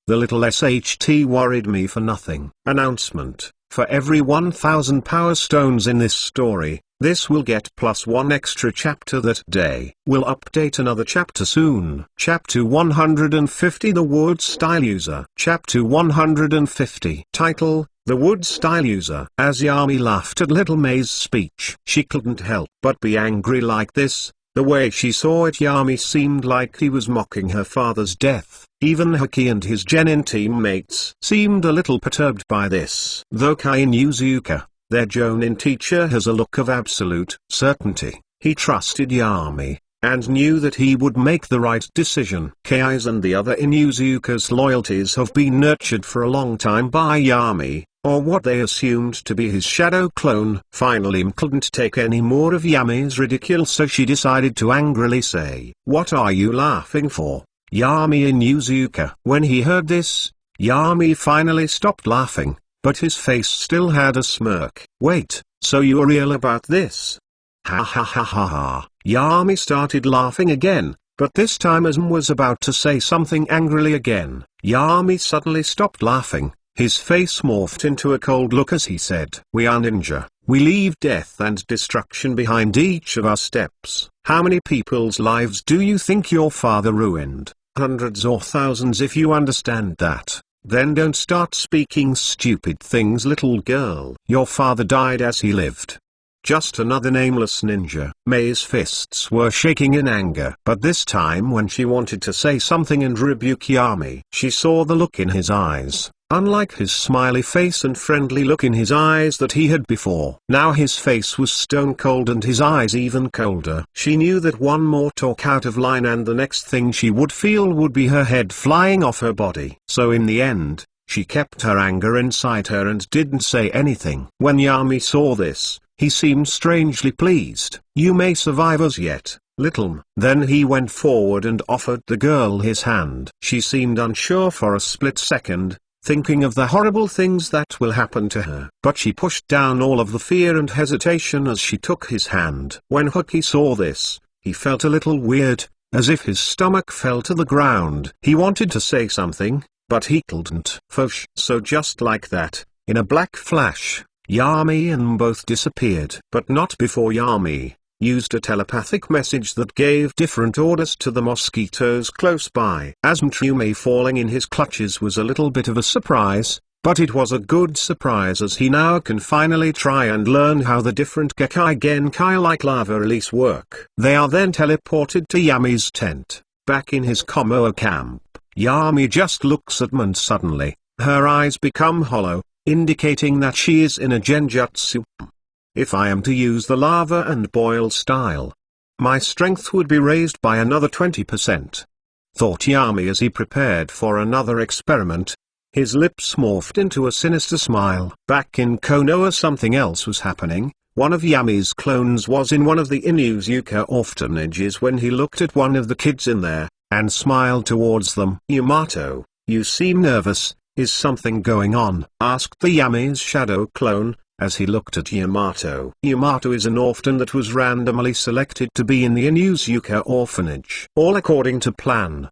The little SHT worried me for nothing. Announcement: for every 1000 power stones in this story, this will get +1 extra chapter that day. We'll update another chapter soon. Chapter 150, The Wood Style User. Chapter 150. Title: The Wood Style User. As Yami laughed at Little May's speech, she couldn't help but be angry like this. The way she saw it, Yami seemed like he was mocking her father's death. Even Hokage and his genin teammates seemed a little perturbed by this. Though Kai Inuzuka, their Jonin teacher, has a look of absolute certainty, he trusted Yami, and knew that he would make the right decision. Kai's and the other Inuzuka's loyalties have been nurtured for a long time by Yami, or what they assumed to be his shadow clone. Finally couldn't take any more of Yami's ridicule, so she decided to angrily say, "What are you laughing for, Yami Inuzuka?" When he heard this, Yami finally stopped laughing, but his face still had a smirk. "Wait, so you're real about this?" Ha ha ha ha ha. Yami started laughing again, but this time Asm was about to say something angrily again. Yami suddenly stopped laughing. His face morphed into a cold look as he said, "We are ninja. We leave death and destruction behind each of our steps. How many people's lives do you think your father ruined? Hundreds or thousands. If you understand that, then don't start speaking stupid things, little girl. Your father died as he lived. Just another nameless ninja." May's fists were shaking in anger. But this time when she wanted to say something and rebuke Yami, she saw the look in his eyes. Unlike his smiley face and friendly look in his eyes that he had before, now his face was stone cold and his eyes even colder. She knew that one more talk out of line and the next thing she would feel would be her head flying off her body. So in the end, she kept her anger inside her and didn't say anything. When Yami saw this, he seemed strangely pleased. "You may survive us yet, little." Then he went forward and offered the girl his hand. She seemed unsure for a split second, thinking of the horrible things that will happen to her. But she pushed down all of the fear and hesitation as she took his hand. When Hokage saw this, he felt a little weird, as if his stomach fell to the ground. He wanted to say something, but he couldn't. So just like that, in a black flash, Yami and both disappeared. But not before Yami used a telepathic message that gave different orders to the mosquitoes close by. As Tsume falling in his clutches was a little bit of a surprise, but it was a good surprise as he now can finally try and learn how the different Gakkai Genkai like lava release work. They are then teleported to Yami's tent. Back in his Konoha camp, Yami just looks at and suddenly, her eyes become hollow, indicating that she is in a genjutsu. If I am to use the lava and boil style, my strength would be raised by another 20%. Thought Yami as he prepared for another experiment. His lips morphed into a sinister smile. Back in Konoha something else was happening. One of Yami's clones was in one of the Inuzuka orphanages when he looked at one of the kids in there, and smiled towards them. "Yamato, you seem nervous, is something going on?" asked the Yami's shadow clone, as he looked at Yamato. Yamato is an orphan that was randomly selected to be in the Inuzuka orphanage. All according to plan,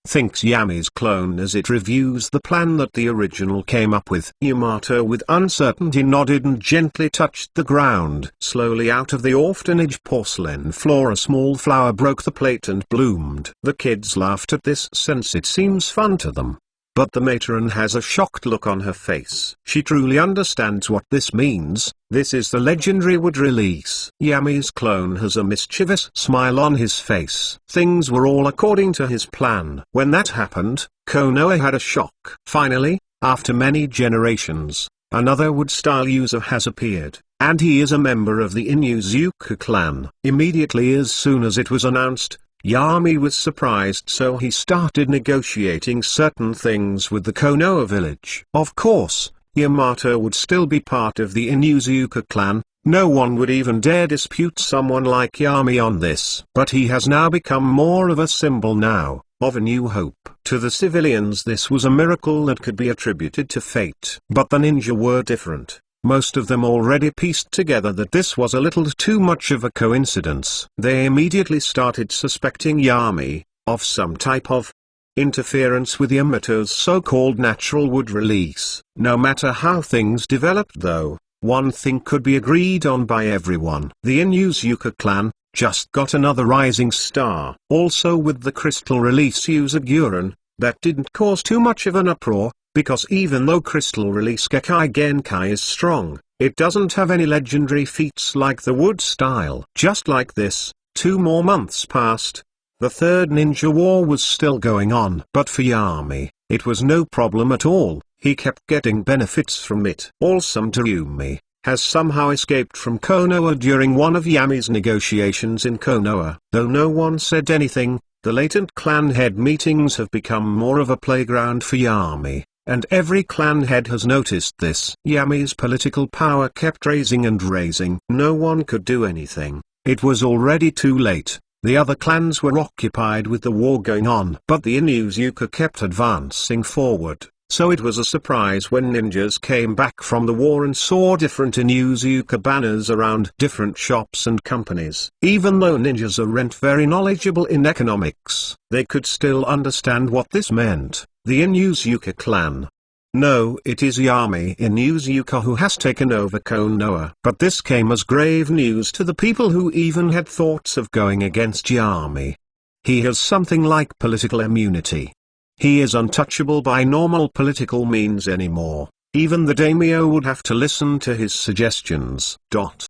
thinks Yami's clone as it reviews the plan that the original came up with. Yamato with uncertainty nodded and gently touched the ground. Slowly out of the orphanage porcelain floor a small flower broke the plate and bloomed. The kids laughed at this since it seems fun to them. But the matron has a shocked look on her face. She truly understands what this means. This is the legendary wood release. Yami's clone has a mischievous smile on his face. Things were all according to his plan. When that happened, Konoha had a shock. Finally, after many generations, another wood-style user has appeared, and he is a member of the Inuzuka clan. Immediately as soon as it was announced, Yami was surprised, so he started negotiating certain things with the Konoha village. Of course, Yamato would still be part of the Inuzuka clan, No one would even dare dispute someone like Yami on this. But he has now become more of a symbol now, of a new hope. To the civilians this was a miracle that could be attributed to fate. But the ninja were different. Most of them already pieced together that this was a little too much of a coincidence. They immediately started suspecting Yami of some type of interference with Yamato's so-called natural wood release. No matter how things developed though, one thing could be agreed on by everyone. The Inuzuka clan just got another rising star. Also with the crystal release Uzuguren, that didn't cause too much of an uproar, because even though crystal release Kekai Genkai is strong, it doesn't have any legendary feats like the wood style. Just like this, 2 more months passed. The third ninja war was still going on. But for Yami, it was no problem at all. He kept getting benefits from it. Also Tsume has somehow escaped from Konoha during one of Yami's negotiations in Konoha. Though no one said anything, the latent clan head meetings have become more of a playground for Yami, and every clan head has noticed this. Yami's political power kept raising and raising. No one could do anything. It was already too late. The other clans were occupied with the war going on. But the Inuzuka kept advancing forward. So it was a surprise when ninjas came back from the war and saw different Inuzuka banners around different shops and companies. Even though ninjas aren't very knowledgeable in economics, they could still understand what this meant. The Inuzuka clan. No, it is Yami Inuzuka who has taken over Konoha. But this came as grave news to the people who even had thoughts of going against Yami. He has something like political immunity. He is untouchable by normal political means anymore. Even the daimyo would have to listen to his suggestions.